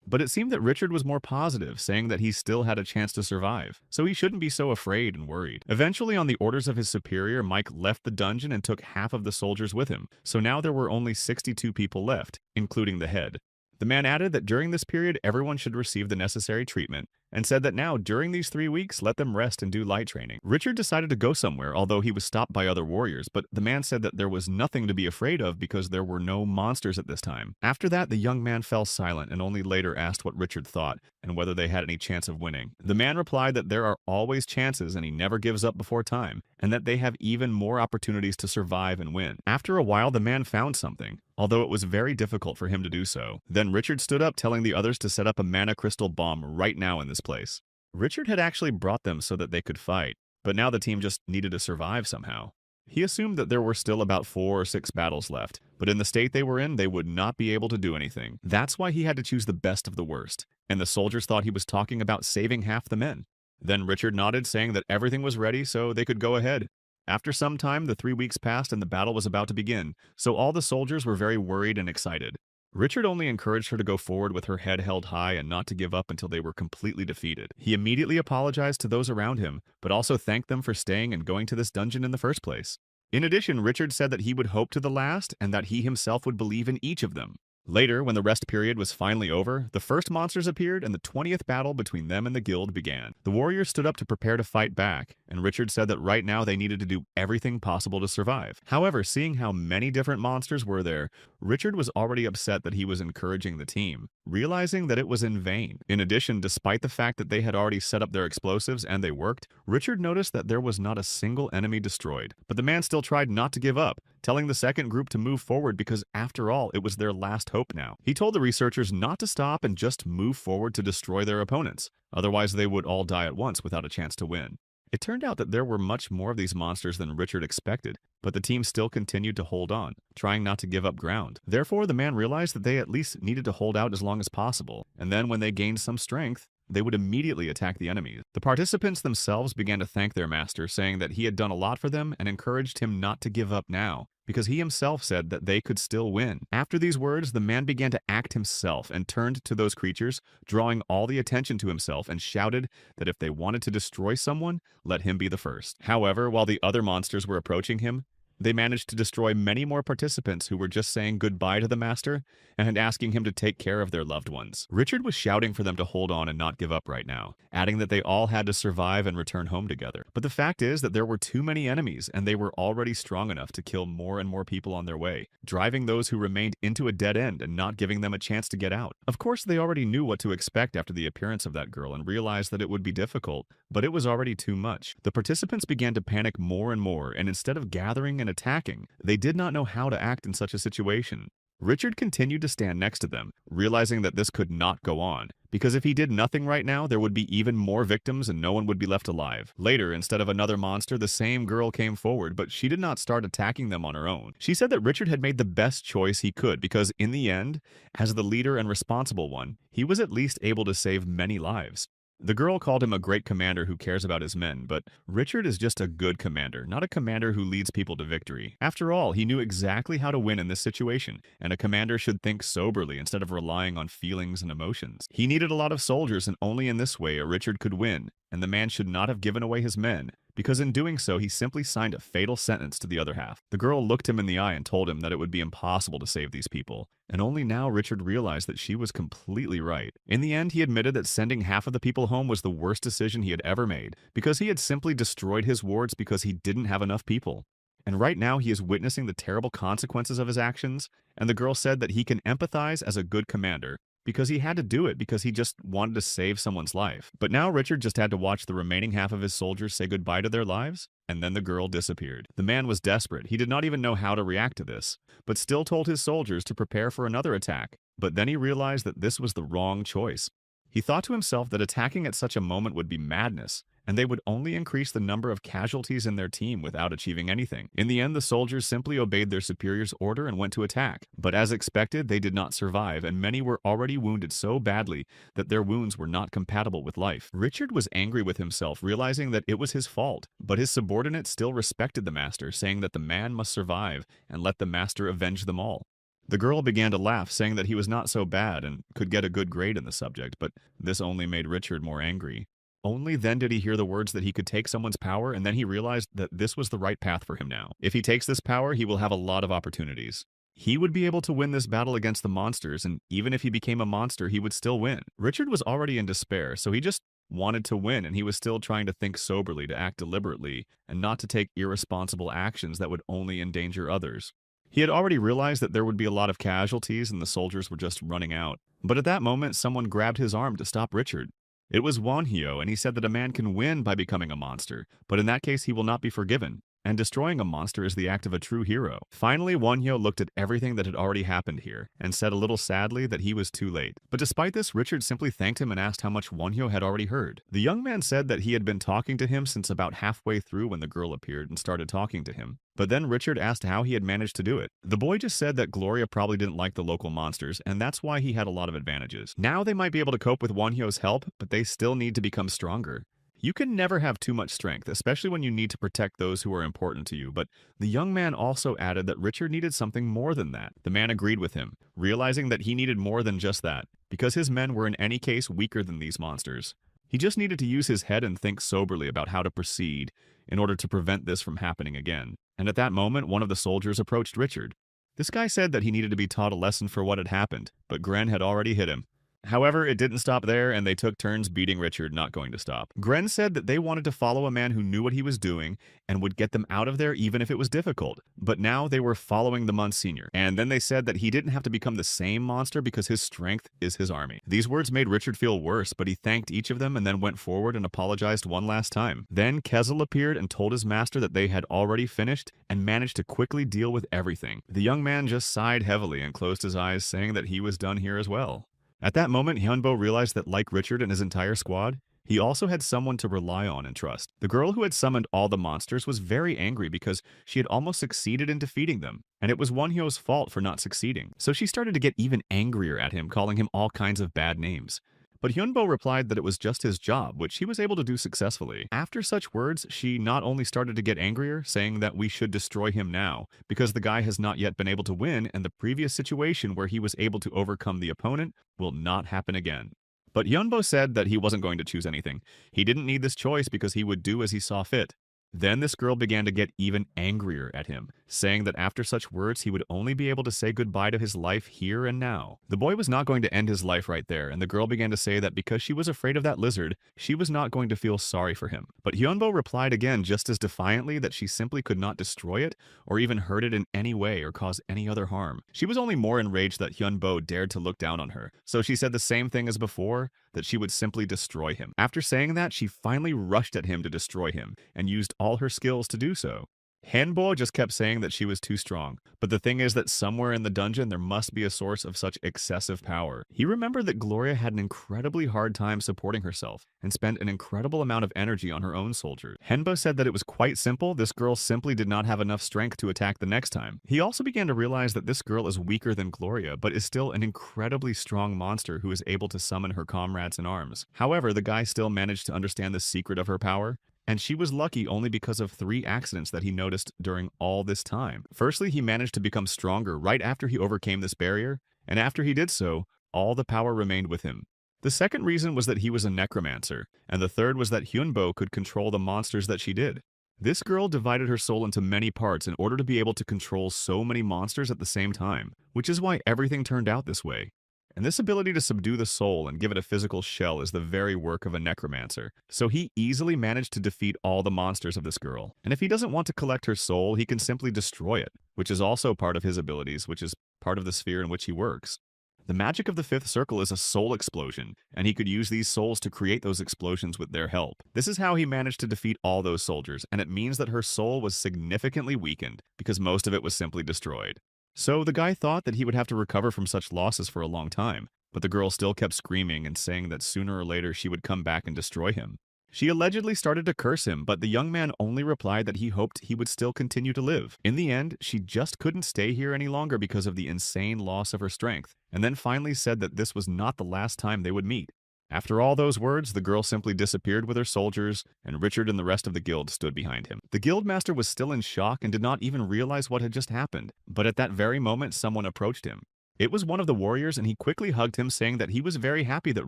But it seemed that Richard was more positive, saying that he still had a chance to survive, so he shouldn't be so afraid and worried. Eventually, on the orders of his superior, Mike left the dungeon and took half of the soldiers with him, so now there were only 62 people left, including the head. The man added that during this period, everyone should receive the necessary treatment, and said that now, during these 3 weeks, let them rest and do light training. Richard decided to go somewhere, although he was stopped by other warriors, but the man said that there was nothing to be afraid of because there were no monsters at this time. After that, the young man fell silent and only later asked what Richard thought and whether they had any chance of winning. The man replied that there are always chances and he never gives up before time, and that they have even more opportunities to survive and win. After a while, the man found something, although it was very difficult for him to do so. Then Richard stood up, telling the others to set up a mana crystal bomb right now in this place. Richard had actually brought them so that they could fight, but now the team just needed to survive somehow. He assumed that there were still about 4 or 6 battles left, but in the state they were in, they would not be able to do anything. That's why he had to choose the best of the worst, and the soldiers thought he was talking about saving half the men. Then Richard nodded, saying that everything was ready so they could go ahead. After some time, the 3 weeks passed and the battle was about to begin, so all the soldiers were very worried and excited. Richard only encouraged her to go forward with her head held high and not to give up until they were completely defeated. He immediately apologized to those around him, but also thanked them for staying and going to this dungeon in the first place. In addition, Richard said that he would hope to the last and that he himself would believe in each of them. Later, when the rest period was finally over, the first monsters appeared and the 20th battle between them and the guild began. The warriors stood up to prepare to fight back, and Richard said that right now they needed to do everything possible to survive. However, seeing how many different monsters were there, Richard was already upset that he was encouraging the team, realizing that it was in vain. In addition, despite the fact that they had already set up their explosives and they worked, Richard noticed that there was not a single enemy destroyed. But the man still tried not to give up, telling the second group to move forward because after all, it was their last hope now. He told the researchers not to stop and just move forward to destroy their opponents, otherwise they would all die at once without a chance to win. It turned out that there were much more of these monsters than Richard expected, but the team still continued to hold on, trying not to give up ground. Therefore, the man realized that they at least needed to hold out as long as possible, and then when they gained some strength, they would immediately attack the enemies. The participants themselves began to thank their master, saying that he had done a lot for them and encouraged him not to give up now, because he himself said that they could still win. After these words, the man began to act himself and turned to those creatures, drawing all the attention to himself, and shouted that if they wanted to destroy someone, let him be the first. However, while the other monsters were approaching him, they managed to destroy many more participants who were just saying goodbye to the master and asking him to take care of their loved ones. Richard was shouting for them to hold on and not give up right now, adding that they all had to survive and return home together. But the fact is that there were too many enemies and they were already strong enough to kill more and more people on their way, driving those who remained into a dead end and not giving them a chance to get out. Of course, they already knew what to expect after the appearance of that girl and realized that it would be difficult, but it was already too much. The participants began to panic more and more, and instead of gathering and attacking, they did not know how to act in such a situation. Richard continued to stand next to them, realizing that this could not go on, because if he did nothing right now, there would be even more victims and no one would be left alive. Later, instead of another monster, the same girl came forward, but she did not start attacking them on her own. She said that Richard had made the best choice he could, because in the end, as the leader and responsible one, he was at least able to save many lives. The girl called him a great commander who cares about his men, but Richard is just a good commander, not a commander who leads people to victory. After all, he knew exactly how to win in this situation, and a commander should think soberly instead of relying on feelings and emotions. He needed a lot of soldiers, and only in this way Richard could win, and the man should not have given away his men, because in doing so he simply signed a fatal sentence to the other half. The girl looked him in the eye and told him that it would be impossible to save these people, and only now Richard realized that she was completely right. In the end, he admitted that sending half of the people home was the worst decision he had ever made, because he had simply destroyed his wards because he didn't have enough people. And right now he is witnessing the terrible consequences of his actions, and the girl said that he can empathize as a good commander, because he had to do it because he just wanted to save someone's life. But now Richard just had to watch the remaining half of his soldiers say goodbye to their lives, and then the girl disappeared. The man was desperate. He did not even know how to react to this, but still told his soldiers to prepare for another attack. But then he realized that this was the wrong choice. He thought to himself that attacking at such a moment would be madness, and they would only increase the number of casualties in their team without achieving anything. In the end, the soldiers simply obeyed their superior's order and went to attack. But as expected, they did not survive, and many were already wounded so badly that their wounds were not compatible with life. Richard was angry with himself, realizing that it was his fault, but his subordinates still respected the master, saying that the man must survive and let the master avenge them all. The girl began to laugh, saying that he was not so bad and could get a good grade in the subject, but this only made Richard more angry. Only then did he hear the words that he could take someone's power, and then he realized that this was the right path for him now. If he takes this power, he will have a lot of opportunities. He would be able to win this battle against the monsters, and even if he became a monster, he would still win. Richard was already in despair, so he just wanted to win, and he was still trying to think soberly, to act deliberately, and not to take irresponsible actions that would only endanger others. He had already realized that there would be a lot of casualties and the soldiers were just running out. But at that moment, someone grabbed his arm to stop Richard. It was Wonhyo, and he said that a man can win by becoming a monster, but in that case he will not be forgiven, and destroying a monster is the act of a true hero. Finally, Wonhyo looked at everything that had already happened here, and said a little sadly that he was too late. But despite this, Richard simply thanked him and asked how much Wonhyo had already heard. The young man said that he had been talking to him since about halfway through when the girl appeared and started talking to him. But then Richard asked how he had managed to do it. The boy just said that Gloria probably didn't like the local monsters, and that's why he had a lot of advantages. Now they might be able to cope with Wonhyo's help, but they still need to become stronger. You can never have too much strength, especially when you need to protect those who are important to you, but the young man also added that Richard needed something more than that. The man agreed with him, realizing that he needed more than just that, because his men were in any case weaker than these monsters. He just needed to use his head and think soberly about how to proceed in order to prevent this from happening again. And at that moment, one of the soldiers approached Richard. This guy said that he needed to be taught a lesson for what had happened, but Gren had already hit him. However, it didn't stop there, and they took turns beating Richard, not going to stop. Gren said that they wanted to follow a man who knew what he was doing and would get them out of there even if it was difficult. But now they were following the Monsignor. And then they said that he didn't have to become the same monster because his strength is his army. These words made Richard feel worse, but he thanked each of them and then went forward and apologized one last time. Then Kezel appeared and told his master that they had already finished and managed to quickly deal with everything. The young man just sighed heavily and closed his eyes, saying that he was done here as well. At that moment, Hyunbo realized that like Richard and his entire squad, he also had someone to rely on and trust. The girl who had summoned all the monsters was very angry because she had almost succeeded in defeating them, and it was Wonhyo's fault for not succeeding. So she started to get even angrier at him, calling him all kinds of bad names. But Hyunbo replied that it was just his job, which he was able to do successfully. After such words, she not only started to get angrier, saying that we should destroy him now, because the guy has not yet been able to win, and the previous situation where he was able to overcome the opponent will not happen again. But Hyunbo said that he wasn't going to choose anything. He didn't need this choice because he would do as he saw fit. Then this girl began to get even angrier at him, saying that after such words he would only be able to say goodbye to his life here and now. The boy was not going to end his life right there, and the girl began to say that because she was afraid of that lizard, she was not going to feel sorry for him. But Hyunbo replied again just as defiantly that she simply could not destroy it or even hurt it in any way or cause any other harm. She was only more enraged that Hyunbo dared to look down on her, so she said the same thing as before, that she would simply destroy him. After saying that, she finally rushed at him to destroy him, and used all her skills to do so. Hanbo just kept saying that she was too strong, but the thing is that somewhere in the dungeon there must be a source of such excessive power. He remembered that Gloria had an incredibly hard time supporting herself, and spent an incredible amount of energy on her own soldiers. Henbo said that it was quite simple, this girl simply did not have enough strength to attack the next time. He also began to realize that this girl is weaker than Gloria, but is still an incredibly strong monster who is able to summon her comrades in arms. However, the guy still managed to understand the secret of her power, and she was lucky only because of 3 accidents that he noticed during all this time. Firstly, he managed to become stronger right after he overcame this barrier, and after he did so, all the power remained with him. The second reason was that he was a necromancer, and the third was that Hyunbo could control the monsters that she did. This girl divided her soul into many parts in order to be able to control so many monsters at the same time, which is why everything turned out this way. And this ability to subdue the soul and give it a physical shell is the very work of a necromancer, so he easily managed to defeat all the monsters of this girl. And if he doesn't want to collect her soul, he can simply destroy it, which is also part of his abilities, which is part of the sphere in which he works. The magic of the fifth circle is a soul explosion, and he could use these souls to create those explosions with their help. This is how he managed to defeat all those soldiers, and it means that her soul was significantly weakened, because most of it was simply destroyed. So the guy thought that he would have to recover from such losses for a long time, but the girl still kept screaming and saying that sooner or later she would come back and destroy him. She allegedly started to curse him, but the young man only replied that he hoped he would still continue to live. In the end, she just couldn't stay here any longer because of the insane loss of her strength, and then finally said that this was not the last time they would meet. After all those words, the girl simply disappeared with her soldiers, and Richard and the rest of the guild stood behind him. The guild master was still in shock and did not even realize what had just happened, but at that very moment someone approached him. It was one of the warriors, and he quickly hugged him, saying that he was very happy that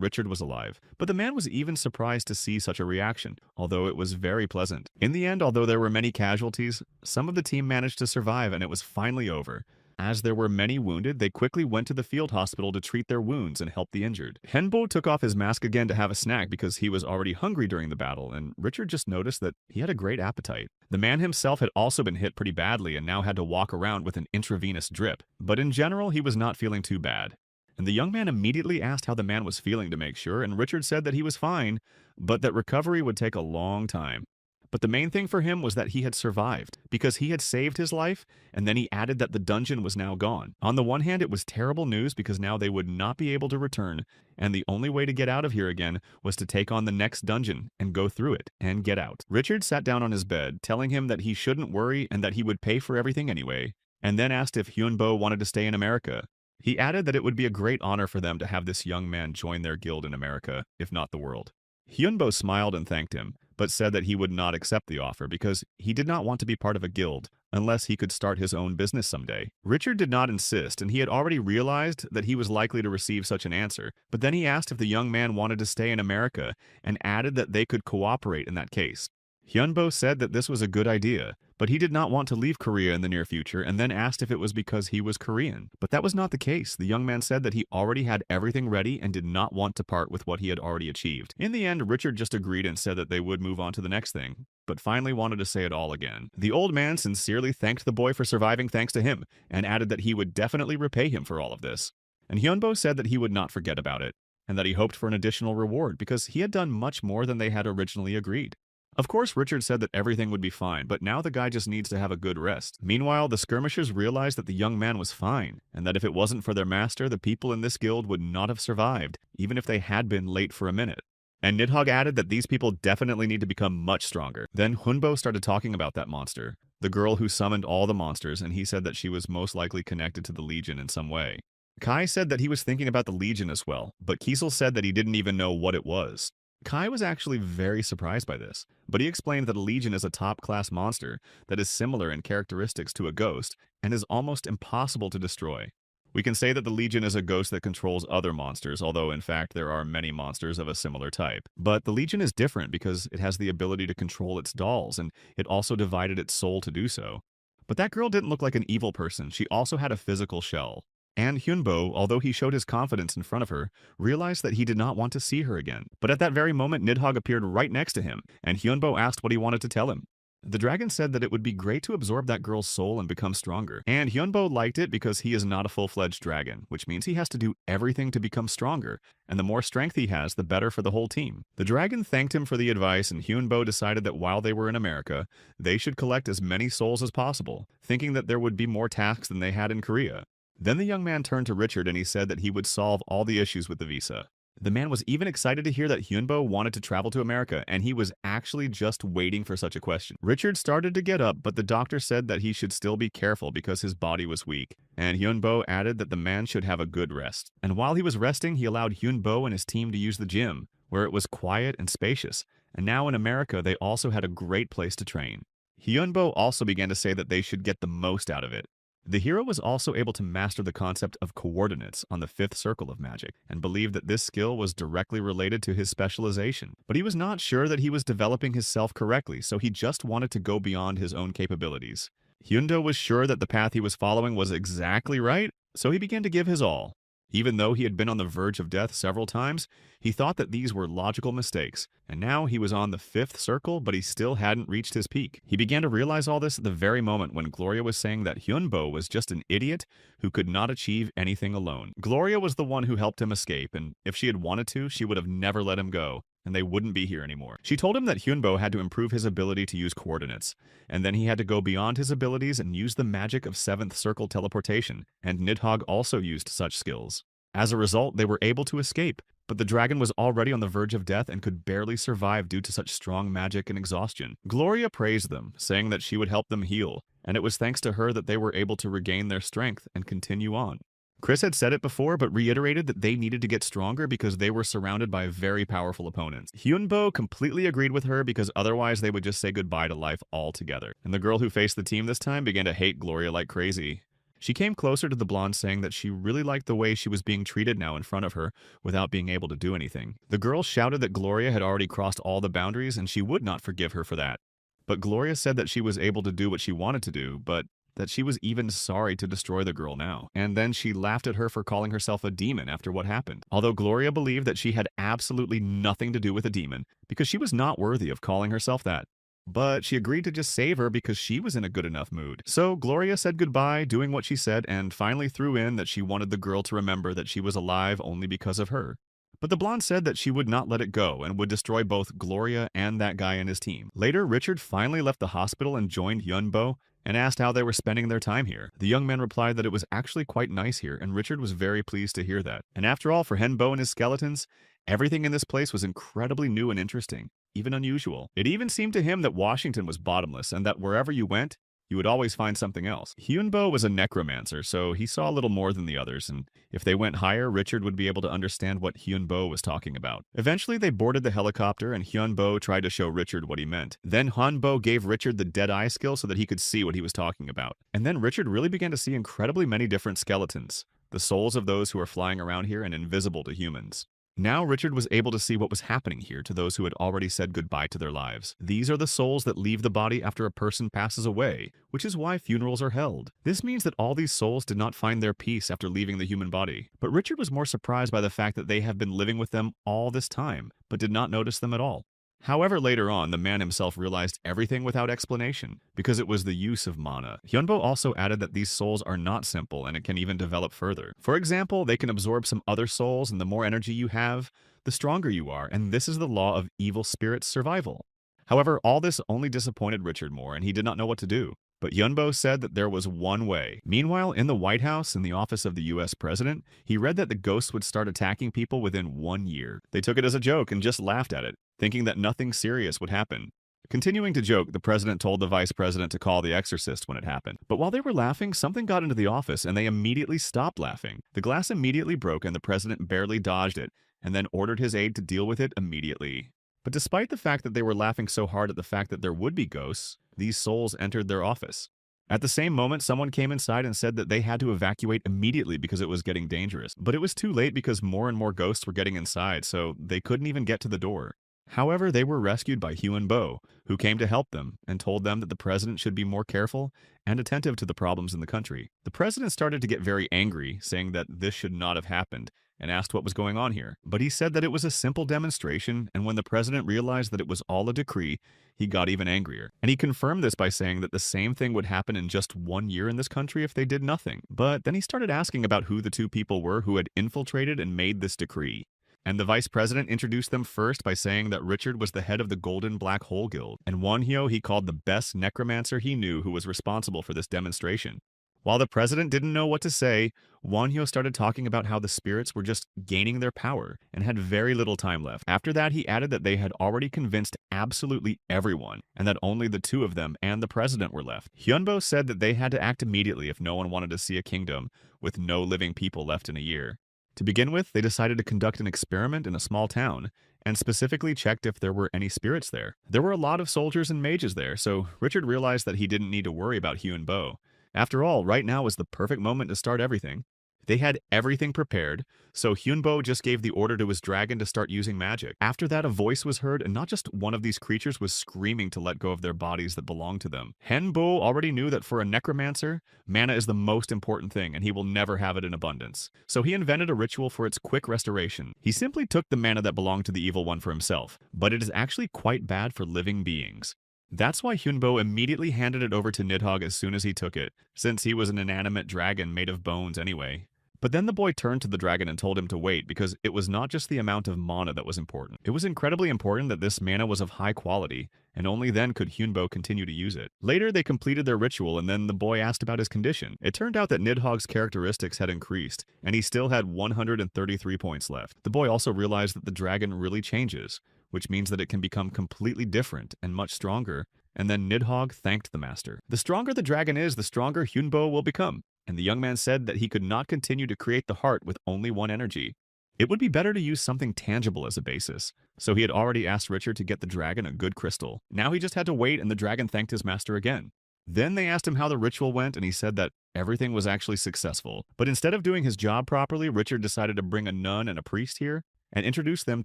Richard was alive. But the man was even surprised to see such a reaction, although it was very pleasant. In the end, although there were many casualties, some of the team managed to survive, and it was finally over. As there were many wounded, they quickly went to the field hospital to treat their wounds and help the injured. Henbo took off his mask again to have a snack because he was already hungry during the battle, and Richard just noticed that he had a great appetite. The man himself had also been hit pretty badly and now had to walk around with an intravenous drip, but in general he was not feeling too bad. And the young man immediately asked how the man was feeling to make sure, and Richard said that he was fine, but that recovery would take a long time. But the main thing for him was that he had survived, because he had saved his life, and then he added that the dungeon was now gone. On the one hand, it was terrible news because now they would not be able to return, and the only way to get out of here again was to take on the next dungeon and go through it and get out. Richard sat down on his bed, telling him that he shouldn't worry and that he would pay for everything anyway, and then asked if Hyunbo wanted to stay in America. He added that it would be a great honor for them to have this young man join their guild in America, if not the world. Hyunbo smiled and thanked him, but said that he would not accept the offer because he did not want to be part of a guild unless he could start his own business someday. Richard did not insist, and he had already realized that he was likely to receive such an answer, but then he asked if the young man wanted to stay in America and added that they could cooperate in that case. Hyunbo said that this was a good idea, but he did not want to leave Korea in the near future and then asked if it was because he was Korean. But that was not the case. The young man said that he already had everything ready and did not want to part with what he had already achieved. In the end, Richard just agreed and said that they would move on to the next thing, but finally wanted to say it all again. The old man sincerely thanked the boy for surviving thanks to him and added that he would definitely repay him for all of this. And Hyunbo said that he would not forget about it and that he hoped for an additional reward because he had done much more than they had originally agreed. Of course, Richard said that everything would be fine, but now the guy just needs to have a good rest. Meanwhile, the skirmishers realized that the young man was fine, and that if it wasn't for their master, the people in this guild would not have survived, even if they had been late for a minute. And Nidhogg added that these people definitely need to become much stronger. Then Hunbo started talking about that monster, the girl who summoned all the monsters, and he said that she was most likely connected to the Legion in some way. Kai said that he was thinking about the Legion as well, but Kiesel said that he didn't even know what it was. Kai was actually very surprised by this, but he explained that a legion is a top-class monster that is similar in characteristics to a ghost and is almost impossible to destroy. We can say that the legion is a ghost that controls other monsters, although in fact there are many monsters of a similar type. But the legion is different because it has the ability to control its dolls, and it also divided its soul to do so. But that girl didn't look like an evil person, she also had a physical shell. And Hyunbo, although he showed his confidence in front of her, realized that he did not want to see her again. But at that very moment, Nidhogg appeared right next to him, and Hyunbo asked what he wanted to tell him. The dragon said that it would be great to absorb that girl's soul and become stronger. And Hyunbo liked it because he is not a full-fledged dragon, which means he has to do everything to become stronger, and the more strength he has, the better for the whole team. The dragon thanked him for the advice, and Hyunbo decided that while they were in America, they should collect as many souls as possible, thinking that there would be more tasks than they had in Korea. Then the young man turned to Richard and he said that he would solve all the issues with the visa. The man was even excited to hear that Hyunbo wanted to travel to America, and he was actually just waiting for such a question. Richard started to get up, but the doctor said that he should still be careful because his body was weak, and Hyunbo added that the man should have a good rest. And while he was resting, he allowed Hyunbo and his team to use the gym, where it was quiet and spacious, and now in America they also had a great place to train. Hyunbo also began to say that they should get the most out of it. The hero was also able to master the concept of coordinates on the fifth circle of magic, and believed that this skill was directly related to his specialization. But he was not sure that he was developing his self correctly, so he just wanted to go beyond his own capabilities. Hyundo was sure that the path he was following was exactly right, so he began to give his all. Even though he had been on the verge of death several times, he thought that these were logical mistakes, and now he was on the fifth circle, but he still hadn't reached his peak. He began to realize all this at the very moment when Gloria was saying that Hyunbo was just an idiot who could not achieve anything alone. Gloria was the one who helped him escape, and if she had wanted to, she would have never let him go, and they wouldn't be here anymore. She told him that Hyunbo had to improve his ability to use coordinates, and then he had to go beyond his abilities and use the magic of seventh circle teleportation, and Nidhogg also used such skills. As a result, they were able to escape, but the dragon was already on the verge of death and could barely survive due to such strong magic and exhaustion. Gloria praised them, saying that she would help them heal, and it was thanks to her that they were able to regain their strength and continue on. Chris had said it before, but reiterated that they needed to get stronger because they were surrounded by very powerful opponents. Hyunbo completely agreed with her because otherwise they would just say goodbye to life altogether. And the girl who faced the team this time began to hate Gloria like crazy. She came closer to the blonde, saying that she really liked the way she was being treated now in front of her without being able to do anything. The girl shouted that Gloria had already crossed all the boundaries and she would not forgive her for that. But Gloria said that she was able to do what she wanted to do, but that she was even sorry to destroy the girl now. And then she laughed at her for calling herself a demon after what happened. Although Gloria believed that she had absolutely nothing to do with a demon, because she was not worthy of calling herself that. But she agreed to just save her because she was in a good enough mood. So Gloria said goodbye, doing what she said, and finally threw in that she wanted the girl to remember that she was alive only because of her. But the blonde said that she would not let it go and would destroy both Gloria and that guy and his team. Later, Richard finally left the hospital and joined Yunbo and asked how they were spending their time here. The young man replied that it was actually quite nice here, and Richard was very pleased to hear that. And after all, for Henbo and his skeletons, everything in this place was incredibly new and interesting, even unusual. It even seemed to him that Washington was bottomless and that wherever you went, you would always find something else. Hyunbo was a necromancer, so he saw a little more than the others, and if they went higher, Richard would be able to understand what Hyunbo was talking about. Eventually, they boarded the helicopter, and Hyunbo tried to show Richard what he meant. Then Hanbo gave Richard the dead eye skill so that he could see what he was talking about. And then Richard really began to see incredibly many different skeletons, the souls of those who are flying around here and invisible to humans. Now Richard was able to see what was happening here to those who had already said goodbye to their lives. These are the souls that leave the body after a person passes away, which is why funerals are held. This means that all these souls did not find their peace after leaving the human body. But Richard was more surprised by the fact that they have been living with them all this time, but did not notice them at all. However, later on, the man himself realized everything without explanation, because it was the use of mana. Hyunbo also added that these souls are not simple and it can even develop further. For example, they can absorb some other souls, and the more energy you have, the stronger you are, and this is the law of evil spirits' survival. However, all this only disappointed Richard more, and he did not know what to do. But Hyunbo said that there was one way. Meanwhile, in the White House, in the office of the US president, he read that the ghosts would start attacking people within 1 year. They took it as a joke and just laughed at it, thinking that nothing serious would happen. Continuing to joke, the president told the vice president to call the exorcist when it happened. But while they were laughing, something got into the office and they immediately stopped laughing. The glass immediately broke and the president barely dodged it, and then ordered his aide to deal with it immediately. But despite the fact that they were laughing so hard at the fact that there would be ghosts, these souls entered their office. At the same moment, someone came inside and said that they had to evacuate immediately because it was getting dangerous. But it was too late because more and more ghosts were getting inside, so they couldn't even get to the door. However, they were rescued by Hyun Bo, who came to help them and told them that the president should be more careful and attentive to the problems in the country. The president started to get very angry, saying that this should not have happened, and asked what was going on here. But he said that it was a simple demonstration, and when the president realized that it was all a decree, he got even angrier. And he confirmed this by saying that the same thing would happen in just 1 year in this country if they did nothing. But then he started asking about who the two people were who had infiltrated and made this decree. And the vice president introduced them first by saying that Richard was the head of the Golden Black Hole Guild, and Wonhyo he called the best necromancer he knew who was responsible for this demonstration. While the president didn't know what to say, Wonhyo started talking about how the spirits were just gaining their power and had very little time left. After that, he added that they had already convinced absolutely everyone and that only the two of them and the president were left. Hyunbo said that they had to act immediately if no one wanted to see a kingdom with no living people left in a year. To begin with, they decided to conduct an experiment in a small town and specifically checked if there were any spirits there. There were a lot of soldiers and mages there, so Richard realized that he didn't need to worry about Hyunbo. After all, right now was the perfect moment to start everything. They had everything prepared, so Hyunbo just gave the order to his dragon to start using magic. After that, a voice was heard, and not just one of these creatures was screaming to let go of their bodies that belonged to them. Henbo already knew that for a necromancer, mana is the most important thing, and he will never have it in abundance. So he invented a ritual for its quick restoration. He simply took the mana that belonged to the evil one for himself, but it is actually quite bad for living beings. That's why Hyunbo immediately handed it over to Nidhogg as soon as he took it, since he was an inanimate dragon made of bones anyway. But then the boy turned to the dragon and told him to wait because it was not just the amount of mana that was important. It was incredibly important that this mana was of high quality, and only then could Hyunbo continue to use it. Later, they completed their ritual and then the boy asked about his condition. It turned out that Nidhogg's characteristics had increased, and he still had 133 points left. The boy also realized that the dragon really changes, which means that it can become completely different and much stronger, and then Nidhogg thanked the master. The stronger the dragon is, the stronger Hyunbo will become. And the young man said that he could not continue to create the heart with only one energy. It would be better to use something tangible as a basis, so he had already asked Richard to get the dragon a good crystal. Now he just had to wait and the dragon thanked his master again. Then they asked him how the ritual went and he said that everything was actually successful. But instead of doing his job properly, Richard decided to bring a nun and a priest here and introduce them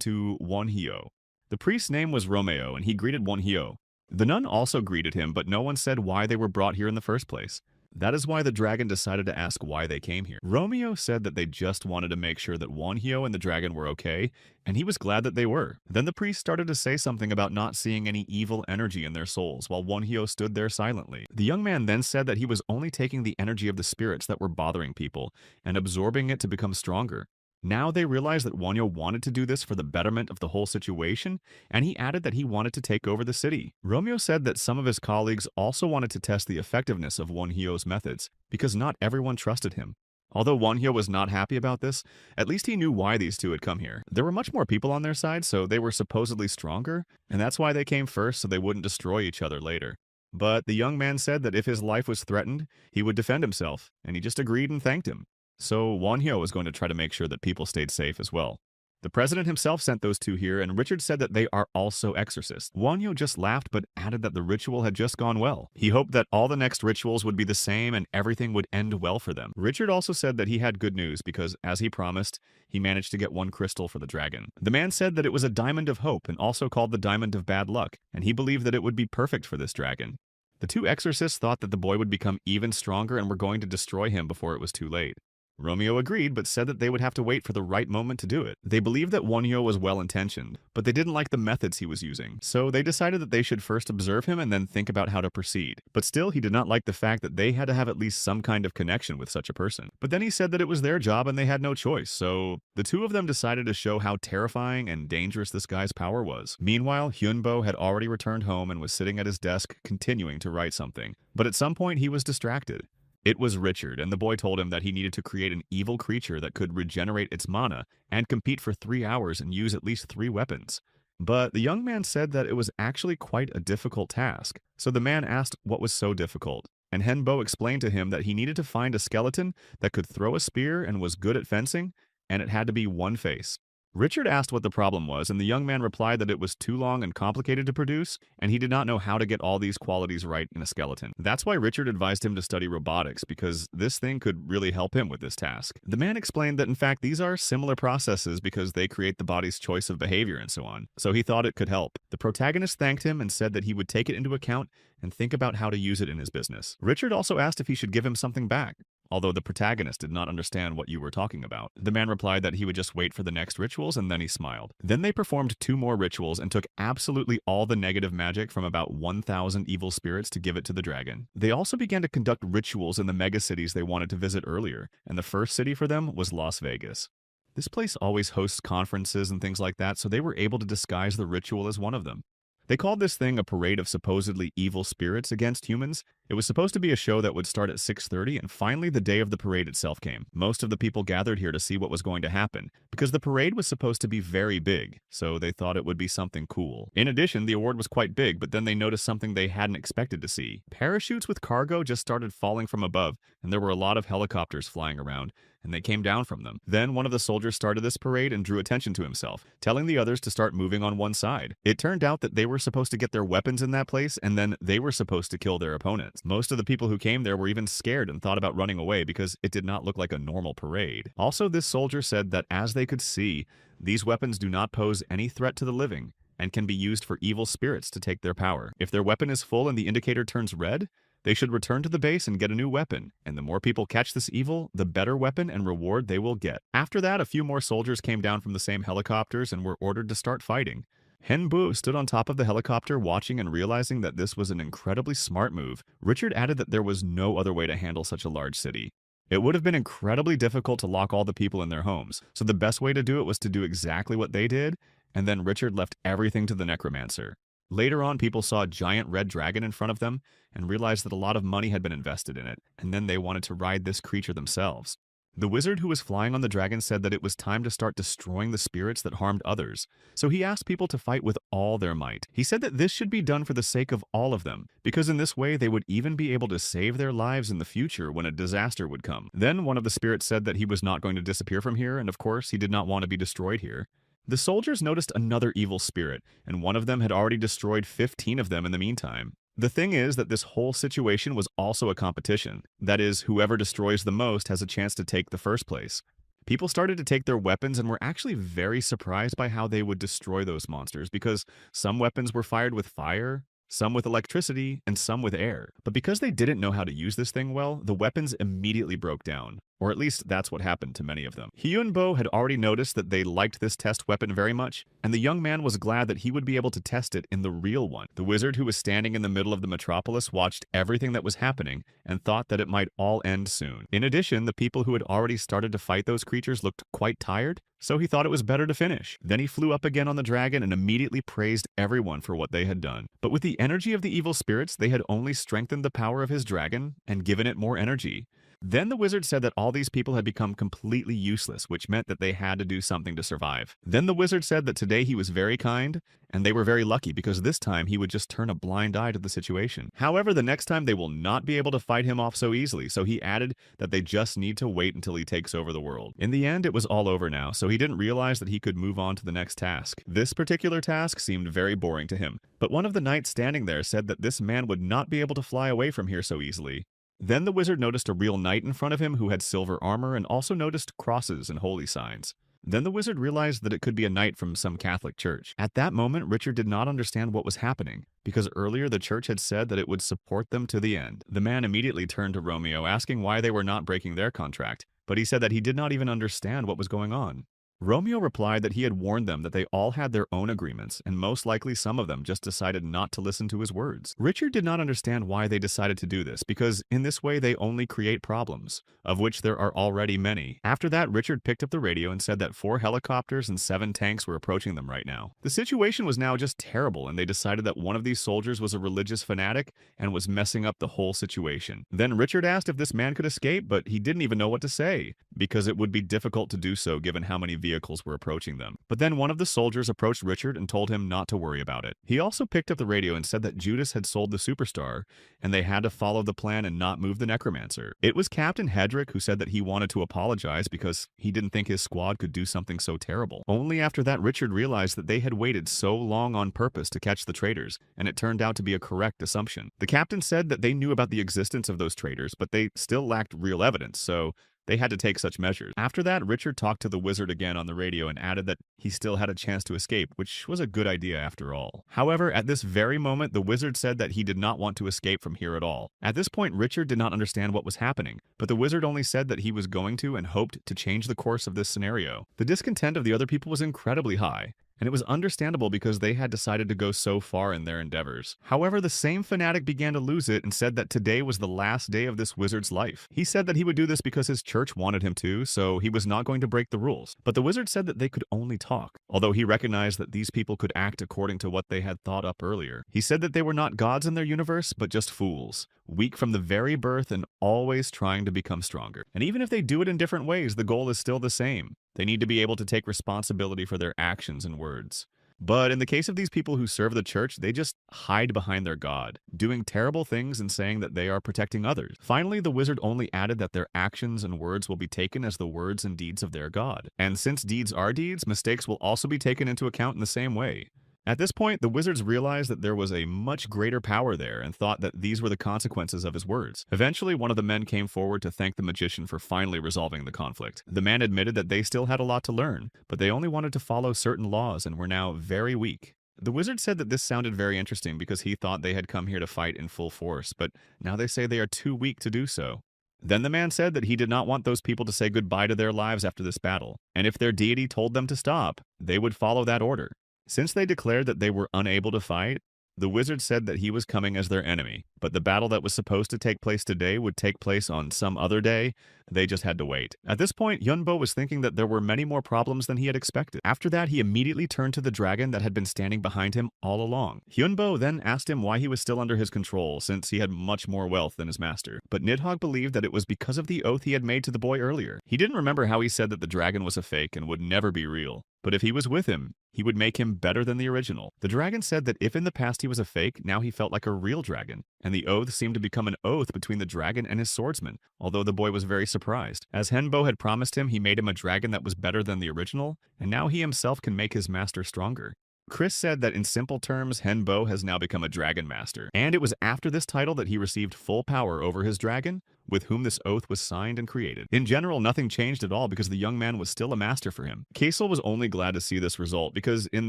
to Wonhyo. The priest's name was Romeo and he greeted Wonhyo. The nun also greeted him, but no one said why they were brought here in the first place. That is why the dragon decided to ask why they came here. Romeo said that they just wanted to make sure that Wonhyo and the dragon were okay, and he was glad that they were. Then the priest started to say something about not seeing any evil energy in their souls, while Wonhyo stood there silently. The young man then said that he was only taking the energy of the spirits that were bothering people, and absorbing it to become stronger. Now they realized that Wonhyo wanted to do this for the betterment of the whole situation, and he added that he wanted to take over the city. Romeo said that some of his colleagues also wanted to test the effectiveness of Wonhyo's methods, because not everyone trusted him. Although Wonhyo was not happy about this, at least he knew why these two had come here. There were much more people on their side, so they were supposedly stronger, and that's why they came first so they wouldn't destroy each other later. But the young man said that if his life was threatened, he would defend himself, and he just agreed and thanked him. So Wonhyo was going to try to make sure that people stayed safe as well. The president himself sent those two here, and Richard said that they are also exorcists. Wonhyo just laughed but added that the ritual had just gone well. He hoped that all the next rituals would be the same and everything would end well for them. Richard also said that he had good news because, as he promised, he managed to get one crystal for the dragon. The man said that it was a diamond of hope and also called the diamond of bad luck, and he believed that it would be perfect for this dragon. The two exorcists thought that the boy would become even stronger and were going to destroy him before it was too late. Romeo agreed, but said that they would have to wait for the right moment to do it. They believed that Wonhyo was well-intentioned, but they didn't like the methods he was using, so they decided that they should first observe him and then think about how to proceed. But still, he did not like the fact that they had to have at least some kind of connection with such a person. But then he said that it was their job and they had no choice, so the two of them decided to show how terrifying and dangerous this guy's power was. Meanwhile, Hyunbo had already returned home and was sitting at his desk continuing to write something, but at some point he was distracted. It was Richard, and the boy told him that he needed to create an evil creature that could regenerate its mana and compete for 3 hours and use at least 3 weapons. But the young man said that it was actually quite a difficult task, so the man asked what was so difficult. And Henbo explained to him that he needed to find a skeleton that could throw a spear and was good at fencing, and it had to be one face. Richard asked what the problem was, and the young man replied that it was too long and complicated to produce, and he did not know how to get all these qualities right in a skeleton. That's why Richard advised him to study robotics, because this thing could really help him with this task. The man explained that in fact these are similar processes because they create the body's choice of behavior and so on, so he thought it could help. The protagonist thanked him and said that he would take it into account and think about how to use it in his business. Richard also asked if he should give him something back, although the protagonist did not understand what you were talking about. The man replied that he would just wait for the next rituals, and then he smiled. Then they performed 2 more rituals and took absolutely all the negative magic from about 1,000 evil spirits to give it to the dragon. They also began to conduct rituals in the megacities they wanted to visit earlier, and the first city for them was Las Vegas. This place always hosts conferences and things like that, so they were able to disguise the ritual as one of them. They called this thing a parade of supposedly evil spirits against humans. It was supposed to be a show that would start at 6:30, and finally the day of the parade itself came. Most of the people gathered here to see what was going to happen, because the parade was supposed to be very big, so they thought it would be something cool. In addition, the award was quite big, but then they noticed something they hadn't expected to see. Parachutes with cargo just started falling from above, and there were a lot of helicopters flying around, and they came down from them. Then one of the soldiers started this parade and drew attention to himself, telling the others to start moving on one side. It turned out that they were supposed to get their weapons in that place, and then they were supposed to kill their opponents. Most of the people who came there were even scared and thought about running away because it did not look like a normal parade. Also, this soldier said that as they could see, these weapons do not pose any threat to the living and can be used for evil spirits to take their power. If their weapon is full and the indicator turns red, they should return to the base and get a new weapon, and the more people catch this evil, the better weapon and reward they will get. After that, a few more soldiers came down from the same helicopters and were ordered to start fighting. Henbu stood on top of the helicopter watching and realizing that this was an incredibly smart move. Richard added that there was no other way to handle such a large city. It would have been incredibly difficult to lock all the people in their homes, so the best way to do it was to do exactly what they did, and then Richard left everything to the necromancer. Later on, people saw a giant red dragon in front of them and realized that a lot of money had been invested in it, and then they wanted to ride this creature themselves. The wizard who was flying on the dragon said that it was time to start destroying the spirits that harmed others, so he asked people to fight with all their might. He said that this should be done for the sake of all of them, because in this way they would even be able to save their lives in the future when a disaster would come. Then one of the spirits said that he was not going to disappear from here, and of course he did not want to be destroyed here. The soldiers noticed another evil spirit, and one of them had already destroyed 15 of them in the meantime. The thing is that this whole situation was also a competition. That is, whoever destroys the most has a chance to take the first place. People started to take their weapons and were actually very surprised by how they would destroy those monsters because some weapons were fired with fire, some with electricity, and some with air. But because they didn't know how to use this thing well, the weapons immediately broke down. Or at least that's what happened to many of them. Hyunbo had already noticed that they liked this test weapon very much, and the young man was glad that he would be able to test it in the real one. The wizard who was standing in the middle of the metropolis watched everything that was happening and thought that it might all end soon. In addition, the people who had already started to fight those creatures looked quite tired, so he thought it was better to finish. Then he flew up again on the dragon and immediately praised everyone for what they had done. But with the energy of the evil spirits, they had only strengthened the power of his dragon and given it more energy. Then the wizard said that all these people had become completely useless, which meant that they had to do something to survive. Then the wizard said that today he was very kind, and they were very lucky because this time he would just turn a blind eye to the situation. However, the next time they will not be able to fight him off so easily, so he added that they just need to wait until he takes over the world. In the end, it was all over now, so he didn't realize that he could move on to the next task. This particular task seemed very boring to him, but one of the knights standing there said that this man would not be able to fly away from here so easily. Then the wizard noticed a real knight in front of him who had silver armor and also noticed crosses and holy signs. Then the wizard realized that it could be a knight from some Catholic church. At that moment, Richard did not understand what was happening, because earlier the church had said that it would support them to the end. The man immediately turned to Romeo, asking why they were not breaking their contract, but he said that he did not even understand what was going on. Romeo replied that he had warned them that they all had their own agreements, and most likely some of them just decided not to listen to his words. Richard did not understand why they decided to do this, because in this way they only create problems, of which there are already many. After that, Richard picked up the radio and said that 4 helicopters and 7 tanks were approaching them right now. The situation was now just terrible, and they decided that one of these soldiers was a religious fanatic and was messing up the whole situation. Then Richard asked if this man could escape, but he didn't even know what to say, because it would be difficult to do so given how many vehicles were approaching them. But then one of the soldiers approached Richard and told him not to worry about it. He also picked up the radio and said that Judas had sold the superstar, and they had to follow the plan and not move the necromancer. It was Captain Hedrick who said that he wanted to apologize because he didn't think his squad could do something so terrible. Only after that Richard realized that they had waited so long on purpose to catch the traitors, and it turned out to be a correct assumption. The captain said that they knew about the existence of those traitors, but they still lacked real evidence, so they had to take such measures. After that, Richard talked to the wizard again on the radio and added that he still had a chance to escape, which was a good idea after all. However, at this very moment, the wizard said that he did not want to escape from here at all. At this point, Richard did not understand what was happening, but the wizard only said that he was going to and hoped to change the course of this scenario. The discontent of the other people was incredibly high, and it was understandable because they had decided to go so far in their endeavors. However, the same fanatic began to lose it and said that today was the last day of this wizard's life. He said that he would do this because his church wanted him to, so he was not going to break the rules. But the wizard said that they could only talk, although he recognized that these people could act according to what they had thought up earlier. He said that they were not gods in their universe, but just fools, weak from the very birth and always trying to become stronger. And even if they do it in different ways, the goal is still the same. They need to be able to take responsibility for their actions and words. But in the case of these people who serve the church, they just hide behind their god, doing terrible things and saying that they are protecting others. Finally, the wizard only added that their actions and words will be taken as the words and deeds of their god. And since deeds are deeds, mistakes will also be taken into account in the same way. At this point, the wizards realized that there was a much greater power there and thought that these were the consequences of his words. Eventually, one of the men came forward to thank the magician for finally resolving the conflict. The man admitted that they still had a lot to learn, but they only wanted to follow certain laws and were now very weak. The wizard said that this sounded very interesting because he thought they had come here to fight in full force, but now they say they are too weak to do so. Then the man said that he did not want those people to say goodbye to their lives after this battle, and if their deity told them to stop, they would follow that order. Since they declared that they were unable to fight, the wizard said that he was coming as their enemy, but the battle that was supposed to take place today would take place on some other day. They just had to wait. At this point, Hyunbo was thinking that there were many more problems than he had expected. After that, he immediately turned to the dragon that had been standing behind him all along. Hyunbo then asked him why he was still under his control, since he had much more wealth than his master. But Nidhogg believed that it was because of the oath he had made to the boy earlier. He didn't remember how he said that the dragon was a fake and would never be real. But if he was with him, he would make him better than the original. The dragon said that if in the past he was a fake, now he felt like a real dragon, and the oath seemed to become an oath between the dragon and his swordsman, although the boy was very surprised. As Henbo had promised him, he made him a dragon that was better than the original, and now he himself can make his master stronger. Chris said that in simple terms, Henbo has now become a dragon master, and it was after this title that he received full power over his dragon, with whom this oath was signed and created. In general, nothing changed at all because the young man was still a master for him. Kaisel was only glad to see this result because in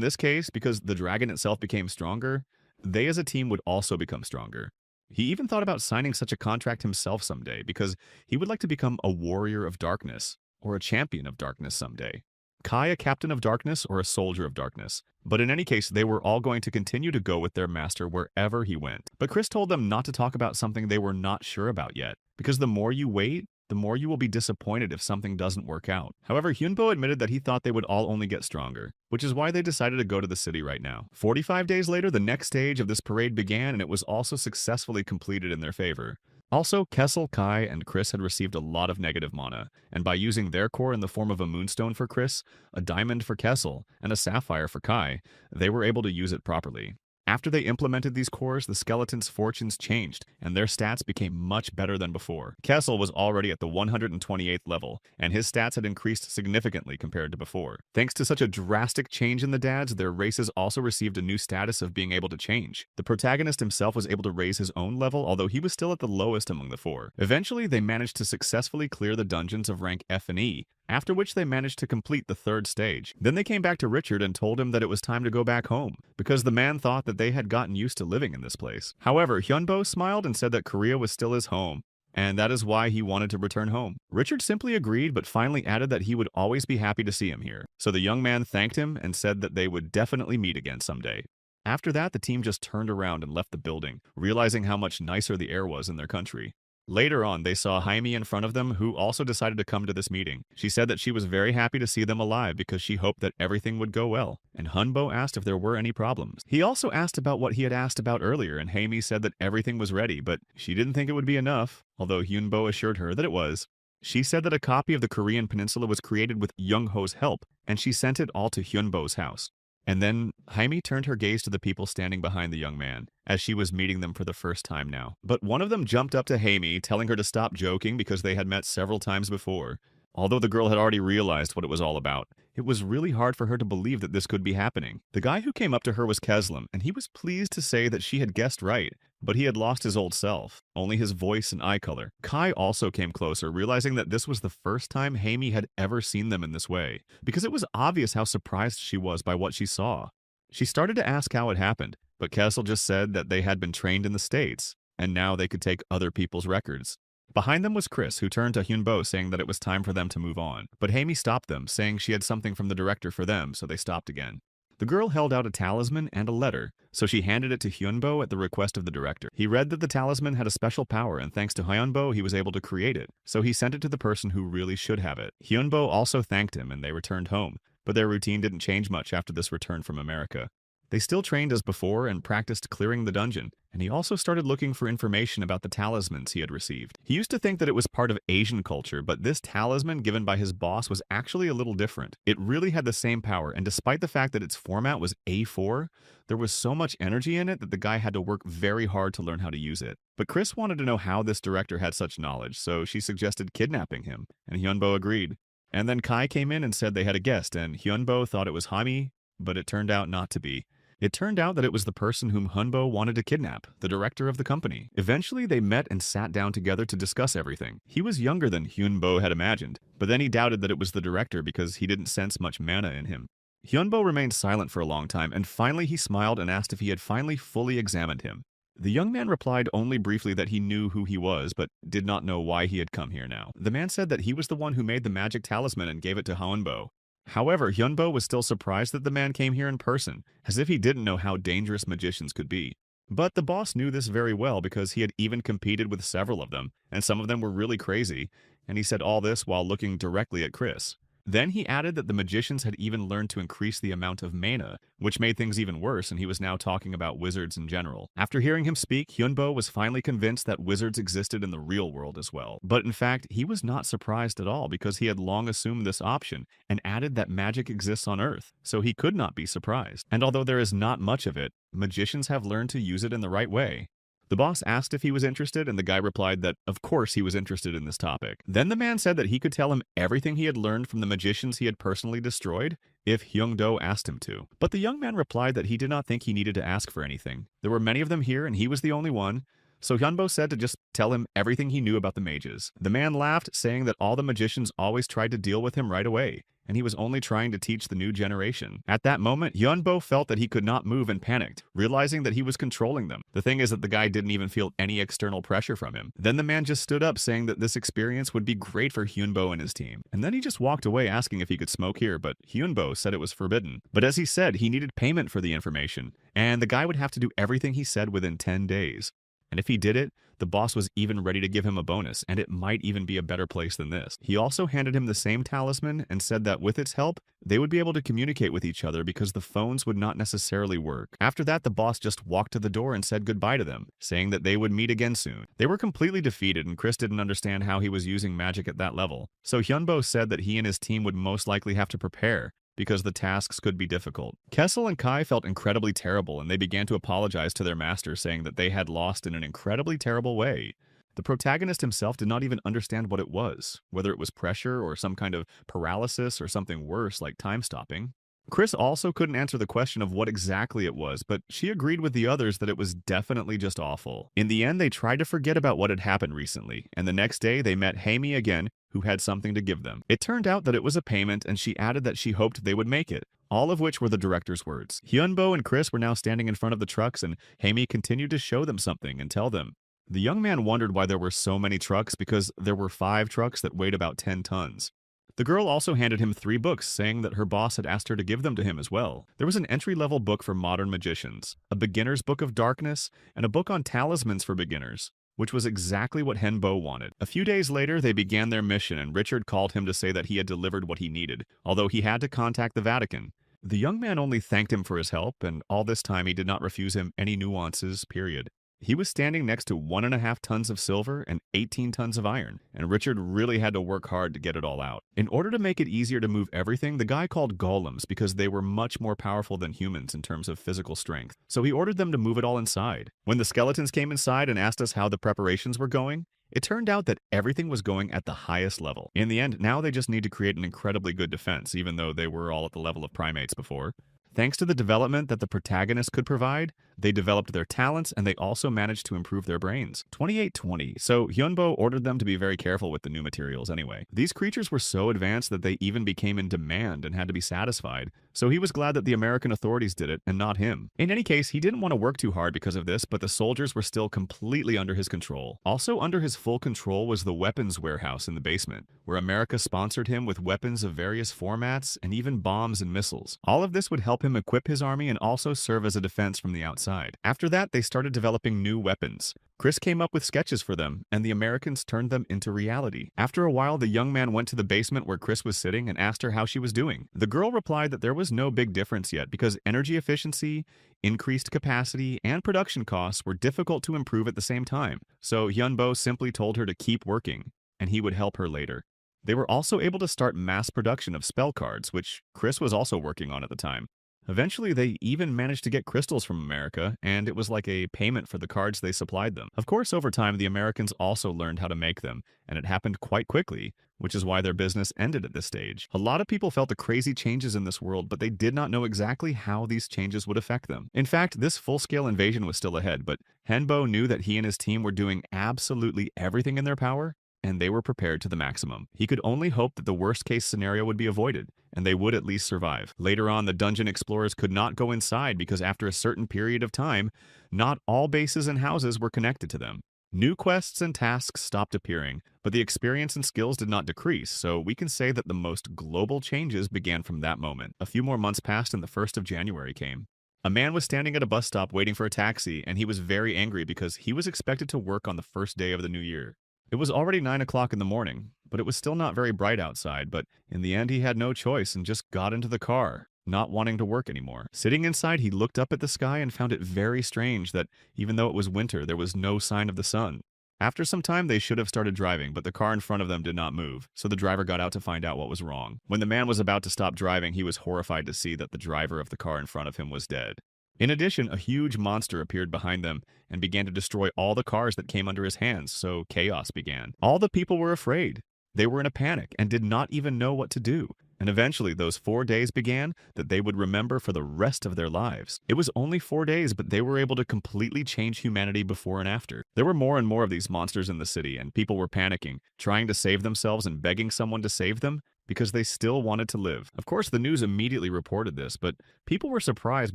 this case, because the dragon itself became stronger, they as a team would also become stronger. He even thought about signing such a contract himself someday because he would like to become a warrior of darkness or a champion of darkness someday. Kai a captain of darkness or a soldier of darkness. But in any case, they were all going to continue to go with their master wherever he went. But Chris told them not to talk about something they were not sure about yet, because the more you wait, the more you will be disappointed if something doesn't work out. However, Hyunbo admitted that he thought they would all only get stronger, which is why they decided to go to the city right now. 45 days later, the next stage of this parade began, and it was also successfully completed in their favor. Also, Kessel, Kai, and Chris had received a lot of negative mana, and by using their core in the form of a moonstone for Chris, a diamond for Kessel, and a sapphire for Kai, they were able to use it properly. After they implemented these cores, the skeletons' fortunes changed, and their stats became much better than before. Kessel was already at the 128th level, and his stats had increased significantly compared to before. Thanks to such a drastic change in the dads, their races also received a new status of being able to change. The protagonist himself was able to raise his own level, although he was still at the lowest among the four. Eventually, they managed to successfully clear the dungeons of rank F and E, after which they managed to complete the third stage. Then they came back to Richard and told him that it was time to go back home, because the man thought that they had gotten used to living in this place. However, Hyunbo smiled and said that Korea was still his home, and that is why he wanted to return home. Richard simply agreed, but finally added that he would always be happy to see him here. So the young man thanked him and said that they would definitely meet again someday. After that, the team just turned around and left the building, realizing how much nicer the air was in their country. Later on, they saw Jaime in front of them, who also decided to come to this meeting. She said that she was very happy to see them alive because she hoped that everything would go well, and Hunbo asked if there were any problems. He also asked about what he had asked about earlier, and Jaime said that everything was ready, but she didn't think it would be enough, although Hyunbo assured her that it was. She said that a copy of the Korean peninsula was created with Young-ho's help, and she sent it all to Hyunbo's house. And then Jaime turned her gaze to the people standing behind the young man, as she was meeting them for the first time now. But one of them jumped up to Jaime, telling her to stop joking because they had met several times before. Although the girl had already realized what it was all about, it was really hard for her to believe that this could be happening. The guy who came up to her was Keslam, and he was pleased to say that she had guessed right, but he had lost his old self, only his voice and eye color. Kai also came closer, realizing that this was the first time Jaime had ever seen them in this way, because it was obvious how surprised she was by what she saw. She started to ask how it happened, but Kessel just said that they had been trained in the States, and now they could take other people's records. Behind them was Chris, who turned to Hyunbo saying that it was time for them to move on. But Jaime stopped them, saying she had something from the director for them, so they stopped again. The girl held out a talisman and a letter, so she handed it to Hyunbo at the request of the director. He read that the talisman had a special power, and thanks to Hyunbo, he was able to create it, so he sent it to the person who really should have it. Hyunbo also thanked him, and they returned home, but their routine didn't change much after this return from America. They still trained as before and practiced clearing the dungeon, and he also started looking for information about the talismans he had received. He used to think that it was part of Asian culture, but this talisman given by his boss was actually a little different. It really had the same power, and despite the fact that its format was A4, there was so much energy in it that the guy had to work very hard to learn how to use it. But Chris wanted to know how this director had such knowledge, so she suggested kidnapping him, and Hyunbo agreed. And then Kai came in and said they had a guest, and Hyunbo thought it was Hami, but it turned out not to be. It turned out that it was the person whom Hyunbo wanted to kidnap, the director of the company. Eventually, they met and sat down together to discuss everything. He was younger than Hyunbo had imagined, but then he doubted that it was the director because he didn't sense much mana in him. Hyunbo remained silent for a long time, and finally he smiled and asked if he had finally fully examined him. The young man replied only briefly that he knew who he was, but did not know why he had come here now. The man said that he was the one who made the magic talisman and gave it to Hyunbo. However, Hyunbo was still surprised that the man came here in person, as if he didn't know how dangerous magicians could be. But the boss knew this very well because he had even competed with several of them, and some of them were really crazy, and he said all this while looking directly at Chris. Then he added that the magicians had even learned to increase the amount of mana, which made things even worse, and he was now talking about wizards in general. After hearing him speak, Hyunbo was finally convinced that wizards existed in the real world as well. But in fact, he was not surprised at all because he had long assumed this option and added that magic exists on Earth, so he could not be surprised. And although there is not much of it, magicians have learned to use it in the right way. The boss asked if he was interested, and the guy replied that of course he was interested in this topic. Then the man said that he could tell him everything he had learned from the magicians he had personally destroyed if Hyungdo asked him to. But the young man replied that he did not think he needed to ask for anything. There were many of them here, and he was the only one. So Hyunbo said to just tell him everything he knew about the mages. The man laughed, saying that all the magicians always tried to deal with him right away, and he was only trying to teach the new generation. At that moment, Hyunbo felt that he could not move and panicked, realizing that he was controlling them. The thing is that the guy didn't even feel any external pressure from him. Then the man just stood up, saying that this experience would be great for Hyunbo and his team. And then he just walked away asking if he could smoke here, but Hyunbo said it was forbidden. But as he said, he needed payment for the information, and the guy would have to do everything he said within 10 days. And if he did it, the boss was even ready to give him a bonus, and it might even be a better place than this. He also handed him the same talisman and said that with its help, they would be able to communicate with each other because the phones would not necessarily work. After that, the boss just walked to the door and said goodbye to them, saying that they would meet again soon. They were completely defeated, and Chris didn't understand how he was using magic at that level. So Hyunbo said that he and his team would most likely have to prepare, because the tasks could be difficult. Kessel and Kai felt incredibly terrible, and they began to apologize to their master, saying that they had lost in an incredibly terrible way. The protagonist himself did not even understand what it was, whether it was pressure or some kind of paralysis or something worse like time stopping. Chris also couldn't answer the question of what exactly it was, but she agreed with the others that it was definitely just awful. In the end, they tried to forget about what had happened recently, and the next day they met Hami again, who had something to give them. It turned out that it was a payment, and she added that she hoped they would make it, all of which were the director's words. Hyunbo and Chris were now standing in front of the trucks, and Hami continued to show them something and tell them. The young man wondered why there were so many trucks because there were 5 trucks that weighed about 10 tons. The girl also handed him 3 books, saying that her boss had asked her to give them to him as well. There was an entry-level book for modern magicians, a beginner's book of darkness, and a book on talismans for beginners, which was exactly what Hyunbo wanted. A few days later, they began their mission, and Richard called him to say that he had delivered what he needed, although he had to contact the Vatican. The young man only thanked him for his help, and all this time he did not refuse him any nuances, period. He was standing next to 1.5 tons of silver and 18 tons of iron, and Richard really had to work hard to get it all out. In order to make it easier to move everything, the guy called golems because they were much more powerful than humans in terms of physical strength, so he ordered them to move it all inside. When the skeletons came inside and asked us how the preparations were going, it turned out that everything was going at the highest level. In the end, now they just need to create an incredibly good defense, even though they were all at the level of primates before. Thanks to the development that the protagonist could provide, they developed their talents and they also managed to improve their brains. 2820. So Hyunbo ordered them to be very careful with the new materials anyway. These creatures were so advanced that they even became in demand and had to be satisfied, so he was glad that the American authorities did it and not him. In any case, he didn't want to work too hard because of this, but the soldiers were still completely under his control. Also under his full control was the weapons warehouse in the basement, where America sponsored him with weapons of various formats and even bombs and missiles. All of this would help him equip his army and also serve as a defense from the outside. outside. After that, they started developing new weapons. Chris came up with sketches for them, and the Americans turned them into reality. After a while, the young man went to the basement where Chris was sitting and asked her how she was doing. The girl replied that there was no big difference yet because energy efficiency, increased capacity, and production costs were difficult to improve at the same time. So Hyunbo simply told her to keep working, and he would help her later. They were also able to start mass production of spell cards, which Chris was also working on at the time. Eventually, they even managed to get crystals from America, and it was like a payment for the cards they supplied them. Of course, over time, the Americans also learned how to make them, and it happened quite quickly, which is why their business ended at this stage. A lot of people felt the crazy changes in this world, but they did not know exactly how these changes would affect them. In fact, this full-scale invasion was still ahead, but Henbo knew that he and his team were doing absolutely everything in their power, and they were prepared to the maximum. He could only hope that the worst-case scenario would be avoided, and they would at least survive. Later on, the dungeon explorers could not go inside because after a certain period of time, not all bases and houses were connected to them. New quests and tasks stopped appearing, but the experience and skills did not decrease, so we can say that the most global changes began from that moment. A few more months passed and the 1st of January came. A man was standing at a bus stop waiting for a taxi, and he was very angry because he was expected to work on the first day of the new year. It was already 9 o'clock in the morning, but it was still not very bright outside, but in the end he had no choice and just got into the car, not wanting to work anymore. Sitting inside, he looked up at the sky and found it very strange that even though it was winter, there was no sign of the sun. After some time, they should have started driving, but the car in front of them did not move, so the driver got out to find out what was wrong. When the man was about to stop driving, he was horrified to see that the driver of the car in front of him was dead. In addition, a huge monster appeared behind them and began to destroy all the cars that came under his hands, so chaos began. All the people were afraid. They were in a panic and did not even know what to do. And eventually, those 4 days began that they would remember for the rest of their lives. It was only 4 days, but they were able to completely change humanity before and after. There were more and more of these monsters in the city, and people were panicking, trying to save themselves and begging someone to save them, because they still wanted to live. Of course, the news immediately reported this, but people were surprised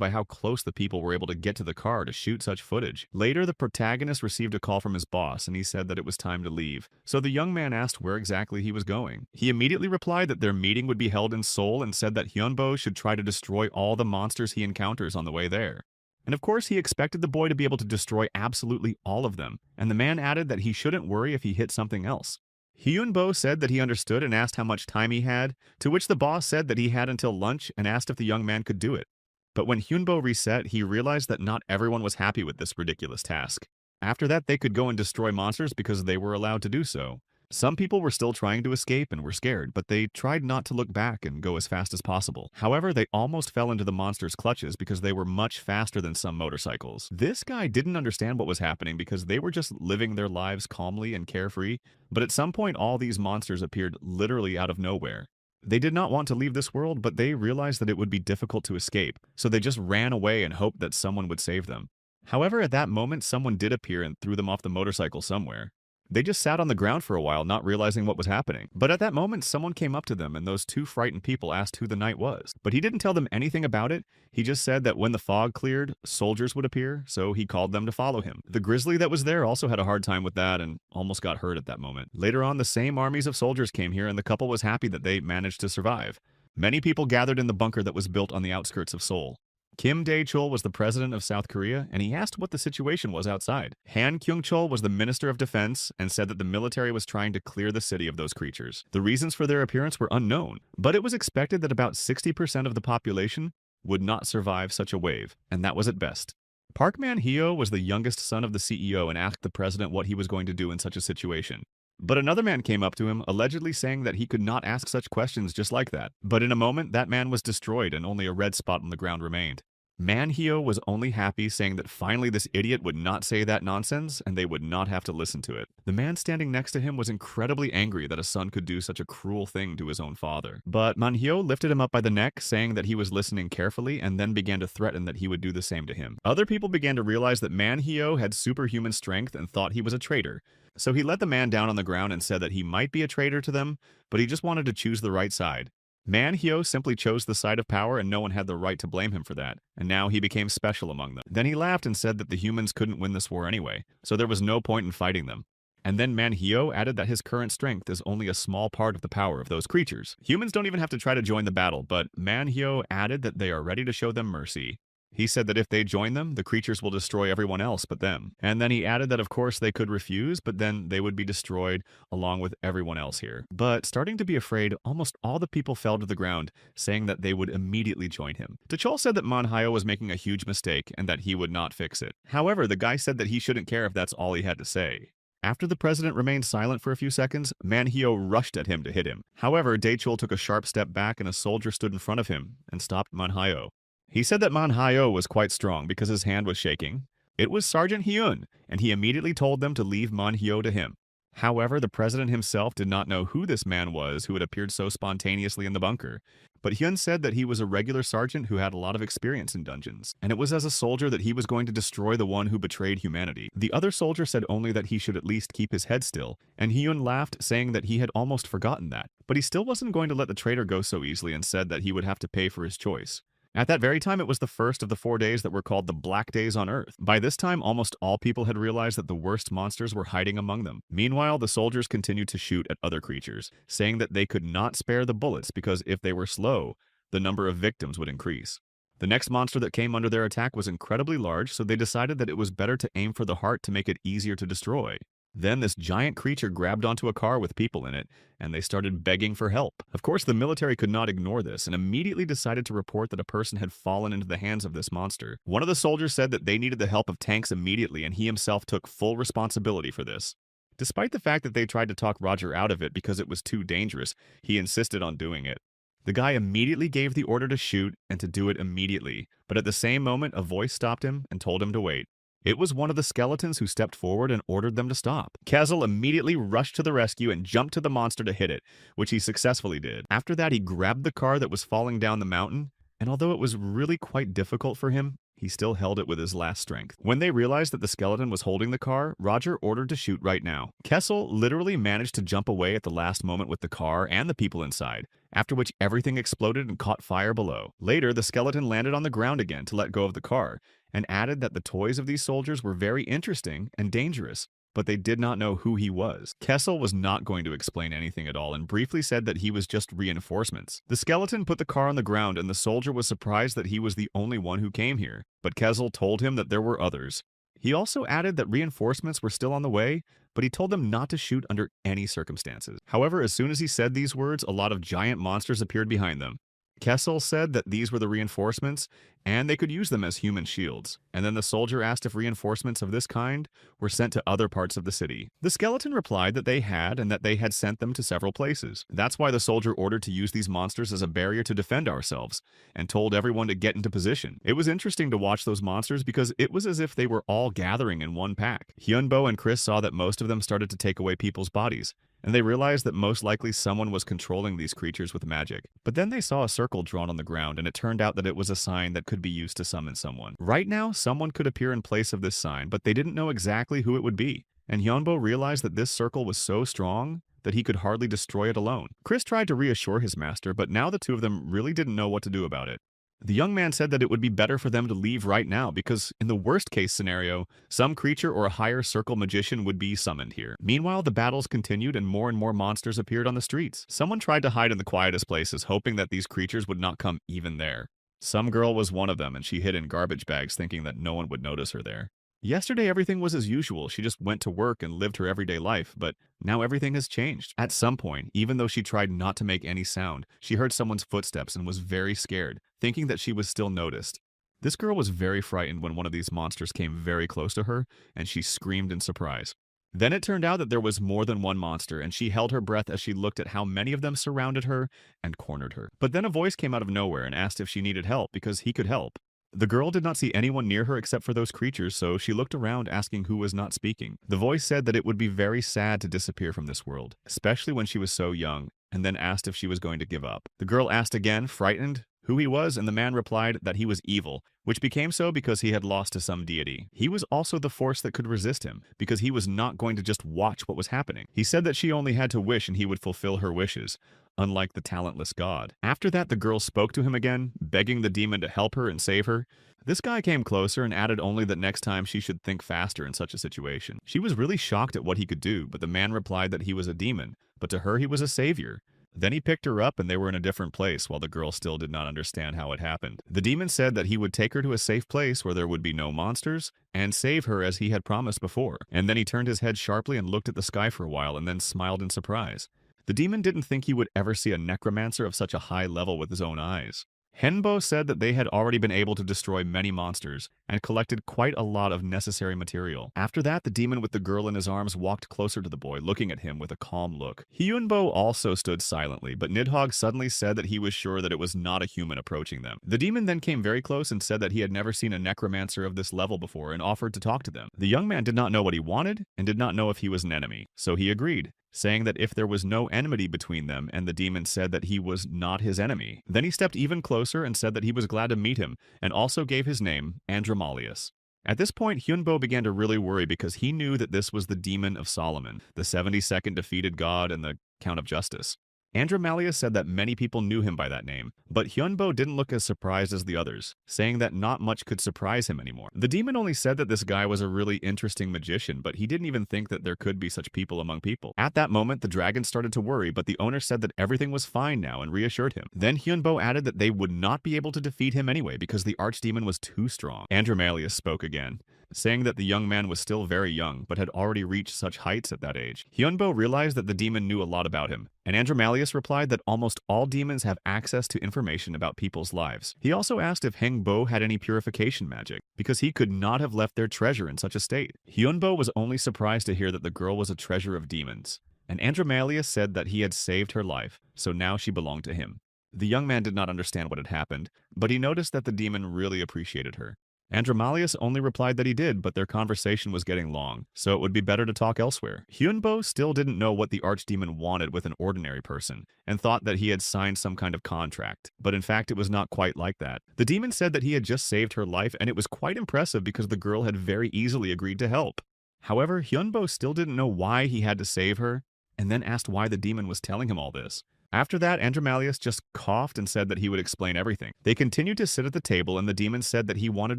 by how close the people were able to get to the car to shoot such footage. Later, the protagonist received a call from his boss, and he said that it was time to leave. So the young man asked where exactly he was going. He immediately replied that their meeting would be held in Seoul and said that Hyunbo should try to destroy all the monsters he encounters on the way there. And of course, he expected the boy to be able to destroy absolutely all of them, and the man added that he shouldn't worry if he hit something else. Hyunbo said that he understood and asked how much time he had, to which the boss said that he had until lunch and asked if the young man could do it. But when Hyunbo reset, he realized that not everyone was happy with this ridiculous task. After that, they could go and destroy monsters because they were allowed to do so. Some people were still trying to escape and were scared, but they tried not to look back and go as fast as possible. However, they almost fell into the monster's clutches because they were much faster than some motorcycles. This guy didn't understand what was happening because they were just living their lives calmly and carefree, but at some point all these monsters appeared literally out of nowhere. They did not want to leave this world, but they realized that it would be difficult to escape, so they just ran away and hoped that someone would save them. However, at that moment, someone did appear and threw them off the motorcycle somewhere. They just sat on the ground for a while, not realizing what was happening. But at that moment, someone came up to them, and those two frightened people asked who the knight was. But he didn't tell them anything about it. He just said that when the fog cleared, soldiers would appear, so he called them to follow him. The grizzly that was there also had a hard time with that and almost got hurt at that moment. Later on, the same armies of soldiers came here, and the couple was happy that they managed to survive. Many people gathered in the bunker that was built on the outskirts of Seoul. Kim Dae-chul was the president of South Korea, and he asked what the situation was outside. Han Kyung-chul was the minister of defense and said that the military was trying to clear the city of those creatures. The reasons for their appearance were unknown, but it was expected that about 60% of the population would not survive such a wave, and that was at best. Park Man-hyo was the youngest son of the CEO and asked the president what he was going to do in such a situation. But another man came up to him, allegedly saying that he could not ask such questions just like that. But in a moment, that man was destroyed and only a red spot on the ground remained. Man-hyo was only happy, saying that finally this idiot would not say that nonsense and they would not have to listen to it. The man standing next to him was incredibly angry that a son could do such a cruel thing to his own father. But Man-hyo lifted him up by the neck, saying that he was listening carefully and then began to threaten that he would do the same to him. Other people began to realize that Man-hyo had superhuman strength and thought he was a traitor. So he let the man down on the ground and said that he might be a traitor to them, but he just wanted to choose the right side. Man-hyo simply chose the side of power and no one had the right to blame him for that, and now he became special among them. Then he laughed and said that the humans couldn't win this war anyway, so there was no point in fighting them. And then Man-hyo added that his current strength is only a small part of the power of those creatures. Humans don't even have to try to join the battle, but Man-hyo added that they are ready to show them mercy. He said that if they join them, the creatures will destroy everyone else but them. And then he added that of course they could refuse, but then they would be destroyed along with everyone else here. But starting to be afraid, almost all the people fell to the ground, saying that they would immediately join him. T'Chol said that Manhwa was making a huge mistake and that he would not fix it. However, the guy said that he shouldn't care if that's all he had to say. After the president remained silent for a few seconds, Manhyo rushed at him to hit him. However, Daechul took a sharp step back and a soldier stood in front of him and stopped Manhyo. He said that Manhyo was quite strong because his hand was shaking. It was Sergeant Hyun, and he immediately told them to leave Manhyo to him. However, the president himself did not know who this man was who had appeared so spontaneously in the bunker. But Hyun said that he was a regular sergeant who had a lot of experience in dungeons, and it was as a soldier that he was going to destroy the one who betrayed humanity. The other soldier said only that he should at least keep his head still, and Hyun laughed, saying that he had almost forgotten that. But he still wasn't going to let the traitor go so easily and said that he would have to pay for his choice. At that very time, it was the first of the 4 days that were called the Black Days on Earth. By this time, almost all people had realized that the worst monsters were hiding among them. Meanwhile, the soldiers continued to shoot at other creatures, saying that they could not spare the bullets because if they were slow, the number of victims would increase. The next monster that came under their attack was incredibly large, so they decided that it was better to aim for the heart to make it easier to destroy. Then this giant creature grabbed onto a car with people in it, and they started begging for help. Of course, the military could not ignore this and immediately decided to report that a person had fallen into the hands of this monster. One of the soldiers said that they needed the help of tanks immediately, and he himself took full responsibility for this. Despite the fact that they tried to talk Roger out of it because it was too dangerous, he insisted on doing it. The guy immediately gave the order to shoot and to do it immediately, but at the same moment, a voice stopped him and told him to wait. It was one of the skeletons who stepped forward and ordered them to stop. Kezel immediately rushed to the rescue and jumped to the monster to hit it, which he successfully did. After that, he grabbed the car that was falling down the mountain, and although it was really quite difficult for him, he still held it with his last strength. When they realized that the skeleton was holding the car, Roger ordered to shoot right now. Kessel literally managed to jump away at the last moment with the car and the people inside, after which everything exploded and caught fire below. Later, the skeleton landed on the ground again to let go of the car, and added that the toys of these soldiers were very interesting and dangerous, but they did not know who he was. Kessel was not going to explain anything at all and briefly said that he was just reinforcements. The skeleton put the car on the ground and the soldier was surprised that he was the only one who came here, but Kessel told him that there were others. He also added that reinforcements were still on the way, but he told them not to shoot under any circumstances. However, as soon as he said these words, a lot of giant monsters appeared behind them. Kessel said that these were the reinforcements, and they could use them as human shields. And then the soldier asked if reinforcements of this kind were sent to other parts of the city. The skeleton replied that they had, and that they had sent them to several places. That's why the soldier ordered to use these monsters as a barrier to defend ourselves, and told everyone to get into position. It was interesting to watch those monsters because it was as if they were all gathering in one pack. Hyunbo and Chris saw that most of them started to take away people's bodies, and they realized that most likely someone was controlling these creatures with magic. But then they saw a circle drawn on the ground, and it turned out that it was a sign that could be used to summon someone. Right now, someone could appear in place of this sign, but they didn't know exactly who it would be. And Hyunbo realized that this circle was so strong that he could hardly destroy it alone. Chris tried to reassure his master, but now the two of them really didn't know what to do about it. The young man said that it would be better for them to leave right now because, in the worst-case scenario, some creature or a higher circle magician would be summoned here. Meanwhile, the battles continued and more monsters appeared on the streets. Someone tried to hide in the quietest places, hoping that these creatures would not come even there. Some girl was one of them, and she hid in garbage bags thinking that no one would notice her there. Yesterday, everything was as usual. She just went to work and lived her everyday life, but now everything has changed. At some point, even though she tried not to make any sound, she heard someone's footsteps and was very scared, thinking that she was still noticed. This girl was very frightened when one of these monsters came very close to her, and she screamed in surprise. Then it turned out that there was more than one monster, and she held her breath as she looked at how many of them surrounded her and cornered her. But then a voice came out of nowhere and asked if she needed help because he could help. The girl did not see anyone near her except for those creatures, so she looked around asking who was not speaking. The voice said that it would be very sad to disappear from this world, especially when she was so young, and then asked if she was going to give up. The girl asked again, frightened, who he was, and the man replied that he was evil, which became so because he had lost to some deity. He was also the force that could resist him, because he was not going to just watch what was happening. He said that she only had to wish and he would fulfill her wishes, unlike the talentless god. After that, the girl spoke to him again, begging the demon to help her and save her. This guy came closer and added only that next time she should think faster in such a situation. She was really shocked at what he could do, but the man replied that he was a demon, but to her he was a savior. Then he picked her up and they were in a different place while the girl still did not understand how it happened. The demon said that he would take her to a safe place where there would be no monsters and save her as he had promised before. And then he turned his head sharply and looked at the sky for a while and then smiled in surprise. The demon didn't think he would ever see a necromancer of such a high level with his own eyes. Henbo said that they had already been able to destroy many monsters and collected quite a lot of necessary material. After that, the demon with the girl in his arms walked closer to the boy, looking at him with a calm look. Hyunbo also stood silently, but Nidhogg suddenly said that he was sure that it was not a human approaching them. The demon then came very close and said that he had never seen a necromancer of this level before and offered to talk to them. The young man did not know what he wanted and did not know if he was an enemy, so he agreed, saying that if there was no enmity between them, and the demon said that he was not his enemy. Then he stepped even closer and said that he was glad to meet him, and also gave his name, Andromalius. At this point, Hyunbo began to really worry because he knew that this was the demon of Solomon, the 72nd defeated god and the Count of Justice. Andromalius said that many people knew him by that name, but Hyunbo didn't look as surprised as the others, saying that not much could surprise him anymore. The demon only said that this guy was a really interesting magician, but he didn't even think that there could be such people among people. At that moment, the dragon started to worry, but the owner said that everything was fine now and reassured him. Then Hyunbo added that they would not be able to defeat him anyway because the archdemon was too strong. Andromalius spoke again, saying that the young man was still very young, but had already reached such heights at that age. Hyunbo realized that the demon knew a lot about him, and Andromalius replied that almost all demons have access to information about people's lives. He also asked if Hengbo had any purification magic, because he could not have left their treasure in such a state. Hyunbo was only surprised to hear that the girl was a treasure of demons, and Andromalius said that he had saved her life, so now she belonged to him. The young man did not understand what had happened, but he noticed that the demon really appreciated her. Andromalius only replied that he did, but their conversation was getting long, so it would be better to talk elsewhere. Hyunbo still didn't know what the archdemon wanted with an ordinary person, and thought that he had signed some kind of contract, but in fact it was not quite like that. The demon said that he had just saved her life, and it was quite impressive because the girl had very easily agreed to help. However, Hyunbo still didn't know why he had to save her, and then asked why the demon was telling him all this. After that, Andromalius just coughed and said that he would explain everything. They continued to sit at the table, and the demon said that he wanted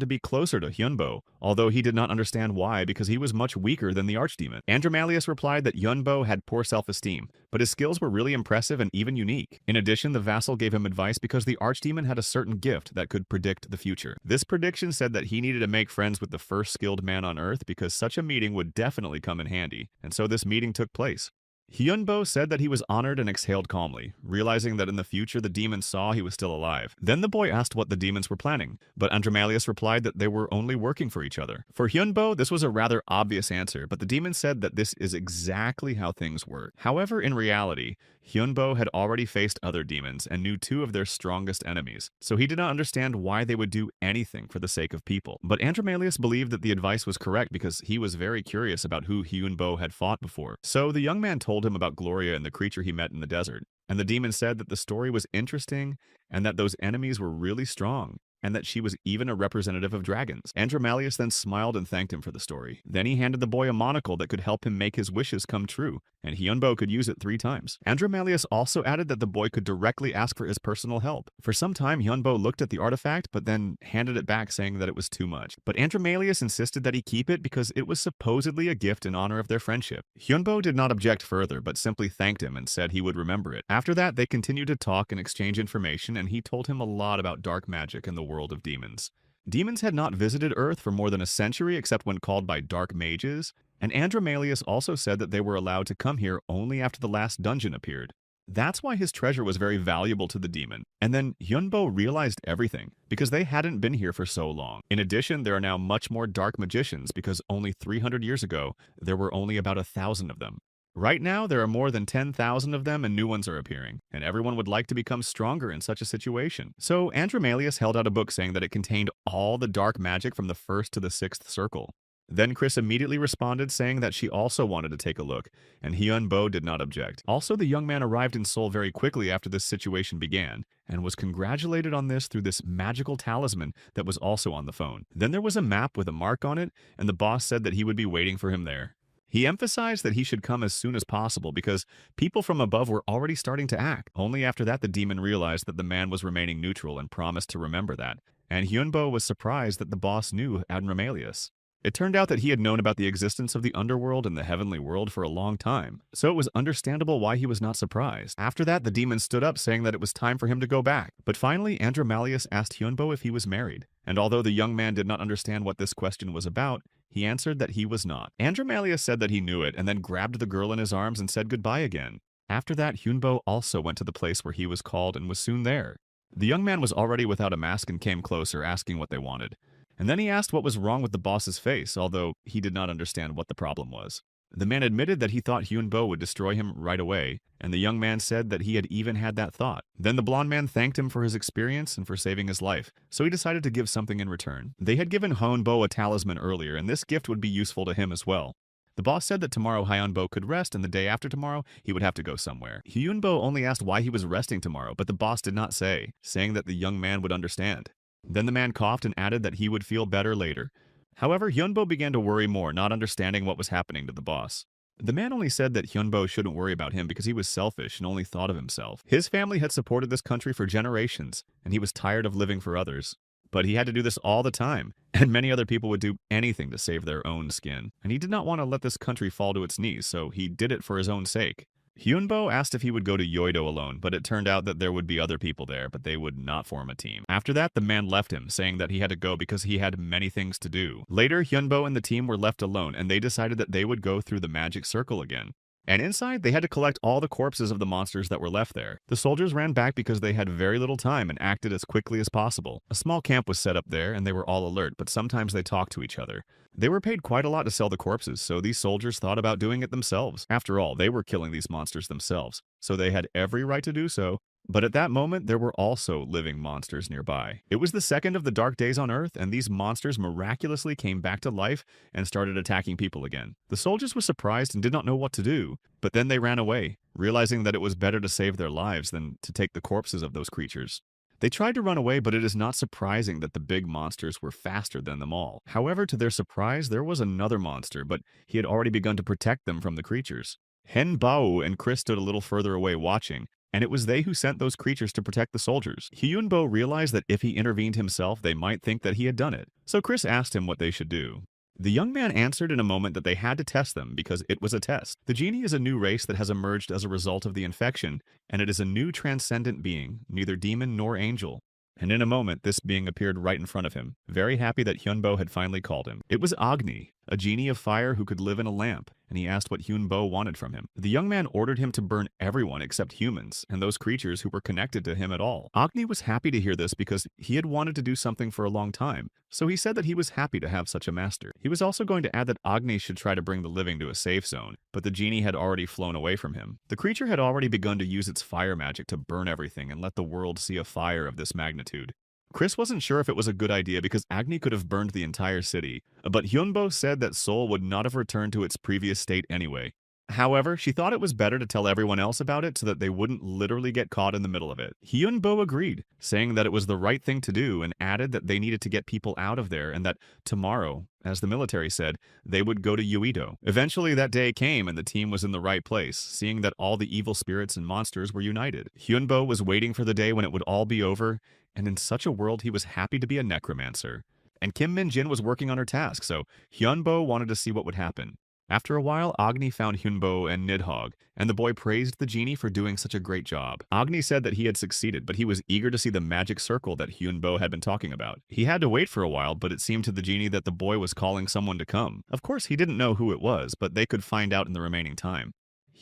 to be closer to Hyunbo, although he did not understand why because he was much weaker than the archdemon. Andromalius replied that Hyunbo had poor self-esteem, but his skills were really impressive and even unique. In addition, the vassal gave him advice because the archdemon had a certain gift that could predict the future. This prediction said that he needed to make friends with the first skilled man on Earth because such a meeting would definitely come in handy, and so this meeting took place. Hyunbo said that he was honored and exhaled calmly, realizing that in the future the demon saw he was still alive. Then the boy asked what the demons were planning, but Andromalius replied that they were only working for each other. For Hyunbo, this was a rather obvious answer, but the demon said that this is exactly how things work. However, in reality, Hyunbo had already faced other demons and knew two of their strongest enemies, so he did not understand why they would do anything for the sake of people. But Andromalius believed that the advice was correct because he was very curious about who Hyunbo had fought before. So the young man told him about Gloria and the creature he met in the desert, and the demon said that the story was interesting and that those enemies were really strong, and that she was even a representative of dragons. Andromalius then smiled and thanked him for the story. Then he handed the boy a monocle that could help him make his wishes come true, and Hyunbo could use it 3 times. Andromalius also added that the boy could directly ask for his personal help. For some time, Hyunbo looked at the artifact, but then handed it back saying that it was too much. But Andromalius insisted that he keep it because it was supposedly a gift in honor of their friendship. Hyunbo did not object further, but simply thanked him and said he would remember it. After that, they continued to talk and exchange information, and he told him a lot about dark magic and the world of demons. Demons had not visited Earth for more than a century except when called by dark mages, and Andromalius also said that they were allowed to come here only after the last dungeon appeared. That's why his treasure was very valuable to the demon. And then Hyunbo realized everything, because they hadn't been here for so long. In addition, there are now much more dark magicians because only 300 years ago, there were only about 1,000 of them. Right now, there are more than 10,000 of them and new ones are appearing, and everyone would like to become stronger in such a situation. So Andromalius held out a book saying that it contained all the dark magic from the 1st to the 6th circle. Then Chris immediately responded saying that she also wanted to take a look, and Hyunbo did not object. Also, the young man arrived in Seoul very quickly after this situation began, and was congratulated on this through this magical talisman that was also on the phone. Then there was a map with a mark on it, and the boss said that he would be waiting for him there. He emphasized that he should come as soon as possible because people from above were already starting to act. Only after that the demon realized that the man was remaining neutral and promised to remember that, and Hyunbo was surprised that the boss knew Andromalius. It turned out that he had known about the existence of the underworld and the heavenly world for a long time, so it was understandable why he was not surprised. After that, the demon stood up saying that it was time for him to go back. But finally, Andromalius asked Hyunbo if he was married, and although the young man did not understand what this question was about, he answered that he was not. Andromalius said that he knew it and then grabbed the girl in his arms and said goodbye again. After that, Hyunbo also went to the place where he was called and was soon there. The young man was already without a mask and came closer, asking what they wanted. And then he asked what was wrong with the boss's face, although he did not understand what the problem was. The man admitted that he thought Hyunbo would destroy him right away, and the young man said that he had even had that thought. Then the blonde man thanked him for his experience and for saving his life, so he decided to give something in return. They had given Hyunbo a talisman earlier, and this gift would be useful to him as well. The boss said that tomorrow Hyunbo could rest, and the day after tomorrow he would have to go somewhere. Hyunbo only asked why he was resting tomorrow, but the boss did not say, saying that the young man would understand. Then the man coughed and added that he would feel better later. However, Hyunbo began to worry more, not understanding what was happening to the boss. The man only said that Hyunbo shouldn't worry about him because he was selfish and only thought of himself. His family had supported this country for generations, and he was tired of living for others. But he had to do this all the time, and many other people would do anything to save their own skin. And he did not want to let this country fall to its knees, so he did it for his own sake. Hyunbo asked if he would go to Yoido alone, but it turned out that there would be other people there, but they would not form a team. After that, the man left him, saying that he had to go because he had many things to do. Later, Hyunbo and the team were left alone, and they decided that they would go through the magic circle again. And inside, they had to collect all the corpses of the monsters that were left there. The soldiers ran back because they had very little time and acted as quickly as possible. A small camp was set up there, and they were all alert, but sometimes they talked to each other. They were paid quite a lot to sell the corpses, so these soldiers thought about doing it themselves. After all, they were killing these monsters themselves, so they had every right to do so. But at that moment, there were also living monsters nearby. It was the second of the dark days on Earth, and these monsters miraculously came back to life and started attacking people again. The soldiers were surprised and did not know what to do, but then they ran away, realizing that it was better to save their lives than to take the corpses of those creatures. They tried to run away, but it is not surprising that the big monsters were faster than them all. However, to their surprise, there was another monster, but he had already begun to protect them from the creatures. Hen Bao and Chris stood a little further away watching, and it was they who sent those creatures to protect the soldiers. Hyunbo realized that if he intervened himself, they might think that he had done it. So Chris asked him what they should do. The young man answered in a moment that they had to test them because it was a test. The genie is a new race that has emerged as a result of the infection, and it is a new transcendent being, neither demon nor angel. And in a moment, this being appeared right in front of him, very happy that Hyunbo had finally called him. It was Agni, a genie of fire who could live in a lamp, and he asked what Hyunbo wanted from him. The young man ordered him to burn everyone except humans and those creatures who were connected to him at all. Agni was happy to hear this because he had wanted to do something for a long time, so he said that he was happy to have such a master. He was also going to add that Agni should try to bring the living to a safe zone, but the genie had already flown away from him. The creature had already begun to use its fire magic to burn everything and let the world see a fire of this magnitude. Chris wasn't sure if it was a good idea because Agni could have burned the entire city, but Hyunbo said that Seoul would not have returned to its previous state anyway. However, she thought it was better to tell everyone else about it so that they wouldn't literally get caught in the middle of it. Hyunbo agreed, saying that it was the right thing to do and added that they needed to get people out of there and that tomorrow, as the military said, they would go to Uido. Eventually that day came and the team was in the right place, seeing that all the evil spirits and monsters were united. Hyunbo was waiting for the day when it would all be over, and in such a world he was happy to be a necromancer. And Kim Min-jin was working on her task, so Hyunbo wanted to see what would happen. After a while, Agni found Hyunbo and Nidhogg, and the boy praised the genie for doing such a great job. Agni said that he had succeeded, but he was eager to see the magic circle that Hyunbo had been talking about. He had to wait for a while, but it seemed to the genie that the boy was calling someone to come. Of course, he didn't know who it was, but they could find out in the remaining time.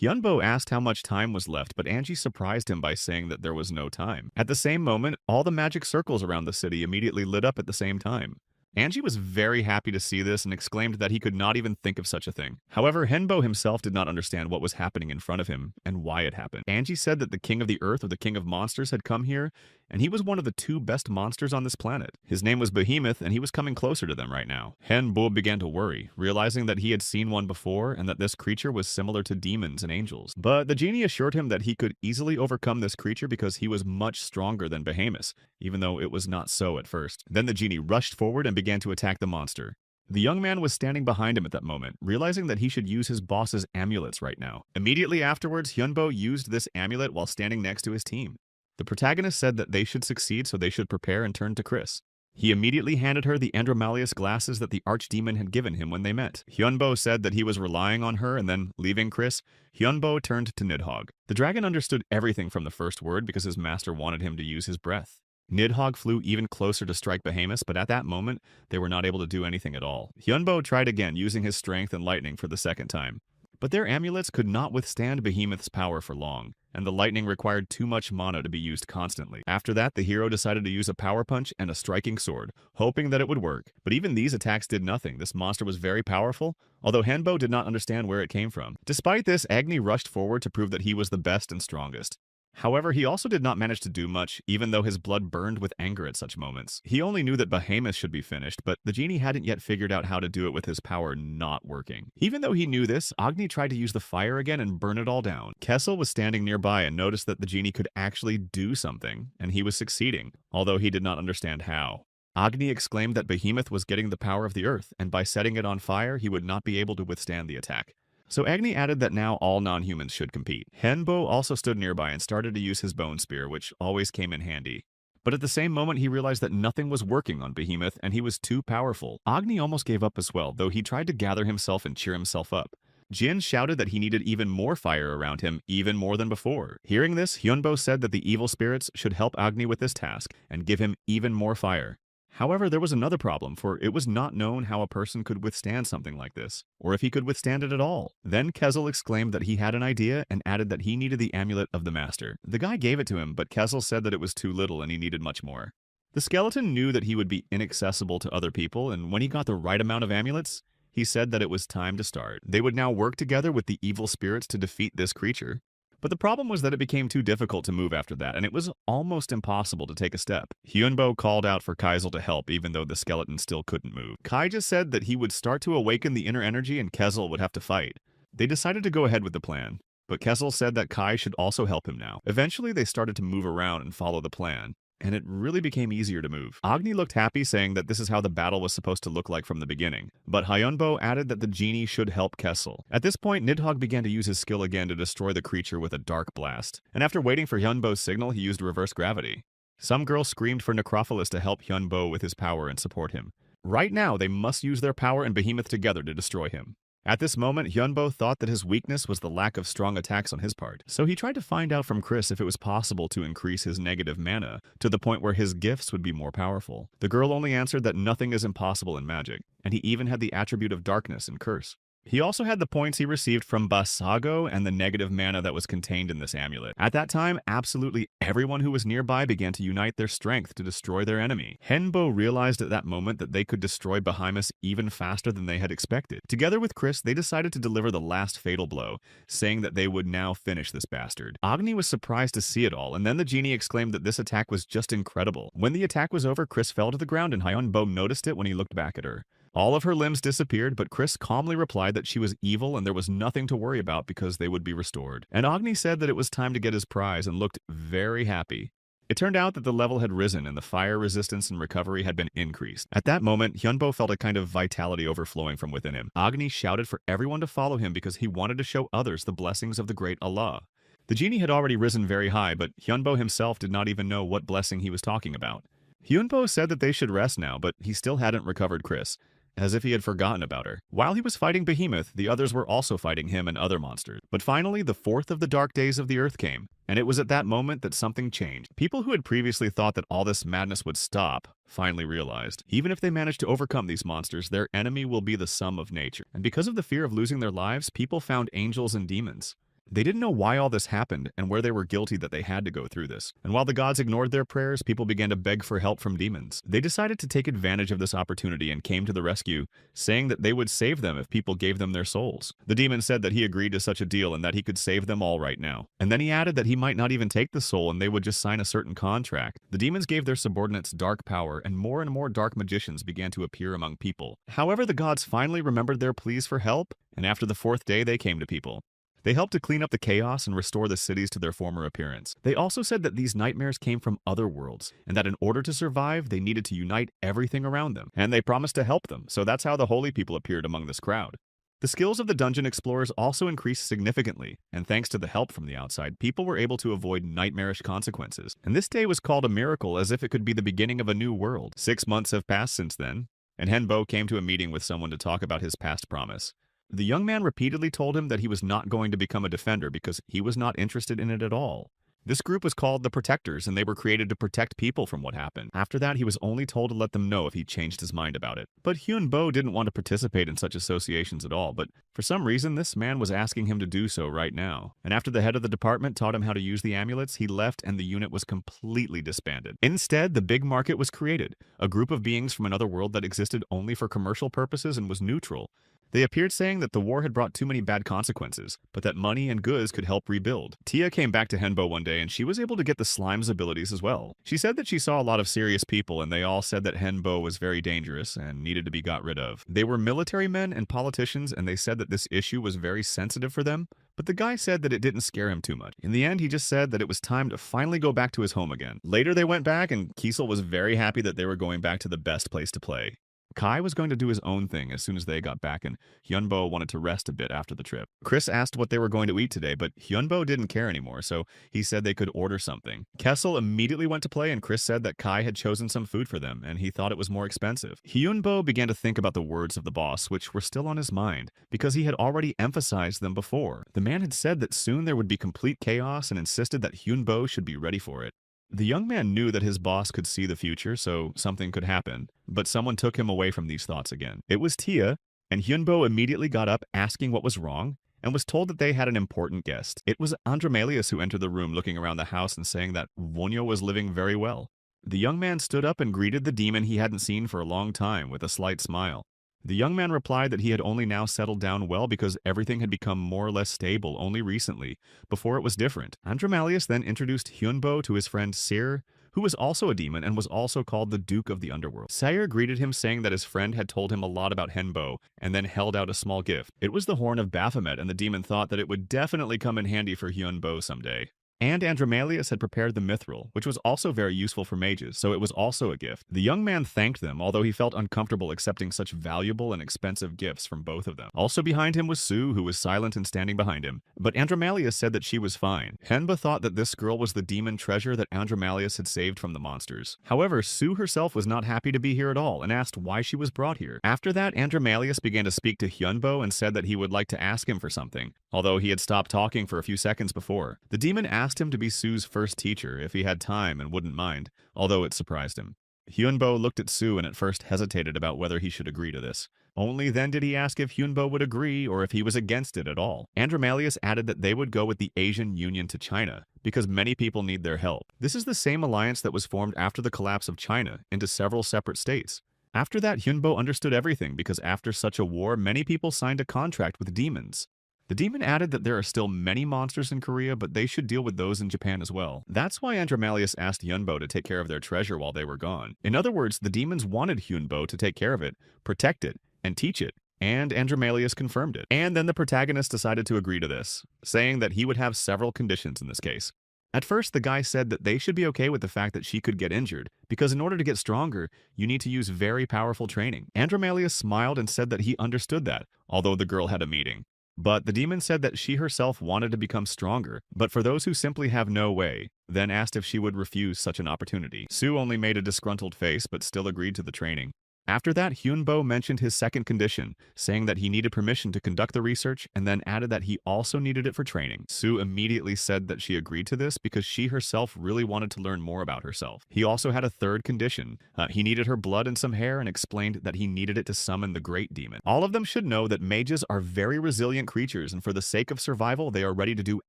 Hyunbo asked how much time was left, but Angie surprised him by saying that there was no time. At the same moment, all the magic circles around the city immediately lit up at the same time. Angie was very happy to see this and exclaimed that he could not even think of such a thing. However, Henbo himself did not understand what was happening in front of him and why it happened. Angie said that the king of the earth or the king of monsters had come here, and he was one of the two best monsters on this planet. His name was Behemoth, and he was coming closer to them right now. Henbo began to worry, realizing that he had seen one before and that this creature was similar to demons and angels. But the genie assured him that he could easily overcome this creature because he was much stronger than Behemoth, even though it was not so at first. Then the genie rushed forward and began to attack the monster. The young man was standing behind him at that moment, realizing that he should use his boss's amulets right now. Immediately afterwards, Hyunbo used this amulet while standing next to his team. The protagonist said that they should succeed, so they should prepare and turn to Chris. He immediately handed her the Andromalius glasses that the archdemon had given him when they met. Hyunbo said that he was relying on her, and then, leaving Chris, Hyunbo turned to Nidhogg. The dragon understood everything from the first word because his master wanted him to use his breath. Nidhogg flew even closer to strike Behemoth, but at that moment, they were not able to do anything at all. Hyunbo tried again, using his strength and lightning for the second time. But their amulets could not withstand Behemoth's power for long, and the lightning required too much mana to be used constantly. After that, the hero decided to use a power punch and a striking sword, hoping that it would work. But even these attacks did nothing. This monster was very powerful, although Hanbo did not understand where it came from. Despite this, Agni rushed forward to prove that he was the best and strongest. However, he also did not manage to do much, even though his blood burned with anger at such moments. He only knew that Behemoth should be finished, but the genie hadn't yet figured out how to do it with his power not working. Even though he knew this, Agni tried to use the fire again and burn it all down. Kessel was standing nearby and noticed that the genie could actually do something, and he was succeeding, although he did not understand how. Agni exclaimed that Behemoth was getting the power of the earth, and by setting it on fire, he would not be able to withstand the attack. So Agni added that now all non-humans should compete. Henbo also stood nearby and started to use his bone spear, which always came in handy. But at the same moment, he realized that nothing was working on Behemoth, and he was too powerful. Agni almost gave up as well, though he tried to gather himself and cheer himself up. Jin shouted that he needed even more fire around him, even more than before. Hearing this, Hyunbo said that the evil spirits should help Agni with this task and give him even more fire. However, there was another problem, for it was not known how a person could withstand something like this, or if he could withstand it at all. Then Kessel exclaimed that he had an idea and added that he needed the amulet of the master. The guy gave it to him, but Kessel said that it was too little and he needed much more. The skeleton knew that he would be inaccessible to other people, and when he got the right amount of amulets, he said that it was time to start. They would now work together with the evil spirits to defeat this creature. But the problem was that it became too difficult to move after that, and it was almost impossible to take a step. Hyunbo called out for Kaisel to help, even though the skeleton still couldn't move. Kai just said that he would start to awaken the inner energy and Kessel would have to fight. They decided to go ahead with the plan, but Kessel said that Kai should also help him now. Eventually, they started to move around and follow the plan, and it really became easier to move. Agni looked happy, saying that this is how the battle was supposed to look like from the beginning, but Hyunbo added that the genie should help Kessel. At this point, Nidhogg began to use his skill again to destroy the creature with a dark blast, and after waiting for Hyunbo's signal, he used reverse gravity. Some girl screamed for Necrophilus to help Hyunbo with his power and support him. Right now, they must use their power and Behemoth together to destroy him. At this moment, Hyunbo thought that his weakness was the lack of strong attacks on his part, so he tried to find out from Chris if it was possible to increase his negative mana to the point where his gifts would be more powerful. The girl only answered that nothing is impossible in magic, and he even had the attribute of darkness and curse. He also had the points he received from Basago and the negative mana that was contained in this amulet. At that time, absolutely everyone who was nearby began to unite their strength to destroy their enemy. Henbo realized at that moment that they could destroy Behemoth even faster than they had expected. Together with Chris, they decided to deliver the last fatal blow, saying that they would now finish this bastard. Agni was surprised to see it all, and then the genie exclaimed that this attack was just incredible. When the attack was over, Chris fell to the ground and Hyunbo noticed it when he looked back at her. All of her limbs disappeared, but Chris calmly replied that she was evil and there was nothing to worry about because they would be restored. And Agni said that it was time to get his prize and looked very happy. It turned out that the level had risen and the fire resistance and recovery had been increased. At that moment, Hyunbo felt a kind of vitality overflowing from within him. Agni shouted for everyone to follow him because he wanted to show others the blessings of the great Allah. The genie had already risen very high, but Hyunbo himself did not even know what blessing he was talking about. Hyunbo said that they should rest now, but he still hadn't recovered Chris, as if he had forgotten about her. While he was fighting Behemoth, the others were also fighting him and other monsters. But finally, the fourth of the dark days of the earth came, and it was at that moment that something changed. People who had previously thought that all this madness would stop finally realized, even if they manage to overcome these monsters, their enemy will be the sum of nature. And because of the fear of losing their lives, people found angels and demons. They didn't know why all this happened and where they were guilty that they had to go through this. And while the gods ignored their prayers, people began to beg for help from demons. They decided to take advantage of this opportunity and came to the rescue, saying that they would save them if people gave them their souls. The demon said that he agreed to such a deal and that he could save them all right now. And then he added that he might not even take the soul and they would just sign a certain contract. The demons gave their subordinates dark power and more dark magicians began to appear among people. However, the gods finally remembered their pleas for help, and after the fourth day they came to people. They helped to clean up the chaos and restore the cities to their former appearance. They also said that these nightmares came from other worlds, and that in order to survive, they needed to unite everything around them. And they promised to help them, so that's how the holy people appeared among this crowd. The skills of the dungeon explorers also increased significantly, and thanks to the help from the outside, people were able to avoid nightmarish consequences. And this day was called a miracle as if it could be the beginning of a new world. 6 months have passed since then, and Henbo came to a meeting with someone to talk about his past promise. The young man repeatedly told him that he was not going to become a defender because he was not interested in it at all. This group was called the Protectors, and they were created to protect people from what happened. After that, he was only told to let them know if he changed his mind about it. But Hyun Bo didn't want to participate in such associations at all, but for some reason, this man was asking him to do so right now. And after the head of the department taught him how to use the amulets, he left and the unit was completely disbanded. Instead, the big market was created, a group of beings from another world that existed only for commercial purposes and was neutral. They appeared saying that the war had brought too many bad consequences, but that money and goods could help rebuild. Tia came back to Henbo one day and she was able to get the slime's abilities as well. She said that she saw a lot of serious people and they all said that Henbo was very dangerous and needed to be got rid of. They were military men and politicians and they said that this issue was very sensitive for them, but the guy said that it didn't scare him too much. In the end, he just said that it was time to finally go back to his home again. Later they went back and Kiesel was very happy that they were going back to the best place to play. Kai was going to do his own thing as soon as they got back, and Hyunbo wanted to rest a bit after the trip. Chris asked what they were going to eat today, but Hyunbo didn't care anymore, so he said they could order something. Kessel immediately went to play, and Chris said that Kai had chosen some food for them, and he thought it was more expensive. Hyunbo began to think about the words of the boss, which were still on his mind, because he had already emphasized them before. The man had said that soon there would be complete chaos and insisted that Hyunbo should be ready for it. The young man knew that his boss could see the future, so something could happen, but someone took him away from these thoughts again. It was Tia, and Hyunbo immediately got up asking what was wrong, and was told that they had an important guest. It was Andromalius who entered the room looking around the house and saying that Vonyo was living very well. The young man stood up and greeted the demon he hadn't seen for a long time with a slight smile. The young man replied that he had only now settled down well because everything had become more or less stable only recently. Before it was different. Andromalius then introduced Hyunbo to his friend Sir, who was also a demon and was also called the Duke of the Underworld. Sire greeted him saying that his friend had told him a lot about Henbo and then held out a small gift. It was the horn of Baphomet, and the demon thought that it would definitely come in handy for Hyunbo someday. And Andromalius had prepared the mithril, which was also very useful for mages, so it was also a gift. The young man thanked them, although he felt uncomfortable accepting such valuable and expensive gifts from both of them. Also behind him was Sue, who was silent and standing behind him, but Andromalius said that she was fine. Henba thought that this girl was the demon treasure that Andromalius had saved from the monsters. However, Sue herself was not happy to be here at all and asked why she was brought here. After that, Andromalius began to speak to Hyunbo and said that he would like to ask him for something, although he had stopped talking for a few seconds before. The demon asked him to be Sue's first teacher if he had time and wouldn't mind, although it surprised him. Hyunbo looked at Sue and at first hesitated about whether he should agree to this. Only then did he ask if Hyunbo would agree or if he was against it at all. Andromalius added that they would go with the Asian Union to China, because many people need their help. This is the same alliance that was formed after the collapse of China into several separate states. After that, Hyunbo understood everything because after such a war, many people signed a contract with demons. The demon added that there are still many monsters in Korea, but they should deal with those in Japan as well. That's why Andromalius asked Hyunbo to take care of their treasure while they were gone. In other words, the demons wanted Hyunbo to take care of it, protect it, and teach it. And Andromalius confirmed it. And then the protagonist decided to agree to this, saying that he would have several conditions in this case. At first, the guy said that they should be okay with the fact that she could get injured, because in order to get stronger, you need to use very powerful training. Andromalius smiled and said that he understood that, although the girl had a meeting. But the demon said that she herself wanted to become stronger, but for those who simply have no way, then asked if she would refuse such an opportunity. Sue only made a disgruntled face but still agreed to the training. After that, Hyunbo mentioned his second condition, saying that he needed permission to conduct the research and then added that he also needed it for training. Sue immediately said that she agreed to this because she herself really wanted to learn more about herself. He also had a third condition. He needed her blood and some hair and explained that he needed it to summon the great demon. All of them should know that mages are very resilient creatures and for the sake of survival, they are ready to do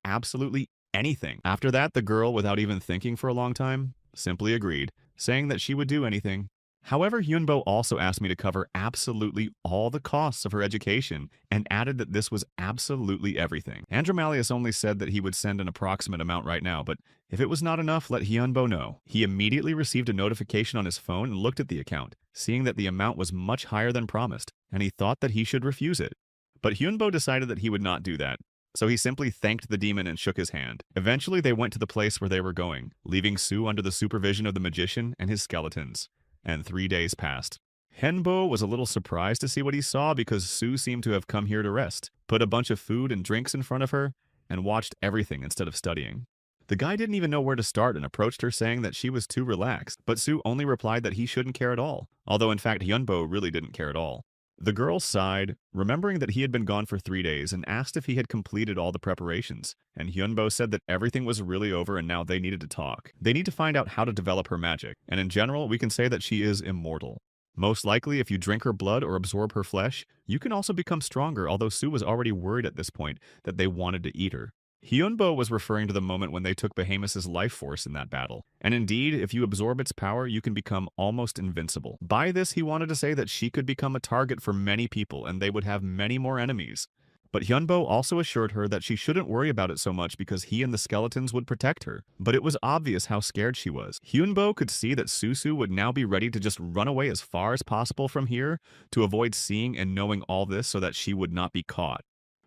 absolutely anything. After that, the girl, without even thinking for a long time, simply agreed, saying that she would do anything. However, Hyunbo also asked me to cover absolutely all the costs of her education and added that this was absolutely everything. Andromalius only said that he would send an approximate amount right now, but if it was not enough, let Hyunbo know. He immediately received a notification on his phone and looked at the account, seeing that the amount was much higher than promised, and he thought that he should refuse it. But Hyunbo decided that he would not do that, so he simply thanked the demon and shook his hand. Eventually, they went to the place where they were going, leaving Sue under the supervision of the magician and his skeletons. And 3 days passed. Henbo was a little surprised to see what he saw because Sue seemed to have come here to rest, put a bunch of food and drinks in front of her, and watched everything instead of studying. The guy didn't even know where to start and approached her saying that she was too relaxed, but Sue only replied that he shouldn't care at all, although in fact Hyunbo really didn't care at all. The girl sighed, remembering that he had been gone for 3 days, and asked if he had completed all the preparations, and Hyunbo said that everything was really over and now they needed to talk. They need to find out how to develop her magic, and in general we can say that she is immortal. Most likely, if you drink her blood or absorb her flesh, you can also become stronger, although Sue was already worried at this point that they wanted to eat her. Hyunbo was referring to the moment when they took Behemoth's life force in that battle. And indeed, if you absorb its power, you can become almost invincible. By this, he wanted to say that she could become a target for many people and they would have many more enemies. But Hyunbo also assured her that she shouldn't worry about it so much because he and the skeletons would protect her. But it was obvious how scared she was. Hyunbo could see that Susu would now be ready to just run away as far as possible from here to avoid seeing and knowing all this so that she would not be caught.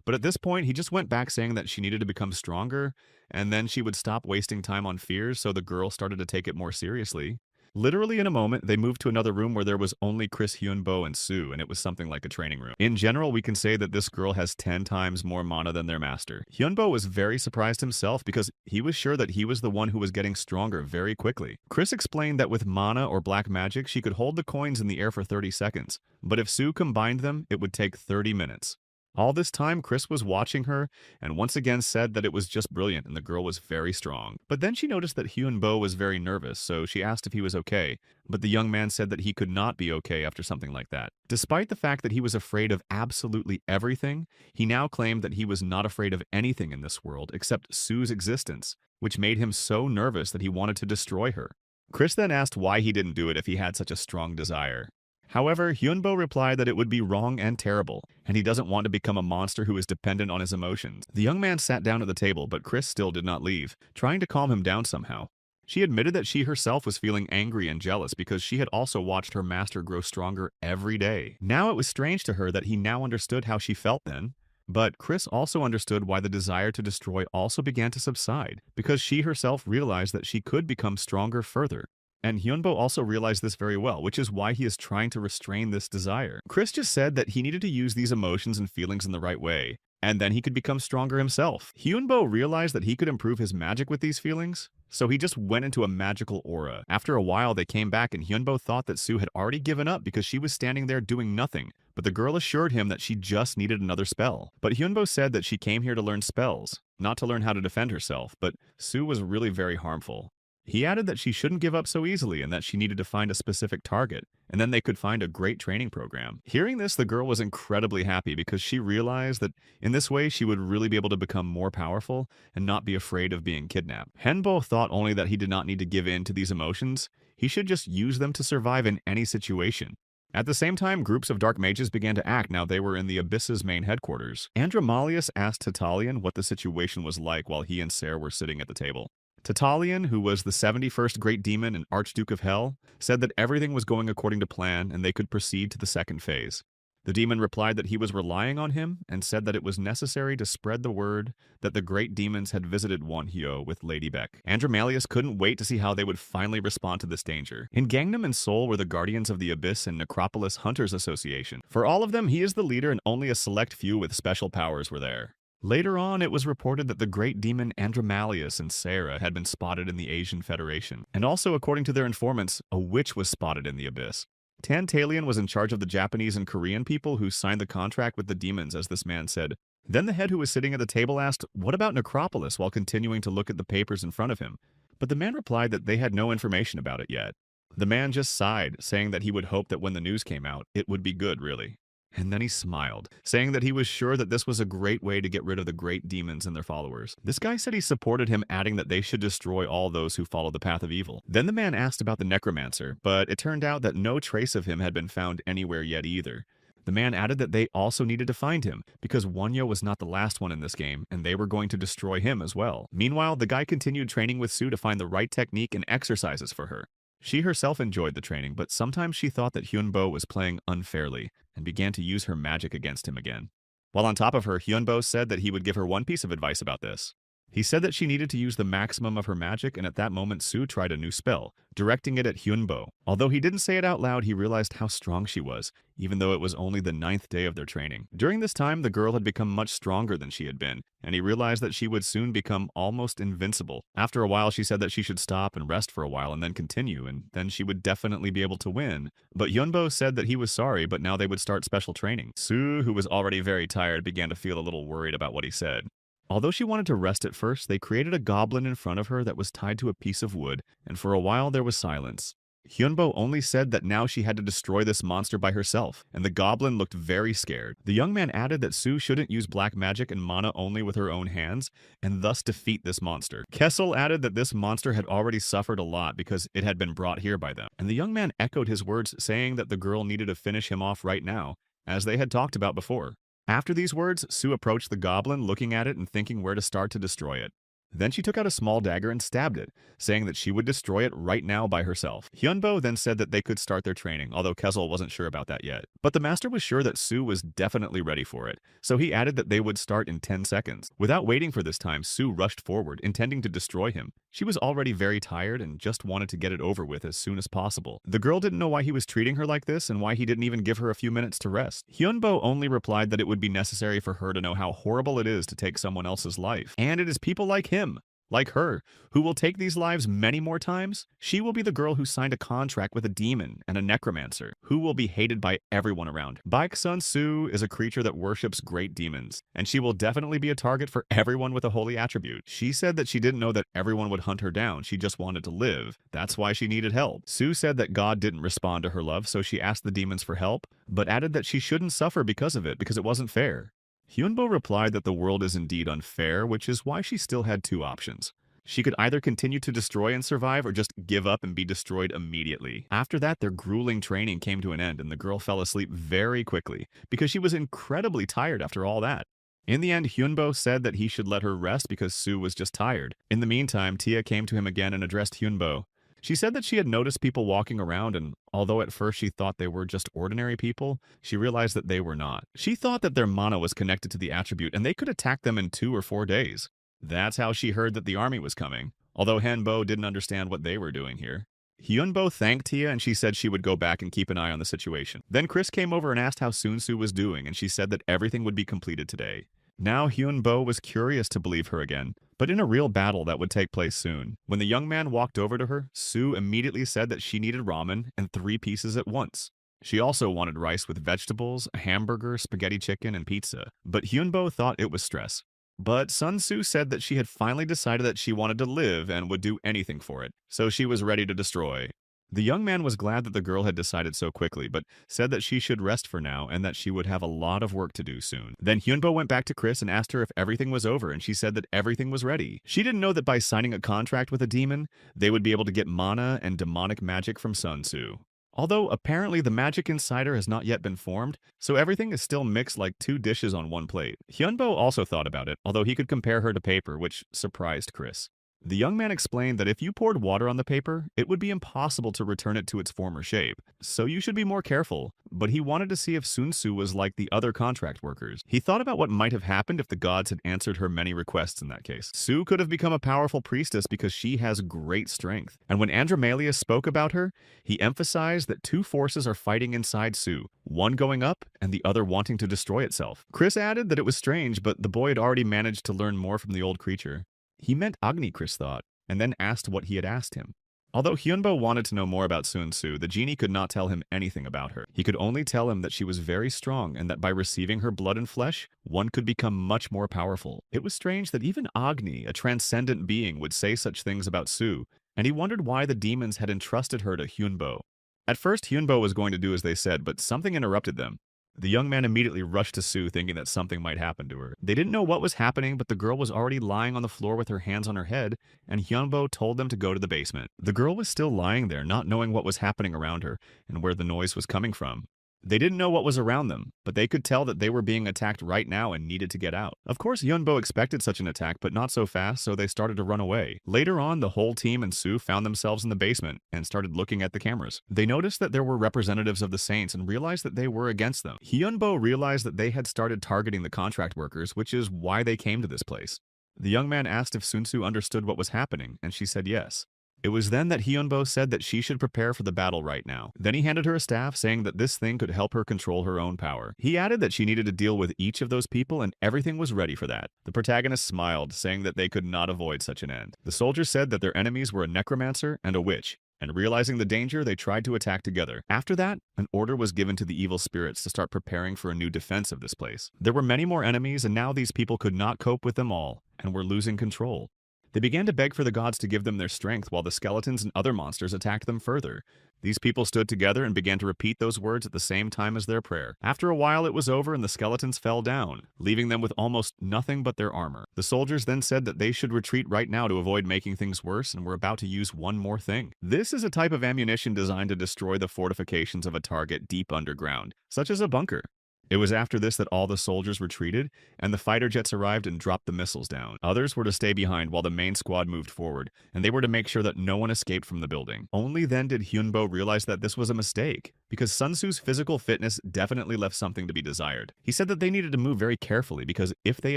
But at this point, he just went back saying that she needed to become stronger, and then she would stop wasting time on fears, so the girl started to take it more seriously. Literally in a moment, they moved to another room where there was only Chris, Hyunbo, and Sue, and it was something like a training room. In general, we can say that this girl has 10 times more mana than their master. Hyunbo was very surprised himself because he was sure that he was the one who was getting stronger very quickly. Chris explained that with mana or black magic, she could hold the coins in the air for 30 seconds, but if Sue combined them, it would take 30 minutes. All this time, Chris was watching her and once again said that it was just brilliant and the girl was very strong. But then she noticed that Hyunbo was very nervous, so she asked if he was okay. But the young man said that he could not be okay after something like that. Despite the fact that he was afraid of absolutely everything, he now claimed that he was not afraid of anything in this world except Sue's existence, which made him so nervous that he wanted to destroy her. Chris then asked why he didn't do it if he had such a strong desire. However, Hyunbo replied that it would be wrong and terrible, and he doesn't want to become a monster who is dependent on his emotions. The young man sat down at the table, but Chris still did not leave, trying to calm him down somehow. She admitted that she herself was feeling angry and jealous because she had also watched her master grow stronger every day. Now it was strange to her that he now understood how she felt then. But Chris also understood why the desire to destroy also began to subside, because she herself realized that she could become stronger further. And Hyunbo also realized this very well, which is why he is trying to restrain this desire. Chris just said that he needed to use these emotions and feelings in the right way, and then he could become stronger himself. Hyunbo realized that he could improve his magic with these feelings, so he just went into a magical aura. After a while, they came back and Hyunbo thought that Sue had already given up because she was standing there doing nothing, but the girl assured him that she just needed another spell. But Hyunbo said that she came here to learn spells, not to learn how to defend herself, but Sue was really very harmful. He added that she shouldn't give up so easily and that she needed to find a specific target, and then they could find a great training program. Hearing this, the girl was incredibly happy because she realized that in this way she would really be able to become more powerful and not be afraid of being kidnapped. Henbo thought only that he did not need to give in to these emotions, he should just use them to survive in any situation. At the same time, groups of dark mages began to act now they were in the Abyss's main headquarters. Andromalius asked Tatalian what the situation was like while he and Sarah were sitting at the table. Tatalian, who was the 71st Great Demon and Archduke of Hell, said that everything was going according to plan and they could proceed to the second phase. The demon replied that he was relying on him and said that it was necessary to spread the word that the great demons had visited Wonhyo with Lady Beck. Andromalius couldn't wait to see how they would finally respond to this danger. In Gangnam and Seoul were the Guardians of the Abyss and Necropolis Hunters Association. For all of them, he is the leader and only a select few with special powers were there. Later on, it was reported that the great demon Andromalius and Sarah had been spotted in the Asian Federation. And also, according to their informants, a witch was spotted in the Abyss. Tantalian was in charge of the Japanese and Korean people who signed the contract with the demons, as this man said. Then the head who was sitting at the table asked, "What about Necropolis?" while continuing to look at the papers in front of him. But the man replied that they had no information about it yet. The man just sighed, saying that he would hope that when the news came out, it would be good, really. And then he smiled, saying that he was sure that this was a great way to get rid of the great demons and their followers. This guy said he supported him, adding that they should destroy all those who follow the path of evil. Then the man asked about the necromancer, but it turned out that no trace of him had been found anywhere yet either. The man added that they also needed to find him, because Wonhyo was not the last one in this game, and they were going to destroy him as well. Meanwhile, the guy continued training with Sue to find the right technique and exercises for her. She herself enjoyed the training, but sometimes she thought that Hyunbo was playing unfairly and began to use her magic against him again. While on top of her, Hyunbo said that he would give her one piece of advice about this. He said that she needed to use the maximum of her magic, and at that moment Sue tried a new spell, directing it at Hyunbo. Although he didn't say it out loud, he realized how strong she was, even though it was only the 9th day of their training. During this time, the girl had become much stronger than she had been, and he realized that she would soon become almost invincible. After a while, she said that she should stop and rest for a while and then continue, and then she would definitely be able to win. But Hyunbo said that he was sorry, but now they would start special training. Sue, who was already very tired, began to feel a little worried about what he said. Although she wanted to rest at first, they created a goblin in front of her that was tied to a piece of wood, and for a while there was silence. Hyunbo only said that now she had to destroy this monster by herself, and the goblin looked very scared. The young man added that Sue shouldn't use black magic and mana only with her own hands, and thus defeat this monster. Kessel added that this monster had already suffered a lot because it had been brought here by them, and the young man echoed his words, saying that the girl needed to finish him off right now, as they had talked about before. After these words, Sue approached the goblin, looking at it and thinking where to start to destroy it. Then she took out a small dagger and stabbed it, saying that she would destroy it right now by herself. Hyunbo then said that they could start their training, although Kessel wasn't sure about that yet. But the master was sure that Sue was definitely ready for it, so he added that they would start in 10 seconds. Without waiting for this time, Sue rushed forward, intending to destroy him. She was already very tired and just wanted to get it over with as soon as possible. The girl didn't know why he was treating her like this and why he didn't even give her a few minutes to rest. Hyunbo only replied that it would be necessary for her to know how horrible it is to take someone else's life. And it is people like him, like her, who will take these lives many more times. She will be the girl who signed a contract with a demon and a necromancer, who will be hated by everyone around her. Baek-sun Sue is a creature that worships great demons, and she will definitely be a target for everyone with a holy attribute. She said that she didn't know that everyone would hunt her down, she just wanted to live. That's why she needed help. Sue said that God didn't respond to her love, so she asked the demons for help, but added that she shouldn't suffer because of it, because it wasn't fair. Hyunbo replied that the world is indeed unfair, which is why she still had two options. She could either continue to destroy and survive or just give up and be destroyed immediately. After that, their grueling training came to an end and the girl fell asleep very quickly because she was incredibly tired after all that. In the end, Hyunbo said that he should let her rest because Sue was just tired. In the meantime, Tia came to him again and addressed Hyunbo. She said that she had noticed people walking around, and although at first she thought they were just ordinary people, she realized that they were not. She thought that their mana was connected to the attribute and they could attack them in 2 or 4 days. That's how she heard that the army was coming, although Hanbo didn't understand what they were doing here. Hyunbo thanked Tia and she said she would go back and keep an eye on the situation. Then Chris came over and asked how Soon-soo was doing, and she said that everything would be completed today. Now Hyunbo was curious to believe her again, but in a real battle that would take place soon. When the young man walked over to her, Sue immediately said that she needed ramen and 3 pieces at once. She also wanted rice with vegetables, a hamburger, spaghetti chicken, and pizza, but Hyunbo thought it was stress. But Sun-soo said that she had finally decided that she wanted to live and would do anything for it, so she was ready to destroy. The young man was glad that the girl had decided so quickly, but said that she should rest for now and that she would have a lot of work to do soon. Then Hyunbo went back to Chris and asked her if everything was over, and she said that everything was ready. She didn't know that by signing a contract with a demon, they would be able to get mana and demonic magic from Sun-soo. Although apparently the magic inside her has not yet been formed, so everything is still mixed like 2 dishes on one plate. Hyunbo also thought about it, although he could compare her to paper, which surprised Chris. The young man explained that if you poured water on the paper, it would be impossible to return it to its former shape, so you should be more careful. But he wanted to see if Sun-soo was like the other contract workers. He thought about what might have happened if the gods had answered her many requests in that case. Sue could have become a powerful priestess because she has great strength. And when Andromalius spoke about her, he emphasized that 2 forces are fighting inside Sue, one going up and the other wanting to destroy itself. Chris added that it was strange, but the boy had already managed to learn more from the old creature. He meant Agni, Chris thought, and then asked what he had asked him. Although Hyunbo wanted to know more about Sun-soo, the genie could not tell him anything about her. He could only tell him that she was very strong and that by receiving her blood and flesh, one could become much more powerful. It was strange that even Agni, a transcendent being, would say such things about Sue, and he wondered why the demons had entrusted her to Hyunbo. At first, Hyunbo was going to do as they said, but something interrupted them. The young man immediately rushed to Sue, thinking that something might happen to her. They didn't know what was happening, but the girl was already lying on the floor with her hands on her head, and Hyunbo told them to go to the basement. The girl was still lying there, not knowing what was happening around her and where the noise was coming from. They didn't know what was around them, but they could tell that they were being attacked right now and needed to get out. Of course, Hyunbo expected such an attack, but not so fast, so they started to run away. Later on, the whole team and Sue found themselves in the basement and started looking at the cameras. They noticed that there were representatives of the Saints and realized that they were against them. Hyunbo realized that they had started targeting the contract workers, which is why they came to this place. The young man asked if Sun Tzu understood what was happening, and she said yes. It was then that Hyunbo said that she should prepare for the battle right now. Then he handed her a staff, saying that this thing could help her control her own power. He added that she needed to deal with each of those people, and everything was ready for that. The protagonist smiled, saying that they could not avoid such an end. The soldiers said that their enemies were a necromancer and a witch, and realizing the danger, they tried to attack together. After that, an order was given to the evil spirits to start preparing for a new defense of this place. There were many more enemies, and now these people could not cope with them all, and were losing control. They began to beg for the gods to give them their strength while the skeletons and other monsters attacked them further. These people stood together and began to repeat those words at the same time as their prayer. After a while it was over and the skeletons fell down, leaving them with almost nothing but their armor. The soldiers then said that they should retreat right now to avoid making things worse and were about to use one more thing. This is a type of ammunition designed to destroy the fortifications of a target deep underground, such as a bunker. It was after this that all the soldiers retreated, and the fighter jets arrived and dropped the missiles down. Others were to stay behind while the main squad moved forward, and they were to make sure that no one escaped from the building. Only then did Hyunbo realize that this was a mistake, because Sun Tzu's physical fitness definitely left something to be desired. He said that they needed to move very carefully because if they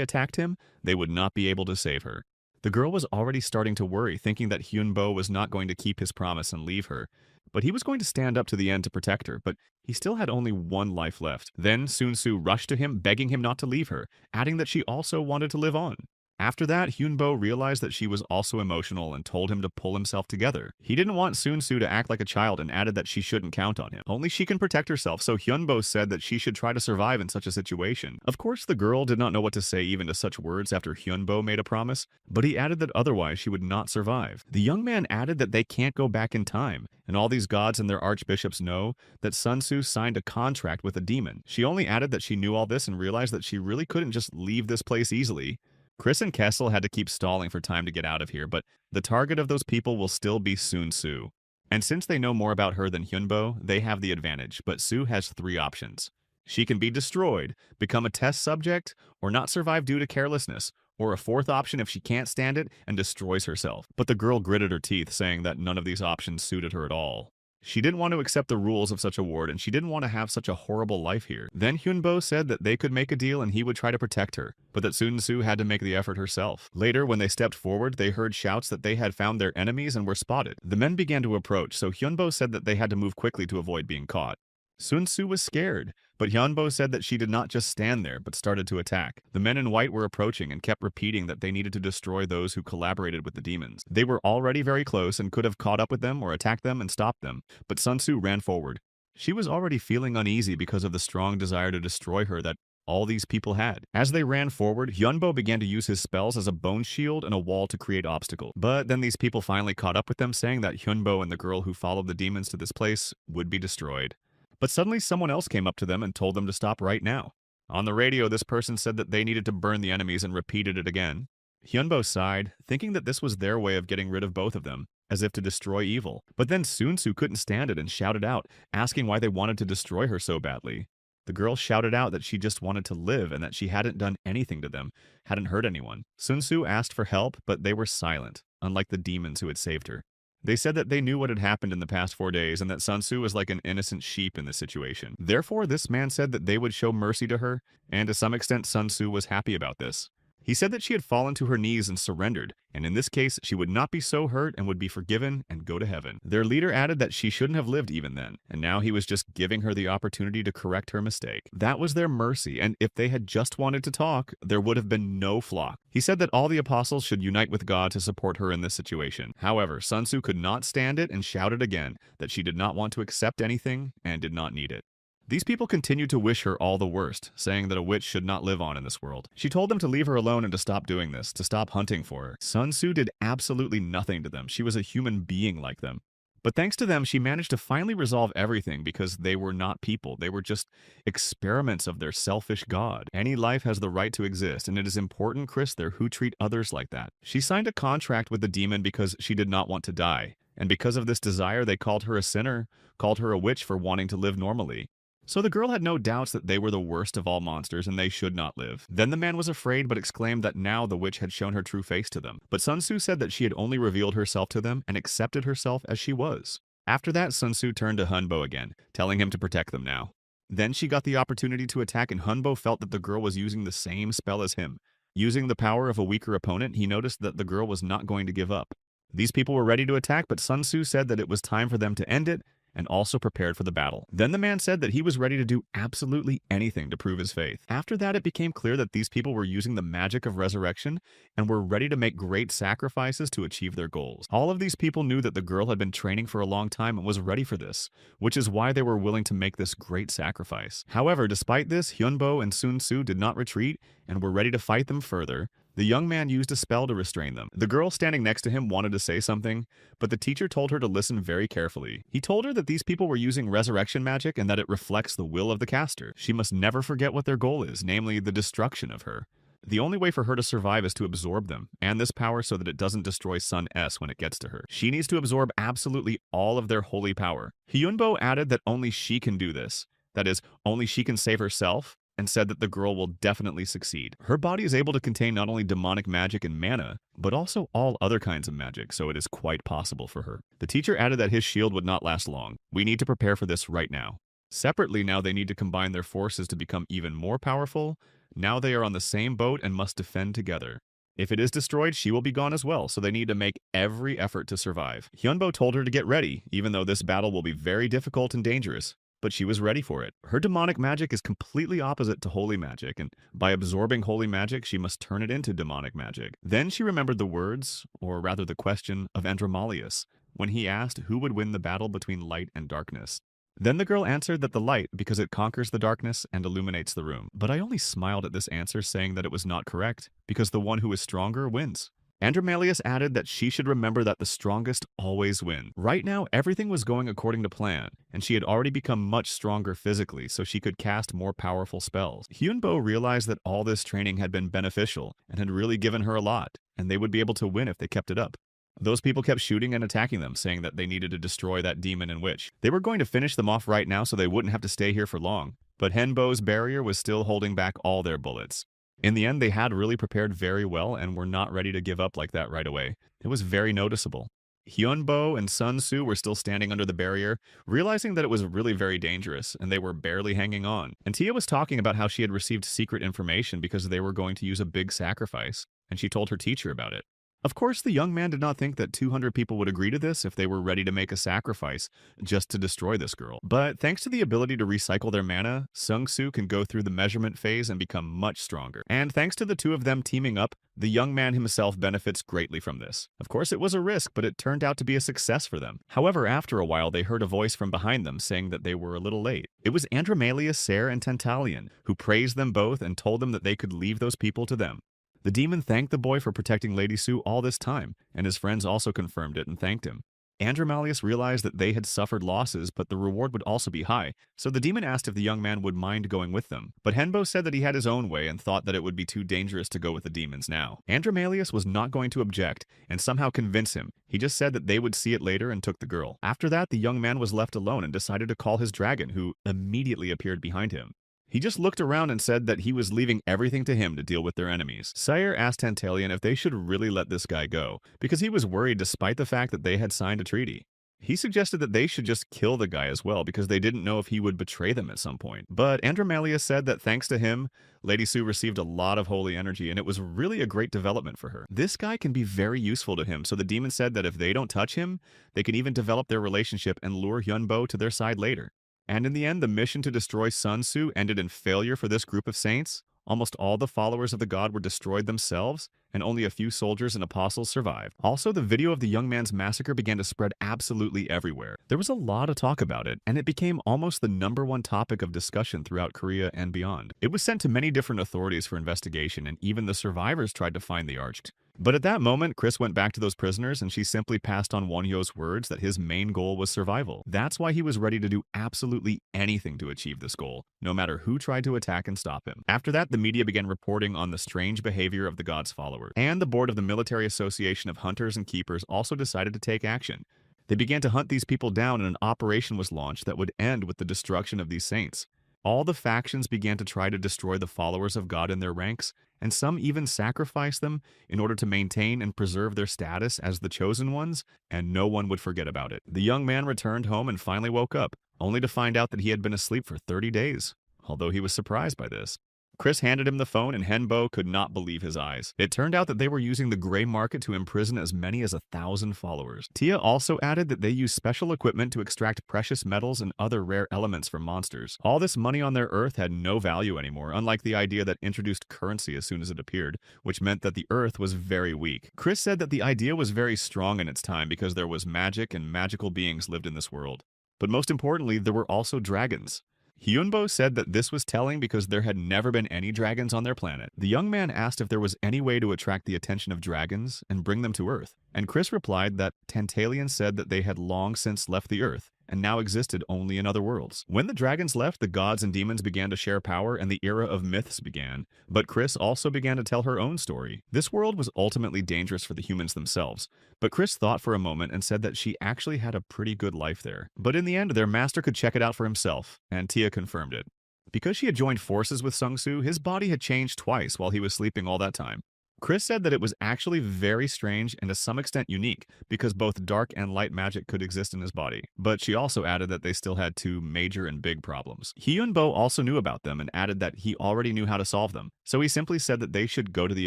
attacked him, they would not be able to save her. The girl was already starting to worry, thinking that Hyunbo was not going to keep his promise and leave her. But he was going to stand up to the end to protect her, but he still had only one life left. Then Sun Tzu rushed to him, begging him not to leave her, adding that she also wanted to live on. After that, Hyunbo realized that she was also emotional and told him to pull himself together. He didn't want Sun Tzu to act like a child and added that she shouldn't count on him. Only she can protect herself, so Hyunbo said that she should try to survive in such a situation. Of course, the girl did not know what to say even to such words after Hyunbo made a promise, but he added that otherwise she would not survive. The young man added that they can't go back in time, and all these gods and their archbishops know that Sun Tzu signed a contract with a demon. She only added that she knew all this and realized that she really couldn't just leave this place easily. Chris and Kessel had to keep stalling for time to get out of here, but the target of those people will still be Sun Tzu. And since they know more about her than Hyunbo, they have the advantage, but Sue has 3 options. She can be destroyed, become a test subject, or not survive due to carelessness, or a 4th option if she can't stand it and destroys herself. But the girl gritted her teeth, saying that none of these options suited her at all. She didn't want to accept the rules of such a ward, and she didn't want to have such a horrible life here. Then Hyunbo said that they could make a deal and he would try to protect her, but that Sun Tzu had to make the effort herself. Later, when they stepped forward, they heard shouts that they had found their enemies and were spotted. The men began to approach, so Hyunbo said that they had to move quickly to avoid being caught. Sun Tzu was scared, but Hyunbo said that she did not just stand there, but started to attack. The men in white were approaching and kept repeating that they needed to destroy those who collaborated with the demons. They were already very close and could have caught up with them or attacked them and stopped them, but Sun Tzu ran forward. She was already feeling uneasy because of the strong desire to destroy her that all these people had. As they ran forward, Hyunbo began to use his spells as a bone shield and a wall to create obstacles. But then these people finally caught up with them, saying that Hyunbo and the girl who followed the demons to this place would be destroyed. But suddenly someone else came up to them and told them to stop right now. On the radio, this person said that they needed to burn the enemies and repeated it again. Hyunbo sighed, thinking that this was their way of getting rid of both of them, as if to destroy evil. But then Sun Tzu couldn't stand it and shouted out, asking why they wanted to destroy her so badly. The girl shouted out that she just wanted to live and that she hadn't done anything to them, hadn't hurt anyone. Sun Tzu asked for help, but they were silent, unlike the demons who had saved her. They said that they knew what had happened in the past 4 days and that Sun Tzu was like an innocent sheep in this situation. Therefore, this man said that they would show mercy to her, and to some extent Sun Tzu was happy about this. He said that she had fallen to her knees and surrendered, and in this case, she would not be so hurt and would be forgiven and go to heaven. Their leader added that she shouldn't have lived even then, and now he was just giving her the opportunity to correct her mistake. That was their mercy, and if they had just wanted to talk, there would have been no flock. He said that all the apostles should unite with God to support her in this situation. However, Sun Tzu could not stand it and shouted again that she did not want to accept anything and did not need it. These people continued to wish her all the worst, saying that a witch should not live on in this world. She told them to leave her alone and to stop doing this, to stop hunting for her. Sun Tzu did absolutely nothing to them. She was a human being like them. But thanks to them, she managed to finally resolve everything because they were not people. They were just experiments of their selfish god. Any life has the right to exist, and it is important, Chris, there who treat others like that. She signed a contract with the demon because she did not want to die. And because of this desire, they called her a sinner, called her a witch for wanting to live normally. So the girl had no doubts that they were the worst of all monsters and they should not live. Then the man was afraid but exclaimed that now the witch had shown her true face to them. But Sun Tzu said that she had only revealed herself to them and accepted herself as she was. After that, Sun Tzu turned to Hyunbo again, telling him to protect them now. Then she got the opportunity to attack and Hyunbo felt that the girl was using the same spell as him. Using the power of a weaker opponent, he noticed that the girl was not going to give up. These people were ready to attack, but Sun Tzu said that it was time for them to end it and also prepared for the battle. Then the man said that he was ready to do absolutely anything to prove his faith. After that, it became clear that these people were using the magic of resurrection and were ready to make great sacrifices to achieve their goals. All of these people knew that the girl had been training for a long time and was ready for this, which is why they were willing to make this great sacrifice. However, despite this, Hyunbo and Sun Tzu did not retreat and were ready to fight them further. The young man used a spell to restrain them. The girl standing next to him wanted to say something, but the teacher told her to listen very carefully. He told her that these people were using resurrection magic and that it reflects the will of the caster. She must never forget what their goal is, namely the destruction of her. The only way for her to survive is to absorb them, and this power so that it doesn't destroy Sun S when it gets to her. She needs to absorb absolutely all of their holy power. Hyunbo added that only she can do this. That is, only she can save herself, and said that the girl will definitely succeed. Her body is able to contain not only demonic magic and mana, but also all other kinds of magic, so it is quite possible for her. The teacher added that his shield would not last long. We need to prepare for this right now. Separately, now they need to combine their forces to become even more powerful. Now they are on the same boat and must defend together. If it is destroyed, she will be gone as well, so they need to make every effort to survive. Hyunbo told her to get ready, even though this battle will be very difficult and dangerous. But she was ready for it. Her demonic magic is completely opposite to holy magic, and by absorbing holy magic, she must turn it into demonic magic. Then she remembered the words, or rather the question, of Andromalius, when he asked who would win the battle between light and darkness. Then the girl answered that the light, because it conquers the darkness and illuminates the room. But I only smiled at this answer, saying that it was not correct, because the one who is stronger wins. Andromalius added that she should remember that the strongest always win. Right now, everything was going according to plan, and she had already become much stronger physically, so she could cast more powerful spells. Hyunbo realized that all this training had been beneficial and had really given her a lot, and they would be able to win if they kept it up. Those people kept shooting and attacking them, saying that they needed to destroy that demon and witch. They were going to finish them off right now so they wouldn't have to stay here for long, but Henbo's barrier was still holding back all their bullets. In the end, they had really prepared very well and were not ready to give up like that right away. It was very noticeable. Hyunbo and Sun Tzu were still standing under the barrier, realizing that it was really very dangerous, and they were barely hanging on. And Tia was talking about how she had received secret information because they were going to use a big sacrifice, and she told her teacher about it. Of course, the young man did not think that 200 people would agree to this if they were ready to make a sacrifice just to destroy this girl. But thanks to the ability to recycle their mana, Sun Tzu can go through the measurement phase and become much stronger. And thanks to the two of them teaming up, the young man himself benefits greatly from this. Of course, it was a risk, but it turned out to be a success for them. However, after a while, they heard a voice from behind them saying that they were a little late. It was Andromalius, Ser, and Tantalion, who praised them both and told them that they could leave those people to them. The demon thanked the boy for protecting Lady Sue all this time, and his friends also confirmed it and thanked him. Andromalius realized that they had suffered losses, but the reward would also be high, so the demon asked if the young man would mind going with them. But Henbo said that he had his own way and thought that it would be too dangerous to go with the demons now. Andromalius was not going to object and somehow convince him. He just said that they would see it later and took the girl. After that, the young man was left alone and decided to call his dragon, who immediately appeared behind him. He just looked around and said that he was leaving everything to him to deal with their enemies. Sire asked Tantalion if they should really let this guy go, because he was worried despite the fact that they had signed a treaty. He suggested that they should just kill the guy as well, because they didn't know if he would betray them at some point. But Andromalius said that thanks to him, Lady Sue received a lot of holy energy, and it was really a great development for her. This guy can be very useful to him, so the demon said that if they don't touch him, they can even develop their relationship and lure Hyunbo to their side later. And in the end, the mission to destroy Sun Tzu ended in failure for this group of saints. Almost all the followers of the god were destroyed themselves, and only a few soldiers and apostles survived. Also, the video of the young man's massacre began to spread absolutely everywhere. There was a lot of talk about it, and it became almost the #1 topic of discussion throughout Korea and beyond. It was sent to many different authorities for investigation, and even the survivors tried to find the arched. But at that moment, Chris went back to those prisoners and she simply passed on Wonhyo's words that his main goal was survival. That's why he was ready to do absolutely anything to achieve this goal, no matter who tried to attack and stop him. After that, the media began reporting on the strange behavior of the god's followers. And the board of the Military Association of Hunters and Keepers also decided to take action. They began to hunt these people down and an operation was launched that would end with the destruction of these saints. All the factions began to try to destroy the followers of God in their ranks, and some even sacrificed them in order to maintain and preserve their status as the chosen ones, and no one would forget about it. The young man returned home and finally woke up, only to find out that he had been asleep for 30 days, although he was surprised by this. Chris handed him the phone and Henbo could not believe his eyes. It turned out that they were using the gray market to imprison as many as 1,000 followers. Tia also added that they use special equipment to extract precious metals and other rare elements from monsters. All this money on their Earth had no value anymore, unlike the idea that introduced currency as soon as it appeared, which meant that the Earth was very weak. Chris said that the idea was very strong in its time because there was magic and magical beings lived in this world. But most importantly, there were also dragons. Hyunbo said that this was telling because there had never been any dragons on their planet. The young man asked if there was any way to attract the attention of dragons and bring them to Earth, and Chris replied that Tantalian said that they had long since left the Earth and now existed only in other worlds. When the dragons left, the gods and demons began to share power and the era of myths began, but Chris also began to tell her own story. This world was ultimately dangerous for the humans themselves, but Chris thought for a moment and said that she actually had a pretty good life there. But in the end, their master could check it out for himself, and Tia confirmed it. Because she had joined forces with Sung-soo, his body had changed twice while he was sleeping all that time. Chris said that it was actually very strange and to some extent unique because both dark and light magic could exist in his body, but she also added that they still had two major and big problems. Hyunbo also knew about them and added that he already knew how to solve them, so he simply said that they should go to the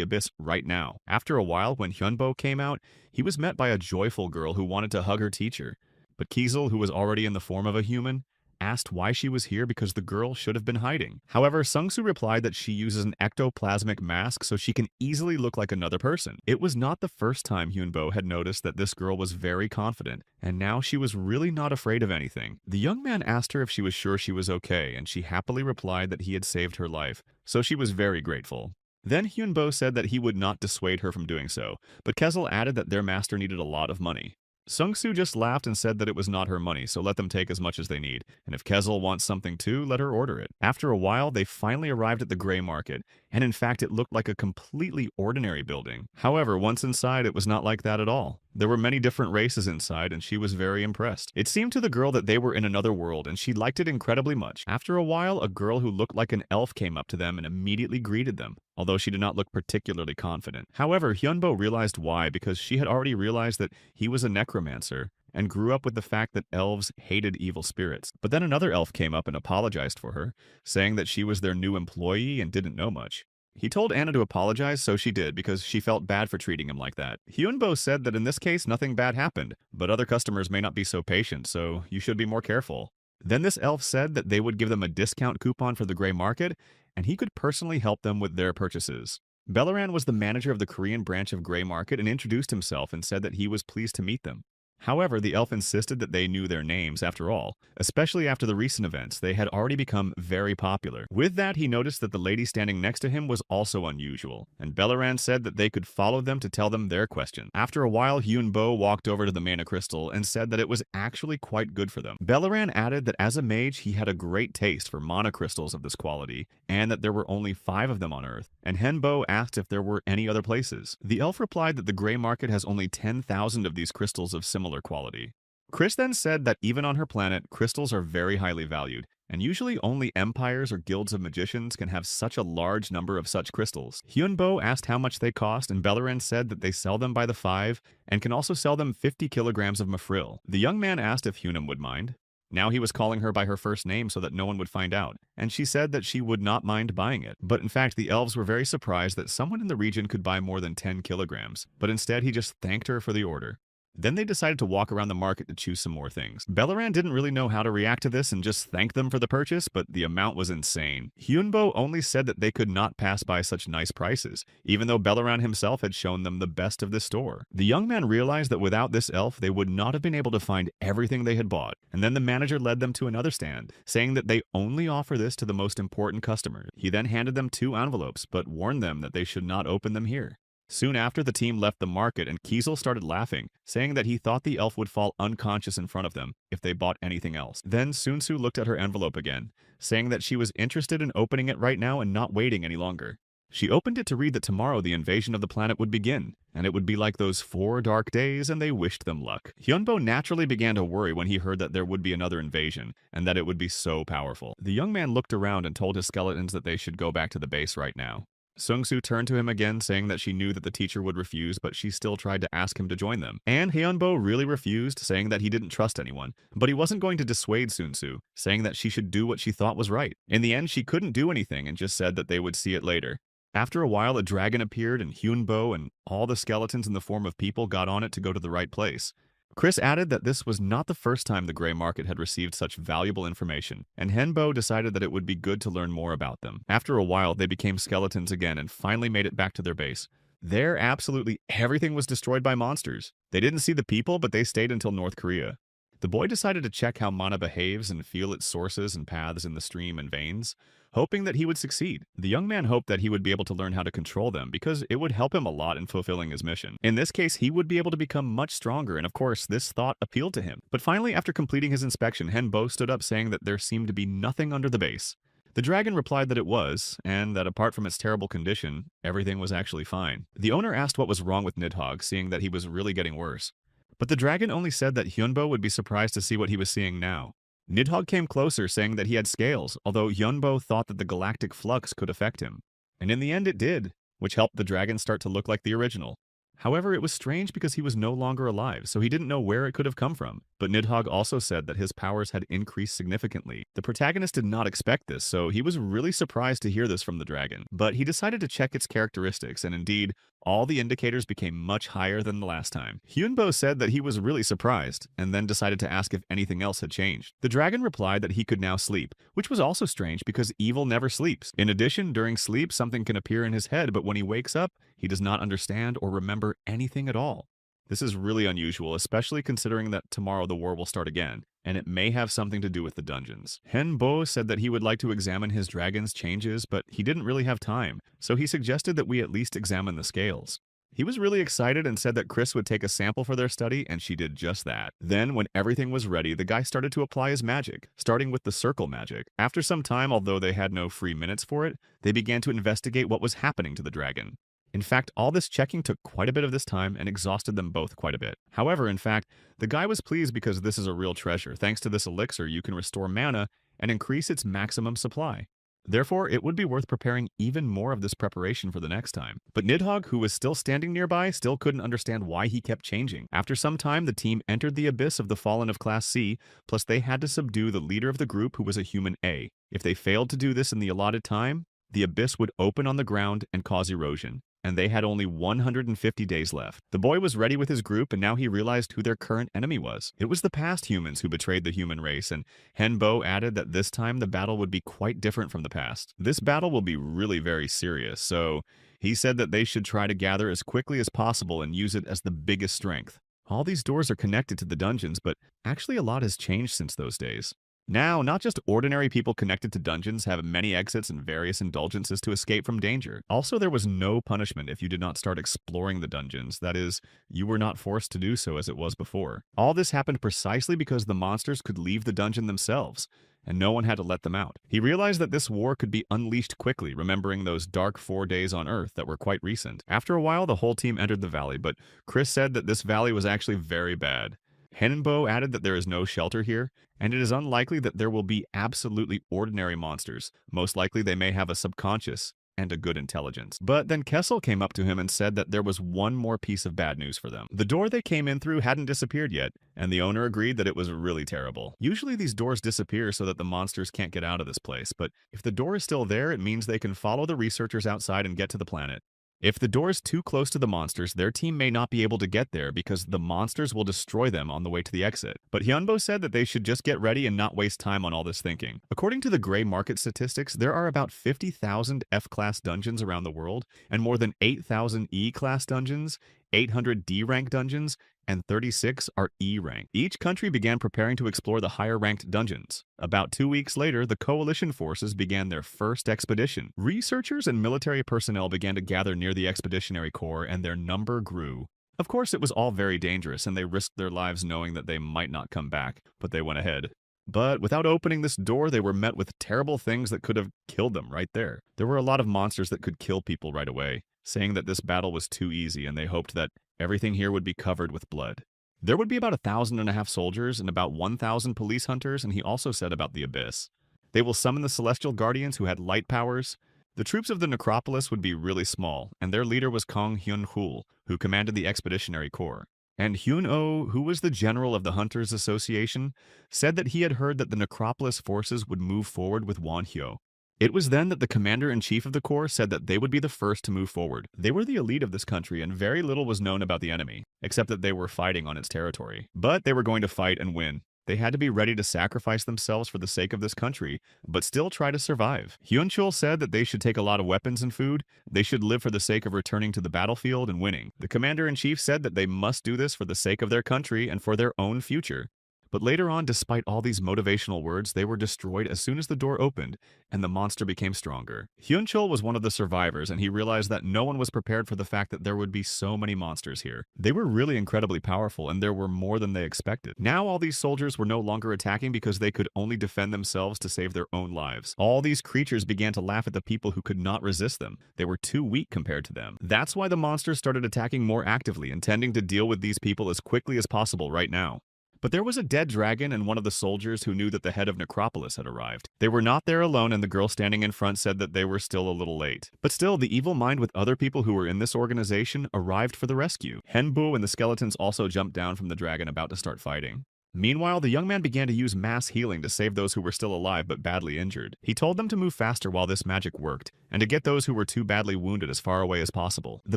abyss right now. After a while, when Hyunbo came out, he was met by a joyful girl who wanted to hug her teacher, but Kiesel, who was already in the form of a human, asked why she was here because the girl should have been hiding. However, Sung-soo replied that she uses an ectoplasmic mask so she can easily look like another person. It was not the first time Hyunbo had noticed that this girl was very confident, and now she was really not afraid of anything. The young man asked her if she was sure she was okay, and she happily replied that he had saved her life, so she was very grateful. Then Hyunbo said that he would not dissuade her from doing so, but Kezel added that their master needed a lot of money. Sung-soo just laughed and said that it was not her money, so let them take as much as they need, and if Kezel wants something too, let her order it. After a while, they finally arrived at the gray market, and in fact it looked like a completely ordinary building. However, once inside, it was not like that at all. There were many different races inside, and she was very impressed. It seemed to the girl that they were in another world, and she liked it incredibly much. After a while, a girl who looked like an elf came up to them and immediately greeted them, although she did not look particularly confident. However, Hyunbo realized why, because she had already realized that he was a necromancer, and grew up with the fact that elves hated evil spirits. But then another elf came up and apologized for her, saying that she was their new employee and didn't know much. He told Anna to apologize, so she did, because she felt bad for treating him like that. Hyunbo said that in this case, nothing bad happened, but other customers may not be so patient, so you should be more careful. Then this elf said that they would give them a discount coupon for the gray market, and he could personally help them with their purchases. Belaran was the manager of the Korean branch of Gray Market and introduced himself and said that he was pleased to meet them. However, the elf insisted that they knew their names after all, especially after the recent events. They had already become very popular. With that, he noticed that the lady standing next to him was also unusual, and Belaran said that they could follow them to tell them their question. After a while, Hyunbo walked over to the mana crystal and said that it was actually quite good for them. Belaran added that as a mage, he had a great taste for mana crystals of this quality, and that there were only 5 of them on Earth, and Henbo asked if there were any other places. The elf replied that the gray market has only 10,000 of these crystals of similar quality. Chris then said that even on her planet, crystals are very highly valued, and usually only empires or guilds of magicians can have such a large number of such crystals. Hyunbo asked how much they cost, and Belaran said that they sell them by the 5 and can also sell them 50 kilograms of mafril. The young man asked if Hyunam would mind. Now he was calling her by her first name so that no one would find out, and she said that she would not mind buying it. But in fact, the elves were very surprised that someone in the region could buy more than 10 kilograms, but instead he just thanked her for the order. Then they decided to walk around the market to choose some more things. Belaran didn't really know how to react to this and just thanked them for the purchase, but the amount was insane. Hyunbo only said that they could not pass by such nice prices, even though Belaran himself had shown them the best of the store. The young man realized that without this elf, they would not have been able to find everything they had bought, and then the manager led them to another stand, saying that they only offer this to the most important customers. He then handed them 2 envelopes, but warned them that they should not open them here. Soon after, the team left the market and Kiesel started laughing, saying that he thought the elf would fall unconscious in front of them if they bought anything else. Then Sunsu looked at her envelope again, saying that she was interested in opening it right now and not waiting any longer. She opened it to read that tomorrow the invasion of the planet would begin, and it would be like those 4 dark days, and they wished them luck. Hyunbo naturally began to worry when he heard that there would be another invasion, and that it would be so powerful. The young man looked around and told his skeletons that they should go back to the base right now. Sung-soo turned to him again, saying that she knew that the teacher would refuse, but she still tried to ask him to join them. And Hyunbo really refused, saying that he didn't trust anyone. But he wasn't going to dissuade Sung-soo, saying that she should do what she thought was right. In the end, she couldn't do anything and just said that they would see it later. After a while, a dragon appeared, and Hyunbo and all the skeletons in the form of people got on it to go to the right place. Chris added that this was not the first time the gray market had received such valuable information, and Henbo decided that it would be good to learn more about them. After a while, they became skeletons again and finally made it back to their base. There, absolutely everything was destroyed by monsters. They didn't see the people, but they stayed until North Korea. The boy decided to check how mana behaves and feel its sources and paths in the stream and veins, hoping that he would succeed. The young man hoped that he would be able to learn how to control them because it would help him a lot in fulfilling his mission. In this case, he would be able to become much stronger, and of course, this thought appealed to him. But finally, after completing his inspection, Henbo stood up saying that there seemed to be nothing under the base. The dragon replied that it was, and that apart from its terrible condition, everything was actually fine. The owner asked what was wrong with Nidhogg, seeing that he was really getting worse. But the dragon only said that Hyunbo would be surprised to see what he was seeing now. Nidhogg came closer, saying that he had scales, although Hyunbo thought that the galactic flux could affect him. And in the end it did, which helped the dragon start to look like the original. However, it was strange because he was no longer alive, so he didn't know where it could have come from. But Nidhogg also said that his powers had increased significantly. The protagonist did not expect this, so he was really surprised to hear this from the dragon. But he decided to check its characteristics, and indeed, all the indicators became much higher than the last time. Hyunbo said that he was really surprised, and then decided to ask if anything else had changed. The dragon replied that he could now sleep, which was also strange because evil never sleeps. In addition, during sleep, something can appear in his head, but when he wakes up, he does not understand or remember anything at all. This is really unusual, especially considering that tomorrow the war will start again, and it may have something to do with the dungeons. Henbo said that he would like to examine his dragon's changes, but he didn't really have time, so he suggested that we at least examine the scales. He was really excited and said that Chris would take a sample for their study, and she did just that. Then, when everything was ready, the guy started to apply his magic, starting with the circle magic. After some time, although they had no free minutes for it, they began to investigate what was happening to the dragon. In fact, all this checking took quite a bit of this time and exhausted them both quite a bit. However, in fact, the guy was pleased because this is a real treasure. Thanks to this elixir, you can restore mana and increase its maximum supply. Therefore, it would be worth preparing even more of this preparation for the next time. But Nidhogg, who was still standing nearby, still couldn't understand why he kept changing. After some time, the team entered the abyss of the Fallen of Class C, plus they had to subdue the leader of the group who was a human A. If they failed to do this in the allotted time, the abyss would open on the ground and cause erosion, and they had only 150 days left. The boy was ready with his group, and now he realized who their current enemy was. It was the past humans who betrayed the human race, and Henbo added that this time the battle would be quite different from the past. This battle will be really very serious, so he said that they should try to gather as quickly as possible and use it as the biggest strength. All these doors are connected to the dungeons, but actually a lot has changed since those days. Now, not just ordinary people connected to dungeons have many exits and various indulgences to escape from danger. Also, there was no punishment if you did not start exploring the dungeons. That is, you were not forced to do so as it was before. All this happened precisely because the monsters could leave the dungeon themselves, and no one had to let them out. He realized that this war could be unleashed quickly, remembering those dark 4 days on Earth that were quite recent. After a while, the whole team entered the valley, but Chris said that this valley was actually very bad. Henbo added that there is no shelter here, and it is unlikely that there will be absolutely ordinary monsters. Most likely they may have a subconscious and a good intelligence. But then Kessel came up to him and said that there was one more piece of bad news for them. The door they came in through hadn't disappeared yet, and the owner agreed that it was really terrible. Usually these doors disappear so that the monsters can't get out of this place, but if the door is still there, it means they can follow the researchers outside and get to the planet. If the door is too close to the monsters, their team may not be able to get there because the monsters will destroy them on the way to the exit. But Hyunbo said that they should just get ready and not waste time on all this thinking. According to the gray market statistics, there are about 50,000 F-class dungeons around the world, and more than 8,000 E-class dungeons, 800 D-rank dungeons, and 36 are E-rank. Each country began preparing to explore the higher-ranked dungeons. About 2 weeks later, the coalition forces began their first expedition. Researchers and military personnel began to gather near the expeditionary corps, and their number grew. Of course, it was all very dangerous, and they risked their lives knowing that they might not come back, but they went ahead. But without opening this door, they were met with terrible things that could have killed them right there. There were a lot of monsters that could kill people right away, saying that this battle was too easy, and they hoped that everything here would be covered with blood. There would be about 1,500 soldiers and about 1,000 police hunters, and he also said about the Abyss. They will summon the Celestial Guardians who had light powers, The troops of the necropolis would be really small, and their leader was Kong Hyun-hul, who commanded the Expeditionary Corps. And Hyun-oh, who was the general of the Hunters Association, said that he had heard that the necropolis forces would move forward with Won-hyo. It was then that the commander-in-chief of the corps said that they would be the first to move forward. They were the elite of this country, and very little was known about the enemy, except that they were fighting on its territory. But they were going to fight and win. They had to be ready to sacrifice themselves for the sake of this country, but still try to survive. Hyun-chul said that they should take a lot of weapons and food. They should live for the sake of returning to the battlefield and winning. The commander-in-chief said that they must do this for the sake of their country and for their own future. But later on, despite all these motivational words, they were destroyed as soon as the door opened, and the monster became stronger. Hyun-chul was one of the survivors, and he realized that no one was prepared for the fact that there would be so many monsters here. They were really incredibly powerful, and there were more than they expected. Now all these soldiers were no longer attacking because they could only defend themselves to save their own lives. All these creatures began to laugh at the people who could not resist them. They were too weak compared to them. That's why the monsters started attacking more actively, intending to deal with these people as quickly as possible right now. But there was a dead dragon and one of the soldiers who knew that the head of Necropolis had arrived. They were not there alone, and the girl standing in front said that they were still a little late. But still, the evil mind with other people who were in this organization arrived for the rescue. Henbu and the skeletons also jumped down from the dragon about to start fighting. Meanwhile, the young man began to use mass healing to save those who were still alive but badly injured. He told them to move faster while this magic worked, and to get those who were too badly wounded as far away as possible. The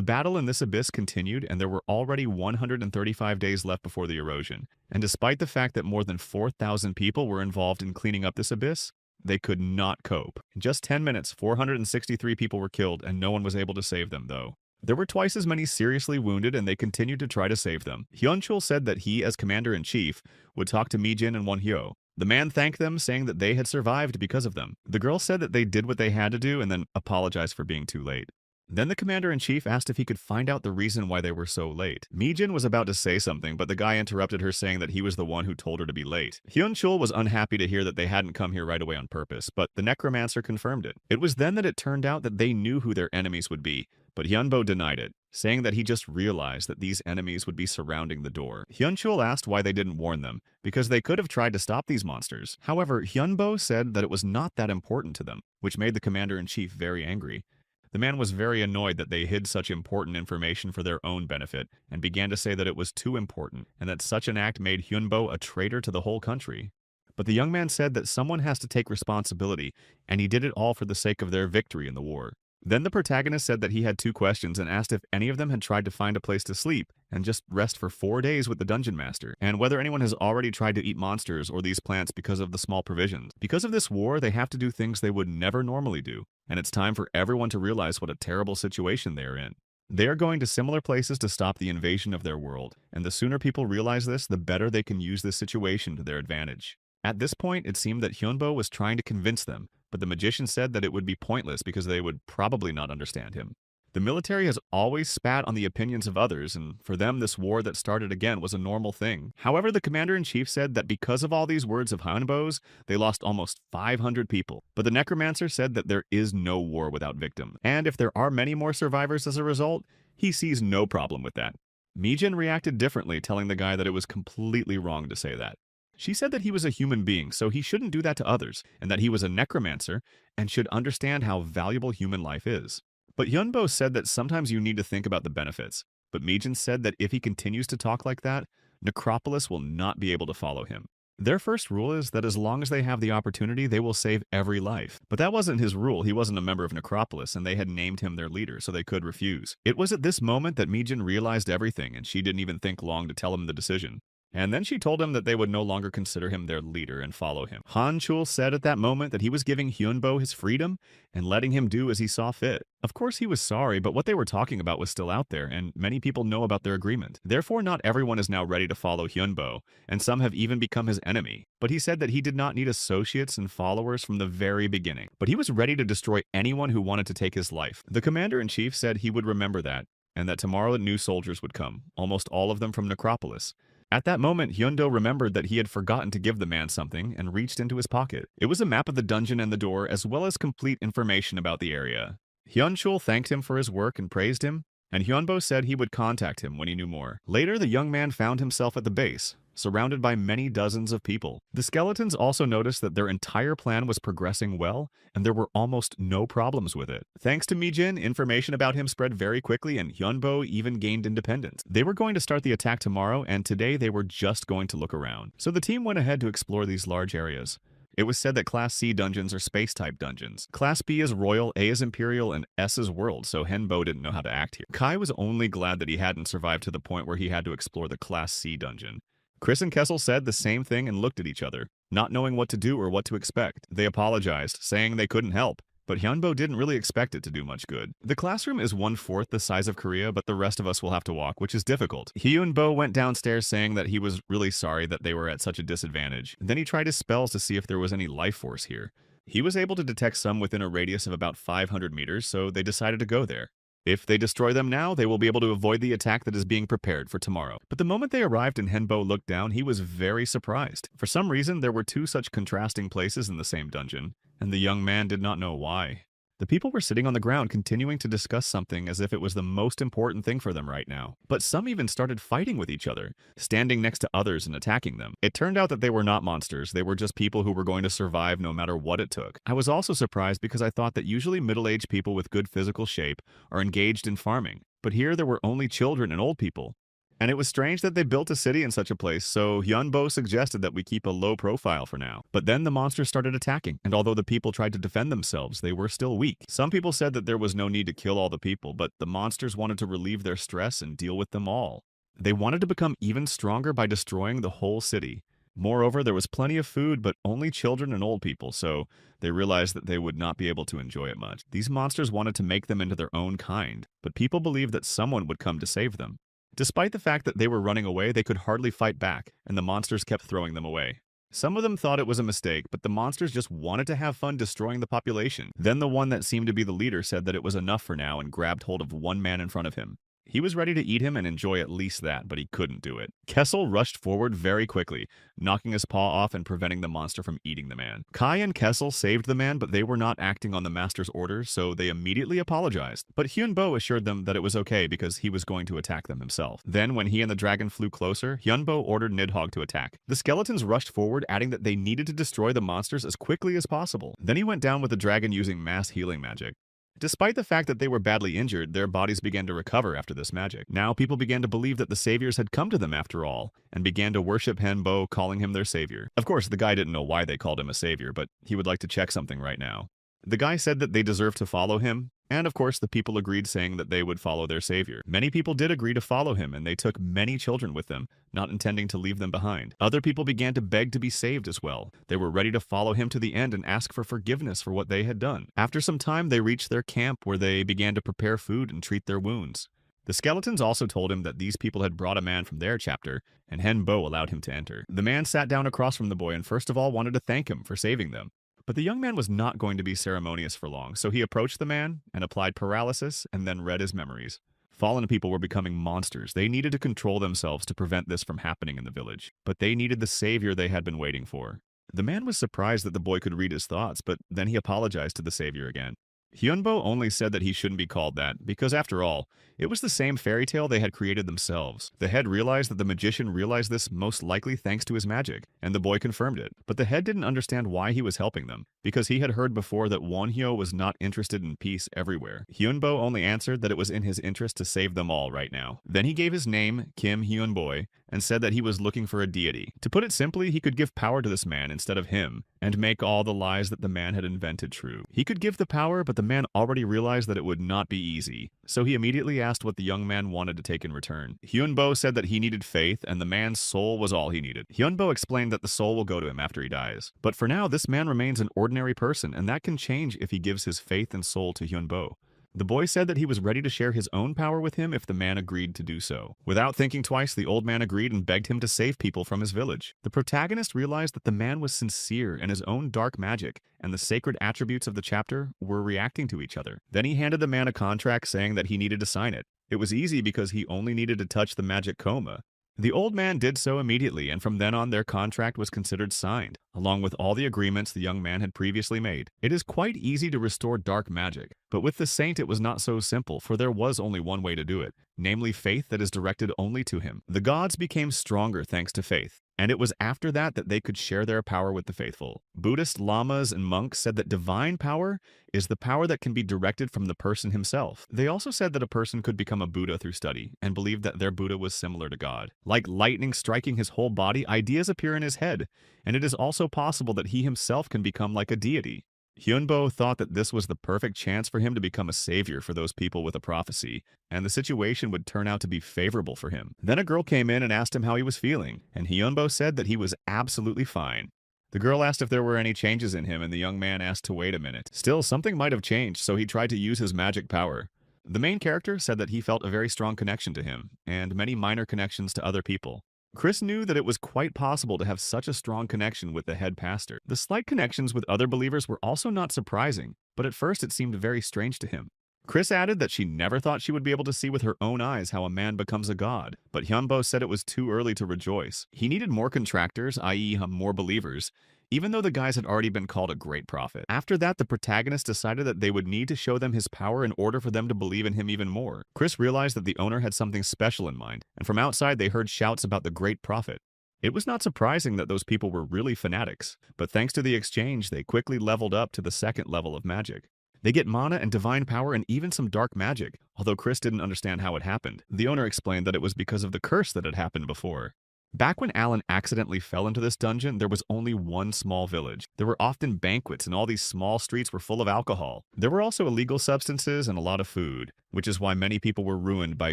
battle in this abyss continued, and there were already 135 days left before the erosion. And despite the fact that more than 4,000 people were involved in cleaning up this abyss, they could not cope. In just 10 minutes, 463 people were killed, and no one was able to save them, though. There were twice as many seriously wounded, and they continued to try to save them. Hyun-chul said that he, as commander-in-chief, would talk to Mi-jin and Won-hyo. The man thanked them, saying that they had survived because of them. The girl said that they did what they had to do and then apologized for being too late. Then the commander-in-chief asked if he could find out the reason why they were so late. Mi-jin was about to say something, but the guy interrupted her, saying that he was the one who told her to be late. Hyun-chul was unhappy to hear that they hadn't come here right away on purpose, but the necromancer confirmed it. It was then that it turned out that they knew who their enemies would be, but Hyunbo denied it, saying that he just realized that these enemies would be surrounding the door. Hyun-chul asked why they didn't warn them, because they could have tried to stop these monsters. However, Hyunbo said that it was not that important to them, which made the commander-in-chief very angry. The man was very annoyed that they hid such important information for their own benefit, and began to say that it was too important, and that such an act made Hyunbo a traitor to the whole country. But the young man said that someone has to take responsibility, and he did it all for the sake of their victory in the war. Then the protagonist said that he had 2 questions and asked if any of them had tried to find a place to sleep and just rest for 4 days with the dungeon master, and whether anyone has already tried to eat monsters or these plants because of the small provisions. Because of this war, they have to do things they would never normally do, and it's time for everyone to realize what a terrible situation they are in. They are going to similar places to stop the invasion of their world, and the sooner people realize this, the better they can use this situation to their advantage. At this point, it seemed that Hyunbo was trying to convince them, but the magician said that it would be pointless because they would probably not understand him. The military has always spat on the opinions of others, and for them this war that started again was a normal thing. However, the commander-in-chief said that because of all these words of Hyunbo's, they lost almost 500 people. But the necromancer said that there is no war without victims, and if there are many more survivors as a result, he sees no problem with that. Mi-jin reacted differently, telling the guy that it was completely wrong to say that. She said that he was a human being, so he shouldn't do that to others, and that he was a necromancer and should understand how valuable human life is. But Hyunbo said that sometimes you need to think about the benefits. But Mi-jin said that if he continues to talk like that, Necropolis will not be able to follow him. Their first rule is that as long as they have the opportunity, they will save every life. But that wasn't his rule. He wasn't a member of Necropolis, and they had named him their leader, so they could refuse. It was at this moment that Mi-jin realized everything, and she didn't even think long to tell him the decision. And then she told him that they would no longer consider him their leader and follow him. Han-chul said at that moment that he was giving Hyunbo his freedom and letting him do as he saw fit. Of course he was sorry, but what they were talking about was still out there, and many people know about their agreement. Therefore, not everyone is now ready to follow Hyunbo, and some have even become his enemy. But he said that he did not need associates and followers from the very beginning, but he was ready to destroy anyone who wanted to take his life. The commander-in-chief said he would remember that, and that tomorrow new soldiers would come, almost all of them from Necropolis. At that moment, Hyundo remembered that he had forgotten to give the man something and reached into his pocket. It was a map of the dungeon and the door, as well as complete information about the area. Hyun-chul thanked him for his work and praised him, and Hyunbo said he would contact him when he knew more. Later, the young man found himself at the base, surrounded by many dozens of people. The skeletons also noticed that their entire plan was progressing well, and there were almost no problems with it. Thanks to Mijin, information about him spread very quickly, and Hyunbo even gained independence. They were going to start the attack tomorrow, and today they were just going to look around. So the team went ahead to explore these large areas. It was said that Class C dungeons are space-type dungeons. Class B is Royal, A is Imperial, and S is World, so Henbo didn't know how to act here. Kai was only glad that he hadn't survived to the point where he had to explore the Class C dungeon. Chris and Kessel said the same thing and looked at each other, not knowing what to do or what to expect. They apologized, saying they couldn't help. But Hyunbo didn't really expect it to do much good. The classroom is 1/4 the size of Korea, but the rest of us will have to walk, which is difficult. Hyunbo went downstairs saying that he was really sorry that they were at such a disadvantage. Then he tried his spells to see if there was any life force here. He was able to detect some within a radius of about 500 meters, so they decided to go there. If they destroy them now, they will be able to avoid the attack that is being prepared for tomorrow. But the moment they arrived and Henbo looked down, he was very surprised. For some reason, there were two such contrasting places in the same dungeon, and the young man did not know why. The people were sitting on the ground continuing to discuss something as if it was the most important thing for them right now. But some even started fighting with each other, standing next to others and attacking them. It turned out that they were not monsters, they were just people who were going to survive no matter what it took. I was also surprised because I thought that usually middle-aged people with good physical shape are engaged in farming. But here there were only children and old people. And it was strange that they built a city in such a place, so Hyunbo suggested that we keep a low profile for now. But then the monsters started attacking, and although the people tried to defend themselves, they were still weak. Some people said that there was no need to kill all the people, but the monsters wanted to relieve their stress and deal with them all. They wanted to become even stronger by destroying the whole city. Moreover, there was plenty of food, but only children and old people, so they realized that they would not be able to enjoy it much. These monsters wanted to make them into their own kind, but people believed that someone would come to save them. Despite the fact that they were running away, they could hardly fight back, and the monsters kept throwing them away. Some of them thought it was a mistake, but the monsters just wanted to have fun destroying the population. Then the one that seemed to be the leader said that it was enough for now and grabbed hold of one man in front of him. He was ready to eat him and enjoy at least that, but he couldn't do it. Kessel rushed forward very quickly, knocking his paw off and preventing the monster from eating the man. Kai and Kessel saved the man, but they were not acting on the master's orders, so they immediately apologized. But Hyunbo assured them that it was okay because he was going to attack them himself. Then, when he and the dragon flew closer, Hyunbo ordered Nidhogg to attack. The skeletons rushed forward, adding that they needed to destroy the monsters as quickly as possible. Then he went down with the dragon using mass healing magic. Despite the fact that they were badly injured, their bodies began to recover after this magic. Now people began to believe that the saviors had come to them after all, and began to worship Henbo, calling him their savior. Of course, the guy didn't know why they called him a savior, but he would like to check something right now. The guy said that they deserved to follow him, and of course the people agreed, saying that they would follow their savior. Many people did agree to follow him, and they took many children with them, not intending to leave them behind. Other people began to beg to be saved as well. They were ready to follow him to the end and ask for forgiveness for what they had done. After some time, they reached their camp where they began to prepare food and treat their wounds. The skeletons also told him that these people had brought a man from their chapter, and Henbo allowed him to enter. The man sat down across from the boy and first of all wanted to thank him for saving them. But the young man was not going to be ceremonious for long, so he approached the man and applied paralysis and then read his memories. Fallen people were becoming monsters. They needed to control themselves to prevent this from happening in the village. But they needed the savior they had been waiting for. The man was surprised that the boy could read his thoughts, but then he apologized to the savior again. Hyunbo only said that he shouldn't be called that, because after all, it was the same fairy tale they had created themselves. The head realized that the magician realized this most likely thanks to his magic, and the boy confirmed it. But the head didn't understand why he was helping them, because he had heard before that Wonhyo was not interested in peace everywhere. Hyunbo only answered that it was in his interest to save them all right now. Then he gave his name, Kim Hyunboy, and said that he was looking for a deity. To put it simply, he could give power to this man instead of him, and make all the lies that the man had invented true. He could give the power, but the man already realized that it would not be easy, so he immediately asked what the young man wanted to take in return. Hyunbo said that he needed faith, and the man's soul was all he needed. Hyunbo explained that the soul will go to him after he dies. But for now, this man remains an ordinary person, and that can change if he gives his faith and soul to Hyunbo. The boy said that he was ready to share his own power with him if the man agreed to do so. Without thinking twice, the old man agreed and begged him to save people from his village. The protagonist realized that the man was sincere in his own dark magic, and the sacred attributes of the chapter were reacting to each other. Then he handed the man a contract saying that he needed to sign it. It was easy because he only needed to touch the magic coma. The old man did so immediately, and from then on their contract was considered signed, along with all the agreements the young man had previously made. It is quite easy to restore dark magic, but with the saint it was not so simple, for there was only one way to do it, namely faith that is directed only to him. The gods became stronger thanks to faith. And it was after that that they could share their power with the faithful. Buddhist lamas and monks said that divine power is the power that can be directed from the person himself. They also said that a person could become a Buddha through study, and believed that their Buddha was similar to God. Like lightning striking his whole body, ideas appear in his head, and it is also possible that he himself can become like a deity. Hyunbo thought that this was the perfect chance for him to become a savior for those people with a prophecy, and the situation would turn out to be favorable for him. Then a girl came in and asked him how he was feeling, and Hyunbo said that he was absolutely fine. The girl asked if there were any changes in him, and the young man asked to wait a minute. Still, something might have changed, so he tried to use his magic power. The main character said that he felt a very strong connection to him, and many minor connections to other people. Chris knew that it was quite possible to have such a strong connection with the head pastor. The slight connections with other believers were also not surprising, but at first it seemed very strange to him. Chris added that she never thought she would be able to see with her own eyes how a man becomes a god, but Hyunbo said it was too early to rejoice. He needed more contractors, i.e. more believers, even though the guys had already been called a great prophet. After that, the protagonist decided that they would need to show them his power in order for them to believe in him even more. Chris realized that the owner had something special in mind, and from outside they heard shouts about the great prophet. It was not surprising that those people were really fanatics, but thanks to the exchange, they quickly leveled up to the second level of magic. They get mana and divine power and even some dark magic, although Chris didn't understand how it happened. The owner explained that it was because of the curse that had happened before. Back when Alan accidentally fell into this dungeon, there was only one small village. There were often banquets, and all these small streets were full of alcohol. There were also illegal substances and a lot of food, which is why many people were ruined by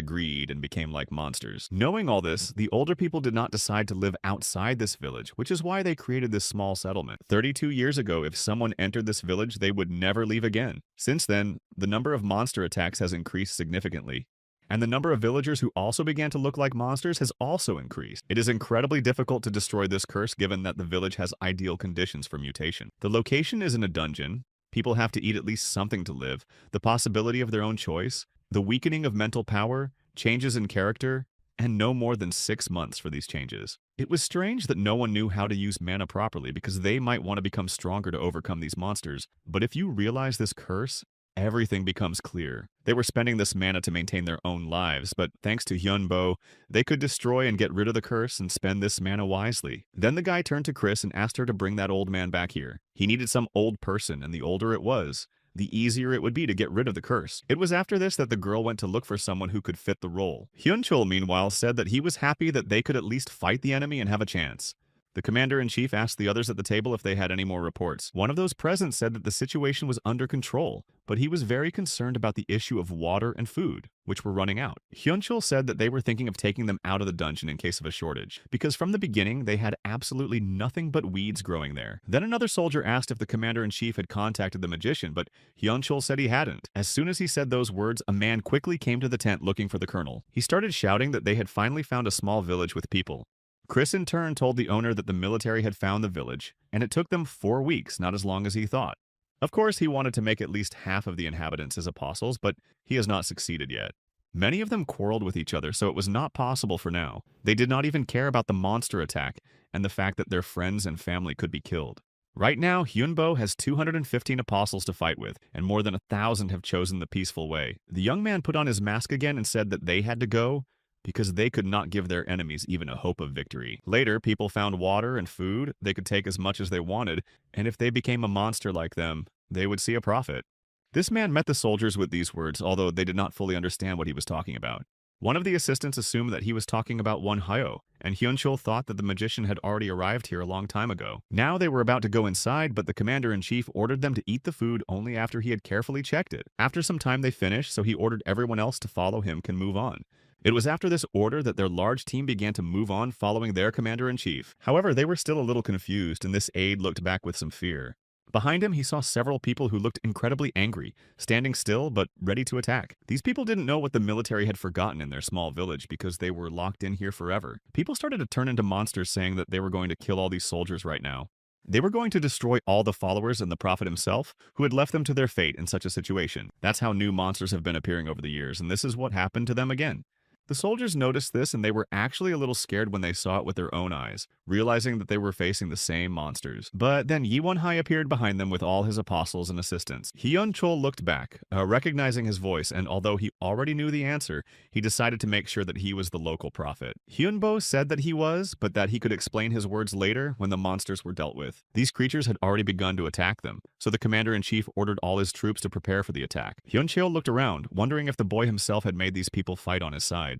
greed and became like monsters. Knowing all this, the older people did not decide to live outside this village, which is why they created this small settlement. 32 years ago, if someone entered this village, they would never leave again. Since then, the number of monster attacks has increased significantly. And the number of villagers who also began to look like monsters has also increased. It is incredibly difficult to destroy this curse given that the village has ideal conditions for mutation. The location is in a dungeon, people have to eat at least something to live, the possibility of their own choice, the weakening of mental power, changes in character, and no more than 6 months for these changes. It was strange that no one knew how to use mana properly because they might want to become stronger to overcome these monsters, but if you realize this curse, everything becomes clear. They were spending this mana to maintain their own lives, but thanks to Hyunbo, they could destroy and get rid of the curse and spend this mana wisely. Then the guy turned to Chris and asked her to bring that old man back here. He needed some old person, and the older it was, the easier it would be to get rid of the curse. It was after this that the girl went to look for someone who could fit the role. Hyunchul, meanwhile, said that he was happy that they could at least fight the enemy and have a chance. The commander-in-chief asked the others at the table if they had any more reports. One of those present said that the situation was under control, but he was very concerned about the issue of water and food, which were running out. Hyunchul said that they were thinking of taking them out of the dungeon in case of a shortage, because from the beginning they had absolutely nothing but weeds growing there. Then another soldier asked if the commander-in-chief had contacted the magician, but Hyunchul said he hadn't. As soon as he said those words, a man quickly came to the tent looking for the colonel. He started shouting that they had finally found a small village with people. Chris in turn told the owner that the military had found the village, and it took them 4 weeks, not as long as he thought. Of course, he wanted to make at least half of the inhabitants as apostles, but he has not succeeded yet. Many of them quarreled with each other, so it was not possible for now. They did not even care about the monster attack and the fact that their friends and family could be killed. Right now, Hyunbo has 215 apostles to fight with, and more than 1,000 have chosen the peaceful way. The young man put on his mask again and said that they had to go because they could not give their enemies even a hope of victory. Later, people found water and food, they could take as much as they wanted, and if they became a monster like them, they would see a profit. This man met the soldiers with these words, although they did not fully understand what he was talking about. One of the assistants assumed that he was talking about one Hyo, and Hyunchul thought that the magician had already arrived here a long time ago. Now they were about to go inside, but the commander-in-chief ordered them to eat the food only after he had carefully checked it. After some time they finished, so he ordered everyone else to follow him can move on. It was after this order that their large team began to move on following their commander-in-chief. However, they were still a little confused, and this aide looked back with some fear. Behind him, he saw several people who looked incredibly angry, standing still but ready to attack. These people didn't know what the military had forgotten in their small village because they were locked in here forever. People started to turn into monsters saying that they were going to kill all these soldiers right now. They were going to destroy all the followers and the prophet himself, who had left them to their fate in such a situation. That's how new monsters have been appearing over the years, and this is what happened to them again. The soldiers noticed this and they were actually a little scared when they saw it with their own eyes, realizing that they were facing the same monsters. But then Yi Won-hai appeared behind them with all his apostles and assistants. Hyun-chul looked back, recognizing his voice, and although he already knew the answer, he decided to make sure that he was the local prophet. Hyunbo said that he was, but that he could explain his words later when the monsters were dealt with. These creatures had already begun to attack them, so the commander-in-chief ordered all his troops to prepare for the attack. Hyun-chul looked around, wondering if the boy himself had made these people fight on his side.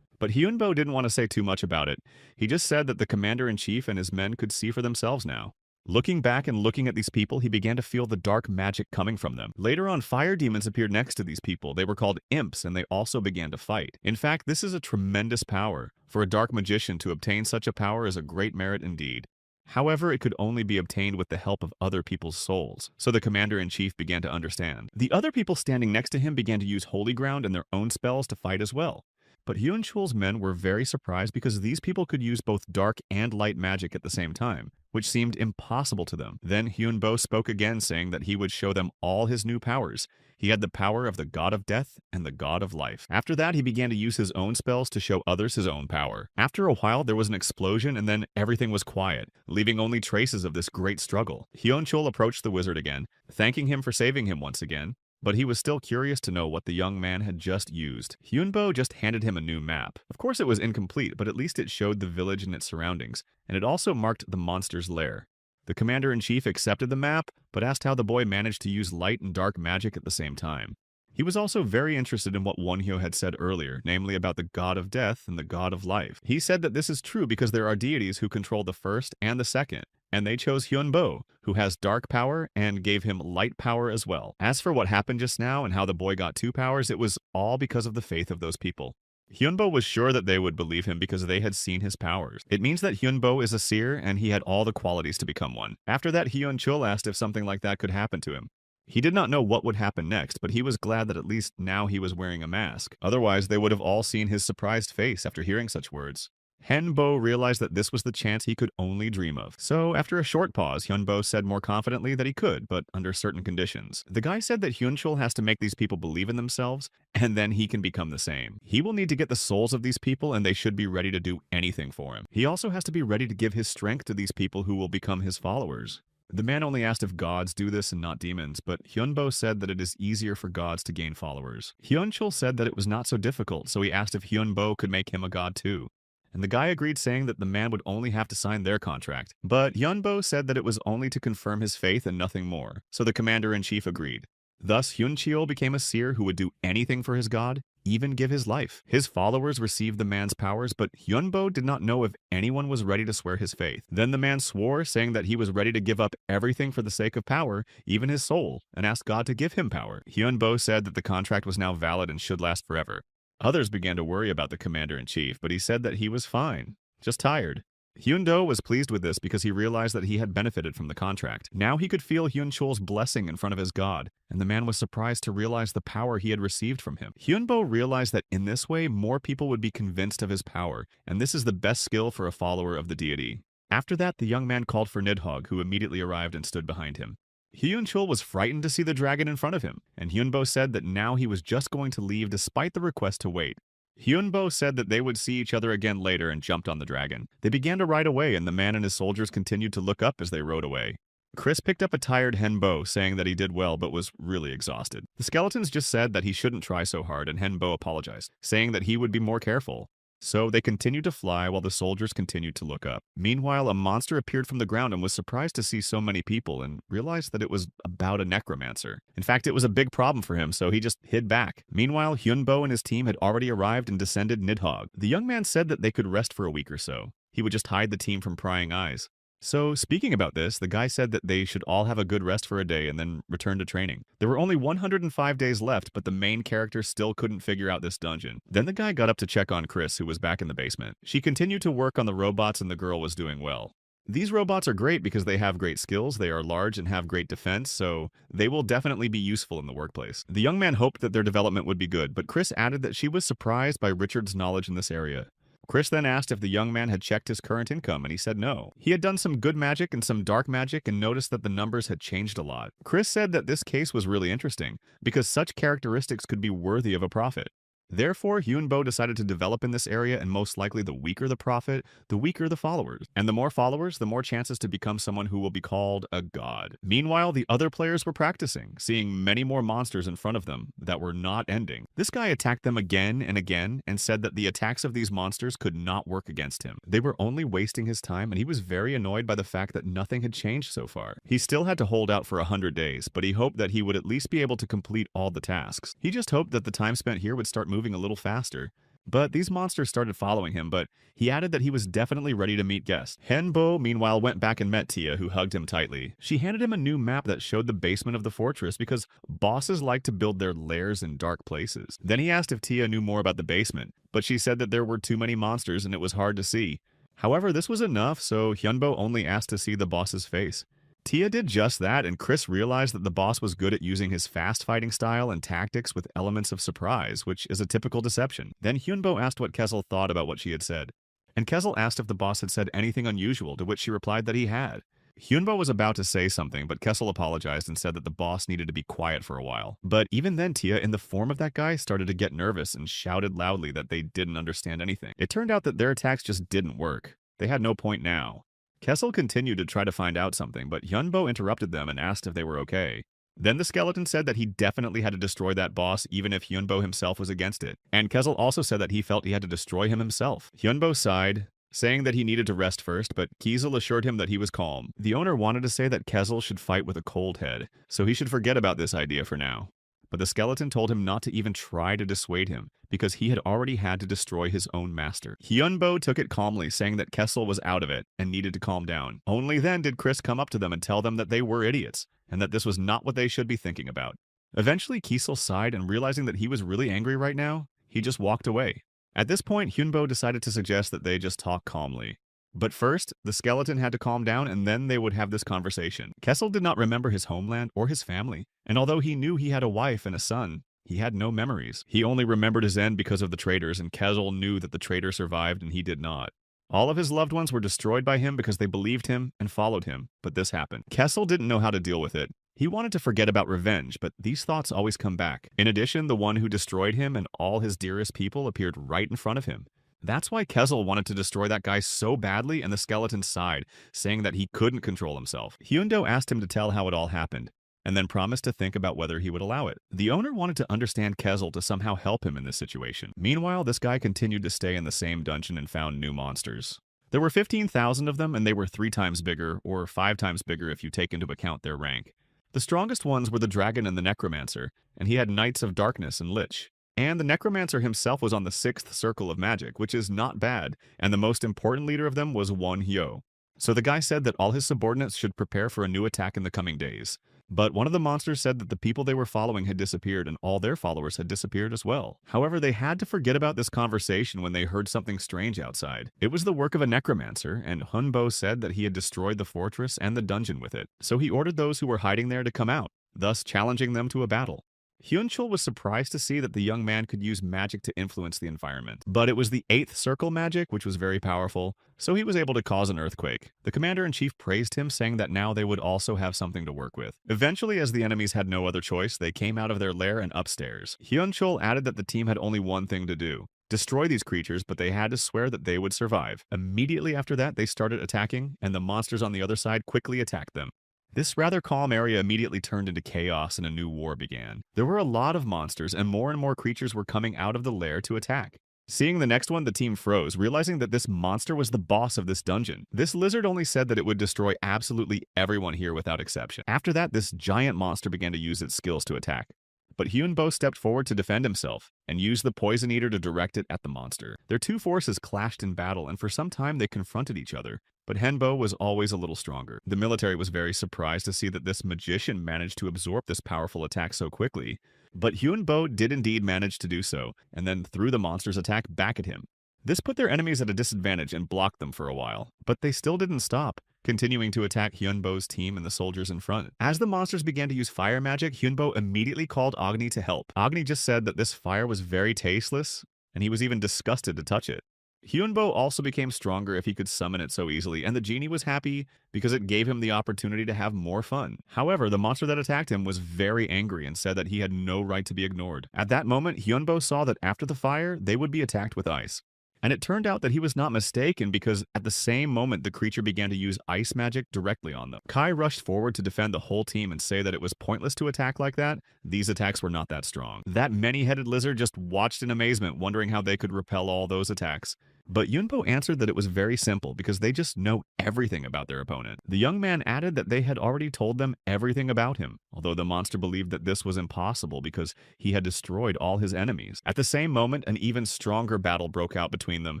But Hyunbo didn't want to say too much about it. He just said that the commander-in-chief and his men could see for themselves now. Looking back and looking at these people, he began to feel the dark magic coming from them. Later on, fire demons appeared next to these people. They were called imps, and they also began to fight. In fact, this is a tremendous power. For a dark magician to obtain such a power is a great merit indeed. However, it could only be obtained with the help of other people's souls, so the commander-in-chief began to understand. The other people standing next to him began to use holy ground and their own spells to fight as well. But Hyun-chul's men were very surprised because these people could use both dark and light magic at the same time, which seemed impossible to them. Then Hyunbo spoke again, saying that he would show them all his new powers. He had the power of the god of death and the god of life. After that, he began to use his own spells to show others his own power. After a while, there was an explosion and then everything was quiet, leaving only traces of this great struggle. Hyun-chul approached the wizard again, thanking him for saving him once again. But he was still curious to know what the young man had just used. Hyunbo just handed him a new map. Of course it was incomplete, but at least it showed the village and its surroundings, and it also marked the monster's lair. The commander-in-chief accepted the map, but asked how the boy managed to use light and dark magic at the same time. He was also very interested in what Wonhyo had said earlier, namely about the god of death and the god of life. He said that this is true because there are deities who control the first and the second, and they chose Hyunbo, who has dark power, and gave him light power as well. As for what happened just now and how the boy got two powers, it was all because of the faith of those people. Hyunbo was sure that they would believe him because they had seen his powers. It means that Hyunbo is a seer, and he had all the qualities to become one. After that, Hyun-chul asked if something like that could happen to him. He did not know what would happen next, but he was glad that at least now he was wearing a mask. Otherwise, they would have all seen his surprised face after hearing such words. Hyunbo realized that this was the chance he could only dream of. So, after a short pause, Hyunbo said more confidently that he could, but under certain conditions. The guy said that Hyunchul has to make these people believe in themselves, and then he can become the same. He will need to get the souls of these people, and they should be ready to do anything for him. He also has to be ready to give his strength to these people who will become his followers. The man only asked if gods do this and not demons, but Hyunbo said that it is easier for gods to gain followers. Hyunchul said that it was not so difficult, so he asked if Hyunbo could make him a god too. And the guy agreed, saying that the man would only have to sign their contract. But Hyunbo said that it was only to confirm his faith and nothing more, so the commander-in-chief agreed. Thus, Hyuncheol became a seer who would do anything for his god, even give his life. His followers received the man's powers, but Hyunbo did not know if anyone was ready to swear his faith. Then the man swore, saying that he was ready to give up everything for the sake of power, even his soul, and asked God to give him power. Hyunbo said that the contract was now valid and should last forever. Others began to worry about the commander-in-chief, but he said that he was fine, just tired. Hyundo was pleased with this because he realized that he had benefited from the contract. Now he could feel Hyunchol's blessing in front of his god, and the man was surprised to realize the power he had received from him. Hyunbo realized that in this way, more people would be convinced of his power, and this is the best skill for a follower of the deity. After that, the young man called for Nidhogg, who immediately arrived and stood behind him. Hyunchul was frightened to see the dragon in front of him, and Hyunbo said that now he was just going to leave despite the request to wait. Hyunbo said that they would see each other again later and jumped on the dragon. They began to ride away, and the man and his soldiers continued to look up as they rode away. Chris picked up a tired Henbo, saying that he did well but was really exhausted. The skeletons just said that he shouldn't try so hard, and Henbo apologized, saying that he would be more careful. So they continued to fly while the soldiers continued to look up. Meanwhile, a monster appeared from the ground and was surprised to see so many people and realized that it was about a necromancer. In fact, it was a big problem for him, so he just hid back. Meanwhile, Hyunbo and his team had already arrived and descended Nidhogg. The young man said that they could rest for a week or so. He would just hide the team from prying eyes. So, speaking about this, the guy said that they should all have a good rest for a day and then return to training. There were only 105 days left, but the main character still couldn't figure out this dungeon. Then the guy got up to check on Chris, who was back in the basement. She continued to work on the robots and the girl was doing well. These robots are great because they have great skills, they are large and have great defense, so they will definitely be useful in the workplace. The young man hoped that their development would be good, but Chris added that she was surprised by Richard's knowledge in this area. Chris then asked if the young man had checked his current income, and he said no. He had done some good magic and some dark magic and noticed that the numbers had changed a lot. Chris said that this case was really interesting, because such characteristics could be worthy of a prophet. Therefore, Hyunbo decided to develop in this area, and most likely the weaker the prophet, the weaker the followers. And the more followers, the more chances to become someone who will be called a god. Meanwhile, the other players were practicing, seeing many more monsters in front of them that were not ending. This guy attacked them again and again and said that the attacks of these monsters could not work against him. They were only wasting his time, and he was very annoyed by the fact that nothing had changed so far. He still had to hold out for 100 days, but he hoped that he would at least be able to complete all the tasks. He just hoped that the time spent here would start moving a little faster. But these monsters started following him, but he added that he was definitely ready to meet guests. Henbo, meanwhile, went back and met Tia, who hugged him tightly. She handed him a new map that showed the basement of the fortress because bosses like to build their lairs in dark places. Then he asked if Tia knew more about the basement, but she said that there were too many monsters and it was hard to see. However, this was enough, so Hyunbo only asked to see the boss's face. Tia did just that, and Chris realized that the boss was good at using his fast fighting style and tactics with elements of surprise, which is a typical deception. Then Hyunbo asked what Kessel thought about what she had said, and Kessel asked if the boss had said anything unusual, to which she replied that he had. Hyunbo was about to say something, but Kessel apologized and said that the boss needed to be quiet for a while. But even then, Tia, in the form of that guy, started to get nervous and shouted loudly that they didn't understand anything. It turned out that their attacks just didn't work. They had no point now. Kessel continued to try to find out something, but Hyunbo interrupted them and asked if they were okay. Then the skeleton said that he definitely had to destroy that boss even if Hyunbo himself was against it. And Kessel also said that he felt he had to destroy him himself. Hyunbo sighed, saying that he needed to rest first, but Kessel assured him that he was calm. The owner wanted to say that Kessel should fight with a cold head, so he should forget about this idea for now. But the skeleton told him not to even try to dissuade him, because he had already had to destroy his own master. Hyunbo took it calmly, saying that Kessel was out of it and needed to calm down. Only then did Chris come up to them and tell them that they were idiots, and that this was not what they should be thinking about. Eventually, Kessel sighed, and realizing that he was really angry right now, he just walked away. At this point, Hyunbo decided to suggest that they just talk calmly. But first, the skeleton had to calm down, and then they would have this conversation. Kessel did not remember his homeland or his family, and although he knew he had a wife and a son, he had no memories. He only remembered his end because of the traitors, and Kessel knew that the traitor survived and he did not. All of his loved ones were destroyed by him because they believed him and followed him, but this happened. Kessel didn't know how to deal with it. He wanted to forget about revenge, but these thoughts always come back. In addition, the one who destroyed him and all his dearest people appeared right in front of him. That's why Kessel wanted to destroy that guy so badly, and the skeleton sighed, saying that he couldn't control himself. Hyundo asked him to tell how it all happened, and then promised to think about whether he would allow it. The owner wanted to understand Kessel to somehow help him in this situation. Meanwhile, this guy continued to stay in the same dungeon and found new monsters. There were 15,000 of them, and they were 3 times bigger, or 5 times bigger if you take into account their rank. The strongest ones were the dragon and the necromancer, and he had Knights of Darkness and Lich. And the necromancer himself was on the 6th circle of magic, which is not bad, and the most important leader of them was Won Hyo. So the guy said that all his subordinates should prepare for a new attack in the coming days. But one of the monsters said that the people they were following had disappeared and all their followers had disappeared as well. However, they had to forget about this conversation when they heard something strange outside. It was the work of a necromancer, and Hunbo said that he had destroyed the fortress and the dungeon with it. So he ordered those who were hiding there to come out, thus challenging them to a battle. Hyunchul was surprised to see that the young man could use magic to influence the environment. But it was the 8th circle magic, which was very powerful, so he was able to cause an earthquake. The commander-in-chief praised him, saying that now they would also have something to work with. Eventually, as the enemies had no other choice, they came out of their lair and upstairs. Hyunchul added that the team had only one thing to do: destroy these creatures, but they had to swear that they would survive. Immediately after that, they started attacking, and the monsters on the other side quickly attacked them. This rather calm area immediately turned into chaos and a new war began. There were a lot of monsters, and more creatures were coming out of the lair to attack. Seeing the next one, the team froze, realizing that this monster was the boss of this dungeon. This lizard only said that it would destroy absolutely everyone here without exception. After that, this giant monster began to use its skills to attack. But Hyunbo stepped forward to defend himself, and used the Poison Eater to direct it at the monster. Their two forces clashed in battle, and for some time they confronted each other. But Henbo was always a little stronger. The military was very surprised to see that this magician managed to absorb this powerful attack so quickly. But Hyunbo did indeed manage to do so, and then threw the monster's attack back at him. This put their enemies at a disadvantage and blocked them for a while. But they still didn't stop, continuing to attack Hyunbo's team and the soldiers in front. As the monsters began to use fire magic, Hyunbo immediately called Agni to help. Agni just said that this fire was very tasteless, and he was even disgusted to touch it. Hyunbo also became stronger if he could summon it so easily, and the genie was happy because it gave him the opportunity to have more fun. However, the monster that attacked him was very angry and said that he had no right to be ignored. At that moment, Hyunbo saw that after the fire, they would be attacked with ice. And it turned out that he was not mistaken because at the same moment the creature began to use ice magic directly on them. Kai rushed forward to defend the whole team and say that it was pointless to attack like that. These attacks were not that strong. That many-headed lizard just watched in amazement, wondering how they could repel all those attacks. But Yunbo answered that it was very simple because they just know everything about their opponent. The young man added that they had already told them everything about him, although the monster believed that this was impossible because he had destroyed all his enemies. At the same moment, an even stronger battle broke out between them,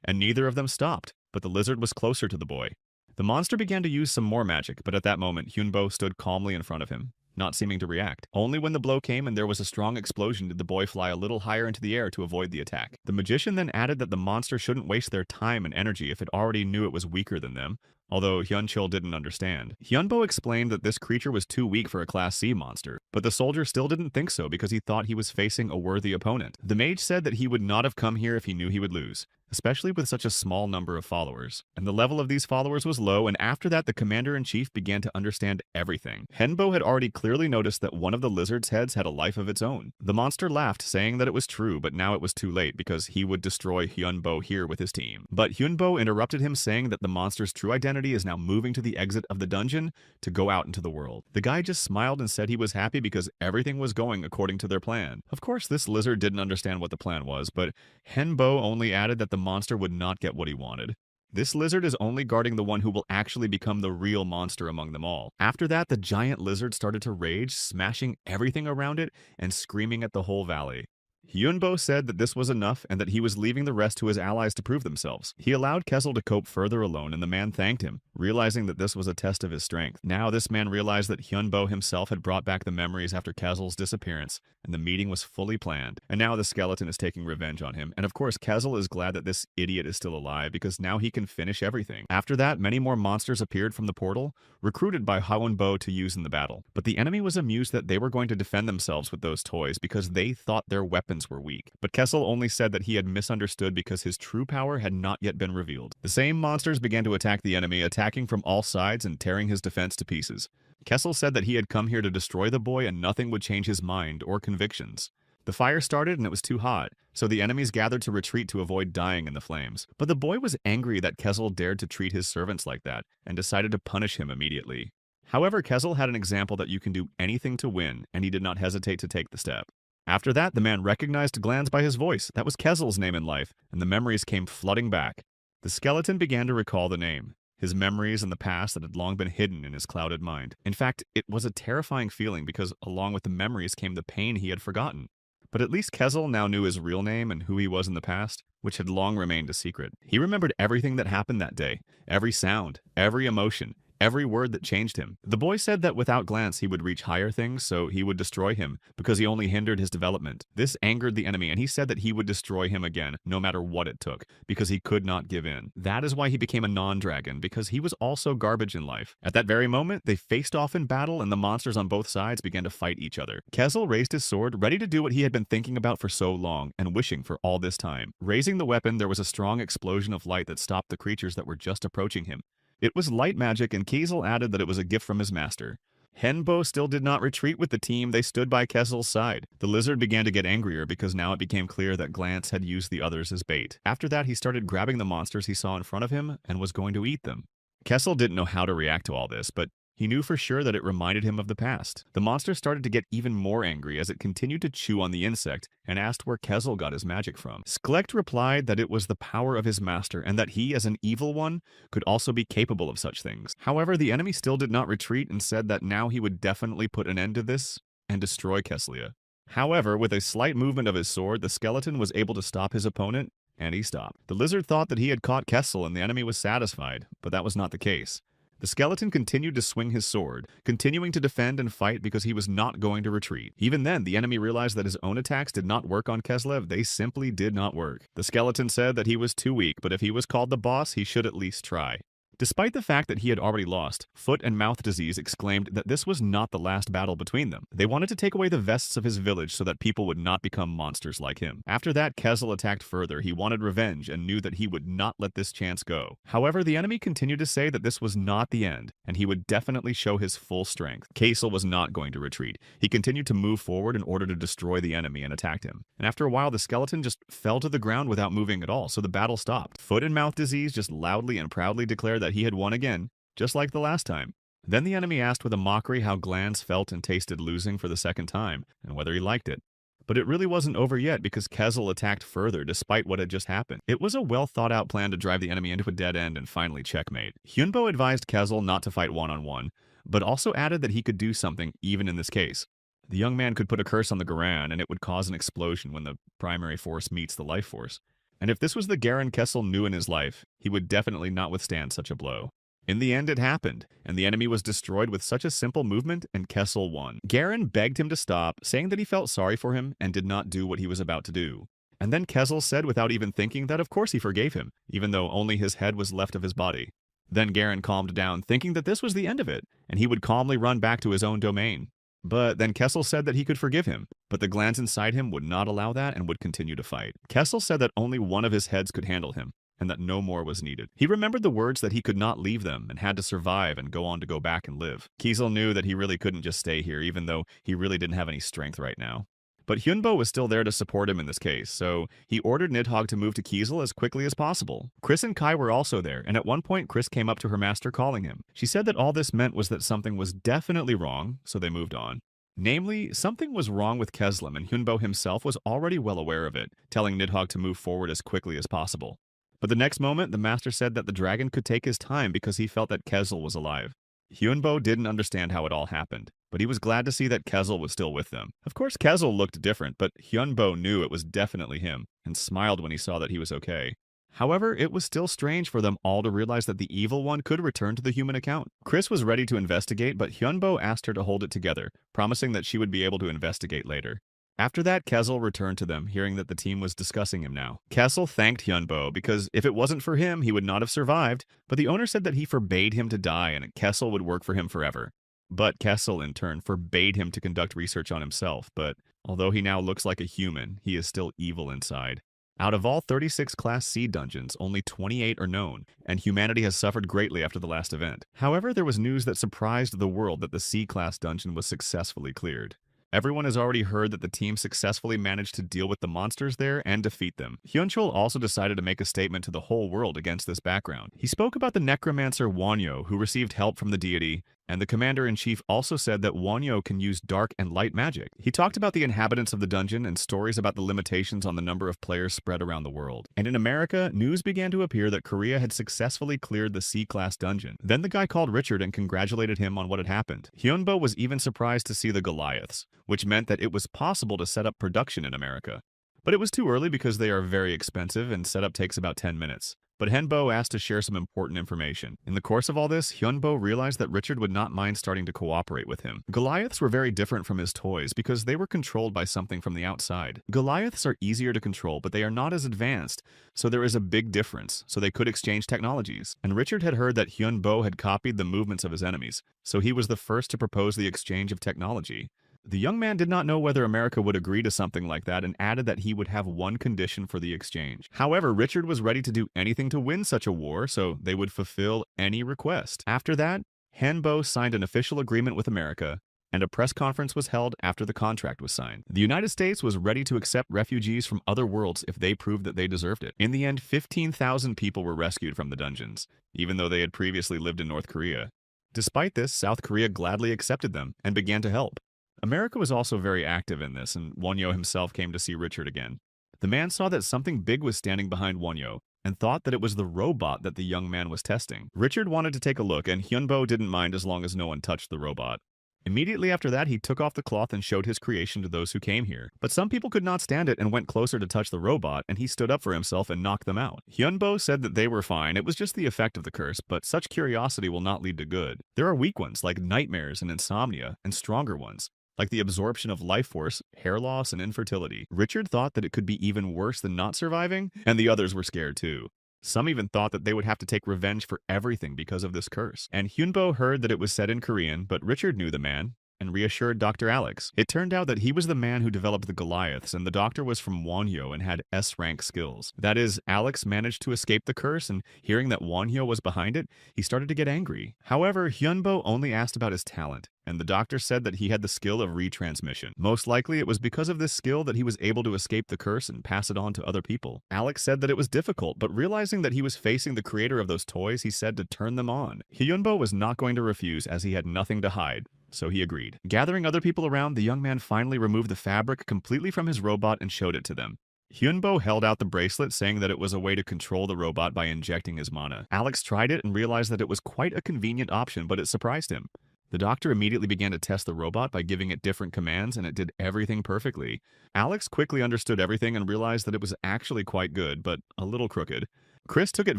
and neither of them stopped, but the lizard was closer to the boy. The monster began to use some more magic, but at that moment, Hyunbo stood calmly in front of him, not seeming to react. Only when the blow came and there was a strong explosion did the boy fly a little higher into the air to avoid the attack. The magician then added that the monster shouldn't waste their time and energy if it already knew it was weaker than them, although Hyunchul didn't understand. Hyunbo explained that this creature was too weak for a Class C monster, but the soldier still didn't think so because he thought he was facing a worthy opponent. The mage said that he would not have come here if he knew he would lose, especially with such a small number of followers. And the level of these followers was low, and after that the commander-in-chief began to understand everything. Henbo had already clearly noticed that one of the lizard's heads had a life of its own. The monster laughed, saying that it was true, but now it was too late because he would destroy Hyunbo here with his team. But Hyunbo interrupted him, saying that the monster's true identity is now moving to the exit of the dungeon to go out into the world. The guy just smiled and said he was happy because everything was going according to their plan. Of course, this lizard didn't understand what the plan was, but Henbo only added that the monster would not get what he wanted. This lizard is only guarding the one who will actually become the real monster among them all. After that, the giant lizard started to rage, smashing everything around it and screaming at the whole valley. Hyunbo said that this was enough and that he was leaving the rest to his allies to prove themselves. He allowed Kessel to cope further alone, and the man thanked him, realizing that this was a test of his strength. Now this man realized that Hyunbo himself had brought back the memories after Kessel's disappearance, and the meeting was fully planned. And now the skeleton is taking revenge on him, and of course Kessel is glad that this idiot is still alive because now he can finish everything. After that, many more monsters appeared from the portal, recruited by Hyunbo to use in the battle. But the enemy was amused that they were going to defend themselves with those toys because they thought their weapons were weak. But Kessel only said that he had misunderstood because his true power had not yet been revealed. The same monsters began to attack the enemy, attacking from all sides and tearing his defense to pieces. Kessel said that he had come here to destroy the boy and nothing would change his mind or convictions. The fire started and it was too hot, so the enemies gathered to retreat to avoid dying in the flames. But the boy was angry that Kessel dared to treat his servants like that and decided to punish him immediately. However, Kessel had an example that you can do anything to win, and he did not hesitate to take the step. After that, the man recognized Glanz by his voice. That was Kessel's name in life, and the memories came flooding back. The skeleton began to recall the name, his memories and the past that had long been hidden in his clouded mind. In fact, it was a terrifying feeling because along with the memories came the pain he had forgotten. But at least Kessel now knew his real name and who he was in the past, which had long remained a secret. He remembered everything that happened that day, every sound, every emotion, every word that changed him. The boy said that without Glance he would reach higher things, so he would destroy him, because he only hindered his development. This angered the enemy, and he said that he would destroy him again, no matter what it took, because he could not give in. That is why he became a non-dragon, because he was also garbage in life. At that very moment, they faced off in battle, and the monsters on both sides began to fight each other. Kessel raised his sword, ready to do what he had been thinking about for so long, and wishing for all this time. Raising the weapon, there was a strong explosion of light that stopped the creatures that were just approaching him. It was light magic, and Kiesel added that it was a gift from his master. Henbo still did not retreat with the team. They stood by Kessel's side. The lizard began to get angrier because now it became clear that Glance had used the others as bait. After that, he started grabbing the monsters he saw in front of him and was going to eat them. Kessel didn't know how to react to all this, but he knew for sure that it reminded him of the past. The monster started to get even more angry as it continued to chew on the insect and asked where Kessel got his magic from. Sklekt replied that it was the power of his master and that he, as an evil one, could also be capable of such things. However, the enemy still did not retreat and said that now he would definitely put an end to this and destroy Keslia. However, with a slight movement of his sword, the skeleton was able to stop his opponent, and he stopped. The lizard thought that he had caught Kessel and the enemy was satisfied, but that was not the case. The skeleton continued to swing his sword, continuing to defend and fight because he was not going to retreat. Even then, the enemy realized that his own attacks did not work on Keslev. They simply did not work. The skeleton said that he was too weak, but if he was called the boss, he should at least try. Despite the fact that he had already lost, Foot and Mouth Disease exclaimed that this was not the last battle between them. They wanted to take away the vests of his village so that people would not become monsters like him. After that, Kezel attacked further. He wanted revenge and knew that he would not let this chance go. However, the enemy continued to say that this was not the end, and he would definitely show his full strength. Kezel was not going to retreat. He continued to move forward in order to destroy the enemy and attacked him. And after a while, the skeleton just fell to the ground without moving at all, so the battle stopped. Foot and Mouth Disease just loudly and proudly declared that he had won again, just like the last time. Then the enemy asked with a mockery how Glands felt and tasted losing for the second time, and whether he liked it. But it really wasn't over yet because Kezel attacked further despite what had just happened. It was a well-thought-out plan to drive the enemy into a dead end and finally checkmate. Hyunbo advised Kezel not to fight one-on-one, but also added that he could do something even in this case. The young man could put a curse on the Garan, and it would cause an explosion when the primary force meets the life force. And if this was the Garan Kezel knew in his life, he would definitely not withstand such a blow. In the end, it happened, and the enemy was destroyed with such a simple movement, and Kezel won. Garan begged him to stop, saying that he felt sorry for him and did not do what he was about to do. And then Kezel said without even thinking that of course he forgave him, even though only his head was left of his body. Then Garan calmed down, thinking that this was the end of it, and he would calmly run back to his own domain. But then Kezel said that he could forgive him, but the glands inside him would not allow that and would continue to fight. Kezel said that only one of his heads could handle him, and that no more was needed. He remembered the words that he could not leave them and had to survive and go on to go back and live. Kezel knew that he really couldn't just stay here, even though he really didn't have any strength right now. But Hyunbo was still there to support him in this case, so he ordered Nidhogg to move to Kezel as quickly as possible. Chris and Kai were also there, and at one point Chris came up to her master calling him. She said that all this meant was that something was definitely wrong, so they moved on. Namely, something was wrong with Keslam, and Hyunbo himself was already well aware of it, telling Nidhogg to move forward as quickly as possible. But the next moment, the master said that the dragon could take his time because he felt that Kezel was alive. Hyunbo didn't understand how it all happened, but he was glad to see that Kezel was still with them. Of course, Kezel looked different, but Hyunbo knew it was definitely him, and smiled when he saw that he was okay. However, it was still strange for them all to realize that the evil one could return to the human account. Chris was ready to investigate, but Hyunbo asked her to hold it together, promising that she would be able to investigate later. After that, Kezel returned to them, hearing that the team was discussing him now. Kezel thanked Hyunbo because if it wasn't for him, he would not have survived, but the owner said that he forbade him to die and Kezel would work for him forever. But Kezel, in turn, forbade him to conduct research on himself, but although he now looks like a human, he is still evil inside. Out of all 36 Class C dungeons, only 28 are known, and humanity has suffered greatly after the last event. However, there was news that surprised the world that the C-Class dungeon was successfully cleared. Everyone has already heard that the team successfully managed to deal with the monsters there and defeat them. Hyunchul also decided to make a statement to the whole world against this background. He spoke about the necromancer Wonyo, who received help from the deity, and the commander-in-chief also said that Wonyo can use dark and light magic. He talked about the inhabitants of the dungeon and stories about the limitations on the number of players spread around the world. And in America, news began to appear that Korea had successfully cleared the C-Class dungeon. Then the guy called Richard and congratulated him on what had happened. Hyunbo was even surprised to see the Goliaths, which meant that it was possible to set up production in America. But it was too early because they are very expensive and setup takes about 10 minutes. But Hyunbo asked to share some important information. In the course of all this, Hyunbo realized that Richard would not mind starting to cooperate with him. Goliaths were very different from his toys because they were controlled by something from the outside. Goliaths are easier to control, but they are not as advanced, so there is a big difference, so they could exchange technologies. And Richard had heard that Hyunbo had copied the movements of his enemies, so he was the first to propose the exchange of technology. The young man did not know whether America would agree to something like that and added that he would have one condition for the exchange. However, Richard was ready to do anything to win such a war, so they would fulfill any request. After that, Hyunbo signed an official agreement with America, and a press conference was held after the contract was signed. The United States was ready to accept refugees from other worlds if they proved that they deserved it. In the end, 15,000 people were rescued from the dungeons, even though they had previously lived in North Korea. Despite this, South Korea gladly accepted them and began to help. America was also very active in this, and Wonyo himself came to see Richard again. The man saw that something big was standing behind Wonyo, and thought that it was the robot that the young man was testing. Richard wanted to take a look, and Hyunbo didn't mind as long as no one touched the robot. Immediately after that, he took off the cloth and showed his creation to those who came here. But some people could not stand it and went closer to touch the robot, and he stood up for himself and knocked them out. Hyunbo said that they were fine, it was just the effect of the curse, but such curiosity will not lead to good. There are weak ones, like nightmares and insomnia, and stronger ones, like the absorption of life force, hair loss, and infertility. Richard thought that it could be even worse than not surviving, and the others were scared too. Some even thought that they would have to take revenge for everything because of this curse. And Hyunbo heard that it was said in Korean, but Richard knew the man and reassured Dr. Alex. It turned out that he was the man who developed the Goliaths, and the doctor was from Wonhyo and had S-rank skills. That is, Alex managed to escape the curse, and hearing that Wonhyo was behind it, he started to get angry. However, Hyunbo only asked about his talent, and the doctor said that he had the skill of retransmission. Most likely, it was because of this skill that he was able to escape the curse and pass it on to other people. Alex said that it was difficult, but realizing that he was facing the creator of those toys, he said to turn them on. Hyunbo was not going to refuse as he had nothing to hide. So he agreed. Gathering other people around, the young man finally removed the fabric completely from his robot and showed it to them. Hyunbo held out the bracelet, saying that it was a way to control the robot by injecting his mana. Alex tried it and realized that it was quite a convenient option, but it surprised him. The doctor immediately began to test the robot by giving it different commands, and it did everything perfectly. Alex quickly understood everything and realized that it was actually quite good, but a little crooked. Chris took it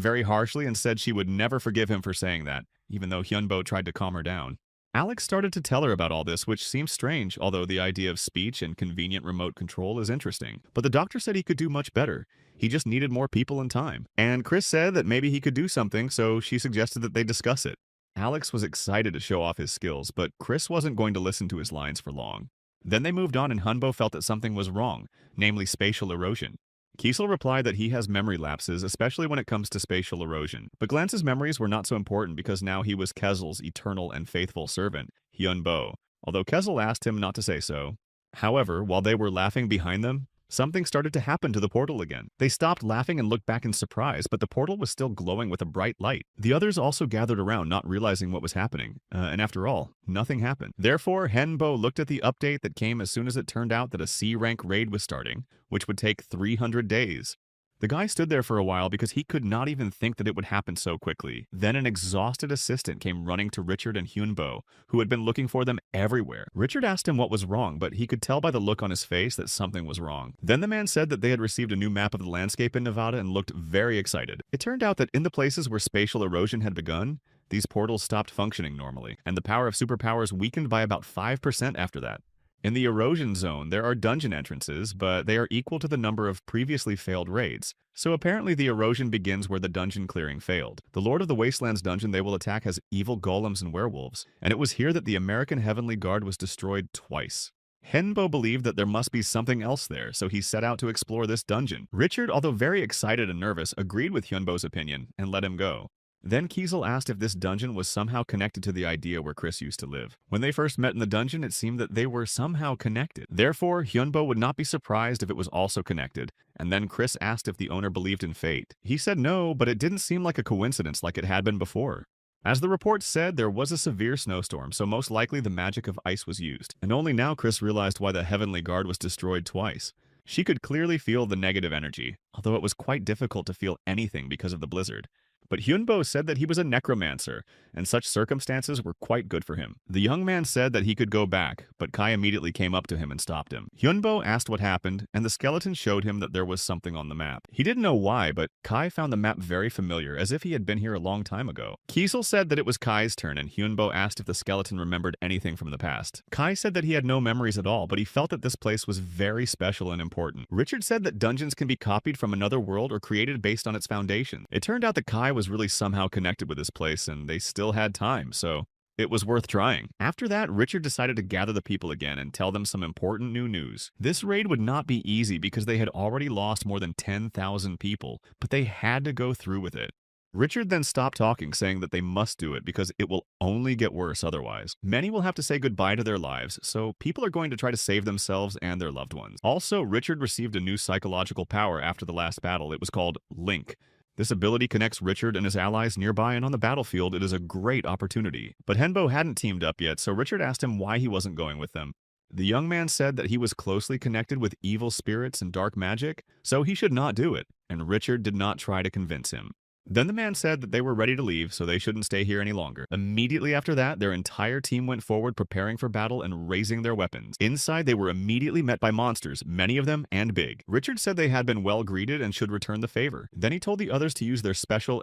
very harshly and said she would never forgive him for saying that, even though Hyunbo tried to calm her down. Alex started to tell her about all this, which seems strange, although the idea of speech and convenient remote control is interesting. But the doctor said he could do much better. He just needed more people and time. And Chris said that maybe he could do something, so she suggested that they discuss it. Alex was excited to show off his skills, but Chris wasn't going to listen to his lines for long. Then they moved on and Hyunbo felt that something was wrong, namely spatial erosion. Kiesel replied that he has memory lapses, especially when it comes to spatial erosion. But Glance's memories were not so important because now he was Kezel's eternal and faithful servant, Hyunbo, although Kezel asked him not to say so. However, while they were laughing behind them, something started to happen to the portal again. They stopped laughing and looked back in surprise, but the portal was still glowing with a bright light. The others also gathered around, not realizing what was happening. And after all, nothing happened. Therefore, Hyunbo looked at the update that came as soon as it turned out that a C-rank raid was starting, which would take 300 days. The guy stood there for a while because he could not even think that it would happen so quickly. Then an exhausted assistant came running to Richard and Hyunbo, who had been looking for them everywhere. Richard asked him what was wrong, but he could tell by the look on his face that something was wrong. Then the man said that they had received a new map of the landscape in Nevada and looked very excited. It turned out that in the places where spatial erosion had begun, these portals stopped functioning normally, and the power of superpowers weakened by about 5% after that. In the erosion zone, there are dungeon entrances, but they are equal to the number of previously failed raids. So apparently the erosion begins where the dungeon clearing failed. The Lord of the Wastelands dungeon they will attack has evil golems and werewolves, and it was here that the American Heavenly Guard was destroyed twice. Hyunbo believed that there must be something else there, so he set out to explore this dungeon. Richard, although very excited and nervous, agreed with Hyunbo's opinion and let him go. Then Kiesel asked if this dungeon was somehow connected to the idea where Chris used to live. When they first met in the dungeon, it seemed that they were somehow connected. Therefore, Hyunbo would not be surprised if it was also connected. And then Chris asked if the owner believed in fate. He said no, but it didn't seem like a coincidence like it had been before. As the report said, there was a severe snowstorm, so most likely the magic of ice was used. And only now Chris realized why the Heavenly Guard was destroyed twice. She could clearly feel the negative energy, although it was quite difficult to feel anything because of the blizzard. But Hyunbo said that he was a necromancer, and such circumstances were quite good for him. The young man said that he could go back, but Kai immediately came up to him and stopped him. Hyunbo asked what happened, and the skeleton showed him that there was something on the map. He didn't know why, but Kai found the map very familiar, as if he had been here a long time ago. Kiesel said that it was Kai's turn, and Hyunbo asked if the skeleton remembered anything from the past. Kai said that he had no memories at all, but he felt that this place was very special and important. Richard said that dungeons can be copied from another world or created based on its foundation. It turned out that Kai was really somehow connected with this place, and they still had time, so it was worth trying. After that, Richard decided to gather the people again and tell them some important new news. This raid would not be easy because they had already lost more than 10,000 people, but they had to go through with it. Richard then stopped talking, saying that they must do it because it will only get worse otherwise. Many will have to say goodbye to their lives, so people are going to try to save themselves and their loved ones. Also, Richard received a new psychological power after the last battle. It was called Link. This ability connects Richard and his allies nearby, and on the battlefield it is a great opportunity. But Hyunbo hadn't teamed up yet, so Richard asked him why he wasn't going with them. The young man said that he was closely connected with evil spirits and dark magic, so he should not do it, and Richard did not try to convince him. Then the man said that they were ready to leave, so they shouldn't stay here any longer. Immediately after that, their entire team went forward preparing for battle and raising their weapons. Inside, they were immediately met by monsters, many of them and big. Richard said they had been well greeted and should return the favor. Then he told the others to use their special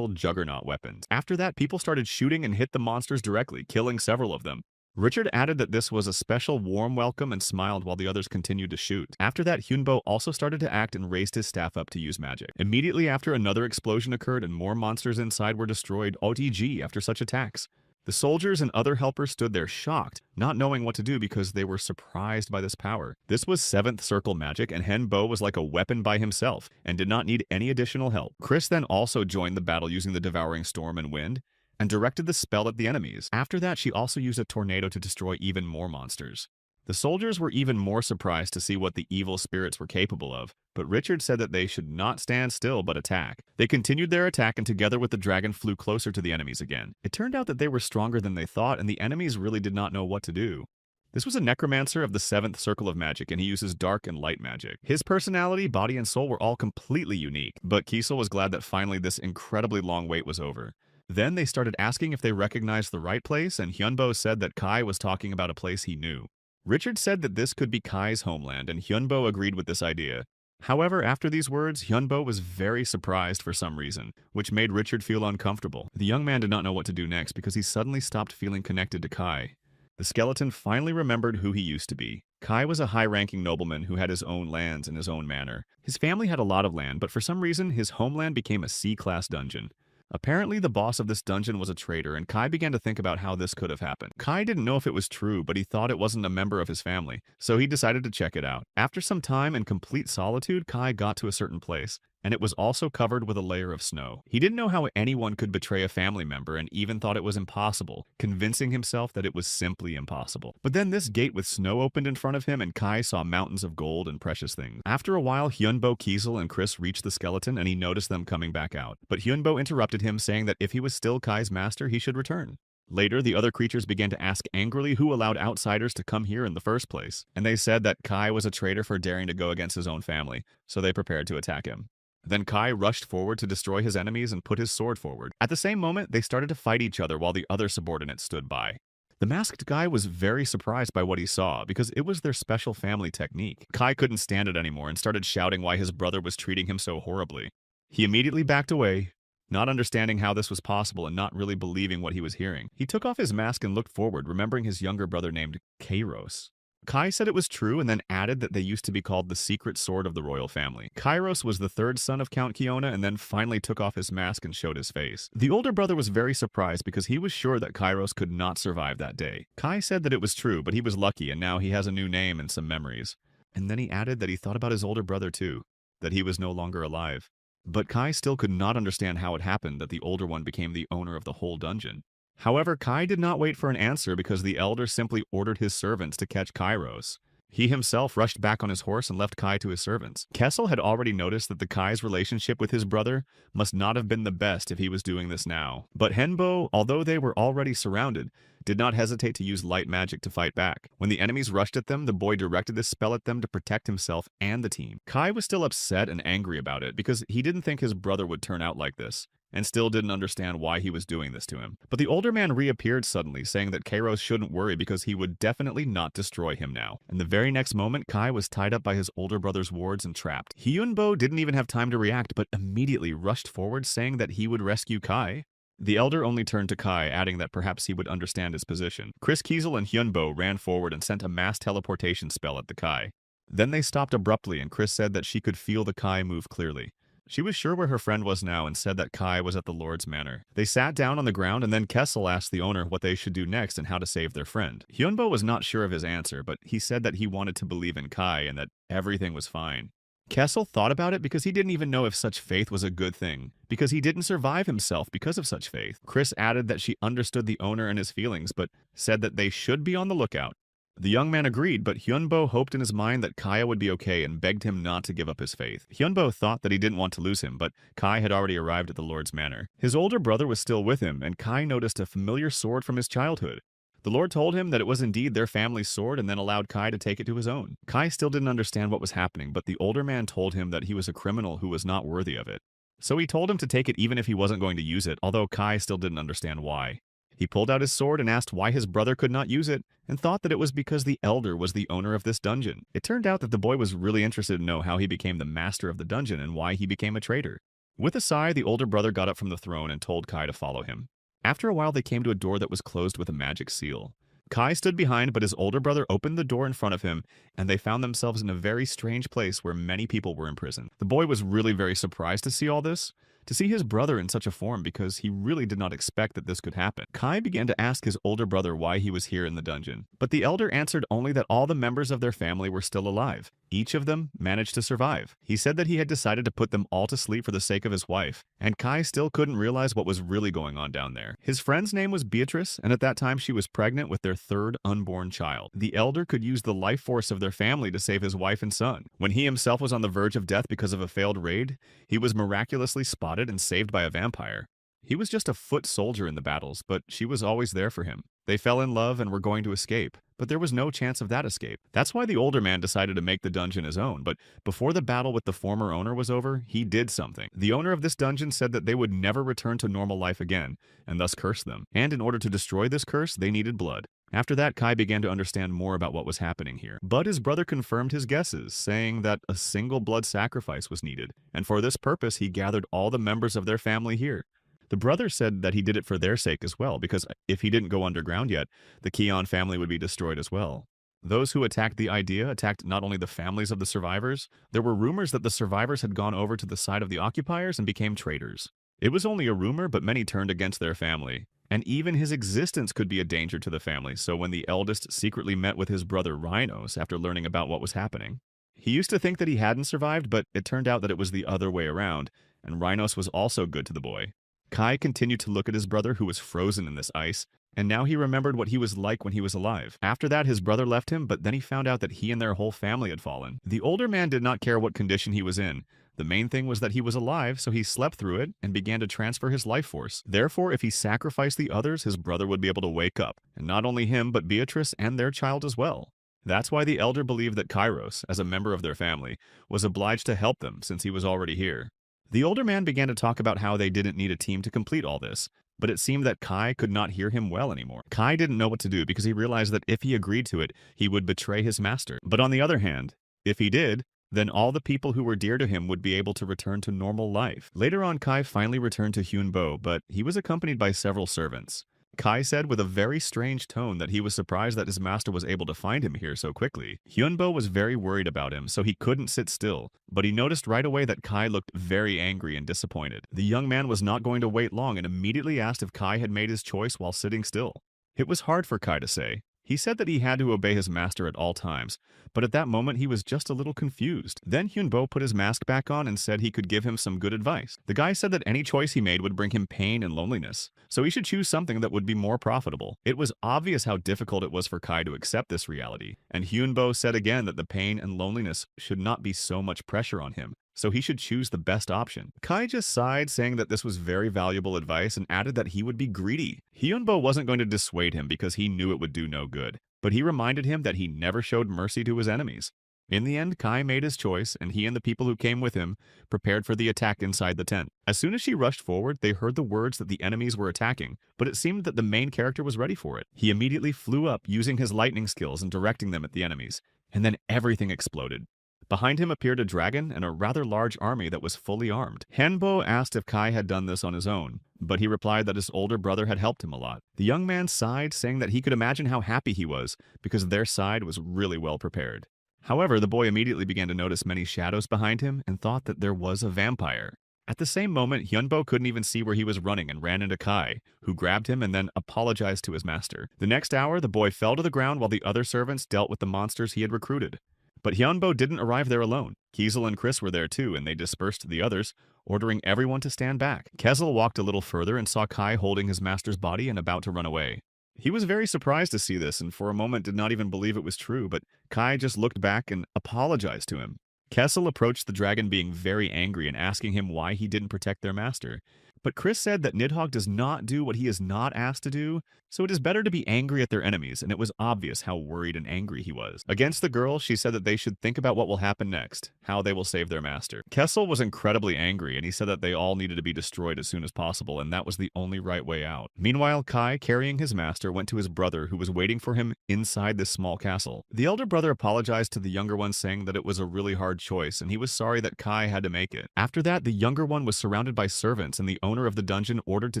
juggernaut weapons. After that, people started shooting and hit the monsters directly, killing several of them. Richard added that this was a special warm welcome and smiled while the others continued to shoot. After that, Hyunbo also started to act and raised his staff up to use magic. Immediately after, another explosion occurred and more monsters inside were destroyed OTG after such attacks. The soldiers and other helpers stood there shocked, not knowing what to do because they were surprised by this power. This was 7th circle magic, and Henbo was like a weapon by himself and did not need any additional help. Chris then also joined the battle using the devouring storm and wind and directed the spell at the enemies. After that, she also used a tornado to destroy even more monsters. The soldiers were even more surprised to see what the evil spirits were capable of, but Richard said that they should not stand still but attack. They continued their attack and together with the dragon flew closer to the enemies again. It turned out that they were stronger than they thought and the enemies really did not know what to do. This was a necromancer of the 7th circle of magic and he uses dark and light magic. His personality, body, and soul were all completely unique, but Kiesel was glad that finally this incredibly long wait was over. Then they started asking if they recognized the right place and Hyunbo said that Kai was talking about a place he knew. Richard said that this could be Kai's homeland, and Hyunbo agreed with this idea. However, after these words, Hyunbo was very surprised for some reason, which made Richard feel uncomfortable. The young man did not know what to do next because he suddenly stopped feeling connected to Kai. The skeleton finally remembered who he used to be. Kai was a high-ranking nobleman who had his own lands in his own manor. His family had a lot of land, but for some reason, his homeland became a C-class dungeon. Apparently, the boss of this dungeon was a traitor, and Kai began to think about how this could have happened. Kai didn't know if it was true, but he thought it wasn't a member of his family, so he decided to check it out. After some time and complete solitude, Kai got to a certain place, and it was also covered with a layer of snow. He didn't know how anyone could betray a family member and even thought it was impossible, convincing himself that it was simply impossible. But then this gate with snow opened in front of him and Kai saw mountains of gold and precious things. After a while, Hyunbo, Kiesel, and Chris reached the skeleton and he noticed them coming back out. But Hyunbo interrupted him, saying that if he was still Kai's master, he should return. Later, the other creatures began to ask angrily who allowed outsiders to come here in the first place, and they said that Kai was a traitor for daring to go against his own family, so they prepared to attack him. Then Kai rushed forward to destroy his enemies and put his sword forward. At the same moment, they started to fight each other while the other subordinates stood by. The masked guy was very surprised by what he saw because it was their special family technique. Kai couldn't stand it anymore and started shouting why his brother was treating him so horribly. He immediately backed away, not understanding how this was possible and not really believing what he was hearing. He took off his mask and looked forward, remembering his younger brother named Kairos. Kai said it was true and then added that they used to be called the secret sword of the royal family. Kairos was the 3rd son of Count Kiona and then finally took off his mask and showed his face. The older brother was very surprised because he was sure that Kairos could not survive that day. Kai said that it was true, but he was lucky and now he has a new name and some memories. And then he added that he thought about his older brother too, that he was no longer alive. But Kai still could not understand how it happened that the older one became the owner of the whole dungeon. However, Kai did not wait for an answer because the elder simply ordered his servants to catch Kairos. He himself rushed back on his horse and left Kai to his servants. Kessel had already noticed that the Kai's relationship with his brother must not have been the best if he was doing this now. But Henbo, although they were already surrounded, did not hesitate to use light magic to fight back. When the enemies rushed at them, the boy directed this spell at them to protect himself and the team. Kai was still upset and angry about it because he didn't think his brother would turn out like this, and still didn't understand why he was doing this to him. But the older man reappeared suddenly, saying that Kairos shouldn't worry because he would definitely not destroy him now. And the very next moment, Kai was tied up by his older brother's wards and trapped. Hyunbo didn't even have time to react, but immediately rushed forward, saying that he would rescue Kai. The elder only turned to Kai, adding that perhaps he would understand his position. Chris, Kiesel, and Hyunbo ran forward and sent a mass teleportation spell at the Kai. Then they stopped abruptly, and Chris said that she could feel the Kai move clearly. She was sure where her friend was now and said that Kai was at the Lord's manor. They sat down on the ground and then Kessel asked the owner what they should do next and how to save their friend. Hyunbo was not sure of his answer, but he said that he wanted to believe in Kai and that everything was fine. Kessel thought about it because he didn't even know if such faith was a good thing, because he didn't survive himself because of such faith. Chris added that she understood the owner and his feelings, but said that they should be on the lookout. The young man agreed, but Hyunbo hoped in his mind that Kaya would be okay and begged him not to give up his faith. Hyunbo thought that he didn't want to lose him, but Kai had already arrived at the Lord's manor. His older brother was still with him, and Kai noticed a familiar sword from his childhood. The Lord told him that it was indeed their family's sword and then allowed Kai to take it to his own. Kai still didn't understand what was happening, but the older man told him that he was a criminal who was not worthy of it. So he told him to take it even if he wasn't going to use it, although Kai still didn't understand why. He pulled out his sword and asked why his brother could not use it, and thought that it was because the elder was the owner of this dungeon. It turned out that the boy was really interested to know how he became the master of the dungeon and why he became a traitor. With a sigh, the older brother got up from the throne and told Kai to follow him. After a while, they came to a door that was closed with a magic seal. Kai stood behind, but his older brother opened the door in front of him, and they found themselves in a very strange place where many people were imprisoned. The boy was really very surprised to see all this, to see his brother in such a form because he really did not expect that this could happen. Kai began to ask his older brother why he was here in the dungeon, but the elder answered only that all the members of their family were still alive. Each of them managed to survive. He said that he had decided to put them all to sleep for the sake of his wife, and Kai still couldn't realize what was really going on down there. His friend's name was Beatrice, and at that time she was pregnant with their third unborn child. The elder could use the life force of their family to save his wife and son. When he himself was on the verge of death because of a failed raid, he was miraculously spotted and saved by a vampire. He was just a foot soldier in the battles, but she was always there for him. They fell in love and were going to escape, but there was no chance of that escape. That's why the older man decided to make the dungeon his own, but before the battle with the former owner was over, he did something. The owner of this dungeon said that they would never return to normal life again, and thus cursed them. And in order to destroy this curse, they needed blood. After that, Kai began to understand more about what was happening here. But his brother confirmed his guesses, saying that a single blood sacrifice was needed, and for this purpose he gathered all the members of their family here. The brother said that he did it for their sake as well, because if he didn't go underground yet, the Keon family would be destroyed as well. Those who attacked the idea attacked not only the families of the survivors, there were rumors that the survivors had gone over to the side of the occupiers and became traitors. It was only a rumor, but many turned against their family. And even his existence could be a danger to the family, so when the eldest secretly met with his brother Rhinos after learning about what was happening, he used to think that he hadn't survived, but it turned out that it was the other way around, and Rhinos was also good to the boy. Kai continued to look at his brother, who was frozen in this ice, and now he remembered what he was like when he was alive. After that, his brother left him, but then he found out that he and their whole family had fallen. The older man did not care what condition he was in. The main thing was that he was alive, so he slept through it and began to transfer his life force. Therefore, if he sacrificed the others, his brother would be able to wake up, and not only him, but Beatrice and their child as well. That's why the elder believed that Kairos, as a member of their family, was obliged to help them since he was already here. The older man began to talk about how they didn't need a team to complete all this, but it seemed that Kai could not hear him well anymore. Kai didn't know what to do because he realized that if he agreed to it, he would betray his master. But on the other hand, if he did, then all the people who were dear to him would be able to return to normal life. Later on, Kai finally returned to Hyunbo, but he was accompanied by several servants. Kai said with a very strange tone that he was surprised that his master was able to find him here so quickly. Hyunbo was very worried about him, so he couldn't sit still, but he noticed right away that Kai looked very angry and disappointed. The young man was not going to wait long and immediately asked if Kai had made his choice while sitting still. It was hard for Kai to say. He said that he had to obey his master at all times, but at that moment he was just a little confused. Then Hyunbo put his mask back on and said he could give him some good advice. The guy said that any choice he made would bring him pain and loneliness, so he should choose something that would be more profitable. It was obvious how difficult it was for Kai to accept this reality, and Hyunbo said again that the pain and loneliness should not be so much pressure on him, so he should choose the best option. Kai just sighed, saying that this was very valuable advice and added that he would be greedy. Hyunbo wasn't going to dissuade him because he knew it would do no good, but he reminded him that he never showed mercy to his enemies. In the end, Kai made his choice, and he and the people who came with him prepared for the attack inside the tent. As soon as she rushed forward, they heard the words that the enemies were attacking, but it seemed that the main character was ready for it. He immediately flew up, using his lightning skills and directing them at the enemies, and then everything exploded. Behind him appeared a dragon and a rather large army that was fully armed. Hanbo asked if Kai had done this on his own, but he replied that his older brother had helped him a lot. The young man sighed, saying that he could imagine how happy he was because their side was really well prepared. However, the boy immediately began to notice many shadows behind him and thought that there was a vampire. At the same moment, Hyunbo couldn't even see where he was running and ran into Kai, who grabbed him and then apologized to his master. The next hour, the boy fell to the ground while the other servants dealt with the monsters he had recruited. But Hyunbo didn't arrive there alone. Kiesel and Chris were there too, and they dispersed the others, ordering everyone to stand back. Kezel walked a little further and saw Kai holding his master's body and about to run away. He was very surprised to see this, and for a moment did not even believe it was true, but Kai just looked back and apologized to him. Kessel approached the dragon being very angry and asking him why he didn't protect their master. But Chris said that Nidhogg does not do what he is not asked to do, so it is better to be angry at their enemies, and it was obvious how worried and angry he was. Against the girl, she said that they should think about what will happen next, how they will save their master. Kessel was incredibly angry, and he said that they all needed to be destroyed as soon as possible, and that was the only right way out. Meanwhile, Kai, carrying his master, went to his brother, who was waiting for him inside this small castle. The elder brother apologized to the younger one, saying that it was a really hard choice, and he was sorry that Kai had to make it. After that, the younger one was surrounded by servants, and the owner owner of the dungeon ordered to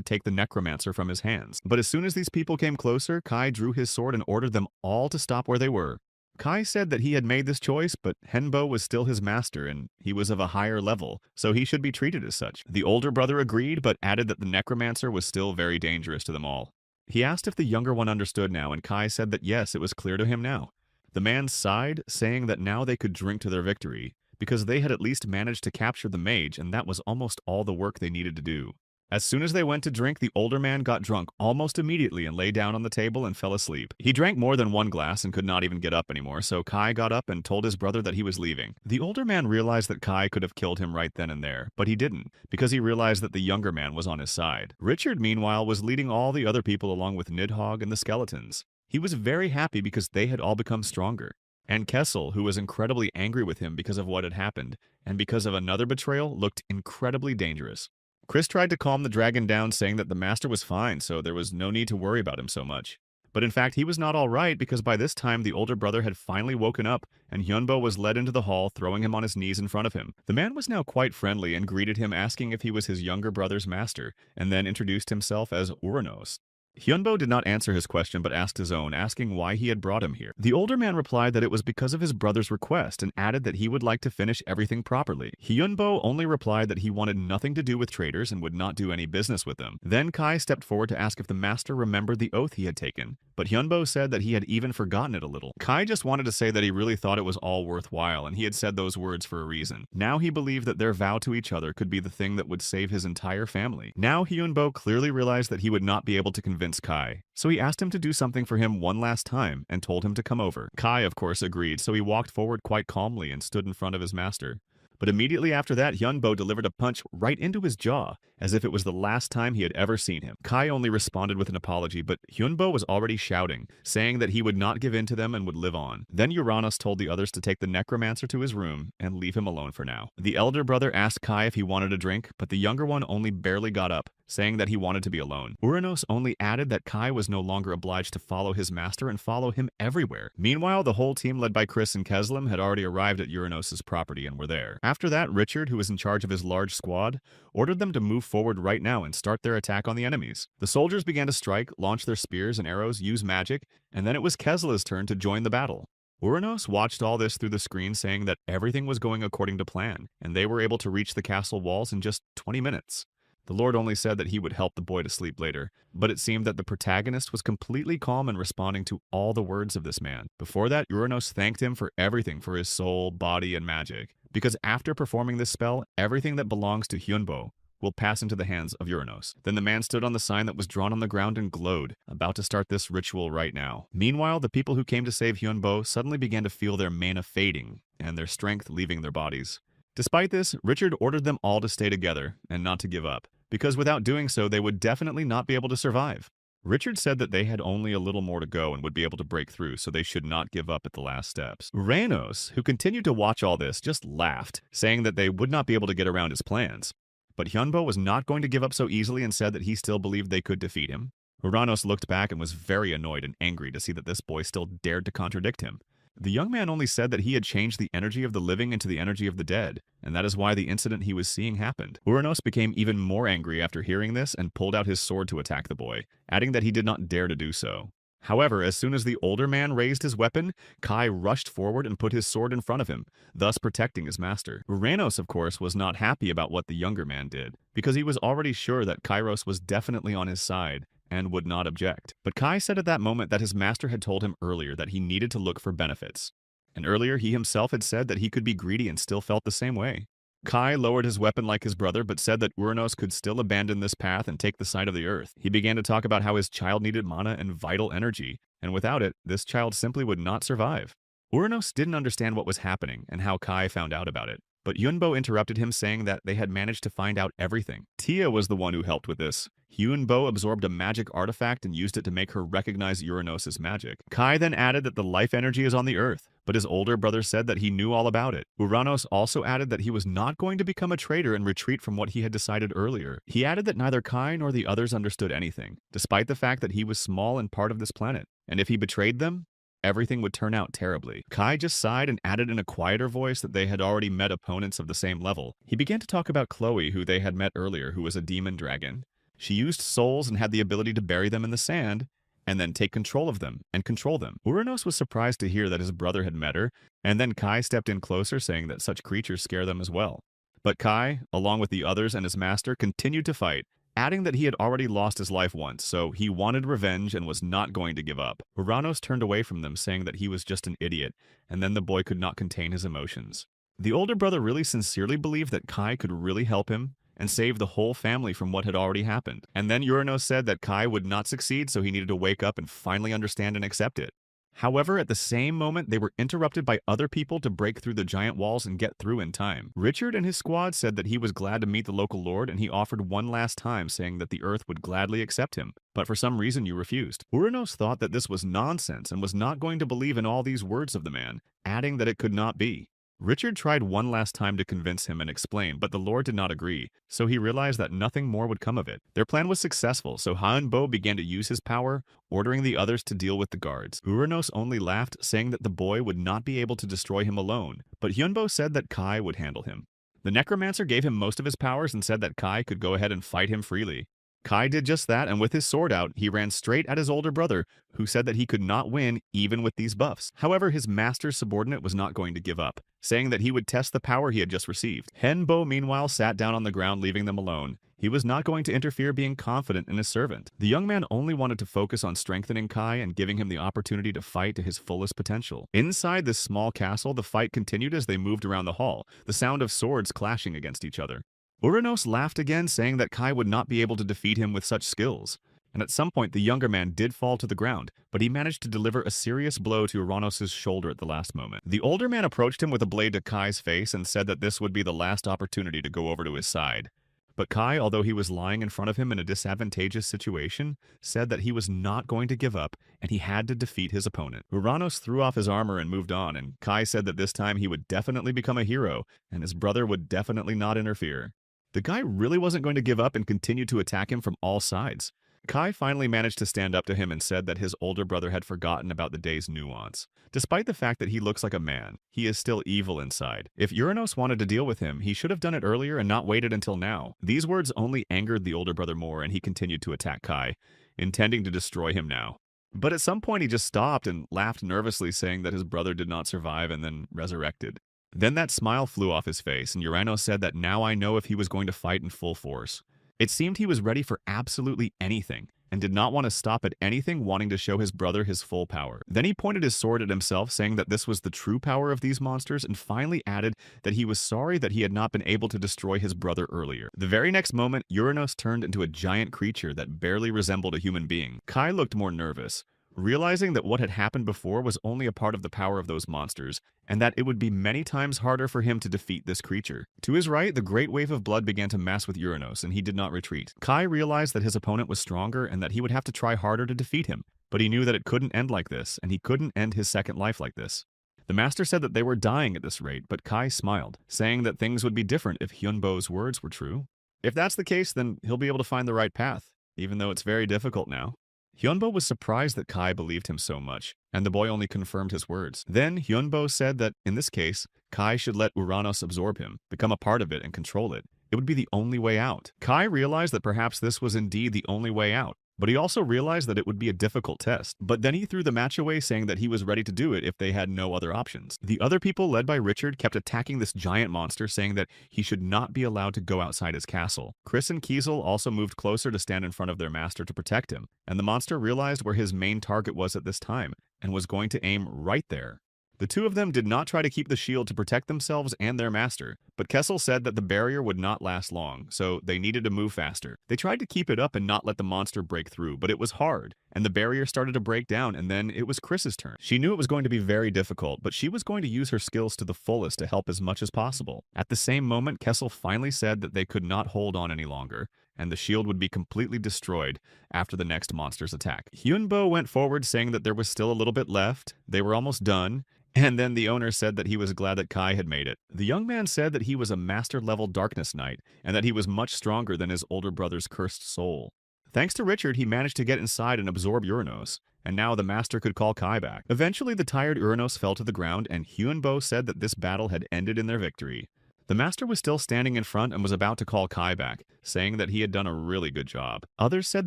take the necromancer from his hands. But as soon as these people came closer, Kai drew his sword and ordered them all to stop where they were. Kai said that he had made this choice, but Henbo was still his master and he was of a higher level, so he should be treated as such. The older brother agreed, but added that the necromancer was still very dangerous to them all. He asked if the younger one understood now, and Kai said that yes, it was clear to him now. The man sighed, saying that now they could drink to their victory, because they had at least managed to capture the mage, and that was almost all the work they needed to do. As soon as they went to drink, the older man got drunk almost immediately and lay down on the table and fell asleep. He drank more than one glass and could not even get up anymore, so Kai got up and told his brother that he was leaving. The older man realized that Kai could have killed him right then and there, but he didn't, because he realized that the younger man was on his side. Richard, meanwhile, was leading all the other people along with Nidhogg and the skeletons. He was very happy because they had all become stronger. And Kessel, who was incredibly angry with him because of what had happened, and because of another betrayal, looked incredibly dangerous. Chris tried to calm the dragon down, saying that the master was fine, so there was no need to worry about him so much. But in fact, he was not all right, because by this time the older brother had finally woken up, and Hyunbo was led into the hall, throwing him on his knees in front of him. The man was now quite friendly and greeted him, asking if he was his younger brother's master, and then introduced himself as Uranos. Hyunbo did not answer his question but asked his own, asking why he had brought him here. The older man replied that it was because of his brother's request and added that he would like to finish everything properly. Hyunbo only replied that he wanted nothing to do with traitors and would not do any business with them. Then Kai stepped forward to ask if the master remembered the oath he had taken, but Hyunbo said that he had even forgotten it a little. Kai just wanted to say that he really thought it was all worthwhile and he had said those words for a reason. Now he believed that their vow to each other could be the thing that would save his entire family. Now Hyunbo clearly realized that he would not be able to convince Kai, so he asked him to do something for him one last time and told him to come over. Kai, of course, agreed, so he walked forward quite calmly and stood in front of his master. But immediately after that, Hyunbo delivered a punch right into his jaw, as if it was the last time he had ever seen him. Kai only responded with an apology, but Hyunbo was already shouting, saying that he would not give in to them and would live on. Then Uranus told the others to take the necromancer to his room and leave him alone for now. The elder brother asked Kai if he wanted a drink, but the younger one only barely got up, saying that he wanted to be alone. Uranos only added that Kai was no longer obliged to follow his master and follow him everywhere. Meanwhile, the whole team led by Chris and Keslim had already arrived at Uranos' property and were there. After that, Richard, who was in charge of his large squad, ordered them to move forward right now and start their attack on the enemies. The soldiers began to strike, launch their spears and arrows, use magic, and then it was Kesla's turn to join the battle. Uranos watched all this through the screen, saying that everything was going according to plan, and they were able to reach the castle walls in just 20 minutes. The Lord only said that he would help the boy to sleep later, but it seemed that the protagonist was completely calm and responding to all the words of this man. Before that, Uranos thanked him for everything, for his soul, body, and magic, because after performing this spell, everything that belongs to Hyunbo will pass into the hands of Uranos. Then the man stood on the sign that was drawn on the ground and glowed, about to start this ritual right now. Meanwhile, the people who came to save Hyunbo suddenly began to feel their mana fading and their strength leaving their bodies. Despite this, Richard ordered them all to stay together and not to give up, because without doing so, they would definitely not be able to survive. Richard said that they had only a little more to go and would be able to break through, so they should not give up at the last steps. Reynos, who continued to watch all this, just laughed, saying that they would not be able to get around his plans. But Hyunbo was not going to give up so easily and said that he still believed they could defeat him. Uranos looked back and was very annoyed and angry to see that this boy still dared to contradict him. The young man only said that he had changed the energy of the living into the energy of the dead, and that is why the incident he was seeing happened. Uranos became even more angry after hearing this and pulled out his sword to attack the boy, adding that he did not dare to do so. However, as soon as the older man raised his weapon, Kai rushed forward and put his sword in front of him, thus protecting his master. Uranos, of course, was not happy about what the younger man did, because he was already sure that Kairos was definitely on his side and would not object. But Kai said at that moment that his master had told him earlier that he needed to look for benefits. And earlier he himself had said that he could be greedy and still felt the same way. Kai lowered his weapon like his brother, but said that Uranos could still abandon this path and take the side of the earth. He began to talk about how his child needed mana and vital energy, and without it, this child simply would not survive. Uranos didn't understand what was happening and how Kai found out about it. But Hyunbo interrupted him, saying that they had managed to find out everything. Tia was the one who helped with this. Hyunbo absorbed a magic artifact and used it to make her recognize Uranos' magic. Kai then added that the life energy is on the earth, but his older brother said that he knew all about it. Uranos also added that he was not going to become a traitor and retreat from what he had decided earlier. He added that neither Kai nor the others understood anything, despite the fact that he was small and part of this planet. And if he betrayed them, everything would turn out terribly. Kai just sighed and added in a quieter voice that they had already met opponents of the same level. He began to talk about Chloe, who they had met earlier, who was a demon dragon. She used souls and had the ability to bury them in the sand, and then take control of them and control them. Uranos was surprised to hear that his brother had met her, and then Kai stepped in closer, saying that such creatures scare them as well. But Kai, along with the others and his master, continued to fight, adding that he had already lost his life once, so he wanted revenge and was not going to give up. Uranos turned away from them, saying that he was just an idiot, and then the boy could not contain his emotions. The older brother really sincerely believed that Kai could really help him and save the whole family from what had already happened. And then Uranos said that Kai would not succeed, so he needed to wake up and finally understand and accept it. However, at the same moment, they were interrupted by other people to break through the giant walls and get through in time. Richard and his squad said that he was glad to meet the local lord, and he offered one last time, saying that the earth would gladly accept him. But for some reason you refused. Uranos thought that this was nonsense and was not going to believe in all these words of the man, adding that it could not be. Richard tried one last time to convince him and explain, but the lord did not agree, so he realized that nothing more would come of it. Their plan was successful, so Hyunbo began to use his power, ordering the others to deal with the guards. Uranos only laughed, saying that the boy would not be able to destroy him alone, but Hyunbo said that Kai would handle him. The necromancer gave him most of his powers and said that Kai could go ahead and fight him freely. Kai did just that, and with his sword out, he ran straight at his older brother, who said that he could not win even with these buffs. However, his master's subordinate was not going to give up, saying that he would test the power he had just received. Henbo, meanwhile, sat down on the ground, leaving them alone. He was not going to interfere, being confident in his servant. The young man only wanted to focus on strengthening Kai and giving him the opportunity to fight to his fullest potential. Inside this small castle, the fight continued as they moved around the hall, the sound of swords clashing against each other. Uranos laughed again, saying that Kai would not be able to defeat him with such skills. And at some point, the younger man did fall to the ground, but he managed to deliver a serious blow to Uranos' shoulder at the last moment. The older man approached him with a blade to Kai's face and said that this would be the last opportunity to go over to his side. But Kai, although he was lying in front of him in a disadvantageous situation, said that he was not going to give up and he had to defeat his opponent. Uranos threw off his armor and moved on, and Kai said that this time he would definitely become a hero and his brother would definitely not interfere. The guy really wasn't going to give up and continued to attack him from all sides. Kai finally managed to stand up to him and said that his older brother had forgotten about the day's nuance. Despite the fact that he looks like a man, he is still evil inside. If Uranos wanted to deal with him, he should have done it earlier and not waited until now. These words only angered the older brother more, and he continued to attack Kai, intending to destroy him now. But at some point he just stopped and laughed nervously, saying that his brother did not survive and then resurrected. Then that smile flew off his face, and Uranos said that now I know if he was going to fight in full force. It seemed he was ready for absolutely anything, and did not want to stop at anything, wanting to show his brother his full power. Then he pointed his sword at himself, saying that this was the true power of these monsters, and finally added that he was sorry that he had not been able to destroy his brother earlier. The very next moment, Uranos turned into a giant creature that barely resembled a human being. Kai looked more nervous, realizing that what had happened before was only a part of the power of those monsters, and that it would be many times harder for him to defeat this creature. To his right, the great wave of blood began to mess with Uranos, and he did not retreat. Kai realized that his opponent was stronger and that he would have to try harder to defeat him, but he knew that it couldn't end like this, and he couldn't end his second life like this. The master said that they were dying at this rate, but Kai smiled, saying that things would be different if Hyunbo's words were true. If that's the case, then he'll be able to find the right path, even though it's very difficult now. Hyunbo was surprised that Kai believed him so much, and the boy only confirmed his words. Then Hyunbo said that, in this case, Kai should let Uranos absorb him, become a part of it, and control it. It would be the only way out. Kai realized that perhaps this was indeed the only way out, but he also realized that it would be a difficult test. But then he threw the match away, saying that he was ready to do it if they had no other options. The other people, led by Richard, kept attacking this giant monster, saying that he should not be allowed to go outside his castle. Chris and Kiesel also moved closer to stand in front of their master to protect him, and the monster realized where his main target was at this time, and was going to aim right there. The two of them did not try to keep the shield to protect themselves and their master, but Kessel said that the barrier would not last long, so they needed to move faster. They tried to keep it up and not let the monster break through, but it was hard, and the barrier started to break down, and then it was Chris's turn. She knew it was going to be very difficult, but she was going to use her skills to the fullest to help as much as possible. At the same moment, Kessel finally said that they could not hold on any longer, and the shield would be completely destroyed after the next monster's attack. Hyunbo went forward, saying that there was still a little bit left, they were almost done, and then the owner said that he was glad that Kai had made it. The young man said that he was a master-level darkness knight, and that he was much stronger than his older brother's cursed soul. Thanks to Richard, he managed to get inside and absorb Uranos, and now the master could call Kai back. Eventually, the tired Uranos fell to the ground, and Hyunbo said that this battle had ended in their victory. The master was still standing in front and was about to call Kai back, saying that he had done a really good job. Others said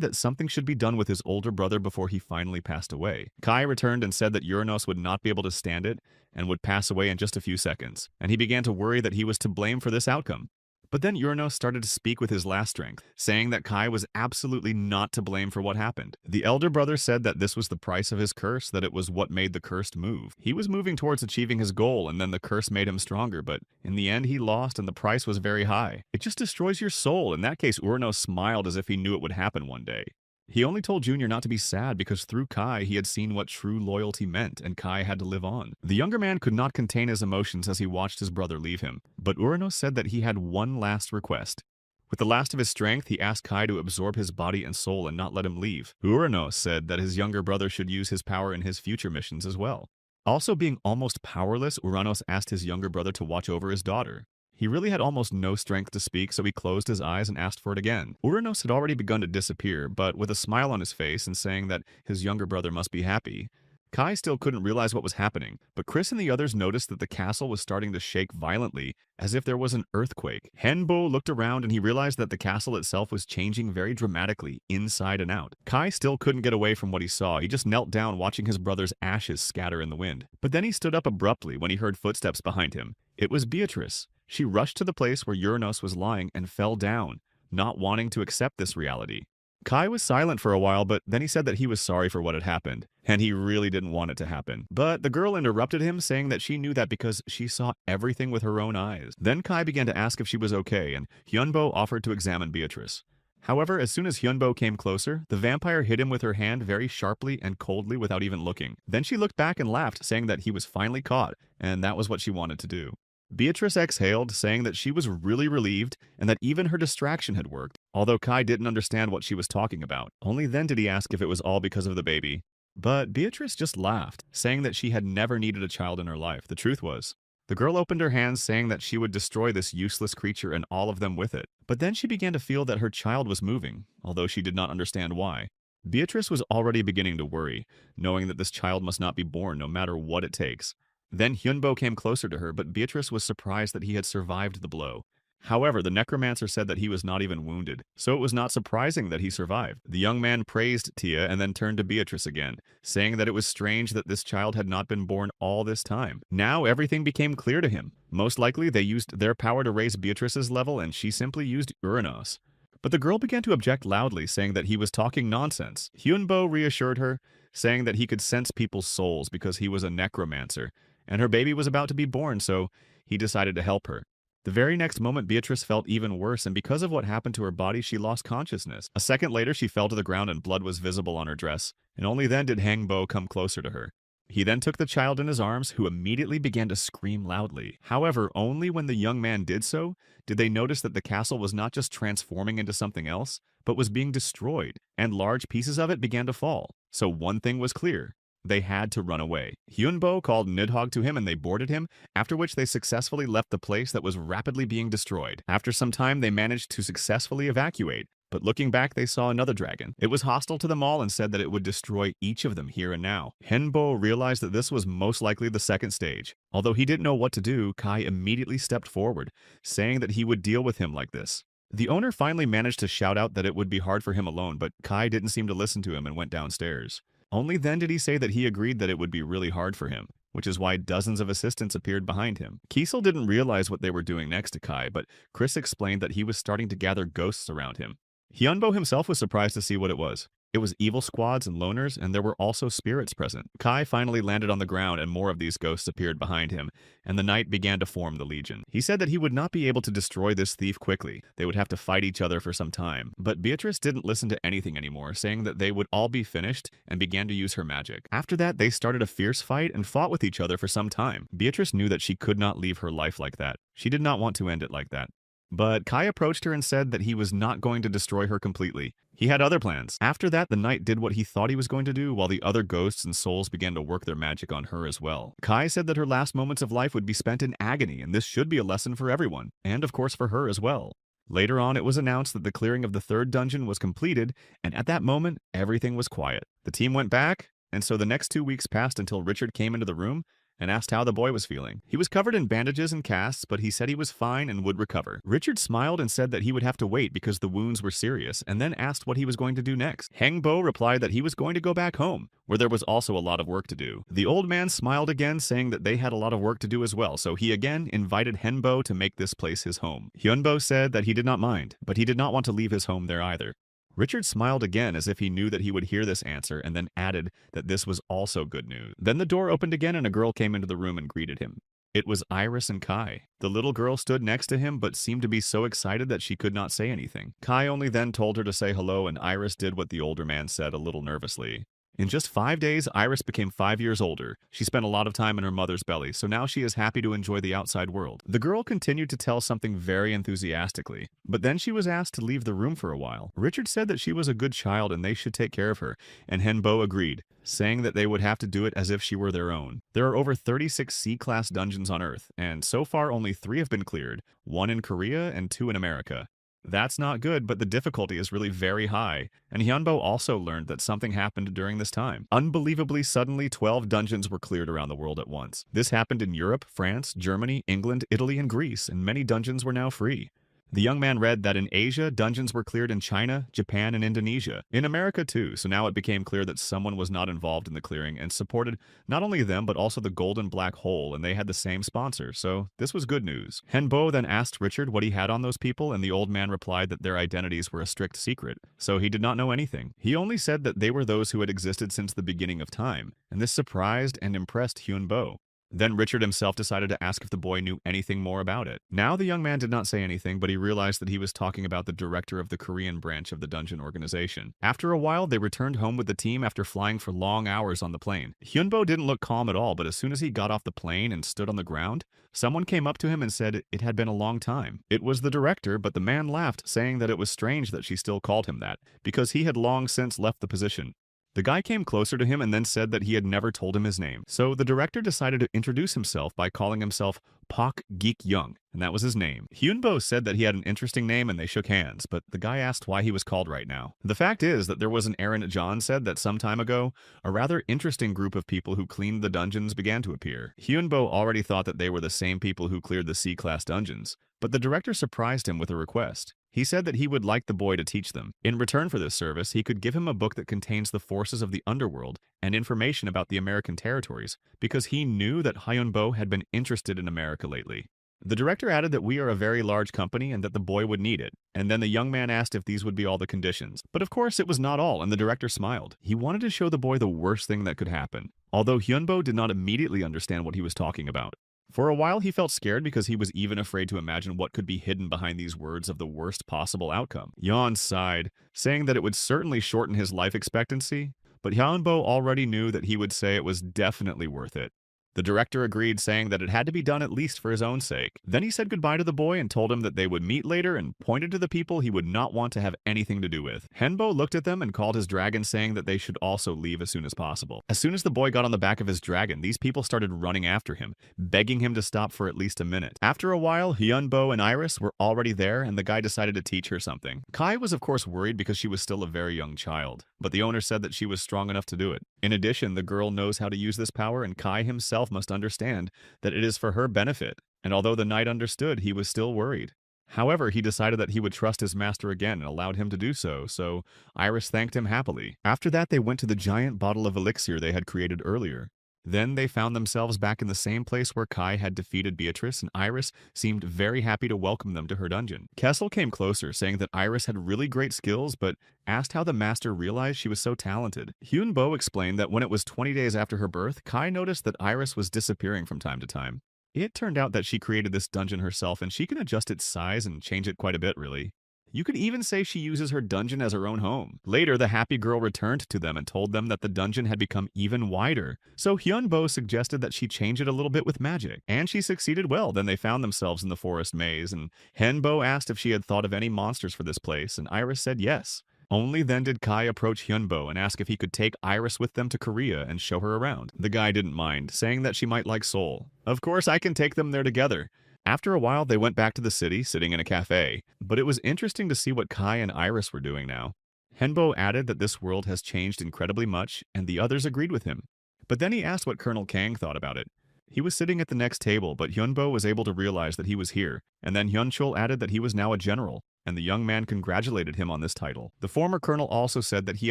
that something should be done with his older brother before he finally passed away. Kai returned and said that Uranos would not be able to stand it and would pass away in just a few seconds, and he began to worry that he was to blame for this outcome. But then Uranos started to speak with his last strength, saying that Kai was absolutely not to blame for what happened. The elder brother said that this was the price of his curse, that it was what made the cursed move. He was moving towards achieving his goal, and then the curse made him stronger, but in the end he lost and the price was very high. It just destroys your soul. In that case, Uranos smiled as if he knew it would happen one day. He only told Junior not to be sad because through Kai he had seen what true loyalty meant, and Kai had to live on. The younger man could not contain his emotions as he watched his brother leave him, but Uranos said that he had one last request. With the last of his strength, he asked Kai to absorb his body and soul and not let him leave. Uranos said that his younger brother should use his power in his future missions as well. Also being almost powerless, Uranos asked his younger brother to watch over his daughter. He really had almost no strength to speak, so he closed his eyes and asked for it again. Uranos had already begun to disappear, but with a smile on his face and saying that his younger brother must be happy. Kai still couldn't realize what was happening, but Chris and the others noticed that the castle was starting to shake violently, as if there was an earthquake. Henbo looked around and he realized that the castle itself was changing very dramatically, inside and out. Kai still couldn't get away from what he saw. He just knelt down watching his brother's ashes scatter in the wind. But then he stood up abruptly when he heard footsteps behind him. It was Beatrice. She rushed to the place where Uranos was lying and fell down, not wanting to accept this reality. Kai was silent for a while, but then he said that he was sorry for what had happened, and he really didn't want it to happen. But the girl interrupted him, saying that she knew that because she saw everything with her own eyes. Then Kai began to ask if she was okay, and Hyunbo offered to examine Beatrice. However, as soon as Hyunbo came closer, the vampire hit him with her hand very sharply and coldly without even looking. Then she looked back and laughed, saying that he was finally caught, and that was what she wanted to do. Beatrice exhaled, saying that she was really relieved and that even her distraction had worked, although Kai didn't understand what she was talking about. Only then did he ask if it was all because of the baby. But Beatrice just laughed, saying that she had never needed a child in her life. The truth was, the girl opened her hands, saying that she would destroy this useless creature and all of them with it. But then she began to feel that her child was moving, although she did not understand why. Beatrice was already beginning to worry, knowing that this child must not be born no matter what it takes. Then Hyunbo came closer to her, but Beatrice was surprised that he had survived the blow. However, the necromancer said that he was not even wounded, so it was not surprising that he survived. The young man praised Tia and then turned to Beatrice again, saying that it was strange that this child had not been born all this time. Now everything became clear to him. Most likely they used their power to raise Beatrice's level and she simply used Uranos. But the girl began to object loudly, saying that he was talking nonsense. Hyunbo reassured her, saying that he could sense people's souls because he was a necromancer, and her baby was about to be born, so he decided to help her. The very next moment, Beatrice felt even worse, and because of what happened to her body, she lost consciousness. A second later, she fell to the ground and blood was visible on her dress, and only then did Hangbo come closer to her. He then took the child in his arms, who immediately began to scream loudly. However, only when the young man did so, did they notice that the castle was not just transforming into something else, but was being destroyed, and large pieces of it began to fall. So one thing was clear. They had to run away. Hyunbo called Nidhogg to him and they boarded him, after which they successfully left the place that was rapidly being destroyed. After some time, they managed to successfully evacuate, but looking back, they saw another dragon. It was hostile to them all and said that it would destroy each of them here and now. Henbo realized that this was most likely the second stage. Although he didn't know what to do, Kai immediately stepped forward, saying that he would deal with him like this. The owner finally managed to shout out that it would be hard for him alone, but Kai didn't seem to listen to him and went downstairs. Only then did he say that he agreed that it would be really hard for him, which is why dozens of assistants appeared behind him. Kiesel didn't realize what they were doing next to Kai, but Chris explained that he was starting to gather ghosts around him. Hyunbo himself was surprised to see what it was. It was evil squads and loners, and there were also spirits present. Kai finally landed on the ground and more of these ghosts appeared behind him, and the knight began to form the legion. He said that he would not be able to destroy this thief quickly. They would have to fight each other for some time. But Beatrice didn't listen to anything anymore, saying that they would all be finished and began to use her magic. After that, they started a fierce fight and fought with each other for some time. Beatrice knew that she could not leave her life like that. She did not want to end it like that. But Kai approached her and said that he was not going to destroy her completely. He had other plans. After that, the knight did what he thought he was going to do, while the other ghosts and souls began to work their magic on her as well. Kai said that her last moments of life would be spent in agony, and this should be a lesson for everyone, and of course for her as well. Later on, it was announced that the clearing of the third dungeon was completed, and at that moment, everything was quiet. The team went back, and so the next 2 weeks passed until Richard came into the room and asked how the boy was feeling. He was covered in bandages and casts, but he said he was fine and would recover. Richard smiled and said that he would have to wait because the wounds were serious, and then asked what he was going to do next. Hengbo replied that he was going to go back home, where there was also a lot of work to do. The old man smiled again, saying that they had a lot of work to do as well, so he again invited Henbo to make this place his home. Hyunbo said that he did not mind, but he did not want to leave his home there either. Richard smiled again as if he knew that he would hear this answer and then added that this was also good news. Then the door opened again and a girl came into the room and greeted him. It was Iris and Kai. The little girl stood next to him but seemed to be so excited that she could not say anything. Kai only then told her to say hello, and Iris did what the older man said a little nervously. In just 5 days, Iris became 5 years older. She spent a lot of time in her mother's belly, so now she is happy to enjoy the outside world. The girl continued to tell something very enthusiastically, but then she was asked to leave the room for a while. Richard said that she was a good child and they should take care of her, and Henbo agreed, saying that they would have to do it as if she were their own. There are over 36 C-class dungeons on Earth, and so far only 3 have been cleared, 1 in Korea and 2 in America. That's not good, but the difficulty is really very high, and Hyunbo also learned that something happened during this time. Unbelievably, suddenly 12 dungeons were cleared around the world at once. This happened in Europe, France, Germany, England, Italy, and Greece, and many dungeons were now free. The young man read that in Asia, dungeons were cleared in China, Japan, and Indonesia. In America too, so now it became clear that someone was not involved in the clearing and supported not only them but also the Golden Black Hole, and they had the same sponsor, so this was good news. Henbo then asked Richard what he had on those people, and the old man replied that their identities were a strict secret, so he did not know anything. He only said that they were those who had existed since the beginning of time, and this surprised and impressed Hyunbo. Then Richard himself decided to ask if the boy knew anything more about it. Now the young man did not say anything, but he realized that he was talking about the director of the Korean branch of the dungeon organization. After a while, they returned home with the team after flying for long hours on the plane. Hyunbo didn't look calm at all, but as soon as he got off the plane and stood on the ground, someone came up to him and said it had been a long time. It was the director, but the man laughed, saying that it was strange that she still called him that, because he had long since left the position. The guy came closer to him and then said that he had never told him his name. So the director decided to introduce himself by calling himself Pak Geek-young, and that was his name. Hyunbo said that he had an interesting name and they shook hands, but the guy asked why he was called right now. The fact is that there was an Aaron John said that some time ago, a rather interesting group of people who cleaned the dungeons began to appear. Hyunbo already thought that they were the same people who cleared the C-class dungeons, but the director surprised him with a request. He said that he would like the boy to teach them. In return for this service, he could give him a book that contains the forces of the underworld and information about the American territories, because he knew that Hyunbo had been interested in America lately. The director added that we are a very large company and that the boy would need it, and then the young man asked if these would be all the conditions. But of course it was not all, and the director smiled. He wanted to show the boy the worst thing that could happen, although Hyunbo did not immediately understand what he was talking about. For a while, he felt scared because he was even afraid to imagine what could be hidden behind these words of the worst possible outcome. Yeon sighed, saying that it would certainly shorten his life expectancy, but Hyunbo already knew that he would say it was definitely worth it. The director agreed, saying that it had to be done at least for his own sake. Then he said goodbye to the boy and told him that they would meet later and pointed to the people he would not want to have anything to do with. Henbo looked at them and called his dragon, saying that they should also leave as soon as possible. As soon as the boy got on the back of his dragon, these people started running after him, begging him to stop for at least a minute. After a while, Hyunbo and Iris were already there, and the guy decided to teach her something. Kai was of course worried because she was still a very young child, but the owner said that she was strong enough to do it. In addition, the girl knows how to use this power, and Kai himself must understand that it is for her benefit, and although the knight understood, he was still worried. However, he decided that he would trust his master again and allowed him to do so, so Iris thanked him happily. After that, they went to the giant bottle of elixir they had created earlier. Then they found themselves back in the same place where Kai had defeated Beatrice, and Iris seemed very happy to welcome them to her dungeon. Kessel came closer, saying that Iris had really great skills, but asked how the master realized she was so talented. Hyunbo explained that when it was 20 days after her birth, Kai noticed that Iris was disappearing from time to time. It turned out that she created this dungeon herself, and she can adjust its size and change it quite a bit, really. You could even say she uses her dungeon as her own home. Later, the happy girl returned to them and told them that the dungeon had become even wider. So Hyunbo suggested that she change it a little bit with magic, and she succeeded well. Then they found themselves in the forest maze, and Henbo asked if she had thought of any monsters for this place, and Iris said yes. Only then did Kai approach Hyunbo and ask if he could take Iris with them to Korea and show her around. The guy didn't mind, saying that she might like Seoul. Of course, I can take them there together. After a while, they went back to the city, sitting in a cafe, but it was interesting to see what Kai and Iris were doing now. Henbo added that this world has changed incredibly much, and the others agreed with him. But then he asked what Colonel Kang thought about it. He was sitting at the next table, but Hyunbo was able to realize that he was here, and then Hyunchul added that he was now a general, and the young man congratulated him on this title. The former colonel also said that he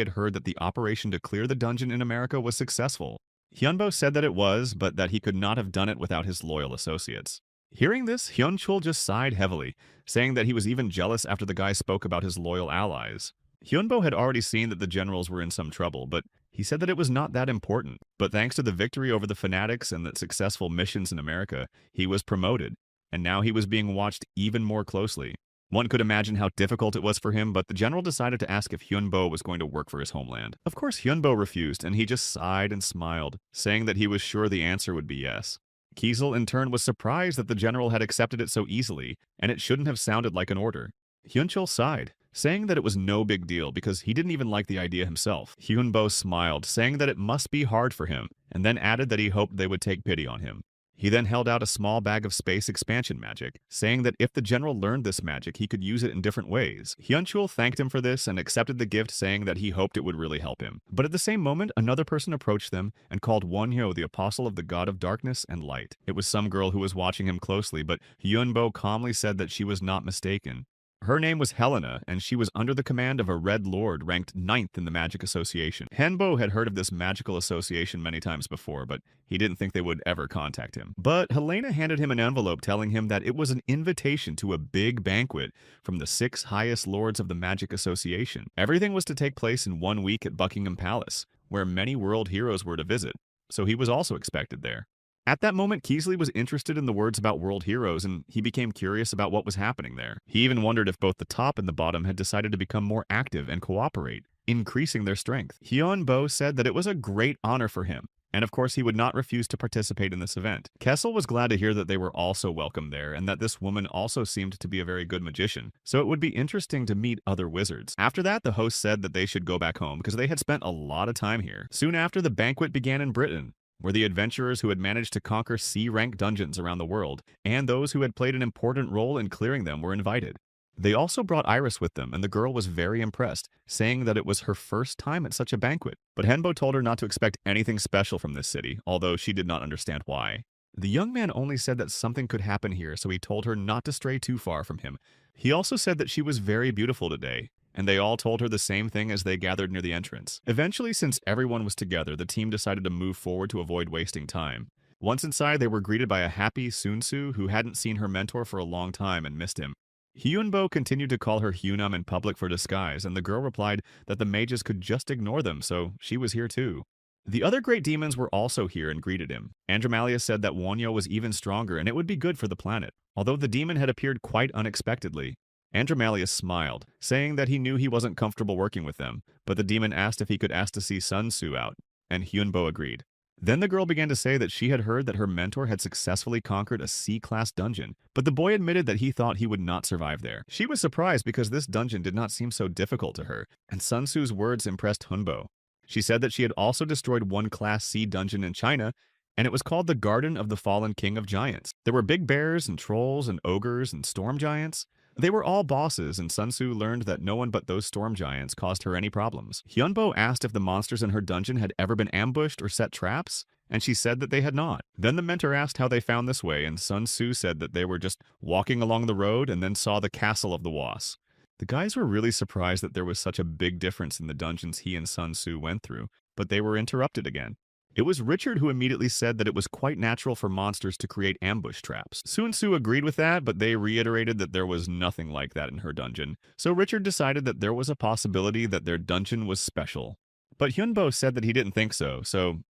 had heard that the operation to clear the dungeon in America was successful. Hyunbo said that it was, but that he could not have done it without his loyal associates. Hearing this, Hyunchul just sighed heavily, saying that he was even jealous after the guy spoke about his loyal allies. Hyunbo had already seen that the generals were in some trouble, but he said that it was not that important. But thanks to the victory over the fanatics and the successful missions in America, he was promoted, and now he was being watched even more closely. One could imagine how difficult it was for him, but the general decided to ask if Hyunbo was going to work for his homeland. Of course, Hyunbo refused, and he just sighed and smiled, saying that he was sure the answer would be yes. Kiesel, in turn, was surprised that the general had accepted it so easily, and it shouldn't have sounded like an order. Hyunchul sighed, saying that it was no big deal because he didn't even like the idea himself. Hyunbo smiled, saying that it must be hard for him, and then added that he hoped they would take pity on him. He then held out a small bag of space expansion magic, saying that if the general learned this magic, he could use it in different ways. Hyunchul thanked him for this and accepted the gift, saying that he hoped it would really help him. But at the same moment, another person approached them and called Wonhyo the apostle of the god of darkness and light. It was some girl who was watching him closely, but Hyunbo calmly said that she was not mistaken. Her name was Helena, and she was under the command of a Red Lord ranked 9th in the Magic Association. Henbo had heard of this magical association many times before, but he didn't think they would ever contact him. But Helena handed him an envelope telling him that it was an invitation to a big banquet from the 6 highest lords of the Magic Association. Everything was to take place in 1 week at Buckingham Palace, where many world heroes were to visit, so he was also expected there. At that moment, Keasley was interested in the words about world heroes, and he became curious about what was happening there. He even wondered if both the top and the bottom had decided to become more active and cooperate, increasing their strength. Hyunbo said that it was a great honor for him, and of course he would not refuse to participate in this event. Kessel was glad to hear that they were also welcome there, and that this woman also seemed to be a very good magician, so it would be interesting to meet other wizards. After that, the host said that they should go back home because they had spent a lot of time here. Soon after, the banquet began in Britain, where the adventurers who had managed to conquer C-rank dungeons around the world, and those who had played an important role in clearing them were invited. They also brought Iris with them, and the girl was very impressed, saying that it was her first time at such a banquet. But Henbo told her not to expect anything special from this city, although she did not understand why. The young man only said that something could happen here, so he told her not to stray too far from him. He also said that she was very beautiful today, and they all told her the same thing as they gathered near the entrance. Eventually, since everyone was together, the team decided to move forward to avoid wasting time. Once inside, they were greeted by a happy Sunsu who hadn't seen her mentor for a long time and missed him. Hyunbo continued to call her Hyunam in public for disguise, and the girl replied that the mages could just ignore them, so she was here too. The other great demons were also here and greeted him. Andromalia said that Wonyo was even stronger and it would be good for the planet, although the demon had appeared quite unexpectedly. Andromalia smiled, saying that he knew he wasn't comfortable working with them, but the demon asked if he could ask to see Sun Tzu out, and Hyunbo agreed. Then the girl began to say that she had heard that her mentor had successfully conquered a C-class dungeon, but the boy admitted that he thought he would not survive there. She was surprised because this dungeon did not seem so difficult to her, and Sun Tzu's words impressed Hunbo. She said that she had also destroyed one Class C dungeon in China, and it was called the Garden of the Fallen King of Giants. There were big bears and trolls and ogres and storm giants. They were all bosses, and Sun Tzu learned that no one but those storm giants caused her any problems. Hyunbo asked if the monsters in her dungeon had ever been ambushed or set traps, and she said that they had not. Then the mentor asked how they found this way, and Sun Tzu said that they were just walking along the road and then saw the castle of the Was. The guys were really surprised that there was such a big difference in the dungeons he and Sun Tzu went through, but they were interrupted again. It was Richard who immediately said that it was quite natural for monsters to create ambush traps. Sun Tzu agreed with that, but they reiterated that there was nothing like that in her dungeon, so Richard decided that there was a possibility that their dungeon was special. But Hyunbo said that he didn't think so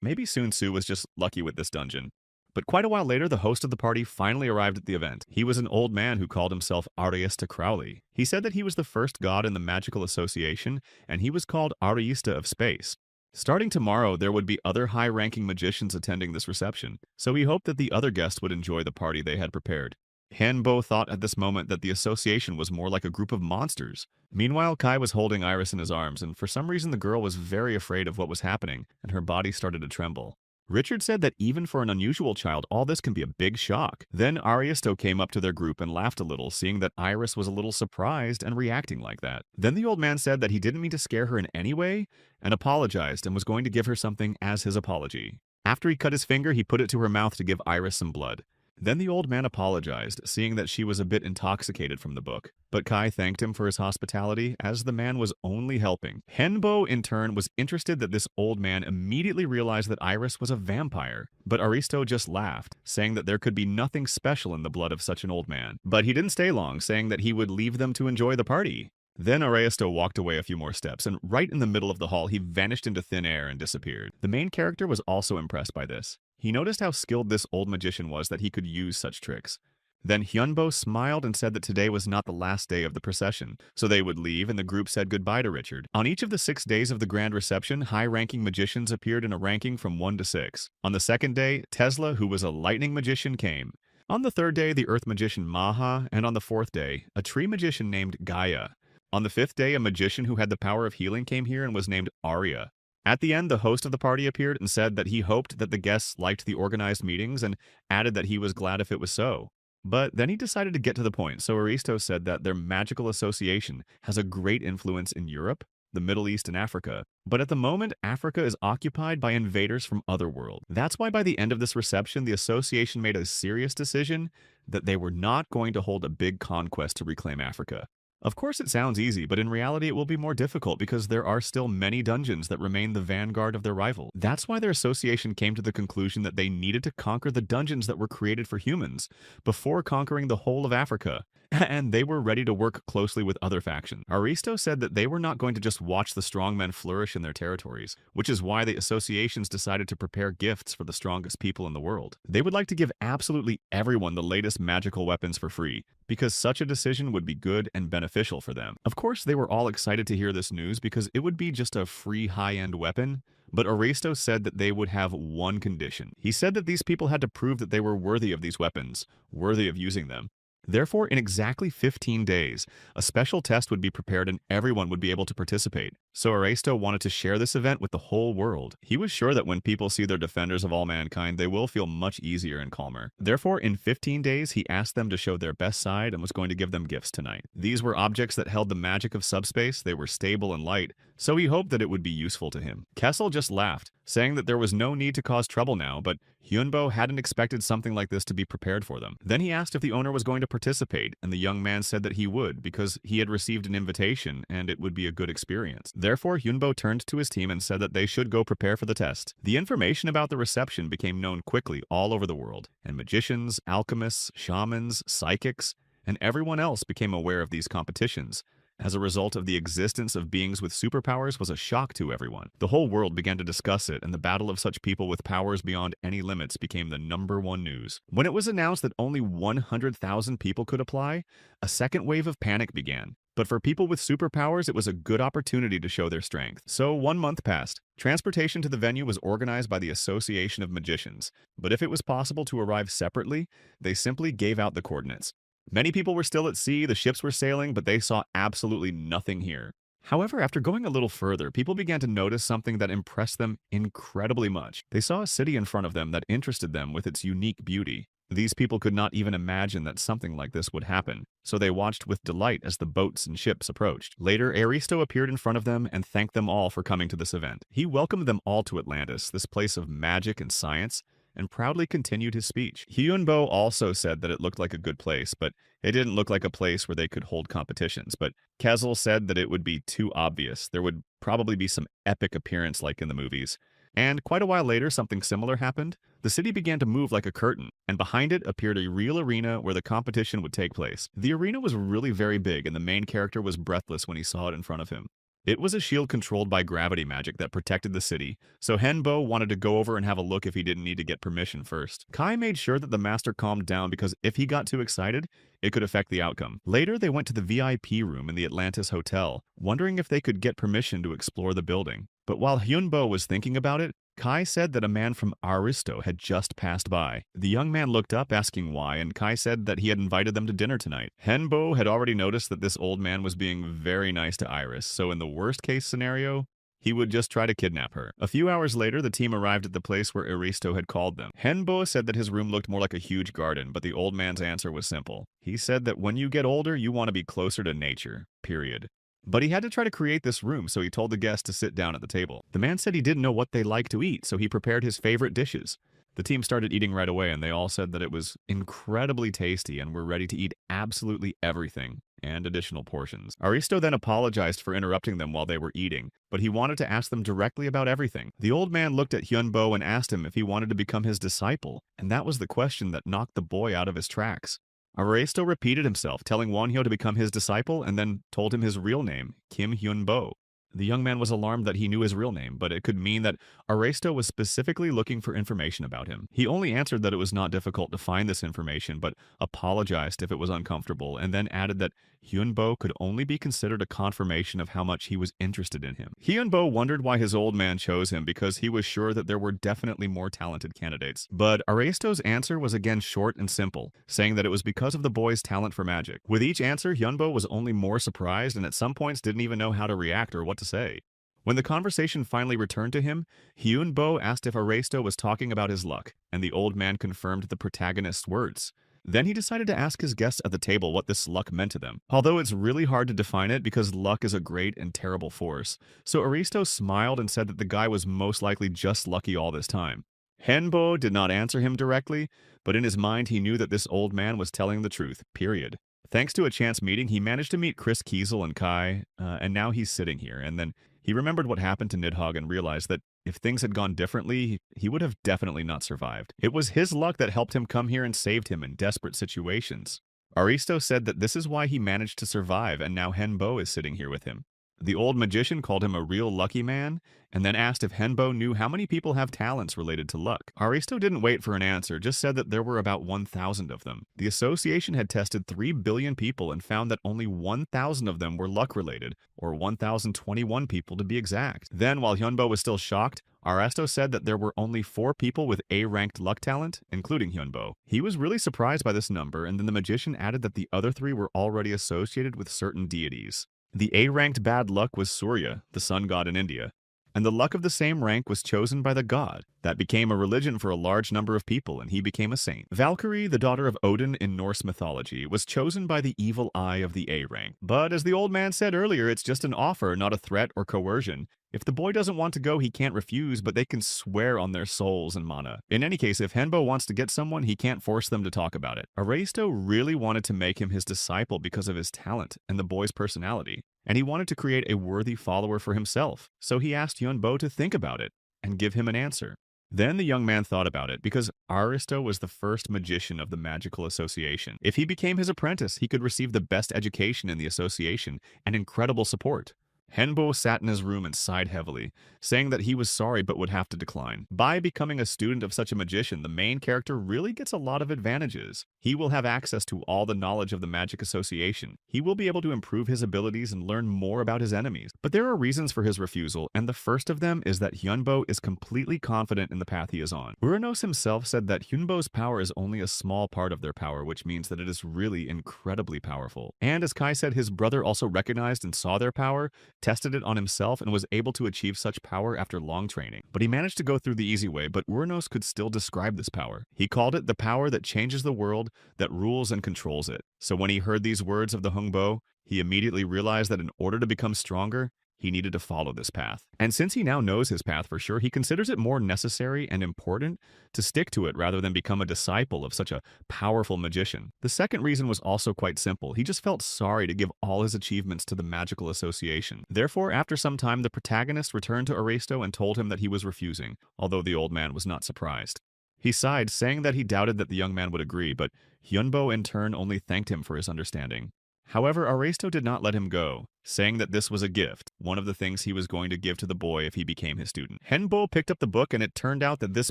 maybe Sun Tzu was just lucky with this dungeon. But quite a while later, the host of the party finally arrived at the event. He was an old man who called himself Ariista Crowley. He said that he was the first god in the Magical Association, and he was called Ariista of Space. Starting tomorrow, there would be other high-ranking magicians attending this reception, so he hoped that the other guests would enjoy the party they had prepared. Hanbo thought at this moment that the association was more like a group of monsters. Meanwhile, Kai was holding Iris in his arms, and for some reason the girl was very afraid of what was happening, and her body started to tremble. Richard said that even for an unusual child, all this can be a big shock. Then Aristo came up to their group and laughed a little, seeing that Iris was a little surprised and reacting like that. Then the old man said that he didn't mean to scare her in any way and apologized and was going to give her something as his apology. After he cut his finger, he put it to her mouth to give Iris some blood. Then the old man apologized, seeing that she was a bit intoxicated from the book. But Kai thanked him for his hospitality, as the man was only helping. Henbo, in turn, was interested that this old man immediately realized that Iris was a vampire. But Aristo just laughed, saying that there could be nothing special in the blood of such an old man. But he didn't stay long, saying that he would leave them to enjoy the party. Then Aristo walked away a few more steps, and right in the middle of the hall, he vanished into thin air and disappeared. The main character was also impressed by this. He noticed how skilled this old magician was that he could use such tricks. Then Hyunbo smiled and said that today was not the last day of the procession, so they would leave and the group said goodbye to Richard. On each of the 6 days of the grand reception, high-ranking magicians appeared in a ranking from 1 to 6. On the second day, Tesla, who was a lightning magician, came. On the third day, the earth magician Maha, and on the fourth day, a tree magician named Gaia. On the fifth day, a magician who had the power of healing came here and was named Arya. At the end, the host of the party appeared and said that he hoped that the guests liked the organized meetings and added that he was glad if it was so. But then he decided to get to the point, so Aristo said that their magical association has a great influence in Europe, the Middle East, and Africa. But at the moment, Africa is occupied by invaders from other worlds. That's why by the end of this reception, the association made a serious decision that they were not going to hold a big conquest to reclaim Africa. Of course it sounds easy, but in reality it will be more difficult because there are still many dungeons that remain the vanguard of their rival. That's why their association came to the conclusion that they needed to conquer the dungeons that were created for humans before conquering the whole of Africa. And they were ready to work closely with other factions. Aristo said that they were not going to just watch the strongmen flourish in their territories, which is why the associations decided to prepare gifts for the strongest people in the world. They would like to give absolutely everyone the latest magical weapons for free, because such a decision would be good and beneficial for them. Of course, they were all excited to hear this news because it would be just a free high-end weapon, but Aristo said that they would have one condition. He said that these people had to prove that they were worthy of these weapons, worthy of using them. Therefore, in exactly 15 days, a special test would be prepared and everyone would be able to participate. So Aristo wanted to share this event with the whole world. He was sure that when people see their defenders of all mankind, they will feel much easier and calmer. Therefore, in 15 days, he asked them to show their best side and was going to give them gifts tonight. These were objects that held the magic of subspace, they were stable and light, so he hoped that it would be useful to him. Kessel just laughed, saying that there was no need to cause trouble now, but Hyunbo hadn't expected something like this to be prepared for them. Then he asked if the owner was going to participate, and the young man said that he would, because he had received an invitation and it would be a good experience. Therefore, Hyunbo turned to his team and said that they should go prepare for the test. The information about the reception became known quickly all over the world, and magicians, alchemists, shamans, psychics, and everyone else became aware of these competitions. As a result of the existence of beings with superpowers was a shock to everyone. The whole world began to discuss it, and the battle of such people with powers beyond any limits became the #1 news. When it was announced that only 100,000 people could apply, a second wave of panic began. But for people with superpowers, it was a good opportunity to show their strength. So 1 month passed. Transportation to the venue was organized by the Association of Magicians, but if it was possible to arrive separately, they simply gave out the coordinates. Many people were still at sea, the ships were sailing, but they saw absolutely nothing here. However, after going a little further, people began to notice something that impressed them incredibly much. They saw a city in front of them that interested them with its unique beauty. These people could not even imagine that something like this would happen, so they watched with delight as the boats and ships approached. Later, Aristo appeared in front of them and thanked them all for coming to this event. He welcomed them all to Atlantis, this place of magic and science, and proudly continued his speech. Hyunbo also said that it looked like a good place, but it didn't look like a place where they could hold competitions. But Kessel said that it would be too obvious. There would probably be some epic appearance like in the movies. And quite a while later, something similar happened. The city began to move like a curtain, and behind it appeared a real arena where the competition would take place. The arena was really very big, and the main character was breathless when he saw it in front of him. It was a shield controlled by gravity magic that protected the city, so Henbo wanted to go over and have a look if he didn't need to get permission first. Kai made sure that the master calmed down because if he got too excited, it could affect the outcome. Later, they went to the VIP room in the Atlantis Hotel, wondering if they could get permission to explore the building. But while Hyunbo was thinking about it, Kai said that a man from Aristo had just passed by. The young man looked up asking why, and Kai said that he had invited them to dinner tonight. Henbo had already noticed that this old man was being very nice to Iris, so in the worst case scenario, he would just try to kidnap her. A few hours later, the team arrived at the place where Aristo had called them. Henbo said that his room looked more like a huge garden, but the old man's answer was simple. He said that when you get older, you want to be closer to nature, period. But he had to try to create this room, so he told the guests to sit down at the table. The man said he didn't know what they liked to eat, so he prepared his favorite dishes. The team started eating right away, and they all said that it was incredibly tasty and were ready to eat absolutely everything, and additional portions. Aristo then apologized for interrupting them while they were eating, but he wanted to ask them directly about everything. The old man looked at Hyunbo and asked him if he wanted to become his disciple, and that was the question that knocked the boy out of his tracks. Aristo repeated himself, telling Wonhyo to become his disciple, and then told him his real name, Kim Hyunbo. The young man was alarmed that he knew his real name, but it could mean that Aristo was specifically looking for information about him. He only answered that it was not difficult to find this information, but apologized if it was uncomfortable, and then added that Hyunbo could only be considered a confirmation of how much he was interested in him. Hyunbo wondered why his old man chose him because he was sure that there were definitely more talented candidates. But Aristo's answer was again short and simple, saying that it was because of the boy's talent for magic. With each answer, Hyunbo was only more surprised and at some points didn't even know how to react or what to say. When the conversation finally returned to him, Hyunbo asked if Aristo was talking about his luck, and the old man confirmed the protagonist's words. Then he decided to ask his guests at the table what this luck meant to them. Although it's really hard to define it because luck is a great and terrible force, so Aristo smiled and said that the guy was most likely just lucky all this time. Henbo did not answer him directly, but in his mind he knew that this old man was telling the truth, period. Thanks to a chance meeting, he managed to meet Chris Kiesel and Kai, and now he's sitting here. And then he remembered what happened to Nidhogg and realized that if things had gone differently, he would have definitely not survived. It was his luck that helped him come here and saved him in desperate situations. Aristo said that this is why he managed to survive, and now Henbo is sitting here with him. The old magician called him a real lucky man, and then asked if Henbo knew how many people have talents related to luck. Aristo didn't wait for an answer, just said that there were about 1,000 of them. The association had tested 3 billion people and found that only 1,000 of them were luck-related, or 1,021 people to be exact. Then, while Hyunbo was still shocked, Aristo said that there were only 4 people with A-ranked luck talent, including Hyunbo. He was really surprised by this number, and then the magician added that the other 3 were already associated with certain deities. The A-ranked bad luck was Surya, the sun god in India, and the luck of the same rank was chosen by the god. That became a religion for a large number of people, and he became a saint. Valkyrie, the daughter of Odin in Norse mythology, was chosen by the evil eye of the A rank. But as the old man said earlier, it's just an offer, not a threat or coercion. If the boy doesn't want to go, he can't refuse, but they can swear on their souls and mana. In any case, if Henbo wants to get someone, he can't force them to talk about it. Aristo really wanted to make him his disciple because of his talent and the boy's personality, and he wanted to create a worthy follower for himself, so he asked Hyunbo to think about it and give him an answer. Then the young man thought about it, because Aristo was the first magician of the magical association. If he became his apprentice, he could receive the best education in the association and incredible support. Henbo sat in his room and sighed heavily, saying that he was sorry but would have to decline. By becoming a student of such a magician, the main character really gets a lot of advantages. He will have access to all the knowledge of the magic association. He will be able to improve his abilities and learn more about his enemies. But there are reasons for his refusal, and the first of them is that Hyunbo is completely confident in the path he is on. Uranos himself said that Hyunbo's power is only a small part of their power, which means that it is really incredibly powerful. And as Kai said, his brother also recognized and saw their power, tested it on himself, and was able to achieve such power after long training. But he managed to go through the easy way, but Uranos could still describe this power. He called it the power that changes the world, that rules and controls it. So when he heard these words of the Hongbo, he immediately realized that in order to become stronger, he needed to follow this path. And since he now knows his path for sure, he considers it more necessary and important to stick to it rather than become a disciple of such a powerful magician. The second reason was also quite simple. He just felt sorry to give all his achievements to the magical association. Therefore, after some time, the protagonist returned to Aristo and told him that he was refusing, although the old man was not surprised. He sighed, saying that he doubted that the young man would agree, but Hyunbo in turn only thanked him for his understanding. However, Aristo did not let him go, saying that this was a gift, one of the things he was going to give to the boy if he became his student. Henbo picked up the book, and it turned out that this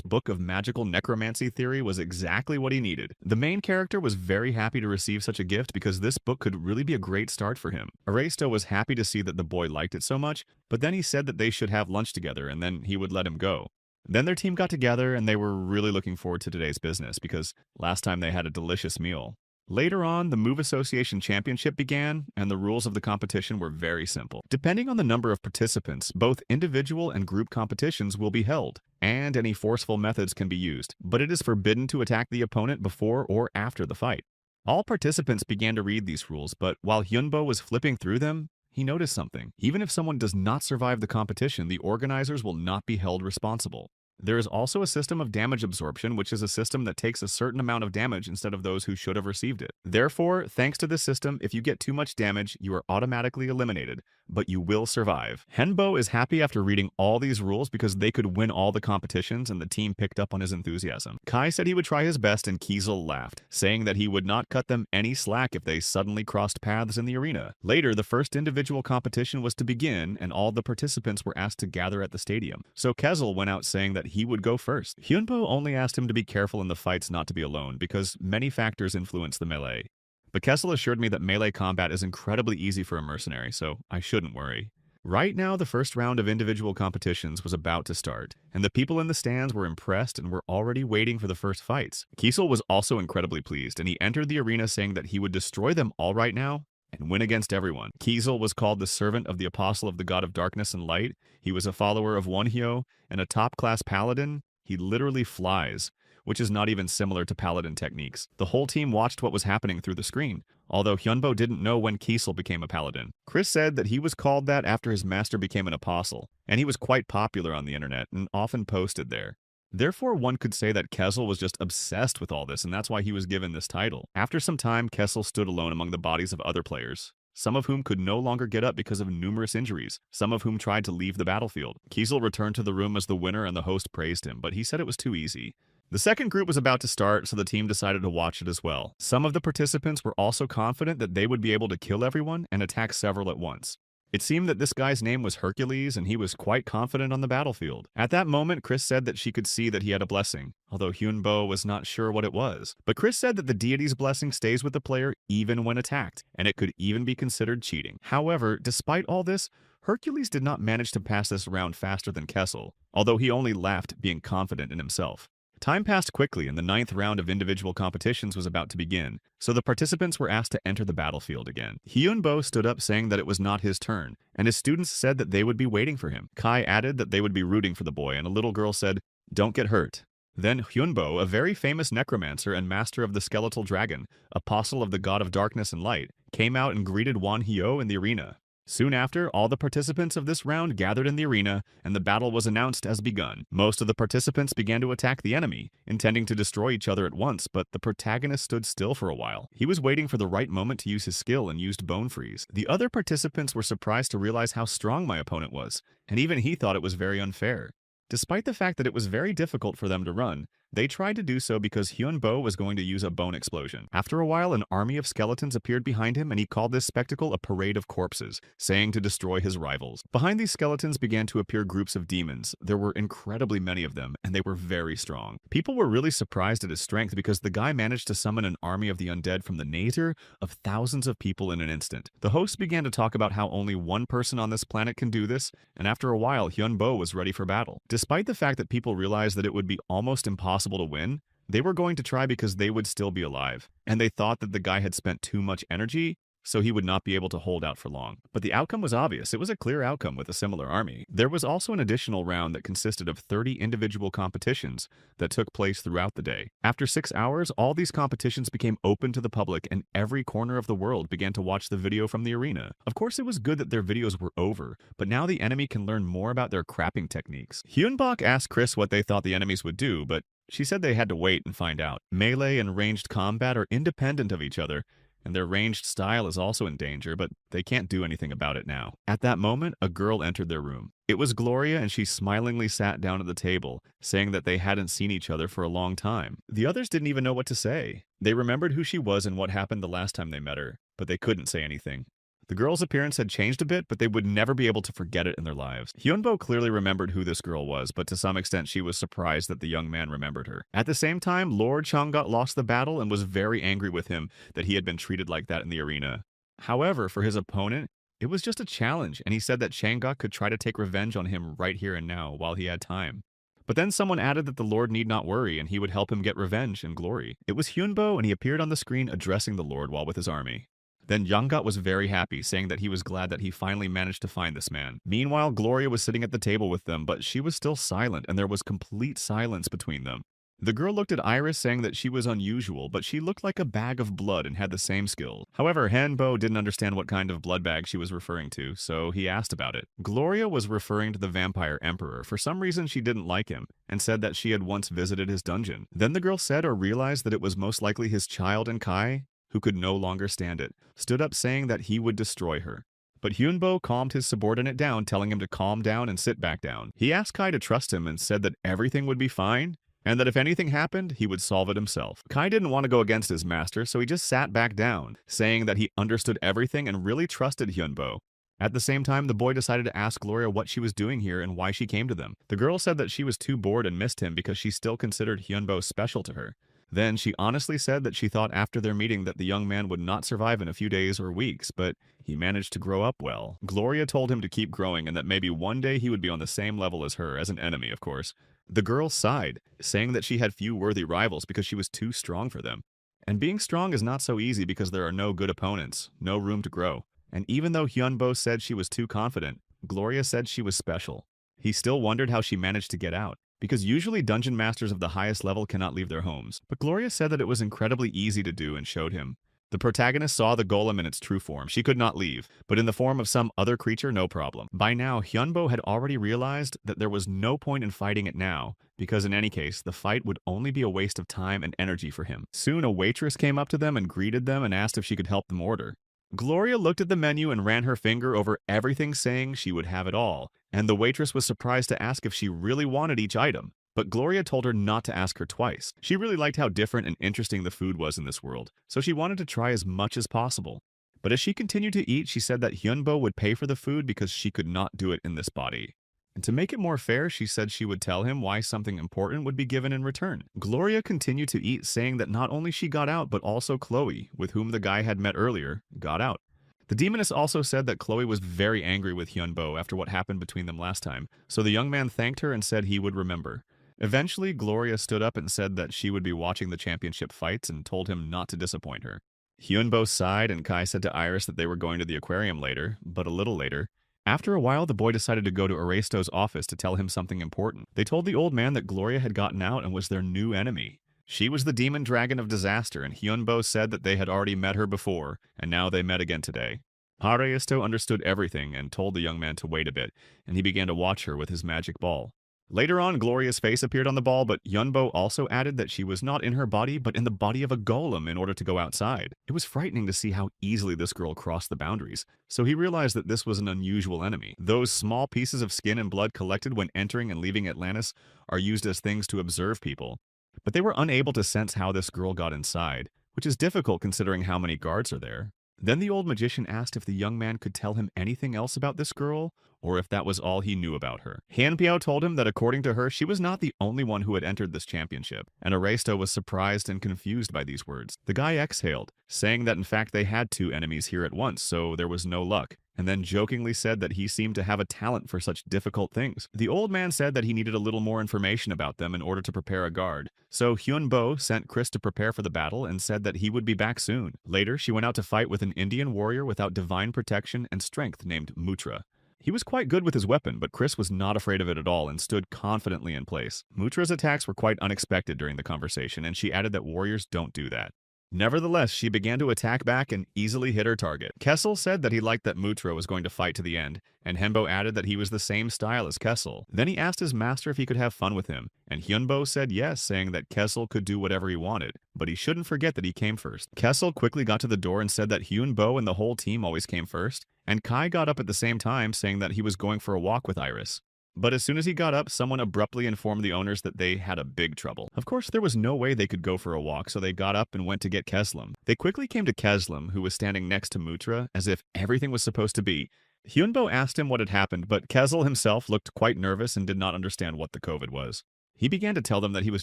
book of magical necromancy theory was exactly what he needed. The main character was very happy to receive such a gift because this book could really be a great start for him. Aristo was happy to see that the boy liked it so much, but then he said that they should have lunch together and then he would let him go. Then their team got together and they were really looking forward to today's business because last time they had a delicious meal. Later on, the Move Association Championship began, and the rules of the competition were very simple. Depending on the number of participants, both individual and group competitions will be held, and any forceful methods can be used, but it is forbidden to attack the opponent before or after the fight. All participants began to read these rules, but while Hyunbo was flipping through them, he noticed something. Even if someone does not survive the competition, the organizers will not be held responsible. There is also a system of damage absorption, which is a system that takes a certain amount of damage instead of those who should have received it. Therefore, thanks to this system, if you get too much damage, you are automatically eliminated, but you will survive. Henbo is happy after reading all these rules because they could win all the competitions and the team picked up on his enthusiasm. Kai said he would try his best and Kiesel laughed, saying that he would not cut them any slack if they suddenly crossed paths in the arena. Later, the first individual competition was to begin and all the participants were asked to gather at the stadium. So Kessel went out saying that he would go first. Hyunbo only asked him to be careful in the fights not to be alone because many factors influence the melee. But Kessel assured me that melee combat is incredibly easy for a mercenary, so I shouldn't worry. Right now, the first round of individual competitions was about to start, and the people in the stands were impressed and were already waiting for the first fights. Kiesel was also incredibly pleased, and he entered the arena saying that he would destroy them all right now and win against everyone. Kiesel was called the servant of the apostle of the god of darkness and light. He was a follower of Wonhyo and a top-class paladin. He literally flies, which is not even similar to paladin techniques. The whole team watched what was happening through the screen, although Hyunbo didn't know when Kiesel became a paladin. Chris said that he was called that after his master became an apostle, and he was quite popular on the internet and often posted there. Therefore, one could say that Kessel was just obsessed with all this, and that's why he was given this title. After some time, Kessel stood alone among the bodies of other players, some of whom could no longer get up because of numerous injuries, some of whom tried to leave the battlefield. Kiesel returned to the room as the winner and the host praised him, but he said it was too easy. The second group was about to start, so the team decided to watch it as well. Some of the participants were also confident that they would be able to kill everyone and attack several at once. It seemed that this guy's name was Hercules, and he was quite confident on the battlefield. At that moment, Chris said that she could see that he had a blessing, although Hyunbo was not sure what it was. But Chris said that the deity's blessing stays with the player even when attacked, and it could even be considered cheating. However, despite all this, Hercules did not manage to pass this round faster than Kessel, although he only laughed, being confident in himself. Time passed quickly and the 9th round of individual competitions was about to begin, so the participants were asked to enter the battlefield again. Hyunbo stood up saying that it was not his turn, and his students said that they would be waiting for him. Kai added that they would be rooting for the boy, and a little girl said, "Don't get hurt." Then Hyunbo, a very famous necromancer and master of the skeletal dragon, apostle of the god of darkness and light, came out and greeted Wonhyo in the arena. Soon after, all the participants of this round gathered in the arena, and the battle was announced as begun. Most of the participants began to attack the enemy, intending to destroy each other at once, but the protagonist stood still for a while. He was waiting for the right moment to use his skill and used bone freeze. The other participants were surprised to realize how strong my opponent was, and even he thought it was very unfair. Despite the fact that it was very difficult for them to run, they tried to do so because Hyunbo was going to use a bone explosion. After a while, an army of skeletons appeared behind him and he called this spectacle a parade of corpses, saying to destroy his rivals. Behind these skeletons began to appear groups of demons. There were incredibly many of them, and they were very strong. People were really surprised at his strength because the guy managed to summon an army of the undead from the nadir of thousands of people in an instant. The host began to talk about how only one person on this planet can do this, and after a while, Hyunbo was ready for battle. Despite the fact that people realized that it would be almost impossible to win, they were going to try because they would still be alive, and they thought that the guy had spent too much energy, so he would not be able to hold out for long. But the outcome was obvious. It was a clear outcome with a similar army. There was also an additional round that consisted of 30 individual competitions that took place throughout the day. After 6 hours, all these competitions became open to the public and every corner of the world began to watch the video from the arena. Of course, it was good that their videos were over, but now the enemy can learn more about their crapping techniques. Hyunbok asked Chris what they thought the enemies would do, but she said they had to wait and find out. Melee and ranged combat are independent of each other, and their ranged style is also in danger, but they can't do anything about it now. At that moment, a girl entered their room. It was Gloria, and she smilingly sat down at the table, saying that they hadn't seen each other for a long time. The others didn't even know what to say. They remembered who she was and what happened the last time they met her, but they couldn't say anything. The girl's appearance had changed a bit, but they would never be able to forget it in their lives. Hyunbo clearly remembered who this girl was, but to some extent she was surprised that the young man remembered her. At the same time, Lord Changot lost the battle and was very angry with him that he had been treated like that in the arena. However, for his opponent, it was just a challenge, and he said that Changot could try to take revenge on him right here and now while he had time. But then someone added that the Lord need not worry and he would help him get revenge and glory. It was Hyunbo and he appeared on the screen addressing the Lord while with his army. Then Yongat was very happy, saying that he was glad that he finally managed to find this man. Meanwhile, Gloria was sitting at the table with them, but she was still silent and there was complete silence between them. The girl looked at Iris saying that she was unusual, but she looked like a bag of blood and had the same skills. However, Hanbo didn't understand what kind of blood bag she was referring to, so he asked about it. Gloria was referring to the vampire emperor. For some reason, she didn't like him and said that she had once visited his dungeon. Then the girl said or realized that it was most likely his child and Kai, who could no longer stand it, stood up saying that he would destroy her. But Hyunbo calmed his subordinate down, telling him to calm down and sit back down. He asked Kai to trust him and said that everything would be fine, and that if anything happened, he would solve it himself. Kai didn't want to go against his master, so he just sat back down, saying that he understood everything and really trusted Hyunbo. At the same time, the boy decided to ask Gloria what she was doing here and why she came to them. The girl said that she was too bored and missed him because she still considered Hyunbo special to her. Then she honestly said that she thought after their meeting that the young man would not survive in a few days or weeks, but he managed to grow up well. Gloria told him to keep growing and that maybe one day he would be on the same level as her, as an enemy, of course. The girl sighed, saying that she had few worthy rivals because she was too strong for them. And being strong is not so easy because there are no good opponents, no room to grow. And even though Hyunbo said she was too confident, Gloria said she was special. He still wondered how she managed to get out, because usually dungeon masters of the highest level cannot leave their homes. But Gloria said that it was incredibly easy to do and showed him. The protagonist saw the golem in its true form. She could not leave, but in the form of some other creature, no problem. By now, Hyunbo had already realized that there was no point in fighting it now, because in any case, the fight would only be a waste of time and energy for him. Soon, a waitress came up to them and greeted them and asked if she could help them order. Gloria looked at the menu and ran her finger over everything, saying she would have it all, and the waitress was surprised to ask if she really wanted each item. But Gloria told her not to ask her twice. She really liked how different and interesting the food was in this world, so she wanted to try as much as possible. But as she continued to eat, she said that Hyunbo would pay for the food because she could not do it in this body. And to make it more fair, she said she would tell him why something important would be given in return. Gloria continued to eat, saying that not only she got out, but also Chloe, with whom the guy had met earlier, got out. The demoness also said that Chloe was very angry with Hyunbo after what happened between them last time, so the young man thanked her and said he would remember. Eventually, Gloria stood up and said that she would be watching the championship fights and told him not to disappoint her. Hyunbo sighed and Kai said to Iris that they were going to the aquarium later, but a little later. After a while, the boy decided to go to Aristo's office to tell him something important. They told the old man that Gloria had gotten out and was their new enemy. She was the demon dragon of disaster, and Hyunbo said that they had already met her before, and now they met again today. Aristo understood everything and told the young man to wait a bit, and he began to watch her with his magic ball. Later on, Gloria's face appeared on the ball, but Hyunbo also added that she was not in her body, but in the body of a golem in order to go outside. It was frightening to see how easily this girl crossed the boundaries, so he realized that this was an unusual enemy. Those small pieces of skin and blood collected when entering and leaving Atlantis are used as things to observe people. But they were unable to sense how this girl got inside, which is difficult considering how many guards are there. Then the old magician asked if the young man could tell him anything else about this girl, or if that was all he knew about her. Hanpiao told him that according to her, she was not the only one who had entered this championship, and Aristo was surprised and confused by these words. The guy exhaled, saying that in fact they had two enemies here at once, so there was no luck, and then jokingly said that he seemed to have a talent for such difficult things. The old man said that he needed a little more information about them in order to prepare a guard, so Hyunbo sent Chris to prepare for the battle and said that he would be back soon. Later, she went out to fight with an Indian warrior without divine protection and strength named Mutra. He was quite good with his weapon, but Chris was not afraid of it at all and stood confidently in place. Mutra's attacks were quite unexpected during the conversation, and she added that warriors don't do that. Nevertheless, she began to attack back and easily hit her target. Kessel said that he liked that Mutra was going to fight to the end, and Henbo added that he was the same style as Kessel. Then he asked his master if he could have fun with him, and Hyunbo said yes, saying that Kessel could do whatever he wanted, but he shouldn't forget that he came first. Kessel quickly got to the door and said that Hyunbo and the whole team always came first, and Kai got up at the same time, saying that he was going for a walk with Iris. But as soon as he got up, someone abruptly informed the owners that they had a big trouble. Of course, there was no way they could go for a walk, so they got up and went to get Keslam. They quickly came to Keslam, who was standing next to Mutra, as if everything was supposed to be. Hyunbo asked him what had happened, but Kesel himself looked quite nervous and did not understand what the COVID was. He began to tell them that he was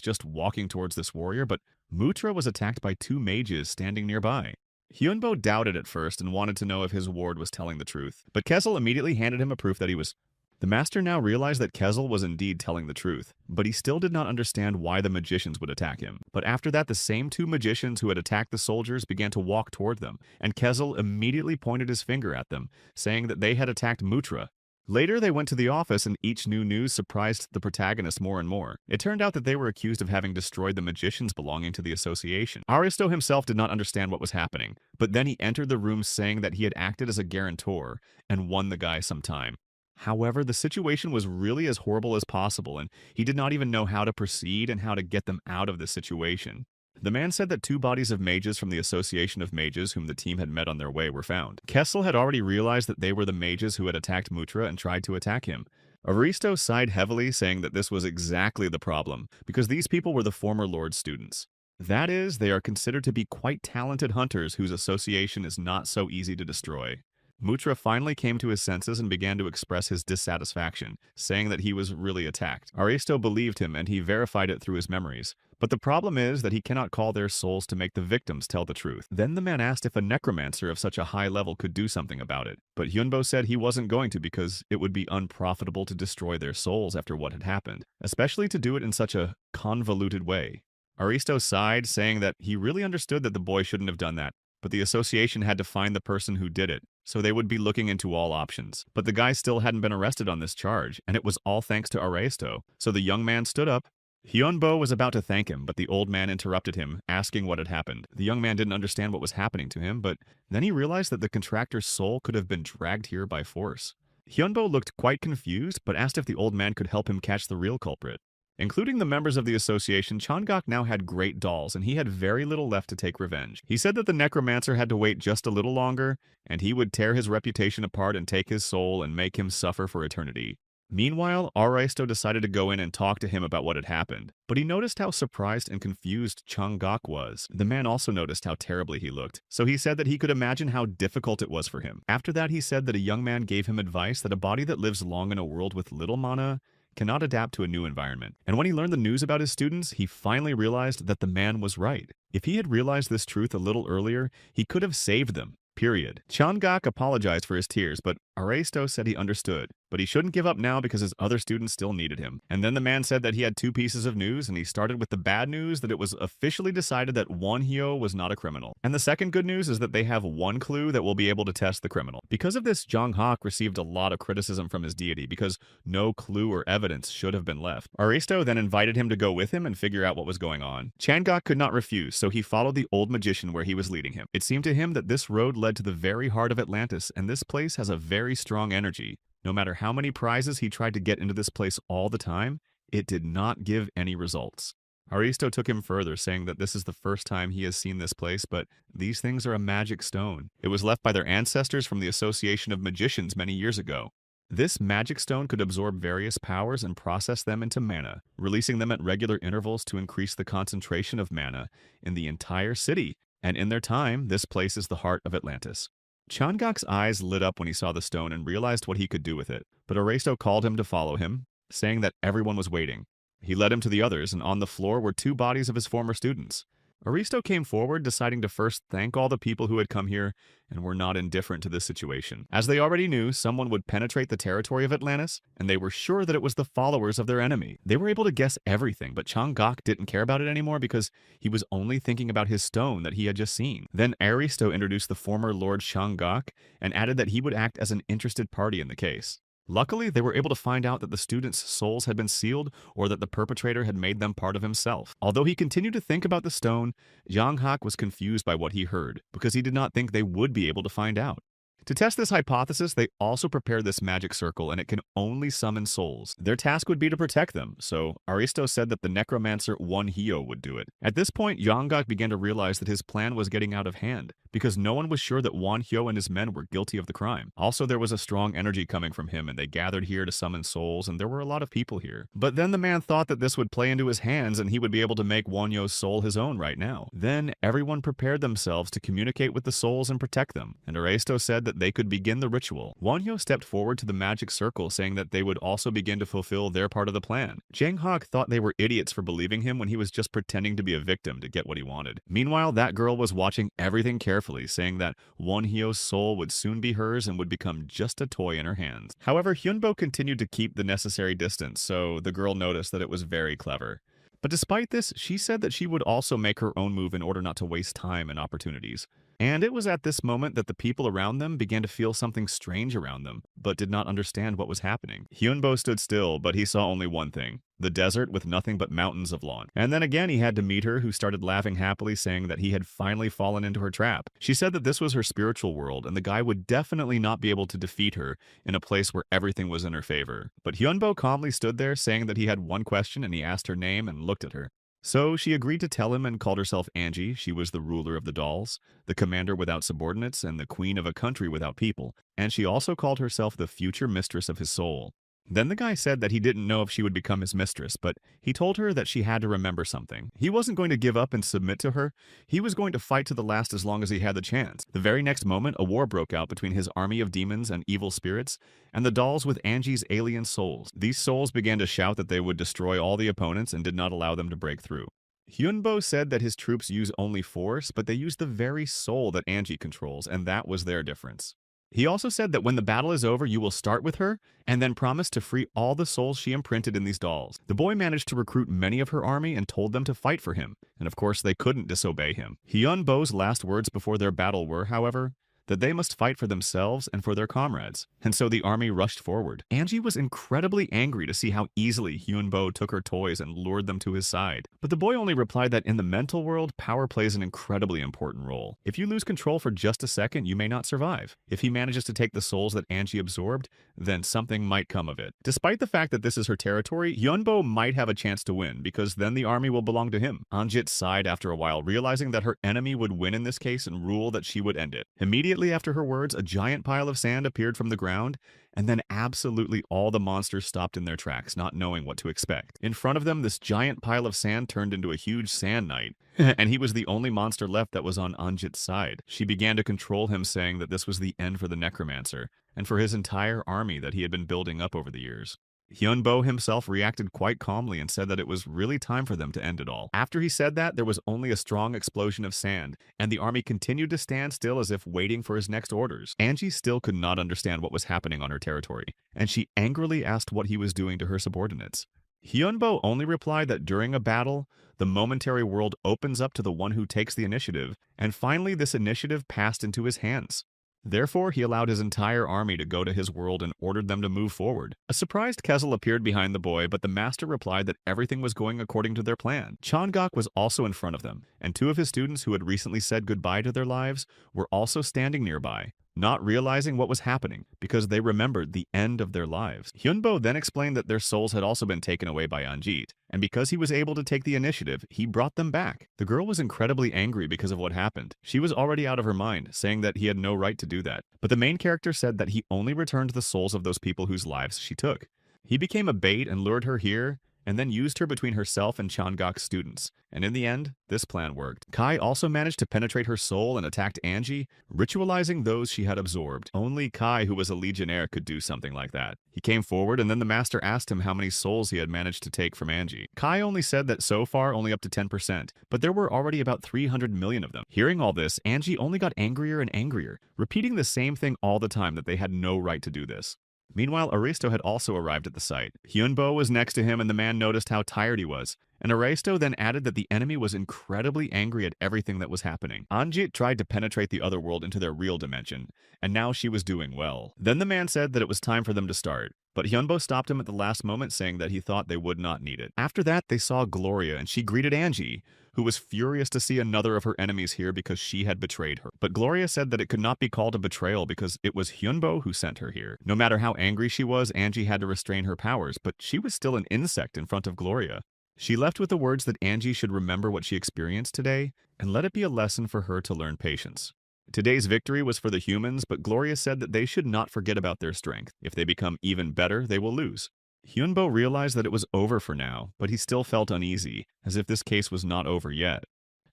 just walking towards this warrior, but Mutra was attacked by two mages standing nearby. Hyunbo doubted at first and wanted to know if his ward was telling the truth, but Kesel immediately handed him a proof that he was The master now realized that Kezel was indeed telling the truth, but he still did not understand why the magicians would attack him. But after that, the same two magicians who had attacked the soldiers began to walk toward them, and Kezel immediately pointed his finger at them, saying that they had attacked Mutra. Later, they went to the office and each new news surprised the protagonist more and more. It turned out that they were accused of having destroyed the magicians belonging to the association. Aristo himself did not understand what was happening, but then he entered the room saying that he had acted as a guarantor and won the guy some time. However, the situation was really as horrible as possible, and he did not even know how to proceed and how to get them out of this situation. The man said that two bodies of mages from the Association of Mages whom the team had met on their way were found. Kessel had already realized that they were the mages who had attacked Mutra and tried to attack him. Aristo sighed heavily, saying that this was exactly the problem, because these people were the former Lord's students. That is, they are considered to be quite talented hunters whose association is not so easy to destroy. Mutra finally came to his senses and began to express his dissatisfaction, saying that he was really attacked. Aristo believed him and he verified it through his memories. But the problem is that he cannot call their souls to make the victims tell the truth. Then the man asked if a necromancer of such a high level could do something about it. But Hyunbo said he wasn't going to because it would be unprofitable to destroy their souls after what had happened, especially to do it in such a convoluted way. Aristo sighed, saying that he really understood that the boy shouldn't have done that, but the association had to find the person who did it, so they would be looking into all options. But the guy still hadn't been arrested on this charge, and it was all thanks to Aristo. So the young man stood up. Hyunbo was about to thank him, but the old man interrupted him, asking what had happened. The young man didn't understand what was happening to him, but then he realized that the contractor's soul could have been dragged here by force. Hyunbo looked quite confused, but asked if the old man could help him catch the real culprit. Including the members of the association, Changok now had great dolls, and he had very little left to take revenge. He said that the necromancer had to wait just a little longer, and he would tear his reputation apart and take his soul and make him suffer for eternity. Meanwhile, Aristo decided to go in and talk to him about what had happened, but he noticed how surprised and confused Changok was. The man also noticed how terribly he looked, so he said that he could imagine how difficult it was for him. After that, he said that a young man gave him advice that a body that lives long in a world with little mana cannot adapt to a new environment. And when he learned the news about his students, he finally realized that the man was right. If he had realized this truth a little earlier, he could have saved them. Period. Changok apologized for his tears, but Aristo said he understood, but he shouldn't give up now because his other students still needed him. And then the man said that he had two pieces of news, and he started with the bad news that it was officially decided that Wonhyo was not a criminal. And the second good news is that they have one clue that will be able to test the criminal. Because of this, Jong-hak received a lot of criticism from his deity because no clue or evidence should have been left. Aristo then invited him to go with him and figure out what was going on. Changok could not refuse, so he followed the old magician where he was leading him. It seemed to him that this road led to the very heart of Atlantis, and this place has a very strong energy. No matter how many prizes he tried to get into this place all the time, it did not give any results. Aristo took him further, saying that this is the first time he has seen this place, but these things are a magic stone. It was left by their ancestors from the Association of Magicians many years ago. This magic stone could absorb various powers and process them into mana, releasing them at regular intervals to increase the concentration of mana in the entire city. And in their time, this place is the heart of Atlantis. Changok's eyes lit up when he saw the stone and realized what he could do with it, but Aristo called him to follow him, saying that everyone was waiting. He led him to the others, and on the floor were two bodies of his former students. Aristo came forward, deciding to first thank all the people who had come here and were not indifferent to this situation. As they already knew, someone would penetrate the territory of Atlantis, and they were sure that it was the followers of their enemy. They were able to guess everything, but Changok didn't care about it anymore because he was only thinking about his stone that he had just seen. Then Aristo introduced the former Lord Changok and added that he would act as an interested party in the case. Luckily, they were able to find out that the students' souls had been sealed or that the perpetrator had made them part of himself. Although he continued to think about the stone, Jong-hak was confused by what he heard because he did not think they would be able to find out. To test this hypothesis, they also prepared this magic circle, and it can only summon souls. Their task would be to protect them, so Aristo said that the necromancer Wonhyo would do it. At this point, Jong-gak began to realize that his plan was getting out of hand, because no one was sure that Wonhyo and his men were guilty of the crime. Also, there was a strong energy coming from him, and they gathered here to summon souls, and there were a lot of people here. But then the man thought that this would play into his hands, and he would be able to make Wonhyo's soul his own right now. Then everyone prepared themselves to communicate with the souls and protect them, and Aristo said that that they could begin the ritual. Wonhyo stepped forward to the magic circle, saying that they would also begin to fulfill their part of the plan. Jang Hak thought they were idiots for believing him when he was just pretending to be a victim to get what he wanted. Meanwhile, that girl was watching everything carefully, saying that Wonhyo's soul would soon be hers and would become just a toy in her hands. However, Hyunbo continued to keep the necessary distance, so the girl noticed that it was very clever. But despite this, she said that she would also make her own move in order not to waste time and opportunities. And it was at this moment that the people around them began to feel something strange around them, but did not understand what was happening. Hyunbo stood still, but he saw only one thing: the desert with nothing but mountains of lawn. And then again he had to meet her, who started laughing happily, saying that he had finally fallen into her trap. She said that this was her spiritual world, and the guy would definitely not be able to defeat her in a place where everything was in her favor. But Hyunbo calmly stood there, saying that he had one question, and he asked her name and looked at her. So she agreed to tell him and called herself Angie. She was the ruler of the dolls, the commander without subordinates, and the queen of a country without people. And she also called herself the future mistress of his soul. Then the guy said that he didn't know if she would become his mistress, but he told her that she had to remember something. He wasn't going to give up and submit to her. He was going to fight to the last as long as he had the chance. The very next moment, a war broke out between his army of demons and evil spirits and the dolls with Angie's alien souls. These souls began to shout that they would destroy all the opponents and did not allow them to break through. Hyunbo said that his troops use only force, but they use the very soul that Angie controls, and that was their difference. He also said that when the battle is over, you will start with her, and then promise to free all the souls she imprinted in these dolls. The boy managed to recruit many of her army and told them to fight for him, and of course they couldn't disobey him. Hyunbo's last words before their battle were, however, that they must fight for themselves and for their comrades, and so the army rushed forward. Angie was incredibly angry to see how easily Hyunbo took her toys and lured them to his side. But the boy only replied that in the mental world, power plays an incredibly important role. If you lose control for just a second, you may not survive. If he manages to take the souls that Angie absorbed, then something might come of it. Despite the fact that this is her territory, Hyunbo might have a chance to win, because then the army will belong to him. Anjit sighed after a while, realizing that her enemy would win in this case and rule that she would end it. Immediately after her words, a giant pile of sand appeared from the ground, and then absolutely all the monsters stopped in their tracks, not knowing what to expect. In front of them, this giant pile of sand turned into a huge sand knight, and he was the only monster left that was on Anjit's side. She began to control him, saying that this was the end for the necromancer, and for his entire army that he had been building up over the years. Hyunbo himself reacted quite calmly and said that it was really time for them to end it all. After he said that, there was only a strong explosion of sand, and the army continued to stand still as if waiting for his next orders. Angie still could not understand what was happening on her territory, and she angrily asked what he was doing to her subordinates. Hyunbo only replied that during a battle, the momentary world opens up to the one who takes the initiative, and finally this initiative passed into his hands. Therefore, he allowed his entire army to go to his world and ordered them to move forward. A surprised Kezel appeared behind the boy, but the master replied that everything was going according to their plan. Changok was also in front of them, and two of his students who had recently said goodbye to their lives were also standing nearby, not realizing what was happening because they remembered the end of their lives. Hyunbo then explained that their souls had also been taken away by Anjit, and because he was able to take the initiative, he brought them back. The girl was incredibly angry because of what happened. She was already out of her mind, saying that he had no right to do that. But the main character said that he only returned the souls of those people whose lives she took. He became a bait and lured her here, and then used her between herself and Changok's students. And in the end, this plan worked. Kai also managed to penetrate her soul and attacked Angie, ritualizing those she had absorbed. Only Kai, who was a legionnaire, could do something like that. He came forward, and then the master asked him how many souls he had managed to take from Angie. Kai only said that so far only up to 10%, but there were already about 300 million of them. Hearing all this, Angie only got angrier and angrier, repeating the same thing all the time, that they had no right to do this. Meanwhile, Aristo had also arrived at the site. Hyunbo was next to him, and the man noticed how tired he was. And Aristo then added that the enemy was incredibly angry at everything that was happening. Anjit tried to penetrate the other world into their real dimension, and now she was doing well. Then the man said that it was time for them to start, but Hyunbo stopped him at the last moment, saying that he thought they would not need it. After that, they saw Gloria, and she greeted Angie, who was furious to see another of her enemies here because she had betrayed her. But Gloria said that it could not be called a betrayal because it was Hyunbo who sent her here. No matter how angry she was, Angie had to restrain her powers, but she was still an insect in front of Gloria. She left with the words that Angie should remember what she experienced today and let it be a lesson for her to learn patience. Today's victory was for the humans, but Gloria said that they should not forget about their strength. If they become even better, they will lose. Hyunbo realized that it was over for now, but he still felt uneasy, as if this case was not over yet.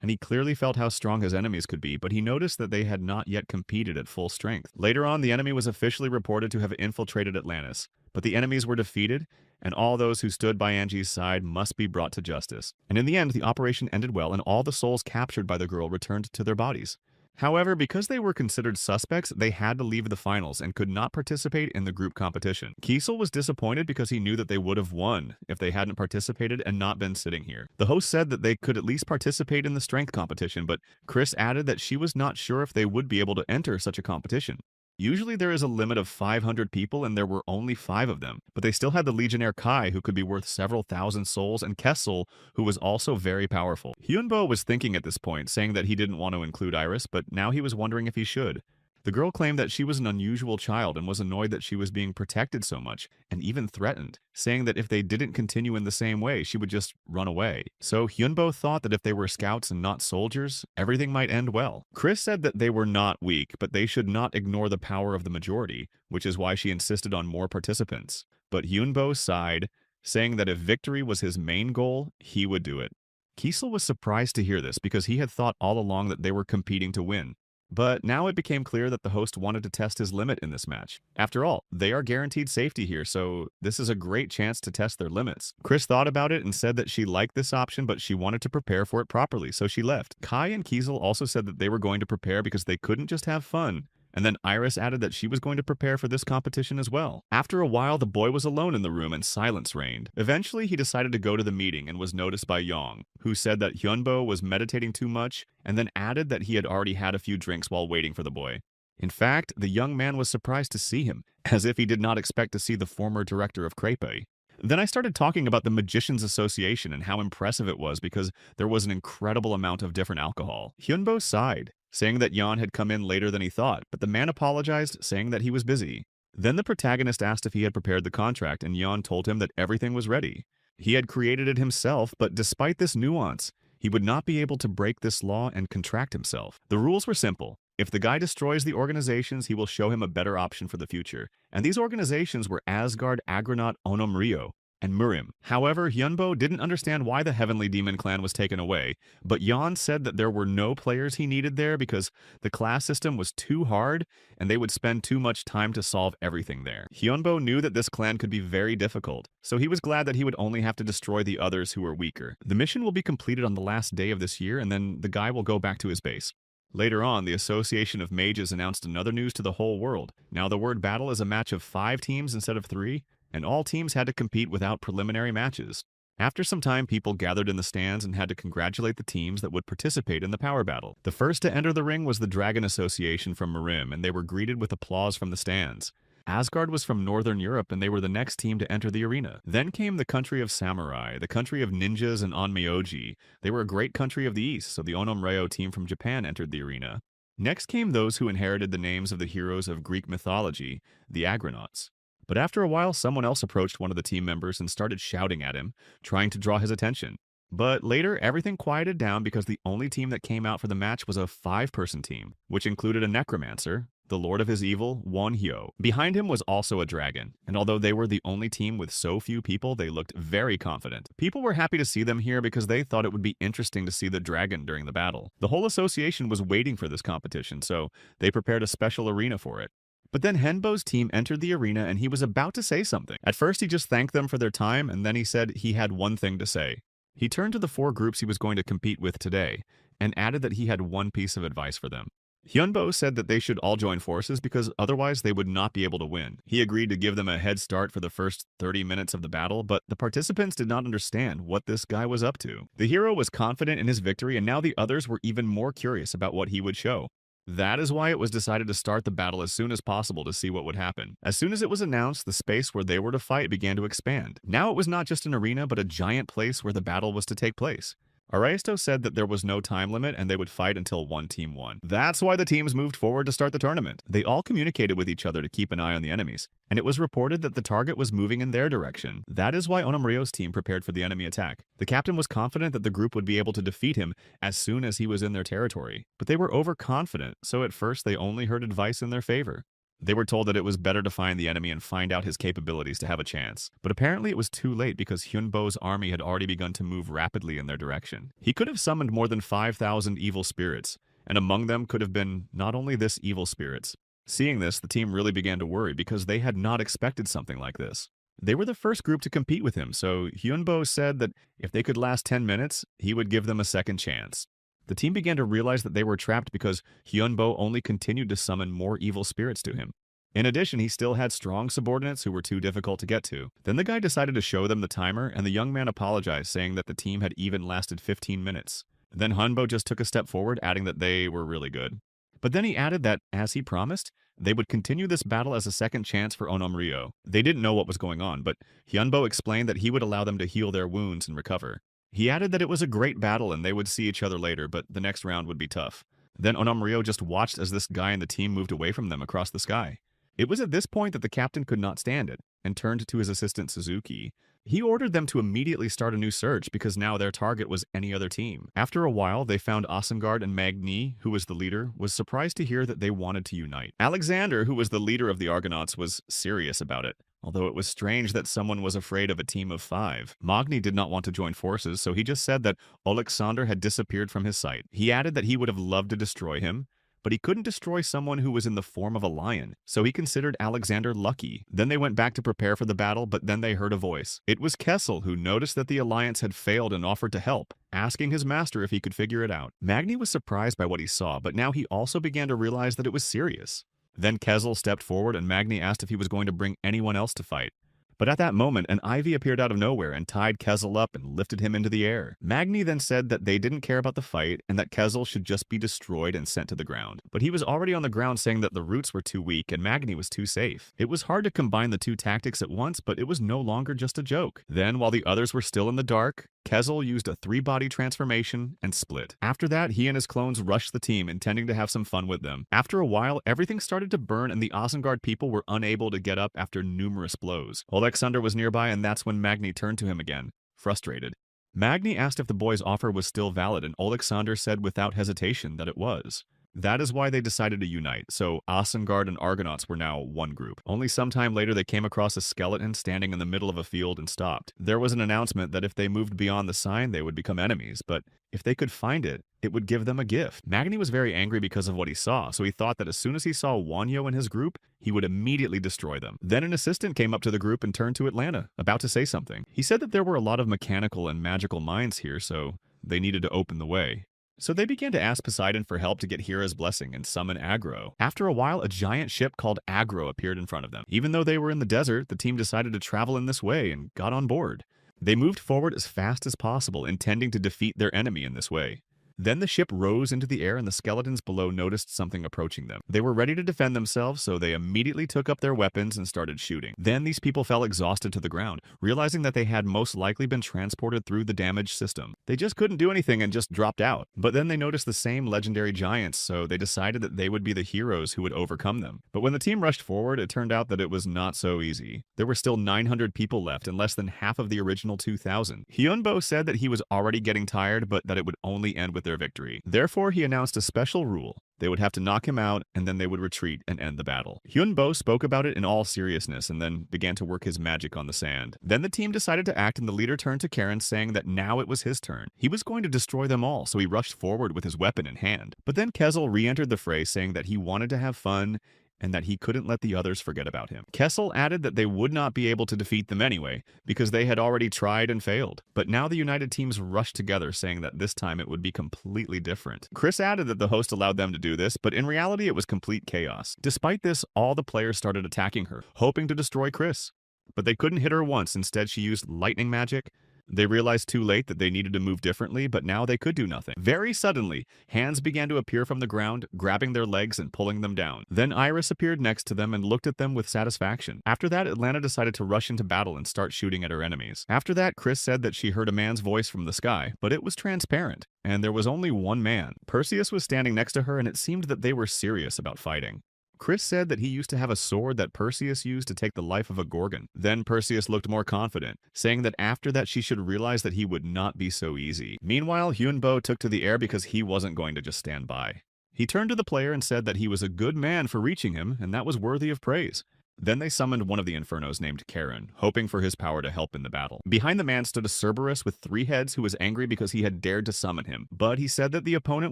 and he clearly felt how strong his enemies could be, but he noticed that they had not yet competed at full strength. Later on, the enemy was officially reported to have infiltrated Atlantis, but the enemies were defeated, and all those who stood by Angie's side must be brought to justice. And in the end, the operation ended well, and all the souls captured by the girl returned to their bodies. However, because they were considered suspects, they had to leave the finals and could not participate in the group competition. Kiesel was disappointed because he knew that they would have won if they hadn't participated and not been sitting here. The host said that they could at least participate in the strength competition, but Chris added that she was not sure if they would be able to enter such a competition. Usually there is a limit of 500 people and there were only 5 of them, but they still had the Legionnaire Kai who could be worth several thousand souls and Kessel who was also very powerful. Hyunbo was thinking at this point, saying that he didn't want to include Iris, but now he was wondering if he should. The girl claimed that she was an unusual child and was annoyed that she was being protected so much, and even threatened, saying that if they didn't continue in the same way, she would just run away. So Hyunbo thought that if they were scouts and not soldiers, everything might end well. Chris said that they were not weak, but they should not ignore the power of the majority, which is why she insisted on more participants. But Hyunbo sighed, saying that if victory was his main goal, he would do it. Kiesel was surprised to hear this because he had thought all along that they were competing to win. But now it became clear that the host wanted to test his limit in this match. After all, they are guaranteed safety here, so this is a great chance to test their limits. Chris thought about it and said that she liked this option, but she wanted to prepare for it properly, so she left. Kai and Kiesel also said that they were going to prepare because they couldn't just have fun. And then Iris added that she was going to prepare for this competition as well. After a while, the boy was alone in the room and silence reigned. Eventually, he decided to go to the meeting and was noticed by Yong, who said that Hyunbo was meditating too much and then added that he had already had a few drinks while waiting for the boy. In fact, the young man was surprised to see him, as if he did not expect to see the former director of Crepe. Then I started talking about the Magicians Association and how impressive it was because there was an incredible amount of different alcohol. Hyunbo sighed, saying that Yeon had come in later than he thought, but the man apologized, saying that he was busy. Then the protagonist asked if he had prepared the contract, and Yeon told him that everything was ready. He had created it himself, but despite this nuance, he would not be able to break this law and contract himself. The rules were simple. If the guy destroys the organizations, he will show him a better option for the future. And these organizations were Asgard, Agronaut, Onom Ryo, and Murim. However, Hyunbo didn't understand why the Heavenly Demon clan was taken away, but Yeon said that there were no players he needed there because the class system was too hard and they would spend too much time to solve everything there. Hyunbo knew that this clan could be very difficult, so he was glad that he would only have to destroy the others who were weaker. The mission will be completed on the last day of this year, and then the guy will go back to his base. Later on, the Association of Mages announced another news to the whole world. Now the word battle is a match of 5 teams instead of 3, and all teams had to compete without preliminary matches. After some time, people gathered in the stands and had to congratulate the teams that would participate in the power battle. The first to enter the ring was the Dragon Association from Murim, and they were greeted with applause from the stands. Asgard was from Northern Europe, and they were the next team to enter the arena. Then came the country of Samurai, the country of ninjas and Onmyoji. They were a great country of the East, so the Onom Ryo team from Japan entered the arena. Next came those who inherited the names of the heroes of Greek mythology, the Agronauts. But after a while, someone else approached one of the team members and started shouting at him, trying to draw his attention. But later, everything quieted down because the only team that came out for the match was a 5-person team, which included a necromancer, the lord of his evil, Won Hyo. Behind him was also a dragon, and although they were the only team with so few people, they looked very confident. People were happy to see them here because they thought it would be interesting to see the dragon during the battle. The whole association was waiting for this competition, so they prepared a special arena for it. But then Henbo's team entered the arena and he was about to say something. At first, he just thanked them for their time, and then he said he had one thing to say. He turned to the 4 groups he was going to compete with today, and added that he had one piece of advice for them. Hyunbo said that they should all join forces because otherwise they would not be able to win. He agreed to give them a head start for the first 30 minutes of the battle, but the participants did not understand what this guy was up to. The hero was confident in his victory, and now the others were even more curious about what he would show. That is why it was decided to start the battle as soon as possible to see what would happen. As soon as it was announced, the space where they were to fight began to expand. Now it was not just an arena, but a giant place where the battle was to take place. Araisto said that there was no time limit and they would fight until one team won. That's why the teams moved forward to start the tournament. They all communicated with each other to keep an eye on the enemies, and it was reported that the target was moving in their direction. That is why Onom Ryo's team prepared for the enemy attack. The captain was confident that the group would be able to defeat him as soon as he was in their territory, but they were overconfident, so at first they only heard advice in their favor. They were told that it was better to find the enemy and find out his capabilities to have a chance. But apparently it was too late because Hyunbo's army had already begun to move rapidly in their direction. He could have summoned more than 5,000 evil spirits, and among them could have been not only this evil spirits. Seeing this, the team really began to worry because they had not expected something like this. They were the first group to compete with him, so Hyunbo said that if they could last 10 minutes, he would give them a second chance. The team began to realize that they were trapped because Hyunbo only continued to summon more evil spirits to him. In addition, he still had strong subordinates who were too difficult to get to. Then the guy decided to show them the timer, and the young man apologized, saying that the team had even lasted 15 minutes. Then Hyunbo just took a step forward, adding that they were really good. But then he added that, as he promised, they would continue this battle as a second chance for Onomryo. They didn't know what was going on, but Hyunbo explained that he would allow them to heal their wounds and recover. He added that it was a great battle and they would see each other later, but the next round would be tough. Then Onomryo just watched as this guy and the team moved away from them across the sky. It was at this point that the captain could not stand it, and turned to his assistant Suzuki. He ordered them to immediately start a new search because now their target was any other team. After a while, they found Isengard, and Magni, who was the leader, was surprised to hear that they wanted to unite. Alexander, who was the leader of the Argonauts, was serious about it, although it was strange that someone was afraid of a team of 5. Magni did not want to join forces, so he just said that Alexander had disappeared from his sight. He added that he would have loved to destroy him, but he couldn't destroy someone who was in the form of a lion, so he considered Alexander lucky. Then they went back to prepare for the battle, but then they heard a voice. It was Kessel, who noticed that the alliance had failed and offered to help, asking his master if he could figure it out. Magni was surprised by what he saw, but now he also began to realize that it was serious. Then Kessel stepped forward and Magni asked if he was going to bring anyone else to fight. But at that moment, an ivy appeared out of nowhere and tied Kessel up and lifted him into the air. Magni then said that they didn't care about the fight and that Kessel should just be destroyed and sent to the ground. But he was already on the ground saying that the roots were too weak and Magni was too safe. It was hard to combine the two tactics at once, but it was no longer just a joke. Then, while the others were still in the dark, Kessel used a 3-body transformation and split. After that, he and his clones rushed the team, intending to have some fun with them. After a while, everything started to burn and the Isengard people were unable to get up after numerous blows. Alexander was nearby, and that's when Magni turned to him again, frustrated. Magni asked if the boy's offer was still valid, and Alexander said without hesitation that it was. That is why they decided to unite, so Isengard and Argonauts were now one group. Only sometime later they came across a skeleton standing in the middle of a field and stopped. There was an announcement that if they moved beyond the sign they would become enemies, but if they could find it, it would give them a gift. Magni was very angry because of what he saw, so he thought that as soon as he saw Wanyo and his group, he would immediately destroy them. Then an assistant came up to the group and turned to Atlanta, about to say something. He said that there were a lot of mechanical and magical minds here, so they needed to open the way. So they began to ask Poseidon for help to get Hera's blessing and summon Agro. After a while, a giant ship called Agro appeared in front of them. Even though they were in the desert, the team decided to travel in this way and got on board. They moved forward as fast as possible, intending to defeat their enemy in this way. Then the ship rose into the air and the skeletons below noticed something approaching them. They were ready to defend themselves, so they immediately took up their weapons and started shooting. Then these people fell exhausted to the ground, realizing that they had most likely been transported through the damaged system. They just couldn't do anything and just dropped out. But then they noticed the same legendary giants, so they decided that they would be the heroes who would overcome them. But when the team rushed forward, it turned out that it was not so easy. There were still 900 people left and less than half of the original 2,000. Hyunbo said that he was already getting tired, but that it would only end with their victory. Therefore, he announced a special rule. They would have to knock him out, and then they would retreat and end the battle. Hyunbo spoke about it in all seriousness and then began to work his magic on the sand. Then the team decided to act, and the leader turned to Karen, saying that now it was his turn. He was going to destroy them all, so he rushed forward with his weapon in hand. But then Kessel re-entered the fray, saying that he wanted to have fun and that he couldn't let the others forget about him. Kessel added that they would not be able to defeat them anyway, because they had already tried and failed. But now the united teams rushed together, saying that this time it would be completely different. Chris added that the host allowed them to do this, but in reality it was complete chaos. Despite this, all the players started attacking her, hoping to destroy Chris. But they couldn't hit her once. Instead, she used lightning magic. They realized too late that they needed to move differently, but now they could do nothing. Very suddenly, hands began to appear from the ground, grabbing their legs and pulling them down. Then Iris appeared next to them and looked at them with satisfaction. After that, Atlanta decided to rush into battle and start shooting at her enemies. After that, Chris said that she heard a man's voice from the sky, but it was transparent, and there was only one man. Perseus was standing next to her, and it seemed that they were serious about fighting. Chris said that he used to have a sword that Perseus used to take the life of a Gorgon. Then Perseus looked more confident, saying that after that she should realize that he would not be so easy. Meanwhile, Hyunbo took to the air because he wasn't going to just stand by. He turned to the player and said that he was a good man for reaching him, and that was worthy of praise. Then they summoned one of the Infernos named Karen, hoping for his power to help in the battle. Behind the man stood a Cerberus with 3 heads who was angry because he had dared to summon him. But he said that the opponent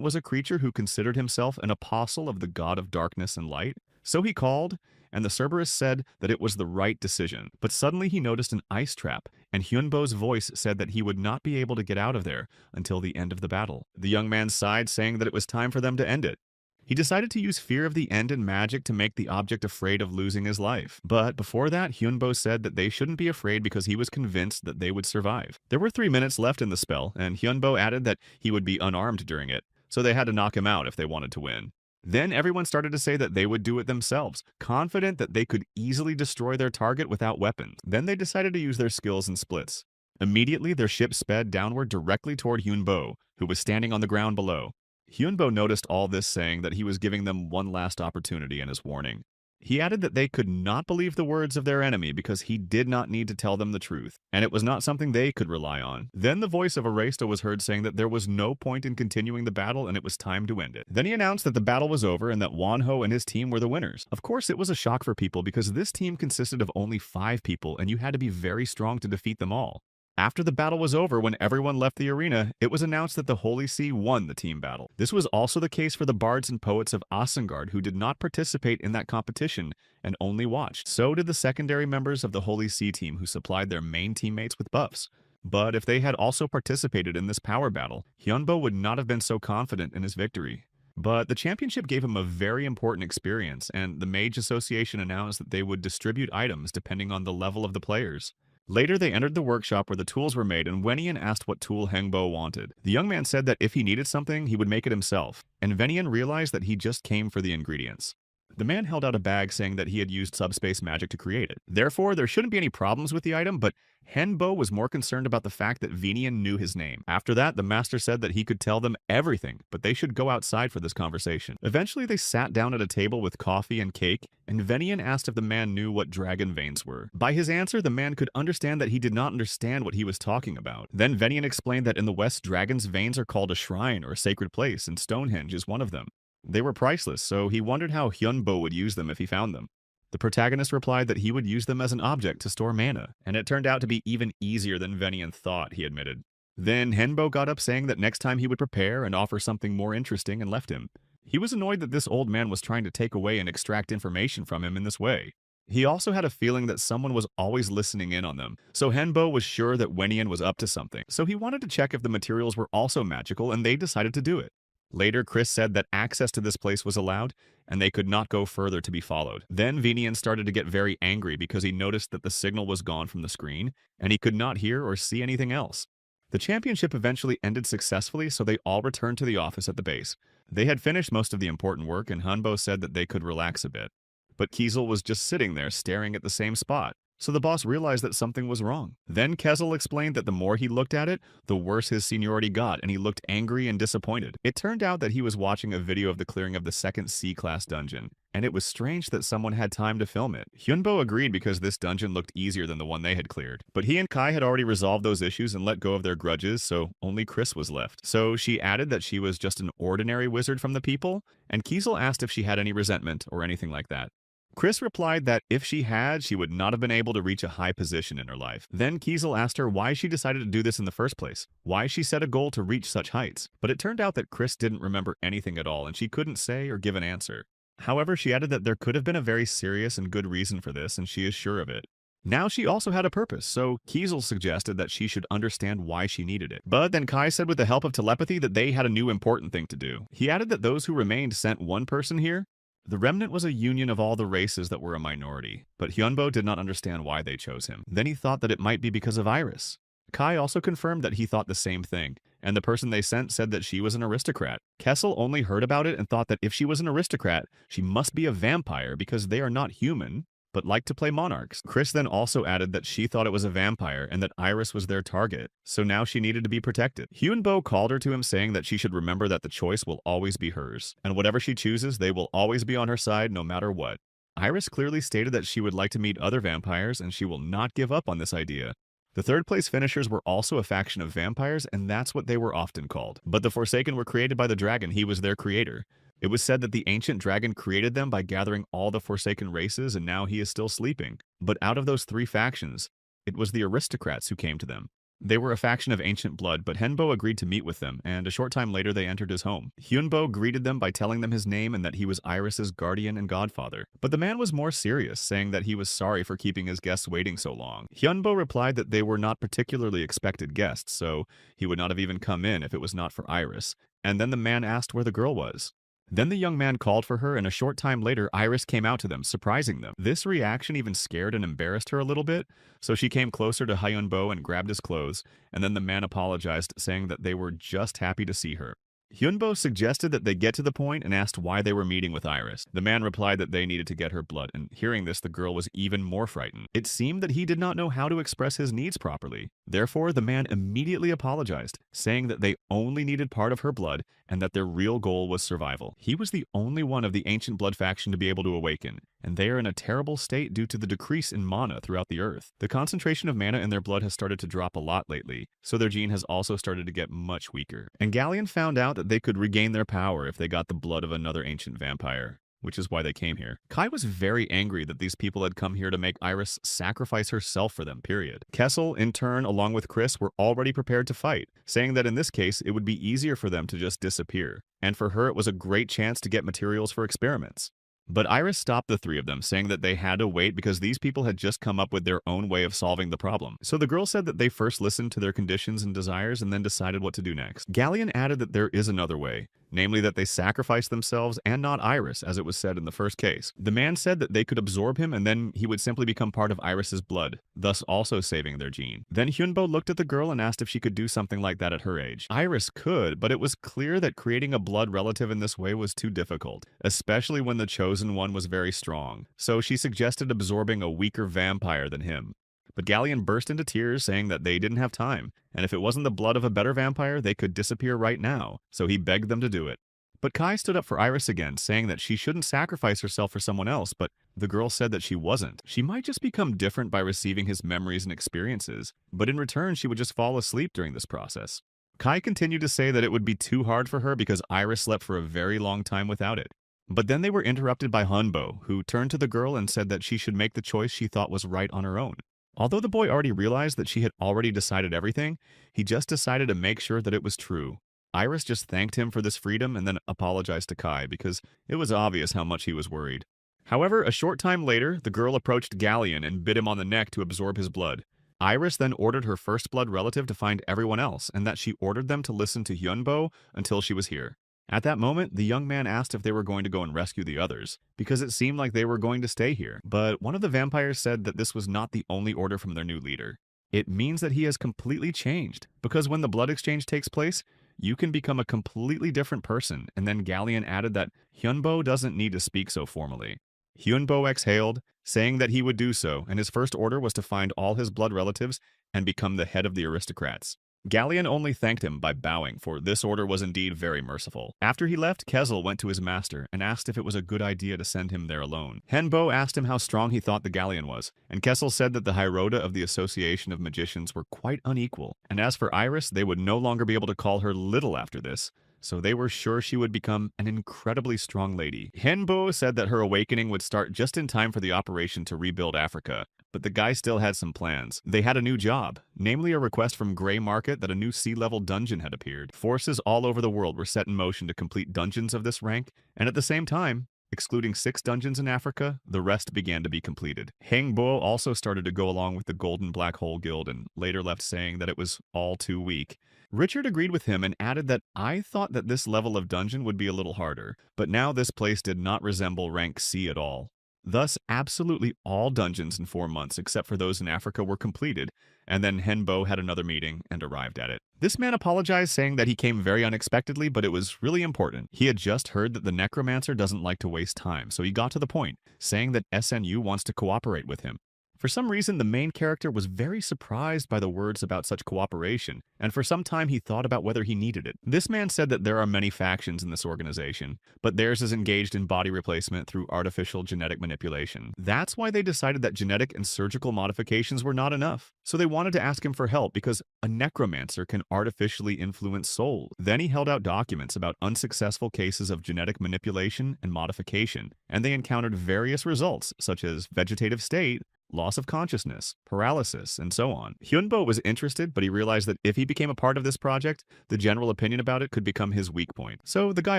was a creature who considered himself an apostle of the god of darkness and light. So he called, and the Cerberus said that it was the right decision. But suddenly he noticed an ice trap, and Hyunbo's voice said that he would not be able to get out of there until the end of the battle. The young man sighed, saying that it was time for them to end it. He decided to use fear of the end and magic to make the object afraid of losing his life. But before that, Hyunbo said that they shouldn't be afraid because he was convinced that they would survive. There were 3 minutes left in the spell, and Hyunbo added that he would be unarmed during it, so they had to knock him out if they wanted to win. Then everyone started to say that they would do it themselves, confident that they could easily destroy their target without weapons. Then they decided to use their skills in splits. Immediately, their ship sped downward directly toward Hyunbo, who was standing on the ground below. Hyunbo noticed all this, saying that he was giving them one last opportunity in his warning. He added that they could not believe the words of their enemy because he did not need to tell them the truth, and it was not something they could rely on. Then the voice of Aresta was heard saying that there was no point in continuing the battle and it was time to end it. Then he announced that the battle was over and that Wonho and his team were the winners. Of course, it was a shock for people because this team consisted of only 5 people and you had to be very strong to defeat them all. After the battle was over, when everyone left the arena, it was announced that the Holy See won the team battle. This was also the case for the bards and poets of Isengard, who did not participate in that competition and only watched. So did the secondary members of the Holy See team, who supplied their main teammates with buffs. But if they had also participated in this power battle, Hyunbo would not have been so confident in his victory. But the championship gave him a very important experience, and the Mage Association announced that they would distribute items depending on the level of the players. Later, they entered the workshop where the tools were made, and Wenian asked what tool Hengbo wanted. The young man said that if he needed something, he would make it himself, and Wenian realized that he just came for the ingredients. The man held out a bag saying that he had used subspace magic to create it. Therefore, there shouldn't be any problems with the item, but Henbo was more concerned about the fact that Venian knew his name. After that, the master said that he could tell them everything, but they should go outside for this conversation. Eventually, they sat down at a table with coffee and cake, and Venian asked if the man knew what dragon veins were. By his answer, the man could understand that he did not understand what he was talking about. Then Venian explained that in the West, dragons' veins are called a shrine or a sacred place, and Stonehenge is one of them. They were priceless, so he wondered how Hyunbo would use them if he found them. The protagonist replied that he would use them as an object to store mana, and it turned out to be even easier than Venian thought, he admitted. Then Henbo got up saying that next time he would prepare and offer something more interesting and left him. He was annoyed that this old man was trying to take away and extract information from him in this way. He also had a feeling that someone was always listening in on them, so Henbo was sure that Wenian was up to something, so he wanted to check if the materials were also magical, and they decided to do it. Later, Chris said that access to this place was allowed, and they could not go further to be followed. Then Venian started to get very angry because he noticed that the signal was gone from the screen, and he could not hear or see anything else. The championship eventually ended successfully, so they all returned to the office at the base. They had finished most of the important work, and Hanbo said that they could relax a bit. But Kiesel was just sitting there staring at the same spot. So the boss realized that something was wrong. Then Kezel explained that the more he looked at it, the worse his seniority got, and he looked angry and disappointed. It turned out that he was watching a video of the clearing of the second C-class dungeon, and it was strange that someone had time to film it. Hyunbo agreed because this dungeon looked easier than the one they had cleared. But he and Kai had already resolved those issues and let go of their grudges, so only Chris was left. So she added that she was just an ordinary wizard from the people, and Kiesel asked if she had any resentment or anything like that. Chris replied that if she had, she would not have been able to reach a high position in her life. Then Kiesel asked her why she decided to do this in the first place, why she set a goal to reach such heights. But it turned out that Chris didn't remember anything at all, and she couldn't say or give an answer. However, she added that there could have been a very serious and good reason for this, and she is sure of it. Now she also had a purpose, so Kiesel suggested that she should understand why she needed it. But then Kai said with the help of telepathy that they had a new important thing to do. He added that those who remained sent one person here. The Remnant was a union of all the races that were a minority, but Hyunbo did not understand why they chose him. Then he thought that it might be because of Iris. Kai also confirmed that he thought the same thing, and the person they sent said that she was an aristocrat. Kessel only heard about it and thought that if she was an aristocrat, she must be a vampire because they are not human, but like to play monarchs. Chris then also added that she thought it was a vampire and that Iris was their target, so now she needed to be protected. Hyunbo called her to him saying that she should remember that the choice will always be hers, and whatever she chooses, they will always be on her side no matter what. Iris clearly stated that she would like to meet other vampires and she will not give up on this idea. The third place finishers were also a faction of vampires, and that's what they were often called. But the Forsaken were created by the dragon, he was their creator. It was said that the ancient dragon created them by gathering all the forsaken races and now he is still sleeping. But out of those three factions, it was the aristocrats who came to them. They were a faction of ancient blood, but Henbo agreed to meet with them, and a short time later they entered his home. Hyunbo greeted them by telling them his name and that he was Iris's guardian and godfather. But the man was more serious, saying that he was sorry for keeping his guests waiting so long. Hyunbo replied that they were not particularly expected guests, so he would not have even come in if it was not for Iris. And then the man asked where the girl was. Then the young man called for her, and a short time later, Iris came out to them, surprising them. This reaction even scared and embarrassed her a little bit, so she came closer to Hyunbo and grabbed his clothes, and then the man apologized, saying that they were just happy to see her. Hyunbo suggested that they get to the point and asked why they were meeting with Iris. The man replied that they needed to get her blood, and hearing this, the girl was even more frightened. It seemed that he did not know how to express his needs properly. Therefore, the man immediately apologized, saying that they only needed part of her blood and that their real goal was survival. He was the only one of the ancient blood faction to be able to awaken, and they are in a terrible state due to the decrease in mana throughout the earth. The concentration of mana in their blood has started to drop a lot lately, so their gene has also started to get much weaker. And Galleon found out that they could regain their power if they got the blood of another ancient vampire, which is why they came here. Kai was very angry that these people had come here to make Iris sacrifice herself for them, period. Kessel, in turn, along with Chris, were already prepared to fight, saying that in this case, it would be easier for them to just disappear, and for her it was a great chance to get materials for experiments. But Iris stopped the three of them, saying that they had to wait because these people had just come up with their own way of solving the problem. So the girl said that they first listened to their conditions and desires and then decided what to do next. Galleon added that there is another way, namely that they sacrifice themselves and not Iris, as it was said in the first case. The man said that they could absorb him and then he would simply become part of Iris's blood, thus also saving their gene. Then Hyunbo looked at the girl and asked if she could do something like that at her age. Iris could, but it was clear that creating a blood relative in this way was too difficult, especially when the chosen one was very strong. So she suggested absorbing a weaker vampire than him. But Galleon burst into tears, saying that they didn't have time, and if it wasn't the blood of a better vampire, they could disappear right now, so he begged them to do it. But Kai stood up for Iris again, saying that she shouldn't sacrifice herself for someone else, but the girl said that she wasn't. She might just become different by receiving his memories and experiences, but in return she would just fall asleep during this process. Kai continued to say that it would be too hard for her because Iris slept for a very long time without it. But then they were interrupted by Hunbo, who turned to the girl and said that she should make the choice she thought was right on her own. Although the boy already realized that she had already decided everything, he just decided to make sure that it was true. Iris just thanked him for this freedom and then apologized to Kai because it was obvious how much he was worried. However, a short time later, the girl approached Galleon and bit him on the neck to absorb his blood. Iris then ordered her first blood relative to find everyone else, and that she ordered them to listen to Hyunbo until she was here. At that moment, the young man asked if they were going to go and rescue the others, because it seemed like they were going to stay here. But one of the vampires said that this was not the only order from their new leader. It means that he has completely changed, because when the blood exchange takes place, you can become a completely different person, and then Galleon added that Hyunbo doesn't need to speak so formally. Hyunbo exhaled, saying that he would do so, and his first order was to find all his blood relatives and become the head of the aristocrats. Galleon only thanked him by bowing, for this order was indeed very merciful. After he left, Kessel went to his master and asked if it was a good idea to send him there alone. Henbo asked him how strong he thought the Galleon was, and Kessel said that the Hyrota of the Association of Magicians were quite unequal, and as for Iris, they would no longer be able to call her little after this, so they were sure she would become an incredibly strong lady. Henbo said that her awakening would start just in time for the operation to rebuild Africa, but the guy still had some plans. They had a new job, namely a request from Grey Market that a new sea-level dungeon had appeared. Forces all over the world were set in motion to complete dungeons of this rank, and at the same time, excluding 6 dungeons in Africa, the rest began to be completed. Hangbo also started to go along with the Golden Black Hole Guild and later left saying that it was all too weak. Richard agreed with him and added that I thought that this level of dungeon would be a little harder, but now this place did not resemble rank C at all. Thus, absolutely all dungeons in 4 months except for those in Africa were completed, and then Henbo had another meeting and arrived at it. This man apologized, saying that he came very unexpectedly, but it was really important. He had just heard that the necromancer doesn't like to waste time, so he got to the point, saying that SNU wants to cooperate with him. For some reason, the main character was very surprised by the words about such cooperation, and for some time he thought about whether he needed it. This man said that there are many factions in this organization, but theirs is engaged in body replacement through artificial genetic manipulation. That's why they decided that genetic and surgical modifications were not enough. So they wanted to ask him for help because a necromancer can artificially influence souls. Then he held out documents about unsuccessful cases of genetic manipulation and modification, and they encountered various results such as vegetative state, loss of consciousness, paralysis, and so on. Hyunbo was interested, but he realized that if he became a part of this project, the general opinion about it could become his weak point. So the guy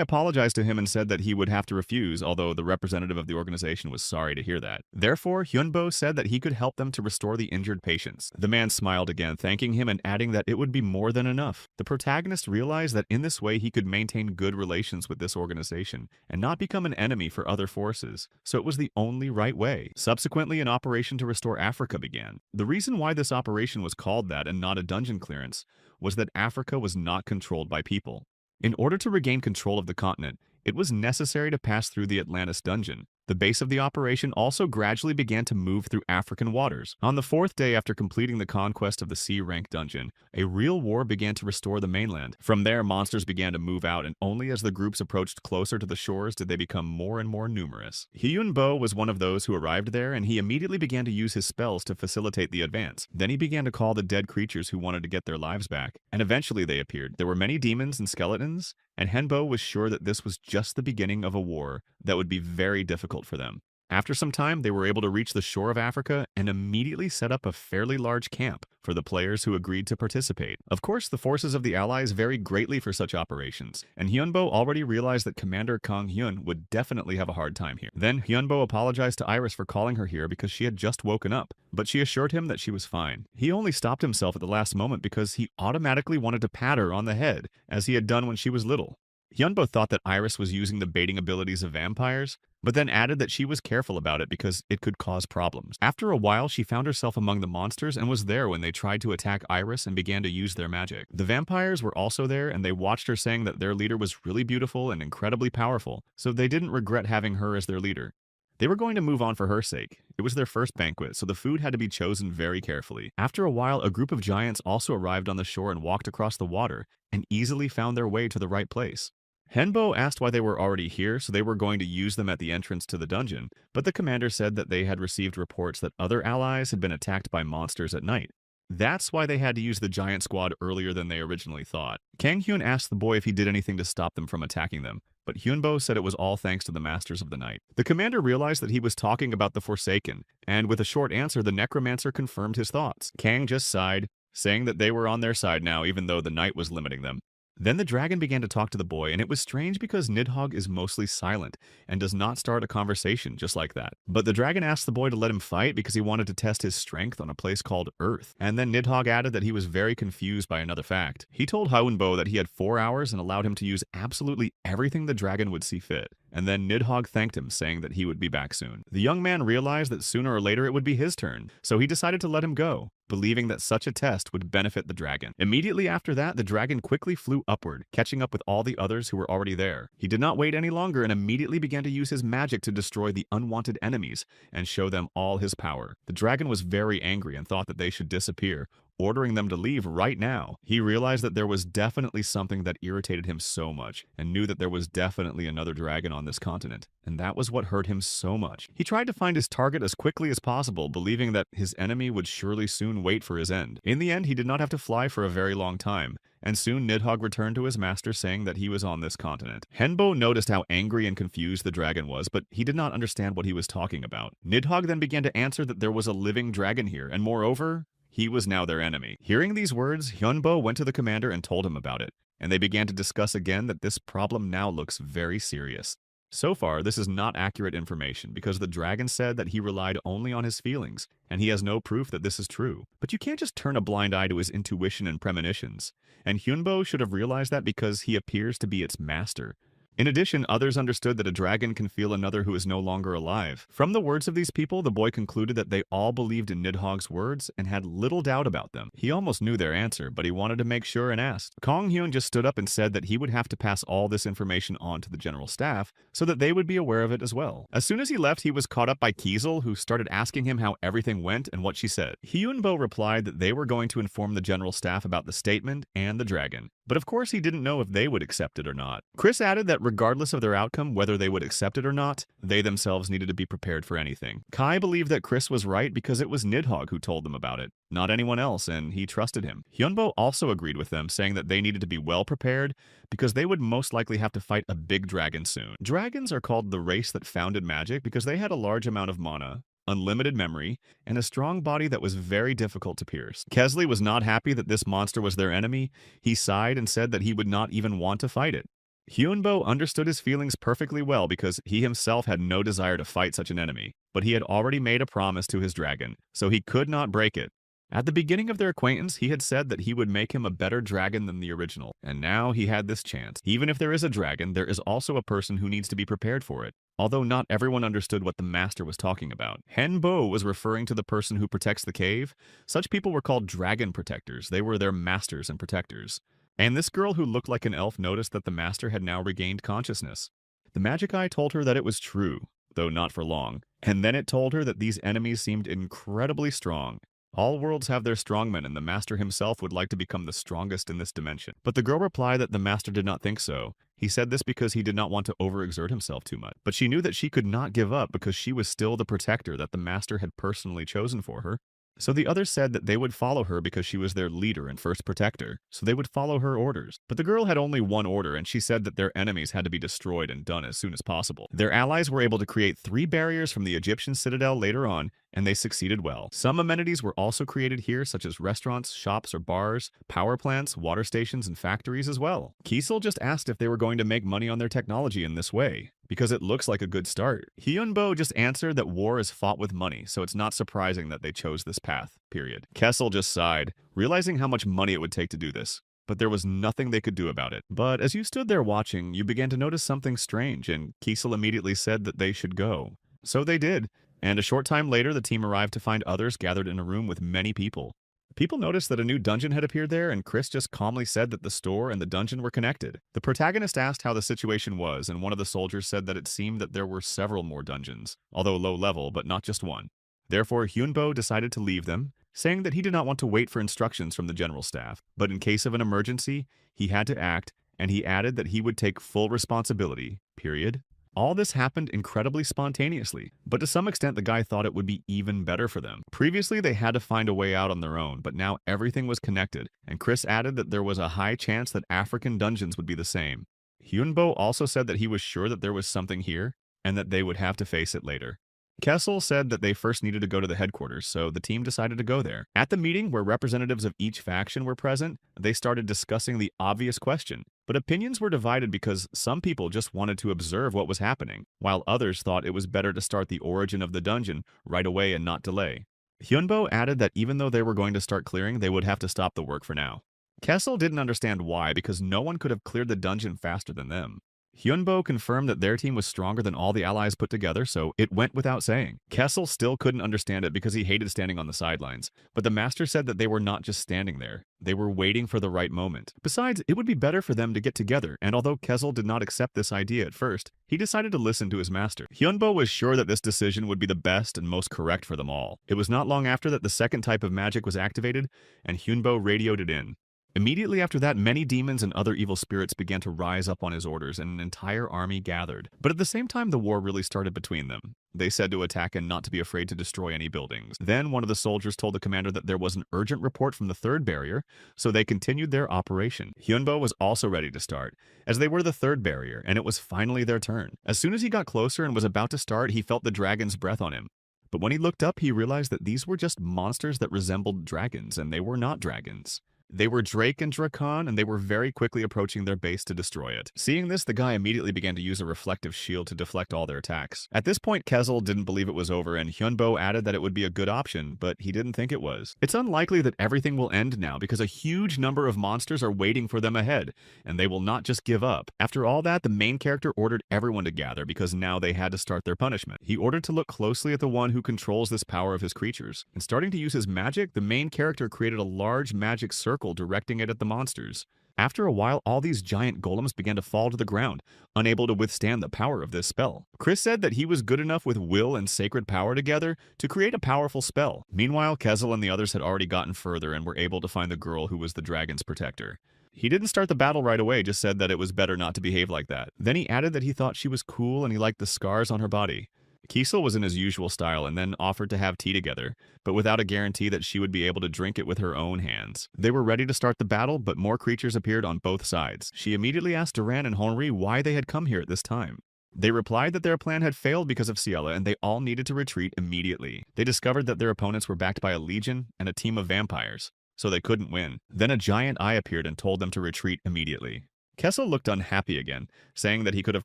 apologized to him and said that he would have to refuse, although the representative of the organization was sorry to hear that. Therefore, Hyunbo said that he could help them to restore the injured patients. The man smiled again, thanking him and adding that it would be more than enough. The protagonist realized that in this way he could maintain good relations with this organization and not become an enemy for other forces, so it was the only right way. Subsequently, an operation to restore Africa began. The reason why this operation was called that and not a dungeon clearance was that Africa was not controlled by people. In order to regain control of the continent, it was necessary to pass through the Atlantis dungeon. The base of the operation also gradually began to move through African waters. On the fourth day after completing the conquest of the C-rank dungeon, a real war began to restore the mainland. From there, monsters began to move out, and only as the groups approached closer to the shores did they become more and more numerous. Hyun Bo was one of those who arrived there, and he immediately began to use his spells to facilitate the advance. Then he began to call the dead creatures who wanted to get their lives back, and eventually they appeared. There were many demons and skeletons, and Henbo was sure that this was just the beginning of a war that would be very difficult for them. After some time, they were able to reach the shore of Africa and immediately set up a fairly large camp for the players who agreed to participate. Of course, the forces of the Allies vary greatly for such operations, and Hyunbo already realized that Commander Kang Hyun would definitely have a hard time here. Then Hyunbo apologized to Iris for calling her here because she had just woken up, but she assured him that she was fine. He only stopped himself at the last moment because he automatically wanted to pat her on the head, as he had done when she was little. Hyunbo thought that Iris was using the baiting abilities of vampires, but then added that she was careful about it because it could cause problems. After a while, she found herself among the monsters and was there when they tried to attack Iris and began to use their magic. The vampires were also there, and they watched her, saying that their leader was really beautiful and incredibly powerful, so they didn't regret having her as their leader. They were going to move on for her sake. It was their first banquet, so the food had to be chosen very carefully. After a while, a group of giants also arrived on the shore and walked across the water and easily found their way to the right place. Henbo asked why they were already here, so they were going to use them at the entrance to the dungeon, but the commander said that they had received reports that other allies had been attacked by monsters at night. That's why they had to use the giant squad earlier than they originally thought. Kang Hyun asked the boy if he did anything to stop them from attacking them, but Hyunbo said it was all thanks to the Masters of the Night. The commander realized that he was talking about the Forsaken, and with a short answer, the necromancer confirmed his thoughts. Kang just sighed, saying that they were on their side now, even though the night was limiting them. Then the dragon began to talk to the boy, and it was strange because Nidhogg is mostly silent and does not start a conversation just like that. But the dragon asked the boy to let him fight because he wanted to test his strength on a place called Earth. And then Nidhogg added that he was very confused by another fact. He told Haunbo that he had 4 hours and allowed him to use absolutely everything the dragon would see fit. And then Nidhogg thanked him, saying that he would be back soon. The young man realized that sooner or later it would be his turn, so he decided to let him go, believing that such a test would benefit the dragon. Immediately after that, the dragon quickly flew upward, catching up with all the others who were already there. He did not wait any longer and immediately began to use his magic to destroy the unwanted enemies and show them all his power. The dragon was very angry and thought that they should disappear, ordering them to leave right now. He realized that there was definitely something that irritated him so much, and knew that there was definitely another dragon on this continent, and that was what hurt him so much. He tried to find his target as quickly as possible, believing that his enemy would surely soon wait for his end. In the end, he did not have to fly for a very long time, and soon Nidhogg returned to his master, saying that he was on this continent. Henbo noticed how angry and confused the dragon was, but he did not understand what he was talking about. Nidhogg then began to answer that there was a living dragon here, and moreover, he was now their enemy. Hearing these words, Hyunbo went to the commander and told him about it, and they began to discuss again that this problem now looks very serious. So far, this is not accurate information because the dragon said that he relied only on his feelings, and he has no proof that this is true. But you can't just turn a blind eye to his intuition and premonitions, and Hyunbo should have realized that because he appears to be its master. In addition, others understood that a dragon can feel another who is no longer alive. From the words of these people, the boy concluded that they all believed in Nidhogg's words and had little doubt about them. He almost knew their answer, but he wanted to make sure and asked. Kong Hyun just stood up and said that he would have to pass all this information on to the general staff so that they would be aware of it as well. As soon as he left, he was caught up by Kiesel, who started asking him how everything went and what she said. Hyunbo replied that they were going to inform the general staff about the statement and the dragon. But of course, he didn't know if they would accept it or not. Chris added that regardless of their outcome, whether they would accept it or not, they themselves needed to be prepared for anything. Kai believed that Chris was right because it was Nidhogg who told them about it, not anyone else, and he trusted him. Hyunbo also agreed with them, saying that they needed to be well prepared because they would most likely have to fight a big dragon soon. Dragons are called the race that founded magic because they had a large amount of mana, unlimited memory, and a strong body that was very difficult to pierce. Kesley was not happy that this monster was their enemy. He sighed and said that he would not even want to fight it. Hyunbo understood his feelings perfectly well because he himself had no desire to fight such an enemy, but he had already made a promise to his dragon, so he could not break it. At the beginning of their acquaintance, he had said that he would make him a better dragon than the original, and now he had this chance. Even if there is a dragon, there is also a person who needs to be prepared for it. Although not everyone understood what the master was talking about. Henbo was referring to the person who protects the cave. Such people were called dragon protectors. They were their masters and protectors. And this girl who looked like an elf noticed that the master had now regained consciousness. The magic eye told her that it was true, though not for long. And then it told her that these enemies seemed incredibly strong. All worlds have their strongmen, and the master himself would like to become the strongest in this dimension. But the girl replied that the master did not think so. He said this because he did not want to overexert himself too much. But she knew that she could not give up because she was still the protector that the master had personally chosen for her. So the others said that they would follow her because she was their leader and first protector, so they would follow her orders. But the girl had only one order, and she said that their enemies had to be destroyed and done as soon as possible. Their allies were able to create 3 barriers from the Egyptian citadel later on, and they succeeded well. Some amenities were also created here, such as restaurants, shops or bars, power plants, water stations, and factories as well. Kiesel just asked if they were going to make money on their technology in this way, because it looks like a good start. Hyunbo just answered that war is fought with money, so it's not surprising that they chose this path, period. Kessel just sighed, realizing how much money it would take to do this. But there was nothing they could do about it. But as you stood there watching, you began to notice something strange, and Kiesel immediately said that they should go. So they did. And a short time later, the team arrived to find others gathered in a room with many people. People noticed that a new dungeon had appeared there, and Chris just calmly said that the store and the dungeon were connected. The protagonist asked how the situation was, and one of the soldiers said that it seemed that there were several more dungeons, although low level, but not just one. Therefore, Hyunbo decided to leave them, saying that he did not want to wait for instructions from the general staff, but in case of an emergency, he had to act, and he added that he would take full responsibility, period. All this happened incredibly spontaneously, but to some extent the guy thought it would be even better for them. Previously they had to find a way out on their own, but now everything was connected, and Chris added that there was a high chance that African dungeons would be the same. Hyunbo also said that he was sure that there was something here, and that they would have to face it later. Kessel said that they first needed to go to the headquarters, so the team decided to go there. At the meeting, where representatives of each faction were present, they started discussing the obvious question. But opinions were divided because some people just wanted to observe what was happening, while others thought it was better to start the origin of the dungeon right away and not delay. Hyunbo added that even though they were going to start clearing, they would have to stop the work for now. Kessel didn't understand why, because no one could have cleared the dungeon faster than them. Hyunbo confirmed that their team was stronger than all the allies put together, so it went without saying. Kessel still couldn't understand it because he hated standing on the sidelines, but the master said that they were not just standing there. They were waiting for the right moment. Besides, it would be better for them to get together, and although Kessel did not accept this idea at first, he decided to listen to his master. Hyunbo was sure that this decision would be the best and most correct for them all. It was not long after that the second type of magic was activated, and Hyunbo radioed it in. Immediately after that, many demons and other evil spirits began to rise up on his orders, and an entire army gathered. But at the same time, the war really started between them. They said to attack and not to be afraid to destroy any buildings. Then one of the soldiers told the commander that there was an urgent report from the third barrier, so they continued their operation. Hyunbo was also ready to start, as they were the third barrier, and it was finally their turn. As soon as he got closer and was about to start, he felt the dragon's breath on him. But when he looked up, he realized that these were just monsters that resembled dragons, and they were not dragons. They were Drake and Drakon, and they were very quickly approaching their base to destroy it. Seeing this, the guy immediately began to use a reflective shield to deflect all their attacks. At this point, Kezel didn't believe it was over, and Hyunbo added that it would be a good option, but he didn't think it was. It's unlikely that everything will end now because a huge number of monsters are waiting for them ahead, and they will not just give up. After all that, the main character ordered everyone to gather because now they had to start their punishment. He ordered to look closely at the one who controls this power of his creatures, and starting to use his magic, the main character created a large magic circle directing it at the monsters. After a while, all these giant golems began to fall to the ground, unable to withstand the power of this spell. Chris said that he was good enough with will and sacred power together to create a powerful spell. Meanwhile, Kezel and the others had already gotten further and were able to find the girl who was the dragon's protector. He didn't start the battle right away, just said that it was better not to behave like that. Then he added that he thought she was cool and he liked the scars on her body. Kiesel was in his usual style and then offered to have tea together, but without a guarantee that she would be able to drink it with her own hands. They were ready to start the battle, but more creatures appeared on both sides. She immediately asked Duran and Henri why they had come here at this time. They replied that their plan had failed because of Ciela and they all needed to retreat immediately. They discovered that their opponents were backed by a legion and a team of vampires, so they couldn't win. Then a giant eye appeared and told them to retreat immediately. Kessel looked unhappy again, saying that he could have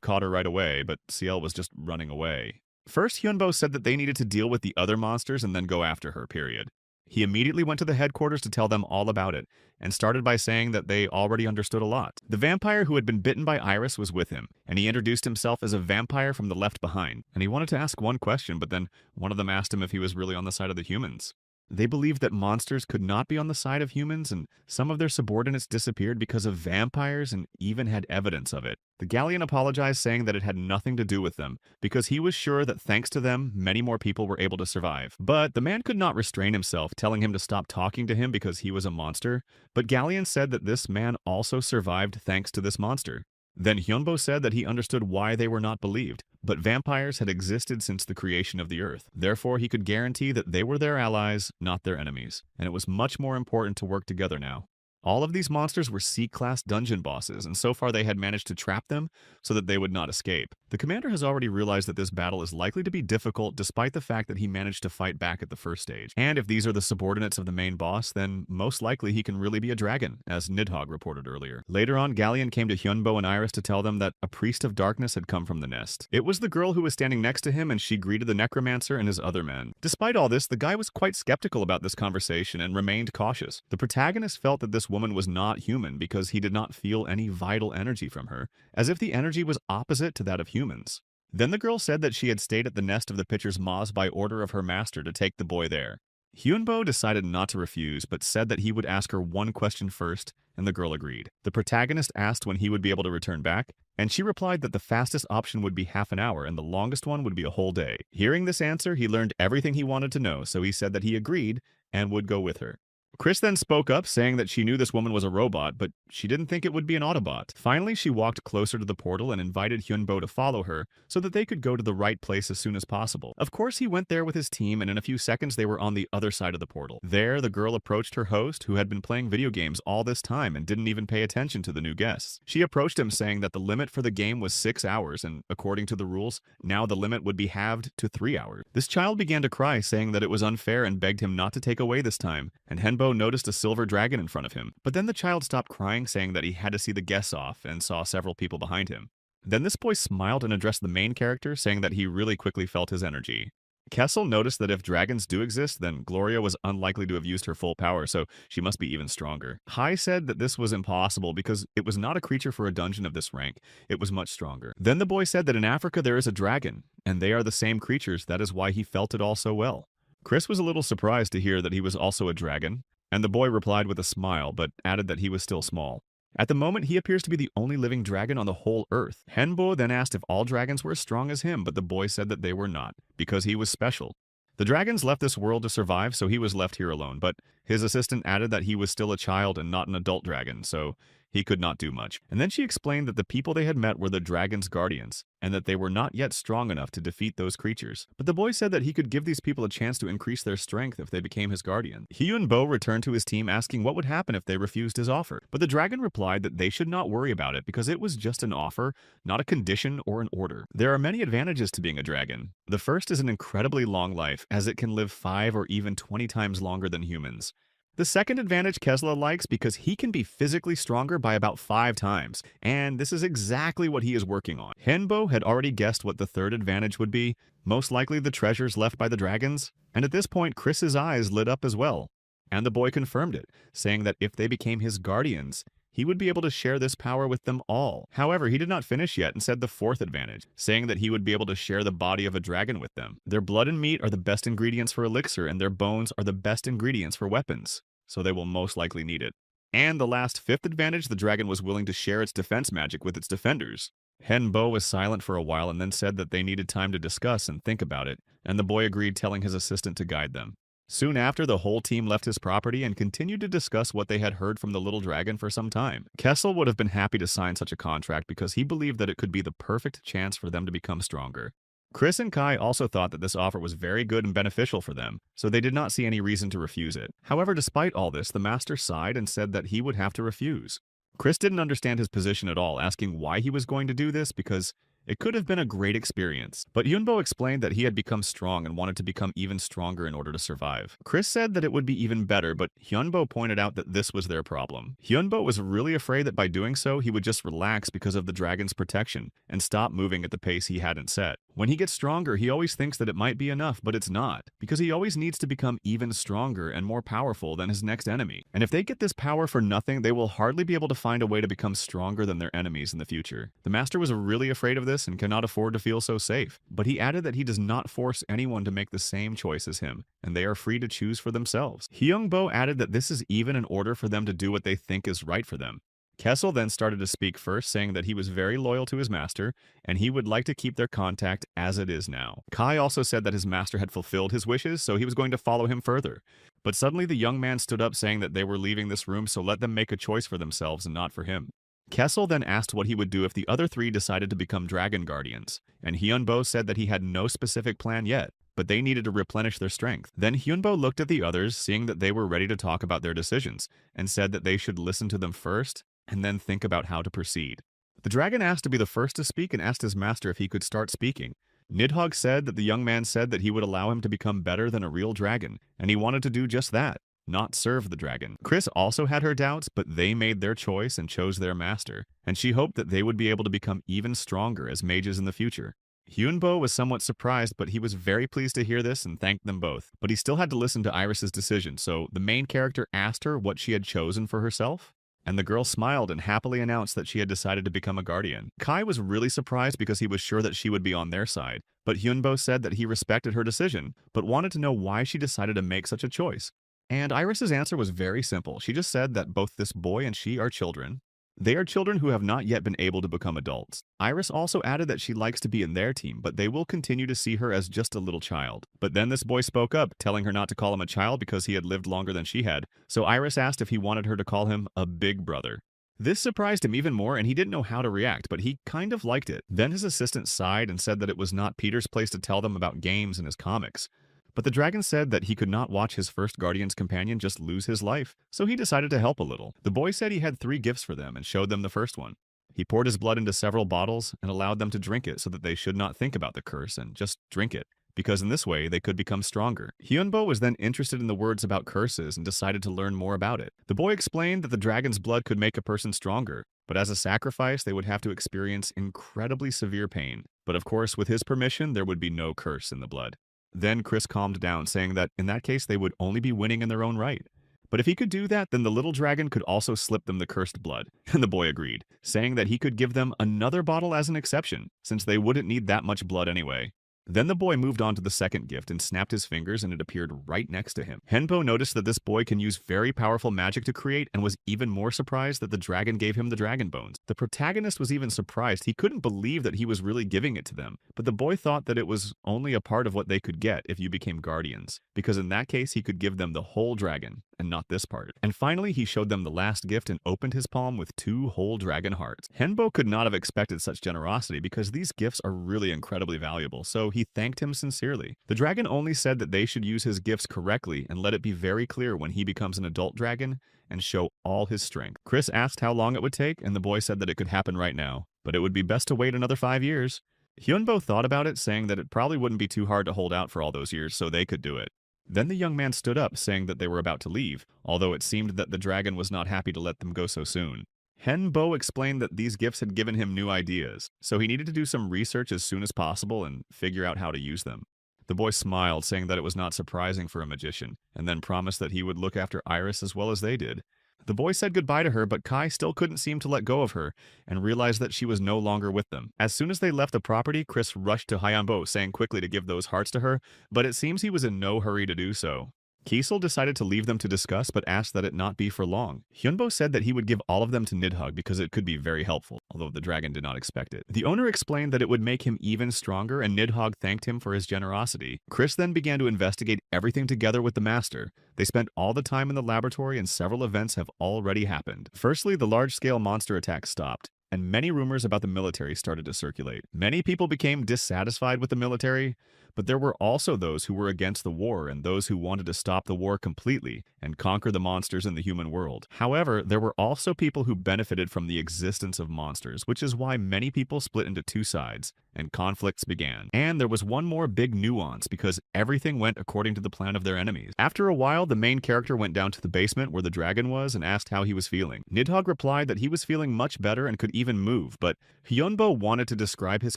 caught her right away, but Ciel was just running away. First, Hyunbo said that they needed to deal with the other monsters and then go after her, period. He immediately went to the headquarters to tell them all about it, and started by saying that they already understood a lot. The vampire who had been bitten by Iris was with him, and he introduced himself as a vampire from the Left Behind, and he wanted to ask one question, but then one of them asked him if he was really on the side of the humans. They believed that monsters could not be on the side of humans, and some of their subordinates disappeared because of vampires and even had evidence of it. The Galleon apologized, saying that it had nothing to do with them, because he was sure that thanks to them, many more people were able to survive. But the man could not restrain himself, telling him to stop talking to him because he was a monster. But Galleon said that this man also survived thanks to this monster. Then Hyunbo said that he understood why they were not believed, but vampires had existed since the creation of the earth. Therefore, he could guarantee that they were their allies, not their enemies, and it was much more important to work together now. All of these monsters were C-class dungeon bosses, and so far they had managed to trap them so that they would not escape. The commander has already realized that this battle is likely to be difficult despite the fact that he managed to fight back at the first stage. And if these are the subordinates of the main boss, then most likely he can really be a dragon, as Nidhogg reported earlier. Later on, Galleon came to Hyunbo and Iris to tell them that a priest of darkness had come from the nest. It was the girl who was standing next to him, and she greeted the necromancer and his other men. Despite all this, the guy was quite skeptical about this conversation and remained cautious. The protagonist felt that this woman was not human because he did not feel any vital energy from her, as if the energy was opposite to that of humans. Then the girl said that she had stayed at the nest of the pitcher's maws by order of her master to take the boy there. Hyunbo decided not to refuse, but said that he would ask her one question first, and the girl agreed. The protagonist asked when he would be able to return back, and she replied that the fastest option would be half an hour and the longest one would be a whole day. Hearing this answer, he learned everything he wanted to know, so he said that he agreed and would go with her. Chris then spoke up, saying that she knew this woman was a robot, but she didn't think it would be an Autobot. Finally, she walked closer to the portal and invited Hyunbo to follow her so that they could go to the right place as soon as possible. Of course, he went there with his team, and in a few seconds they were on the other side of the portal. There, the girl approached her host, who had been playing video games all this time and didn't even pay attention to the new guests. She approached him, saying that the limit for the game was 6 hours, and according to the rules, now the limit would be halved to 3 hours. This child began to cry, saying that it was unfair and begged him not to take away this time, and Hyunbo noticed a silver dragon in front of him. But then the child stopped crying, saying that he had to see the guests off and saw several people behind him. Then this boy smiled and addressed the main character, saying that he really quickly felt his energy. Kessel noticed that if dragons do exist, then Gloria was unlikely to have used her full power, so she must be even stronger. Hai said that this was impossible because it was not a creature for a dungeon of this rank. It was much stronger. Then the boy said that in Africa there is a dragon, and they are the same creatures. That is why he felt it all so well. Chris was a little surprised to hear that he was also a dragon, and the boy replied with a smile, but added that he was still small. At the moment, he appears to be the only living dragon on the whole earth. Henbo then asked if all dragons were as strong as him, but the boy said that they were not, because he was special. The dragons left this world to survive, so he was left here alone, but his assistant added that he was still a child and not an adult dragon, so he could not do much. And then she explained that the people they had met were the dragon's guardians, and that they were not yet strong enough to defeat those creatures. But the boy said that he could give these people a chance to increase their strength if they became his guardian. Hyunbo returned to his team asking what would happen if they refused his offer. But the dragon replied that they should not worry about it because it was just an offer, not a condition or an order. There are many advantages to being a dragon. The first is an incredibly long life, as it can live 5 or even 20 times longer than humans. The second advantage Kesla likes because he can be physically stronger by about 5 times, and this is exactly what he is working on. Henbo had already guessed what the third advantage would be, most likely the treasures left by the dragons, and at this point Chris's eyes lit up as well. And the boy confirmed it, saying that if they became his guardians, he would be able to share this power with them all. However, he did not finish yet and said the fourth advantage, saying that he would be able to share the body of a dragon with them. Their blood and meat are the best ingredients for elixir, and their bones are the best ingredients for weapons, so they will most likely need it. And the last fifth advantage, the dragon was willing to share its defense magic with its defenders. Henbo was silent for a while and then said that they needed time to discuss and think about it, and the boy agreed, telling his assistant to guide them. Soon after, the whole team left his property and continued to discuss what they had heard from the little dragon for some time. Kessel would have been happy to sign such a contract because he believed that it could be the perfect chance for them to become stronger. Chris and Kai also thought that this offer was very good and beneficial for them, so they did not see any reason to refuse it. However, despite all this, the master sighed and said that he would have to refuse. Chris didn't understand his position at all, asking why he was going to do this because it could have been a great experience, but Yunbo explained that he had become strong and wanted to become even stronger in order to survive. Chris said that it would be even better, but Hyunbo pointed out that this was their problem. Hyunbo was really afraid that by doing so, he would just relax because of the dragon's protection and stop moving at the pace he hadn't set. When he gets stronger, he always thinks that it might be enough, but it's not, because he always needs to become even stronger and more powerful than his next enemy. And if they get this power for nothing, they will hardly be able to find a way to become stronger than their enemies in the future. The master was really afraid of this and cannot afford to feel so safe, but he added that he does not force anyone to make the same choice as him, and they are free to choose for themselves. Hyungbo added that this is even in order for them to do what they think is right for them. Kessel then started to speak first, saying that he was very loyal to his master, and he would like to keep their contact as it is now. Kai also said that his master had fulfilled his wishes, so he was going to follow him further. But suddenly the young man stood up, saying that they were leaving this room, so let them make a choice for themselves and not for him. Kessel then asked what he would do if the other three decided to become dragon guardians, and Hyunbo said that he had no specific plan yet, but they needed to replenish their strength. Then Hyunbo looked at the others, seeing that they were ready to talk about their decisions, and said that they should listen to them first, and then think about how to proceed. The dragon asked to be the first to speak and asked his master if he could start speaking. Nidhogg said that the young man said that he would allow him to become better than a real dragon, and he wanted to do just that, not serve the dragon. Chris also had her doubts, but they made their choice and chose their master, and she hoped that they would be able to become even stronger as mages in the future. Hyunbo was somewhat surprised, but he was very pleased to hear this and thanked them both. But he still had to listen to Iris's decision, so the main character asked her what she had chosen for herself, and the girl smiled and happily announced that she had decided to become a guardian. Kai was really surprised because he was sure that she would be on their side, but Hyunbo said that he respected her decision, but wanted to know why she decided to make such a choice. And Iris's answer was very simple. She just said that both this boy and she are children. They are children who have not yet been able to become adults. Iris also added that she likes to be in their team, but they will continue to see her as just a little child. But then this boy spoke up, telling her not to call him a child because he had lived longer than she had, so Iris asked if he wanted her to call him a big brother. This surprised him even more, and he didn't know how to react, but he kind of liked it. Then his assistant sighed and said that it was not Peter's place to tell them about games and his comics. But the dragon said that he could not watch his first guardian's companion just lose his life, so he decided to help a little. The boy said he had 3 gifts for them and showed them the first one. He poured his blood into several bottles and allowed them to drink it so that they should not think about the curse and just drink it, because in this way they could become stronger. Hyunbo was then interested in the words about curses and decided to learn more about it. The boy explained that the dragon's blood could make a person stronger, but as a sacrifice they would have to experience incredibly severe pain. But of course, with his permission, there would be no curse in the blood. Then Chris calmed down, saying that in that case they would only be winning in their own right. But if he could do that, then the little dragon could also slip them the cursed blood. And the boy agreed, saying that he could give them another bottle as an exception, since they wouldn't need that much blood anyway. Then the boy moved on to the second gift and snapped his fingers and it appeared right next to him. Henpo noticed that this boy can use very powerful magic to create and was even more surprised that the dragon gave him the dragon bones. The protagonist was even surprised. He couldn't believe that he was really giving it to them, but the boy thought that it was only a part of what they could get if you became guardians, because in that case he could give them the whole dragon and not this part. And finally he showed them the last gift and opened his palm with 2 whole dragon hearts. Henbo could not have expected such generosity because these gifts are really incredibly valuable, so he thanked him sincerely. The dragon only said that they should use his gifts correctly and let it be very clear when he becomes an adult dragon and show all his strength. Chris asked how long it would take, and the boy said that it could happen right now, but it would be best to wait another 5 years. Hyunbo thought about it, saying that it probably wouldn't be too hard to hold out for all those years, so they could do it. Then the young man stood up, saying that they were about to leave, although it seemed that the dragon was not happy to let them go so soon. Henbo explained that these gifts had given him new ideas, so he needed to do some research as soon as possible and figure out how to use them. The boy smiled, saying that it was not surprising for a magician, and then promised that he would look after Iris as well as they did. The boy said goodbye to her, but Kai still couldn't seem to let go of her, and realized that she was no longer with them. As soon as they left the property, Chris rushed to Hyunbo, saying quickly to give those hearts to her, but it seems he was in no hurry to do so. Kiesel decided to leave them to discuss, but asked that it not be for long. Hyunbo said that he would give all of them to Nidhogg because it could be very helpful, although the dragon did not expect it. The owner explained that it would make him even stronger, and Nidhogg thanked him for his generosity. Chris then began to investigate everything together with the master. They spent all the time in the laboratory, and several events have already happened. Firstly, the large-scale monster attack stopped, and many rumors about the military started to circulate. Many people became dissatisfied with the military, but there were also those who were against the war and those who wanted to stop the war completely and conquer the monsters in the human world. However, there were also people who benefited from the existence of monsters, which is why many people split into two sides, and conflicts began. And there was one more big nuance, because everything went according to the plan of their enemies. After a while, the main character went down to the basement where the dragon was and asked how he was feeling. Nidhogg replied that he was feeling much better and could even move, but Hyunbo wanted to describe his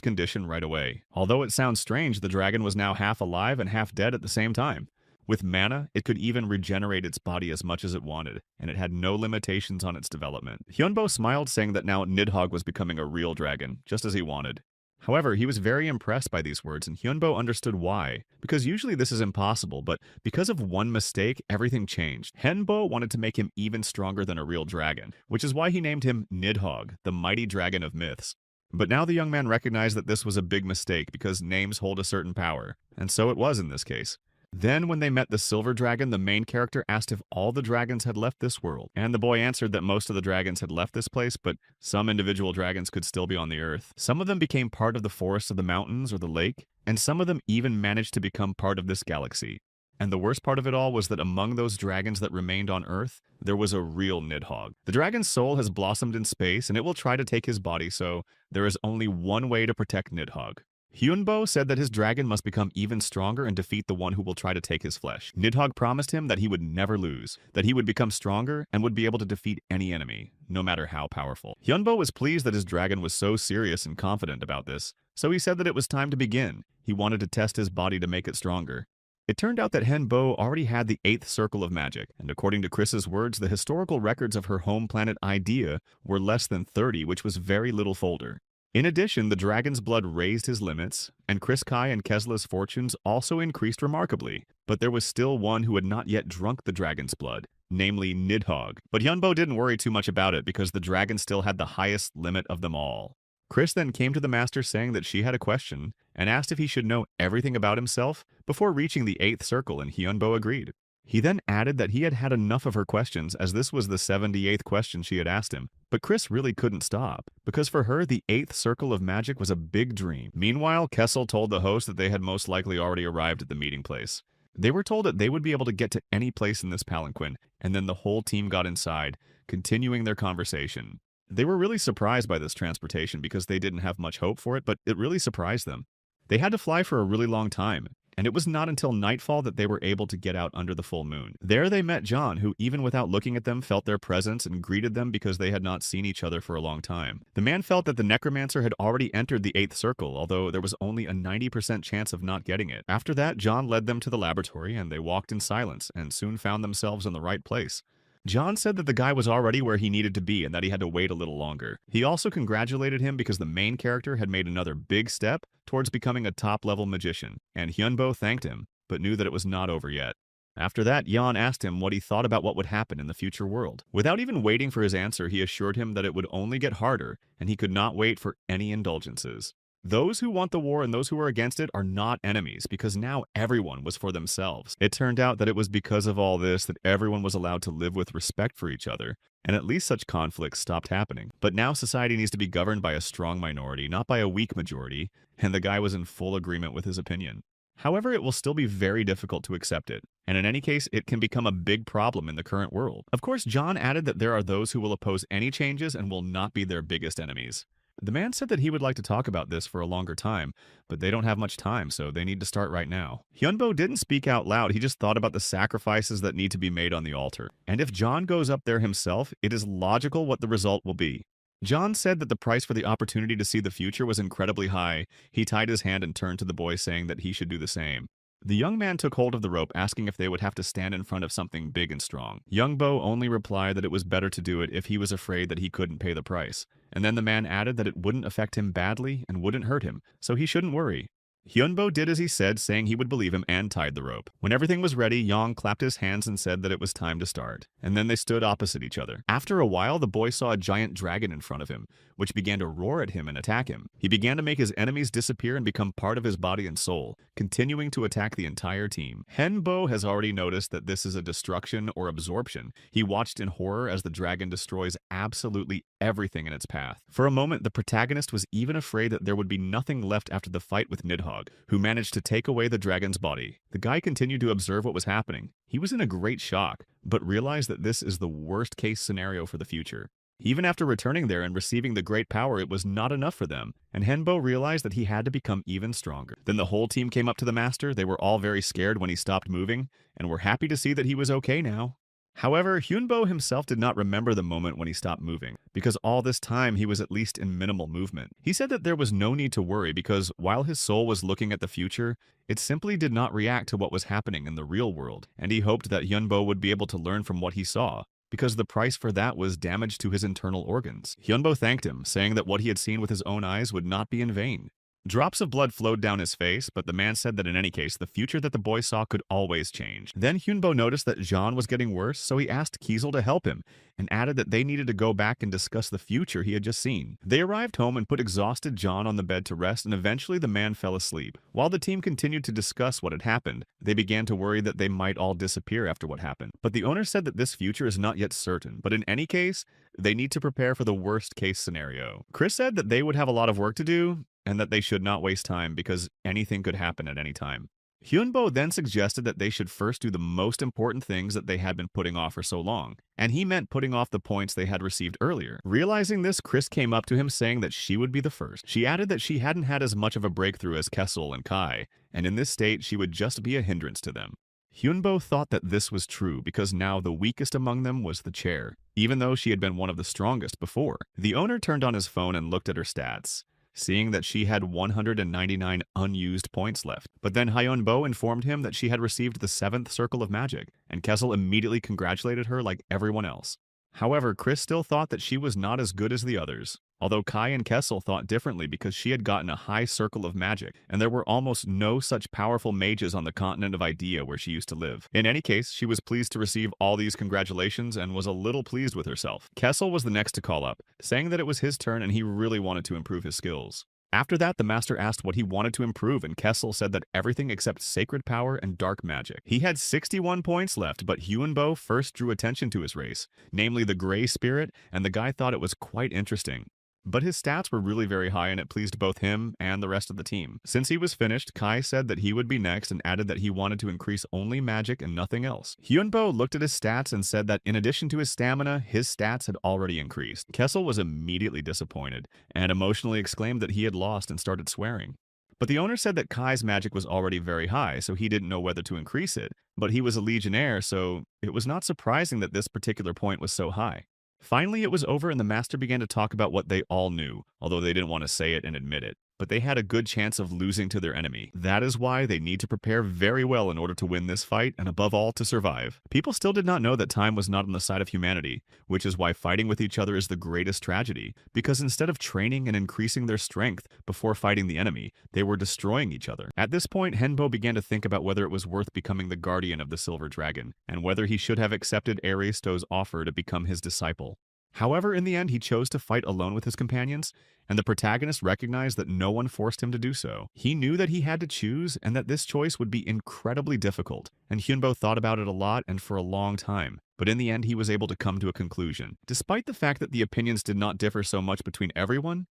condition right away. Although it sounds strange, the dragon was now half alive and half dead at the same time. With mana, it could even regenerate its body as much as it wanted, and it had no limitations on its development. Hyunbo smiled, saying that now Nidhogg was becoming a real dragon, just as he wanted. However, he was very impressed by these words, and Hyunbo understood why. Because usually this is impossible, but because of one mistake, everything changed. Henbo wanted to make him even stronger than a real dragon, which is why he named him Nidhogg, the mighty dragon of myths. But now the young man recognized that this was a big mistake because names hold a certain power, and so it was in this case. Then, when they met the silver dragon, the main character asked if all the dragons had left this world, and the boy answered that most of the dragons had left this place, but some individual dragons could still be on the earth. Some of them became part of the forest of the mountains or the lake, and some of them even managed to become part of this galaxy. And the worst part of it all was that among those dragons that remained on Earth, there was a real Nidhogg. The dragon's soul has blossomed in space, and it will try to take his body, so there is only one way to protect Nidhogg. Hyunbo said that his dragon must become even stronger and defeat the one who will try to take his flesh. Nidhogg promised him that he would never lose, that he would become stronger and would be able to defeat any enemy, no matter how powerful. Hyunbo was pleased that his dragon was so serious and confident about this, so he said that it was time to begin. He wanted to test his body to make it stronger. It turned out that Henbo already had the 8th circle of magic, and according to Chris's words, the historical records of her home planet Idea were less than 30, which was very little folder. In addition, the dragon's blood raised his limits, and Chris Kai and Kesla's fortunes also increased remarkably. But there was still one who had not yet drunk the dragon's blood, namely Nidhogg. But Hyunbo didn't worry too much about it because the dragon still had the highest limit of them all. Chris then came to the master saying that she had a question, and asked if he should know everything about himself before reaching the 8th circle, and Hyunbo agreed. He then added that he had had enough of her questions, as this was the 78th question she had asked him. But Chris really couldn't stop, because for her, the 8th circle of magic was a big dream. Meanwhile, Kessel told the host that they had most likely already arrived at the meeting place. They were told that they would be able to get to any place in this palanquin, and then the whole team got inside, continuing their conversation. They were really surprised by this transportation because they didn't have much hope for it, but it really surprised them. They had to fly for a really long time, and it was not until nightfall that they were able to get out under the full moon. There they met John, who even without looking at them felt their presence and greeted them because they had not seen each other for a long time. The man felt that the necromancer had already entered the 8th circle, although there was only a 90% chance of not getting it. After that, John led them to the laboratory, and they walked in silence and soon found themselves in the right place. John said that the guy was already where he needed to be and that he had to wait a little longer. He also congratulated him because the main character had made another big step towards becoming a top-level magician, and Hyunbo thanked him, but knew that it was not over yet. After that, Jan asked him what he thought about what would happen in the future world. Without even waiting for his answer, he assured him that it would only get harder, and he could not wait for any indulgences. Those who want the war and those who are against it are not enemies, because now everyone was for themselves. It turned out that it was because of all this that everyone was allowed to live with respect for each other, and at least such conflicts stopped happening. But now society needs to be governed by a strong minority, not by a weak majority, and the guy was in full agreement with his opinion. However, it will still be very difficult to accept it, and in any case, it can become a big problem in the current world. Of course, John added that there are those who will oppose any changes and will not be their biggest enemies. The man said that he would like to talk about this for a longer time, but they don't have much time, so they need to start right now. Hyunbo didn't speak out loud, he just thought about the sacrifices that need to be made on the altar. And if John goes up there himself, it is logical what the result will be. John said that the price for the opportunity to see the future was incredibly high. He tied his hand and turned to the boy, saying that he should do the same. The young man took hold of the rope, asking if they would have to stand in front of something big and strong. Young Bo only replied that it was better to do it if he was afraid that he couldn't pay the price. And then the man added that it wouldn't affect him badly and wouldn't hurt him, so he shouldn't worry. Hyunbo did as he said, saying he would believe him, and tied the rope. When everything was ready, Yong clapped his hands and said that it was time to start. And then they stood opposite each other. After a while, the boy saw a giant dragon in front of him, which began to roar at him and attack him. He began to make his enemies disappear and become part of his body and soul, continuing to attack the entire team. Henbo has already noticed that this is a destruction or absorption. He watched in horror as the dragon destroys absolutely everything in its path. For a moment, the protagonist was even afraid that there would be nothing left after the fight with Nidhogg, who managed to take away the dragon's body. The guy continued to observe what was happening. He was in a great shock, but realized that this is the worst-case scenario for the future. Even after returning there and receiving the great power, it was not enough for them, and Henbo realized that he had to become even stronger. Then the whole team came up to the master. They were all very scared when he stopped moving, and were happy to see that he was okay now. However, Hyunbo himself did not remember the moment when he stopped moving, because all this time he was at least in minimal movement. He said that there was no need to worry because while his soul was looking at the future, it simply did not react to what was happening in the real world, and he hoped that Hyunbo would be able to learn from what he saw, because the price for that was damage to his internal organs. Hyunbo thanked him, saying that what he had seen with his own eyes would not be in vain. Drops of blood flowed down his face, but the man said that in any case, the future that the boy saw could always change. Then Hyunbo noticed that Jean was getting worse, so he asked Kiesel to help him, and added that they needed to go back and discuss the future he had just seen. They arrived home and put exhausted John on the bed to rest, and eventually the man fell asleep. While the team continued to discuss what had happened, they began to worry that they might all disappear after what happened. But the owner said that this future is not yet certain, but in any case, they need to prepare for the worst case scenario. Chris said that they would have a lot of work to do, and that they should not waste time because anything could happen at any time. Hyunbo then suggested that they should first do the most important things that they had been putting off for so long, and he meant putting off the points they had received earlier. Realizing this, Chris came up to him saying that she would be the first. She added that she hadn't had as much of a breakthrough as Kessel and Kai, and in this state she would just be a hindrance to them. Hyunbo thought that this was true because now the weakest among them was the chair, even though she had been one of the strongest before. The owner turned on his phone and looked at her stats, seeing that she had 199 unused points left. But then Hyunbo informed him that she had received the 7th Circle of Magic, and Kessel immediately congratulated her like everyone else. However, Chris still thought that she was not as good as the others, although Kai and Kessel thought differently because she had gotten a high circle of magic, and there were almost no such powerful mages on the continent of Idea where she used to live. In any case, she was pleased to receive all these congratulations and was a little pleased with herself. Kessel was the next to call up, saying that it was his turn and he really wanted to improve his skills. After that, the master asked what he wanted to improve, and Kessel said that everything except sacred power and dark magic. He had 61 points left, but Hyunbo first drew attention to his race, namely the Gray Spirit, and the guy thought it was quite interesting. But his stats were really very high and it pleased both him and the rest of the team. Since he was finished, Kai said that he would be next and added that he wanted to increase only magic and nothing else. Hyunbo looked at his stats and said that in addition to his stamina, his stats had already increased. Kessel was immediately disappointed and emotionally exclaimed that he had lost and started swearing. But the owner said that Kai's magic was already very high, so he didn't know whether to increase it. But he was a legionnaire, so it was not surprising that this particular point was so high. Finally, it was over and the master began to talk about what they all knew, although they didn't want to say it and admit it. But they had a good chance of losing to their enemy. That is why they need to prepare very well in order to win this fight, and above all, to survive. People still did not know that time was not on the side of humanity, which is why fighting with each other is the greatest tragedy, because instead of training and increasing their strength before fighting the enemy, they were destroying each other. At this point, Henbo began to think about whether it was worth becoming the guardian of the Silver Dragon, and whether he should have accepted Aristo's offer to become his disciple. However, in the end, he chose to fight alone with his companions, and the protagonist recognized that no one forced him to do so. He knew that he had to choose, and that this choice would be incredibly difficult, and Hyunbo thought about it a lot and for a long time. But in the end, he was able to come to a conclusion. Despite the fact that the opinions did not differ so much between everyone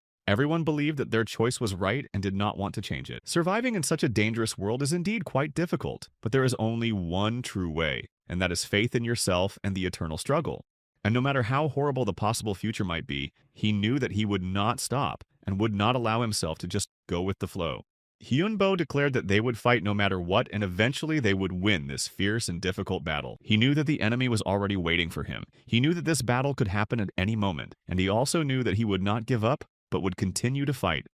believed that their choice was right and did not want to change it. Surviving in such a dangerous world is indeed quite difficult, but there is only one true way, and that is faith in yourself and the eternal struggle. And no matter how horrible the possible future might be, he knew that he would not stop and would not allow himself to just go with the flow. Hyunbo declared that they would fight no matter what, and eventually they would win this fierce and difficult battle. He knew that the enemy was already waiting for him. He knew that this battle could happen at any moment, and he also knew that he would not give up, but would continue to fight.